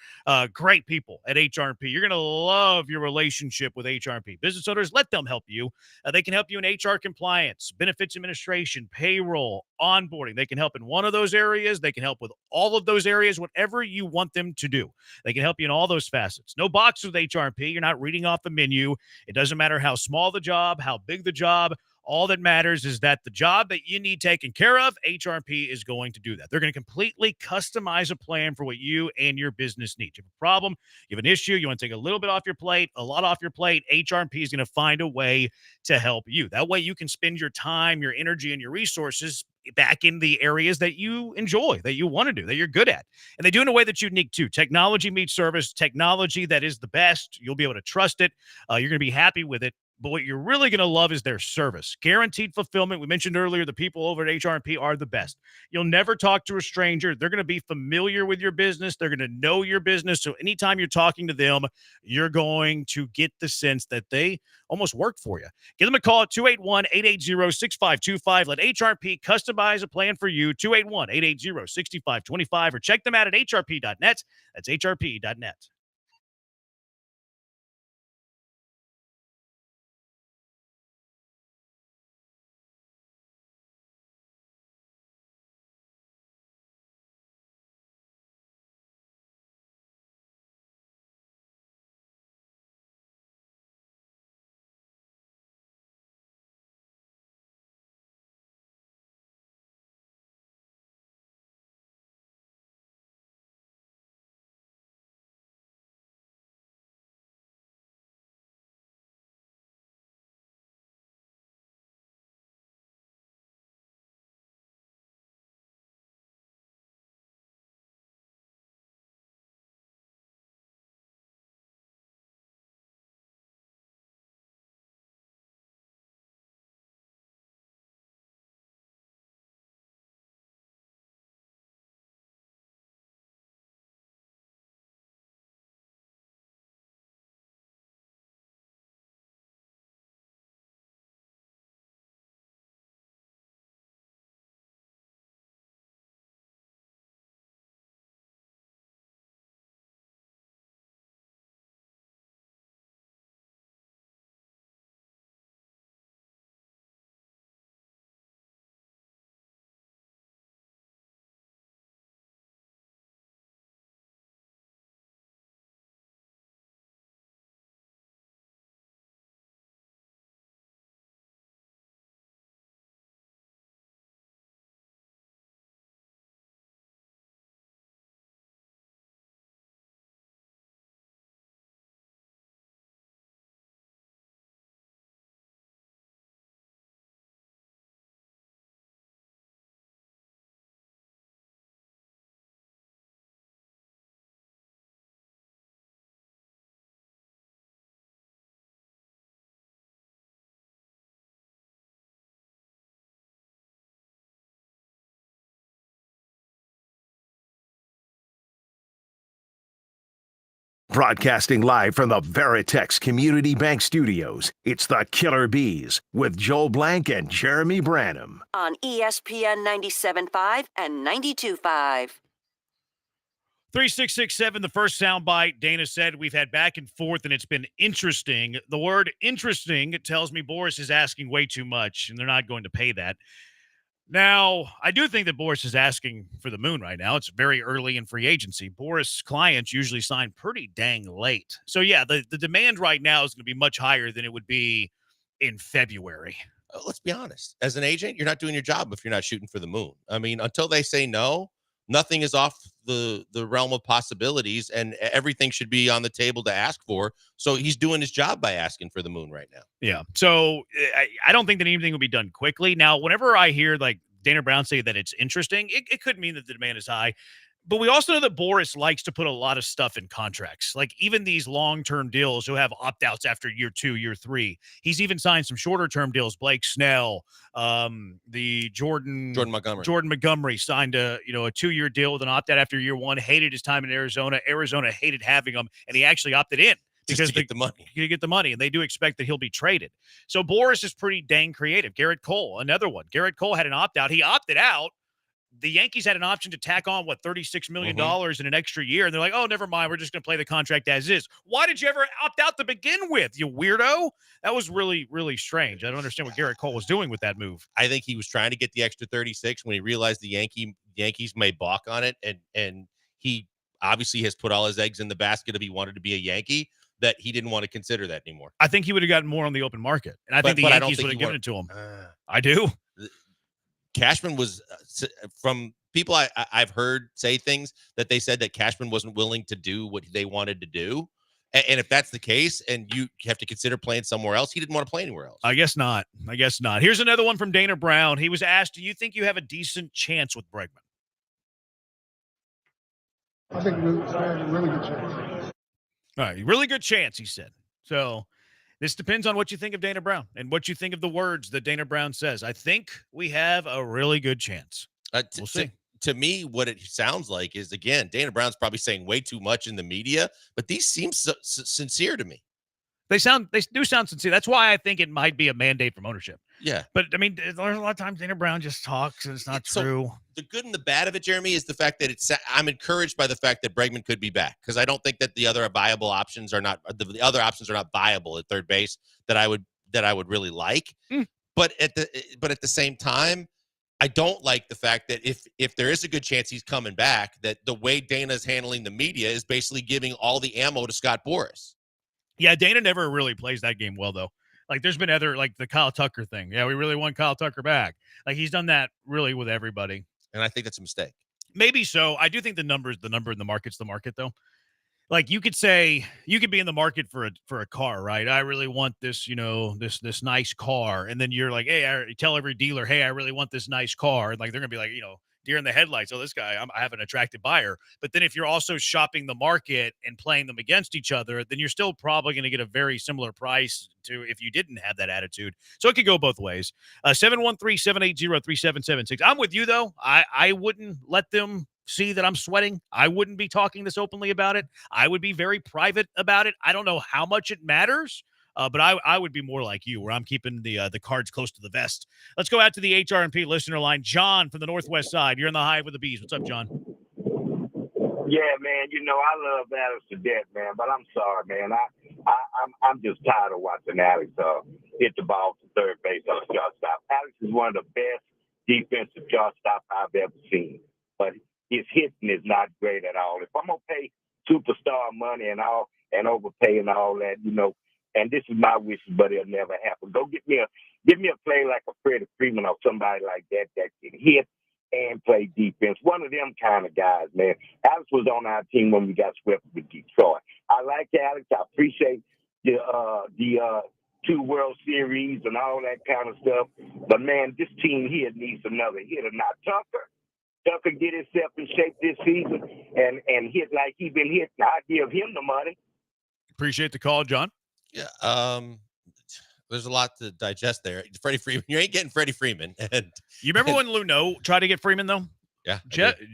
great people at HRP. You're going to love your relationship with HRP. Business owners, let them help you. They can help you in HR compliance, benefits administration, payroll, onboarding. They can help in one of those areas. They can help with all of those areas, whatever you want them to do. They can help you in all those facets. No box with HRP. You're not reading off the menu. It doesn't matter how small the job, how big the job. All that matters is that the job that you need taken care of, HRP is going to do that. They're going to completely customize a plan for what you and your business need. You have a problem, you have an issue, you want to take a little bit off your plate, a lot off your plate, HRP is going to find a way to help you. That way you can spend your time, your energy, and your resources back in the areas that you enjoy, that you want to do, that you're good at. And they do it in a way that's unique too. Technology meets service, technology that is the best. You'll be able to trust it. You're going to be happy with it. But what you're really going to love is their service. Guaranteed fulfillment. We mentioned earlier, the people over at HRP are the best. You'll never talk to a stranger. They're going to be familiar with your business. They're going to know your business. So anytime you're talking to them, you're going to get the sense that they almost work for you. Give them a call at 281-880-6525. Let HRP customize a plan for you, 281-880-6525, or check them out at hrp.net. That's hrp.net. Broadcasting live from the Veritex Community Bank Studios, it's the Killer Bees with Joel Blank and Jeremy Branham. On ESPN 97.5 and 92.5. 3667, the first soundbite. Dana said we've had back and forth, and it's been interesting. The word interesting tells me Boris is asking way too much, and they're not going to pay that. Now, I do think that Boris is asking for the moon right now. It's very early in free agency. Boris' clients usually sign pretty dang late. So, yeah, the demand right now is going to be much higher than it would be in February. Let's be honest. As an agent, you're not doing your job if you're not shooting for the moon. I mean, until they say no, nothing is off the realm of possibilities, and everything should be on the table to ask for. So he's doing his job by asking for the moon right now. Yeah. So I don't think that anything will be done quickly. Now, whenever I hear like Dana Brown say that it's interesting, it could mean that the demand is high. But we also know that Boris likes to put a lot of stuff in contracts. Like even these long-term deals, you'll have opt-outs after year 2, year 3. He's even signed some shorter-term deals. Blake Snell, the Jordan Montgomery signed a 2-year deal with an opt-out after year 1. Hated his time in Arizona. Arizona hated having him, and he actually opted in. Because to get the money. You get the money, and they do expect that he'll be traded. So Boris is pretty dang creative. Garrett Cole, another one. Garrett Cole had an opt-out. He opted out. The Yankees had an option to tack on, $36 million in an extra year. And they're like, oh, never mind. We're just going to play the contract as is. Why did you ever opt out to begin with, you weirdo? That was really, really strange. I don't understand what Garrett Cole was doing with that move. I think he was trying to get the extra 36 when he realized the Yankees may balk on it. And he obviously has put all his eggs in the basket if he wanted to be a Yankee, that he didn't want to consider that anymore. I think he would have gotten more on the open market. And I think the Yankees would have given it to him. I do. Cashman was, from people I've heard say things, that they said that Cashman wasn't willing to do what they wanted to do. And if that's the case, and you have to consider playing somewhere else, he didn't want to play anywhere else. I guess not. Here's another one from Dana Brown. He was asked, do you think you have a decent chance with Bregman? I think really good chance. All right, really good chance, he said. So this depends on what you think of Dana Brown and what you think of the words that Dana Brown says. I think we have a really good chance. We'll see. To me, what it sounds like is, again, Dana Brown's probably saying way too much in the media, but these seem sincere to me. They do sound sincere. That's why I think it might be a mandate from ownership. Yeah. But, I mean, there's a lot of times Dana Brown just talks and it's not true. The good and the bad of it, Jeremy, is the fact that I'm encouraged by the fact that Bregman could be back, because I don't think that the other viable options are not viable at third base that I would really like. But at the same time, I don't like the fact that if there is a good chance he's coming back, that the way Dana's handling the media is basically giving all the ammo to Scott Boras. Yeah, Dana never really plays that game well, though. Like, there's been other, like the Kyle Tucker thing. Yeah, we really want Kyle Tucker back. Like, he's done that really with everybody. And I think that's a mistake. Maybe so. I do think the number in the market's the market, though. Like, you could say, you could be in the market for a car, right? I really want this, this nice car. And then you're like, hey, I tell every dealer, hey, I really want this nice car. And like, they're going to be like, deer in the headlights. Oh, this guy, I have an attractive buyer. But then if you're also shopping the market and playing them against each other, then you're still probably going to get a very similar price to if you didn't have that attitude. So it could go both ways. 713-780-3776. I'm with you, though. I wouldn't let them see that I'm sweating. I wouldn't be talking this openly about it. I would be very private about it. I don't know how much it matters. But I would be more like you, where I'm keeping the cards close to the vest. Let's go out to the HRP listener line. John from the Northwest side. You're in the Hive with the Bees. What's up, John? Yeah, man. I love Alex to death, man. But I'm sorry, man. I'm just tired of watching Alex hit the ball to third base on a shortstop. Alex is one of the best defensive shortstop I've ever seen. But his hitting is not great at all. If I'm gonna pay superstar money and overpay and all that, and this is my wishes, but it'll never happen. Go give me a play like a Freddie Freeman or somebody like that can hit and play defense. One of them kind of guys, man. Alex was on our team when we got swept with Detroit. I like Alex. I appreciate the 2 World Series and all that kind of stuff. But man, this team here needs another hitter. Now Tucker get himself in shape this season and hit like he been hitting. I give him the money. Appreciate the call, John. Yeah, there's a lot to digest there. Freddie Freeman, you ain't getting Freddie Freeman. And you remember when Luno tried to get Freeman, though? Yeah,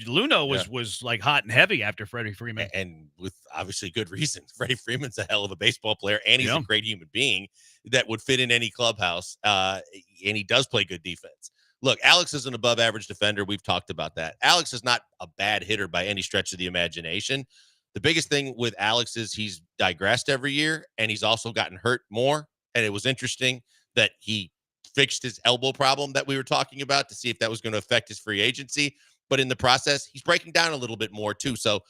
Luno was like hot and heavy after Freddie Freeman, and with obviously good reason. Freddie Freeman's a hell of a baseball player, and he's a great human being that would fit in any clubhouse. And he does play good defense. Look, Alex is an above-average defender. We've talked about that. Alex is not a bad hitter by any stretch of the imagination. The biggest thing with Alex is he's digressed every year, and he's also gotten hurt more. And it was interesting that he fixed his elbow problem that we were talking about to see if that was going to affect his free agency. But in the process, he's breaking down a little bit more too. So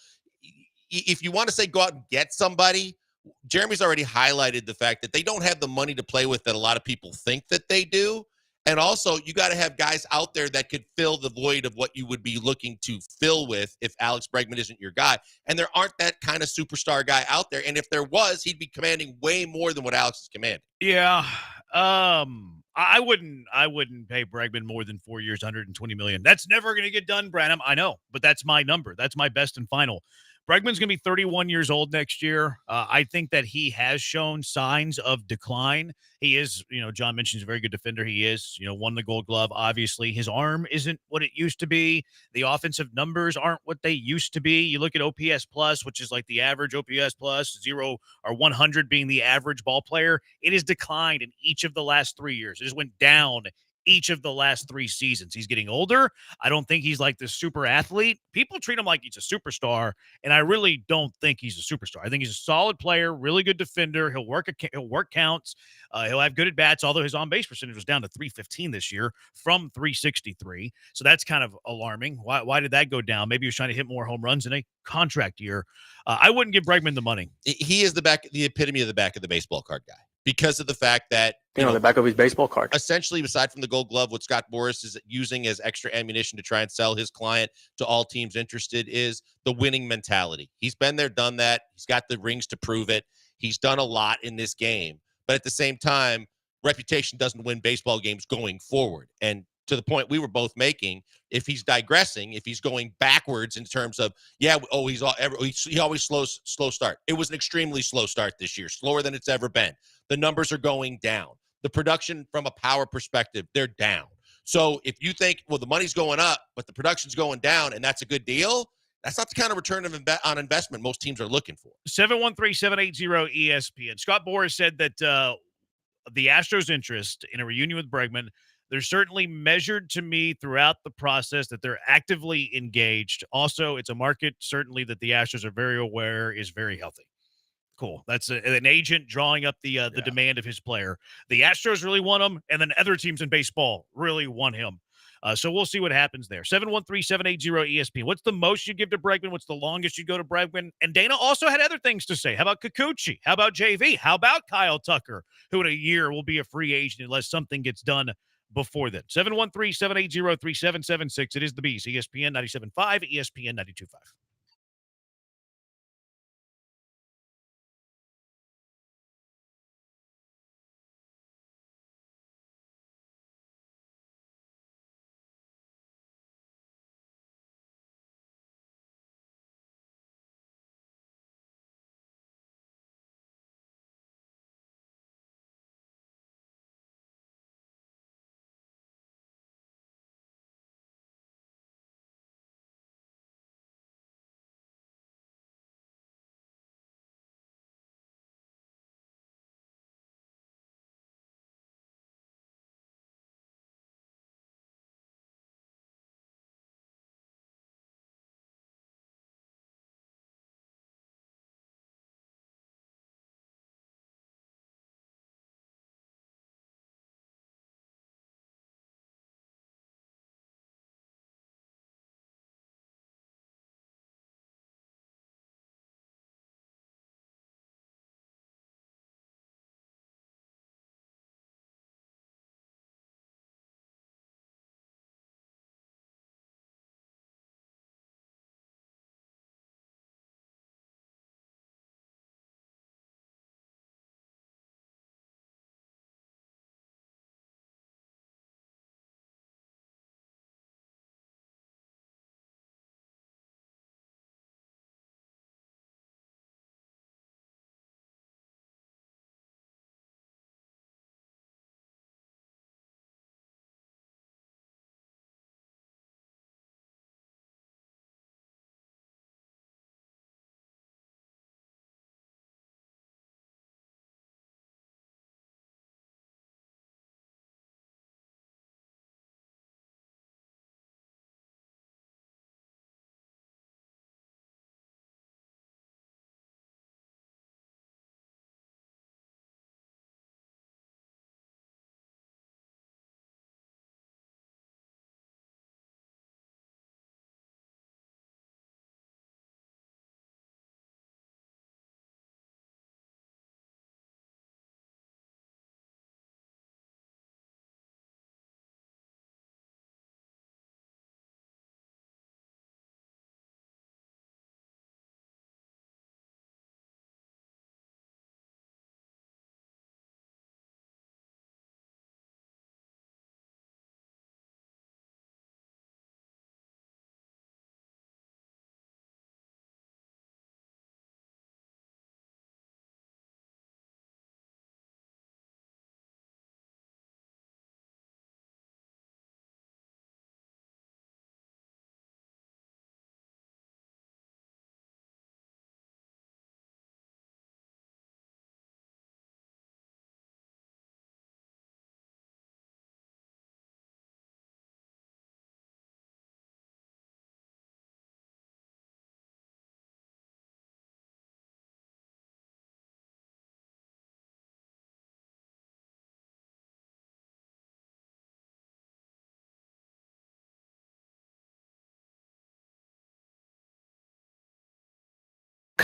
if you want to say go out and get somebody, Jeremy's already highlighted the fact that they don't have the money to play with that a lot of people think that they do. And also, you got to have guys out there that could fill the void of what you would be looking to fill with if Alex Bregman isn't your guy. And there aren't that kind of superstar guy out there. And if there was, he'd be commanding way more than what Alex is commanding. Yeah. I wouldn't pay Bregman more than 4 years, $120 million. That's never going to get done, Branham. I know, but that's my number. That's my best and final. Bregman's going to be 31 years old next year. I think that he has shown signs of decline. He is, John mentioned he's a very good defender. He is, won the Gold Glove. Obviously, his arm isn't what it used to be. The offensive numbers aren't what they used to be. You look at OPS plus, which is like the average OPS plus, 0 or 100 being the average ball player. It has declined in each of the last 3 years. It just went down each of the last 3 seasons. He's getting older. I don't think he's like this super athlete. People treat him like he's a superstar, and I really don't think he's a superstar. I think he's a solid player, really good defender. He'll work counts. He'll have good at bats, although his on-base percentage was down to 315 this year from 363. So that's kind of alarming. Why did that go down? Maybe he was trying to hit more home runs in a contract year. I wouldn't give Bregman the money. He is the epitome of the back of the baseball card guy, because of the fact that the back of his baseball card. Essentially, aside from the Gold Glove, what Scott Boras is using as extra ammunition to try and sell his client to all teams interested is the winning mentality. He's been there, done that. He's got the rings to prove it. He's done a lot in this game, but at the same time, reputation doesn't win baseball games going forward. And to the point we were both making, if he's digressing, if he's going backwards in terms of, he always slow start. It was an extremely slow start this year, slower than it's ever been. The numbers are going down. The production from a power perspective, they're down. So if you think, well, the money's going up, but the production's going down, and that's a good deal, that's not the kind of return on investment most teams are looking for. 713-780-ESPN. Scott Boras said that the Astros' interest in a reunion with Bregman, they're certainly measured to me throughout the process, that they're actively engaged. Also, it's a market, certainly, that the Astros are very aware is very healthy. Cool. That's an agent drawing up the demand of his player. The Astros really want him, and then other teams in baseball really want him. So we'll see what happens there. 713-780-ESPN. What's the most you give to Bregman? What's the longest you go to Bregman? And Dana also had other things to say. How about Kikuchi? How about JV? How about Kyle Tucker, who in a year will be a free agent unless something gets done before then? 713-780-3776. It is the Bees. ESPN 97.5, ESPN 92.5.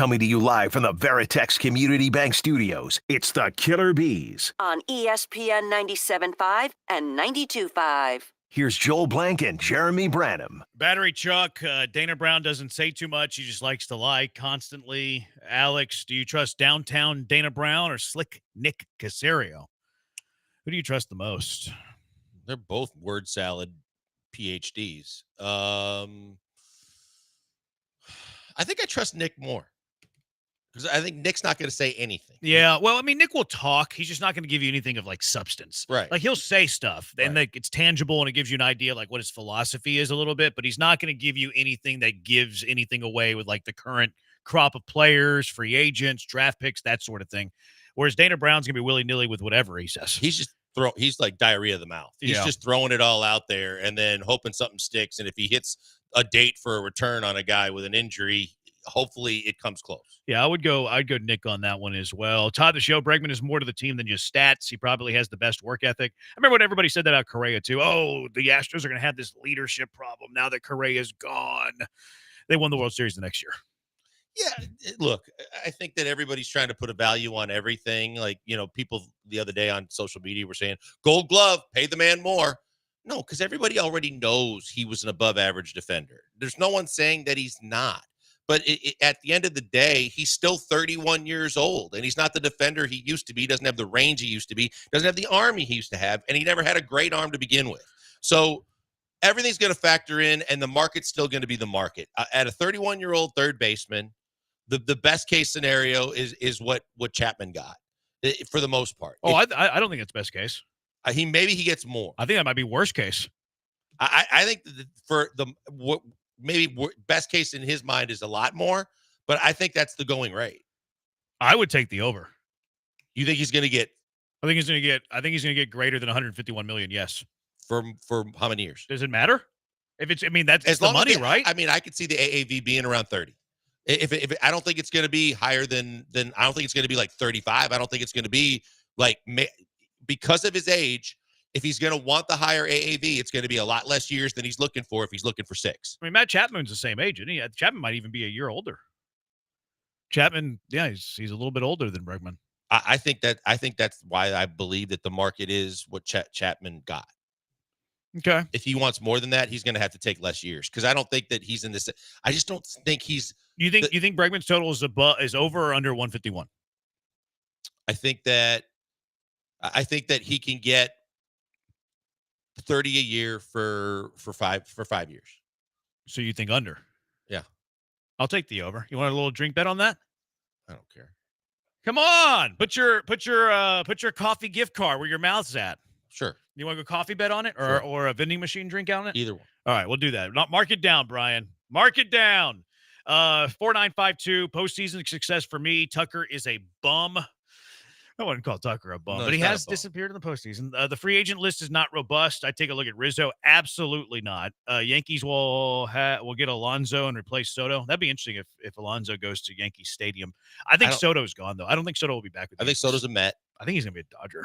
Coming to you live from the Veritex Community Bank Studios, it's the Killer Bees. On ESPN 97.5 and 92.5. Here's Joel Blank and Jeremy Branham. Battery Chuck, Dana Brown doesn't say too much. He just likes to lie constantly. Alex, do you trust downtown Dana Brown or slick Nick Caserio? Who do you trust the most? They're both word salad PhDs. I think I trust Nick more. Because I think Nick's not going to say anything. Yeah, well, I mean, Nick will talk. He's just not going to give you anything of like substance. Right. Like he'll say stuff and like it's tangible and it gives you an idea like what his philosophy is a little bit, but he's not going to give you anything that gives anything away with like the current crop of players, free agents, draft picks, that sort of thing. Whereas Dana Brown's going to be willy-nilly with whatever he says. He's like diarrhea of the mouth. He's just throwing it all out there and then hoping something sticks. And if he hits a date for a return on a guy with an injury, hopefully it comes close. Yeah, I'd go Nick on that one as well. Todd the Show, Bregman is more to the team than just stats. He probably has the best work ethic. I remember when everybody said that about Correa too. Oh, the Astros are going to have this leadership problem now that Correa's gone. They won the World Series the next year. Yeah, look, I think that everybody's trying to put a value on everything. Like, people the other day on social media were saying, Gold Glove, pay the man more. No, because everybody already knows he was an above average defender. There's no one saying that he's not. But at the end of the day, he's still 31 years old, and he's not the defender he used to be. He doesn't have the range he used to be. Doesn't have the arm he used to have, and he never had a great arm to begin with. So everything's going to factor in, and the market's still going to be the market. At a 31-year-old third baseman, the best case scenario is what Chapman got for the most part. Oh, I don't think it's best case. Maybe he gets more. I think that might be worst case. I think maybe best case in his mind is a lot more, but I think that's the going rate. I would take the over. You think he's going to get? I think he's going to get greater than 151 million. Yes. For how many years? Does it matter? That's as the money, right? I mean, I could see the AAV being around 30. If I don't think it's going to be higher than I don't think it's going to be like 35. I don't think it's going to be like because of his age. If he's going to want the higher AAV, it's going to be a lot less years than he's looking for if he's looking for 6. I mean, Matt Chapman's the same age, isn't he? Chapman might even be a year older. Chapman, yeah, he's a little bit older than Bregman. I think that's why I believe that the market is what Chapman got. Okay. If he wants more than that, he's going to have to take less years because I don't think that he's in this. I just don't think he's. You think Bregman's total is over or under 151? I think that he can get 30 a year for 5 years. So you think under? Yeah. I'll take the over. You want a little drink bet on that? I don't care. Come on. Put your coffee gift card where your mouth's at. Sure. You want to go coffee bet on it or a vending machine drink on it? Either one. All right, we'll do that. Mark it down, Brian. Mark it down. 4952 postseason success for me. Tucker is a bum. I wouldn't call Tucker a bum, but he has disappeared in the postseason. The free agent list is not robust. I take a look at Rizzo. Absolutely not. Yankees will get Alonso and replace Soto. That'd be interesting if Alonso goes to Yankee Stadium. I think Soto's gone, though. I don't think Soto will be back with I think Soto's a Met. I think he's going to be a Dodger.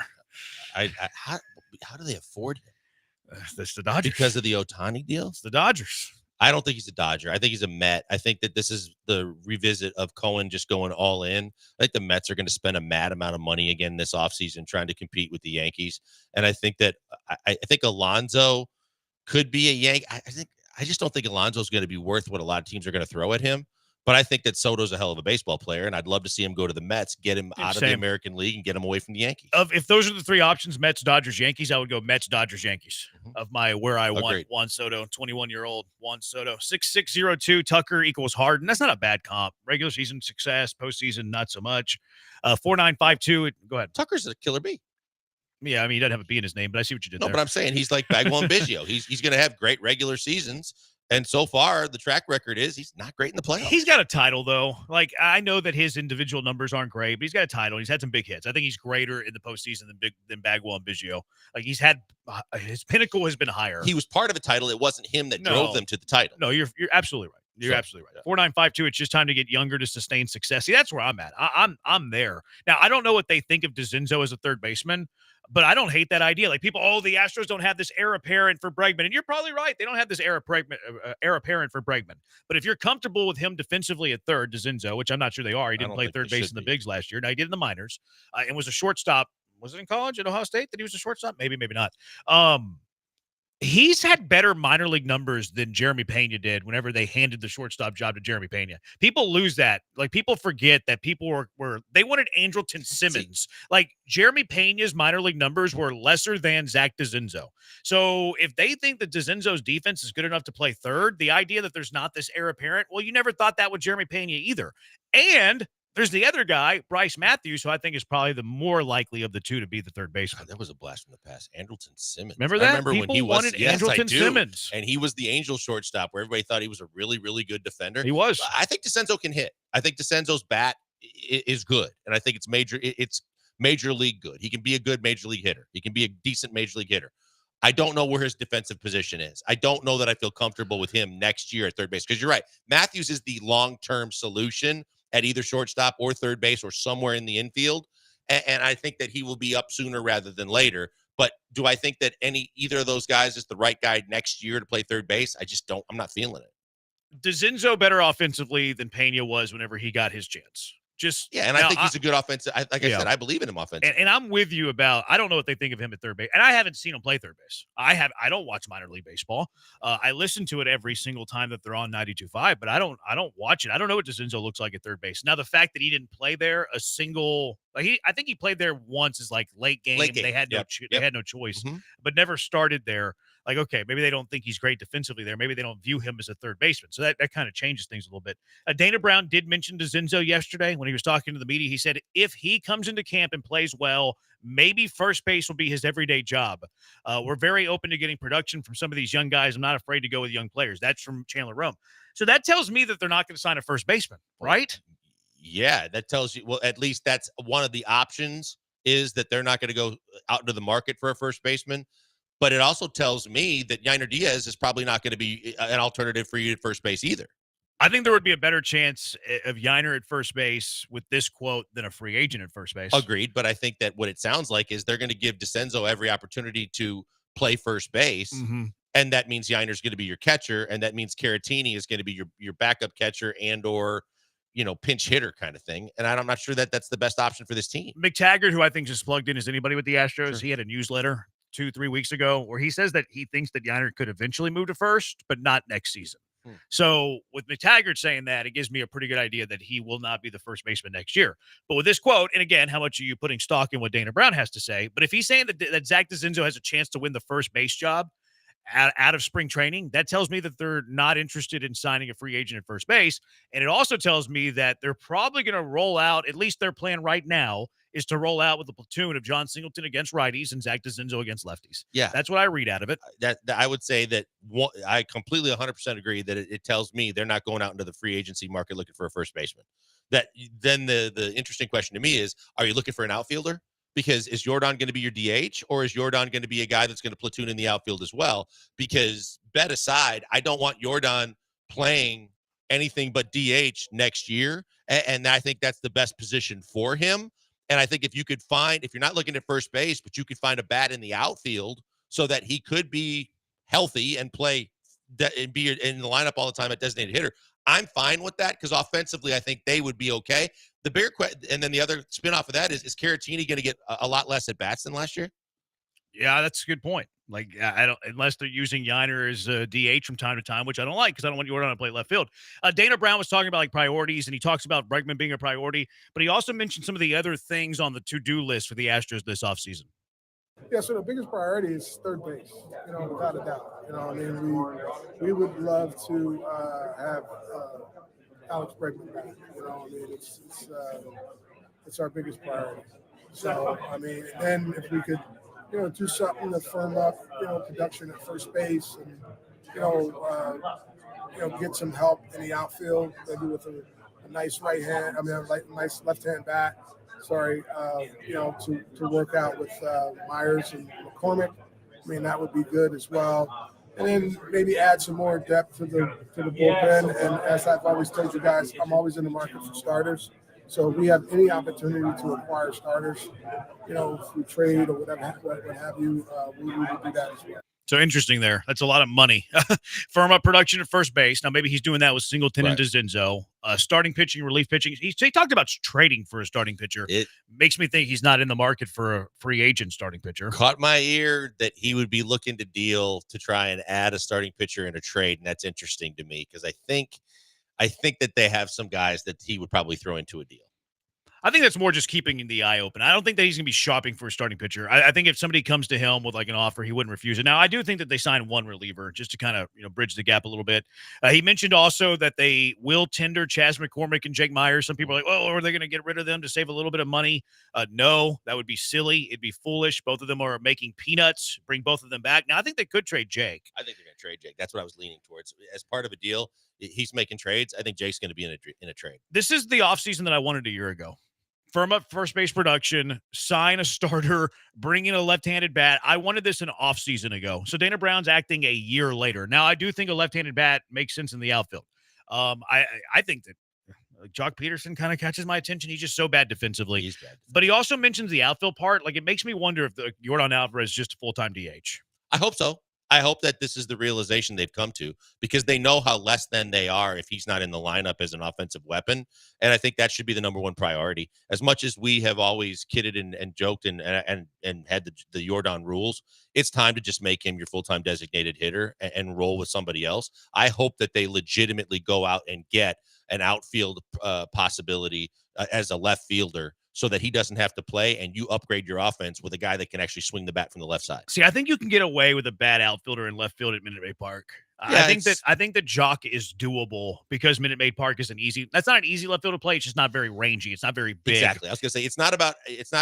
How do they afford him? That's the Dodgers. Because of the Ohtani deal? It's the Dodgers. I don't think he's a Dodger. I think he's a Met. I think that this is the revisit of Cohen just going all in. I think the Mets are going to spend a mad amount of money again this offseason trying to compete with the Yankees. And I think that I think Alonso could be a Yank. I just don't think Alonso's going to be worth what a lot of teams are going to throw at him. But I think that Soto's a hell of a baseball player, and I'd love to see him go to the Mets, get him out of the American League, and get him away from the Yankees. If those are the three options, Mets, Dodgers, Yankees, I would go Mets, Dodgers, Yankees. Of my where I want Juan Soto, 21-year-old Juan Soto. 6602 Tucker equals Harden. That's not a bad comp. Regular season success, postseason not so much. 4952. Go ahead. Tucker's a killer B. Yeah, I mean he doesn't have a B in his name, but I see what you did there. No, but I'm saying he's like Bagwell and Biggio. He's going to have great regular seasons. And so far, the track record is he's not great in the playoffs. He's got a title, though. Like, I know that his individual numbers aren't great, but he's got a title. He's had some big hits. I think he's greater in the postseason than Bagwell and Biggio. Like, he's had his pinnacle has been higher. He was part of a title. It wasn't him that drove them to the title. No, you're absolutely right. You're absolutely right. 4952. It's just time to get younger to sustain success. See, that's where I'm at. I'm there now. I don't know what they think of DeCinzo as a third baseman, but I don't hate that idea. Like people, the Astros don't have this heir apparent for Bregman, and you're probably right. They don't have this heir apparent for Bregman. But if you're comfortable with him defensively at third, DeCinzo, which I'm not sure they are, he didn't play third base in the bigs last year. Now he did in the minors, and was a shortstop. Was it in college at Ohio State that he was a shortstop? Maybe not. He's had better minor league numbers than Jeremy Pena did whenever they handed the shortstop job to Jeremy Pena. People lose that. Like, people forget that people they wanted Andrelton Simmons. Like, Jeremy Pena's minor league numbers were lesser than Zach DeCinzo. So if they think that DeCinzo's defense is good enough to play third, the idea that there's not this heir apparent, well, you never thought that with Jeremy Pena either. And there's the other guy, Bryce Matthews, who I think is probably the more likely of the two to be the third baseman. God, that was a blast from the past. Andrelton Simmons. Remember that? I remember People when he wanted Andrelton Simmons. And he was the Angel shortstop where everybody thought he was a really, really good defender. He was. I think DeCinzo can hit. I think DeCinzo's bat is good. And I think it's major league good. He can be a good major league hitter. He can be a decent major league hitter. I don't know where his defensive position is. I don't know that I feel comfortable with him next year at third base, because you're right. Matthews is the long-term solution at either shortstop or third base or somewhere in the infield. And I think that he will be up sooner rather than later. But do I think that either of those guys is the right guy next year to play third base? I'm not feeling it. DeCinzo better offensively than Pena was whenever he got his chance. I think he's a good offensive. I said, I believe in him offensively. And I'm with you about, I don't know what they think of him at third base. And I haven't seen him play third base. I don't watch minor league baseball. I listen to it every single time that they're on 92.5, but I don't watch it. I don't know what DeCinzo looks like at third base. Now, the fact that he didn't play there I think he played there once as like late game. They had no choice, but never started there. Like, okay, maybe they don't think he's great defensively there. Maybe they don't view him as a third baseman. So that kind of changes things a little bit. Dana Brown did mention DeCinzo yesterday when he was talking to the media. He said if he comes into camp and plays well, maybe first base will be his everyday job. We're very open to getting production from some of these young guys. I'm not afraid to go with young players. That's from Chandler Rome. So that tells me that they're not going to sign a first baseman, right? Yeah, that tells you, well, at least that's one of the options, is that they're not going to go out into the market for a first baseman. But it also tells me that Yainer Diaz is probably not going to be an alternative for you at first base either. I think there would be a better chance of Yainer at first base with this quote than a free agent at first base. Agreed, but I think that what it sounds like is they're going to give DeCinzo every opportunity to play first base, and that means Yainer's going to be your catcher, and that means Caratini is going to be your backup catcher and or pinch hitter kind of thing. And I'm not sure that that's the best option for this team. McTaggart, who I think just plugged in as anybody with the Astros, he had a newsletter 2-3 weeks ago where he says that he thinks that Yainer could eventually move to first, but not next season. So with McTaggart saying that, it gives me a pretty good idea that he will not be the first baseman next year. But with this quote, and again, how much are you putting stock in what Dana Brown has to say? But if he's saying that Zach DeCinzo has a chance to win the first base job out of spring training, that tells me that they're not interested in signing a free agent at first base. And it also tells me that they're probably going to roll out, at least their plan right now, is to roll out with a platoon of John Singleton against righties and Zach DeCinzo against lefties. Yeah. That's what I read out of it. That I would say that I completely 100% agree that it tells me they're not going out into the free agency market looking for a first baseman. That then the interesting question to me is, are you looking for an outfielder? Because is Jordan going to be your DH, or is Jordan going to be a guy that's going to platoon in the outfield as well? Because bet aside, I don't want Jordan playing anything but DH next year. And I think that's the best position for him. And I think if you're not looking at first base, but you could find a bat in the outfield so that he could be healthy and play and be in the lineup all the time at designated hitter, I'm fine with that, because offensively, I think they would be okay. The bigger question, and then the other spinoff of that is Caratini going to get a lot less at bats than last year? Yeah, that's a good point. Like, I don't, unless they're using Yainer as a DH from time to time, which I don't like, because I don't want Jordan to play left field. Dana Brown was talking about like priorities, and he talks about Bregman being a priority, but he also mentioned some of the other things on the to-do list for the Astros this offseason. Yeah, so the biggest priority is third base, without a doubt. I mean, we would love to have Alex Bregman back. I mean, it's our biggest priority. So, I mean, then if we could, do something to firm up, production at first base, and get some help in the outfield, maybe with a nice right hand. I mean, a nice left-hand bat. To work out with Myers and McCormick. I mean, that would be good as well. and then maybe add some more depth to the bullpen. And as I've always told you guys, I'm always in the market for starters. So if we have any opportunity to acquire starters, through trade or whatever, what have you, we would do that as well. So interesting there. That's a lot of money. Firm up production at first base. Now, maybe he's doing that with Singleton and DeZenzo. Starting pitching, relief pitching. He talked about trading for a starting pitcher. It makes me think he's not in the market for a free agent starting pitcher. Caught my ear that he would be looking to deal to try and add a starting pitcher in a trade, and that's interesting to me because I think that they have some guys that he would probably throw into a deal. I think that's more just keeping the eye open. I don't think that he's going to be shopping for a starting pitcher. I think if somebody comes to him with like an offer, he wouldn't refuse it. Now, I do think that they signed one reliever just to kind of bridge the gap a little bit. He mentioned also that they will tender Chas McCormick and Jake Myers. Some people are like, oh, are they going to get rid of them to save a little bit of money? No, that would be silly. It'd be foolish. Both of them are making peanuts. Bring both of them back. Now, I think they could trade Jake. I think they're going to trade Jake. That's what I was leaning towards. As part of a deal, he's making trades. I think Jake's going to be in a trade. This is the offseason that I wanted a year ago. Firm up first base production, sign a starter, bring in a left-handed bat. I wanted this an off-season ago. So Dana Brown's acting a year later. Now, I do think a left-handed bat makes sense in the outfield. I think that Jock Peterson kind of catches my attention. He's just so bad defensively. He's bad. But he also mentions the outfield part. Like, it makes me wonder if Yordan Alvarez is just a full-time DH. I hope so. I hope that this is the realization they've come to because they know how less than they are if he's not in the lineup as an offensive weapon. And I think that should be the number one priority. As much as we have always kidded and joked and had the Yordan rules, it's time to just make him your full-time designated hitter and roll with somebody else. I hope that they legitimately go out and get an outfield possibility as a left fielder so that he doesn't have to play and you upgrade your offense with a guy that can actually swing the bat from the left side. See, I think you can get away with a bad outfielder in left field at Minute Maid Park. Yeah, I think that Jock is doable because Minute Maid Park is that's not an easy left field to play. It's just not very rangy. It's not very big. Exactly. I was going to say, it's not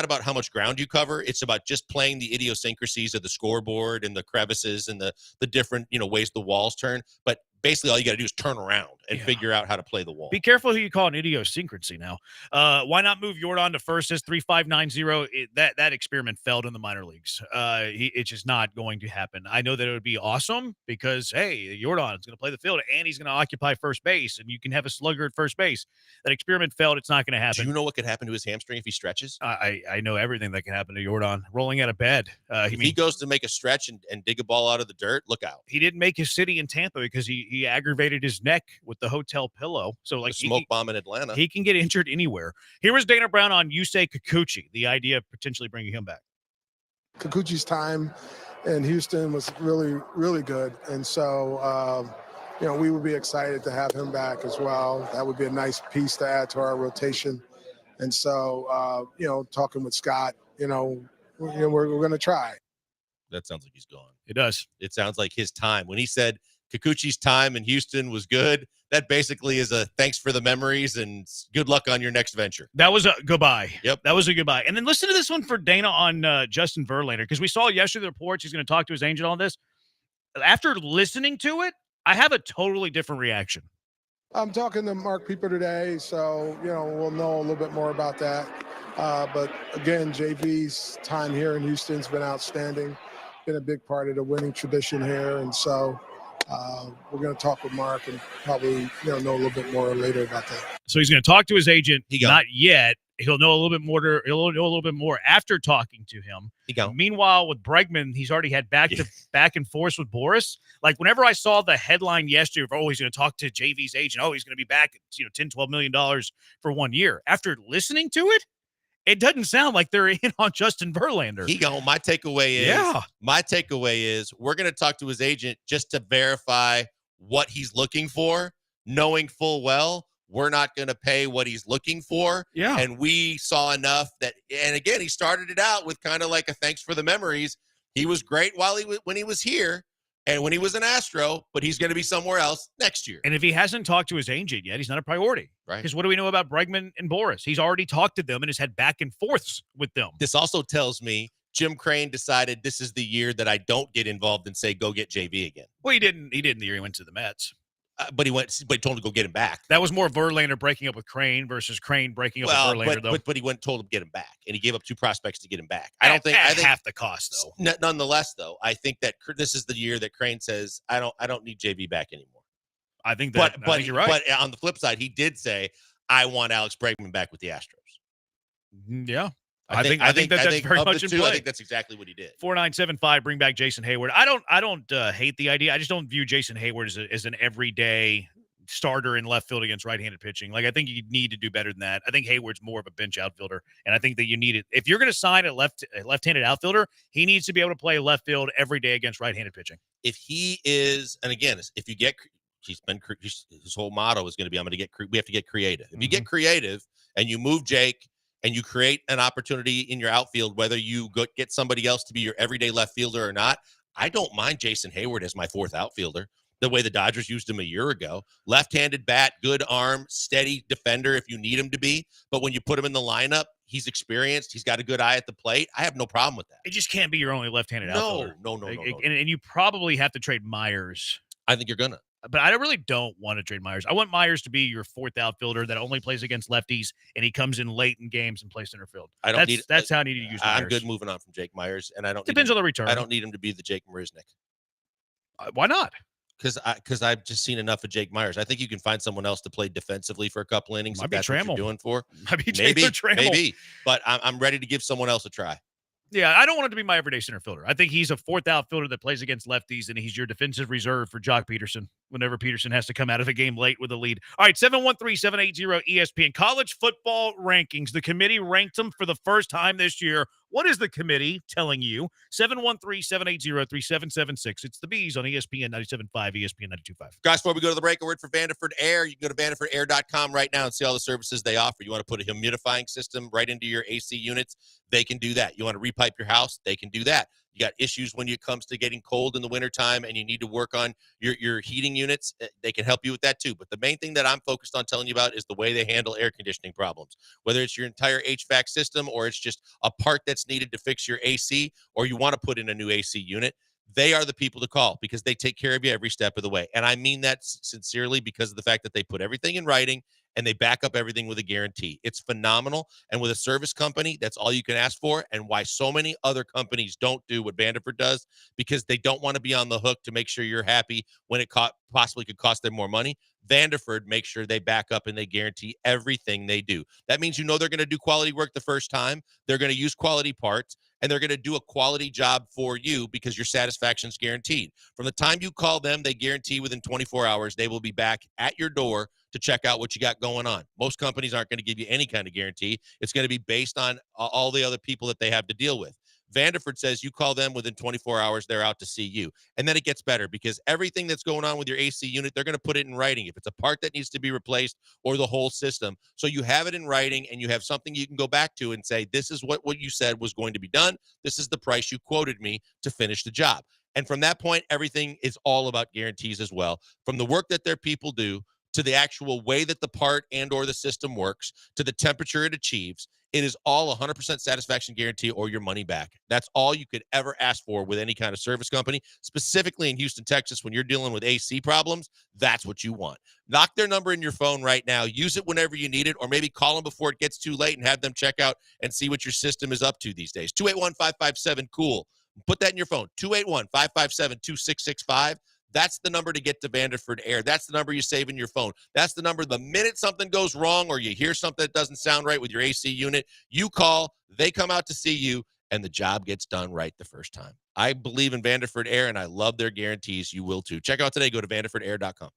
about how much ground you cover. It's about just playing the idiosyncrasies of the scoreboard and the crevices and the different, ways the walls turn. But basically all you got to do is turn around and figure out how to play the wall. Be careful who you call an idiosyncrasy now. Why not move Yordan to first as 3.590? That experiment failed in the minor leagues. It's just not going to happen. I know that it would be awesome because, hey, Yordan is going to play the field and he's going to occupy first base and you can have a slugger at first base. That experiment failed. It's not going to happen. Do you know what could happen to his hamstring if he stretches? I know everything that can happen to Yordan. Rolling out of bed. If he goes to make a stretch and dig a ball out of the dirt, look out. He didn't make his city in Tampa because he aggravated his neck with the hotel pillow. So like the smoke bomb in Atlanta. He can get injured anywhere. Here was Dana Brown on Yusei Kikuchi, the idea of potentially bringing him back. Kikuchi's time in Houston was really, really good. And so, we would be excited to have him back as well. That would be a nice piece to add to our rotation. And so, talking with Scott, we're going to try. That sounds like he's gone. It does. It sounds like his time. When he said Kikuchi's time in Houston was good, that basically is a thanks for the memories and good luck on your next venture. That was a goodbye. Yep. That was a goodbye. And then listen to this one for Dana on Justin Verlander, because we saw yesterday the reports he's going to talk to his agent on this. After listening to it, I have a totally different reaction. I'm talking to Mark Pieper today, so, we'll know a little bit more about that. But again, JV's time here in Houston's been outstanding, been a big part of the winning tradition here. And so we're going to talk with Mark and probably, know a little bit more later about that. So he's going to talk to his agent. Not yet. He'll know a little bit more. He'll know a little bit more after talking to him. Meanwhile, with Bregman, he's already had back and forth with Boris. Like whenever I saw the headline yesterday, he's going to talk to JV's agent. He's going to be back at $10-12 million for 1 year. After listening to it, it doesn't sound like they're in on Justin Verlander. My takeaway is we're going to talk to his agent just to verify what he's looking for, knowing full well we're not going to pay what he's looking for. Yeah. And we saw enough that, and again, he started it out with kind of like a thanks for the memories. He was great when he was here and when he was an Astro, but he's going to be somewhere else next year. And if he hasn't talked to his agent yet, he's not a priority. Right. Because what do we know about Bregman and Boris? He's already talked to them and has had back and forths with them. This also tells me Jim Crane decided this is the year that I don't get involved and say, go get JV again. Well, he didn't the year he went to the Mets. But he told him to go get him back. That was more Verlander breaking up with Crane versus Crane breaking up with Verlander, though. But he went and told him to get him back, and he gave up 2 prospects to get him back. I think half the cost, though. Nonetheless, though, I think that this is the year that Crane says, I don't need JV back anymore. I think that. I think you're right. But on the flip side, he did say, I want Alex Bregman back with the Astros. Yeah. I think that's very much in play. I think that's exactly what he did. 4975, bring back Jason Hayward. I don't hate the idea. I just don't view Jason Hayward as an everyday starter in left field against right-handed pitching. Like, I think you need to do better than that. I think Hayward's more of a bench outfielder, and I think that you need it. If you're going to sign a left-handed outfielder, he needs to be able to play left field every day against right-handed pitching. If he is, and again, if you get, his whole motto is going to be, we have to get creative. If you get creative and you move Jake and you create an opportunity in your outfield, whether you get somebody else to be your everyday left fielder or not, I don't mind Jason Hayward as my 4th outfielder, the way the Dodgers used him a year ago. Left-handed bat, good arm, steady defender if you need him to be. But when you put him in the lineup, he's experienced. He's got a good eye at the plate. I have no problem with that. It just can't be your only left-handed outfielder. No. And you probably have to trade Myers. I think you're going to. But I really don't want to trade Myers. I want Myers to be your 4th outfielder that only plays against lefties, and he comes in late in games and plays center field. That's how I need to use Myers. I'm good moving on from Jake Myers, and I don't. Depends on the return. I don't need him to be the Jake Marisnik. Why not? Because I've just seen enough of Jake Myers. I think you can find someone else to play defensively for a couple innings. Might if be that's what Trammell. you're doing for. Maybe. But I'm ready to give someone else a try. Yeah, I don't want him to be my everyday center fielder. I think he's a 4th outfielder that plays against lefties, and he's your defensive reserve for Jock Peterson whenever Peterson has to come out of the game late with a lead. All right, 713-780-ESPN. College football rankings. The committee ranked them for the first time this year. What is the committee telling you? 713-780-3776. It's the Bees on ESPN 97.5, ESPN 92.5. Guys, before we go to the break, a word for Vanderford Air. You can go to vanderfordair.com right now and see all the services they offer. You want to put a humidifying system right into your AC units? They can do that. You want to repipe your house? They can do that. You got issues when it comes to getting cold in the wintertime and you need to work on your heating units. They can help you with that too. But the main thing that I'm focused on telling you about is the way they handle air conditioning problems. Whether it's your entire HVAC system or it's just a part that's needed to fix your AC, or you want to put in a new AC unit, they are the people to call because they take care of you every step of the way. And I mean that sincerely because of the fact that they put everything in writing and they back up everything with a guarantee. It's phenomenal. And with a service company, that's all you can ask for. And why so many other companies don't do what Vanderford does, because they don't want to be on the hook to make sure you're happy when it possibly could cost them more money. Vanderford makes sure they back up and they guarantee everything they do. That means they're going to do quality work the first time. They're going to use quality parts, and they're going to do a quality job for you because your satisfaction is guaranteed. From the time you call them, they guarantee within 24 hours they will be back at your door to check out what you got going on. Most companies aren't going to give you any kind of guarantee. It's going to be based on all the other people that they have to deal with. Vanderford says you call them within 24 hours, they're out to see you. And then it gets better because everything that's going on with your AC unit, they're going to put it in writing. If it's a part that needs to be replaced or the whole system. So you have it in writing and you have something you can go back to and say, this is what you said was going to be done. This is the price you quoted me to finish the job. And from that point, everything is all about guarantees as well. From the work that their people do to the actual way that the part and or the system works, to the temperature it achieves, it is all 100% satisfaction guarantee or your money back. That's all you could ever ask for with any kind of service company, specifically in Houston, Texas, when you're dealing with AC problems. That's what you want. Knock their number in your phone right now. Use it whenever you need it, or maybe call them before it gets too late and have them check out and see what your system is up to these days. 281-557-COOL. Put that in your phone, 281-557-2665. That's the number to get to Vanderford Air. That's the number you save in your phone. That's the number the minute something goes wrong or you hear something that doesn't sound right with your AC unit, you call, they come out to see you, and the job gets done right the first time. I believe in Vanderford Air, and I love their guarantees. You will too. Check out today. Go to vanderfordair.com.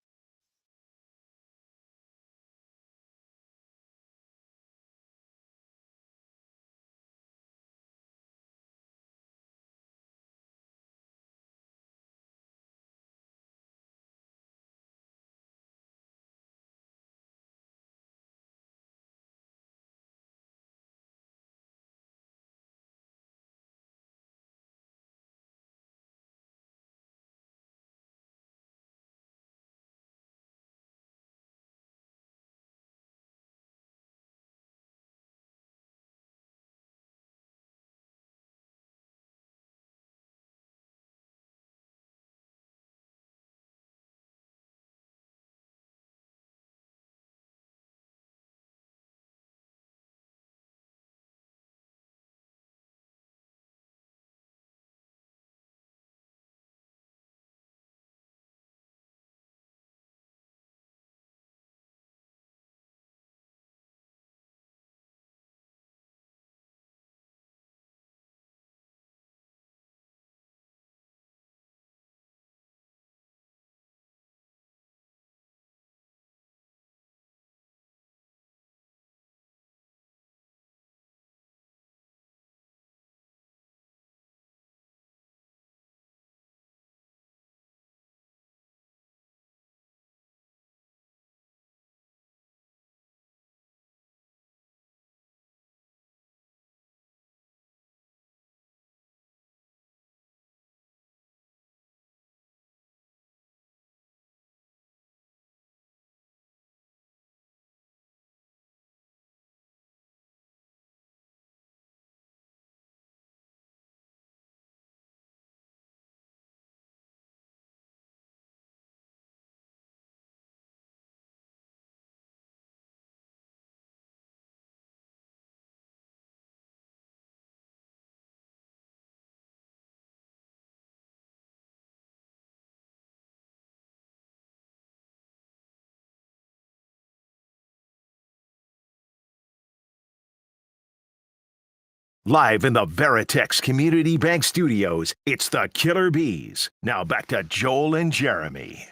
Live in the Veritex Community Bank Studios, it's the Killer Bees. Now back to Joel and Jeremy.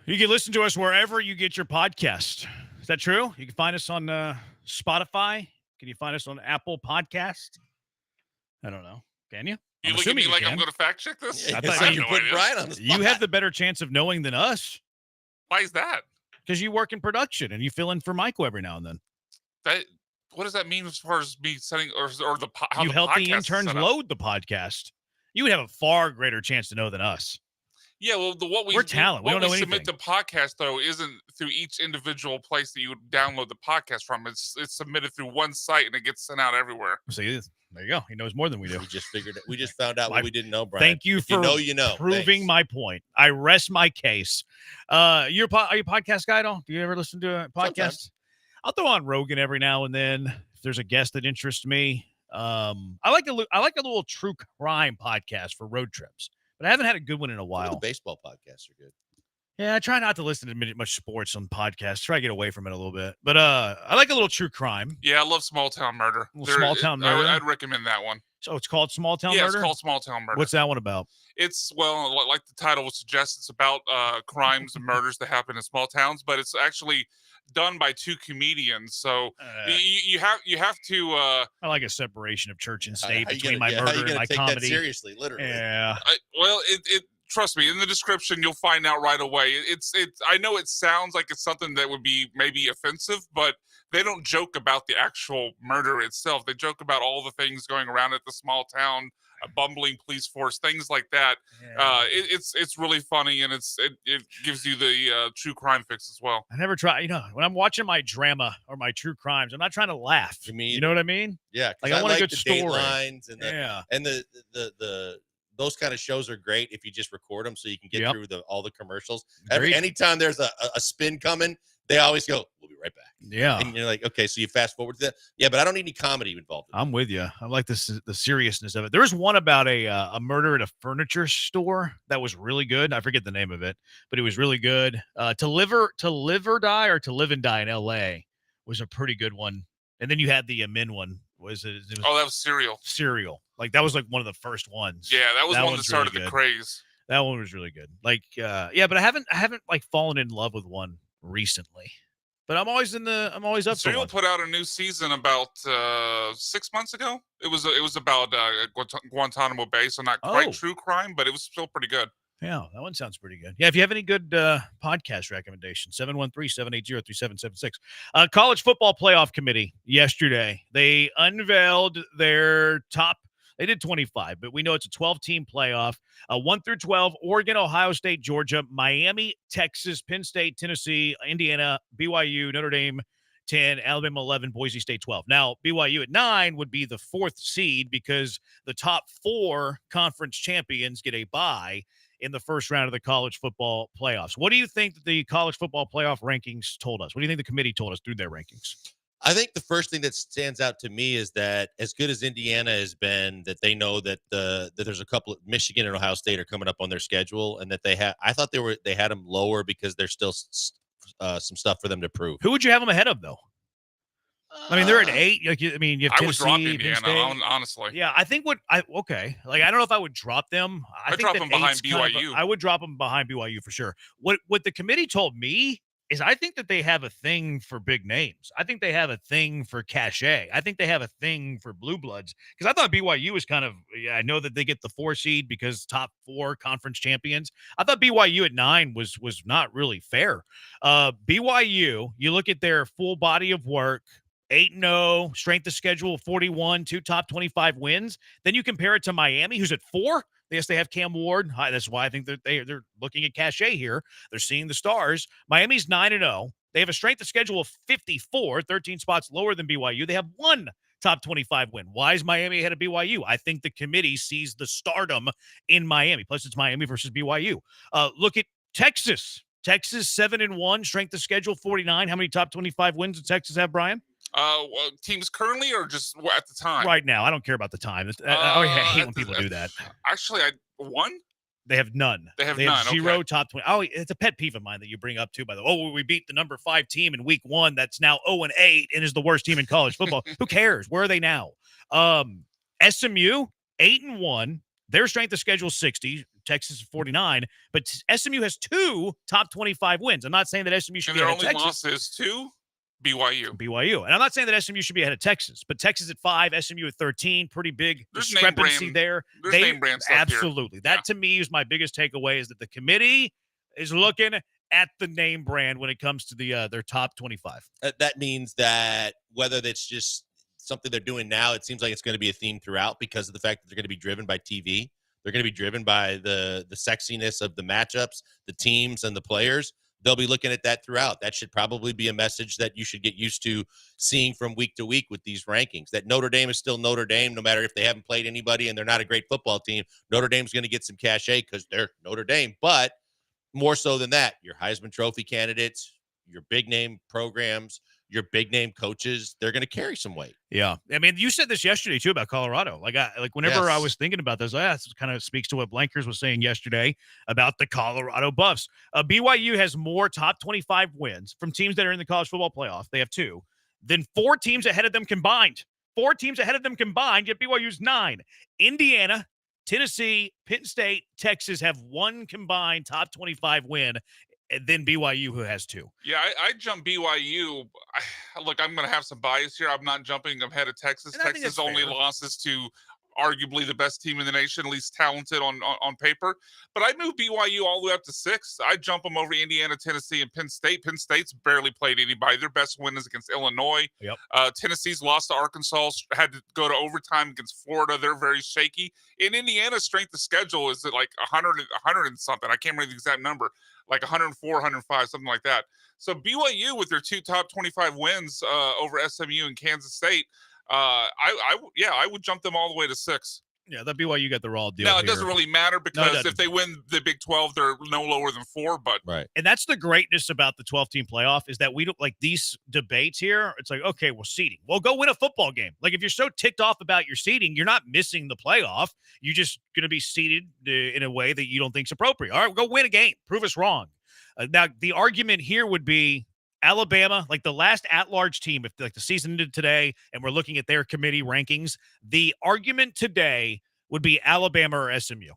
You can listen to us wherever you get your podcast. Is that true? You can find us on Spotify. Can you find us on Apple Podcast? I don't know. Can you? You look at me like I'm going to fact check this? I I thought have you no put idea. Brian on the You have the better chance of knowing than us. Why is that? Because you work in production and you fill in for Michael every now and then. What does that mean as far as me setting or how You the help podcast the is interns set up? load the podcast. You would have a far greater chance to know than us. Yeah, well, We're talent. We What don't know submit the podcast though isn't through each individual place that you would download the podcast from. It's submitted through one site and it gets sent out everywhere. See, there you go. He knows more than we do. We just figured it. We just found out what we didn't know, Brian. Thank you If for you know. proving Thanks. my point. I rest my case. Are you a podcast guy at all? Do you ever listen to a podcast? Sometimes. I'll throw on Rogan every now and then if there's a guest that interests me. I like a little true crime podcast for road trips, but I haven't had a good one in a Some of while. the baseball podcasts are good. Yeah, I try not to listen to much sports on podcasts. Try to get away from it a little bit. But I like a little true crime. Yeah, I love Small Town Murder. Small Town Murder? I'd recommend that one. So it's called Small Town Yeah, Murder? it's called Small Town Murder. What's that one about? It's, well, like the title would suggest, it's about crimes and murders that happen in small towns, but it's actually done by two comedians. So you have to. I like a separation of church and state How you between gonna- my how you murder and gonna my take that comedy. seriously, literally? Yeah. It trust me, in the description you'll find out right away. It's I know it sounds like it's something that would be maybe offensive, but they don't joke about the actual murder itself. They joke about all the things going around at the small town, a bumbling police force, things like that. It's really funny, and it gives you the true crime fix as well. I never try. When I'm watching my drama or my true crimes, I'm not trying to laugh. You know what I mean? Yeah, 'cause Like I want a good the story. Datelines and Yeah. and the those kind of shows are great if you just record them so you can get through all the commercials. Agreed. Anytime there's a spin coming, they always go, "We'll be right back." Yeah. And you're like, okay, so you fast forward to that. Yeah, but I don't need any comedy involved. I'm with you. I like the seriousness of it. There was one about a murder at a furniture store that was really good. I forget the name of it, but it was really good. To live or die, or To Live and Die in L.A. was a pretty good one. And then you had the Min one. It was That was Serial. Serial. Like that was like one of the first ones. Yeah, that was one that one's started really the good. craze. That one was really good. Like, yeah, but I haven't like fallen in love with one recently. But I'm always up for Serial one. put out a new season about 6 months ago. It was about Guantanamo Bay, so not quite Oh. true crime, but it was still pretty good. Yeah, that one sounds pretty good. Yeah, if you have any good podcast recommendations, 713-780-3776. College Football Playoff Committee yesterday, they unveiled their top. They did 25, but we know it's a 12-team playoff. 1 through 12, Oregon, Ohio State, Georgia, Miami, Texas, Penn State, Tennessee, Indiana, BYU, Notre Dame, 10, Alabama 11, Boise State 12. Now, BYU at 9 would be the 4th seed because the top 4 conference champions get a bye in the first round of the college football playoffs. What do you think that the college football playoff rankings told us? What do you think the committee told us through their rankings? I think the first thing that stands out to me is that as good as Indiana has been, that they know that that there's a couple of Michigan and Ohio State are coming up on their schedule, and that I thought they had them lower because there's still some stuff for them to prove. Who would you have them ahead of, though? I mean, they're at 8. Like, I mean, you have I would drop Tennessee, Penn Indiana, State. honestly. Yeah, I think like, I don't know if I would drop them. I I'd think drop that them behind 8's kind of BYU. I would drop them behind BYU for sure. What the committee told me is I think that they have a thing for big names. I think they have a thing for cachet. I think they have a thing for blue bloods because I thought BYU was kind of, I know that they get the 4 seed because top 4 conference champions. I thought BYU at 9 was not really fair. BYU, you look at their full body of work, 8-0, strength of schedule 41, 2 top 25 wins. Then you compare it to Miami, who's at 4. Yes, they have Cam Ward. That's why I think that they're looking at cachet here. They're seeing the stars. Miami's 9-0. They have a strength of schedule of 54, 13 spots lower than BYU. They have 1 top 25 win. Why is Miami ahead of BYU? I think the committee sees the stardom in Miami. Plus, it's Miami versus BYU. Look at Texas. Texas 7-1, strength of schedule 49. How many top 25 wins does Texas have, Brian? Teams currently or just at the time? Right now. I don't care about the time. I hate when people do that. Actually, one? They have none. They have none. 0 okay. top 20. Oh, it's a pet peeve of mine that you bring up too, by the way. Oh, we beat the number 5 team in week 1 that's now 0-8 and is the worst team in college football. Who cares? Where are they now? SMU 8-1. Their strength of schedule 60. Texas is 49. But SMU has 2 top 25 wins. I'm not saying that SMU should And be their ahead of only Texas. loss is to BYU. And I'm not saying that SMU should be ahead of Texas, but Texas at 5, SMU at 13. Pretty big discrepancy there. There's name brand stuff absolutely. Here. That to me is my biggest takeaway is that the committee is looking at the name brand when it comes to their top 25. That means that whether that's just something they're doing now, it seems like it's going to be a theme throughout because of the fact that they're going to be driven by TV. They're going to be driven by the sexiness of the matchups, the teams, and the players. They'll be looking at that throughout. That should probably be a message that you should get used to seeing from week to week with these rankings, that Notre Dame is still Notre Dame, no matter if they haven't played anybody and they're not a great football team. Notre Dame's going to get some cachet because they're Notre Dame. But more so than that, your Heisman Trophy candidates, your big name programs, your big name coaches, they're going to carry some weight. Yeah. I mean, you said this yesterday too about Colorado. Whenever I was thinking about this, this kind of speaks to what Blankers was saying yesterday about the Colorado Buffs. BYU has more top 25 wins from teams that are in the college football playoff. They have 2. Then 4 teams ahead of them combined. 4 teams ahead of them combined, yet BYU's 9. Indiana, Tennessee, Penn State, Texas have 1 combined top 25 win. And then BYU, who has 2. Yeah, I jump BYU. Look, I'm going to have some bias here. I'm not jumping ahead of Texas. Texas only losses to arguably the best team in the nation, at least talented on paper. But I move BYU all the way up to 6. I jump them over Indiana, Tennessee, and Penn State. Penn State's barely played anybody. Their best win is against Illinois. Yep. Tennessee's lost to Arkansas, had to go to overtime against Florida. They're very shaky. In Indiana's strength of schedule is like 100 and something. I can't remember the exact number. Like 104, 105, something like that. So BYU with their 2 top 25 wins over SMU and Kansas State, I would jump them all the way to 6. Yeah, that BYU got the raw deal. Now, it doesn't really matter because if they win the Big 12, they're no lower than 4. But right, and that's the greatness about the 12-team playoff is that we don't like these debates here. It's like, okay, well, seeding. Well, go win a football game. Like if you're so ticked off about your seeding, you're not missing the playoff. You're just going to be seeded in a way that you don't think is appropriate. All right, go win a game. Prove us wrong. Now, the argument here would be Alabama, like the last at-large team, if like the season ended today and we're looking at their committee rankings, the argument today would be Alabama or SMU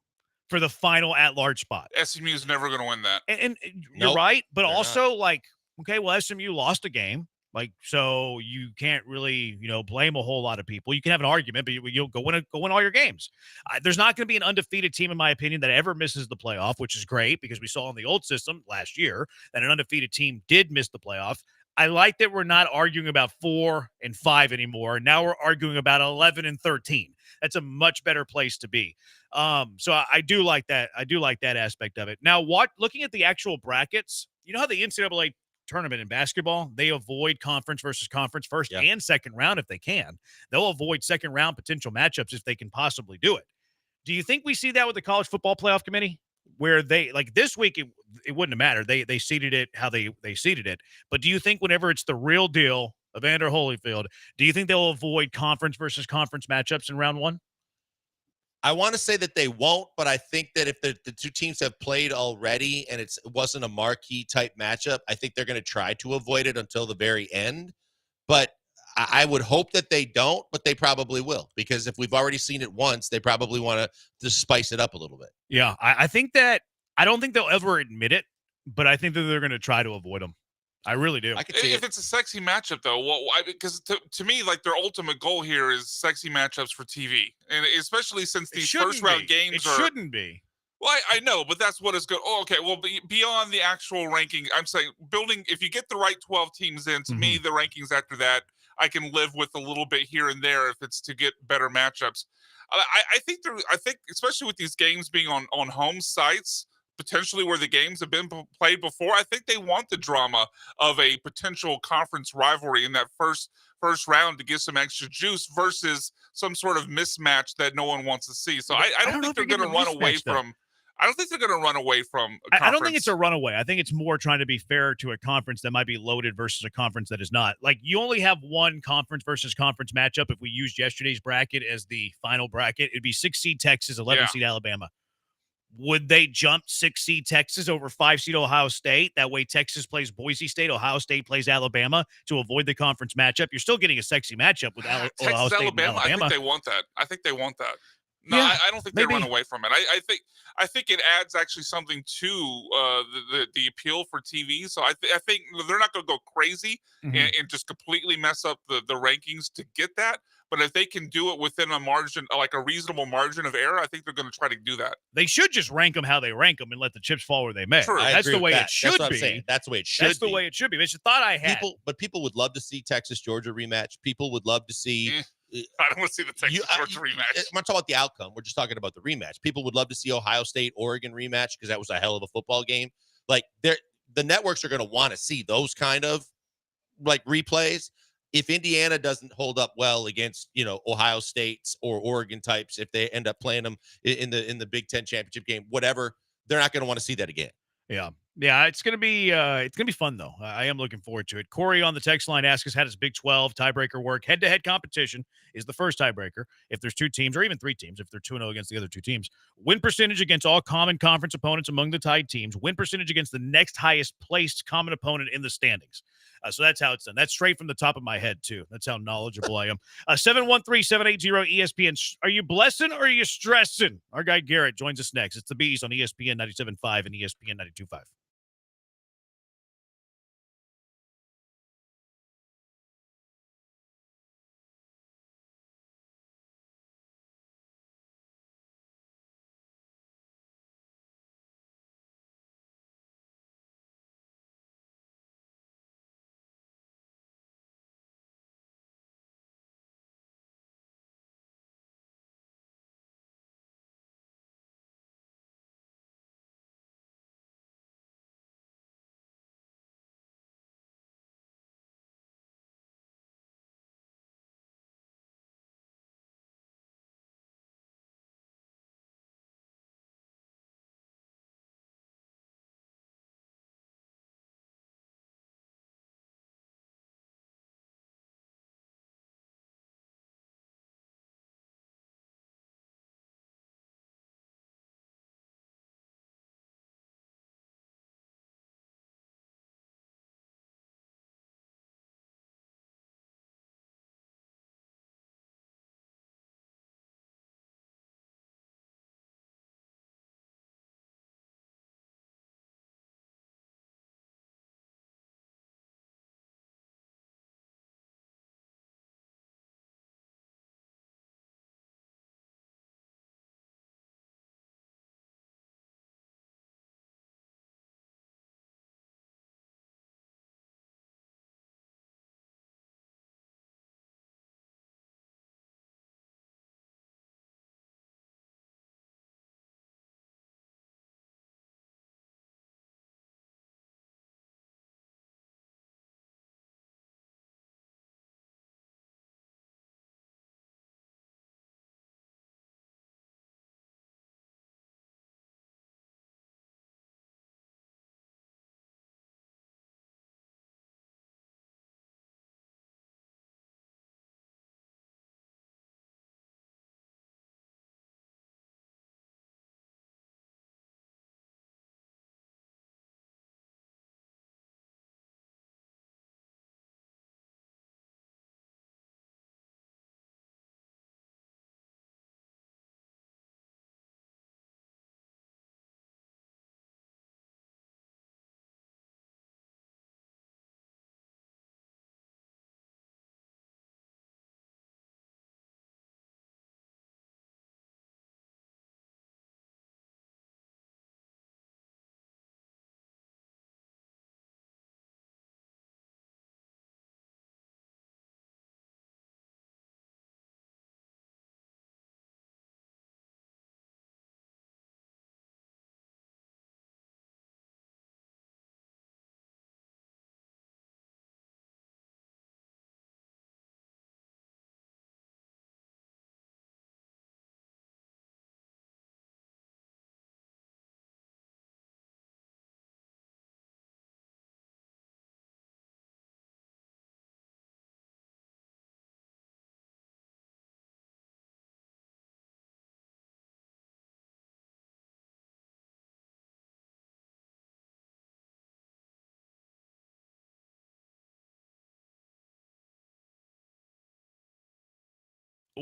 for the final at-large spot. SMU is never going to win that. And you're right, but also like, okay, well, SMU lost a game. Like, so you can't really, blame a whole lot of people. You can have an argument, but you'll go win all your games. There's not going to be an undefeated team, in my opinion, that ever misses the playoff, which is great because we saw in the old system last year that an undefeated team did miss the playoff. I like that we're not arguing about 4 and 5 anymore. Now we're arguing about 11 and 13. That's a much better place to be. So I do like that. I do like that aspect of it. Now, looking at the actual brackets, you know how the NCAA tournament in basketball, they avoid conference versus conference first and second round if they can. They'll avoid second round potential matchups if they can possibly do it. Do you think we see that with the college football playoff committee where they like this week it wouldn't have mattered. They seeded it how they seeded it. But do you think whenever it's the real deal, Evander Holyfield, do you think they'll avoid conference versus conference matchups in round 1? I want to say that they won't, but I think that if the 2 teams have played already and it wasn't a marquee type matchup, I think they're going to try to avoid it until the very end. But I would hope that they don't, but they probably will, because if we've already seen it once, they probably want to spice it up a little bit. Yeah, I think that I don't think they'll ever admit it, but I think that they're going to try to avoid them. I really do. If it's a sexy matchup, though, because to me, like their ultimate goal here is sexy matchups for TV, and especially since these first round games shouldn't be. Well, I know, but that's what is good. Oh, okay. Well, beyond the actual ranking, I'm saying building. If you get the right 12 teams in, to me, the rankings after that, I can live with a little bit here and there if it's to get better matchups. I think especially with these games being on home sites, potentially where the games have been played before, I think they want the drama of a potential conference rivalry in that first round to give some extra juice versus some sort of mismatch that no one wants to see. So I don't think they're going to run away from. I don't think they're going to run away from a conference. I don't think it's a runaway. I think it's more trying to be fair to a conference that might be loaded versus a conference that is not. Like, you only have one conference versus conference matchup. If we used yesterday's bracket as the final bracket, it'd be 6 seed Texas, 11 seed Alabama. Would they jump 6 seed Texas over 5 seed Ohio State? That way Texas plays Boise State, Ohio State plays Alabama to avoid the conference matchup. You're still getting a sexy matchup with Ohio Texas, State Alabama. and I Alabama. think they want that. I think they want that. No, Yeah, I don't think maybe. they run away from it. I think it adds actually something to the appeal for TV. So I think they're not going to go crazy and just completely mess up the rankings to get that. But if they can do it within a margin, like a reasonable margin of error, I think they're going to try to do that. They should just rank them how they rank them and let the chips fall where they may. True. That's the way it should That's what be. I'm saying. That's the way it should be. That's the way it should be. It's a thought I had. People would love to see Texas Georgia rematch. People would love to see. I don't want to see the Texas Georgia rematch. I'm not talking about the outcome. We're just talking about the rematch. People would love to see Ohio State Oregon rematch because that was a hell of a football game. Like the networks are going to want to see those kind of like replays. If Indiana doesn't hold up well against Ohio State's or Oregon types, if they end up playing them in the Big Ten championship game, whatever, they're not going to want to see that again. Yeah, it's gonna be fun though. I am looking forward to it. Corey on the text line asks us, how does Big 12 tiebreaker work? Head-to-head competition is the first tiebreaker. If there's 2 teams or even 3 teams, if they're 2-0 against the other 2 teams, win percentage against all common conference opponents among the tied teams, win percentage against the next highest placed common opponent in the standings. So that's how it's done. That's straight from the top of my head too. That's how knowledgeable I am. 713-780-ESPN. Are you blessing or are you stressing? Our guy Garrett joins us next. It's the Bees on ESPN 97.5 and ESPN 92.5.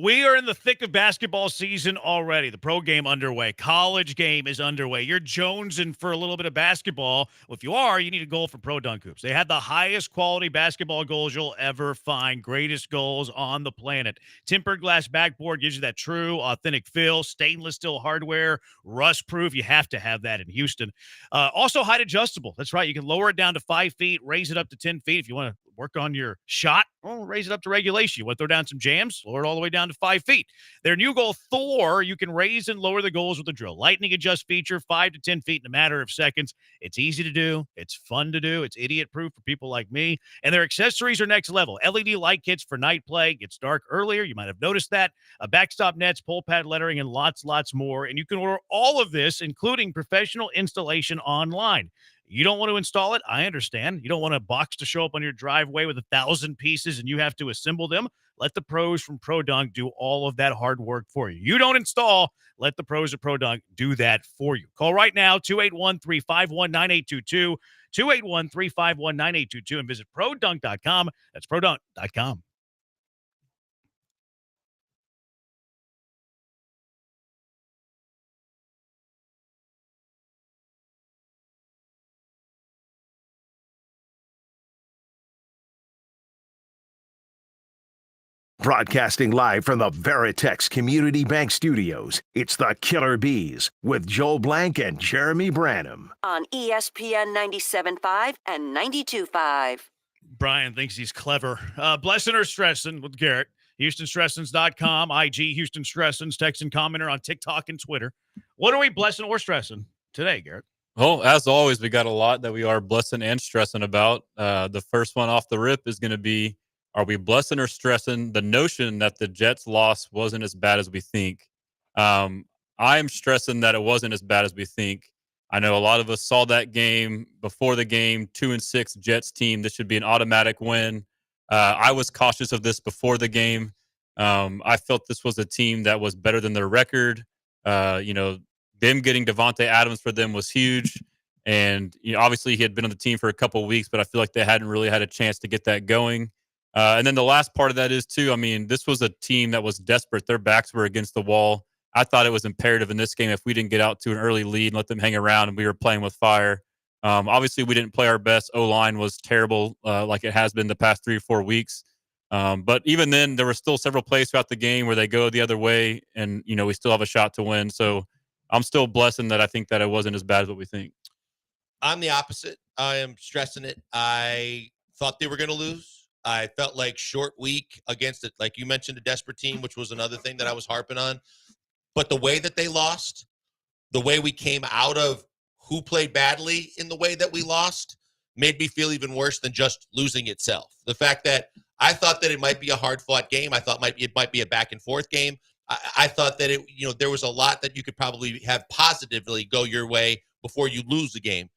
We are in the thick of basketball season already. The pro game underway. College game is underway. You're jonesing for a little bit of basketball. Well, if you are, you need a goal from Pro Dunk Hoops. They have the highest quality basketball goals you'll ever find. Greatest goals on the planet. Tempered glass backboard gives you that true, authentic feel. Stainless steel hardware, rust proof. You have to have that in Houston. Also height adjustable. That's right. You can lower it down to 5 feet, raise it up to 10 feet if you want to work on your shot. Well, raise it up to regulation. You want to throw down some jams? Lower it all the way down to 5 feet. Their new goal, Thor, you can raise and lower the goals with a drill. Lightning adjust feature, 5 to 10 feet in a matter of seconds. It's easy to do. It's fun to do. It's idiot-proof for people like me. And their accessories are next level. LED light kits for night play. Gets dark earlier. You might have noticed that. Backstop nets, pole pad lettering, and lots more. And you can order all of this, including professional installation online. You don't want to install it. I understand. You don't want a box to show up on your driveway with 1,000 pieces and you have to assemble them. Let the pros from Pro Dunk do all of that hard work for you. You don't install. Let the pros at Pro Dunk do that for you. Call right now, 281-351-9822, 281-351-9822, and visit produnk.com. That's produnk.com. Broadcasting live from the Veritex Community Bank Studios, it's the Killer Bees with Joel Blank and Jeremy Branham. On ESPN 97.5 and 92.5. Brian thinks he's clever. Blessing or stressing with Garrett. HoustonStressins.com, IG Houston Stressins, text and commenter on TikTok and Twitter. What are we blessing or stressing today, Garrett? Well, as always, we got a lot that we are blessing and stressing about. The first one off the rip is going to be, are we blessing or stressing the notion that the Jets' loss wasn't as bad as we think? I'm stressing that it wasn't as bad as we think. I know a lot of us saw that game before the game, 2-6 Jets team. This should be an automatic win. I was cautious of this before the game. I felt this was a team that was better than their record. Them getting Devontae Adams for them was huge. And obviously he had been on the team for a couple of weeks, but I feel like they hadn't really had a chance to get that going. And then the last part of that is, too, I mean, this was a team that was desperate. Their backs were against the wall. I thought it was imperative in this game if we didn't get out to an early lead and let them hang around and we were playing with fire. Obviously, we didn't play our best. O-line was terrible like it has been the past 3 or 4 weeks. But even then, there were still several plays throughout the game where they go the other way and, we still have a shot to win. So I'm still blessing that I think that it wasn't as bad as what we think. I'm the opposite. I am stressing it. I thought they were going to lose. I felt like short week against it, like you mentioned, a desperate team, which was another thing that I was harping on. But the way that they lost, the way we came out of who played badly in the way that we lost, made me feel even worse than just losing itself. The fact that I thought that it might be a hard-fought game. I thought it might be a back-and-forth game. I thought that there was a lot that you could probably have positively go your way before you lose the game.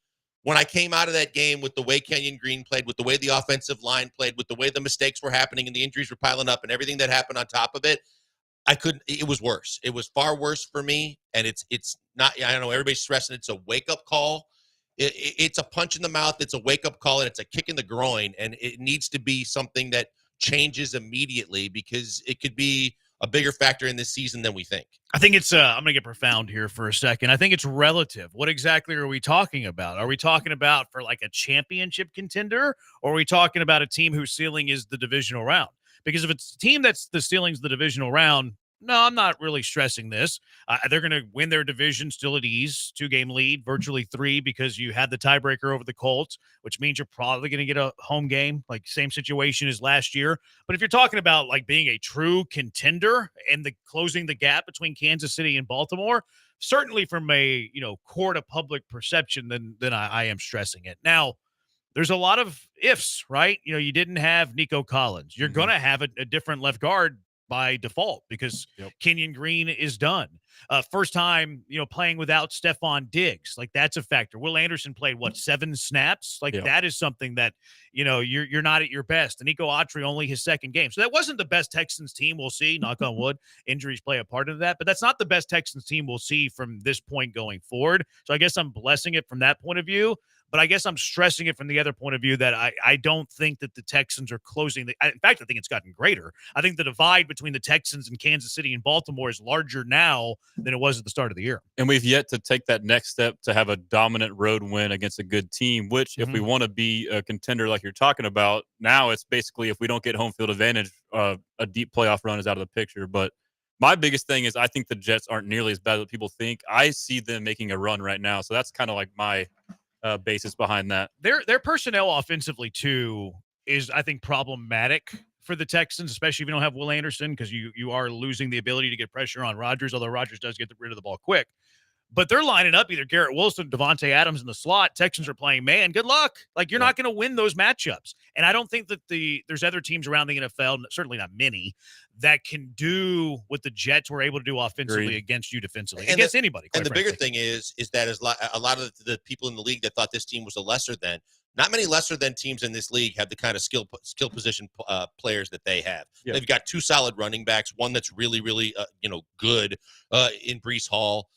When I came out of that game with the way Kenyon Green played, with the way the offensive line played, with the way the mistakes were happening and the injuries were piling up and everything that happened on top of it, it was worse. It was far worse for me. And it's not, I don't know, everybody's stressing it's a wake-up call. It's a punch in the mouth. It's a wake-up call, and it's a kick in the groin. And it needs to be something that changes immediately because it could be a bigger factor in this season than we think. I think it's I'm going to get profound here for a second. I think it's relative. What exactly are we talking about? Are we talking about for like a championship contender, or are we talking about a team whose ceiling is the divisional round? Because if it's a team that's the ceiling's the divisional round, no, I'm not really stressing this. They're going to win their division still at ease, 2-game lead, virtually 3 because you had the tiebreaker over the Colts, which means you're probably going to get a home game, like same situation as last year. But if you're talking about like being a true contender and closing the gap between Kansas City and Baltimore, certainly from a court of public perception, then I am stressing it. Now, there's a lot of ifs, right? You didn't have Nico Collins. You're going to have a different left guard by default because Kenyon Green is done. First time, playing without Stephon Diggs. Like, that's a factor. Will Anderson played, 7 snaps? Like, that is something that, you're not at your best. And Nico Autry, only his 2nd game. So that wasn't the best Texans team we'll see, knock on wood. Injuries play a part of that. But that's not the best Texans team we'll see from this point going forward. So I guess I'm blessing it from that point of view. But I guess I'm stressing it from the other point of view that I don't think that the Texans are closing. In fact, I think it's gotten greater. I think the divide between the Texans and Kansas City and Baltimore is larger now than it was at the start of the year. And we've yet to take that next step to have a dominant road win against a good team, which if we want to be a contender like you're talking about, now it's basically if we don't get home field advantage, a deep playoff run is out of the picture. But my biggest thing is I think the Jets aren't nearly as bad as people think. I see them making a run right now. So that's kind of like my basis behind that. Their personnel offensively, too, is, I think, problematic for the Texans, especially if you don't have Will Anderson, because you are losing the ability to get pressure on Rodgers, although Rodgers does get rid of the ball quick. But they're lining up either Garrett Wilson, Devontae Adams in the slot. Texans are playing man. Good luck. Like, you're not going to win those matchups. And I don't think that there's other teams around the NFL, certainly not many, that can do what the Jets were able to do offensively against you defensively, against anybody. And the frankly. bigger thing is that a lot of the people in the league that thought this team was a lesser than, not many lesser than teams in this league have the kind of skill position players that they have. Yeah. They've got two solid running backs, one that's really, really good in Breece Hall.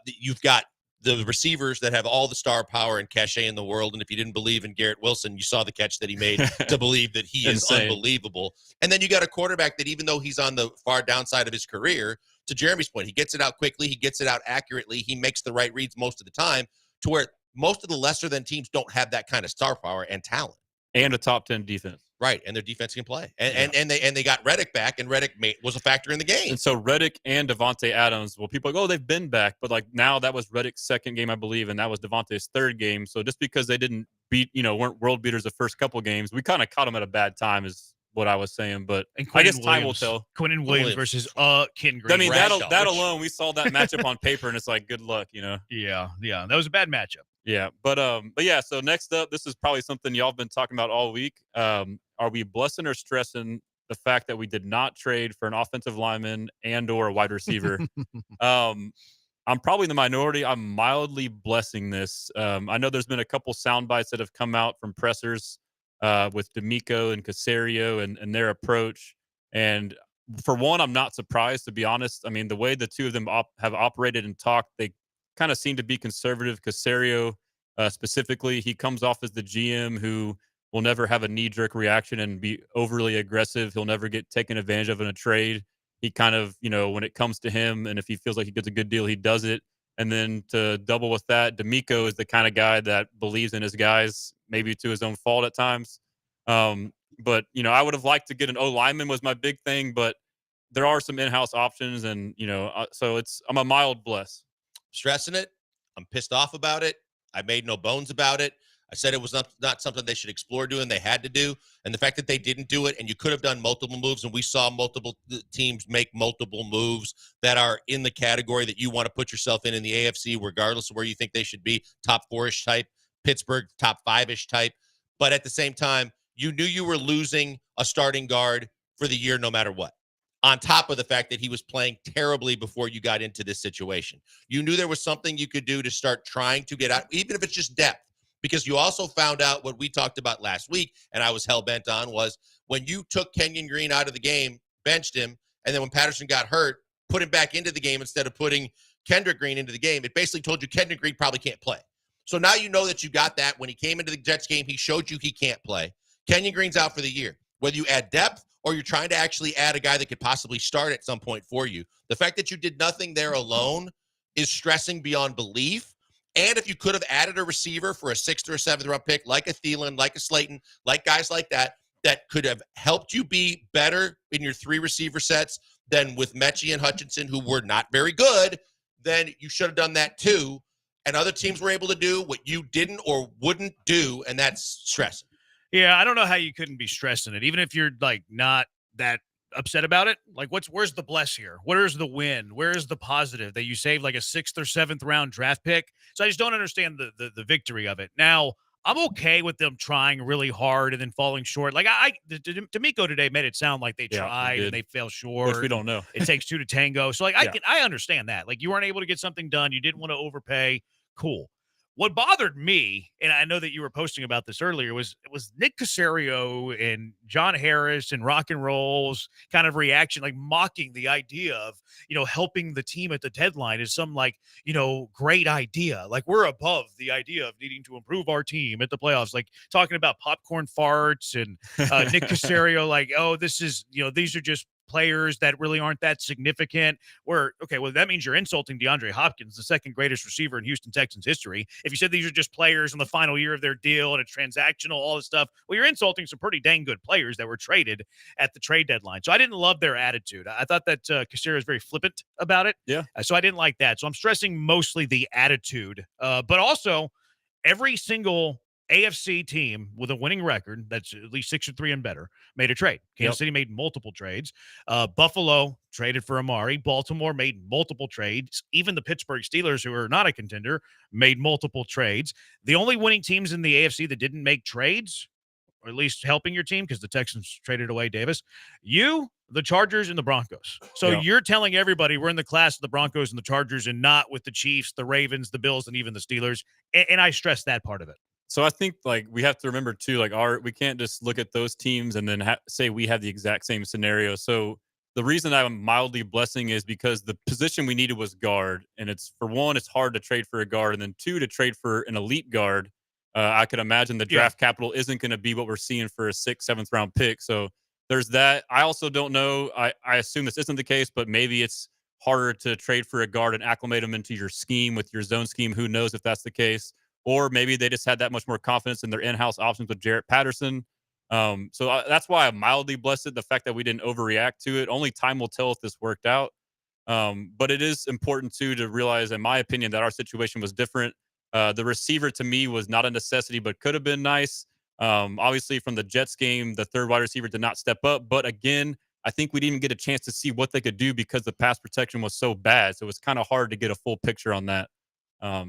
You've got the receivers that have all the star power and cachet in the world. And if you didn't believe in Garrett Wilson, you saw the catch that he made to believe that he is unbelievable. And then you got a quarterback that, even though he's on the far downside of his career, to Jeremy's point, he gets it out quickly. He gets it out accurately. He makes the right reads most of the time, to where most of the lesser than teams don't have that kind of star power and talent. And a top 10 defense. Right, and their defense can play, and they got Reddick back, and Reddick was a factor in the game. And so Reddick and Devontae Adams, well, people are like, oh, they've been back, but like now that was Reddick's second game, I believe, and that was Devontae's third game. So just because they didn't weren't world beaters the first couple games, we kind of caught them at a bad time, is what I was saying. But I guess time will tell. Quinnen Williams versus Ken Green. I mean, that alone, we saw that matchup on paper, and it's like, good luck, Yeah, that was a bad matchup. Yeah, but yeah. So next up, this is probably something y'all have been talking about all week. Are we blessing or stressing the fact that we did not trade for an offensive lineman and/or a wide receiver? I'm probably in the minority. I'm mildly blessing this. I know there's been a couple sound bites that have come out from pressers with D'Amico and Caserio and their approach. And for one, I'm not surprised, to be honest. I mean, the way the two of them have operated and talked, they kind of seem to be conservative. Caserio specifically, he comes off as the GM who will never have a knee-jerk reaction and be overly aggressive. He'll never get taken advantage of in a trade. He kind of, when it comes to him, and if he feels like he gets a good deal, he does it. And then to double with that, D'Amico is the kind of guy that believes in his guys, maybe to his own fault at times. But, I would have liked to get an O-lineman was my big thing, but there are some in-house options, and, so I'm a mild bless. Stressing it. I'm pissed off about it. I made no bones about it. I said it was not something they should explore doing. They had to do. And the fact that they didn't do it, and you could have done multiple moves, and we saw multiple teams make multiple moves that are in the category that you want to put yourself in the AFC, regardless of where you think they should be, top 4-ish type, Pittsburgh, top 5-ish type. But at the same time, you knew you were losing a starting guard for the year no matter what. On top of the fact that he was playing terribly before you got into this situation. You knew there was something you could do to start trying to get out, even if it's just depth. Because you also found out what we talked about last week, and I was hell-bent on, was when you took Kenyon Green out of the game, benched him, and then when Patterson got hurt, put him back into the game instead of putting Kendrick Green into the game, it basically told you Kendrick Green probably can't play. So now you know that you got that. When he came into the Jets game, he showed you he can't play. Kenyon Green's out for the year. Whether you add depth or you're trying to actually add a guy that could possibly start at some point for you, the fact that you did nothing there alone is stressing beyond belief. And if you could have added a receiver for a 6th or a 7th round pick, like a Thielen, like a Slayton, like guys like that, that could have helped you be better in your 3 receiver sets than with Mechie and Hutchinson, who were not very good, then you should have done that too. And other teams were able to do what you didn't or wouldn't do, and that's stressing. Yeah, I don't know how you couldn't be stressing it, even if you're like not that upset about it. Like, where's the bless here? Where's the win? Where's the positive that you saved like a 6th or 7th round draft pick? So I just don't understand the victory of it. Now, I'm okay with them trying really hard and then falling short. Like D'Amico today made it sound like they tried and they fell short. Which we don't know. It takes 2 to tango. So like I understand that. Like, you weren't able to get something done. You didn't want to overpay. Cool. What bothered me, and I know that you were posting about this earlier, was Nick Caserio and John Harris and Rock and Roll's kind of reaction, like mocking the idea of, helping the team at the deadline is some great idea. Like we're above the idea of needing to improve our team at the playoffs, like talking about popcorn farts and Nick Caserio, like, oh, this is, these are just players that really aren't that significant. That means you're insulting DeAndre Hopkins, the second greatest receiver in Houston Texans history. If you said these are just players in the final year of their deal and it's transactional, all this stuff, well, you're insulting some pretty dang good players that were traded at the trade deadline. So I didn't love their attitude. I thought that Caserio was very flippant about it. Yeah. So I didn't like that. So I'm stressing mostly the attitude, but also every single AFC team with a winning record that's at least 6-3 and better made a trade. Kansas City made multiple trades. Buffalo traded for Amari. Baltimore made multiple trades. Even the Pittsburgh Steelers, who are not a contender, made multiple trades. The only winning teams in the AFC that didn't make trades, or at least helping your team, because the Texans traded away Davis, the Chargers, and the Broncos. So you're telling everybody we're in the class of the Broncos and the Chargers and not with the Chiefs, the Ravens, the Bills, and even the Steelers. And I stress that part of it. So I think we have to remember too, we can't just look at those teams and then say we have the exact same scenario. So the reason I'm mildly blessing is because the position we needed was guard, and it's, for one, it's hard to trade for a guard, and then two, to trade for an elite guard. I could imagine the draft capital isn't going to be what we're seeing for a 6th, 7th round pick. So there's that. I also don't know. I assume this isn't the case, but maybe it's harder to trade for a guard and acclimate them into your scheme with your zone scheme. Who knows if that's the case? Or maybe they just had that much more confidence in their in-house options with Jarrett Patterson. So that's why I'm mildly blessed, the fact that we didn't overreact to it. Only time will tell if this worked out. But it is important, too, to realize, in my opinion, that our situation was different. The receiver, to me, was not a necessity, but could have been nice. Obviously, from the Jets game, the third wide receiver did not step up. But again, I think we didn't even get a chance to see what they could do because the pass protection was so bad. So it was kind of hard to get a full picture on that.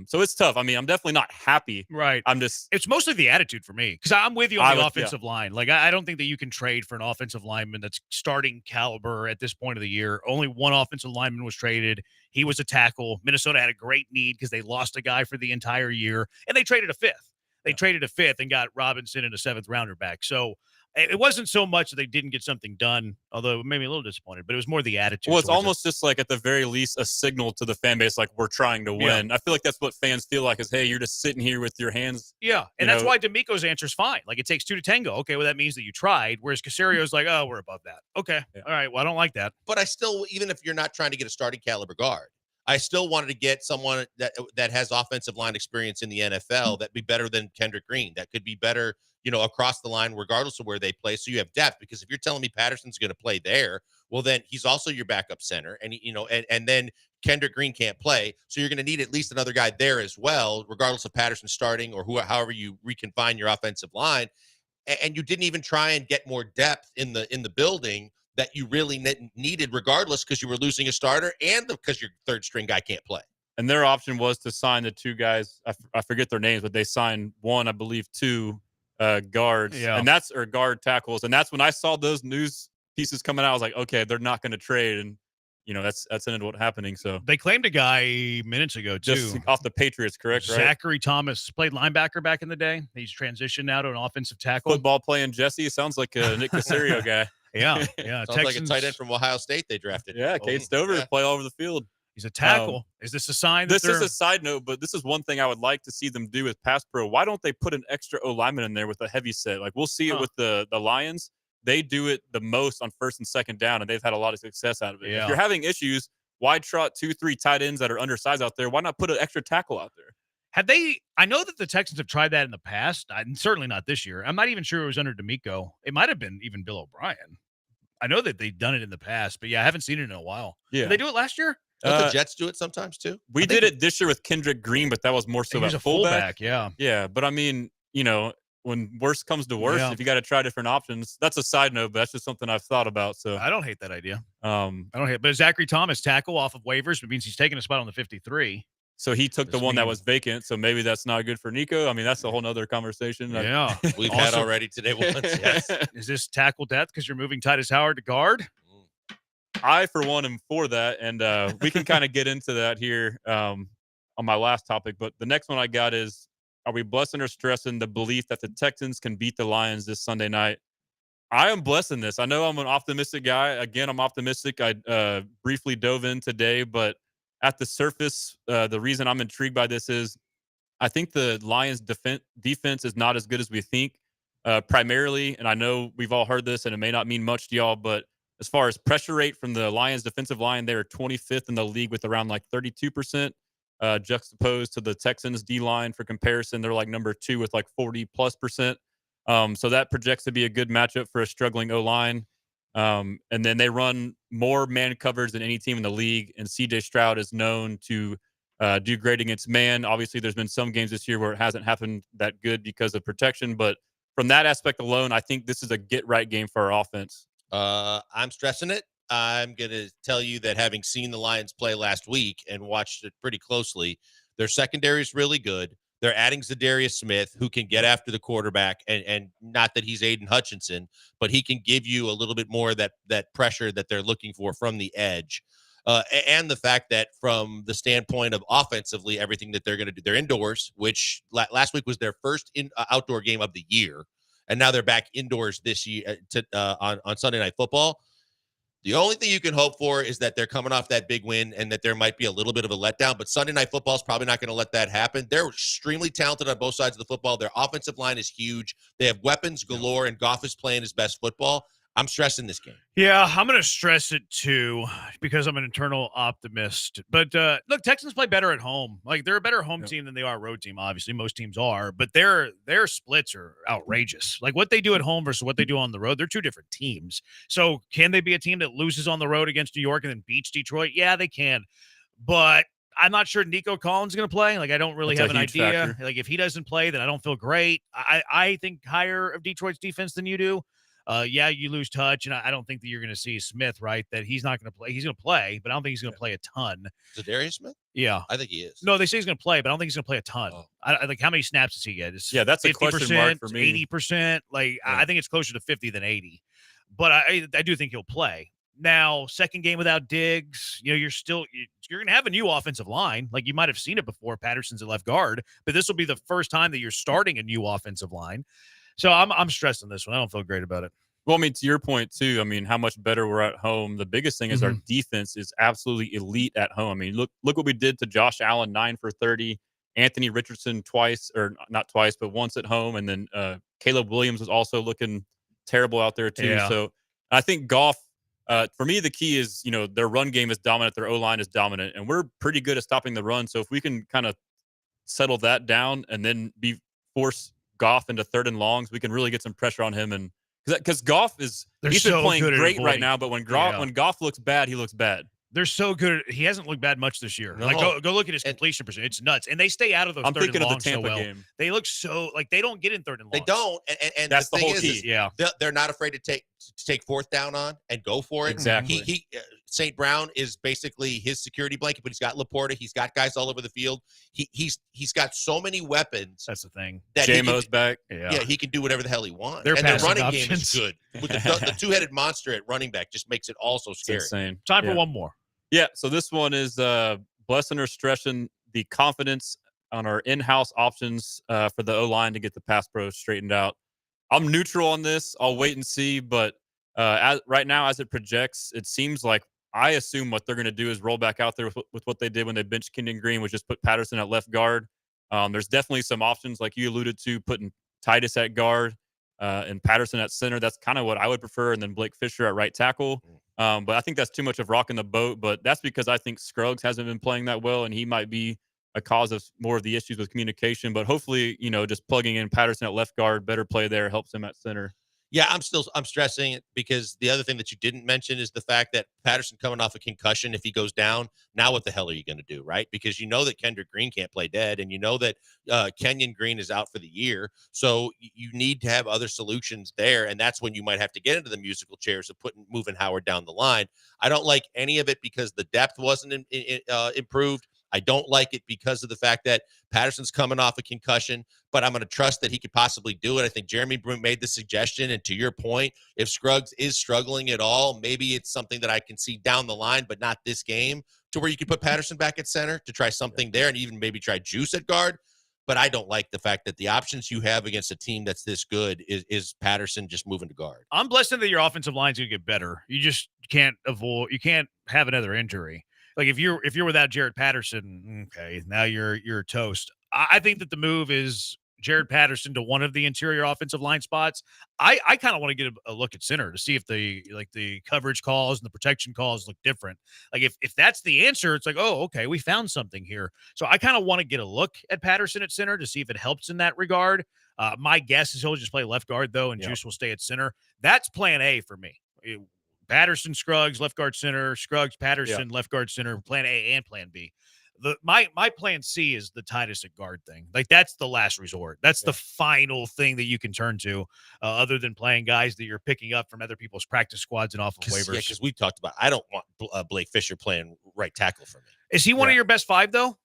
So it's tough. I mean, I'm definitely not happy. Right. It's mostly the attitude for me, because I'm with you on the offensive line. Like, I don't think that you can trade for an offensive lineman that's starting caliber at this point of the year. Only one offensive lineman was traded. He was a tackle. Minnesota had a great need because they lost a guy for the entire year, and they traded a 5th. They traded a 5th and got Robinson and a 7th rounder back. So it wasn't so much that they didn't get something done, although it made me a little disappointed, but it was more the attitude. Well, it's almost just like, at the very least, a signal to the fan base, like, we're trying to win. I feel like that's what fans feel like, is, hey, you're just sitting here with your hands. Yeah, and that's why D'Amico's answer is fine. Like, it takes 2 to tango. Okay, well, that means that you tried, whereas Caserio's like, oh, we're above that. Okay, all right, well, I don't like that. But I still, even if you're not trying to get a starting caliber guard, I still wanted to get someone that has offensive line experience in the NFL that'd be better than Kendrick Green, that could be better, across the line, regardless of where they play. So you have depth, because if you're telling me Patterson's going to play there, well, then he's also your backup center. And, and then Kendrick Green can't play. So you're going to need at least another guy there as well, regardless of Patterson starting or however you reconfine your offensive line. And you didn't even try and get more depth in the building that you really needed, regardless, because you were losing a starter and because your third string guy can't play. And their option was to sign the 2 guys. I forget their names, but they signed 1, I believe, 2 guards, and or guard tackles. And that's when I saw those news pieces coming out. I was like, okay, they're not going to trade. And, that's ended up happening. So they claimed a guy minutes ago, too. Just off the Patriots, correct? Right? Zachary Thomas played linebacker back in the day. He's transitioned now to an offensive tackle. Football playing Jesse. Sounds like a Nick Caserio guy. Yeah. Sounds like a tight end from Ohio State they drafted. Yeah, Kate Stover play all over the field. He's a tackle. Is this a sign? This is a side note, but this is one thing I would like to see them do with Pass Pro. Why don't they put an extra O lineman in there with a heavy set? Like, we'll see it with the Lions. They do it the most on 1st and 2nd down, and they've had a lot of success out of it. If you're having issues, why trot 2-3 tight ends that are undersized out there? Why not put an extra tackle out there? I know that the Texans have tried that in the past, and certainly not this year. I'm not even sure it was under D'Amico. It might have been even Bill O'Brien. I know that they've done it in the past, but I haven't seen it in a while. Yeah. Did they do it last year? Don't the Jets do it sometimes too? We did it this year with Kendrick Green, but that was more so He was a a fullback. Yeah. Yeah, but I mean, when worse comes to worse, if you got to try different options, that's a side note, but that's just something I've thought about. So I don't hate that idea. But Zachary Thomas, tackle off of waivers, it means he's taking a spot on the 53. So he took the one that was vacant. So maybe that's not good for Nico. I mean, that's a whole nother conversation. Yeah. We've had already today once. Yes. Is this tackle depth because you're moving Titus Howard to guard? I, for one, am for that. And we can kind of get into that here. on my last topic. But the next one I got is, are we blessing or stressing the belief that the Texans can beat the Lions this Sunday night? I am blessing this. I know I'm an optimistic guy. Again, I'm optimistic. I briefly dove in today, but at the surface, the reason I'm intrigued by this is I think the Lions' defense is not as good as we think, primarily. And I know we've all heard this, and it may not mean much to y'all, but as far as pressure rate from the Lions' defensive line, they're 25th in the league with around like 32%, juxtaposed to the Texans' D-line. For comparison, they're like number 2 with like 40+%. So that projects to be a good matchup for a struggling O-line. And then they run more man coverage than any team in the league. And CJ Stroud is known to do great against man. Obviously, there's been some games this year where it hasn't happened that good because of protection. But from that aspect alone, I think this is a get-right game for our offense. I'm stressing it. I'm going to tell you that having seen the Lions play last week and watched it pretty closely, their secondary is really good. They're adding Zadarius Smith, who can get after the quarterback, and not that he's Aiden Hutchinson, but he can give you a little bit more of that pressure that they're looking for from the edge. And the fact that from the standpoint of offensively, everything that they're going to do, they're indoors, which last week was their first outdoor game of the year, and now they're back indoors this year on Sunday Night Football. The only thing you can hope for is that they're coming off that big win and that there might be a little bit of a letdown, but Sunday Night Football is probably not going to let that happen. They're extremely talented on both sides of the football. Their offensive line is huge. They have weapons galore, and Goff is playing his best football. I'm stressing this game. Yeah, I'm going to stress it too because I'm an internal optimist. But look, Texans play better at home. Like, they're a better home team than they are a road team. Obviously, most teams are, but their splits are outrageous. Like, what they do at home versus what they do on the road, they're two different teams. So, can they be a team that loses on the road against New York and then beats Detroit? Yeah, they can. But I'm not sure Nico Collins is going to play. Like, I don't really have an idea. Factor. Like, if he doesn't play, then I don't feel great. I think higher of Detroit's defense than you do. Yeah, you lose touch, and I don't think that you're going to see Smith, right? That he's not going to play. He's going to play, but I don't think he's going to play a ton. Zadarius Smith? Yeah. I think he is. No, they say he's going to play, but I don't think he's going to play a ton. I like, how many snaps does he get? Yeah, that's a question mark for me. 80%. Like, I think it's closer to 50 than 80. But I do think he'll play. Now, second game without Diggs, you're going to have a new offensive line. Like, you might have seen it before. Patterson's at left guard, but this will be the first time that you're starting a new offensive line. So I'm stressing this one. I don't feel great about it. Well, I mean, to your point, too, I mean, how much better we're at home. The biggest thing is our defense is absolutely elite at home. I mean, look what we did to Josh Allen, 9 for 30. Anthony Richardson twice, or not twice, but once at home. And then Caleb Williams was also looking terrible out there, too. Yeah. So I think Goff, for me, the key is, their run game is dominant. Their O-line is dominant. And we're pretty good at stopping the run. So if we can kind of settle that down and then force Goff into 3rd and longs, we can really get some pressure on him. And because Goff he's been playing great right now, but when Goff looks bad, he looks bad. They're so good. He hasn't looked bad much this year. No. Like, go look at his completion percentage. It's nuts. And they stay out of those I'm 3rd thinking and of the longs so Tampa well. game. They look so, like, they don't get in 3rd and longs. They don't. And that's the the whole thing key. Yeah. They're not afraid to take 4th down on and go for it. Exactly. St. Brown is basically his security blanket, but he's got Laporta. He's got guys all over the field. He's got so many weapons. That's the thing. J-Mo's back. Yeah, he can do whatever the hell he wants. Their and their passing running game options. is good. With the two-headed monster at running back just makes it all so scary. It's insane. Time for one more. Yeah, so this one is blessing or stressing the confidence on our in-house options for the O-line to get the pass pro straightened out. I'm neutral on this. I'll wait and see, but right now, as it projects, it seems like I assume what they're going to do is roll back out there with what they did when they benched Kenyon Green, which is put Patterson at left guard. There's definitely some options, like you alluded to, putting Titus at guard and Patterson at center. That's kind of what I would prefer, and then Blake Fisher at right tackle. But I think that's too much of rocking the boat. But that's because I think Scruggs hasn't been playing that well, and he might be a cause of more of the issues with communication. But hopefully, just plugging in Patterson at left guard, better play there, helps him at center. Yeah, I'm stressing it because the other thing that you didn't mention is the fact that Patterson coming off a concussion, if he goes down, now what the hell are you going to do, right? Because you know that Kendrick Green can't play dead, and you know that Kenyon Green is out for the year. So you need to have other solutions there, and that's when you might have to get into the musical chairs of moving Howard down the line. I don't like any of it because the depth wasn't improved. I don't like it because of the fact that Patterson's coming off a concussion, but I'm going to trust that he could possibly do it. I think Jeremy Brun made the suggestion, and to your point, if Scruggs is struggling at all, maybe it's something that I can see down the line, but not this game, to where you could put Patterson back at center to try something there and even maybe try Juice at guard. But I don't like the fact that the options you have against a team that's this good is Patterson just moving to guard. I'm blessed that your offensive line's going to get better. You just can't have another injury. Like if you're without Jared Patterson, okay, now you're toast. I think that the move is Jared Patterson to one of the interior offensive line spots. I kind of want to get a look at center to see if the coverage calls and the protection calls look different. Like if that's the answer, it's like, oh, okay, we found something here. So I kind of want to get a look at Patterson at center to see if it helps in that regard. My guess is he'll just play left guard though, and Juice will stay at center. That's plan A for me. Patterson, Scruggs, left guard center, Scruggs, Patterson, left guard center, plan A and plan B. My plan C is the Titus at guard thing. Like that's the last resort. That's the final thing that you can turn to, other than playing guys that you're picking up from other people's practice squads and off of waivers. Yeah, because we talked about, I don't want Blake Fisher playing right tackle for me. Is he one of your best five though?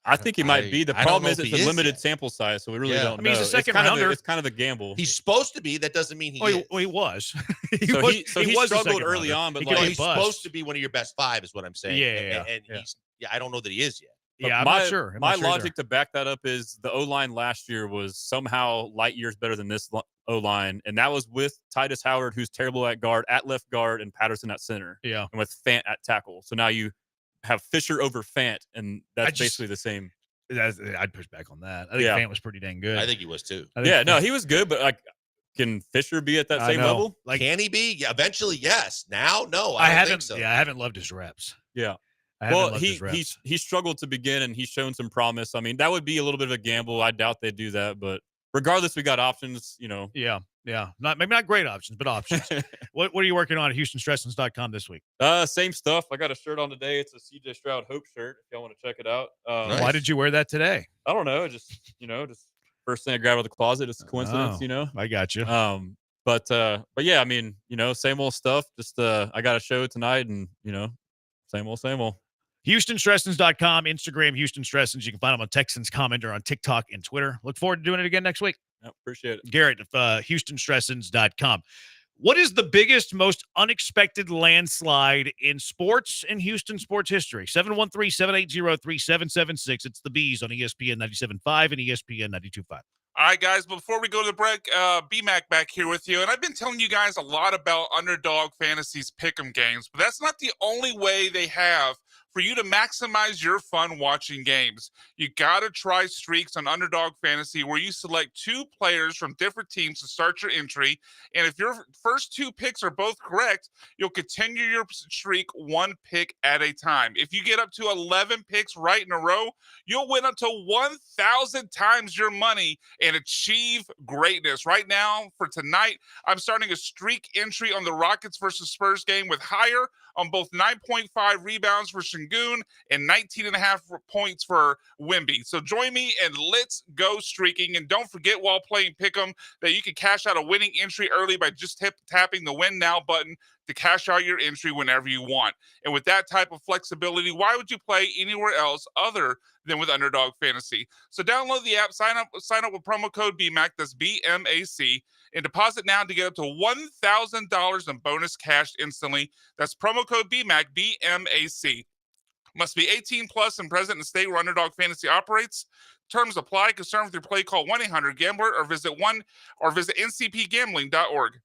I think he might be. The problem is it's a limited yet. sample size, so we really don't know. I mean, he's a second rounder. It's kind of a gamble. He's supposed to be. That doesn't mean he is. Well, he was. he was struggled early on, but he's supposed to be one of your best five, is what I'm saying. And he's, I don't know that he is yet. Yeah, I'm not sure. My logic to back that up is the O-line last year was somehow light years better than this O-line, and that was with Titus Howard, who's terrible at guard, at left guard, and Patterson at center. Yeah. And with Fant at tackle. So now you have Fisher over Fant, and that's basically the same. I'd push back on that. I think Fant was pretty dang good. I think he was too. No, he was good, but like, can Fisher be at that same level? Like, can he be? Yeah, eventually, yes. Now, no. I don't think so. Yeah, I haven't loved his reps. Yeah. Well, he struggled to begin, and he's shown some promise. I mean, that would be a little bit of a gamble. I doubt they'd do that, but regardless, we got options. Yeah. Maybe not great options, but options. What are you working on at HoustonStressens.com this week? Same stuff. I got a shirt on today. It's a CJ Stroud Hope shirt. If y'all want to check it out. Why did you wear that today? I don't know. Just first thing I grabbed out of the closet. It's a coincidence, I got you. But yeah, I mean, same old stuff. Just I got a show tonight, and same old. HoustonStressens.com, Instagram, Houston Stressens. You can find them on Texans Commenter on TikTok and Twitter. Look forward to doing it again next week. Yep, appreciate it. Garrett, HoustonStressens.com. What is the biggest, most unexpected landslide in sports and Houston sports history? 713-780-3776. It's the Bees on ESPN 97.5 and ESPN 92.5. All right, guys, before we go to the break, BMAC back here with you. And I've been telling you guys a lot about Underdog Fantasy's pick'em games, but that's not the only way they have for you to maximize your fun watching games. You got to try streaks on Underdog Fantasy, where you select two players from different teams to start your entry. And if your first two picks are both correct, you'll continue your streak one pick at a time. If you get up to 11 picks right in a row, you'll win up to 1,000 times your money and achieve greatness. Right now, for tonight, I'm starting a streak entry on the Rockets versus Spurs game with higher on both 9.5 rebounds for Şengün and 19.5 points for Wemby. So join me and let's go streaking. And don't forget, while playing Pick'em, that you can cash out a winning entry early by just tapping the Win Now button to cash out your entry whenever you want. And with that type of flexibility, why would you play anywhere else other than with Underdog Fantasy? So download the app, sign up with promo code BMAC, that's BMAC, and deposit now to get up to $1,000 in bonus cash instantly. That's promo code BMAC, BMAC. Must be 18 plus and present in the state where Underdog Fantasy operates. Terms apply. Concerned with your play, call 1-800-GAMBLER or visit ncpgambling.org.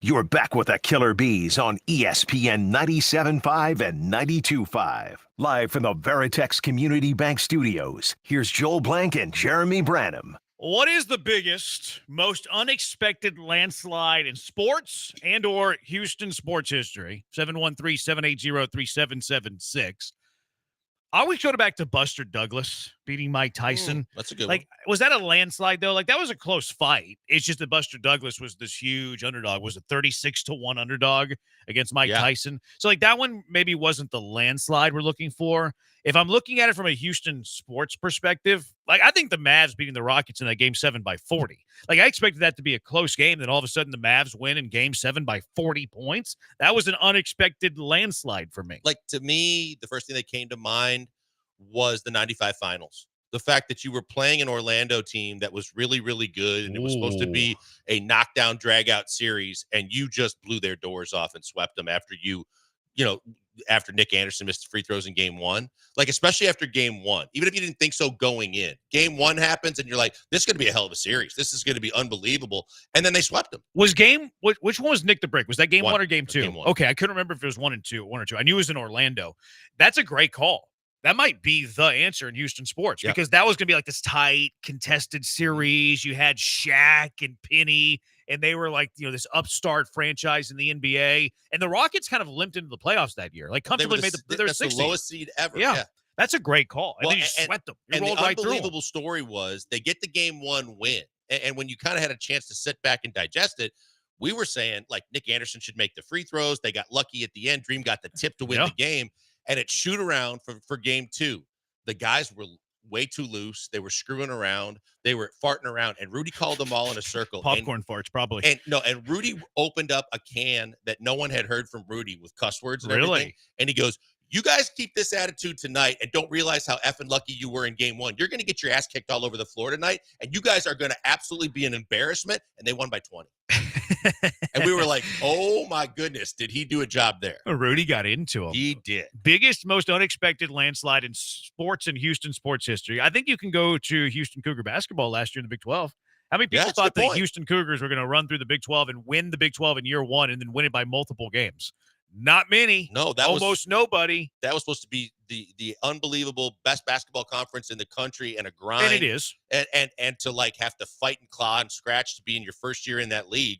You're back with the Killer Bees on ESPN 97.5 and 92.5. Live from the Veritex Community Bank Studios, here's Joel Blank and Jeremy Branham. What is the biggest, most unexpected landslide in sports and or Houston sports history? 713-780-3776. I always go back to Buster Douglas beating Mike Tyson. That's a good one. Was that a landslide, though? That was a close fight. It's just that Buster Douglas was this huge underdog. Was a 36-1 underdog against Mike Tyson. So, that one maybe wasn't the landslide we're looking for. If I'm looking at it from a Houston sports perspective, I think the Mavs beating the Rockets in that Game 7 by 40. I expected that to be a close game, then all of a sudden the Mavs win in Game 7 by 40 points. That was an unexpected landslide for me. To me, the first thing that came to mind was the 95 finals. The fact that you were playing an Orlando team that was really, really good, and it was supposed to be a knockdown, drag-out series, and you just blew their doors off and swept them after after Nick Anderson missed free throws in Game 1. Especially after Game 1. Even if you didn't think so going in. Game 1 happens, and you're like, this is going to be a hell of a series. This is going to be unbelievable. And then they swept them. Which one was Nick the Brick? Was that Game 1 or Game 2? Game 1. Okay, I couldn't remember if it was 1 or 2. I knew it was in Orlando. That's a great call. That might be the answer in Houston sports because that was going to be this tight, contested series. You had Shaq and Penny, and they were this upstart franchise in the NBA. And the Rockets kind of limped into the playoffs that year. Comfortably made the lowest seed ever. Yeah. That's a great call. And then you swept them. You rolled right through them. The unbelievable story was they get the Game 1 win. And when you kind of had a chance to sit back and digest it, we were saying, Nick Anderson should make the free throws. They got lucky at the end. Dream got the tip to win the game. And it shoot around for Game 2. The guys were way too loose. They were screwing around. They were farting around. And Rudy called them all in a circle. Popcorn farts, probably. And Rudy opened up a can that no one had heard from Rudy with cuss words and everything. And he goes, you guys keep this attitude tonight and don't realize how effing lucky you were in Game 1. You're going to get your ass kicked all over the floor tonight. And you guys are going to absolutely be an embarrassment. And they won by 20. And we were like, oh my goodness, did he do a job there? Rudy got into him. He did. Biggest, most unexpected landslide in sports and Houston sports history. I think you can go to Houston Cougar basketball last year in the Big 12. How many people thought the Houston Cougars were going to run through the Big 12 and win the Big 12 in year 1 and then win it by multiple games? Not many. No, almost nobody. That was supposed to be the unbelievable best basketball conference in the country and a grind. And it is. And to have to fight and claw and scratch to be in your first year in that league.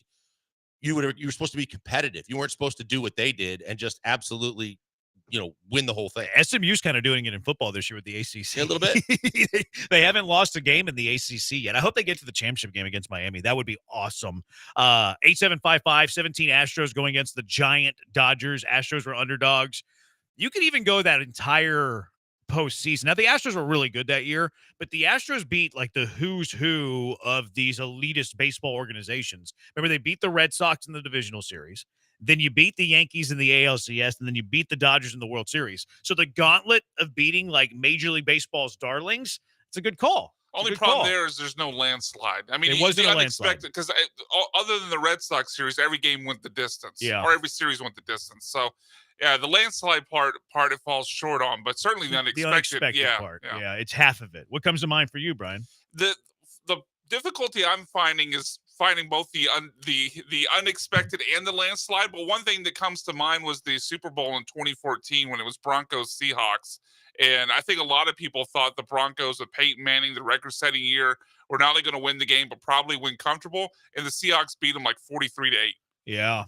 You were supposed to be competitive. You weren't supposed to do what they did and just absolutely, win the whole thing. SMU's kind of doing it in football this year with the ACC. A little bit. They haven't lost a game in the ACC yet. I hope they get to the championship game against Miami. That would be awesome. 8755, 17 Astros going against the giant Dodgers. Astros were underdogs. You could even go that entire postseason. Now, the Astros were really good that year, but the Astros beat the who's who of these elitist baseball organizations. Remember, they beat the Red Sox in the divisional series. Then you beat the Yankees in the ALCS, and then you beat the Dodgers in the World Series. So the gauntlet of beating Major League Baseball's darlings, it's a good call. Only problem there is there's no landslide. I mean, it wasn't a landslide because other than the Red Sox series, every game went the distance. Yeah. Or every series went the distance. So, yeah, the landslide part it falls short on, but certainly the unexpected part. Yeah, it's half of it. What comes to mind for you, Brian? The difficulty I'm finding is finding both the unexpected and the landslide. But one thing that comes to mind was the Super Bowl in 2014 when it was Broncos Seahawks. And I think a lot of people thought the Broncos with Peyton Manning, the record-setting year, were not only going to win the game, but probably win comfortable. And the Seahawks beat them 43-8. Yeah.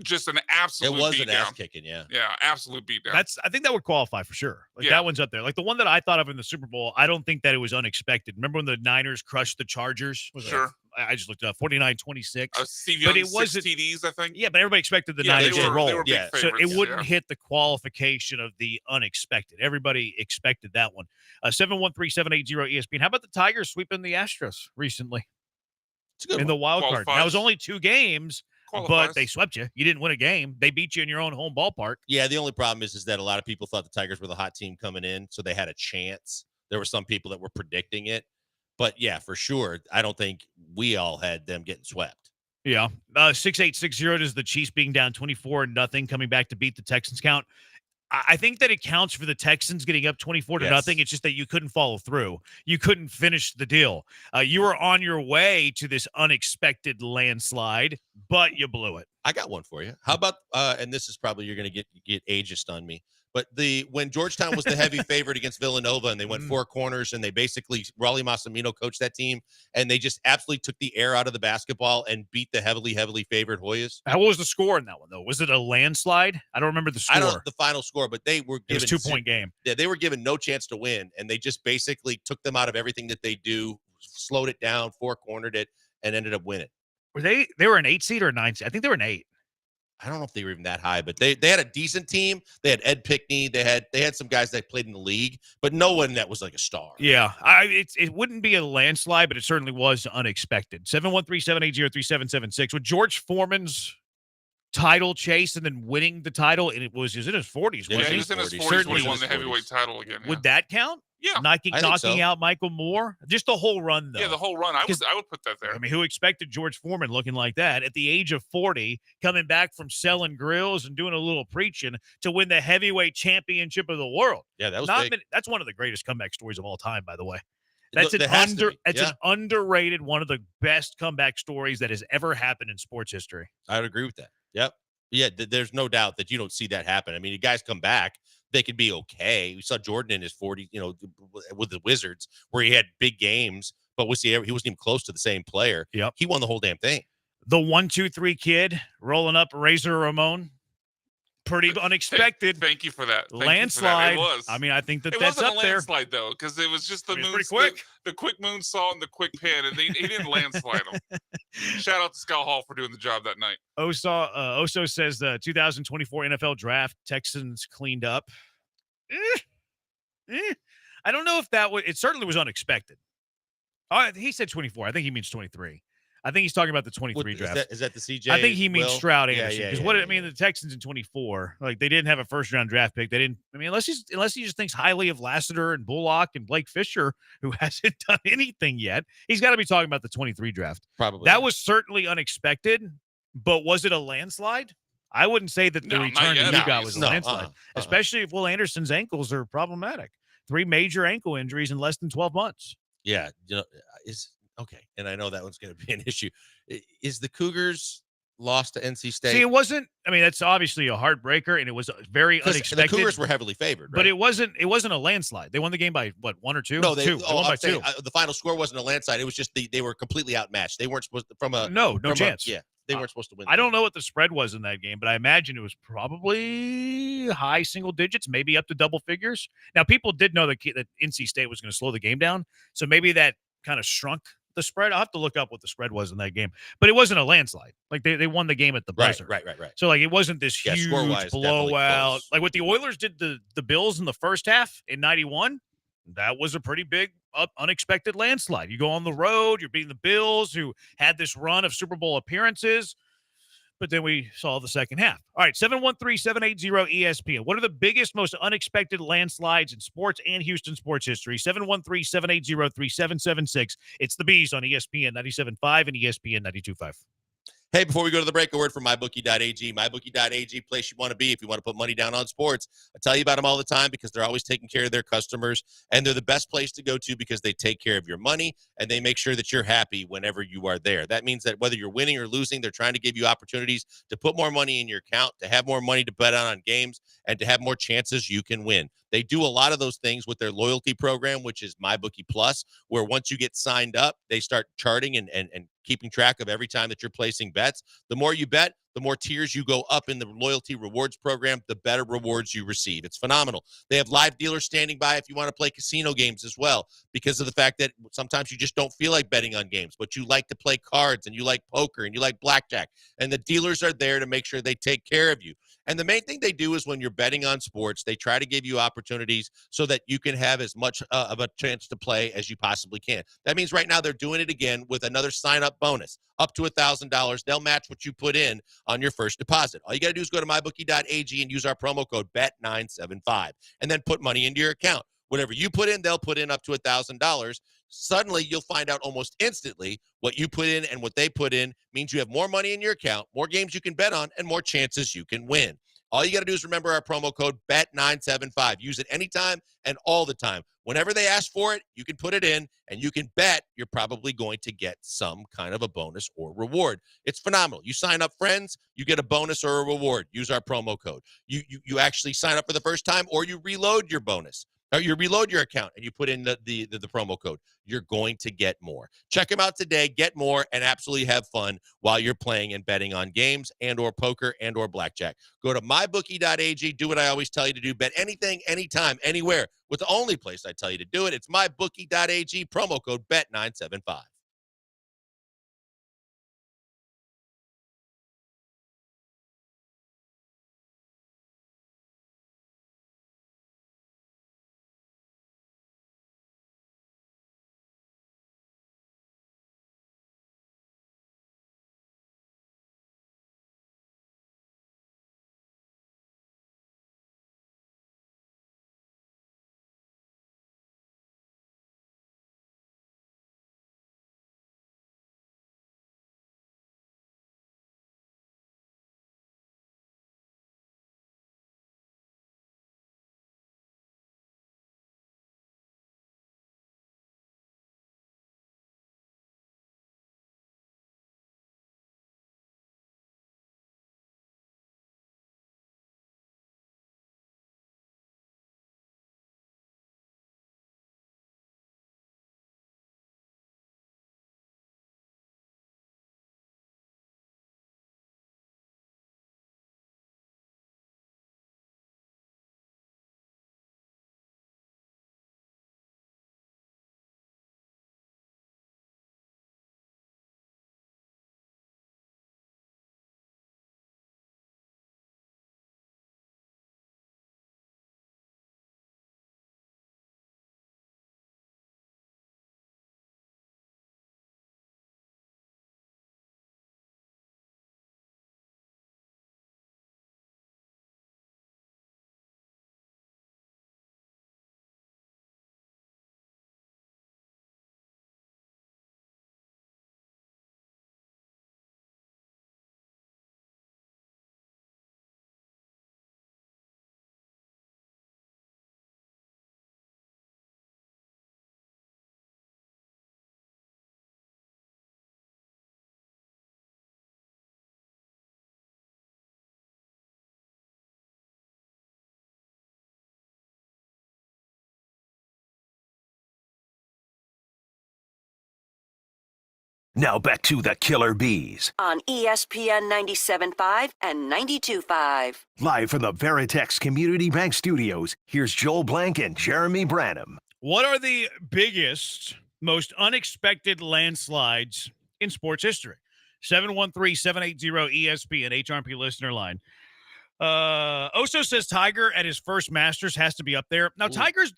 Just an absolute It was beatdown. an ass kicking, yeah. Yeah, absolute beatdown. I think that would qualify for sure. That one's up there. The one that I thought of in the Super Bowl, I don't think that it was unexpected. Remember when the Niners crushed the Chargers? Sure. I just looked it up, 49-26. Steve Young, 6 TDs, I think. Yeah, but everybody expected the Niners to roll. They were big favorites, so it wouldn't hit the qualification of the unexpected. Everybody expected that one. 713-780-ESPN. How about the Tigers sweeping the Astros recently? It's a good in the wild card. Now, it was only 2 games, Qualifies. but they swept you. You didn't win a game. They beat you in your own home ballpark. Yeah, the only problem is that a lot of people thought the Tigers were the hot team coming in, so they had a chance. There were some people that were predicting it. But, yeah, for sure, I don't think we all had them getting swept. Yeah. 6860 is the Chiefs being down 24-0, coming back to beat the Texans count. I think that it counts for the Texans getting up 24-0. It's just that you couldn't follow through. You couldn't finish the deal. You were on your way to this unexpected landslide, but you blew it. I got one for you. How about and this is probably you're going to get ageist on me, but when Georgetown was the heavy favorite against Villanova and they went four corners and they basically Raleigh Massimino coached that team and they just absolutely took the air out of the basketball and beat the heavily favored Hoyas. What was the score in that one though? Was it a landslide? I don't remember the score. I don't know the final score, but they were given it was 2-point game. Yeah, they were given no chance to win, and they just basically took them out of everything that they do, slowed it down, four-cornered it, and ended up winning. Were they were an 8 seed or a 9 seed? I think they were an 8. I don't know if they were even that high, but they had a decent team. They had Ed Pickney. They had some guys that played in the league, but no one that was like a star. Yeah, it wouldn't be a landslide, but it certainly was unexpected. 713-780-3776 with George Foreman's title chase and then winning the title, and it was in his 40s. Yeah, he was in his 40s when he won the heavyweight title again. Yeah. Would that count? Yeah, knocking out Michael Moore, just the whole run though. Yeah, the whole run. I would put that there. I mean, who expected George Foreman looking like that at the age of 40, coming back from selling grills and doing a little preaching to win the heavyweight championship of the world? Yeah, that was big. That's one of the greatest comeback stories of all time, by the way. That's an underrated, one of the best comeback stories that has ever happened in sports history. I would agree with that. Yep. Yeah, there's no doubt that you don't see that happen. I mean, you guys come back, they could be okay. We saw Jordan in his 40s, with the Wizards, where he had big games, but he wasn't even close to the same player. Yep. He won the whole damn thing. The 1-2-3 kid rolling up Razor Ramon. Pretty unexpected. Thank you for that. Landslide. It was. I mean, I think that's wasn't up a there. landslide though, because it was just the quick moonsault and the quick pin, and he didn't landslide him. Shout out to Scott Hall for doing the job that night. Oso says the 2024 NFL draft Texans cleaned up. I don't know if that was. It certainly was unexpected. He said 24. I think he means 23. I think he's talking about the 23 draft. Is that the CJ? I think he means Stroud Anderson. Yeah, Because the Texans in 24, like they didn't have a first round draft pick. They didn't. I mean, unless he just thinks highly of Lassiter and Bullock and Blake Fisher, who hasn't done anything yet. He's got to be talking about the 23 draft. Probably. That was certainly unexpected, but was it a landslide? I wouldn't say that the return that you got was a landslide, especially if Will Anderson's ankles are problematic. 3 major ankle injuries in less than 12 months. Yeah, okay, and I know that one's going to be an issue. Is the Cougars lost to NC State? See, it wasn't. I mean, that's obviously a heartbreaker, and it was very unexpected. The Cougars were heavily favored, right? But it wasn't a landslide. They won the game by what, 1 or 2? No, Two. They won by 2. The final score wasn't a landslide. It was just they were completely outmatched. They weren't supposed to no chance. They weren't supposed to win. I don't know what the spread was in that game, but I imagine it was probably high single digits, maybe up to double figures. Now, people did know that NC State was going to slow the game down, so maybe that kind of shrunk the spread. I'll have to look up what the spread was in that game, but it wasn't a landslide. Like they won the game at the buzzer. Right. So like it wasn't this huge score-wise, blowout. Like what the Oilers did the Bills in the first half in 91. That was a pretty big unexpected landslide. You go on the road, you're beating the Bills, who had this run of Super Bowl appearances. But then we saw the second half. All right, 713-780-ESPN. What are the biggest, most unexpected landslides in sports and Houston sports history? 713-780-3776. It's the Bees on ESPN 97.5 and ESPN 92.5. Hey, before we go to the break, a word from MyBookie.ag. MyBookie.ag, place you want to be if you want to put money down on sports. I tell you about them all the time because they're always taking care of their customers, and they're the best place to go to because they take care of your money, and they make sure that you're happy whenever you are there. That means that whether you're winning or losing, they're trying to give you opportunities to put more money in your account, to have more money to bet on games, and to have more chances you can win. They do a lot of those things with their loyalty program, which is MyBookie Plus, where once you get signed up, they start charting and keeping track of every time that you're placing bets. The more you bet, the more tiers you go up in the loyalty rewards program, the better rewards you receive. It's phenomenal. They have live dealers standing by if you want to play casino games as well, because of the fact that sometimes you just don't feel like betting on games, but you like to play cards and you like poker and you like blackjack. And the dealers are there to make sure they take care of you. And the main thing they do is when you're betting on sports, they try to give you opportunities so that you can have as much of a chance to play as you possibly can. That means right now they're doing it again with another sign-up bonus, up to $1,000. They'll match what you put in on your first deposit. All you got to do is go to mybookie.ag and use our promo code BET975 and then put money into your account. Whatever you put in, they'll put in up to $1,000. Suddenly, you'll find out almost instantly what you put in and what they put in means you have more money in your account, more games you can bet on, and more chances you can win. All you got to do is remember our promo code BET975. Use it anytime and all the time. Whenever they ask for it, you can put it in, and you can bet you're probably going to get some kind of a bonus or reward. It's phenomenal. You sign up friends, you get a bonus or a reward. Use our promo code. You actually sign up for the first time, or you reload your bonus. Or you reload your account and you put in the promo code. You're going to get more. Check them out today. Get more and absolutely have fun while you're playing and betting on games and or poker and or blackjack. Go to mybookie.ag. Do what I always tell you to do. Bet anything, anytime, anywhere. With the only place I tell you to do it, it's mybookie.ag. Promo code BET975. Now back to the Killer Bees. On ESPN 97.5 and 92.5. Live from the Veritex Community Bank Studios, here's Joel Blank and Jeremy Branham. What are the biggest, most unexpected landslides in sports history? 713-780-ESPN, HRP listener line. Oso says Tiger at his first Masters has to be up there. Now, Tiger's,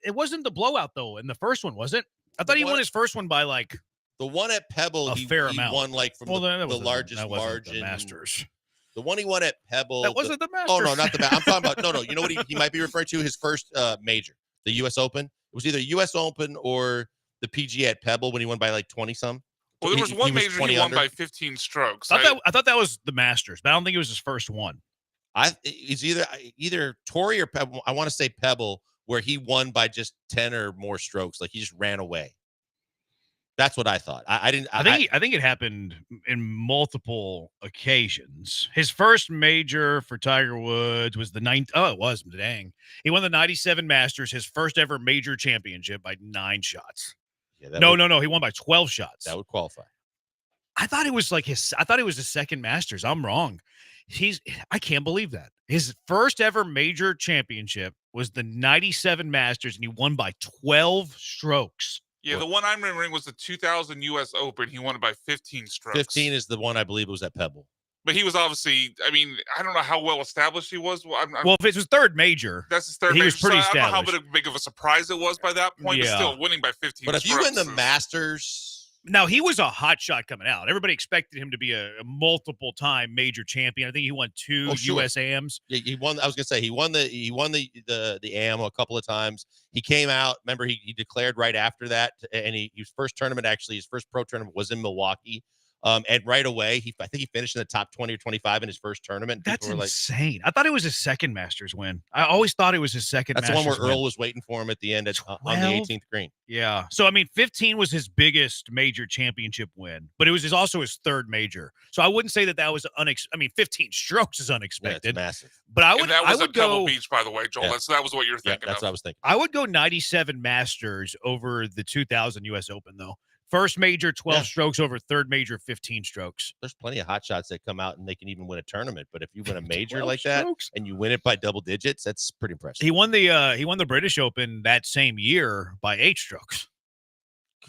it wasn't the blowout, though, in the first one, was it? I thought he won his first one by, like, the one at Pebble, he won like from the largest margin. The Masters. The one he won at Pebble. That wasn't the Masters. Oh, no, not the Masters. I'm talking about, no. You know what he might be referring to? His first major, the U.S. Open. It was either U.S. Open or the PGA at Pebble when he won by like 20 some. Well, there was one major he won by 15 strokes. I thought that was the Masters, but I don't think it was his first one. It's either Torrey or Pebble. I want to say Pebble, where he won by just 10 or more strokes. Like he just ran away. That's what I thought. I think it happened in multiple occasions. His first major for Tiger Woods was the ninth. Oh, it was. Dang. He won the 97 Masters, his first ever major championship by 9 shots. Yeah, no. He won by 12 shots. That would qualify. I thought it was his second Masters. I'm wrong. I can't believe that. His first ever major championship was the 97 Masters, and he won by 12 strokes. Yeah, the one I'm remembering was the 2000 U.S. Open. He won it by 15 strokes. 15 is the one I believe was at Pebble. But he was obviously, I mean, I don't know how well established he was. Well, if it's his third major, that's his third he major. was pretty established. I don't know how big of a surprise it was by that point, but still winning by 15 But if strokes. you win the Masters... Now, he was a hot shot coming out. Everybody expected him to be a multiple-time major champion. I think he won 2 U.S. AMs. Yeah, he won. I was gonna say he won the AM a couple of times. He came out. Remember, he declared right after that, and his first tournament, actually, his first pro tournament was in Milwaukee. And right away, I think he finished in the top 20 or 25 in his first tournament. That's People were insane. I thought it was his second Masters win. I always thought it was his second that's Masters the one where win. Earl was waiting for him at the end on the 18th green. Yeah. So, I mean, 15 was his biggest major championship win, but it was also his third major. So I wouldn't say that was 15 strokes is unexpected. Yeah, it's massive. But And that was at Pebble Beach, by the way, Joel. Yeah. That was what you're thinking that's of. what I was thinking. I would go 97 Masters over the 2000 U.S. Open, though. First major, 12 strokes over third major, 15 strokes. There's plenty of hot shots that come out and they can even win a tournament. But if you win a major like strokes. that and you win it by double digits, that's pretty impressive. He won the British Open that same year by 8 strokes.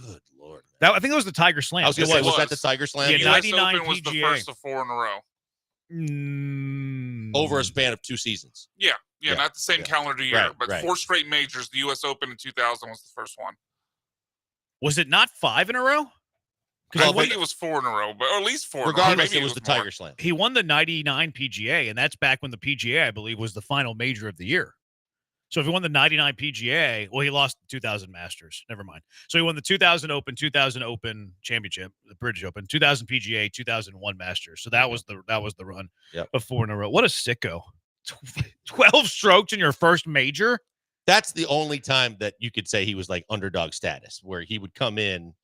Good Lord. I think that was the Tiger Slam. I was going to say, was that the Tiger Slam? Yeah, US 99 Open was the PGA. first of 4 in a row. Over a span of 2 seasons. Yeah, not the same calendar year, but 4 straight majors. The U.S. Open in 2000 was the first one. Was it not 5 in a row? I think it was 4 in a row, but or at least 4. Regardless, maybe it was the Tiger Slam. He won the 99 PGA, and that's back when the PGA, I believe, was the final major of the year. So if he won the 99 PGA, well, he lost the 2000 Masters. Never mind. So he won the 2000 Open, 2000 Open Championship, the British Open, 2000 PGA, 2001 Masters. So that was the run of 4 in a row. What a sicko! 12 strokes in your first major. That's the only time that you could say he was like underdog status, where he would come in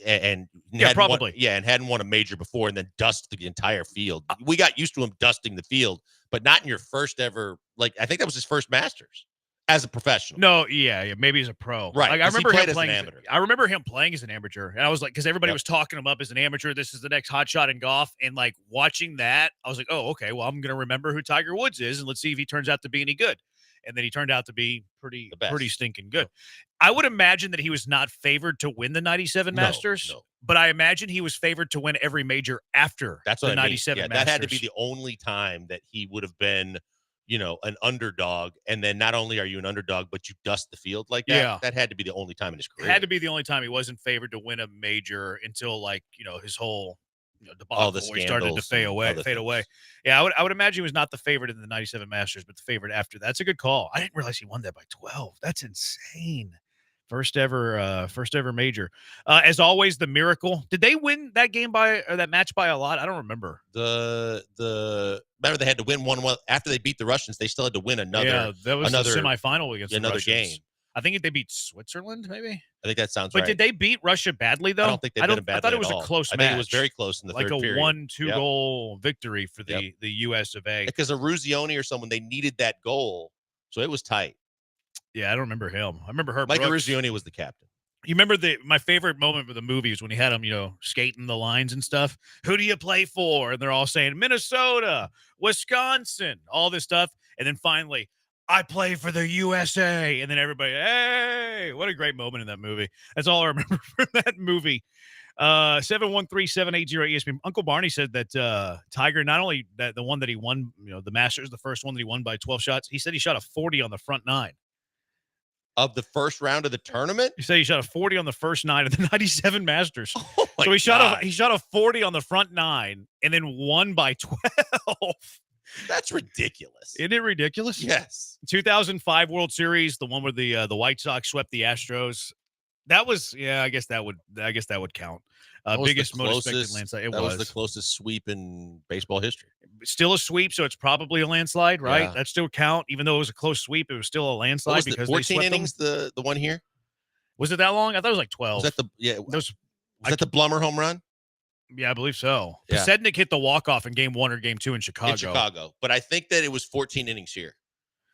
and hadn't won a major before and then dust the entire field. We got used to him dusting the field, but not in your first ever. Like I think that was his first Masters as a professional. No, maybe as a pro. Right. Like, I remember him playing as an amateur. I remember him playing as an amateur, and I was like, because everybody was talking him up as an amateur. This is the next hot shot in golf, and like watching that, I was like, oh, okay. Well, I'm gonna remember who Tiger Woods is, and let's see if he turns out to be any good. And then he turned out to be pretty stinking good. I would imagine that he was not favored to win the 97 Masters, but I imagine he was favored to win every major after That's what the I mean. 97 Yeah, Masters. that had to be the only time that he would have been, an underdog. And then not only are you an underdog, but you dust the field like that. Yeah. That had to be the only time in his It career. had to be the only time he wasn't favored to win a major until his whole all the before he started to fade away. Yeah, I would imagine he was not the favorite in the 97 Masters, but the favorite after. That's a good call. I didn't realize he won that by 12. That's insane. First ever major. As always, the Miracle. Did they win that game that match by a lot? I don't remember. Remember they had to win one after they beat the Russians. They still had to win another. Yeah, that was the semifinal against another the Russians. game. I think they beat Switzerland, maybe. I think that sounds But right. did they beat Russia badly though? I don't think they beat them badly. I thought it at was all. a close I match. think it was very close in the like third a period. 1-2 goal victory for the U.S. of A. Because Ruzioni or someone, they needed that goal, so it was tight. Yeah, I don't remember him. I remember Herb Mike Brooks. Ruzioni was the captain. You remember my favorite moment of the movie is when he had them, skating the lines and stuff. Who do you play for? And they're all saying Minnesota, Wisconsin, all this stuff. And then finally, I play for the USA. And then everybody, hey, what a great moment in that movie. That's all I remember from that movie. 713-780-ESPN. Uncle Barney said that Tiger, not only that the one that he won, the Masters, the first one that he won by 12 shots, he said he shot a 40 on the front 9. Of the first round of the tournament? You say he shot a 40 on the first 9 of the 97 Masters. Oh my so he God. shot a 40 on the front 9 and then won by 12. That's ridiculous. Isn't it ridiculous? Yes. 2005 World Series, the one where the White Sox swept the Astros. That was, I guess that would count. Biggest most expected landslide. That was the closest sweep in baseball history. Still a sweep, so it's probably a landslide, right? Yeah. That still count, even though it was a close sweep. It was still a landslide Was because 14 they swept innings. them. The one here Was it that long? I thought it was like 12. was that was that the Blummer home run? Yeah, I believe so. Yeah. Pasednik hit the walk-off in game 1 or game 2 in Chicago. In Chicago, but I think that it was 14 innings here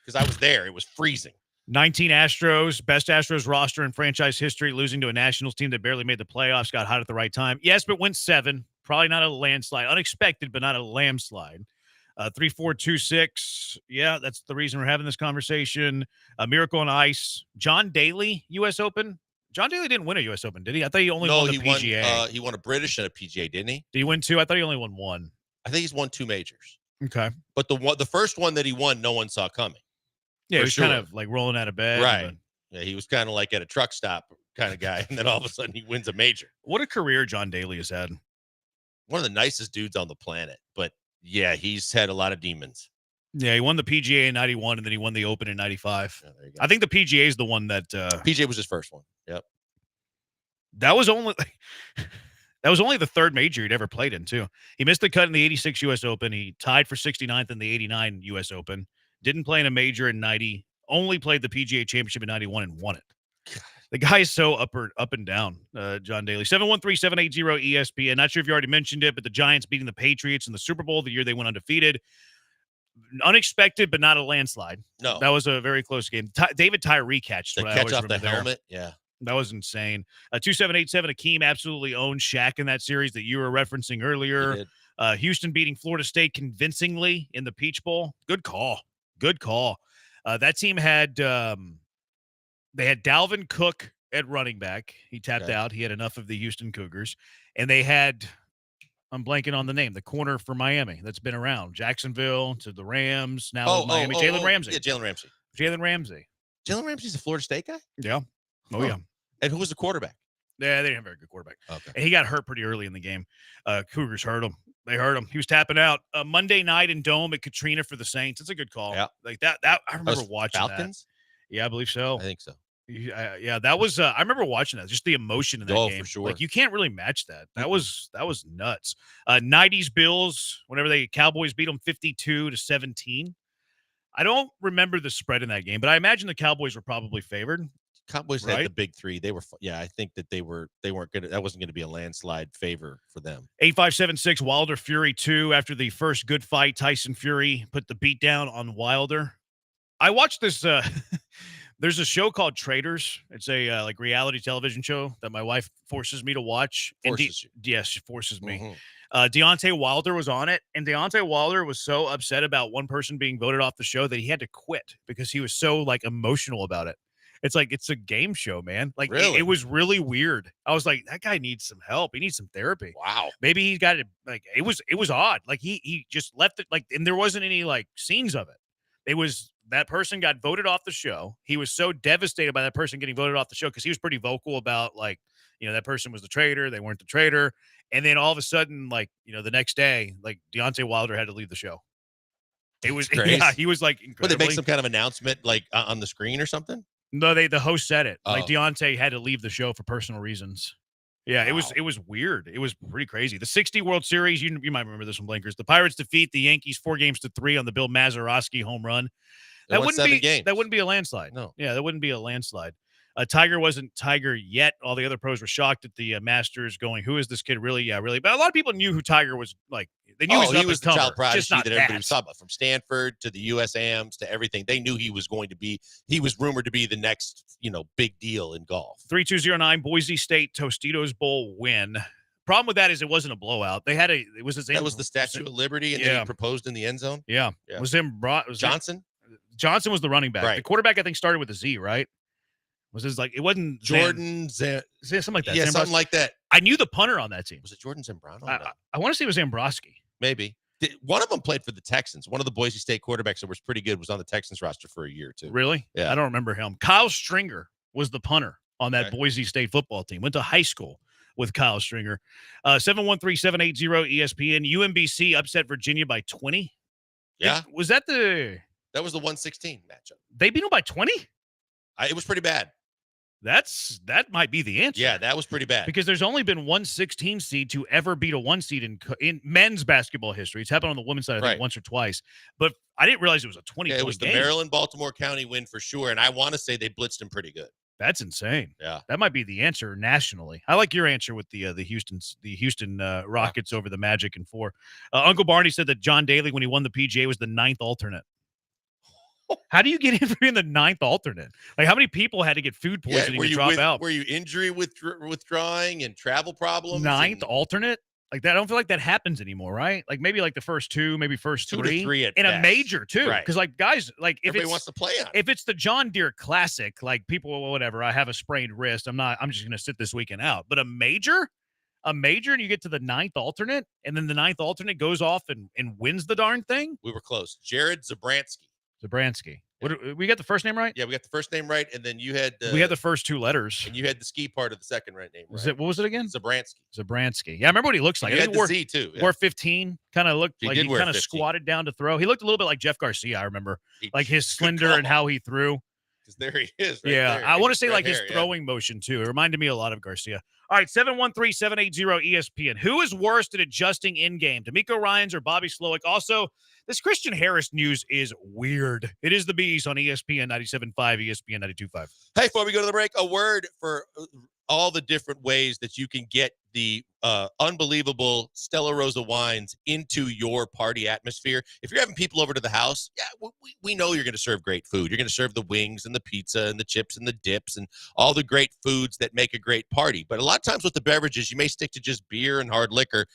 because I was there. It was freezing. 19 Astros, best Astros roster in franchise history, losing to a Nationals team that barely made the playoffs, got hot at the right time. Yes, but went 7. Probably not a landslide. Unexpected, but not a landslide. 3-4-2-6. Yeah, that's the reason we're having this conversation. Miracle on Ice. John Daly, U.S. Open. John Daly didn't win a U.S. Open, did he? I thought he only won the PGA. He won a British and a PGA, didn't he? Did he win 2? I thought he only won 1. I think he's won 2 majors. Okay. But the first one that he won, no one saw coming. Yeah, For he was sure. kind of like rolling out of bed. Right. but- Yeah, he was kind of like at a truck stop kind of guy, and then all of a sudden he wins a major. What a career John Daly has had. One of the nicest dudes on the planet, but yeah, he's had a lot of demons. Yeah, he won the PGA in 91, and then he won the Open in 95. Yeah, there you go. I think the PGA is the one that PGA was his first one. Yep. that was only That was only the third major he'd ever played in, too. He missed the cut in the 86 U.S. Open. He tied for 69th in the 89 U.S. Open. Didn't play in a major in 90. Only played the PGA Championship in 91 and won it. The guy is so up and down, John Daly. 713-780-ESPN. Not sure if you already mentioned it, but the Giants beating the Patriots in the Super Bowl the year they went undefeated. Unexpected, but not a landslide. No. That was a very close game. David Tyree catched. The catch off the helmet, yeah. That was insane. 2787, Akeem absolutely owned Shaq in that series that you were referencing earlier. Houston beating Florida State convincingly in the Peach Bowl. Good call. Good call. That team had they had Dalvin Cook at running back. He tapped out. He had enough of the Houston Cougars. And they had, I'm blanking on the name, the corner for Miami that's been around. Jacksonville to the Rams, now Miami. Jalen Ramsey. Yeah, Jalen Ramsey. Jalen Ramsey's a Florida State guy? Yeah. Oh, yeah. And who was the quarterback? Yeah, they didn't have a very good quarterback. Okay. And he got hurt pretty early in the game. Cougars hurt him. They hurt him. He was tapping out. Monday night in Dome at Katrina for the Saints. It's a good call. Yeah. Like that I remember watching Falcons? that. Yeah, I believe so. I think so. Yeah, that was I remember watching that. Just the emotion in that game. For sure. Like you can't really match that. That was nuts. 90s Bills, whenever Cowboys beat them 52-17. I don't remember the spread in that game, but I imagine the Cowboys were probably favored. Cowboys had the big three. They were, I think that they weren't going to, that wasn't going to be a landslide favor for them. 8576 Wilder Fury 2. After the first good fight, Tyson Fury put the beat down on Wilder. I watched this. There's a show called Traders. It's a like reality television show that my wife forces me to watch. Yes, she forces me. Deontay Wilder was on it, and Deontay Wilder was so upset about one person being voted off the show that he had to quit because he was so like emotional about it. It's like it's a game show, man. Like really? It was really weird. I was like, that guy needs some help. He needs some therapy. Wow. Maybe he got it. Like it was odd. Like he just left it. Like, and there wasn't any like scenes of it. It was that person got voted off the show. He was so devastated by that person getting voted off the show because he was pretty vocal about like, that person was the traitor. They weren't the traitor. And then all of a sudden, like, the next day, like Deontay Wilder had to leave the show. It was crazy. Yeah, he was like incredibly. Would they make some kind of announcement like on the screen or something? No, the host said it. Like Deontay had to leave the show for personal reasons. Yeah, wow. It was weird. It was pretty crazy. The 60 World Series, you might remember this one, Blinkers. The Pirates defeat the Yankees 4-3 on the Bill Mazeroski home run. That wouldn't be a landslide. No. Yeah, that wouldn't be a landslide. Tiger wasn't Tiger yet. All the other pros were shocked at the Masters going, who is this kid really? Yeah, really. But a lot of people knew who Tiger was. Like, they knew he was the child prodigy that everybody was talking about, from Stanford to the USAMs to everything. They knew he was going to be, he was rumored to be the next, big deal in golf. 3209 Boise State Tostitos Bowl win. Problem with that is it wasn't a blowout. That was the Statue of Liberty, and then he proposed in the end zone. Yeah. Was Johnson? Johnson was the running back. Right. The quarterback, I think, started with a Z, right? Was his like it wasn't Jordan something like that? Yeah, something like that. I knew the punter on that team. Was it Jordan Zambrano? I want to say it was Zambrowski. Maybe. One of them played for the Texans. One of the Boise State quarterbacks that was pretty good was on the Texans roster for a year too. Really? Yeah. I don't remember him. Kyle Stringer was the punter on that Boise State football team. Went to high school with Kyle Stringer. 713-780-ESPN. UMBC upset Virginia by 20. Yeah. That was the 116 matchup. They beat them by 20? It was pretty bad. That might be the answer. Yeah, that was pretty bad. Because there's only been one 16 seed to ever beat a 1 seed in men's basketball history. It's happened on the women's side, I think, once or twice. But I didn't realize it was a 20 it was game. The Maryland-Baltimore County win for sure, and I want to say they blitzed him pretty good. That's insane. Yeah, that might be the answer nationally. I like your answer with the Houston Rockets over the Magic in 4. Uncle Barney said that John Daly, when he won the PGA, was the 9th alternate. How do you get in for being the 9th alternate? Like, how many people had to get food poisoning to drop out? Were you injury withdrawing and travel problems? 9th alternate? Like that, I don't feel like that happens anymore, right? Like maybe like the first 2, maybe first 2 to 3 in a major too. Right. Because like guys, like if everybody wants to play on. If it's the John Deere Classic, like people, well, whatever. I have a sprained wrist. I'm just gonna sit this weekend out. But a major, and you get to the 9th alternate, and then the 9th alternate goes off and wins the darn thing. We were close. Jared Zabransky. What, we got the first name right? Yeah, we got the first name right, and then you had we had the first 2 letters, and you had the ski part of the second name right. What was it again? Zabransky. Yeah, I remember what he looks like. He had the Z too. Yeah. Wore 15, kind of looked like he kind of 15. squatted down to throw. He looked a little bit like Jeff Garcia. I remember, like his slender and how he threw. because there he is. Right Yeah, there. I want to say Red like his hair, yeah. throwing motion too. It reminded me a lot of Garcia. All right, 713-780-ESPN. Who is worst at adjusting in game, D'Amico Ryans or Bobby Slowick? Also, this Christian Harris news is weird. It is the Bees on ESPN 97.5, ESPN 92.5. Hey, before we go to the break, a word for all the different ways that you can get the unbelievable Stella Rosa wines into your party atmosphere. If you're having people over to the house, yeah, we know you're going to serve great food. You're going to serve the wings and the pizza and the chips and the dips and all the great foods that make a great party. But a lot of times with the beverages, you may stick to just beer and hard liquor.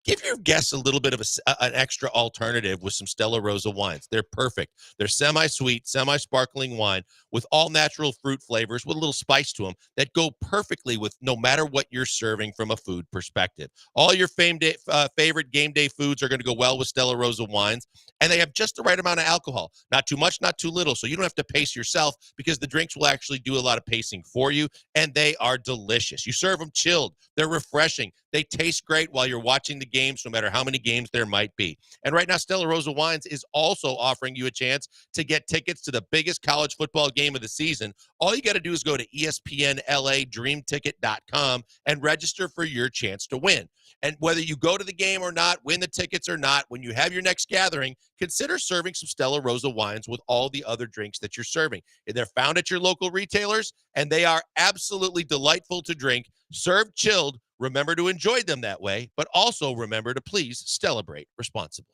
Give your guests a little bit of an extra alternative with some Stella Rosa wines. They're perfect. They're semi-sweet, semi-sparkling wine with all natural fruit flavors with a little spice to them that go perfectly with no matter what you're serving from a food perspective. All your favorite game day foods are going to go well with Stella Rosa wines, and they have just the right amount of alcohol. Not too much, not too little, so you don't have to pace yourself because the drinks will actually do a lot of pacing for you, and they are delicious. You serve them chilled. They're refreshing. They taste great while you're watching the games, no matter how many games there might be. And right now, Stella Rosa Wines is also offering you a chance to get tickets to the biggest college football game of the season. All you got to do is go to ESPNLADreamTicket.com and register for your chance to win. And whether you go to the game or not, win the tickets or not, when you have your next gathering, consider serving some Stella Rosa wines with all the other drinks that you're serving. They're found at your local retailers, and they are absolutely delightful to drink, served chilled. Remember to enjoy them that way, but also remember to please celebrate responsibly.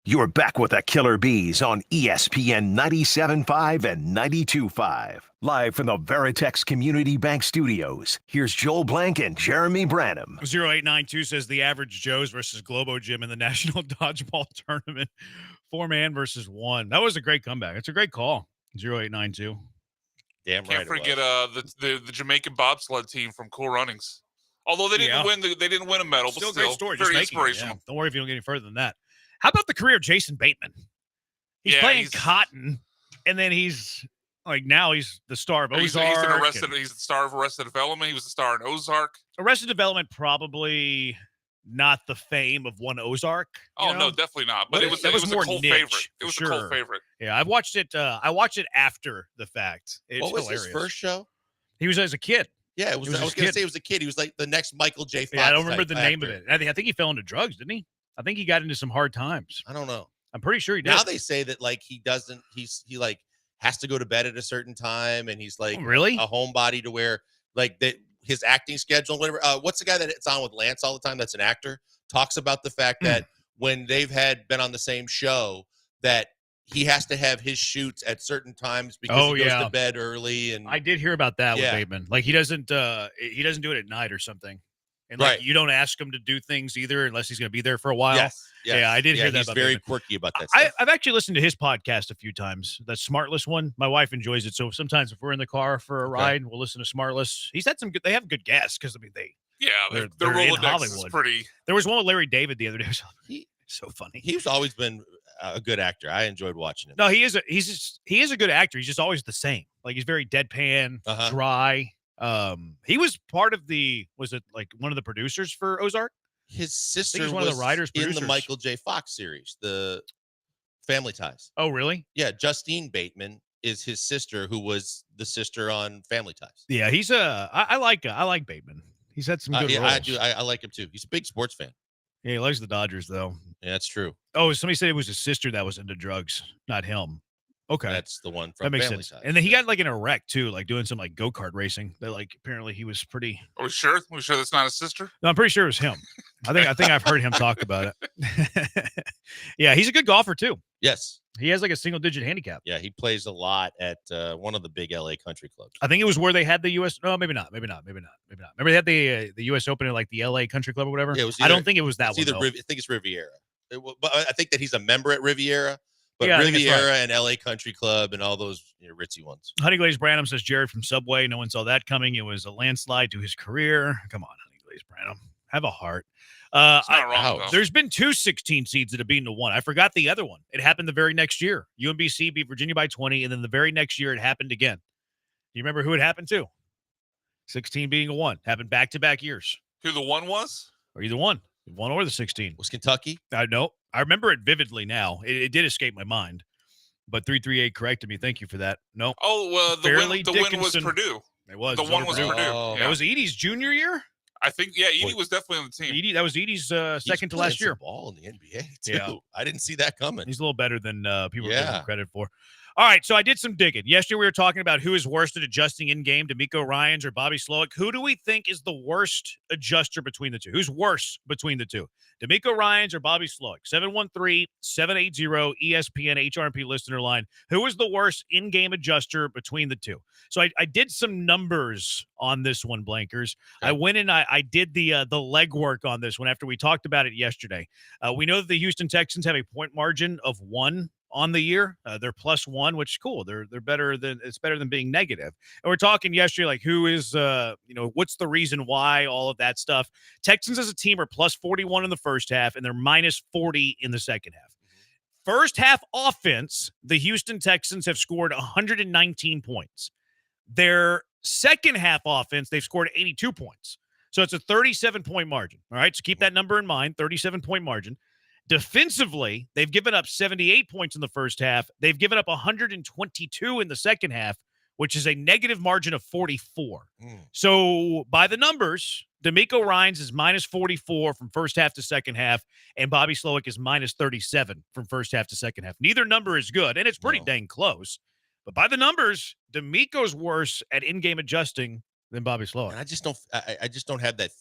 You're back with the Killer Bees on ESPN 97.5 and 92.5. Live from the Veritex Community Bank Studios, here's Joel Blank and Jeremy Branham. 0892 says the average Joe's versus Globo Gym in the National Dodgeball Tournament. 4-man versus 1. That was a great comeback. It's a great call. 0892. Damn right. Can't forget the Jamaican bobsled team from Cool Runnings. Although they didn't win they didn't win a medal, Still but a great story. very Just inspirational. Don't worry if you don't get any further than that. How about the career of Jason Bateman? He's playing Cotton, and then he's like now he's the star of Ozark. He's the star of Arrested Development. He was the star in Ozark. Arrested Development, probably not the fame of one Ozark. Oh no, definitely not. But it was more a cult niche, favorite. It was for a cult sure. favorite. Yeah, I watched it. I watched it after the fact. It's what was hilarious. his first show? He was as a kid. Yeah, I was going to say it was a kid. He was like the next Michael J. Fox. Yeah, I don't remember the name actor. of it. I think he fell into drugs, didn't he? I think he got into some hard times. I don't know. I'm pretty sure he did. Now they say that like he like has to go to bed at a certain time, and he's like really a homebody to where like that his acting schedule, whatever. What's the guy that it's on with Lance all the time? That's an actor. Talks about the fact that when they've been on the same show, that he has to have his shoots at certain times because he goes to bed early. And I did hear about that with Bateman. Like he doesn't do it at night or something. And like you don't ask him to do things either unless he's going to be there for a while. Yes. Yeah, I did hear that. He's about very Bateman. quirky about that stuff. I've actually listened to his podcast a few times. The Smartless one. My wife enjoys it. So sometimes if we're in the car for a ride, we'll listen to Smartless. He's had some good. They have good guests because I mean they're in Hollywood. Is pretty. There was one with Larry David the other day. So funny. He's always been a good actor. I enjoyed watching him. No, he is a good actor. He's just always the same. Like he's very deadpan, dry. He was part of was it like one of the producers for Ozark? His sister was one of the writers, in producers. the Michael J. Fox series, the Family Ties. Oh, really? Yeah, Justine Bateman is his sister, who was the sister on Family Ties. Yeah, he's I like Bateman. He's had some good roles. I do. I like him too. He's a big sports fan. Yeah, he likes the Dodgers though. Yeah, that's true. Oh, somebody said it was his sister that was into drugs, not him. Okay, that's the one from that makes Family sense. Ties. And then he got like in a wreck too, like doing some like go-kart racing. That like apparently he was pretty. Are we sure? Are we sure that's not his sister? No, I'm pretty sure it was him. I think I've heard him talk about it. Yeah, he's a good golfer too. Yes. He has like a single-digit handicap. Yeah, he plays a lot at one of the big LA country clubs. I think it was where they had the U.S. No, maybe not. Remember they had the U.S. Open at like the LA Country Club or whatever. Yeah, I don't think it was that one. I think it's Riviera. But I think that he's a member at Riviera. But Yeah, I think that's Riviera right. and LA Country Club and all those ritzy ones. Honey Glazed Branham says Jared from Subway. No one saw that coming. It was a landslide to his career. Come on, Honey Glazed Branham. Have a heart. It's not wrong, though. There's been 2 16 seeds that have beaten to 1. I forgot the other one. It happened the very next year. UMBC beat Virginia by 20, and then the very next year it happened again. Do you remember who it happened to? 16 beating a 1. Happened back-to-back years. Who the one was? Or either one. The 1 or the 16. Was Kentucky? No. I remember it vividly now. It did escape my mind. But 338 corrected me. Thank you for that. No. Oh, the win was Purdue. It was. The one was Purdue. Oh. That was Edie's junior year? I think, Edie was definitely on the team. That was Edie's second to last year. Ball in the NBA, too. Yeah. I didn't see that coming. He's a little better than people give him credit for. All right, so I did some digging. Yesterday we were talking about who is worst at adjusting in-game, D'Amico Ryans or Bobby Slowick. Who do we think is the worst adjuster between the two? Who's worse between the two? D'Amico Ryans or Bobby Slowick? 713-780-ESPN HRP listener line. Who is the worst in-game adjuster between the two? So I did some numbers on this one, Blankers. Okay. I went and I did the legwork on this one after we talked about it yesterday. We know that the Houston Texans have a point margin of 1 on the year. They're +1, which is cool. They're better than being negative. And we're talking yesterday, like who is, what's the reason why, all of that stuff. Texans as a team are +41 in the first half, and they're -40 in the second half. First half offense, the Houston Texans have scored 119 points. Their second half offense, they've scored 82 points. So it's a 37-point margin. All right, so keep that number in mind, 37-point margin. Defensively, they've given up 78 points in the first half. They've given up 122 in the second half, which is a negative margin of 44. So by the numbers, D'Amico Ryans is -44 from first half to second half, and Bobby Slowick is -37 from first half to second half. Neither number is good, and it's pretty dang close. But by the numbers, D'Amico's worse at in-game adjusting than Bobby Slowick. And I just don't have that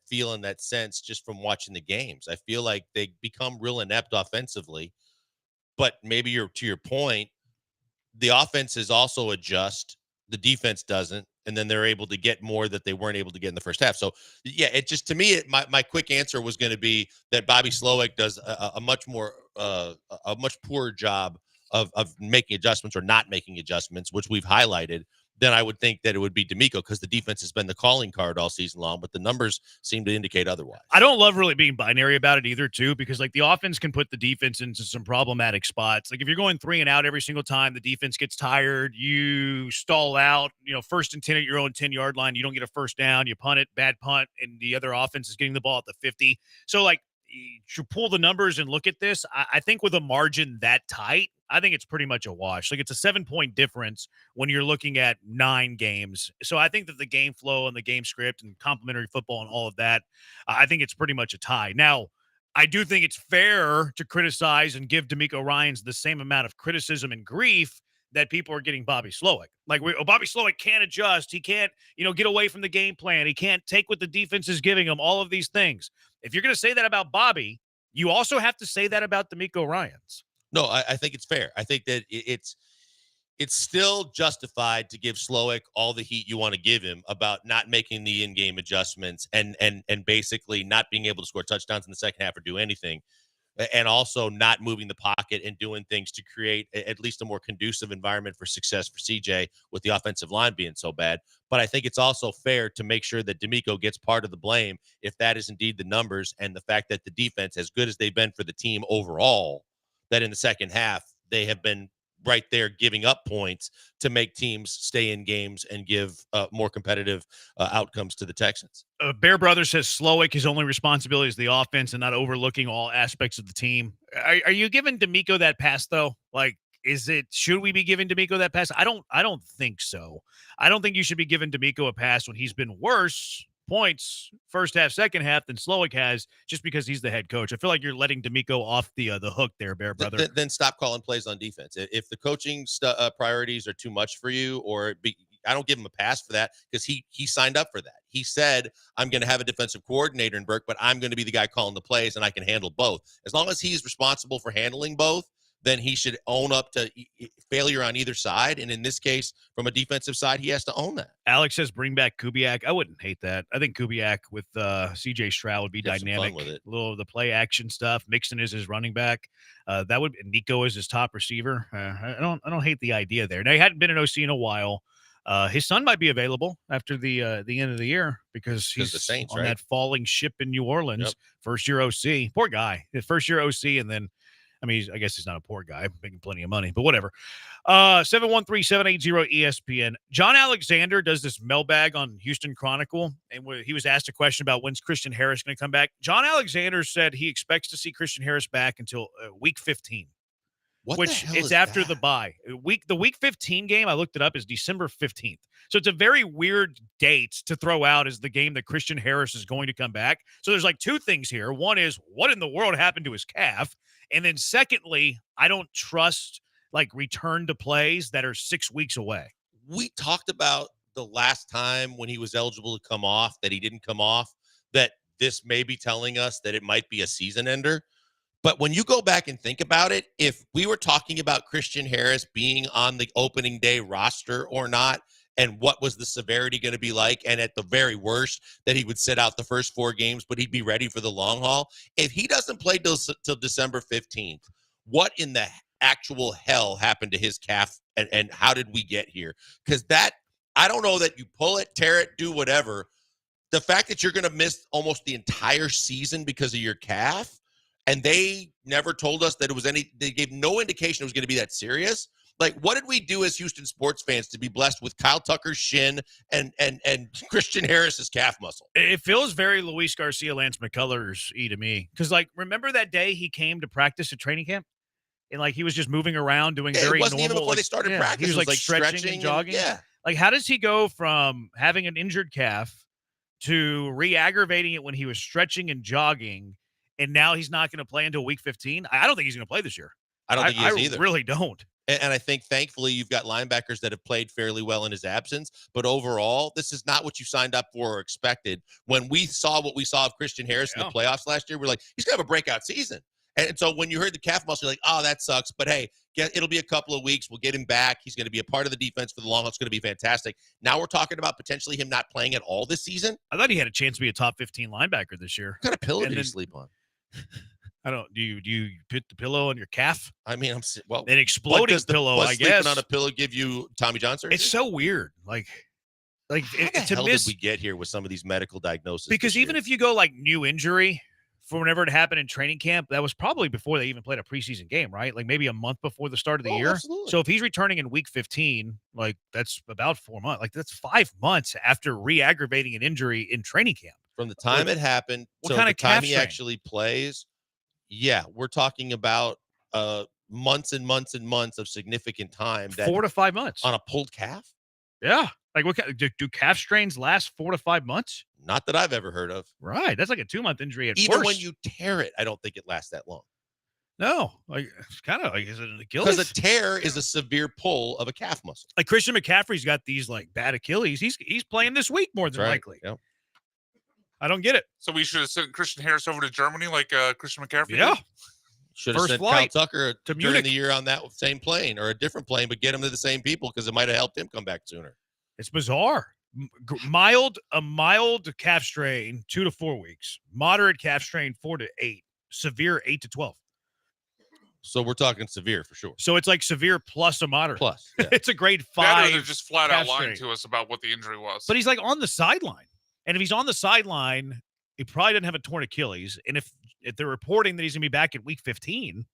feel and that sense just from watching the games. I feel like they become real inept offensively, but maybe to your point, the offenses also adjust, the defense doesn't, and then they're able to get more that they weren't able to get in the first half. So yeah, it just, to me, my quick answer was going to be that Bobby Slowick does a much poorer job of making adjustments or not making adjustments, which we've highlighted, then I would think that it would be D'Amico because the defense has been the calling card all season long, but the numbers seem to indicate otherwise. I don't love really being binary about it either, too, because like the offense can put the defense into some problematic spots. Like if you're going 3 and out every single time, the defense gets tired, you stall out, 1st and 10 at your own 10-yard line, you don't get a first down, you punt it, bad punt, and the other offense is getting the ball at the 50. So like you pull the numbers and look at this, I think with a margin that tight, I think it's pretty much a wash. Like, it's a 7-point difference when you're looking at 9 games. So I think that the game flow and the game script and complimentary football and all of that, I think it's pretty much a tie. Now, I do think it's fair to criticize and give D'Amico Ryans the same amount of criticism and grief that people are getting Bobby Slowick. Like, Bobby Slowick can't adjust. He can't, get away from the game plan. He can't take what the defense is giving him, all of these things. If you're going to say that about Bobby, you also have to say that about D'Amico Ryans. No, I think it's fair. I think that it's still justified to give Slowick all the heat you want to give him about not making the in-game adjustments and basically not being able to score touchdowns in the second half or do anything, and also not moving the pocket and doing things to create at least a more conducive environment for success for CJ with the offensive line being so bad. But I think it's also fair to make sure that D'Amico gets part of the blame if that is indeed the numbers and the fact that the defense, as good as they've been for the team overall, that in the second half they have been right there giving up points to make teams stay in games and give more competitive outcomes to the Texans. Bear Brothers says Slowick, his only responsibility is the offense and not overlooking all aspects of the team. Are you giving D'Amico that pass, though? Like, should we be giving D'Amico that pass? I don't think so. I don't think you should be giving D'Amico a pass when he's been worse points first half, second half than Slowick has, just because he's the head coach. I feel like you're letting D'Amico off the hook there, Bear Brother. Then stop calling plays on defense. If the coaching priorities are too much for you, I don't give him a pass for that, because he signed up for that. He said, I'm going to have a defensive coordinator in Burke, but I'm going to be the guy calling the plays, and I can handle both. As long as he's responsible for handling both, then he should own up to failure on either side. And in this case, from a defensive side, he has to own that. Alex says, bring back Kubiak. I wouldn't hate that. I think Kubiak with CJ Stroud would be dynamic. With it. A little of the play action stuff. Mixon is his running back. Nico is his top receiver. I don't hate the idea there. Now, he hadn't been an OC in a while. His son might be available after the end of the year because he's the Saints, on right? that falling ship in New Orleans. Yep. First year OC. Poor guy. His first year OC, and then, I guess he's not a poor guy, making plenty of money, but whatever. 713-780-ESPN. John Alexander does this mailbag on Houston Chronicle, and he was asked a question about when's Christian Harris going to come back. John Alexander said he expects to see Christian Harris back until week 15. It's after the bye. The week 15 game, I looked it up, is December 15th. So it's a very weird date to throw out as the game that Christian Harris is going to come back. So there's like two things here. One is, what in the world happened to his calf? And then secondly, I don't trust return to plays that are 6 weeks away. We talked about the last time when he was eligible to come off, that he didn't come off, that this may be telling us that it might be a season ender. But when you go back and think about it, if we were talking about Christian Harris being on the opening day roster or not, and what was the severity going to be like, and at the very worst, that he would sit out the first 4 games, but he'd be ready for the long haul. If he doesn't play till December 15th, what in the actual hell happened to his calf, and how did we get here? Because I don't know that you pull it, tear it, do whatever. The fact that you're going to miss almost the entire season because of your calf, and they never told us that they gave no indication it was going to be that serious. Like, what did we do as Houston sports fans to be blessed with Kyle Tucker's shin and Christian Harris's calf muscle? It feels very Luis Garcia, Lance McCullers-y to me. Because, remember that day he came to practice at training camp? And, he was just moving around doing very normal. It wasn't even before they started practice. He was, stretching and jogging. How does he go from having an injured calf to re-aggravating it when he was stretching and jogging, and now he's not going to play until week 15? I don't think he's going to play this year. I don't think he is either. I really don't. And I think, thankfully, you've got linebackers that have played fairly well in his absence. But overall, this is not what you signed up for or expected. When we saw what we saw of Christian Harris in the playoffs last year, we're like, he's going to have a breakout season. And so when you heard the calf muscle, you're like, oh, that sucks. But, hey, it'll be a couple of weeks. We'll get him back. He's going to be a part of the defense for the long haul. It's going to be fantastic. Now we're talking about potentially him not playing at all this season. I thought he had a chance to be a top 15 linebacker this year. What kind of pillow did he sleep on? Do you put the pillow on your calf? I mean, an exploding pillow, I guess. Sleeping on a pillow give you Tommy John surgery? It's so weird. How the hell did we get here with some of these medical diagnoses? Because even if you go new injury for whenever it happened in training camp, that was probably before they even played a preseason game, right? Maybe a month before the start of the year. Absolutely. So if he's returning in week 15, that's about 4 months. That's 5 months after re-aggravating an injury in training camp. From the time it happened What till kind the of time calf he strain? actually plays, yeah, we're talking about months and months and months of significant time. 4 to 5 months on a pulled calf. Yeah, like what do calf strains last 4 to 5 months? Not that I've ever heard of. Right, that's like a 2-month injury at Even worst. when you tear it, I don't think it lasts that long. No, like it's kind of like is it an Because Achilles? a tear is a severe pull of a calf muscle. Like Christian McCaffrey's got these like bad Achilles. He's playing this week more than Right. likely. Yep. I don't get it. So we should have sent Christian Harris over to Germany like Christian McCaffrey Yeah. did? Should have First sent flight Kyle Tucker to during Munich. the year on that same plane or a different plane, but get him to the same people because it might have helped him come back sooner. It's bizarre. A mild calf strain 2 to 4 weeks. Moderate calf strain 4 to 8. Severe 8 to 12. So we're talking severe for sure. So it's like severe plus a moderate. Plus, yeah. It's a grade Better 5. than just flat out calf lying strain. to us about what the injury was. But he's like on the sideline. And if he's on the sideline, he probably doesn't have a torn Achilles. And if they're reporting that he's going to be back at week 15,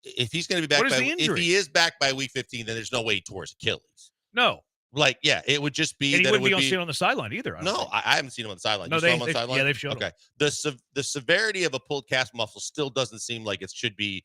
If he's going to be back What is by the if injury? he is back by week 15, then there's no way he tore his Achilles. no. Like, yeah, it would just be And he that it wouldn't would be on be seen on the sideline either. I don't No, think. I haven't seen him on the sideline. No, You saw him on the sideline? yeah, they've shown Okay. him. The severity of a pulled calf muscle still doesn't seem like it should be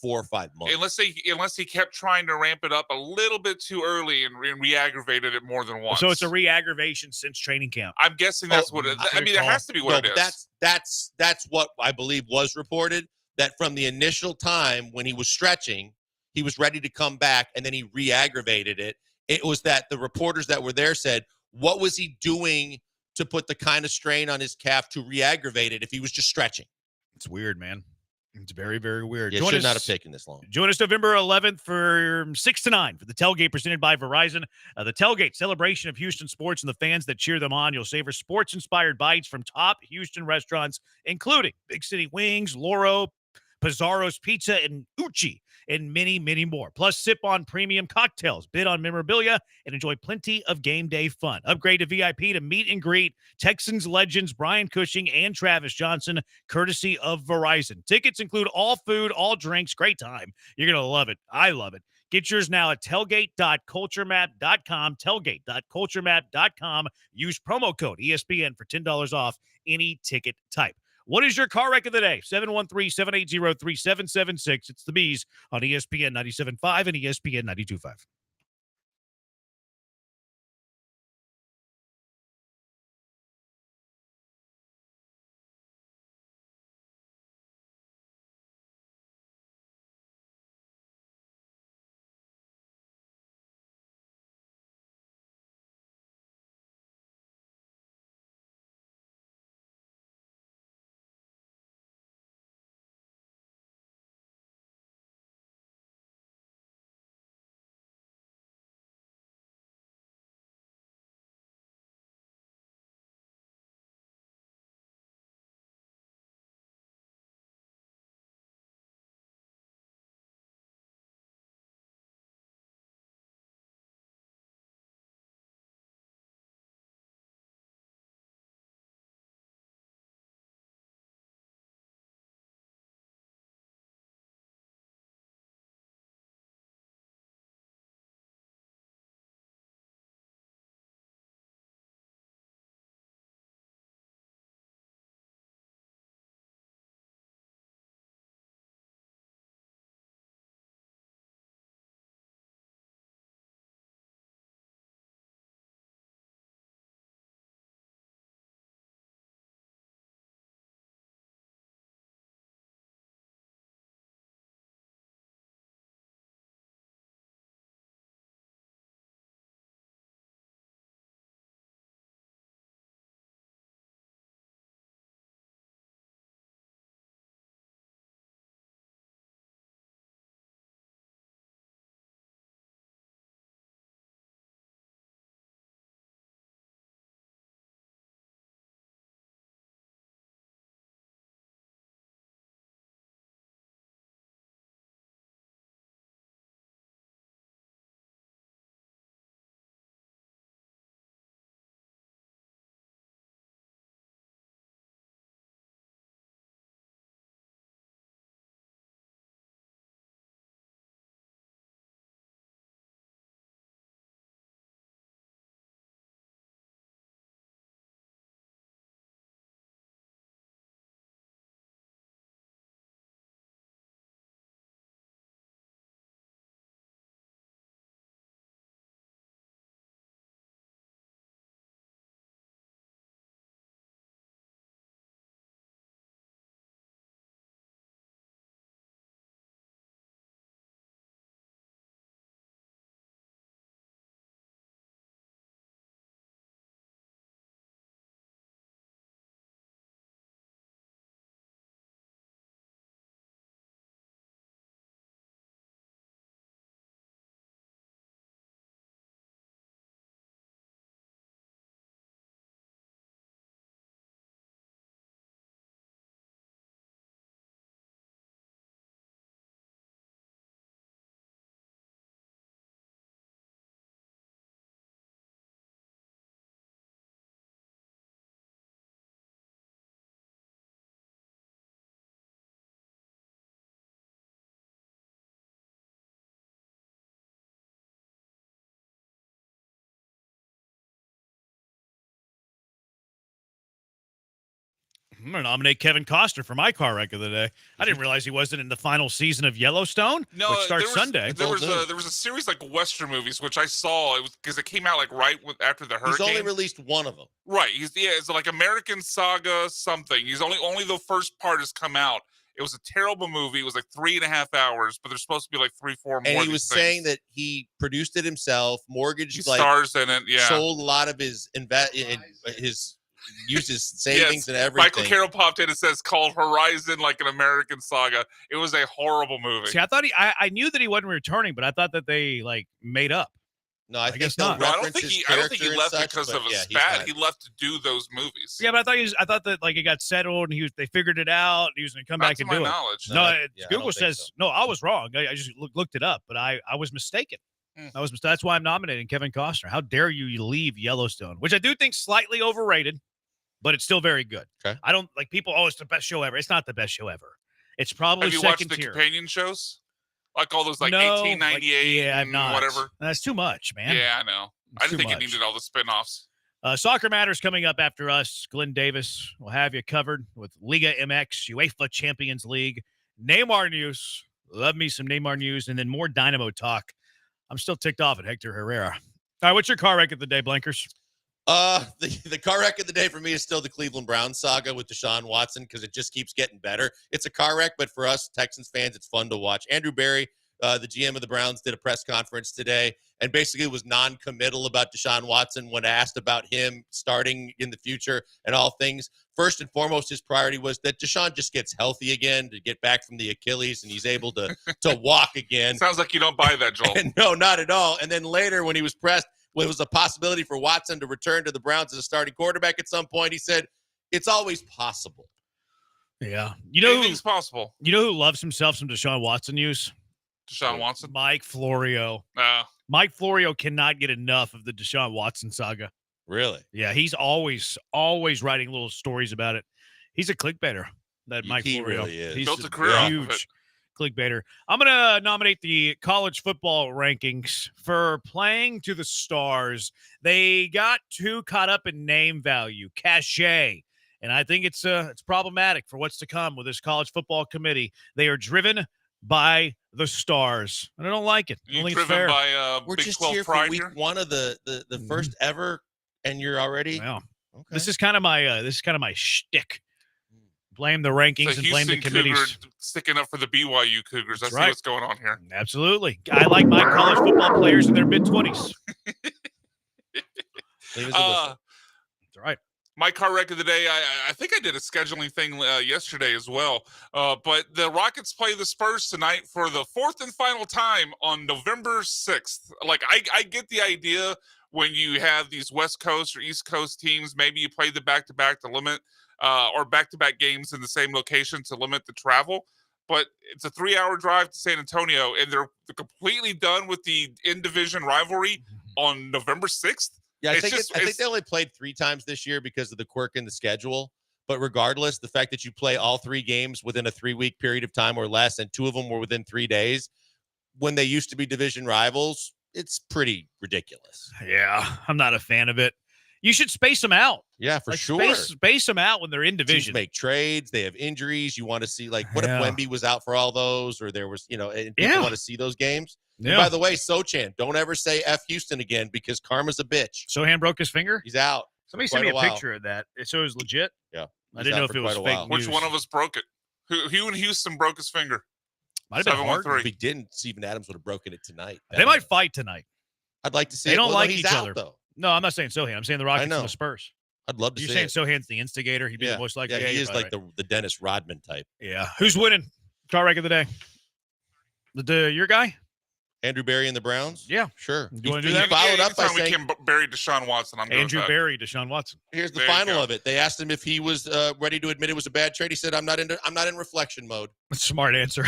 4 or 5 months. Unless he kept trying to ramp it up a little bit too early and re-aggravated it more than once. So it's a re-aggravation since training camp. I'm guessing that's what it. I mean, it has to be what it is. That's what I believe was reported, that from the initial time when he was stretching, he was ready to come back, and then he re-aggravated it. It was that the reporters that were there said, what was he doing to put the kind of strain on his calf to re-aggravate it if he was just stretching? It's weird, man. It's very, very weird. It should not have taken this long. Join us November 11th for 6 to 9 for the tailgate presented by Verizon. The tailgate celebration of Houston sports and the fans that cheer them on. You'll savor sports-inspired bites from top Houston restaurants, including Big City Wings, Loro, Pizarro's Pizza, and Uchi, and many, many more. Plus, sip on premium cocktails, bid on memorabilia, and enjoy plenty of game day fun. Upgrade to VIP to meet and greet Texans legends Brian Cushing and Travis Johnson, courtesy of Verizon. Tickets include all food, all drinks. Great time. You're going to love it. I love it. Get yours now at tailgate.culturemap.com, tailgate.culturemap.com. Use promo code ESPN for $10 off any ticket type. What is your car wreck of the day? 713-780-3776. It's the Bees on ESPN 97.5 and ESPN 92.5. I'm going to nominate Kevin Costner for my car wreck of the day. I didn't realize he wasn't in the final season of Yellowstone, No, which starts Sunday. There was a series like Western movies, which I saw. It was because it came out like after the hurricane. He's only released one of them. Right. It's like American Saga something. He's only the first part has come out. It was a terrible movie. It was like 3.5 hours, but there's supposed to be like 3-4 more. And he was saying that he produced it himself, mortgaged, he stars in it, yeah. Sold a lot of his used his savings and everything. Michael Carroll popped in and says called Horizon, like an American Saga. It was a horrible movie. See, I thought I knew that he wasn't returning, but I thought that they like made up. No, I guess not. No, I don't think he left because of a spat. He left to do those movies. Yeah, but I thought that like it got settled and they figured it out. And he was going to come back and do knowledge. it. No, Google says no. I was wrong. I just looked it up, but I was mistaken. That's why I'm nominating Kevin Costner. How dare you leave Yellowstone, which I do think slightly overrated, but it's still very good. Okay. I don't like people. Oh, it's the best show ever. It's not the best show ever. It's probably Have you second watched the tier. companion shows? Like all those, like No, 1898, yeah, I'm not. whatever. That's too much, man. Yeah, I know. I didn't think much. it needed all the spinoffs. Soccer Matters coming up after us. Glenn Davis will have you covered with Liga MX, UEFA Champions League, Neymar news. Love me some Neymar news, and then more Dynamo talk. I'm still ticked off at Hector Herrera. All right, what's your car wreck of the day, Blankers? The car wreck of the day for me is still the Cleveland Browns saga with Deshaun Watson because it just keeps getting better. It's a car wreck, but for us Texans fans, it's fun to watch. Andrew Berry, the GM of the Browns, did a press conference today and basically was non-committal about Deshaun Watson when asked about him starting in the future and all things. First and foremost, his priority was that Deshaun just gets healthy again to get back from the Achilles and he's able to walk again. Sounds like you don't buy that, Joel. No, not at all. And then later when he was pressed, when it was a possibility for Watson to return to the Browns as a starting quarterback at some point, he said, it's always possible. Yeah. Anything's possible. You know who loves himself some Deshaun Watson news? Deshaun Watson? Mike Florio. Mike Florio cannot get enough of the Deshaun Watson saga. Really? Yeah, he's always writing little stories about it. He's a clickbaiter, that Mike Florio. Really is. He's Built a career off of huge it. clickbaiter. I'm going to nominate the college football rankings for playing to the stars. They got too caught up in name value, cachet, and I think it's problematic for what's to come with this college football committee. They are driven by the stars, and I don't like it. I don't You think it's driven fair. by We're Big just 12 here for pride week here? one of the first ever, and you're already Well, okay. this is kind of my shtick. Blame the rankings It's a and blame the Houston committees. Cougar sticking up for the BYU Cougars. I see right. what's going on here. Absolutely. I like my college football players in their mid-20s. That's all right. My car wreck of the day, I think I did a scheduling thing yesterday as well. But the Rockets play the Spurs tonight for the fourth and final time on November 6th. Like, I get the idea when you have these West Coast or East Coast teams, maybe you play the back-to-back to limit or back-to-back games in the same location to limit the travel. But it's a 3-hour drive to San Antonio, and they're completely done with the in-division rivalry on November 6th. Yeah, I It's think just- I think they only played 3 times this year because of the quirk in the schedule. But regardless, the fact that you play all 3 games within a 3-week period of time or less, and 2 of them were within 3 days, when they used to be division rivals, it's pretty ridiculous. Yeah, I'm not a fan of it. You should space them out. Yeah, for Like, sure. Space them out when they're in Teams division. make trades. They have injuries. You want to see, like, what Yeah. if Wemby was out for all those, or there was, and people Yeah. want to see those games. And Yeah. by the way, Sochan, don't ever say F Houston again because karma's a bitch. Sohan broke his finger? He's out. Somebody for sent me quite a while. picture of that. So it was legit? Yeah. I He's didn't out know if for it was quite a fake while. Which news. one of us broke it? Who in Houston broke his finger? Might have been Harden. 713. If he didn't, Steven Adams would have broken it tonight. They might fight tonight. I'd like to see They it. don't Well, no, like he's each out, other. though. No, I'm not saying Sohan. I'm saying the Rockets and know. the Spurs. I'd love to You're see saying it. Sohan's the instigator. He'd be the most likely. Yeah, he you're is probably like right. the Dennis Rodman type. Yeah. Who's winning? Car wreck of the day. Your guy? Andrew Berry and the Browns? Yeah. Sure. You wanna do He that? followed up by Anytime we saying, can bury Deshaun Watson, I'm good Andrew with that. Berry, Deshaun Watson. here's the There you final go. of it. They asked him if he was ready to admit it was a bad trade. He said, I'm not in reflection mode. Smart answer.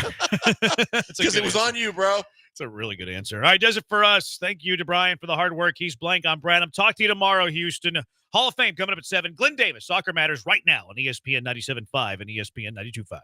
Because it was on you, bro. It's a really good answer. All right, does it for us. Thank you to Brian for the hard work. He's Blank. I'm Branham. Talk to you tomorrow, Houston. Hall of Fame coming up at 7. Glenn Davis, Soccer Matters right now on ESPN 97.5 and ESPN 92.5.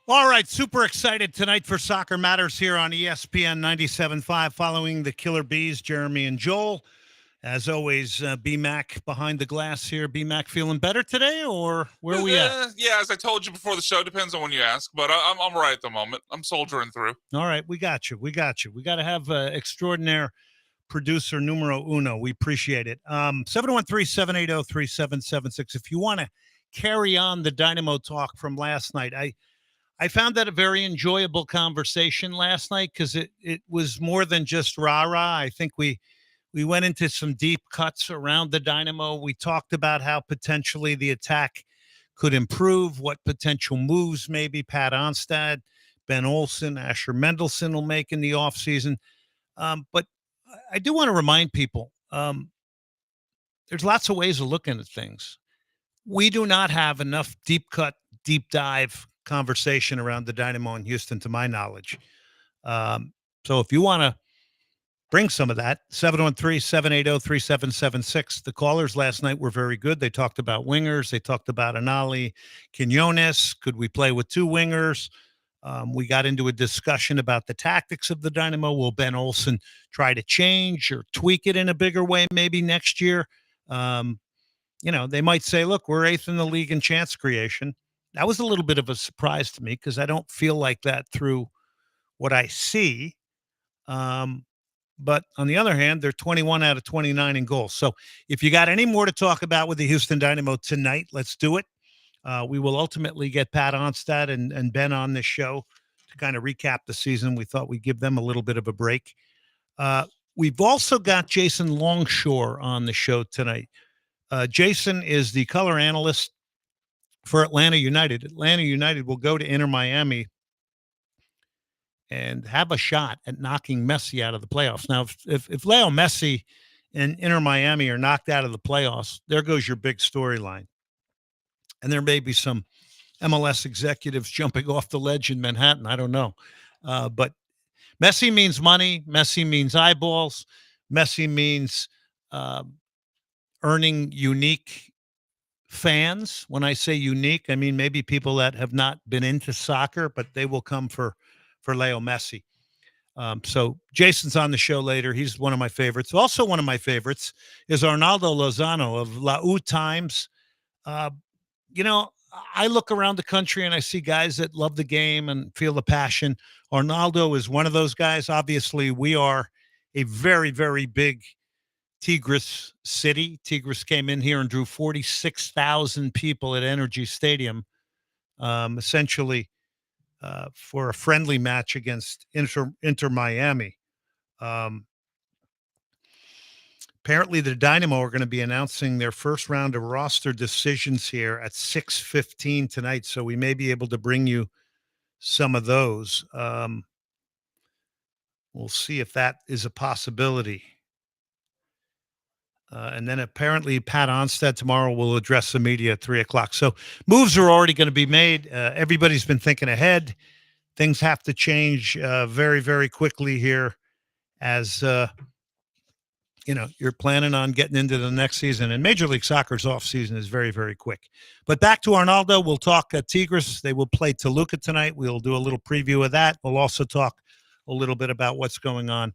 All right, super excited tonight for Soccer Matters here on ESPN 97.5 following the Killer Bees, Jeremy and Joel. As always, B-Mac behind the glass here. B-Mac feeling better today, or where are we at? Yeah, as I told you before the show, depends on when you ask, but I'm right at the moment. I'm soldiering through. All right, we got you. We got to have extraordinaire producer numero uno. We appreciate it. 713-780-3776. If you want to carry on the Dynamo talk from last night, I found that a very enjoyable conversation last night because it was more than just rah-rah. I think we went into some deep cuts around the Dynamo. We talked about how potentially the attack could improve, what potential moves maybe Pat Onstad, Ben Olsen, Asher Mendelson will make in the offseason. But I do want to remind people, there's lots of ways of looking at things. We do not have enough deep cut, deep dive conversation around the Dynamo in Houston, to my knowledge. So if you want to bring some of that, 713-780-3776. The callers last night were very good. They talked about wingers. They talked about Anali Quinones. Could we play with two wingers? We got into a discussion about the tactics of the Dynamo. Will Ben Olsen try to change or tweak it in a bigger way maybe next year? They might say, look, we're 8th in the league in chance creation. That was a little bit of a surprise to me because I don't feel like that through what I see. But on the other hand, they're 21 out of 29 in goals. So if you got any more to talk about with the Houston Dynamo tonight, let's do it. We will ultimately get Pat Onstad and Ben on this show to kind of recap the season. We thought we'd give them a little bit of a break. We've also got Jason Longshore on the show tonight. Jason is the color analyst for Atlanta United. Atlanta United will go to Inter Miami and have a shot at knocking Messi out of the playoffs. Now, if Leo Messi and Inter Miami are knocked out of the playoffs, there goes your big storyline. And there may be some MLS executives jumping off the ledge in Manhattan. I don't know. But Messi means money. Messi means eyeballs. Messi means earning unique fans. When I say unique, I mean maybe people that have not been into soccer, but they will come for Leo Messi. So Jason's on the show later. He's one of my favorites. Also one of my favorites is Arnaldo Lozano of La U Times. I look around the country and I see guys that love the game and feel the passion. Arnaldo is one of those guys. Obviously, we are a very, very big Tigres city. Tigres came in here and drew 46,000 people at Energy Stadium, essentially for a friendly match against Inter Miami. Apparently, the Dynamo are going to be announcing their first round of roster decisions here at 6:15 tonight, so we may be able to bring you some of those. We'll see if that is a possibility. And then apparently Pat Onstad tomorrow will address the media at 3 o'clock. So moves are already going to be made. Everybody's been thinking ahead. Things have to change very, very quickly here as, you're planning on getting into the next season. And Major League Soccer's offseason is very, very quick. But back to Arnaldo. We'll talk Tigres. They will play Toluca tonight. We'll do a little preview of that. We'll also talk a little bit about what's going on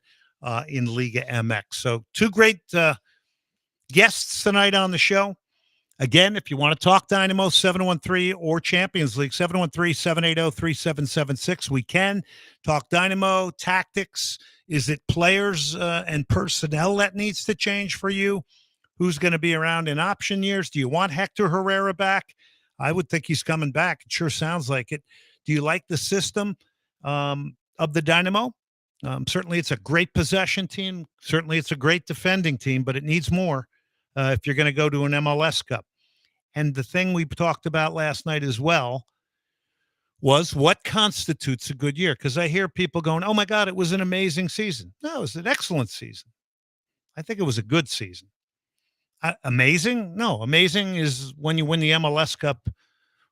in Liga MX. So two great guests tonight on the show. Again, if you want to talk Dynamo, 713 or Champions League, 713-780-3776. We can talk Dynamo, tactics. Is it players and personnel that needs to change for you? Who's going to be around in option years? Do you want Hector Herrera back? I would think he's coming back. It sure sounds like it. Do you like the system of the Dynamo? Certainly it's a great possession team. Certainly it's a great defending team, but it needs more. If you're going to go to an MLS Cup. And the thing we talked about last night as well was what constitutes a good year. Because I hear people going, oh, my God, it was an amazing season. No, it was an excellent season. I think it was a good season. Amazing? No, amazing is when you win the MLS Cup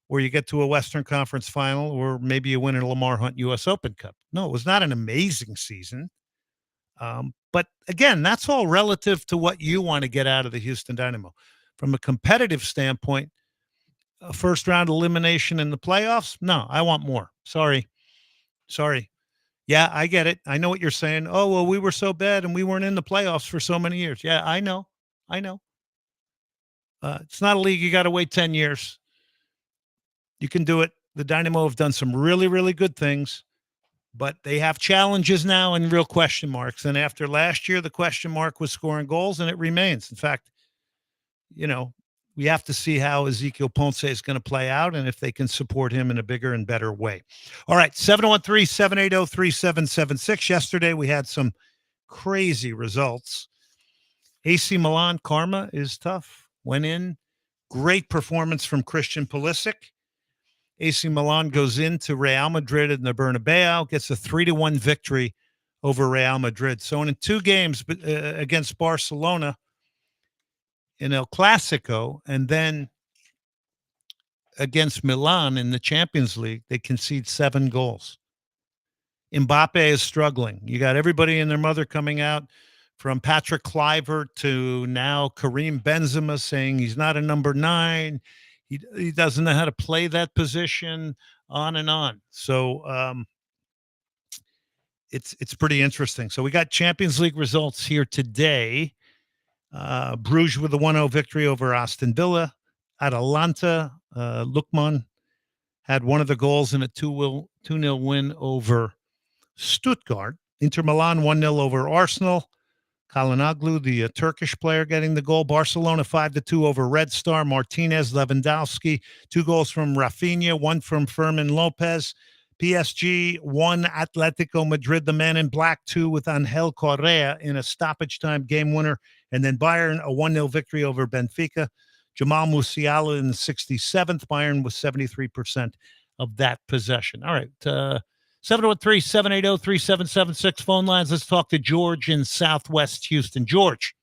or you get to a Western Conference final or maybe you win a Lamar Hunt U.S. Open Cup. No, it was not an amazing season. But again, that's all relative to what you want to get out of the Houston Dynamo. From a competitive standpoint, a first round elimination in the playoffs? No, I want more. Sorry. Yeah, I get it. I know what you're saying. Oh, well, we were so bad and we weren't in the playoffs for so many years. Yeah, I know. It's not a league you got to wait 10 years. You can do it. The Dynamo have done some really, really good things, but they have challenges now and real question marks. And after last year, the question mark was scoring goals, and it remains. In fact, we have to see how Ezekiel Ponce is going to play out and if they can support him in a bigger and better way. All right, 713-780-3776. Yesterday, we had some crazy results. AC Milan, karma is tough. Went in. Great performance from Christian Pulisic. AC Milan goes into Real Madrid in the Bernabeu, gets a 3-1 victory over Real Madrid. So in 2 games against Barcelona, in El Clasico, and then against Milan in the Champions League, they concede 7 goals. Mbappe is struggling. You got everybody and their mother coming out, from Patrick Kluivert to now Karim Benzema saying he's not a number 9. He doesn't know how to play that position, on and on. So it's pretty interesting. So we got Champions League results here today. Bruges with a 1-0 victory over Aston Villa. Atalanta, Lukman had one of the goals in a 2-0 win over Stuttgart. Inter Milan 1-0 over Arsenal. Kalinoglu, the Turkish player, getting the goal. Barcelona 5-2 over Red Star. Martinez, Lewandowski, 2 goals from Rafinha, 1 from Fermin Lopez. PSG 1, Atletico Madrid, the man in black, 2 with Angel Correa in a stoppage time game winner. And then Bayern, a 1-0 victory over Benfica. Jamal Musiala in the 67th. Bayern was 73% of that possession. All right. 713-780-3776 phone lines. Let's talk to George in Southwest Houston. George.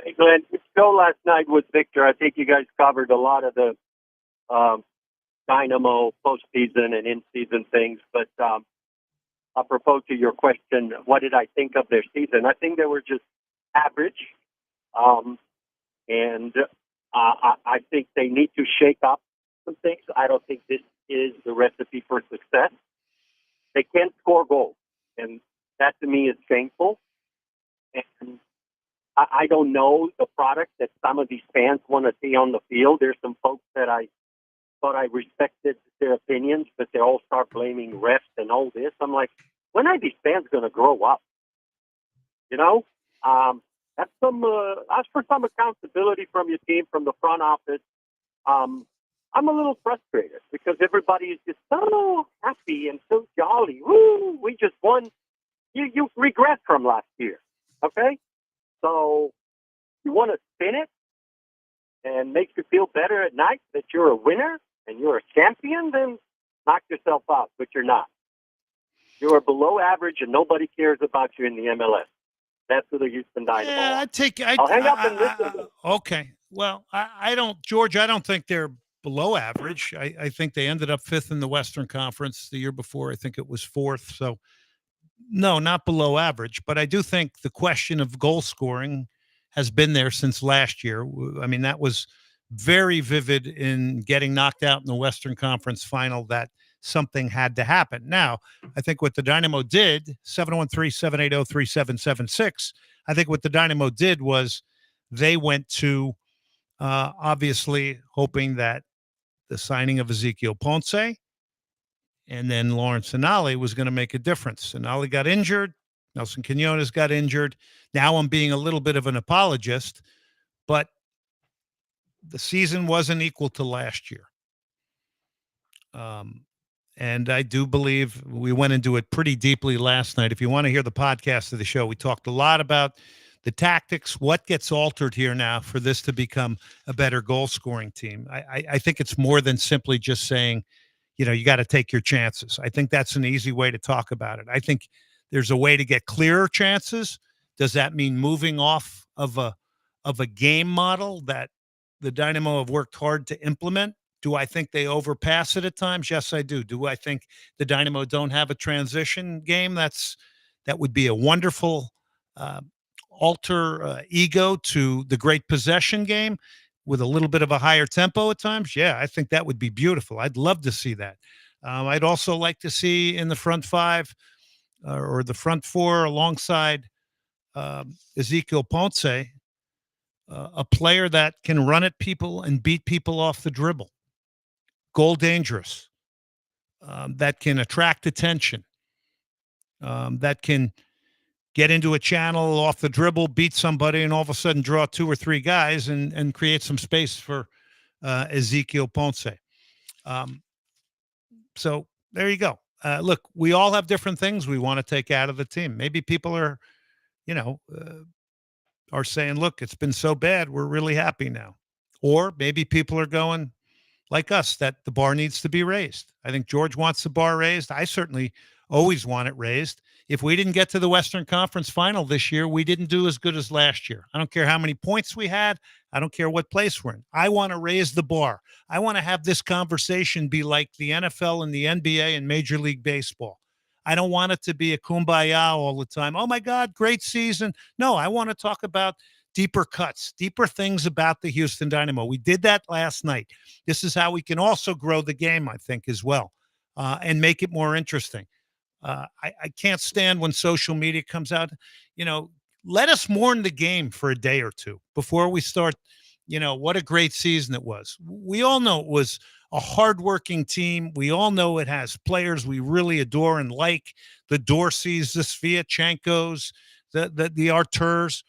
Hey, Glenn. Show last night with Victor. I think you guys covered a lot of the Dynamo postseason and in-season things. But apropos to your question, what did I think of their season? I think they were just average. And I think they need to shake up some things. I don't think this is the recipe for success. They can't score goals, and that to me is shameful. And I don't know the product that some of these fans want to see on the field. There's some folks that I thought I respected their opinions, but they all start blaming refs and all this. I'm like, when are these fans going to grow up? That's ask for some accountability from your team, from the front office. I'm a little frustrated because everybody is just so happy and so jolly. Woo, we just won. You regret from last year, okay? So you want to spin it and make you feel better at night that you're a winner and you're a champion, then knock yourself out, but you're not. You are below average and nobody cares about you in the MLS. That's who the Houston Dynamo are. I'll hang up and listen. Okay. Well, I don't, George, I don't think they're below average. I think they ended up 5th in the Western Conference the year before. I think it was 4th. So, no, not below average. But I do think the question of goal scoring has been there since last year. I mean, that was very vivid in getting knocked out in the Western Conference final, that something had to happen. Now, I think what the Dynamo did, 713-780-3776, I think what the Dynamo did was they went to obviously hoping that the signing of Ezekiel Ponce and then Lawrence Anali was going to make a difference. Anali got injured. Nelson Quinones got injured. Now I'm being a little bit of an apologist, but the season wasn't equal to last year. And I do believe we went into it pretty deeply last night. If you want to hear the podcast of the show, we talked a lot about the tactics, what gets altered here now for this to become a better goal-scoring team. I think it's more than simply just saying, you got to take your chances. I think that's an easy way to talk about it. I think there's a way to get clearer chances. Does that mean moving off of a game model that the Dynamo have worked hard to implement? Do I think they overpass it at times? Yes, I do. Do I think the Dynamo don't have a transition game? That would be a wonderful alter ego to the great possession game. with a little bit of a higher tempo at times, yeah, I think that would be beautiful. I'd love to see that. I'd also like to see in the front five or the front four alongside Ezekiel Ponce, a player that can run at people and beat people off the dribble, goal dangerous, that can attract attention, that can get into a channel off the dribble, beat somebody, and all of a sudden draw 2 or 3 guys and create some space for Ezekiel Ponce. So there you go. Look, we all have different things we want to take out of the team. Maybe people are, are saying, look, it's been so bad, we're really happy now. Or maybe people are going like us, that the bar needs to be raised. I think George wants the bar raised. I certainly always want it raised. If we didn't get to the Western Conference final this year, we didn't do as good as last year. I don't care how many points we had. I don't care what place we're in. I want to raise the bar. I want to have this conversation be like the NFL and the NBA and Major League Baseball. I don't want it to be a kumbaya all the time. Oh, my God, great season. No, I want to talk about deeper cuts, deeper things about the Houston Dynamo. We did that last night. This is how we can also grow the game, I think, as well, and make it more interesting. I can't stand when social media comes out. Let us mourn the game for a day or two before we start. What a great season it was. We all know it was a hardworking team. We all know it has players we really adore and like, the Dorseys, the Sviatchenkos, the Arturs.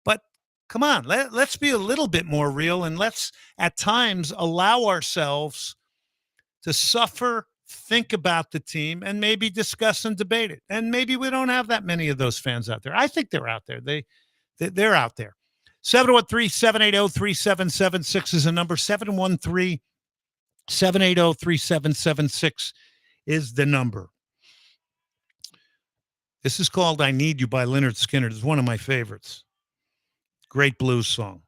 But come on, let's be a little bit more real, and let's at times allow ourselves to suffer, think about the team, and maybe discuss and debate it. And maybe we don't have that many of those fans out there. I think they're out there. They're out there. 713-780-3776 is a number. 713-780-3776 is the number. This is called I Need You by Lynyrd Skynyrd. It's one of my favorites. Great blues song.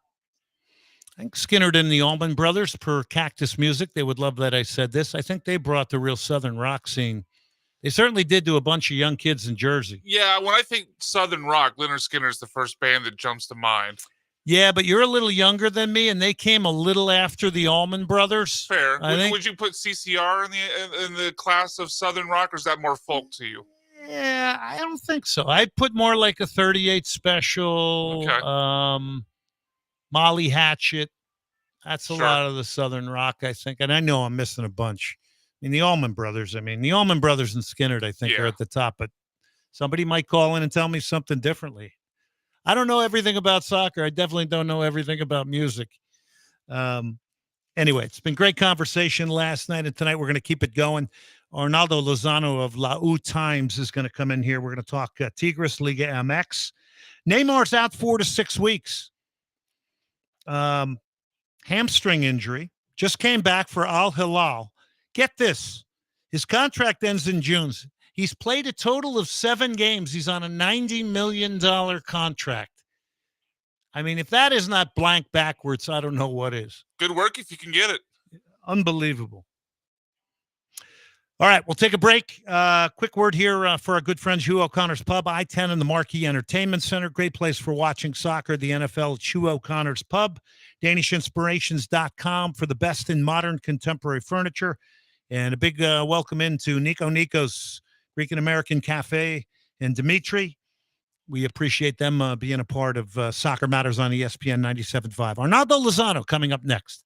I think Skynyrd and the Allman Brothers, per Cactus Music, they would love that I said this. I think they brought the real Southern rock scene. They certainly did to a bunch of young kids in Jersey. Yeah, when I think Southern rock, Lynyrd Skynyrd is the first band that jumps to mind. Yeah, but you're a little younger than me, and they came a little after the Allman Brothers. Fair. I Would you put CCR in the class of Southern rock, or is that more folk to you? Yeah, I don't think so. I'd put more like a 38 Special, Okay. Molly Hatchet. That's a Sure. lot of the Southern rock, I think. And I know I'm missing a bunch. The Allman Brothers, the Allman Brothers and Skynyrd, I think, are at the top. But somebody might call in and tell me something differently. I don't know everything about soccer. I definitely don't know everything about music. Anyway, it's been great conversation last night, and tonight we're going to keep it going. Arnaldo Lozano of La U Times is going to come in here. We're going to talk Tigres Liga MX. Neymar's out 4 to 6 weeks. Hamstring injury. Just came back for Al Hilal. Get this. His contract ends in June. He's played a total of 7 games. He's on a $90 million contract. If that is not blank backwards, I don't know what is. Good work if you can get it. Unbelievable. All right, we'll take a break. Quick word here for our good friends, Hugh O'Connor's Pub, I-10 and the Marquee Entertainment Center. Great place for watching soccer, the NFL, Hugh O'Connor's Pub. DanishInspirations.com for the best in modern contemporary furniture. And a big welcome into Nico Nico's Greek and American Cafe and Dimitri. We appreciate them being a part of Soccer Matters on ESPN 97.5. Arnaldo Lozano coming up next.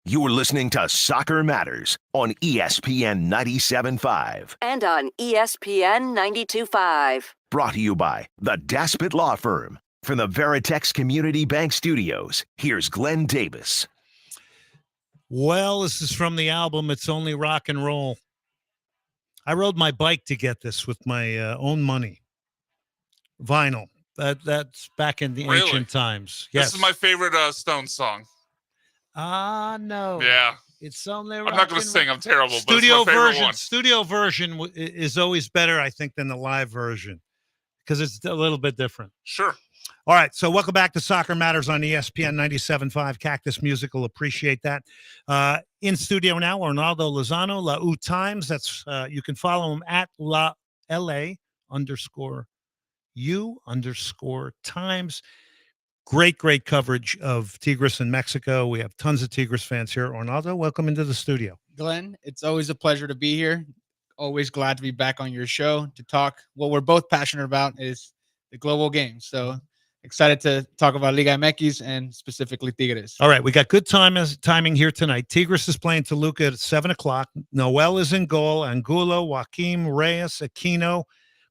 You're listening to Soccer Matters on ESPN 97.5. And on ESPN 92.5. Brought to you by the Daspit Law Firm. From the Veritex Community Bank Studios, here's Glenn Davis. Well, this is from the album It's Only Rock and Roll. I rode my bike to get this with my own money. Vinyl. That's back in the ancient times. Yes. This is my favorite Stones song. No. Yeah. It's only I'm not going to sing. I'm terrible. Studio but it's my favorite version. one. Studio version is always better, I think, than the live version because it's a little bit different. Sure. All right, so welcome back to Soccer Matters on ESPN 97.5. Cactus Musical, appreciate that. In studio now, Arnaldo Lozano, La U Times. That's you can follow him at LA_U_Times. Great coverage of Tigres in Mexico. We have tons of Tigres fans here. Arnaldo, welcome into the studio. Glenn, it's always a pleasure to be here. Always glad to be back on your show to talk. What we're both passionate about is the global game. So excited to talk about Liga MX and specifically Tigres. All right, we got good timing here tonight. Tigres is playing Toluca at 7 o'clock. Noel is in goal. Angulo, Joaquim, Reyes, Aquino,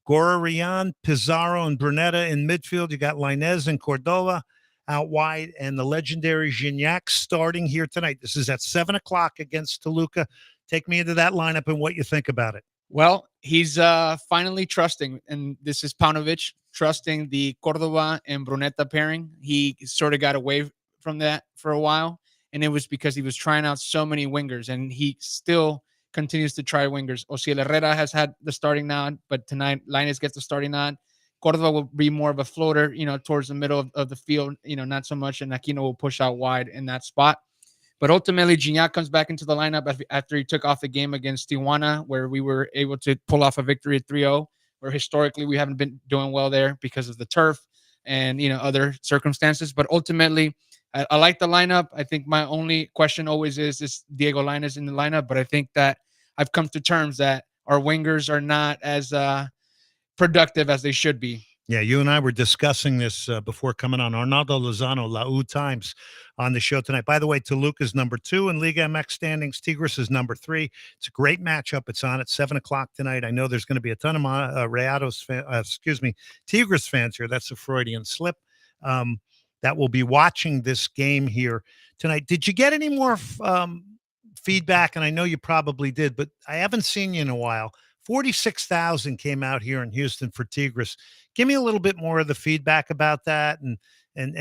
Gorrian, Pizarro, and Brunetta in midfield. You got Lainez and Cordova out wide, and the legendary Gignac starting here tonight. This is at 7 o'clock against Toluca. Take me into that lineup and what you think about it. Well, he's finally trusting, and this is Paunovic, trusting the Cordova and Brunetta pairing. He sort of got away from that for a while, and it was because he was trying out so many wingers, and he still continues to try wingers. Osiel Herrera has had the starting nod, but tonight Lainez gets the starting nod. Cordova will be more of a floater, towards the middle of the field, not so much, and Aquino will push out wide in that spot. But ultimately, Gignac comes back into the lineup after he took off the game against Tijuana, where we were able to pull off a victory at 3-0, where historically we haven't been doing well there because of the turf and, other circumstances. But ultimately, I like the lineup. I think my only question always is Diego Lainez in the lineup? But I think that I've come to terms that our wingers are not as productive as they should be. Yeah, you and I were discussing this before coming on. Arnaldo Lozano, La U Times, on the show tonight. By the way, Toluca is number 2 in Liga MX standings. Tigres is number 3. It's a great matchup. It's on at 7 o'clock tonight. I know there's going to be a ton of Tigres fans here. That's a Freudian slip. That will be watching this game here tonight. Did you get any more feedback? And I know you probably did, but I haven't seen you in a while. 46,000 came out here in Houston for Tigres. Give me a little bit more of the feedback about that and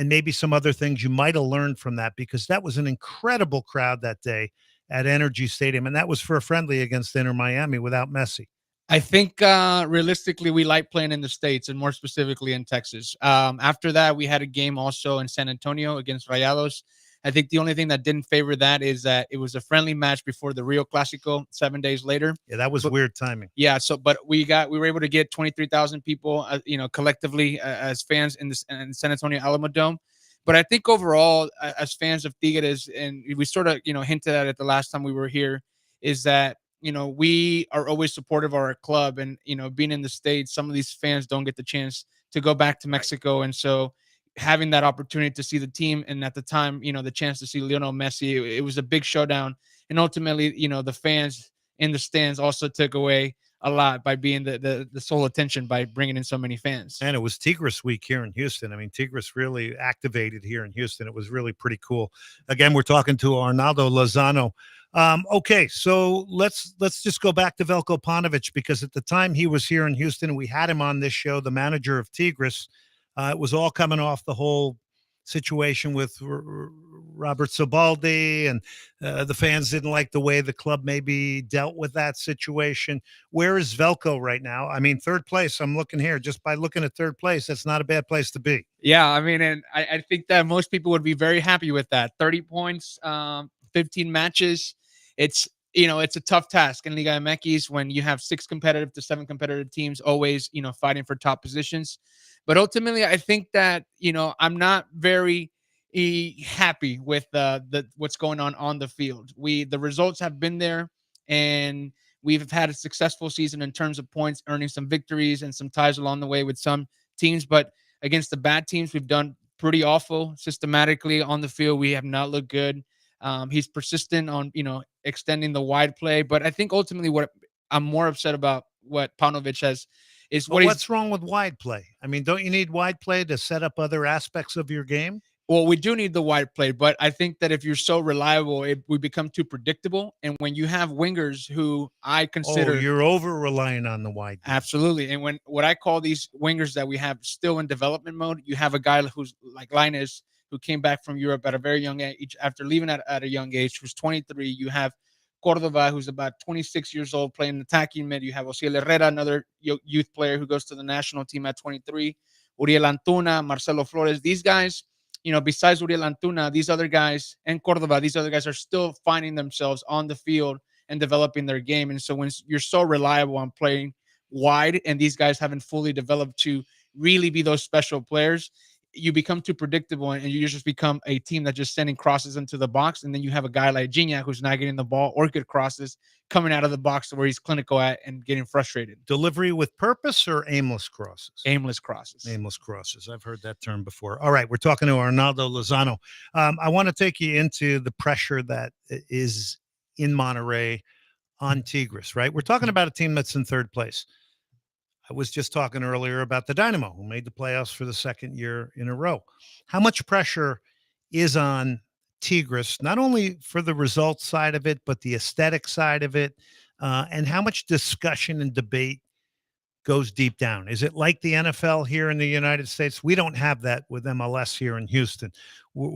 maybe some other things you might have learned from that, because that was an incredible crowd that day at Energy Stadium, and that was for a friendly against Inter Miami without Messi. I think realistically, we like playing in the States and more specifically in Texas. After that, we had a game also in San Antonio against Rayados. I think the only thing that didn't favor that is that it was a friendly match before the Rio Clásico 7 days later. Yeah, that was weird timing. Yeah, but we were able to get 23,000 people, collectively as fans in San Antonio Alamo Dome. But I think overall, as fans of Tigres, and we sort of hinted at it the last time we were here, is that we are always supportive of our club, and being in the States, some of these fans don't get the chance to go back to Mexico, and so having that opportunity to see the team, and at the time, the chance to see Lionel Messi, it was a big showdown. And ultimately, the fans in the stands also took away a lot by being the sole attention by bringing in so many fans. And it was Tigres week here in Houston. I mean, Tigres really activated here in Houston. It was really pretty cool. Again, we're talking to Arnaldo Lozano. Okay, so let's just go back to Veljko Paunovic, because at the time he was here in Houston, we had him on this show, the manager of Tigres. It was all coming off the whole situation with Robert Sibaldi, and the fans didn't like the way the club maybe dealt with that situation. Where is Veljko right now? I mean, third place, I'm looking here. Just by looking at third place, that's not a bad place to be. Yeah, I mean, and I think that most people would be very happy with that. 30 points, 15 matches. It's a tough task in Liga MX when you have 6 competitive to 7 competitive teams always, fighting for top positions. But ultimately, I think that, I'm not very happy with what's going on the field. The results have been there, and we've had a successful season in terms of points, earning some victories and some ties along the way with some teams. But against the bad teams, we've done pretty awful systematically on the field. We have not looked good. He's persistent on, extending the wide play. But I think ultimately what I'm more upset about what Paunovic has is what's wrong with wide play? I mean, don't you need wide play to set up other aspects of your game? Well, we do need the wide play, but I think that if you're so reliable, we become too predictable. And when you have wingers who I consider, you're over relying on the wide game. Absolutely. And when what I call these wingers that we have still in development mode, you have a guy who's like Linus, who came back from Europe at a very young age, after leaving at a young age, who's 23. You have Cordova, who's about 26 years old, playing attacking mid. You have Osiel Herrera, another youth player who goes to the national team at 23. Uriel Antuna, Marcelo Flores. These guys, besides Uriel Antuna, these other guys, and Cordova, these other guys are still finding themselves on the field and developing their game. And so when you're so reliable on playing wide and these guys haven't fully developed to really be those special players, you become too predictable and you just become a team that's just sending crosses into the box. And then you have a guy like Gignac who's not getting the ball or good crosses coming out of the box where he's clinical at and getting frustrated. Delivery with purpose or aimless crosses? Aimless crosses. Aimless crosses. I've heard that term before. All right, we're talking to Arnaldo Lozano. I want to take you into the pressure that is in Monterrey on Tigres, right? We're talking about a team that's in third place. I was just talking earlier about the Dynamo, who made the playoffs for the second year in a row. How much pressure is on Tigres, not only for the results side of it, but the aesthetic side of it, and how much discussion and debate goes deep down? Is it like the NFL here in the United States? We don't have that with MLS here in Houston.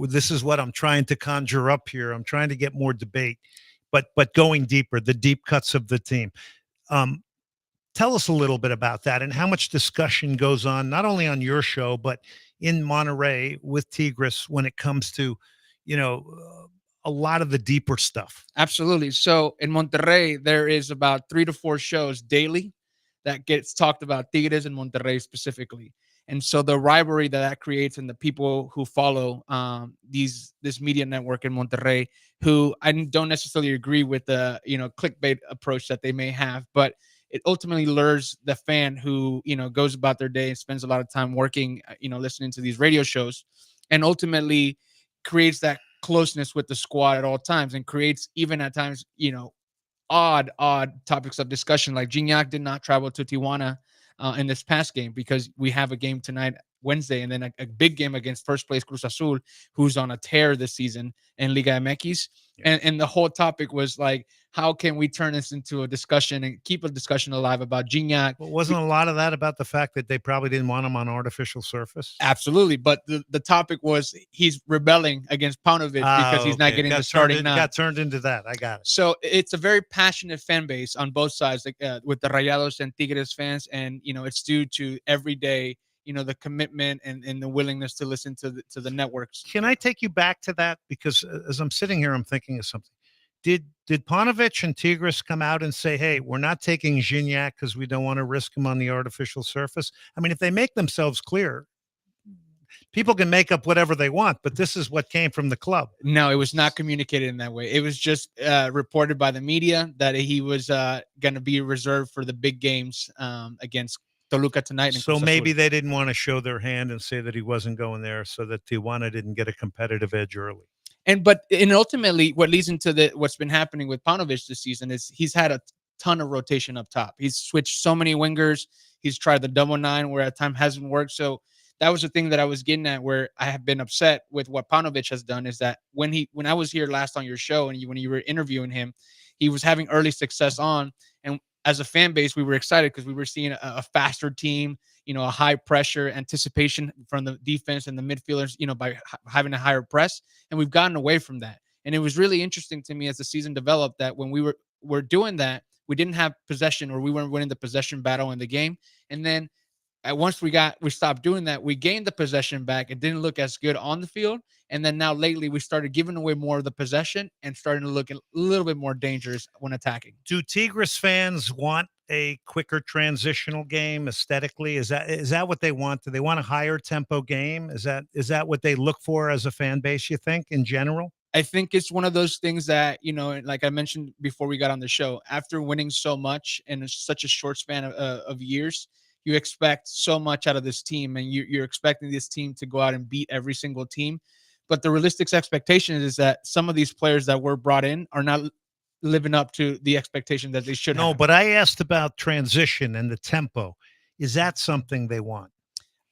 This is what I'm trying to conjure up here. I'm trying to get more debate, but going deeper, the deep cuts of the team. Tell us a little bit about that and how much discussion goes on, not only on your show, but in Monterrey with Tigres when it comes to, a lot of the deeper stuff. Absolutely. So in Monterrey, there is about 3 to 4 shows daily that gets talked about Tigres and Monterrey specifically. And so the rivalry that creates and the people who follow this media network in Monterrey, who I don't necessarily agree with the, clickbait approach that they may have, but it ultimately lures the fan who, goes about their day and spends a lot of time working, listening to these radio shows, and ultimately creates that closeness with the squad at all times, and creates even at times, odd topics of discussion. Like Gignac did not travel to Tijuana in this past game because we have a game tonight, Wednesday, and then a big game against first place Cruz Azul, who's on a tear this season in Liga MX. Yeah. And the whole topic was like, how can we turn this into a discussion and keep a discussion alive about Gignac? Well, wasn't a lot of that about the fact that they probably didn't want him on artificial surface? Absolutely. But the topic was he's rebelling against Paunovic because he's not getting the starting nine. Got turned into that. I got it. So it's a very passionate fan base on both sides, with the Rayados and Tigres fans. And, it's due to every day, the commitment and the willingness to listen to the networks. Can I take you back to that? Because as I'm sitting here, I'm thinking of something. Did Paunovic and Tigres come out and say, hey, we're not taking Gignac because we don't want to risk him on the artificial surface? I mean, if they make themselves clear, people can make up whatever they want, but this is what came from the club. No, it was not communicated in that way. It was just reported by the media that he was going to be reserved for the big games against Toluca tonight. So maybe they didn't want to show their hand and say that he wasn't going there so that Tijuana didn't get a competitive edge early. And ultimately what leads into what's been happening with Paunovic this season is he's had a ton of rotation up top. He's switched so many wingers. He's tried the double nine where at time hasn't worked. So that was the thing that I was getting at, where I have been upset with what Paunovic has done, is that when I was here last on your show and when you were interviewing him, he was having early success on, and as a fan base, we were excited because we were seeing a faster team, a high pressure anticipation from the defense and the midfielders, by having a higher press. And we've gotten away from that. And it was really interesting to me as the season developed that when we were doing that, we didn't have possession, or we weren't winning the possession battle in the game. And then once we stopped doing that, we gained the possession back. It didn't look as good on the field. And then now lately we started giving away more of the possession and starting to look a little bit more dangerous when attacking. Do Tigres fans want a quicker transitional game aesthetically? Is that what they want? Do they want a higher tempo game? Is that what they look for as a fan base, you think, in general? I think it's one of those things that, like I mentioned before we got on the show, after winning so much in such a short span of years, you expect so much out of this team, and you're expecting this team to go out and beat every single team. but the realistic expectation is that some of these players that were brought in are not living up to the expectation that they should have. No, but I asked about transition and the tempo. Is that something they want?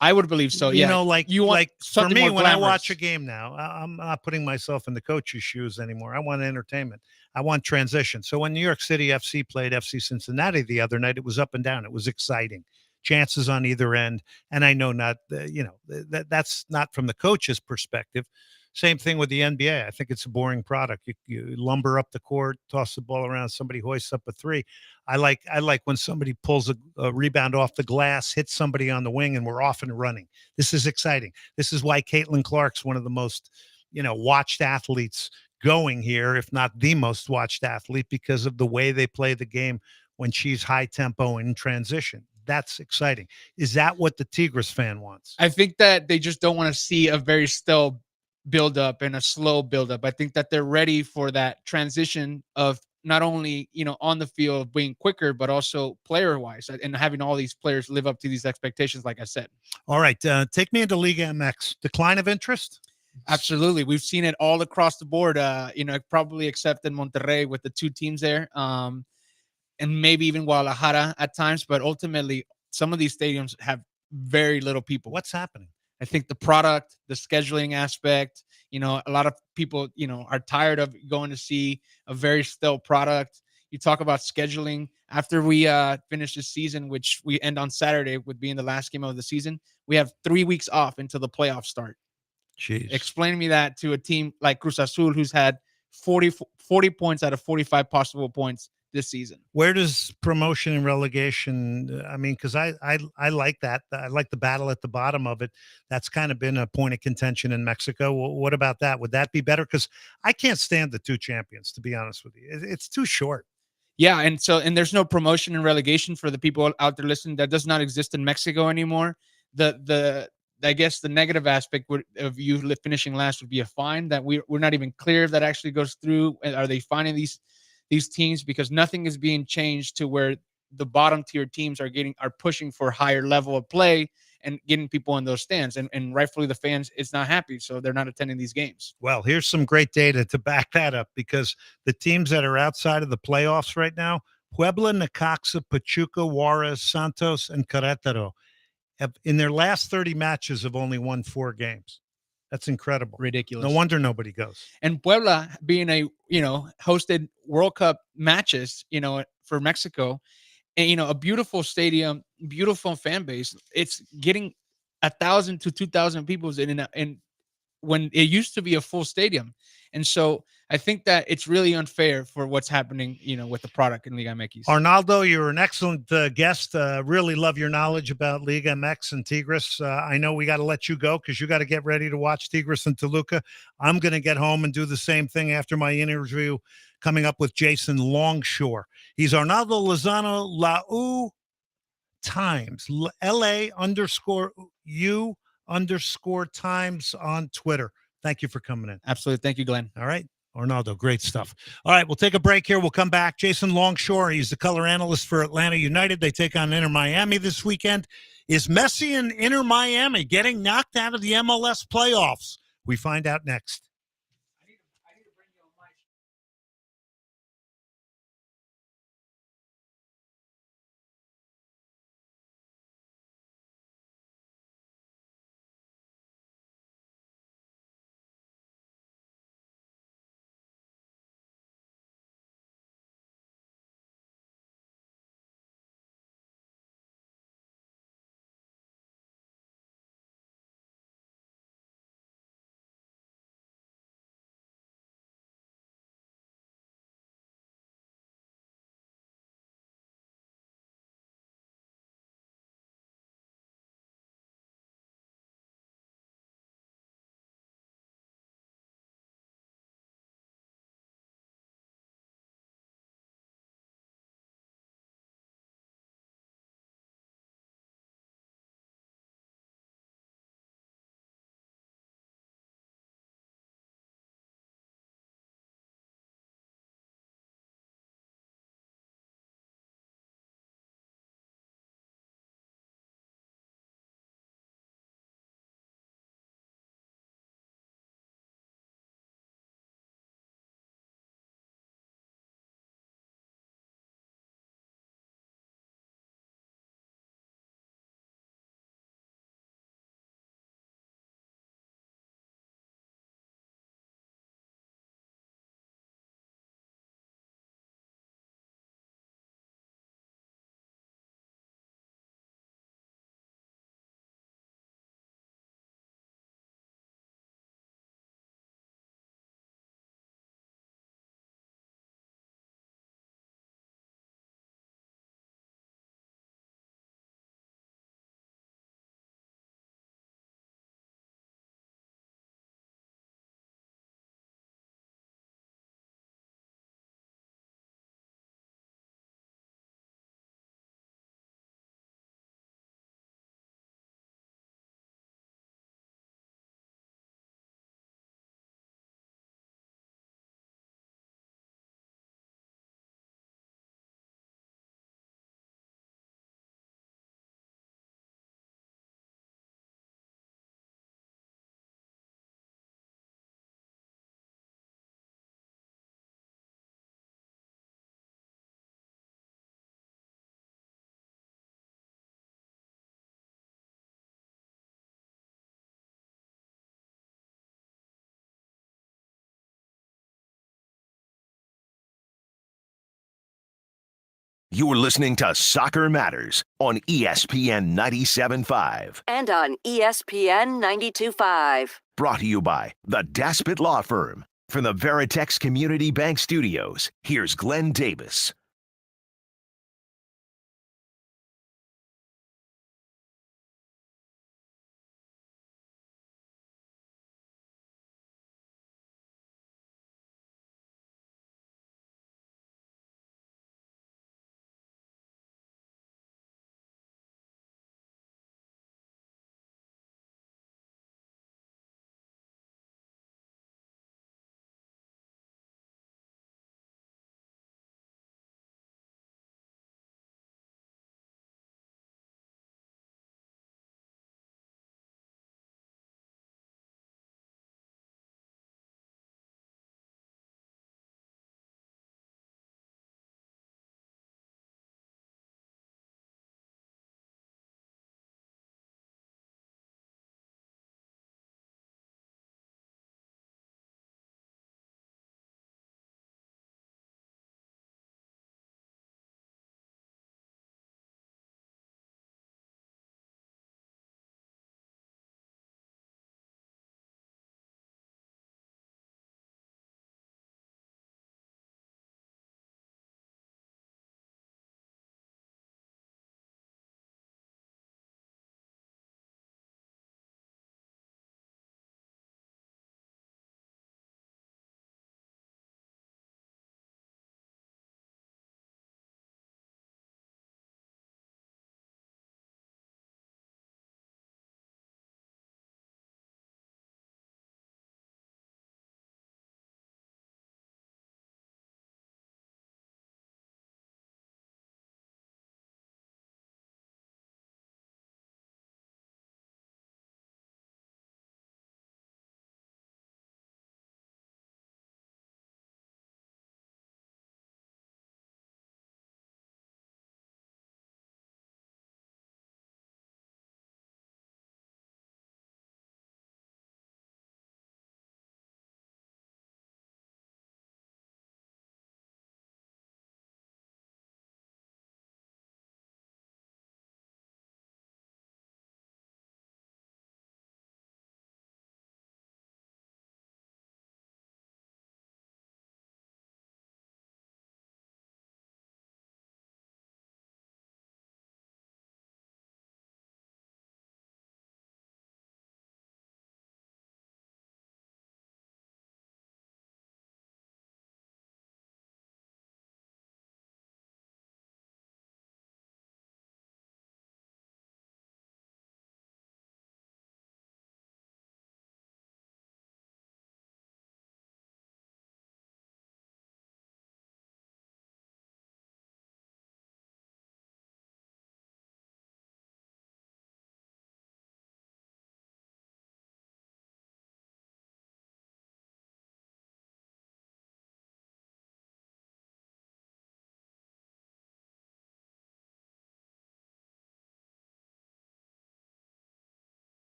I would believe so. You Yeah, know, like you want for something me, more when I glamorous. watch a game now, I'm not putting myself in the coach's shoes anymore. I want entertainment. I want transition. So when New York City FC played FC Cincinnati the other night, it was up and down. It was exciting. Chances on either end. And I know that's not from the coach's perspective. Same thing with the NBA. I think it's a boring product. You lumber up the court, toss the ball around, somebody hoists up a three. I like when somebody pulls a rebound off the glass, hits somebody on the wing, and we're off and running. This is exciting. This is why Caitlin Clark's one of the most, watched athletes going here, if not the most watched athlete, because of the way they play the game when she's high tempo in transition. That's exciting. Is that what the Tigres fan wants? I think that they just don't want to see a very still build up and a slow build up. I think that they're ready for that transition of not only, on the field being quicker, but also player wise and having all these players live up to these expectations, like I said. All right. Take me into Liga MX. Decline of interest? Absolutely. We've seen it all across the board, probably except in Monterrey with the two teams there. And maybe even Guadalajara at times, but ultimately some of these stadiums have very little people. What's happening? I think the product, the scheduling aspect, a lot of people, are tired of going to see a very still product. You talk about scheduling after we finish this season, which we end on Saturday with being the last game of the season. We have 3 weeks off until the playoffs start. Jeez. Explain me that to a team like Cruz Azul, who's had 40 points out of 45 possible points this season. Where does promotion and relegation? I mean, because I like that. I like the battle at the bottom of it. That's kind of been a point of contention in Mexico. What about that? Would that be better? Because I can't stand the two champions, to be honest with you. It's too short. Yeah, and there's no promotion and relegation for the people out there listening. That does not exist in Mexico anymore. I guess the negative aspect of you finishing last would be a fine that we're not even clear if that actually goes through. Are they fining these teams because nothing is being changed to where the bottom tier teams are pushing for higher level of play and getting people in those stands, and rightfully the fans is not happy, so they're not attending these games. Well, here's some great data to back that up, because the teams that are outside of the playoffs right now, Puebla, Necaxa, Pachuca, Juarez, Santos, and Querétaro, have in their last 30 matches have only won 4 games. That's incredible. Ridiculous. No wonder nobody goes. And Puebla being hosted World Cup matches, for Mexico, and a beautiful stadium, beautiful fan base. It's getting 1,000 to 2,000 people in when it used to be a full stadium. And so I think that it's really unfair for what's happening, with the product in Liga MX. Arnaldo, you're an excellent guest. Really love your knowledge about Liga MX and Tigres. I know we got to let you go because you got to get ready to watch Tigres and Toluca. I'm going to get home and do the same thing after my interview coming up with Jason Longshore. He's Arnaldo Lozano, LAU Times, LA_U_Times on Twitter. Thank you for coming in. Absolutely. Thank you, Glenn. All right. Arnaldo, great stuff. All right, we'll take a break here. We'll come back. Jason Longshore, he's the color analyst for Atlanta United. They take on Inter Miami this weekend. Is Messi and Inter Miami getting knocked out of the MLS playoffs? We find out next. You're listening to Soccer Matters on ESPN 97.5. And on ESPN 92.5. Brought to you by the Daspit Law Firm. From the Veritex Community Bank Studios, here's Glenn Davis.